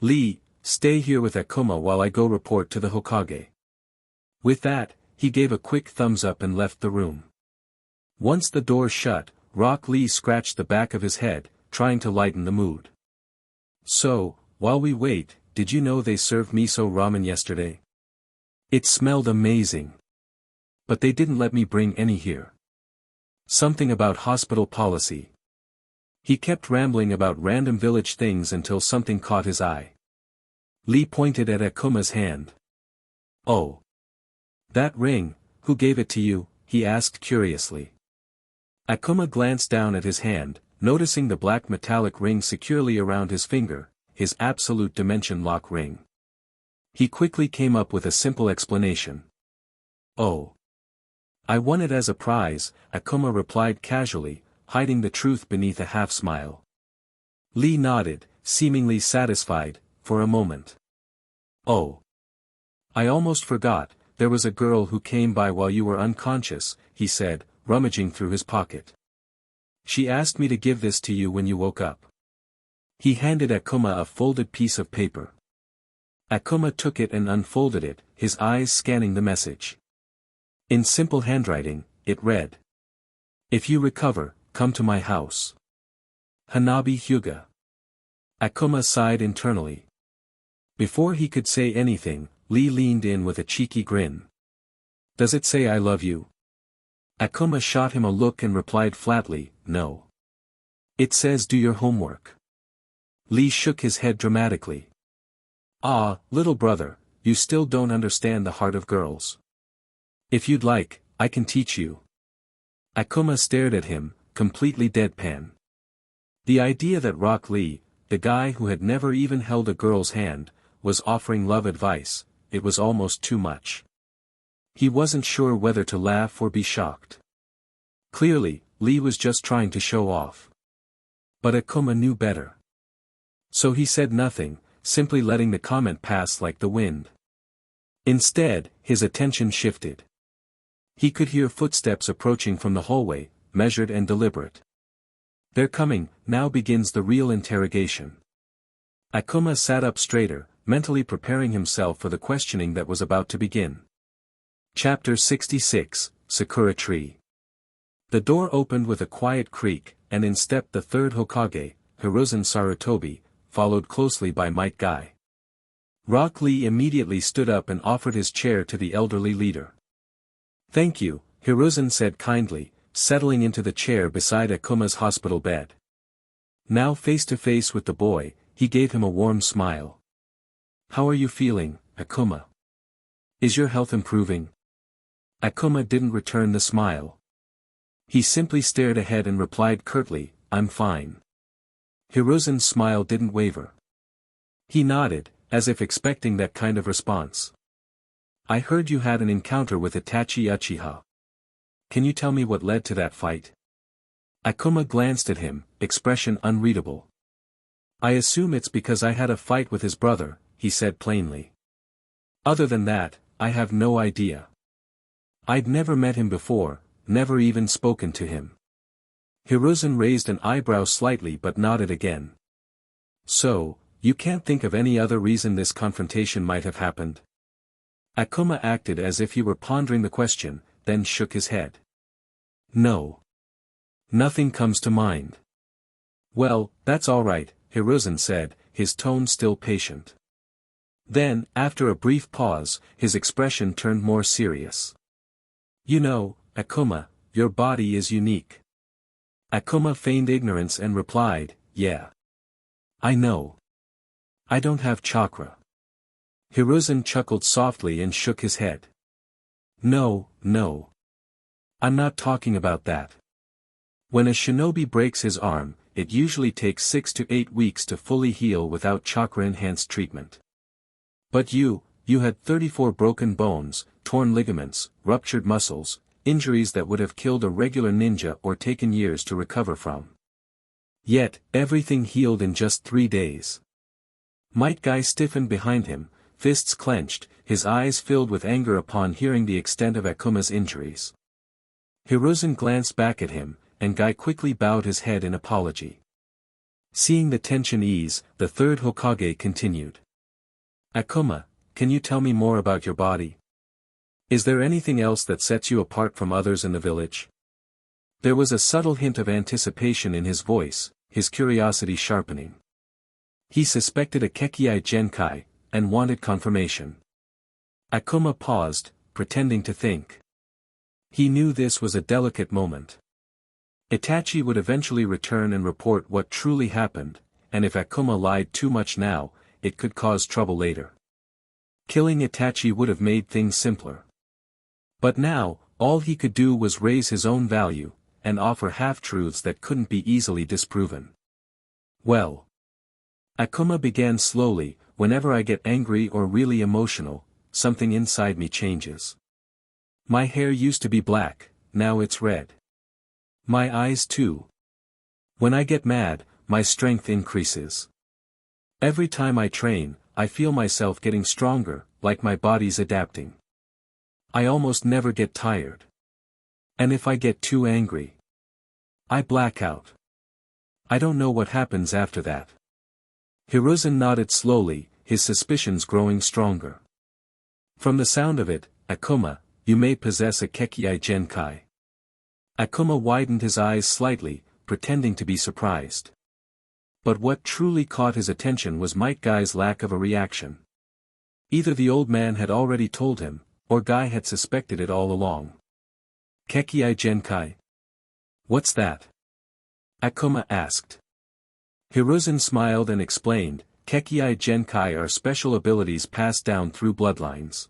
Lee, stay here with Akuma while I go report to the Hokage. With that, he gave a quick thumbs up and left the room. Once the door shut, Rock Lee scratched the back of his head, trying to lighten the mood. So, while we wait, did you know they served miso ramen yesterday? It smelled amazing. But they didn't let me bring any here. Something about hospital policy. He kept rambling about random village things until something caught his eye. Lee pointed at Akuma's hand. Oh. That ring, who gave it to you? He asked curiously. Akuma glanced down at his hand, noticing the black metallic ring securely around his finger, his absolute dimension lock ring. He quickly came up with a simple explanation. Oh. I won it as a prize, Akuma replied casually, hiding the truth beneath a half-smile. Lee nodded, seemingly satisfied, for a moment. Oh. I almost forgot, there was a girl who came by while you were unconscious, he said, rummaging through his pocket. She asked me to give this to you when you woke up. He handed Akuma a folded piece of paper. Akuma took it and unfolded it, his eyes scanning the message. In simple handwriting, it read. If you recover, come to my house. Hanabi Hyuga. Akuma sighed internally. Before he could say anything, Lee leaned in with a cheeky grin. Does it say I love you? Akuma shot him a look and replied flatly, no. It says do your homework. Lee shook his head dramatically. Ah, little brother, you still don't understand the heart of girls. If you'd like, I can teach you. Akuma stared at him, completely deadpan. The idea that Rock Lee, the guy who had never even held a girl's hand, was offering love advice, it was almost too much. He wasn't sure whether to laugh or be shocked. Clearly, Lee was just trying to show off. But Akuma knew better. So he said nothing, simply letting the comment pass like the wind. Instead, his attention shifted. He could hear footsteps approaching from the hallway, measured and deliberate. They're coming, now begins the real interrogation. Akuma sat up straighter, mentally preparing himself for the questioning that was about to begin. Chapter 66, Sakura Tree. The door opened with a quiet creak, and in stepped the third Hokage, Hiruzen Sarutobi, followed closely by Might Guy. Rock Lee immediately stood up and offered his chair to the elderly leader. Thank you, Hiruzen said kindly, settling into the chair beside Akuma's hospital bed. Now face to face with the boy, he gave him a warm smile. How are you feeling, Akuma? Is your health improving? Akuma didn't return the smile. He simply stared ahead and replied curtly, I'm fine. Hiruzen's smile didn't waver. He nodded, as if expecting that kind of response. I heard you had an encounter with Itachi Uchiha. Can you tell me what led to that fight? Akuma glanced at him, expression unreadable. I assume it's because I had a fight with his brother, he said plainly. Other than that, I have no idea. I'd never met him before, never even spoken to him. Hiruzen raised an eyebrow slightly but nodded again. So, you can't think of any other reason this confrontation might have happened? Akuma acted as if he were pondering the question, then shook his head. No. Nothing comes to mind. Well, that's all right, Hiruzen said, his tone still patient. Then, after a brief pause, his expression turned more serious. You know, Akuma, your body is unique. Akuma feigned ignorance and replied, yeah. I know. I don't have chakra. Hiruzen chuckled softly and shook his head. No. I'm not talking about that. When a shinobi breaks his arm, it usually takes 6 to 8 weeks to fully heal without chakra-enhanced treatment. But you had 34 broken bones, torn ligaments, ruptured muscles, injuries that would have killed a regular ninja or taken years to recover from. Yet, everything healed in just 3 days. Might Guy stiffened behind him, fists clenched, his eyes filled with anger upon hearing the extent of Akuma's injuries. Hiruzen glanced back at him, and Guy quickly bowed his head in apology. Seeing the tension ease, the third Hokage continued. Akuma, can you tell me more about your body? Is there anything else that sets you apart from others in the village? There was a subtle hint of anticipation in his voice, his curiosity sharpening. He suspected a Kekii Genkai, and wanted confirmation. Akuma paused, pretending to think. He knew this was a delicate moment. Itachi would eventually return and report what truly happened, and if Akuma lied too much now, it could cause trouble later. Killing Itachi would have made things simpler. But now, all he could do was raise his own value, and offer half-truths that couldn't be easily disproven. Well. Akuma began slowly, whenever I get angry or really emotional, something inside me changes. My hair used to be black, now it's red. My eyes too. When I get mad, my strength increases. Every time I train, I feel myself getting stronger, like my body's adapting. I almost never get tired. And if I get too angry, I black out. I don't know what happens after that. Hiruzen nodded slowly, his suspicions growing stronger. From the sound of it, Akuma, you may possess a Kekii Genkai. Akuma widened his eyes slightly, pretending to be surprised. But what truly caught his attention was Might Guy's lack of a reaction. Either the old man had already told him, or Guy had suspected it all along. Kekii Genkai? What's that? Akuma asked. Hiruzen smiled and explained, Kekii Genkai are special abilities passed down through bloodlines.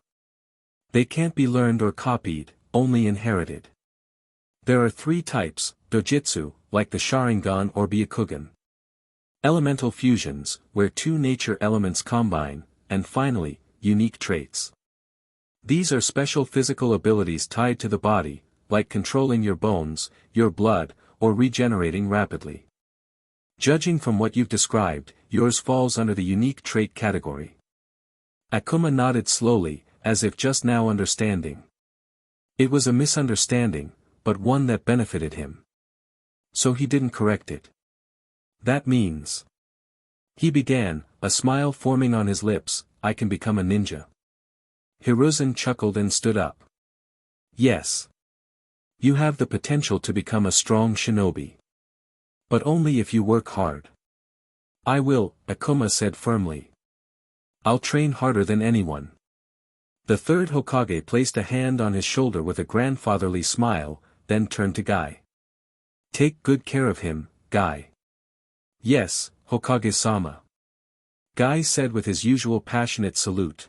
They can't be learned or copied, only inherited. There are 3 types, dojutsu, like the Sharingan or Byakugan. Elemental fusions, where 2 nature elements combine, and finally, unique traits. These are special physical abilities tied to the body, like controlling your bones, your blood, or regenerating rapidly. Judging from what you've described, yours falls under the unique trait category. Akuma nodded slowly, as if just now understanding. It was a misunderstanding, but one that benefited him. So he didn't correct it. That means. He began, a smile forming on his lips, I can become a ninja. Hiruzen chuckled and stood up. Yes. You have the potential to become a strong shinobi. But only if you work hard. I will, Akuma said firmly. I'll train harder than anyone. The 3rd Hokage placed a hand on his shoulder with a grandfatherly smile, then turned to Guy. Take good care of him, Guy. Yes, Hokage-sama. Guy said with his usual passionate salute.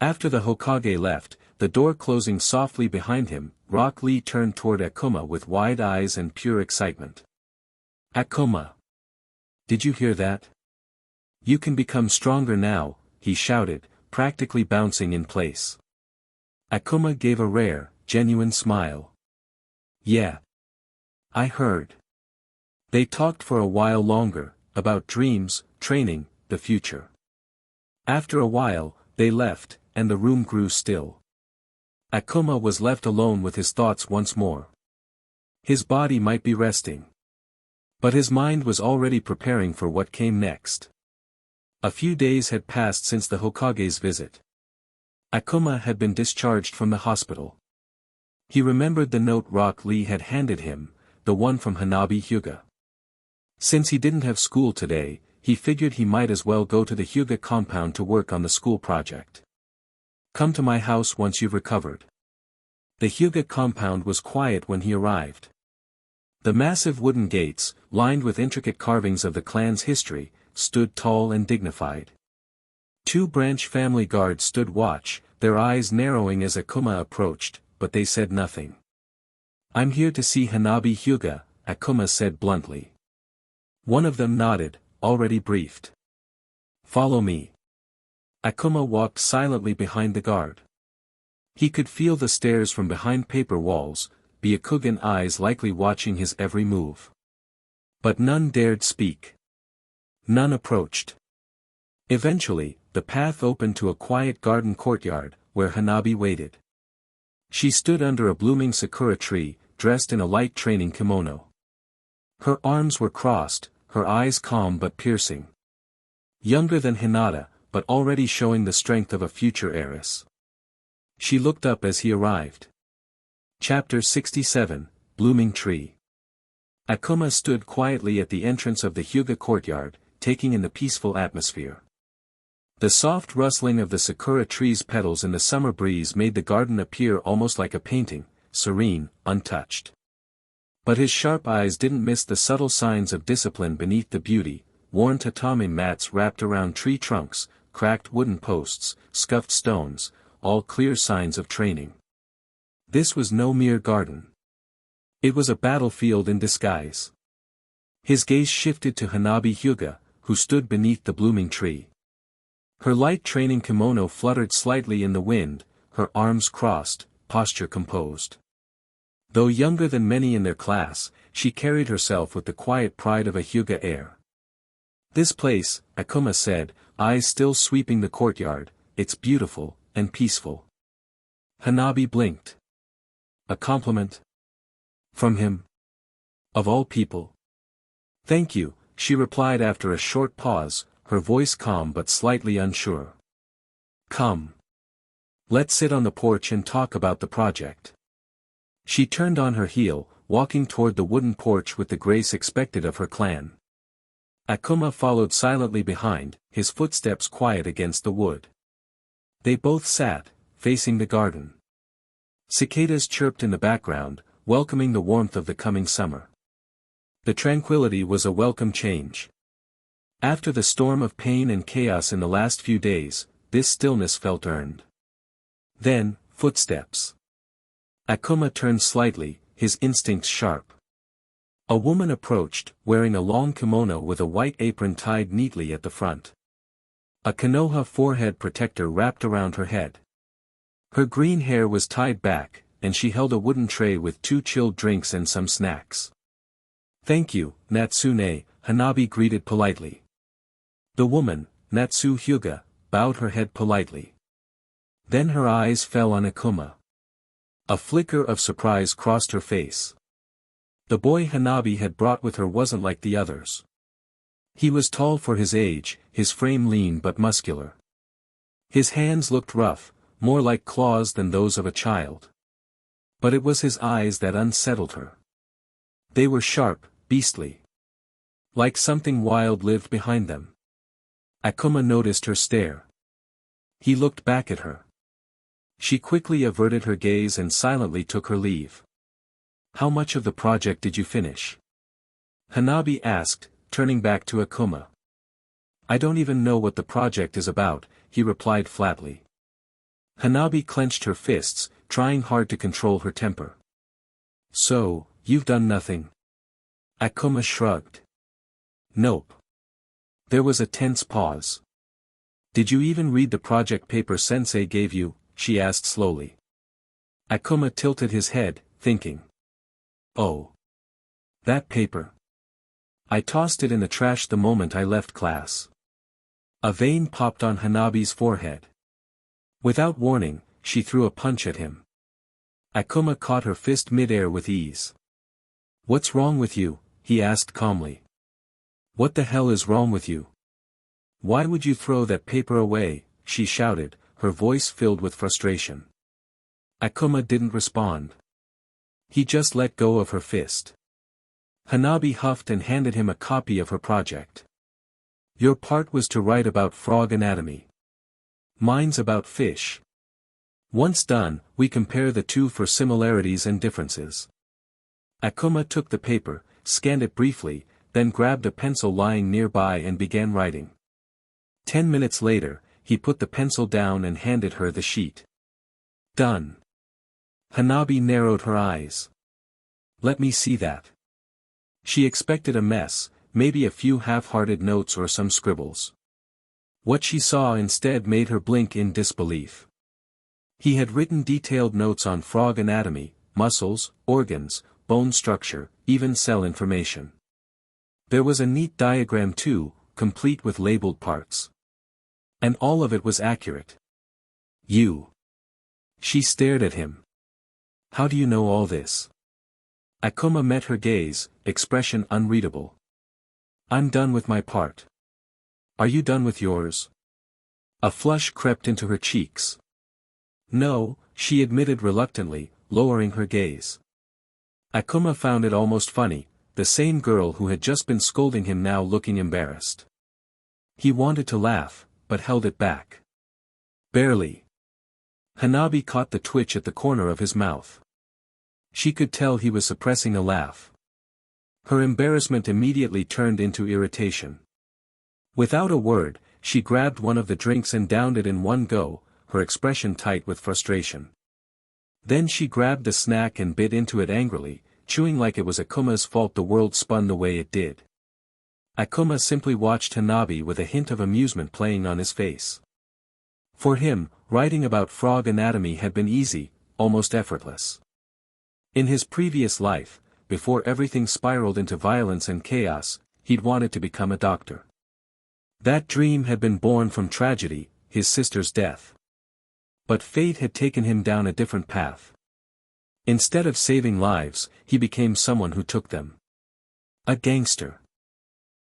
After the Hokage left, the door closing softly behind him, Rock Lee turned toward Akuma with wide eyes and pure excitement. Akuma. Did you hear that? You can become stronger now, he shouted, practically bouncing in place. Akuma gave a rare, genuine smile. Yeah. I heard. They talked for a while longer, about dreams, training, the future. After a while, they left, and the room grew still. Akuma was left alone with his thoughts once more. His body might be resting. But his mind was already preparing for what came next. A few days had passed since the Hokage's visit. Akuma had been discharged from the hospital. He remembered the note Rock Lee had handed him, the one from Hanabi Hyuga. Since he didn't have school today, he figured he might as well go to the Hyuga compound to work on the school project. Come to my house once you've recovered. The Hyuga compound was quiet when he arrived. The massive wooden gates, lined with intricate carvings of the clan's history, stood tall and dignified. 2 branch family guards stood watch, their eyes narrowing as Akuma approached, but they said nothing. I'm here to see Hanabi Hyuga, Akuma said bluntly. One of them nodded, already briefed. Follow me. Akuma walked silently behind the guard. He could feel the stares from behind paper walls, Byakugan eyes likely watching his every move. But none dared speak. None approached. Eventually, the path opened to a quiet garden courtyard, where Hanabi waited. She stood under a blooming sakura tree, dressed in a light training kimono. Her arms were crossed, her eyes calm but piercing. Younger than Hinata, but already showing the strength of a future heiress. She looked up as he arrived. Chapter 67, blooming tree. Akuma stood quietly at the entrance of the Hyuga courtyard, taking in the peaceful atmosphere. The soft rustling of the sakura tree's petals in the summer breeze made the garden appear almost like a painting, serene, untouched. But his sharp eyes didn't miss the subtle signs of discipline beneath the beauty: worn tatami mats wrapped around tree trunks, cracked wooden posts, scuffed stones, all clear signs of training. This was no mere garden. It was a battlefield in disguise. His gaze shifted to Hanabi Hyuga, who stood beneath the blooming tree. Her light training kimono fluttered slightly in the wind, her arms crossed, posture composed. Though younger than many in their class, she carried herself with the quiet pride of a Hyuga heir. "This place," Akuma said, eyes still sweeping the courtyard, "it's beautiful, and peaceful." Hanabi blinked. A compliment? From him? Of all people? "Thank you," she replied after a short pause, her voice calm but slightly unsure. "Come. Let's sit on the porch and talk about the project." She turned on her heel, walking toward the wooden porch with the grace expected of her clan. Akuma followed silently behind, his footsteps quiet against the wood. They both sat, facing the garden. Cicadas chirped in the background, welcoming the warmth of the coming summer. The tranquility was a welcome change. After the storm of pain and chaos in the last few days, this stillness felt earned. Then, footsteps. Akuma turned slightly, his instincts sharp. A woman approached, wearing a long kimono with a white apron tied neatly at the front. A Konoha forehead protector wrapped around her head. Her green hair was tied back, and she held a wooden tray with 2 chilled drinks and some snacks. "Thank you, Natsune," Hanabi greeted politely. The woman, Natsu Hyuga, bowed her head politely. Then her eyes fell on Akuma. A flicker of surprise crossed her face. The boy Hanabi had brought with her wasn't like the others. He was tall for his age, his frame lean but muscular. His hands looked rough, more like claws than those of a child. But it was his eyes that unsettled her. They were sharp, beastly. Like something wild lived behind them. Akuma noticed her stare. He looked back at her. She quickly averted her gaze and silently took her leave. "How much of the project did you finish?" Hanabi asked, turning back to Akuma. "I don't even know what the project is about," he replied flatly. Hanabi clenched her fists, trying hard to control her temper. "So, you've done nothing?" Akuma shrugged. "Nope." There was a tense pause. "Did you even read the project paper Sensei gave you?" she asked slowly. Akuma tilted his head, thinking. "Oh. That paper. I tossed it in the trash the moment I left class." A vein popped on Hanabi's forehead. Without warning, she threw a punch at him. Akuma caught her fist mid-air with ease. "What's wrong with you?" he asked calmly. "What the hell is wrong with you? Why would you throw that paper away?" she shouted, her voice filled with frustration. Akuma didn't respond. He just let go of her fist. Hanabi huffed and handed him a copy of her project. "Your part was to write about frog anatomy. Mine's about fish. Once done, we compare the two for similarities and differences." Akuma took the paper, scanned it briefly, then grabbed a pencil lying nearby and began writing. 10 minutes later, he put the pencil down and handed her the sheet. "Done." Hanabi narrowed her eyes. "Let me see that." She expected a mess, maybe a few half-hearted notes or some scribbles. What she saw instead made her blink in disbelief. He had written detailed notes on frog anatomy, muscles, organs, bone structure, even cell information. There was a neat diagram too, complete with labeled parts. And all of it was accurate. "You." She stared at him. "How do you know all this?" Akuma met her gaze, expression unreadable. "I'm done with my part. Are you done with yours?" A flush crept into her cheeks. "No," she admitted reluctantly, lowering her gaze. Akuma found it almost funny, the same girl who had just been scolding him now looking embarrassed. He wanted to laugh, but held it back. Barely. Hanabi caught the twitch at the corner of his mouth. She could tell he was suppressing a laugh. Her embarrassment immediately turned into irritation. Without a word, she grabbed one of the drinks and downed it in one go, her expression tight with frustration. Then she grabbed the snack and bit into it angrily, chewing like it was Akuma's fault the world spun the way it did. Akuma simply watched Hanabi with a hint of amusement playing on his face. For him, writing about frog anatomy had been easy, almost effortless. In his previous life, before everything spiraled into violence and chaos, he'd wanted to become a doctor. That dream had been born from tragedy, his sister's death. But fate had taken him down a different path. Instead of saving lives, he became someone who took them. A gangster.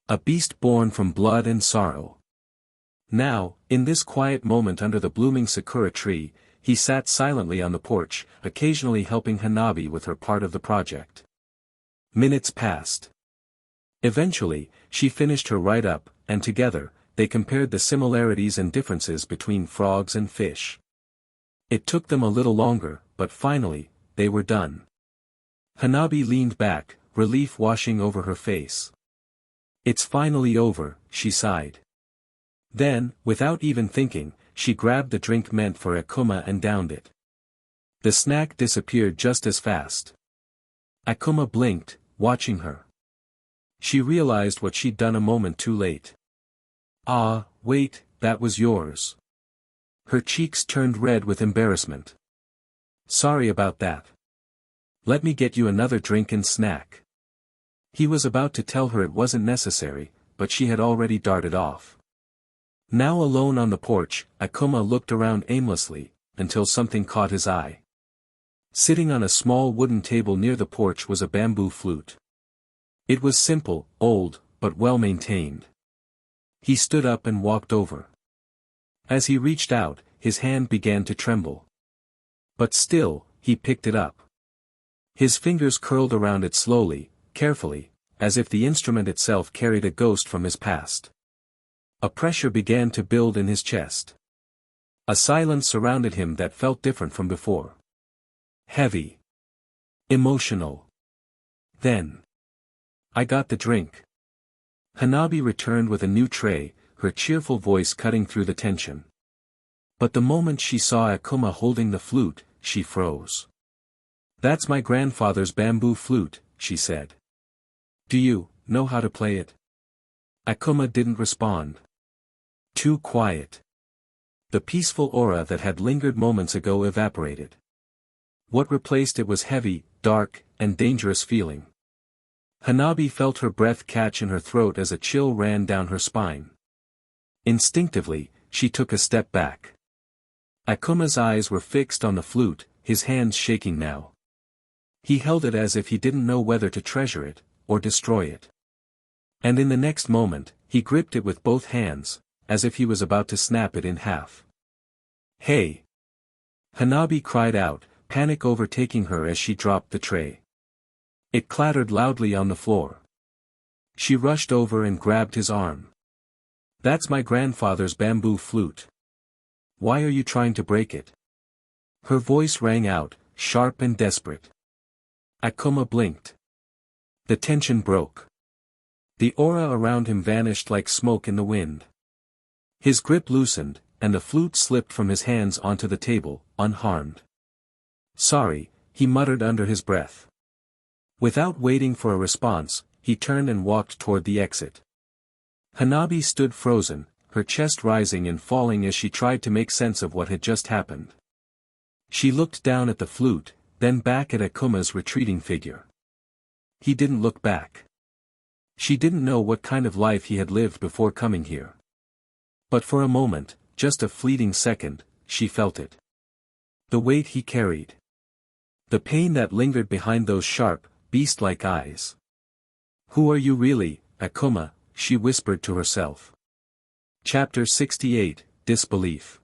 A beast born from blood and sorrow. Now, in this quiet moment under the blooming sakura tree, he sat silently on the porch, occasionally helping Hanabi with her part of the project. Minutes passed. Eventually, she finished her write-up, and together, they compared the similarities and differences between frogs and fish. It took them a little longer, but finally, they were done. Hanabi leaned back, relief washing over her face. It's finally over, she sighed. Then, without even thinking, she grabbed the drink meant for Akuma and downed it. The snack disappeared just as fast. Akuma blinked, watching her. She realized what she'd done a moment too late. Ah, wait, that was yours. Her cheeks turned red with embarrassment. Sorry about that. Let me get you another drink and snack. He was about to tell her it wasn't necessary, but she had already darted off. Now alone on the porch, Akuma looked around aimlessly, until something caught his eye. Sitting on a small wooden table near the porch was a bamboo flute. It was simple, old, but well maintained. He stood up and walked over. As he reached out, his hand began to tremble. But still, he picked it up. His fingers curled around it slowly, carefully, as if the instrument itself carried a ghost from his past. A pressure began to build in his chest. A silence surrounded him that felt different from before. Heavy. Emotional. Then. I got the drink. Hanabi returned with a new tray, her cheerful voice cutting through the tension. But the moment she saw Akuma holding the flute, she froze. That's my grandfather's bamboo flute, she said. Do you know how to play it? Akuma didn't respond. Too quiet. The peaceful aura that had lingered moments ago evaporated. What replaced it was heavy, dark, and dangerous feeling. Hanabi felt her breath catch in her throat as a chill ran down her spine. Instinctively, she took a step back. Akuma's eyes were fixed on the flute, his hands shaking now. He held it as if he didn't know whether to treasure it, or destroy it. And in the next moment, he gripped it with both hands, as if he was about to snap it in half. Hey! Hanabi cried out, panic overtaking her as she dropped the tray. It clattered loudly on the floor. She rushed over and grabbed his arm. That's my grandfather's bamboo flute. Why are you trying to break it? Her voice rang out, sharp and desperate. Akuma blinked. The tension broke. The aura around him vanished like smoke in the wind. His grip loosened, and the flute slipped from his hands onto the table, unharmed. Sorry, he muttered under his breath. Without waiting for a response, he turned and walked toward the exit. Hanabi stood frozen, her chest rising and falling as she tried to make sense of what had just happened. She looked down at the flute, then back at Akuma's retreating figure. He didn't look back. She didn't know what kind of life he had lived before coming here. But for a moment, just a fleeting second, she felt it. The weight he carried. The pain that lingered behind those sharp, beast-like eyes. Who are you really, Akuma? She whispered to herself. Chapter 68, Disbelief.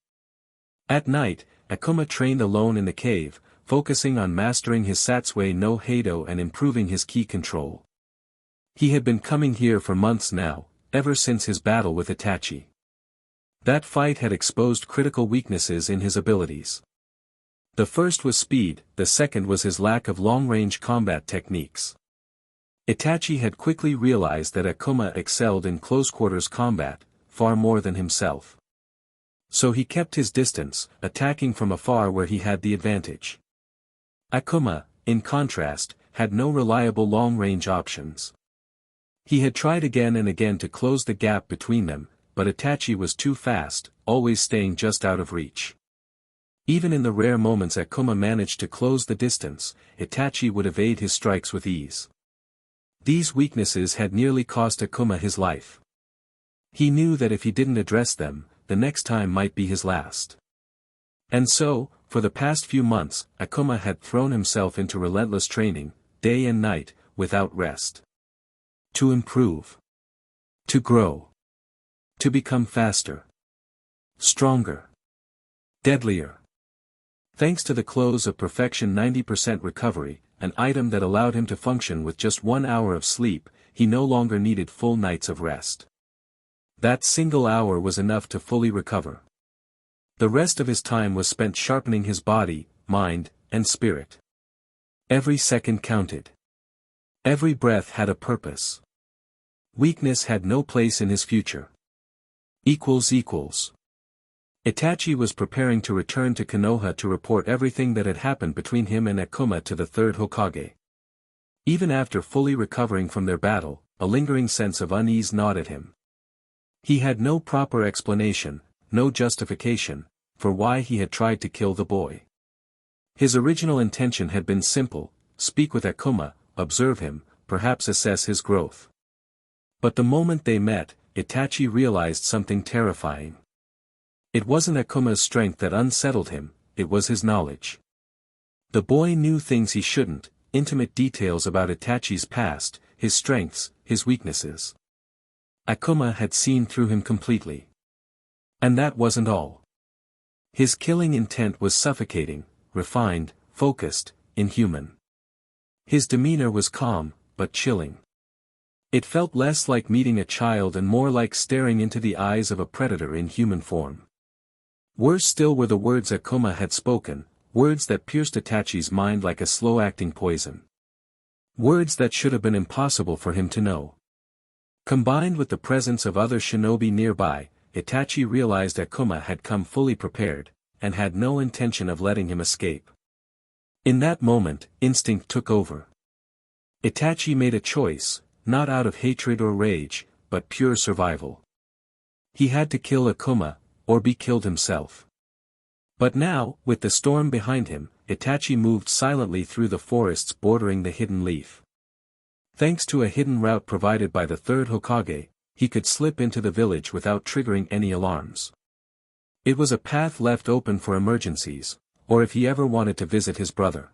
At night, Akuma trained alone in the cave, focusing on mastering his Satsui no Heido and improving his ki control. He had been coming here for months now, ever since his battle with Itachi. That fight had exposed critical weaknesses in his abilities. The first was speed, the second was his lack of long-range combat techniques. Itachi had quickly realized that Akuma excelled in close-quarters combat, far more than himself. So he kept his distance, attacking from afar where he had the advantage. Akuma, in contrast, had no reliable long-range options. He had tried again and again to close the gap between them, but Itachi was too fast, always staying just out of reach. Even in the rare moments Akuma managed to close the distance, Itachi would evade his strikes with ease. These weaknesses had nearly cost Akuma his life. He knew that if he didn't address them, the next time might be his last. And so, for the past few months, Akuma had thrown himself into relentless training, day and night, without rest. To improve. To grow. To become faster. Stronger. Deadlier. Thanks to the close of perfection 90% recovery, an item that allowed him to function with just 1 hour of sleep, he no longer needed full nights of rest. That single hour was enough to fully recover. The rest of his time was spent sharpening his body, mind, and spirit. Every second counted. Every breath had a purpose. Weakness had no place in his future. Itachi was preparing to return to Konoha to report everything that had happened between him and Akuma to the third Hokage. Even after fully recovering from their battle, a lingering sense of unease gnawed at him. He had no proper explanation, no justification, for why he had tried to kill the boy. His original intention had been simple: speak with Akuma, observe him, perhaps assess his growth. But the moment they met, Itachi realized something terrifying. It wasn't Akuma's strength that unsettled him, it was his knowledge. The boy knew things he shouldn't, intimate details about Itachi's past, his strengths, his weaknesses. Akuma had seen through him completely. And that wasn't all. His killing intent was suffocating, refined, focused, inhuman. His demeanor was calm, but chilling. It felt less like meeting a child and more like staring into the eyes of a predator in human form. Worse still were the words Akuma had spoken, words that pierced Itachi's mind like a slow-acting poison. Words that should have been impossible for him to know. Combined with the presence of other shinobi nearby, Itachi realized Akuma had come fully prepared, and had no intention of letting him escape. In that moment, instinct took over. Itachi made a choice, not out of hatred or rage, but pure survival. He had to kill Akuma, or be killed himself. But now, with the storm behind him, Itachi moved silently through the forests bordering the Hidden Leaf. Thanks to a hidden route provided by the third Hokage, he could slip into the village without triggering any alarms. It was a path left open for emergencies, or if he ever wanted to visit his brother.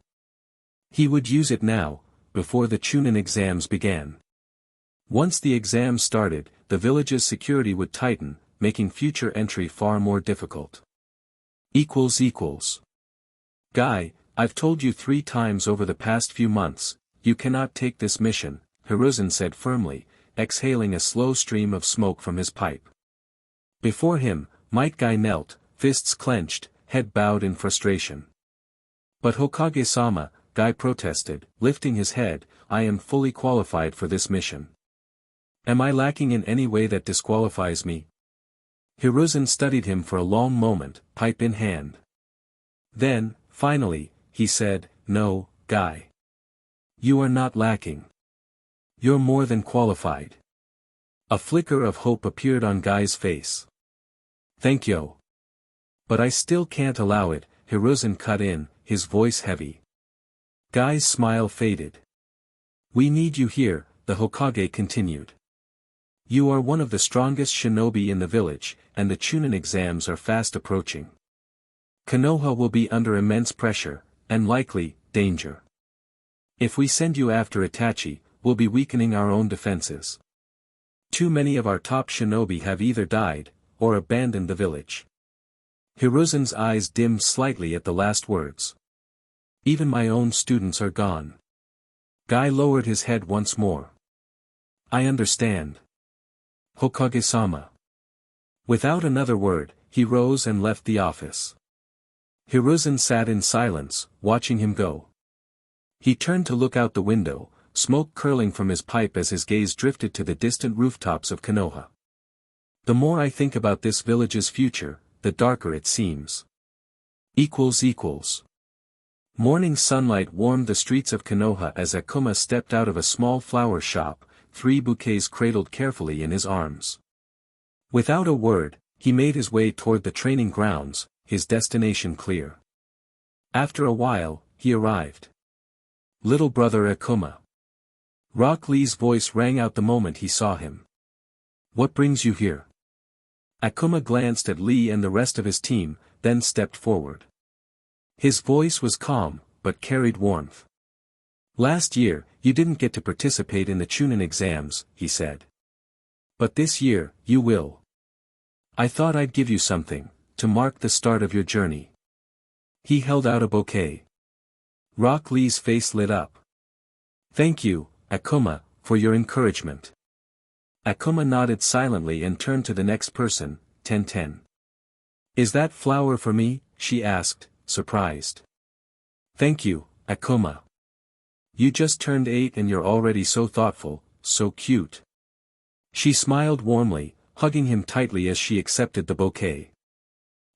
He would use it now, before the Chunin exams began. Once the exams started, the village's security would tighten, making future entry far more difficult. Guy, I've told you 3 times over the past few months, you cannot take this mission, Hiruzen said firmly, exhaling a slow stream of smoke from his pipe. Before him, Might Guy knelt, fists clenched, head bowed in frustration. But Hokage-sama, Guy protested, lifting his head, I am fully qualified for this mission. Am I lacking in any way that disqualifies me? Hiruzen studied him for a long moment, pipe in hand. Then, finally, he said, No, Guy. You are not lacking. You're more than qualified. A flicker of hope appeared on Guy's face. Thank you. But I still can't allow it, Hiruzen cut in, his voice heavy. Guy's smile faded. We need you here, the Hokage continued. You are one of the strongest shinobi in the village, and the Chunin exams are fast approaching. Konoha will be under immense pressure, and likely, danger. If we send you after Itachi, we'll be weakening our own defenses. Too many of our top shinobi have either died, or abandoned the village. Hiruzen's eyes dimmed slightly at the last words. Even my own students are gone. Guy lowered his head once more. I understand. Hokage-sama. Without another word, he rose and left the office. Hiruzen sat in silence, watching him go. He turned to look out the window, smoke curling from his pipe as his gaze drifted to the distant rooftops of Konoha. The more I think about this village's future, the darker it seems. Morning sunlight warmed the streets of Konoha as Akuma stepped out of a small flower shop, 3 bouquets cradled carefully in his arms. Without a word, he made his way toward the training grounds, his destination clear. After a while, he arrived. Little brother Akuma. Rock Lee's voice rang out the moment he saw him. What brings you here? Akuma glanced at Lee and the rest of his team, then stepped forward. His voice was calm, but carried warmth. Last year, you didn't get to participate in the Chunin exams, he said. But this year, you will. I thought I'd give you something, to mark the start of your journey. He held out a bouquet. Rock Lee's face lit up. Thank you, Akuma, for your encouragement. Akuma nodded silently and turned to the next person, Ten. Is that flower for me? She asked, surprised. Thank you, Akuma. You just turned 8 and you're already so thoughtful, so cute. She smiled warmly, hugging him tightly as she accepted the bouquet.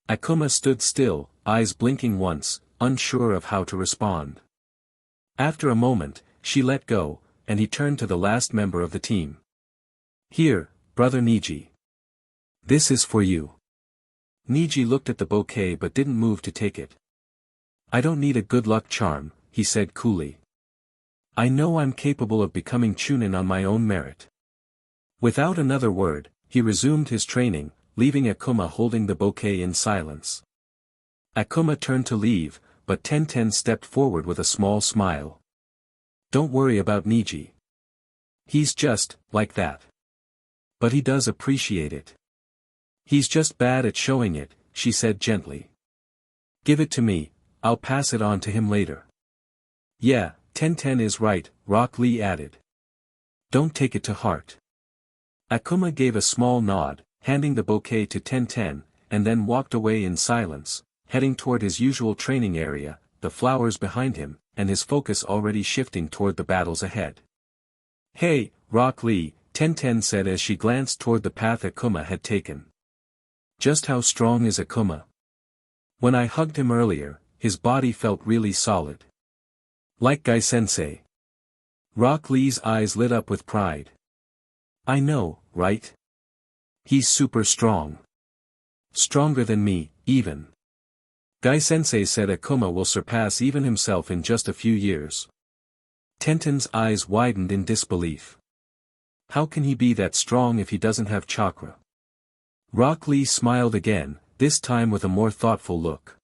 Akuma stood still, eyes blinking once, unsure of how to respond. After a moment, she let go, and he turned to the last member of the team. Here, brother Niji. This is for you. Niji looked at the bouquet but didn't move to take it. I don't need a good luck charm, he said coolly. I know I'm capable of becoming Chunin on my own merit. Without another word, he resumed his training, leaving Akuma holding the bouquet in silence. Akuma turned to leave, but Ten stepped forward with a small smile. Don't worry about Niji. He's just, like that. But he does appreciate it. He's just bad at showing it, she said gently. Give it to me, I'll pass it on to him later. Yeah, Ten is right, Rock Lee added. Don't take it to heart. Akuma gave a small nod, handing the bouquet to Ten, and then walked away in silence, heading toward his usual training area, the flowers behind him, and his focus already shifting toward the battles ahead. Hey, Rock Lee, Ten said as she glanced toward the path Akuma had taken. Just how strong is Akuma? When I hugged him earlier, his body felt really solid. Like Guy-sensei. Rock Lee's eyes lit up with pride. I know, right? He's super strong. Stronger than me, even. Guy-sensei said Akuma will surpass even himself in just a few years. Tenten's eyes widened in disbelief. How can he be that strong if he doesn't have chakra? Rock Lee smiled again, this time with a more thoughtful look.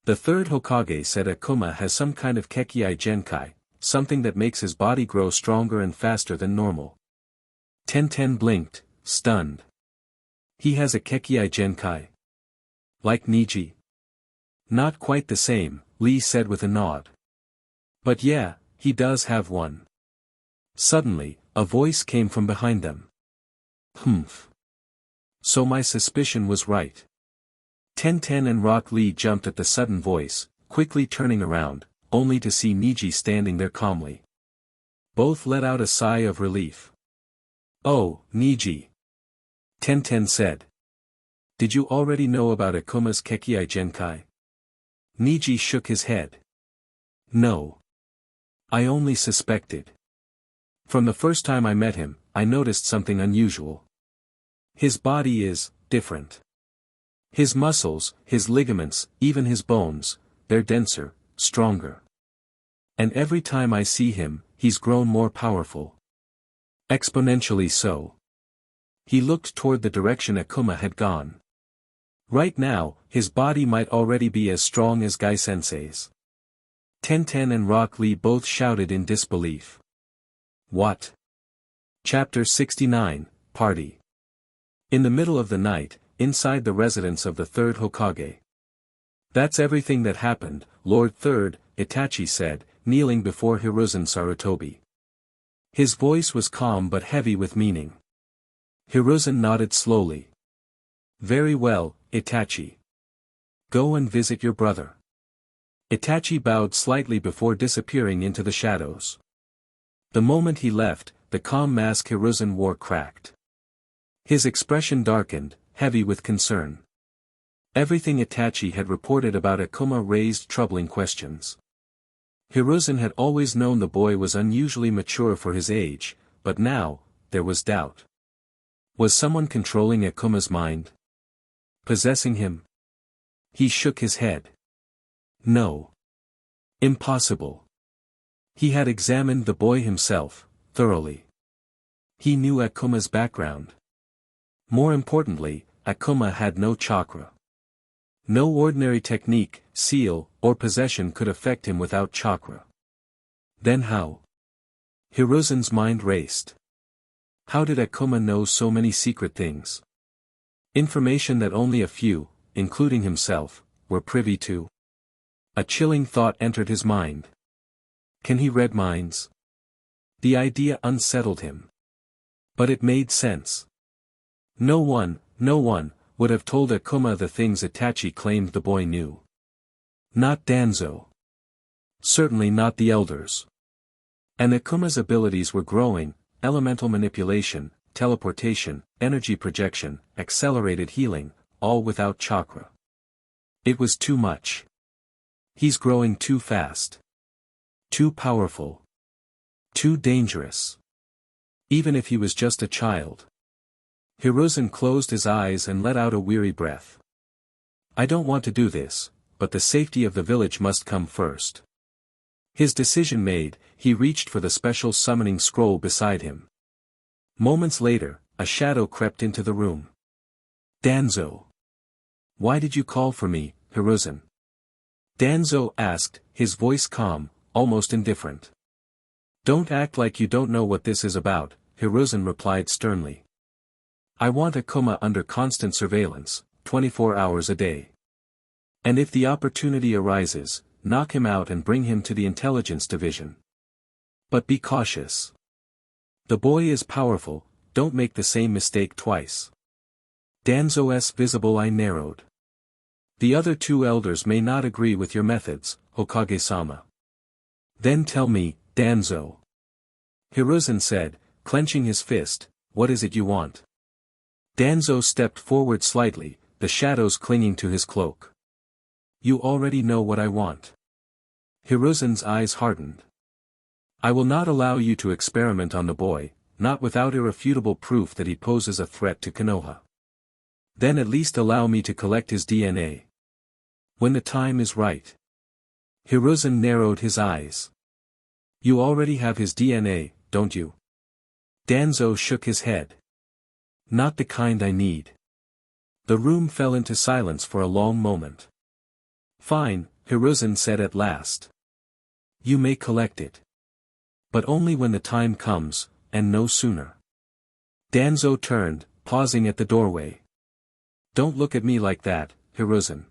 The third Hokage said Akuma has some kind of Kekii Genkai, something that makes his body grow stronger and faster than normal. Ten blinked, stunned. He has a Kekii Genkai. Like Niji? Not quite the same, Lee said with a nod. But yeah, he does have one. Suddenly, a voice came from behind them. Humph. So my suspicion was right. Ten and Rock Lee jumped at the sudden voice, quickly turning around, only to see Niji standing there calmly. Both let out a sigh of relief. Oh, Niji. Ten said. Did you already know about Akuma's Kekii Genkai? Niji shook his head. No. I only suspected. From the first time I met him, I noticed something unusual. His body is different. His muscles, his ligaments, even his bones, they're denser, stronger. And every time I see him, he's grown more powerful. Exponentially so. He looked toward the direction Akuma had gone. Right now, his body might already be as strong as Guy-sensei's. Ten and Rock Lee both shouted in disbelief. What? Chapter 69, Party. In the middle of the night, inside the residence of the third Hokage. That's everything that happened, Lord Third, Itachi said, kneeling before Hiruzen Sarutobi. His voice was calm but heavy with meaning. Hiruzen nodded slowly. Very well, Itachi. Go and visit your brother. Itachi bowed slightly before disappearing into the shadows. The moment he left, the calm mask Hiruzen wore cracked. His expression darkened, heavy with concern. Everything Itachi had reported about Akuma raised troubling questions. Hiruzen had always known the boy was unusually mature for his age, but now, there was doubt. Was someone controlling Akuma's mind? Possessing him? He shook his head. No. Impossible. He had examined the boy himself, thoroughly. He knew Akuma's background. More importantly, Akuma had no chakra. No ordinary technique, seal, or possession could affect him without chakra. Then how? Hiruzen's mind raced. How did Akuma know so many secret things? Information that only a few, including himself, were privy to. A chilling thought entered his mind. Can he read minds? The idea unsettled him. But it made sense. No one, would have told Akuma the things Itachi claimed the boy knew. Not Danzo. Certainly not the elders. And Akuma's abilities were growing: elemental manipulation, teleportation, energy projection, accelerated healing, all without chakra. It was too much. He's growing too fast. Too powerful. Too dangerous. Even if he was just a child. Hiruzen closed his eyes and let out a weary breath. I don't want to do this, but the safety of the village must come first. His decision made, he reached for the special summoning scroll beside him. Moments later, a shadow crept into the room. Danzo. Why did you call for me, Hiruzen? Danzo asked, his voice calm, almost indifferent. Don't act like you don't know what this is about, Hiruzen replied sternly. I want Akuma under constant surveillance, 24 hours a day. And if the opportunity arises, knock him out and bring him to the intelligence division. But be cautious. The boy is powerful, don't make the same mistake twice. Danzo's visible eye narrowed. The other two elders may not agree with your methods, Hokage-sama. Then tell me, Danzo. Hiruzen said, clenching his fist, what is it you want? Danzo stepped forward slightly, the shadows clinging to his cloak. You already know what I want. Hiruzen's eyes hardened. I will not allow you to experiment on the boy, not without irrefutable proof that he poses a threat to Konoha. Then at least allow me to collect his DNA. When the time is right. Hiruzen narrowed his eyes. You already have his DNA, don't you? Danzo shook his head. Not the kind I need. The room fell into silence for a long moment. Fine, Hiruzen said at last. You may collect it. But only when the time comes, and no sooner. Danzo turned, pausing at the doorway. Don't look at me like that, Hiruzen.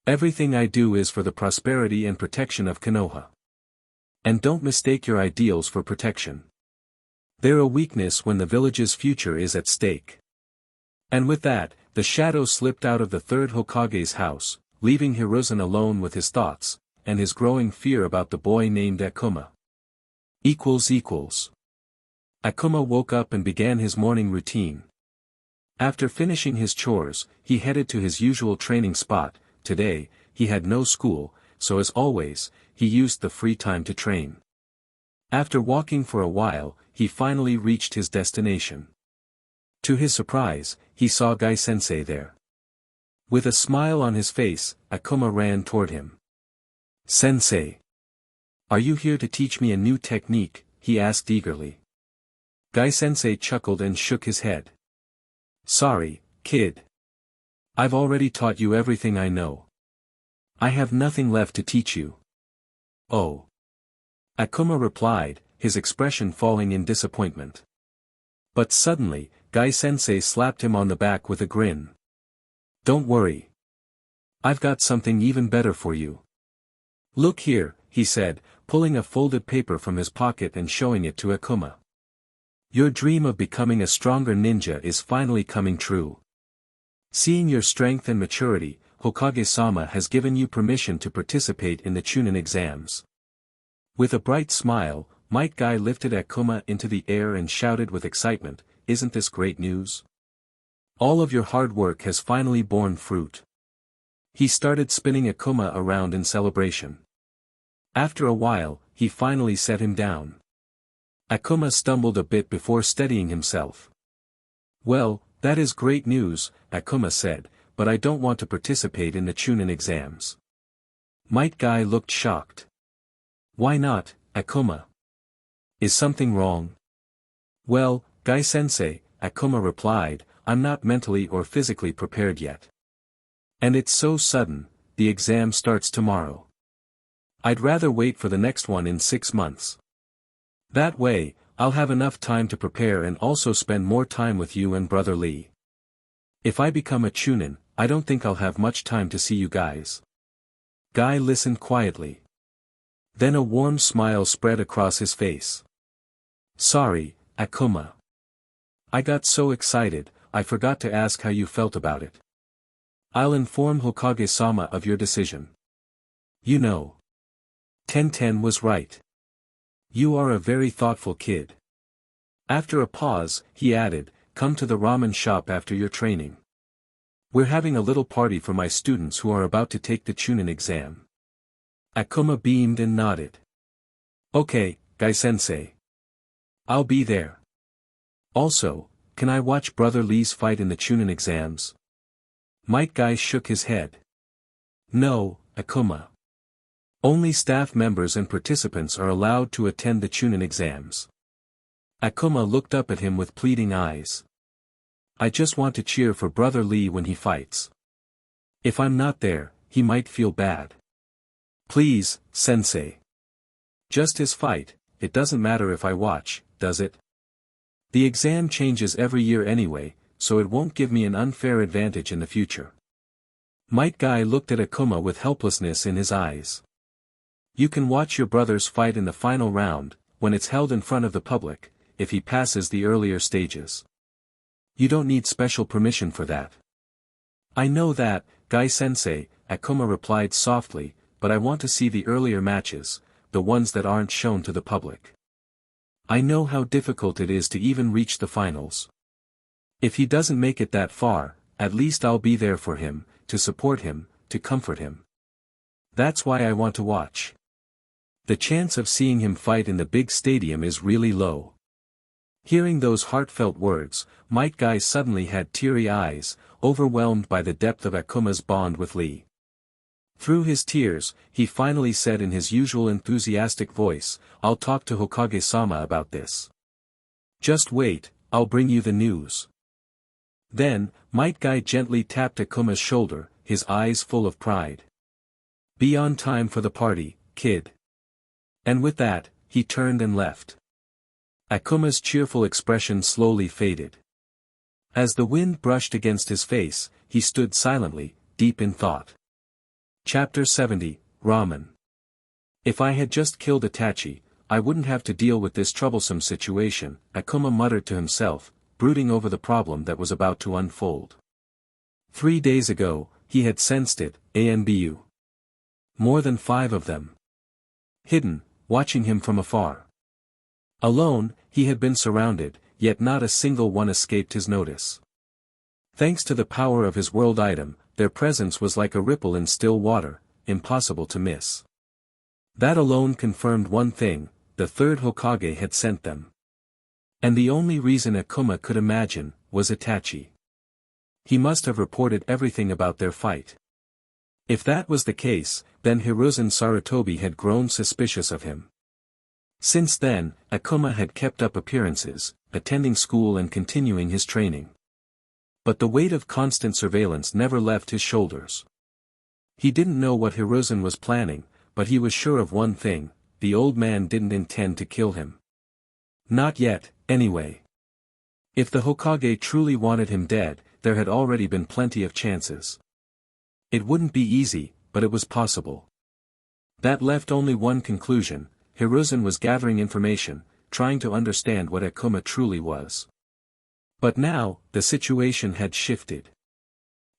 Everything I do is for the prosperity and protection of Konoha. And don't mistake your ideals for protection. They're a weakness when the village's future is at stake. And with that, the shadow slipped out of the third Hokage's house, leaving Hiruzen alone with his thoughts, and his growing fear about the boy named Akuma. Akuma woke up and began his morning routine. After finishing his chores, he headed to his usual training spot. Today, he had no school, so as always, he used the free time to train. After walking for a while, he finally reached his destination. To his surprise, he saw Gai-sensei there. With a smile on his face, Akuma ran toward him. Sensei. Are you here to teach me a new technique? He asked eagerly. Gai-sensei chuckled and shook his head. Sorry, kid. I've already taught you everything I know. I have nothing left to teach you. Oh. Akuma replied, his expression falling in disappointment. But suddenly, Gai-sensei slapped him on the back with a grin. Don't worry. I've got something even better for you. Look here, he said, pulling a folded paper from his pocket and showing it to Akuma. Your dream of becoming a stronger ninja is finally coming true. Seeing your strength and maturity, Hokage-sama has given you permission to participate in the Chunin exams. With a bright smile, Might Guy lifted Akuma into the air and shouted with excitement, "Isn't this great news? All of your hard work has finally borne fruit." He started spinning Akuma around in celebration. After a while, he finally set him down. Akuma stumbled a bit before steadying himself. "Well, that is great news," Akuma said, "but I don't want to participate in the Chunin exams." Might Guy looked shocked. "Why not, Akuma? Is something wrong?" "Well, Guy-sensei," Akuma replied, "I'm not mentally or physically prepared yet. And it's so sudden, the exam starts tomorrow. I'd rather wait for the next one in 6 months. That way, I'll have enough time to prepare and also spend more time with you and Brother Lee. If I become a Chunin, I don't think I'll have much time to see you guys." Guy listened quietly. Then a warm smile spread across his face. "Sorry, Akuma. I got so excited, I forgot to ask how you felt about it. I'll inform Hokage-sama of your decision. You know. Tenten was right. You are a very thoughtful kid." After a pause, he added, "Come to the ramen shop after your training. We're having a little party for my students who are about to take the Chunin exam." Akuma beamed and nodded. "Okay, Guy-sensei. I'll be there. Also, can I watch Brother Lee's fight in the Chunin exams?" Might Guy shook his head. "No, Akuma. Only staff members and participants are allowed to attend the Chunin exams." Akuma looked up at him with pleading eyes. "I just want to cheer for Brother Lee when he fights. If I'm not there, he might feel bad. Please, sensei. Just his fight, it doesn't matter if I watch, does it? The exam changes every year anyway, so it won't give me an unfair advantage in the future." Might Guy looked at Akuma with helplessness in his eyes. "You can watch your brothers fight in the final round, when it's held in front of the public, if he passes the earlier stages. You don't need special permission for that." "I know that, Guy-sensei," Akuma replied softly, "but I want to see the earlier matches, the ones that aren't shown to the public. I know how difficult it is to even reach the finals. If he doesn't make it that far, at least I'll be there for him, to support him, to comfort him. That's why I want to watch. The chance of seeing him fight in the big stadium is really low." Hearing those heartfelt words, Might Guy suddenly had teary eyes, overwhelmed by the depth of Akuma's bond with Lee. Through his tears, he finally said in his usual enthusiastic voice, "I'll talk to Hokage-sama about this. Just wait, I'll bring you the news." Then, Might Guy gently tapped Akuma's shoulder, his eyes full of pride. "Be on time for the party, kid." And with that, he turned and left. Akuma's cheerful expression slowly faded. As the wind brushed against his face, he stood silently, deep in thought. Chapter 70, Ramen. "If I had just killed Itachi, I wouldn't have to deal with this troublesome situation," Akuma muttered to himself, brooding over the problem that was about to unfold. 3 days ago, he had sensed it, ANBU. More than 5 of them. Hidden, watching him from afar. Alone, he had been surrounded, yet not a single one escaped his notice. Thanks to the power of his world item, their presence was like a ripple in still water, impossible to miss. That alone confirmed one thing, the third Hokage had sent them. And the only reason Akuma could imagine, was Itachi. He must have reported everything about their fight. If that was the case, then Hiruzen Sarutobi had grown suspicious of him. Since then, Akuma had kept up appearances, attending school and continuing his training. But the weight of constant surveillance never left his shoulders. He didn't know what Hiruzen was planning, but he was sure of one thing, the old man didn't intend to kill him. Not yet, anyway. If the Hokage truly wanted him dead, there had already been plenty of chances. It wouldn't be easy, but it was possible. That left only one conclusion: Hiruzen was gathering information, trying to understand what Akuma truly was. But now, the situation had shifted.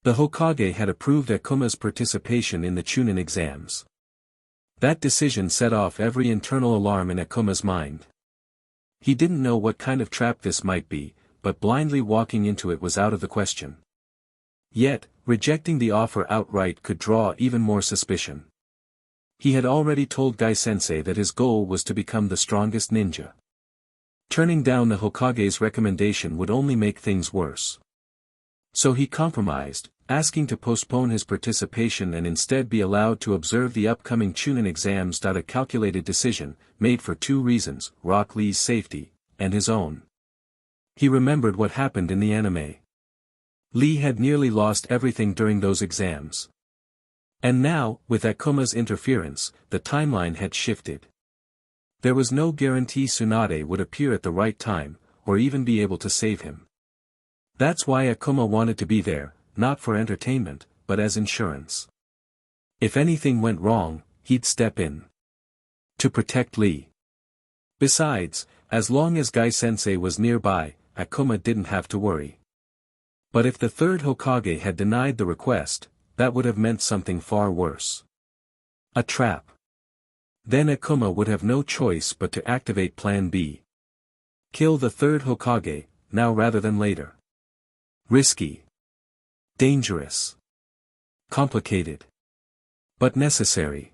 The Hokage had approved Akuma's participation in the Chunin exams. That decision set off every internal alarm in Akuma's mind. He didn't know what kind of trap this might be, but blindly walking into it was out of the question. Yet, rejecting the offer outright could draw even more suspicion. He had already told Gai-sensei that his goal was to become the strongest ninja. Turning down the Hokage's recommendation would only make things worse. So he compromised, asking to postpone his participation and instead be allowed to observe the upcoming Chunin exams. A calculated decision, made for two reasons: Rock Lee's safety, and his own. He remembered what happened in the anime. Lee had nearly lost everything during those exams. And now, with Akuma's interference, the timeline had shifted. There was no guarantee Tsunade would appear at the right time, or even be able to save him. That's why Akuma wanted to be there, not for entertainment, but as insurance. If anything went wrong, he'd step in. To protect Lee. Besides, as long as Gai-sensei was nearby, Akuma didn't have to worry. But if the third Hokage had denied the request, that would have meant something far worse. A trap. Then Akuma would have no choice but to activate Plan B. Kill the third Hokage, now rather than later. Risky. Dangerous. Complicated. But necessary.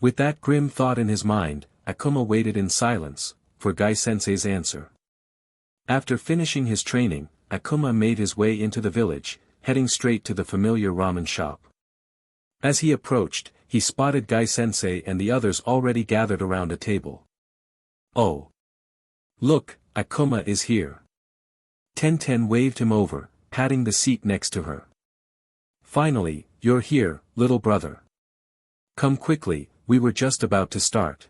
With that grim thought in his mind, Akuma waited in silence, for Gai-sensei's answer. After finishing his training, Akuma made his way into the village, heading straight to the familiar ramen shop. As he approached, he spotted Gai-sensei and the others already gathered around a table. Oh! Look, Akuma is here. Tenten waved him over, patting the seat next to her. Finally, you're here, little brother. Come quickly, we were just about to start.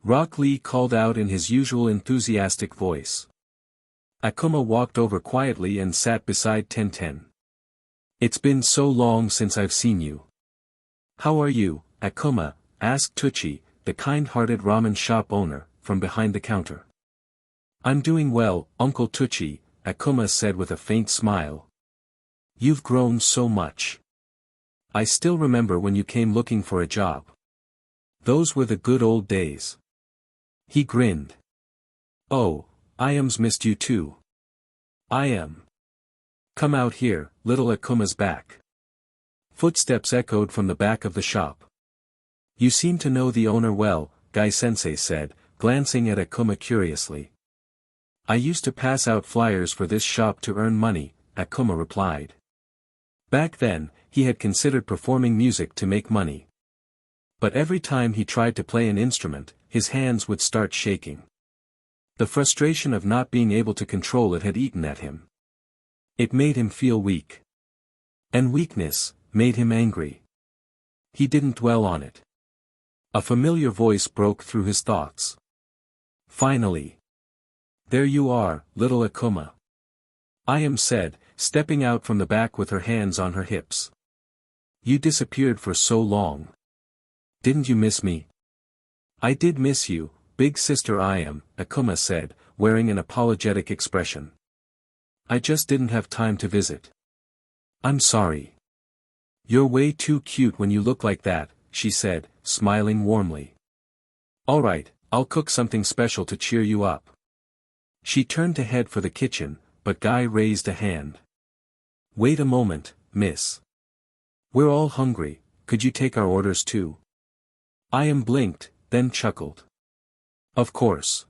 Rock Lee called out in his usual enthusiastic voice. Akuma walked over quietly and sat beside Tenten. It's been so long since I've seen you. How are you, Akuma? Asked Tucci, the kind-hearted ramen shop owner, from behind the counter. I'm doing well, Uncle Tucci, Akuma said with a faint smile. You've grown so much. I still remember when you came looking for a job. Those were the good old days. He grinned. Oh, Iam's missed you too. Iam. Come out here, little Akuma's back. Footsteps echoed from the back of the shop. You seem to know the owner well, Gai-sensei said, glancing at Akuma curiously. I used to pass out flyers for this shop to earn money, Akuma replied. Back then, he had considered performing music to make money. But every time he tried to play an instrument, his hands would start shaking. The frustration of not being able to control it had eaten at him. It made him feel weak. And weakness made him angry. He didn't dwell on it. A familiar voice broke through his thoughts. Finally. There you are, little Akuma. Iam said, stepping out from the back with her hands on her hips. You disappeared for so long. Didn't you miss me? I did miss you, big sister Iam, Akuma said, wearing an apologetic expression. I just didn't have time to visit. I'm sorry. You're way too cute when you look like that, she said, smiling warmly. Alright, I'll cook something special to cheer you up. She turned to head for the kitchen, but Guy raised a hand. Wait a moment, miss. We're all hungry, could you take our orders too? Iam blinked, then chuckled. Of course.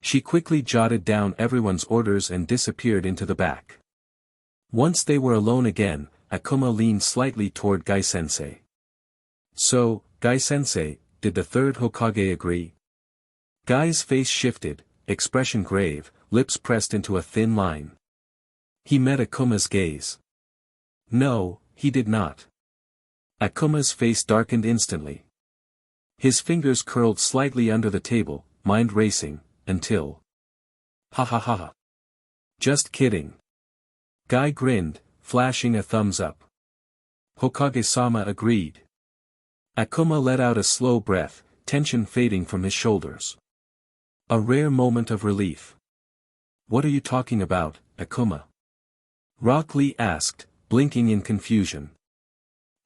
She quickly jotted down everyone's orders and disappeared into the back. Once they were alone again, Akuma leaned slightly toward Gai-sensei. So, Gai-sensei, did the third Hokage agree? Guy's face shifted, expression grave, lips pressed into a thin line. He met Akuma's gaze. No, he did not. Akuma's face darkened instantly. His fingers curled slightly under the table, mind racing, until. Ha ha ha ha. Just kidding. Guy grinned, flashing a thumbs up. Hokage-sama agreed. Akuma let out a slow breath, tension fading from his shoulders. A rare moment of relief. What are you talking about, Akuma? Rock Lee asked, blinking in confusion.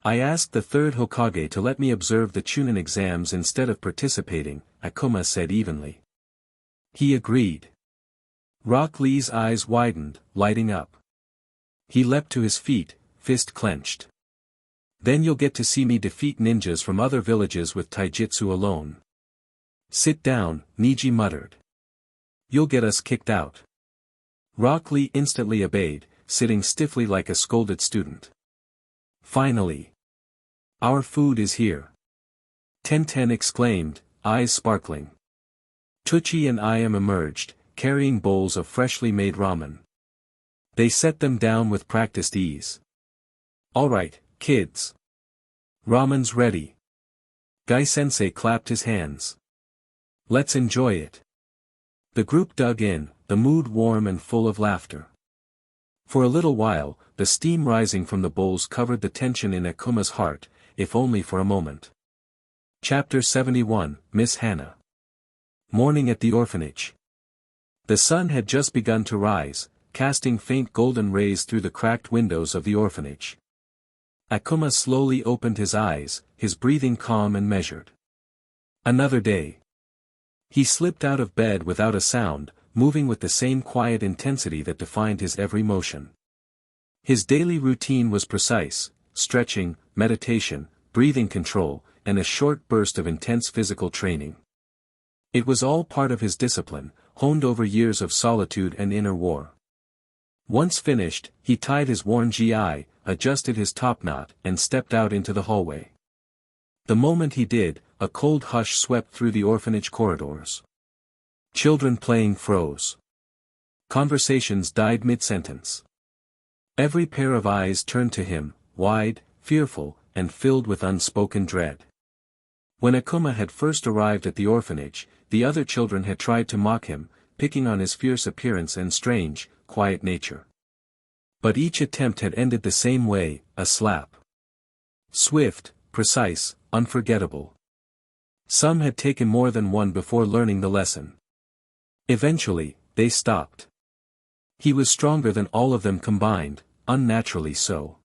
I asked the third Hokage to let me observe the Chunin exams instead of participating, Akuma said evenly. He agreed. Rock Lee's eyes widened, lighting up. He leapt to his feet, fist clenched. Then you'll get to see me defeat ninjas from other villages with taijutsu alone. Sit down, Niji muttered. You'll get us kicked out. Rock Lee instantly obeyed, sitting stiffly like a scolded student. Finally. Our food is here. Tenten exclaimed, eyes sparkling. Tucci and Ayam emerged, carrying bowls of freshly made ramen. They set them down with practiced ease. All right, kids. Ramen's ready. Gai-sensei clapped his hands. Let's enjoy it. The group dug in, the mood warm and full of laughter. For a little while, the steam rising from the bowls covered the tension in Akuma's heart, if only for a moment. Chapter 71, Miss Hannah. Morning at the orphanage. The sun had just begun to rise, casting faint golden rays through the cracked windows of the orphanage. Akuma slowly opened his eyes, his breathing calm and measured. Another day. He slipped out of bed without a sound, moving with the same quiet intensity that defined his every motion. His daily routine was precise: stretching, meditation, breathing control, and a short burst of intense physical training. It was all part of his discipline, honed over years of solitude and inner war. Once finished, he tied his worn gi, adjusted his topknot, and stepped out into the hallway. The moment he did, a cold hush swept through the orphanage corridors. Children playing froze. Conversations died mid-sentence. Every pair of eyes turned to him, wide, fearful, and filled with unspoken dread. When Akuma had first arrived at the orphanage, the other children had tried to mock him, picking on his fierce appearance and strange, quiet nature. But each attempt had ended the same way, a slap. Swift, precise, unforgettable. Some had taken more than one before learning the lesson. Eventually, they stopped. He was stronger than all of them combined, unnaturally so.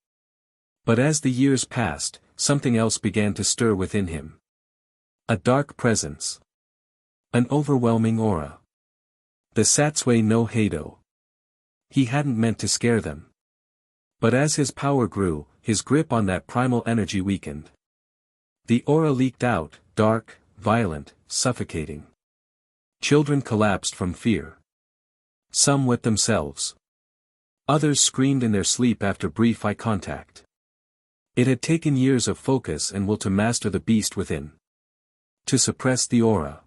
But as the years passed, something else began to stir within him. A dark presence. An overwhelming aura. The Satsue no Heido. He hadn't meant to scare them. But as his power grew, his grip on that primal energy weakened. The aura leaked out, dark, violent, suffocating. Children collapsed from fear. Some wet themselves. Others screamed in their sleep after brief eye contact. It had taken years of focus and will to master the beast within. To suppress the aura.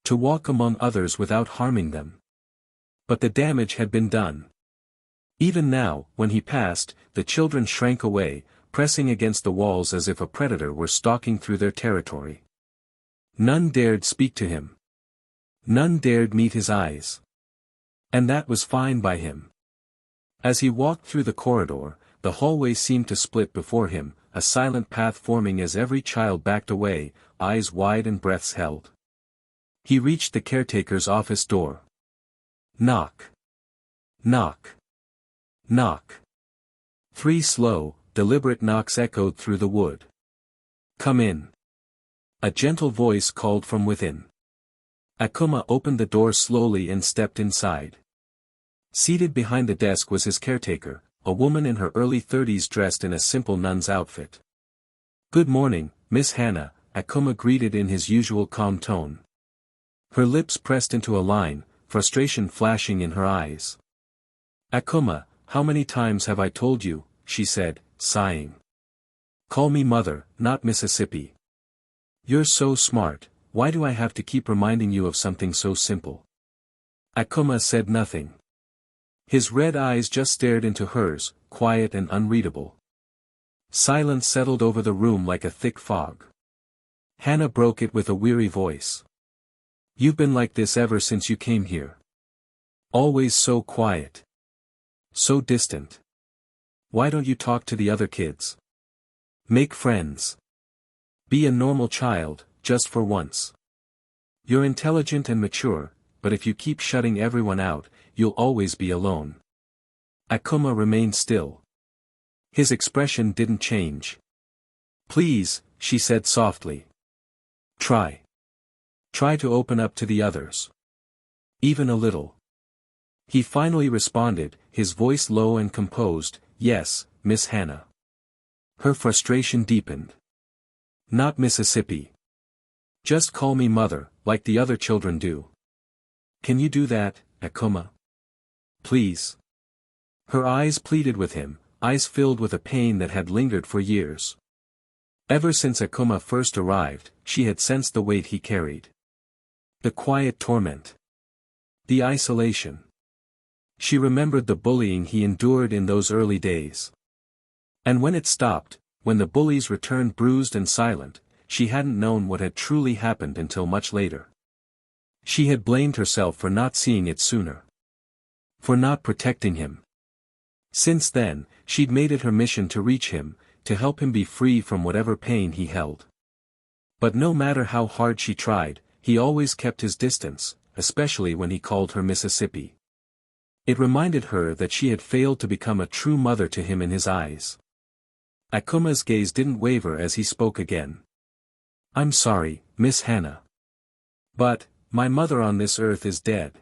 To walk among others without harming them. But the damage had been done. Even now, when he passed, the children shrank away, pressing against the walls as if a predator were stalking through their territory. None dared speak to him. None dared meet his eyes. And that was fine by him. As he walked through the corridor, the hallway seemed to split before him, a silent path forming as every child backed away, eyes wide and breaths held. He reached the caretaker's office door. Knock. Knock. Knock. 3 slow, deliberate knocks echoed through the wood. Come in. A gentle voice called from within. Akuma opened the door slowly and stepped inside. Seated behind the desk was his caretaker, a woman in her early 30s dressed in a simple nun's outfit. Good morning, Miss Hannah, Akuma greeted in his usual calm tone. Her lips pressed into a line, frustration flashing in her eyes. Akuma, how many times have I told you, she said, sighing. Call me mother, not Mississippi. You're so smart, why do I have to keep reminding you of something so simple? Akuma said nothing. His red eyes just stared into hers, quiet and unreadable. Silence settled over the room like a thick fog. Hannah broke it with a weary voice. You've been like this ever since you came here. Always so quiet. So distant. Why don't you talk to the other kids? Make friends. Be a normal child, just for once. You're intelligent and mature, but if you keep shutting everyone out, you'll always be alone. Akuma remained still. His expression didn't change. Please, she said softly. Try. Try to open up to the others. Even a little. He finally responded, his voice low and composed, yes, Miss Hannah. Her frustration deepened. Not Mississippi. Just call me mother, like the other children do. Can you do that, Akuma? Please. Her eyes pleaded with him, eyes filled with a pain that had lingered for years. Ever since Akuma first arrived, she had sensed the weight he carried. The quiet torment. The isolation. She remembered the bullying he endured in those early days. And when it stopped, when the bullies returned bruised and silent, she hadn't known what had truly happened until much later. She had blamed herself for not seeing it sooner. For not protecting him. Since then, she'd made it her mission to reach him, to help him be free from whatever pain he held. But no matter how hard she tried, he always kept his distance, especially when he called her Mississippi. It reminded her that she had failed to become a true mother to him in his eyes. Akuma's gaze didn't waver as he spoke again. I'm sorry, Miss Hannah. But, my mother on this earth is dead.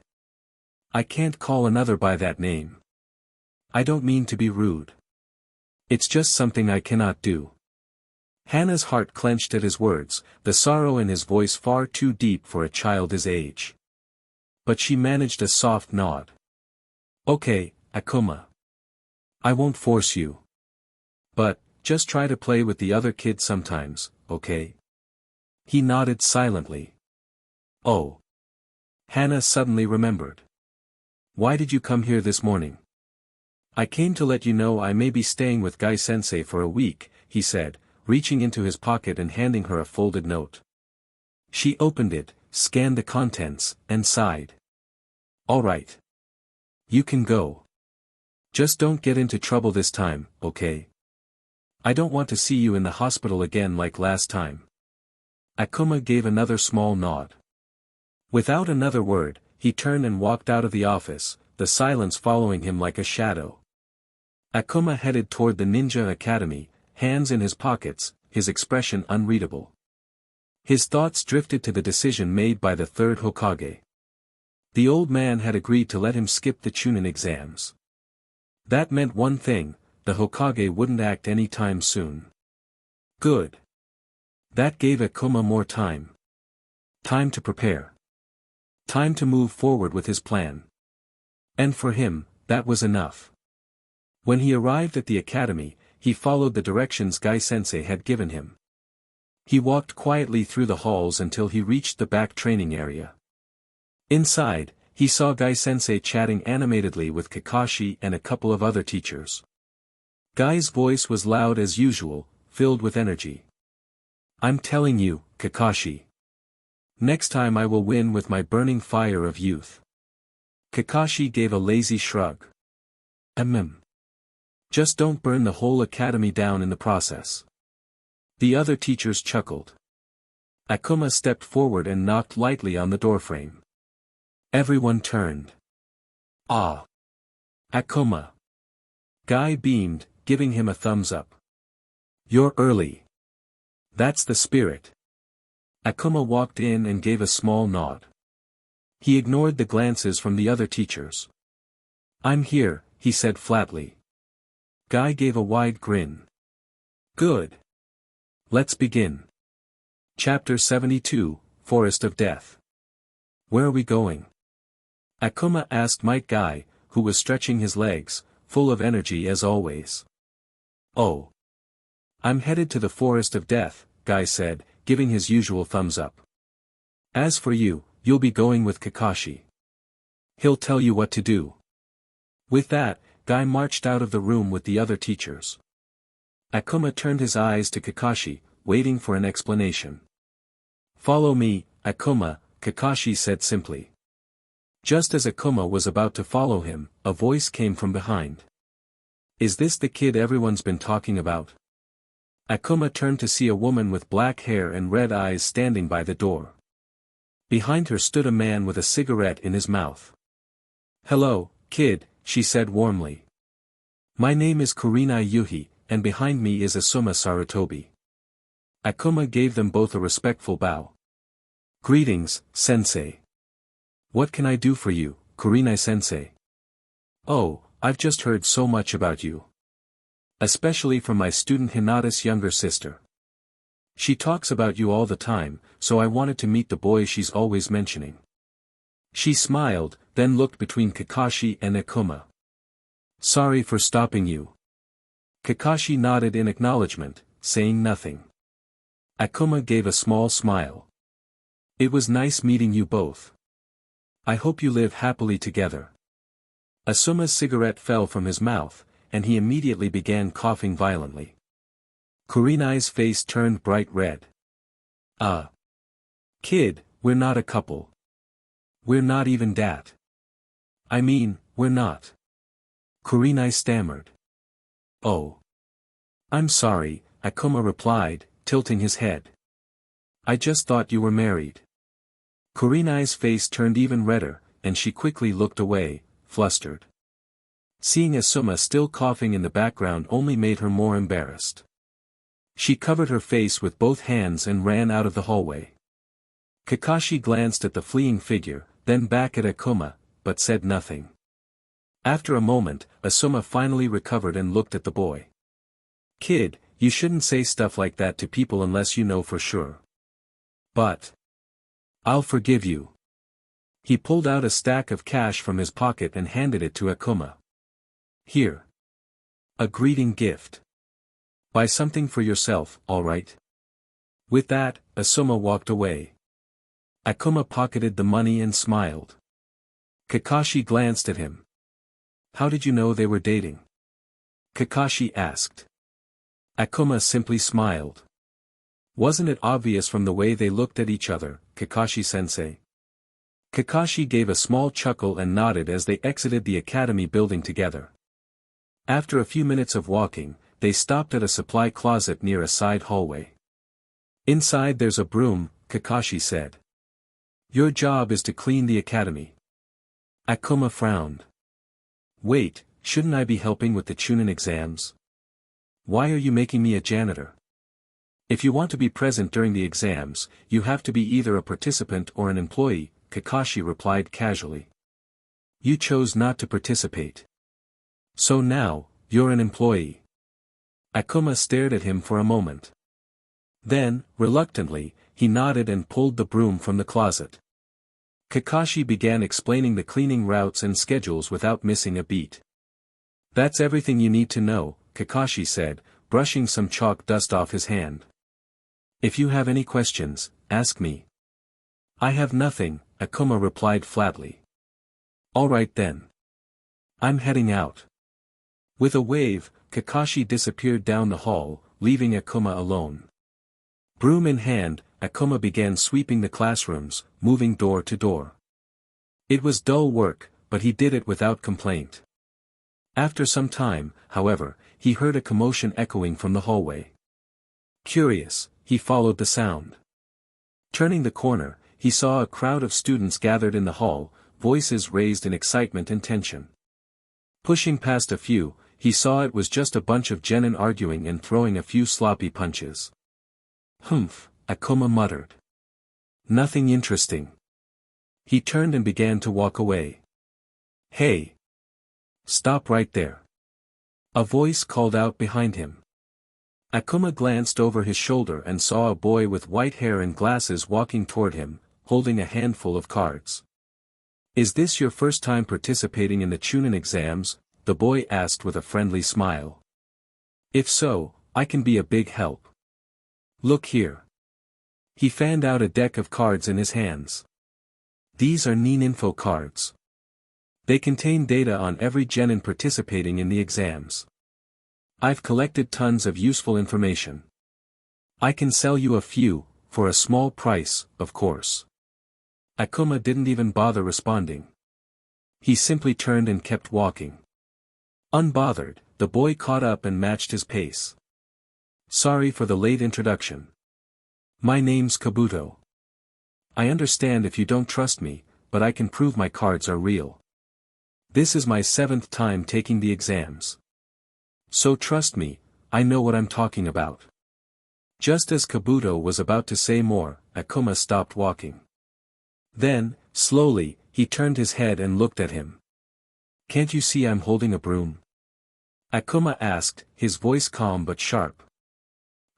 I can't call another by that name. I don't mean to be rude. It's just something I cannot do. Hannah's heart clenched at his words, the sorrow in his voice far too deep for a child his age. But she managed a soft nod. Okay, Akuma. I won't force you. But, just try to play with the other kids sometimes, okay? He nodded silently. Oh. Hannah suddenly remembered. Why did you come here this morning? I came to let you know I may be staying with Guy-sensei for a week, he said, reaching into his pocket and handing her a folded note. She opened it, scanned the contents, and sighed. All right. You can go. Just don't get into trouble this time, okay? I don't want to see you in the hospital again like last time. Akuma gave another small nod. Without another word, he turned and walked out of the office, the silence following him like a shadow. Akuma headed toward the ninja academy, hands in his pockets, his expression unreadable. His thoughts drifted to the decision made by the third Hokage. The old man had agreed to let him skip the Chunin exams. That meant one thing, the Hokage wouldn't act any time soon. Good. That gave Akuma more time. Time to prepare. Time to move forward with his plan. And for him, that was enough. When he arrived at the academy, he followed the directions Guy-sensei had given him. He walked quietly through the halls until he reached the back training area. Inside, he saw Guy-sensei chatting animatedly with Kakashi and a couple of other teachers. Guy's voice was loud as usual, filled with energy. I'm telling you, Kakashi. Next time I will win with my burning fire of youth. Kakashi gave a lazy shrug. Just don't burn the whole academy down in the process. The other teachers chuckled. Akuma stepped forward and knocked lightly on the doorframe. Everyone turned. Ah! Akuma! Guy beamed, giving him a thumbs up. You're early. That's the spirit. Akuma walked in and gave a small nod. He ignored the glances from the other teachers. I'm here, he said flatly. Guy gave a wide grin. Good. Let's begin. Chapter 72, Forest of Death. Where are we going? Akuma asked Might Guy, who was stretching his legs, full of energy as always. Oh. I'm headed to the Forest of Death, Guy said, giving his usual thumbs up. As for you, you'll be going with Kakashi. He'll tell you what to do. With that, Guy marched out of the room with the other teachers. Akuma turned his eyes to Kakashi, waiting for an explanation. Follow me, Akuma, Kakashi said simply. Just as Akuma was about to follow him, a voice came from behind. Is this the kid everyone's been talking about? Akuma turned to see a woman with black hair and red eyes standing by the door. Behind her stood a man with a cigarette in his mouth. "Hello, kid," she said warmly. "My name is Kurenai Yuhi, and behind me is Asuma Sarutobi." Akuma gave them both a respectful bow. "Greetings, sensei. What can I do for you, Kurenai-sensei?" "Oh, I've just heard so much about you. Especially from my student Hinata's younger sister. She talks about you all the time, so I wanted to meet the boy she's always mentioning." She smiled, then looked between Kakashi and Akuma. "Sorry for stopping you." Kakashi nodded in acknowledgement, saying nothing. Akuma gave a small smile. "It was nice meeting you both. I hope you live happily together." Asuma's cigarette fell from his mouth, and he immediately began coughing violently. Kurenai's face turned bright red. Kid, we're not a couple. We're not even dat. I mean, we're not." Kurenai stammered. "Oh. I'm sorry," Akuma replied, tilting his head. "I just thought you were married." Kurenai's face turned even redder, and she quickly looked away, flustered. Seeing Asuma still coughing in the background only made her more embarrassed. She covered her face with both hands and ran out of the hallway. Kakashi glanced at the fleeing figure, then back at Akuma, but said nothing. After a moment, Asuma finally recovered and looked at the boy. "Kid, you shouldn't say stuff like that to people unless you know for sure. But I'll forgive you." He pulled out a stack of cash from his pocket and handed it to Akuma. "Here. A greeting gift. Buy something for yourself, alright?" With that, Asuma walked away. Akuma pocketed the money and smiled. Kakashi glanced at him. "How did you know they were dating?" Kakashi asked. Akuma simply smiled. "Wasn't it obvious from the way they looked at each other, Kakashi-sensei?" Kakashi gave a small chuckle and nodded as they exited the academy building together. After a few minutes of walking, they stopped at a supply closet near a side hallway. "Inside there's a broom," Kakashi said. "Your job is to clean the academy." Akuma frowned. "Wait, shouldn't I be helping with the Chunin exams? Why are you making me a janitor?" "If you want to be present during the exams, you have to be either a participant or an employee," Kakashi replied casually. "You chose not to participate. So now, you're an employee." Akuma stared at him for a moment. Then, reluctantly, he nodded and pulled the broom from the closet. Kakashi began explaining the cleaning routes and schedules without missing a beat. "That's everything you need to know," Kakashi said, brushing some chalk dust off his hand. "If you have any questions, ask me." "I have nothing," Akuma replied flatly. "Alright then. I'm heading out." With a wave, Kakashi disappeared down the hall, leaving Akuma alone. Broom in hand, Akuma began sweeping the classrooms, moving door to door. It was dull work, but he did it without complaint. After some time, however, he heard a commotion echoing from the hallway. Curious, he followed the sound. Turning the corner, he saw a crowd of students gathered in the hall, voices raised in excitement and tension. Pushing past a few, he saw it was just a bunch of genin arguing and throwing a few sloppy punches. "Humph," Akuma muttered. "Nothing interesting." He turned and began to walk away. "Hey! Stop right there." A voice called out behind him. Akuma glanced over his shoulder and saw a boy with white hair and glasses walking toward him, holding a handful of cards. "Is this your first time participating in the Chunin exams?" the boy asked with a friendly smile. "If so, I can be a big help. Look here." He fanned out a deck of cards in his hands. "These are Nin-info cards. They contain data on every genin participating in the exams. I've collected tons of useful information. I can sell you a few, for a small price, of course." Akuma didn't even bother responding. He simply turned and kept walking. Unbothered, the boy caught up and matched his pace. Sorry for the late introduction. My name's Kabuto. I understand if you don't trust me, but I can prove my cards are real. This is my 7th time taking the exams. So trust me, I know what I'm talking about. Just as Kabuto was about to say more, Akuma stopped walking. Then, slowly, he turned his head and looked at him. Can't you see I'm holding a broom? Akuma asked, his voice calm but sharp.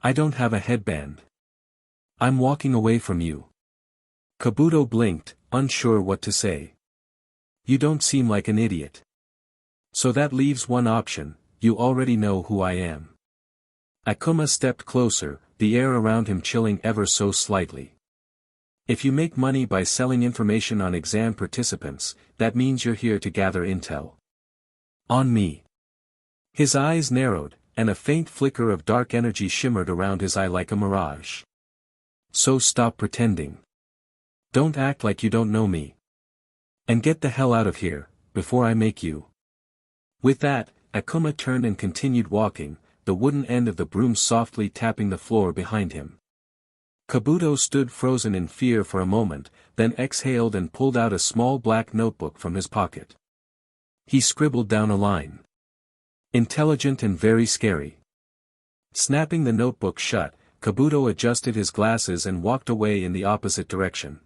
I don't have a headband. I'm walking away from you. Kabuto blinked, unsure what to say. You don't seem like an idiot. So that leaves one option, you already know who I am. Akuma stepped closer, the air around him chilling ever so slightly. If you make money by selling information on exam participants, that means you're here to gather intel. On me. His eyes narrowed, and a faint flicker of dark energy shimmered around his eye like a mirage. So stop pretending. Don't act like you don't know me. And get the hell out of here, before I make you. With that, Akuma turned and continued walking, the wooden end of the broom softly tapping the floor behind him. Kabuto stood frozen in fear for a moment, then exhaled and pulled out a small black notebook from his pocket. He scribbled down a line. Intelligent and very scary. Snapping the notebook shut, Kabuto adjusted his glasses and walked away in the opposite direction.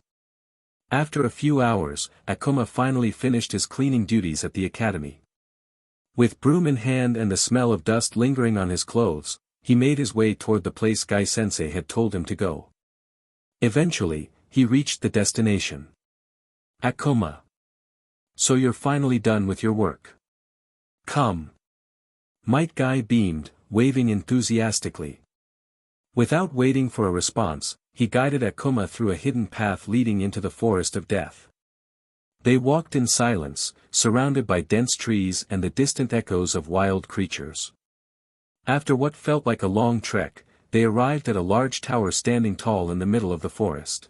After a few hours, Akuma finally finished his cleaning duties at the academy. With broom in hand and the smell of dust lingering on his clothes, he made his way toward the place Gai-sensei had told him to go. Eventually, he reached the destination. Akuma. So you're finally done with your work. Come. Might Guy beamed, waving enthusiastically. Without waiting for a response, he guided Akuma through a hidden path leading into the forest of death. They walked in silence, surrounded by dense trees and the distant echoes of wild creatures. After what felt like a long trek, they arrived at a large tower standing tall in the middle of the forest.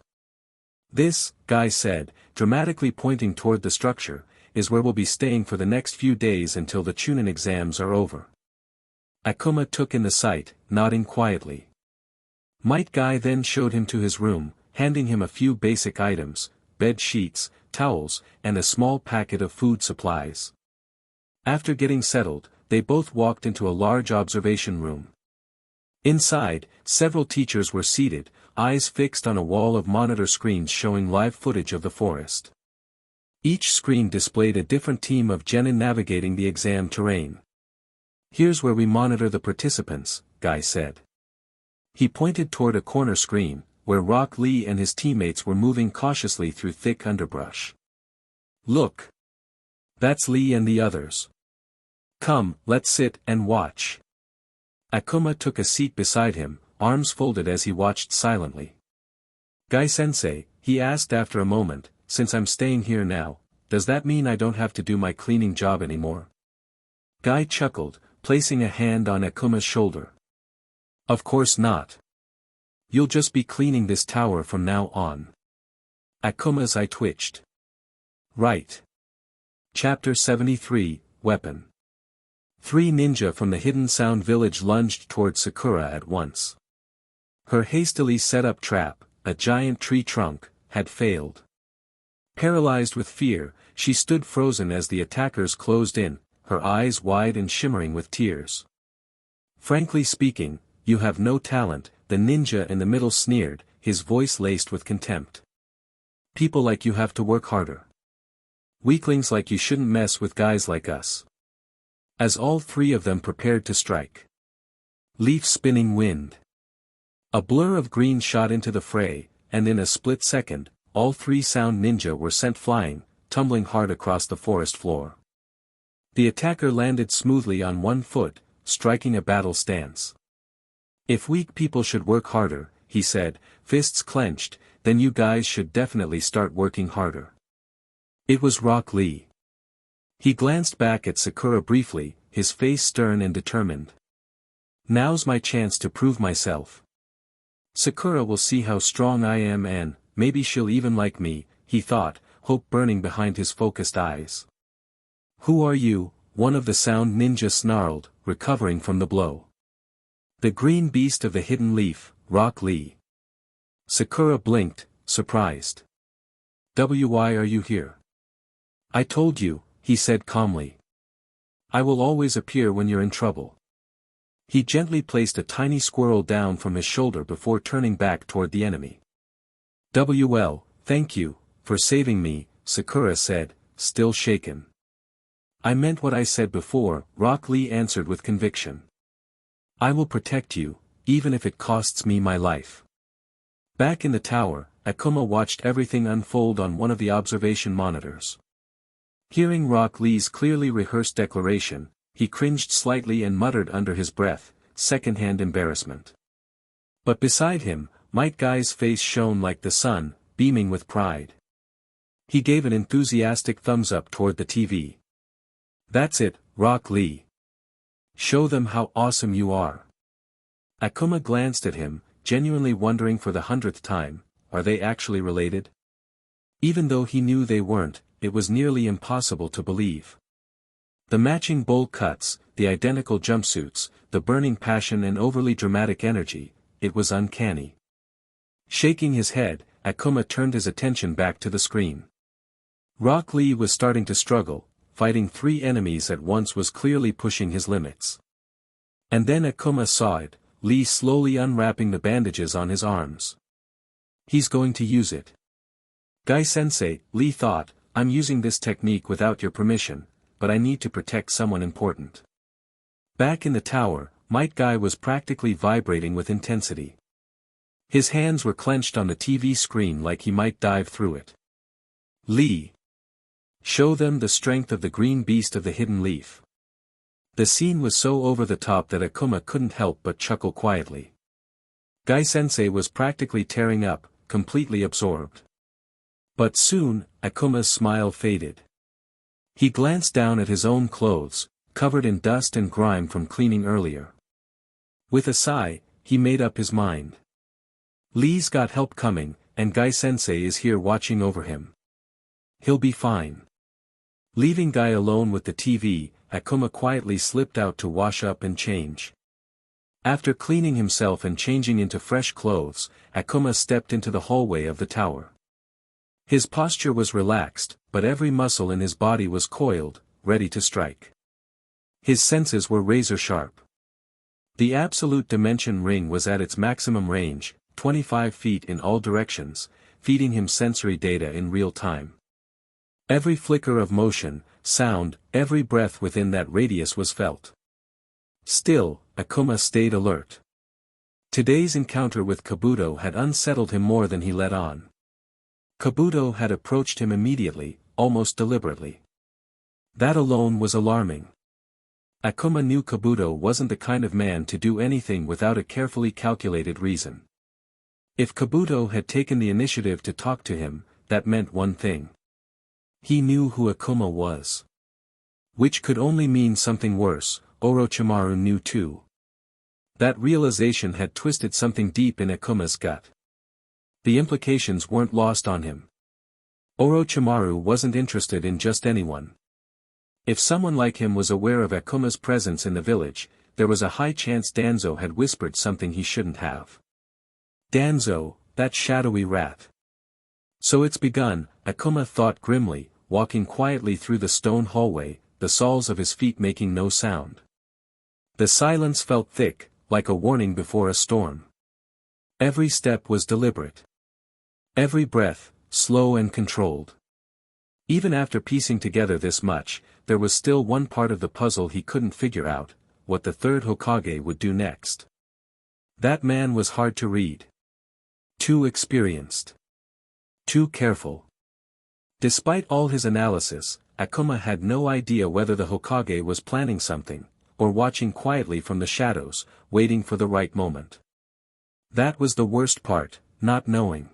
This, Guy said, dramatically pointing toward the structure, is where we'll be staying for the next few days until the Chunin exams are over. Akuma took in the sight, nodding quietly. Might Guy then showed him to his room, handing him a few basic items, bed sheets, towels, and a small packet of food supplies. After getting settled, they both walked into a large observation room. Inside, several teachers were seated, eyes fixed on a wall of monitor screens showing live footage of the forest. Each screen displayed a different team of genin navigating the exam terrain. Here's where we monitor the participants, Guy said. He pointed toward a corner screen, where Rock Lee and his teammates were moving cautiously through thick underbrush. Look. That's Lee and the others. Come, let's sit and watch. Akuma took a seat beside him, arms folded as he watched silently. Gai-sensei, he asked after a moment, since I'm staying here now, does that mean I don't have to do my cleaning job anymore? Guy chuckled, placing a hand on Akuma's shoulder. Of course not. You'll just be cleaning this tower from now on. Akuma's eye twitched. Right. Chapter 73, Weapon. 3 ninja from the hidden sound village lunged toward Sakura at once. Her hastily set up trap, a giant tree trunk, had failed. Paralyzed with fear, she stood frozen as the attackers closed in, her eyes wide and shimmering with tears. Frankly speaking, you have no talent, the ninja in the middle sneered, his voice laced with contempt. People like you have to work harder. Weaklings like you shouldn't mess with guys like us. As all 3 of them prepared to strike. Leaf-spinning wind. A blur of green shot into the fray, and in a split second, all 3 sound ninja were sent flying, tumbling hard across the forest floor. The attacker landed smoothly on one foot, striking a battle stance. If weak people should work harder, he said, fists clenched, then you guys should definitely start working harder. It was Rock Lee. He glanced back at Sakura briefly, his face stern and determined. Now's my chance to prove myself. Sakura will see how strong I am and, maybe she'll even like me, he thought, hope burning behind his focused eyes. Who are you? One of the sound ninja snarled, recovering from the blow. The green beast of the hidden leaf, Rock Lee. Sakura blinked, surprised. Why are you here? I told you, he said calmly. I will always appear when you're in trouble. He gently placed a tiny squirrel down from his shoulder before turning back toward the enemy. Thank you, for saving me, Sakura said, still shaken. I meant what I said before, Rock Lee answered with conviction. I will protect you, even if it costs me my life. Back in the tower, Akuma watched everything unfold on one of the observation monitors. Hearing Rock Lee's clearly rehearsed declaration, he cringed slightly and muttered under his breath, second-hand embarrassment. But beside him, Might Guy's face shone like the sun, beaming with pride. He gave an enthusiastic thumbs up toward the TV. That's it, Rock Lee. Show them how awesome you are. Akuma glanced at him, genuinely wondering for the 100th time, are they actually related? Even though he knew they weren't, it was nearly impossible to believe. The matching bowl cuts, the identical jumpsuits, the burning passion and overly dramatic energy, it was uncanny. Shaking his head, Akuma turned his attention back to the screen. Rock Lee was starting to struggle, fighting 3 enemies at once was clearly pushing his limits. And then Akuma saw it, Lee slowly unwrapping the bandages on his arms. He's going to use it. Guy-sensei, Lee thought, I'm using this technique without your permission, but I need to protect someone important. Back in the tower, Might Guy was practically vibrating with intensity. His hands were clenched on the TV screen like he might dive through it. Lee. Show them the strength of the green beast of the hidden leaf. The scene was so over the top that Akuma couldn't help but chuckle quietly. Guy-sensei was practically tearing up, completely absorbed. But soon, Akuma's smile faded. He glanced down at his own clothes, covered in dust and grime from cleaning earlier. With a sigh, he made up his mind. Lee's got help coming, and Guy-sensei is here watching over him. He'll be fine. Leaving Guy alone with the TV, Akuma quietly slipped out to wash up and change. After cleaning himself and changing into fresh clothes, Akuma stepped into the hallway of the tower. His posture was relaxed, but every muscle in his body was coiled, ready to strike. His senses were razor-sharp. The absolute dimension ring was at its maximum range, 25 feet in all directions, feeding him sensory data in real time. Every flicker of motion, sound, every breath within that radius was felt. Still, Akuma stayed alert. Today's encounter with Kabuto had unsettled him more than he let on. Kabuto had approached him immediately, almost deliberately. That alone was alarming. Akuma knew Kabuto wasn't the kind of man to do anything without a carefully calculated reason. If Kabuto had taken the initiative to talk to him, that meant one thing. He knew who Akuma was. Which could only mean something worse, Orochimaru knew too. That realization had twisted something deep in Akuma's gut. The implications weren't lost on him. Orochimaru wasn't interested in just anyone. If someone like him was aware of Akuma's presence in the village, there was a high chance Danzo had whispered something he shouldn't have. Danzo, that shadowy rat. So it's begun, Akuma thought grimly, walking quietly through the stone hallway, the soles of his feet making no sound. The silence felt thick, like a warning before a storm. Every step was deliberate. Every breath, slow and controlled. Even after piecing together this much, there was still one part of the puzzle he couldn't figure out, what the third Hokage would do next. That man was hard to read. Too experienced. Too careful. Despite all his analysis, Akuma had no idea whether the Hokage was planning something, or watching quietly from the shadows, waiting for the right moment. That was the worst part, not knowing.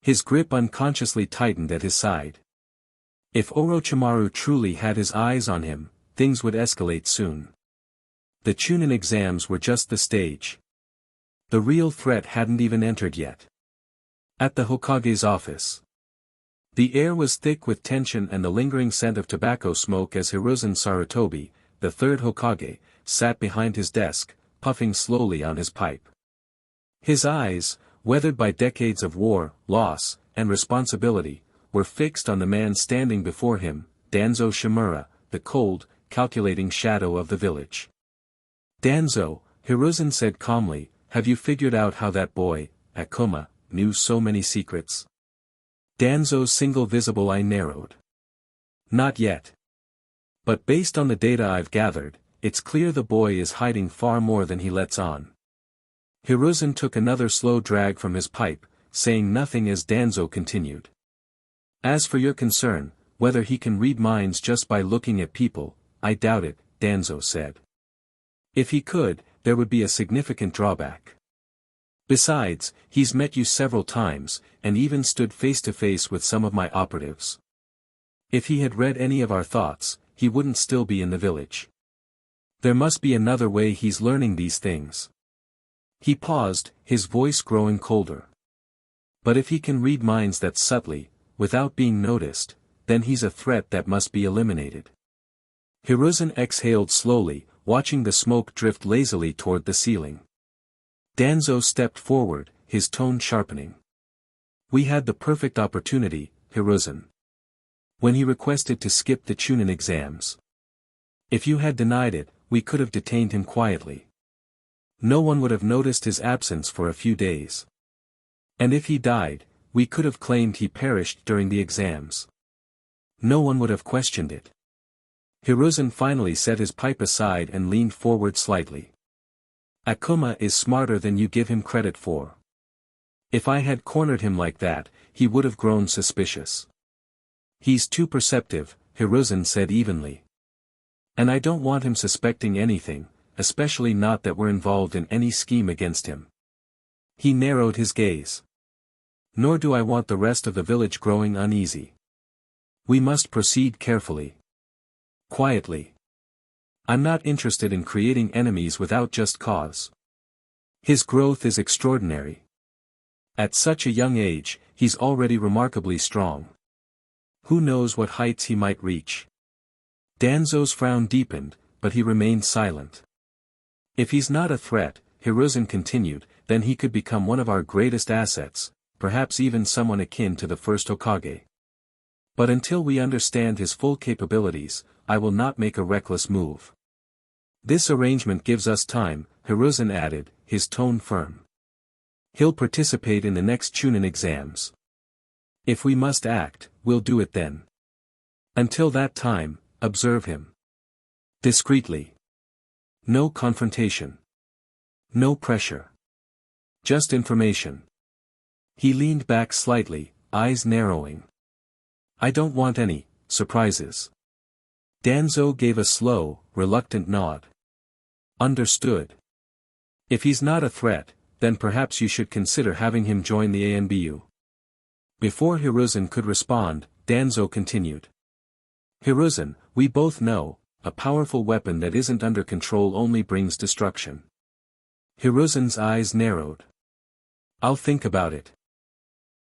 His grip unconsciously tightened at his side. If Orochimaru truly had his eyes on him, things would escalate soon. The Chunin exams were just the stage. The real threat hadn't even entered yet. At the Hokage's office. The air was thick with tension and the lingering scent of tobacco smoke as Hiruzen Sarutobi, the third Hokage, sat behind his desk, puffing slowly on his pipe. His eyes, weathered by decades of war, loss, and responsibility, were fixed on the man standing before him, Danzo Shimura, the cold, calculating shadow of the village. "Danzo," Hiruzen said calmly, "have you figured out how that boy, Akuma, knew so many secrets?" Danzo's single visible eye narrowed. "Not yet. But based on the data I've gathered, it's clear the boy is hiding far more than he lets on." Hiruzen took another slow drag from his pipe, saying nothing as Danzo continued. "As for your concern, whether he can read minds just by looking at people, I doubt it," Danzo said. "If he could, there would be a significant drawback. Besides, he's met you several times, and even stood face to face with some of my operatives. If he had read any of our thoughts, he wouldn't still be in the village. There must be another way he's learning these things." He paused, his voice growing colder. "But if he can read minds that subtly, without being noticed, then he's a threat that must be eliminated." Hiruzen exhaled slowly, watching the smoke drift lazily toward the ceiling. Danzo stepped forward, his tone sharpening. "We had the perfect opportunity, Hiruzen. When he requested to skip the Chunin exams. If you had denied it, we could have detained him quietly. No one would have noticed his absence for a few days. And if he died, we could have claimed he perished during the exams. No one would have questioned it." Hiruzen finally set his pipe aside and leaned forward slightly. "Akuma is smarter than you give him credit for. If I had cornered him like that, he would have grown suspicious." "He's too perceptive," Hiruzen said evenly. "And I don't want him suspecting anything, especially not that we're involved in any scheme against him." He narrowed his gaze. "Nor do I want the rest of the village growing uneasy. We must proceed carefully. Quietly. I'm not interested in creating enemies without just cause. His growth is extraordinary. At such a young age, he's already remarkably strong. Who knows what heights he might reach?" Danzo's frown deepened, but he remained silent. "If he's not a threat," Hiruzen continued, "then he could become one of our greatest assets, perhaps even someone akin to the first Hokage. But until we understand his full capabilities, I will not make a reckless move. This arrangement gives us time," Hiruzen added, his tone firm. "He'll participate in the next Chunin exams. If we must act, we'll do it then. Until that time, observe him. Discreetly. No confrontation. No pressure. Just information." He leaned back slightly, eyes narrowing. "I don't want any surprises." Danzo gave a slow, reluctant nod. "Understood. If he's not a threat, then perhaps you should consider having him join the ANBU." Before Hiruzen could respond, Danzo continued. "Hiruzen, we both know, a powerful weapon that isn't under control only brings destruction." Hiruzen's eyes narrowed. "I'll think about it."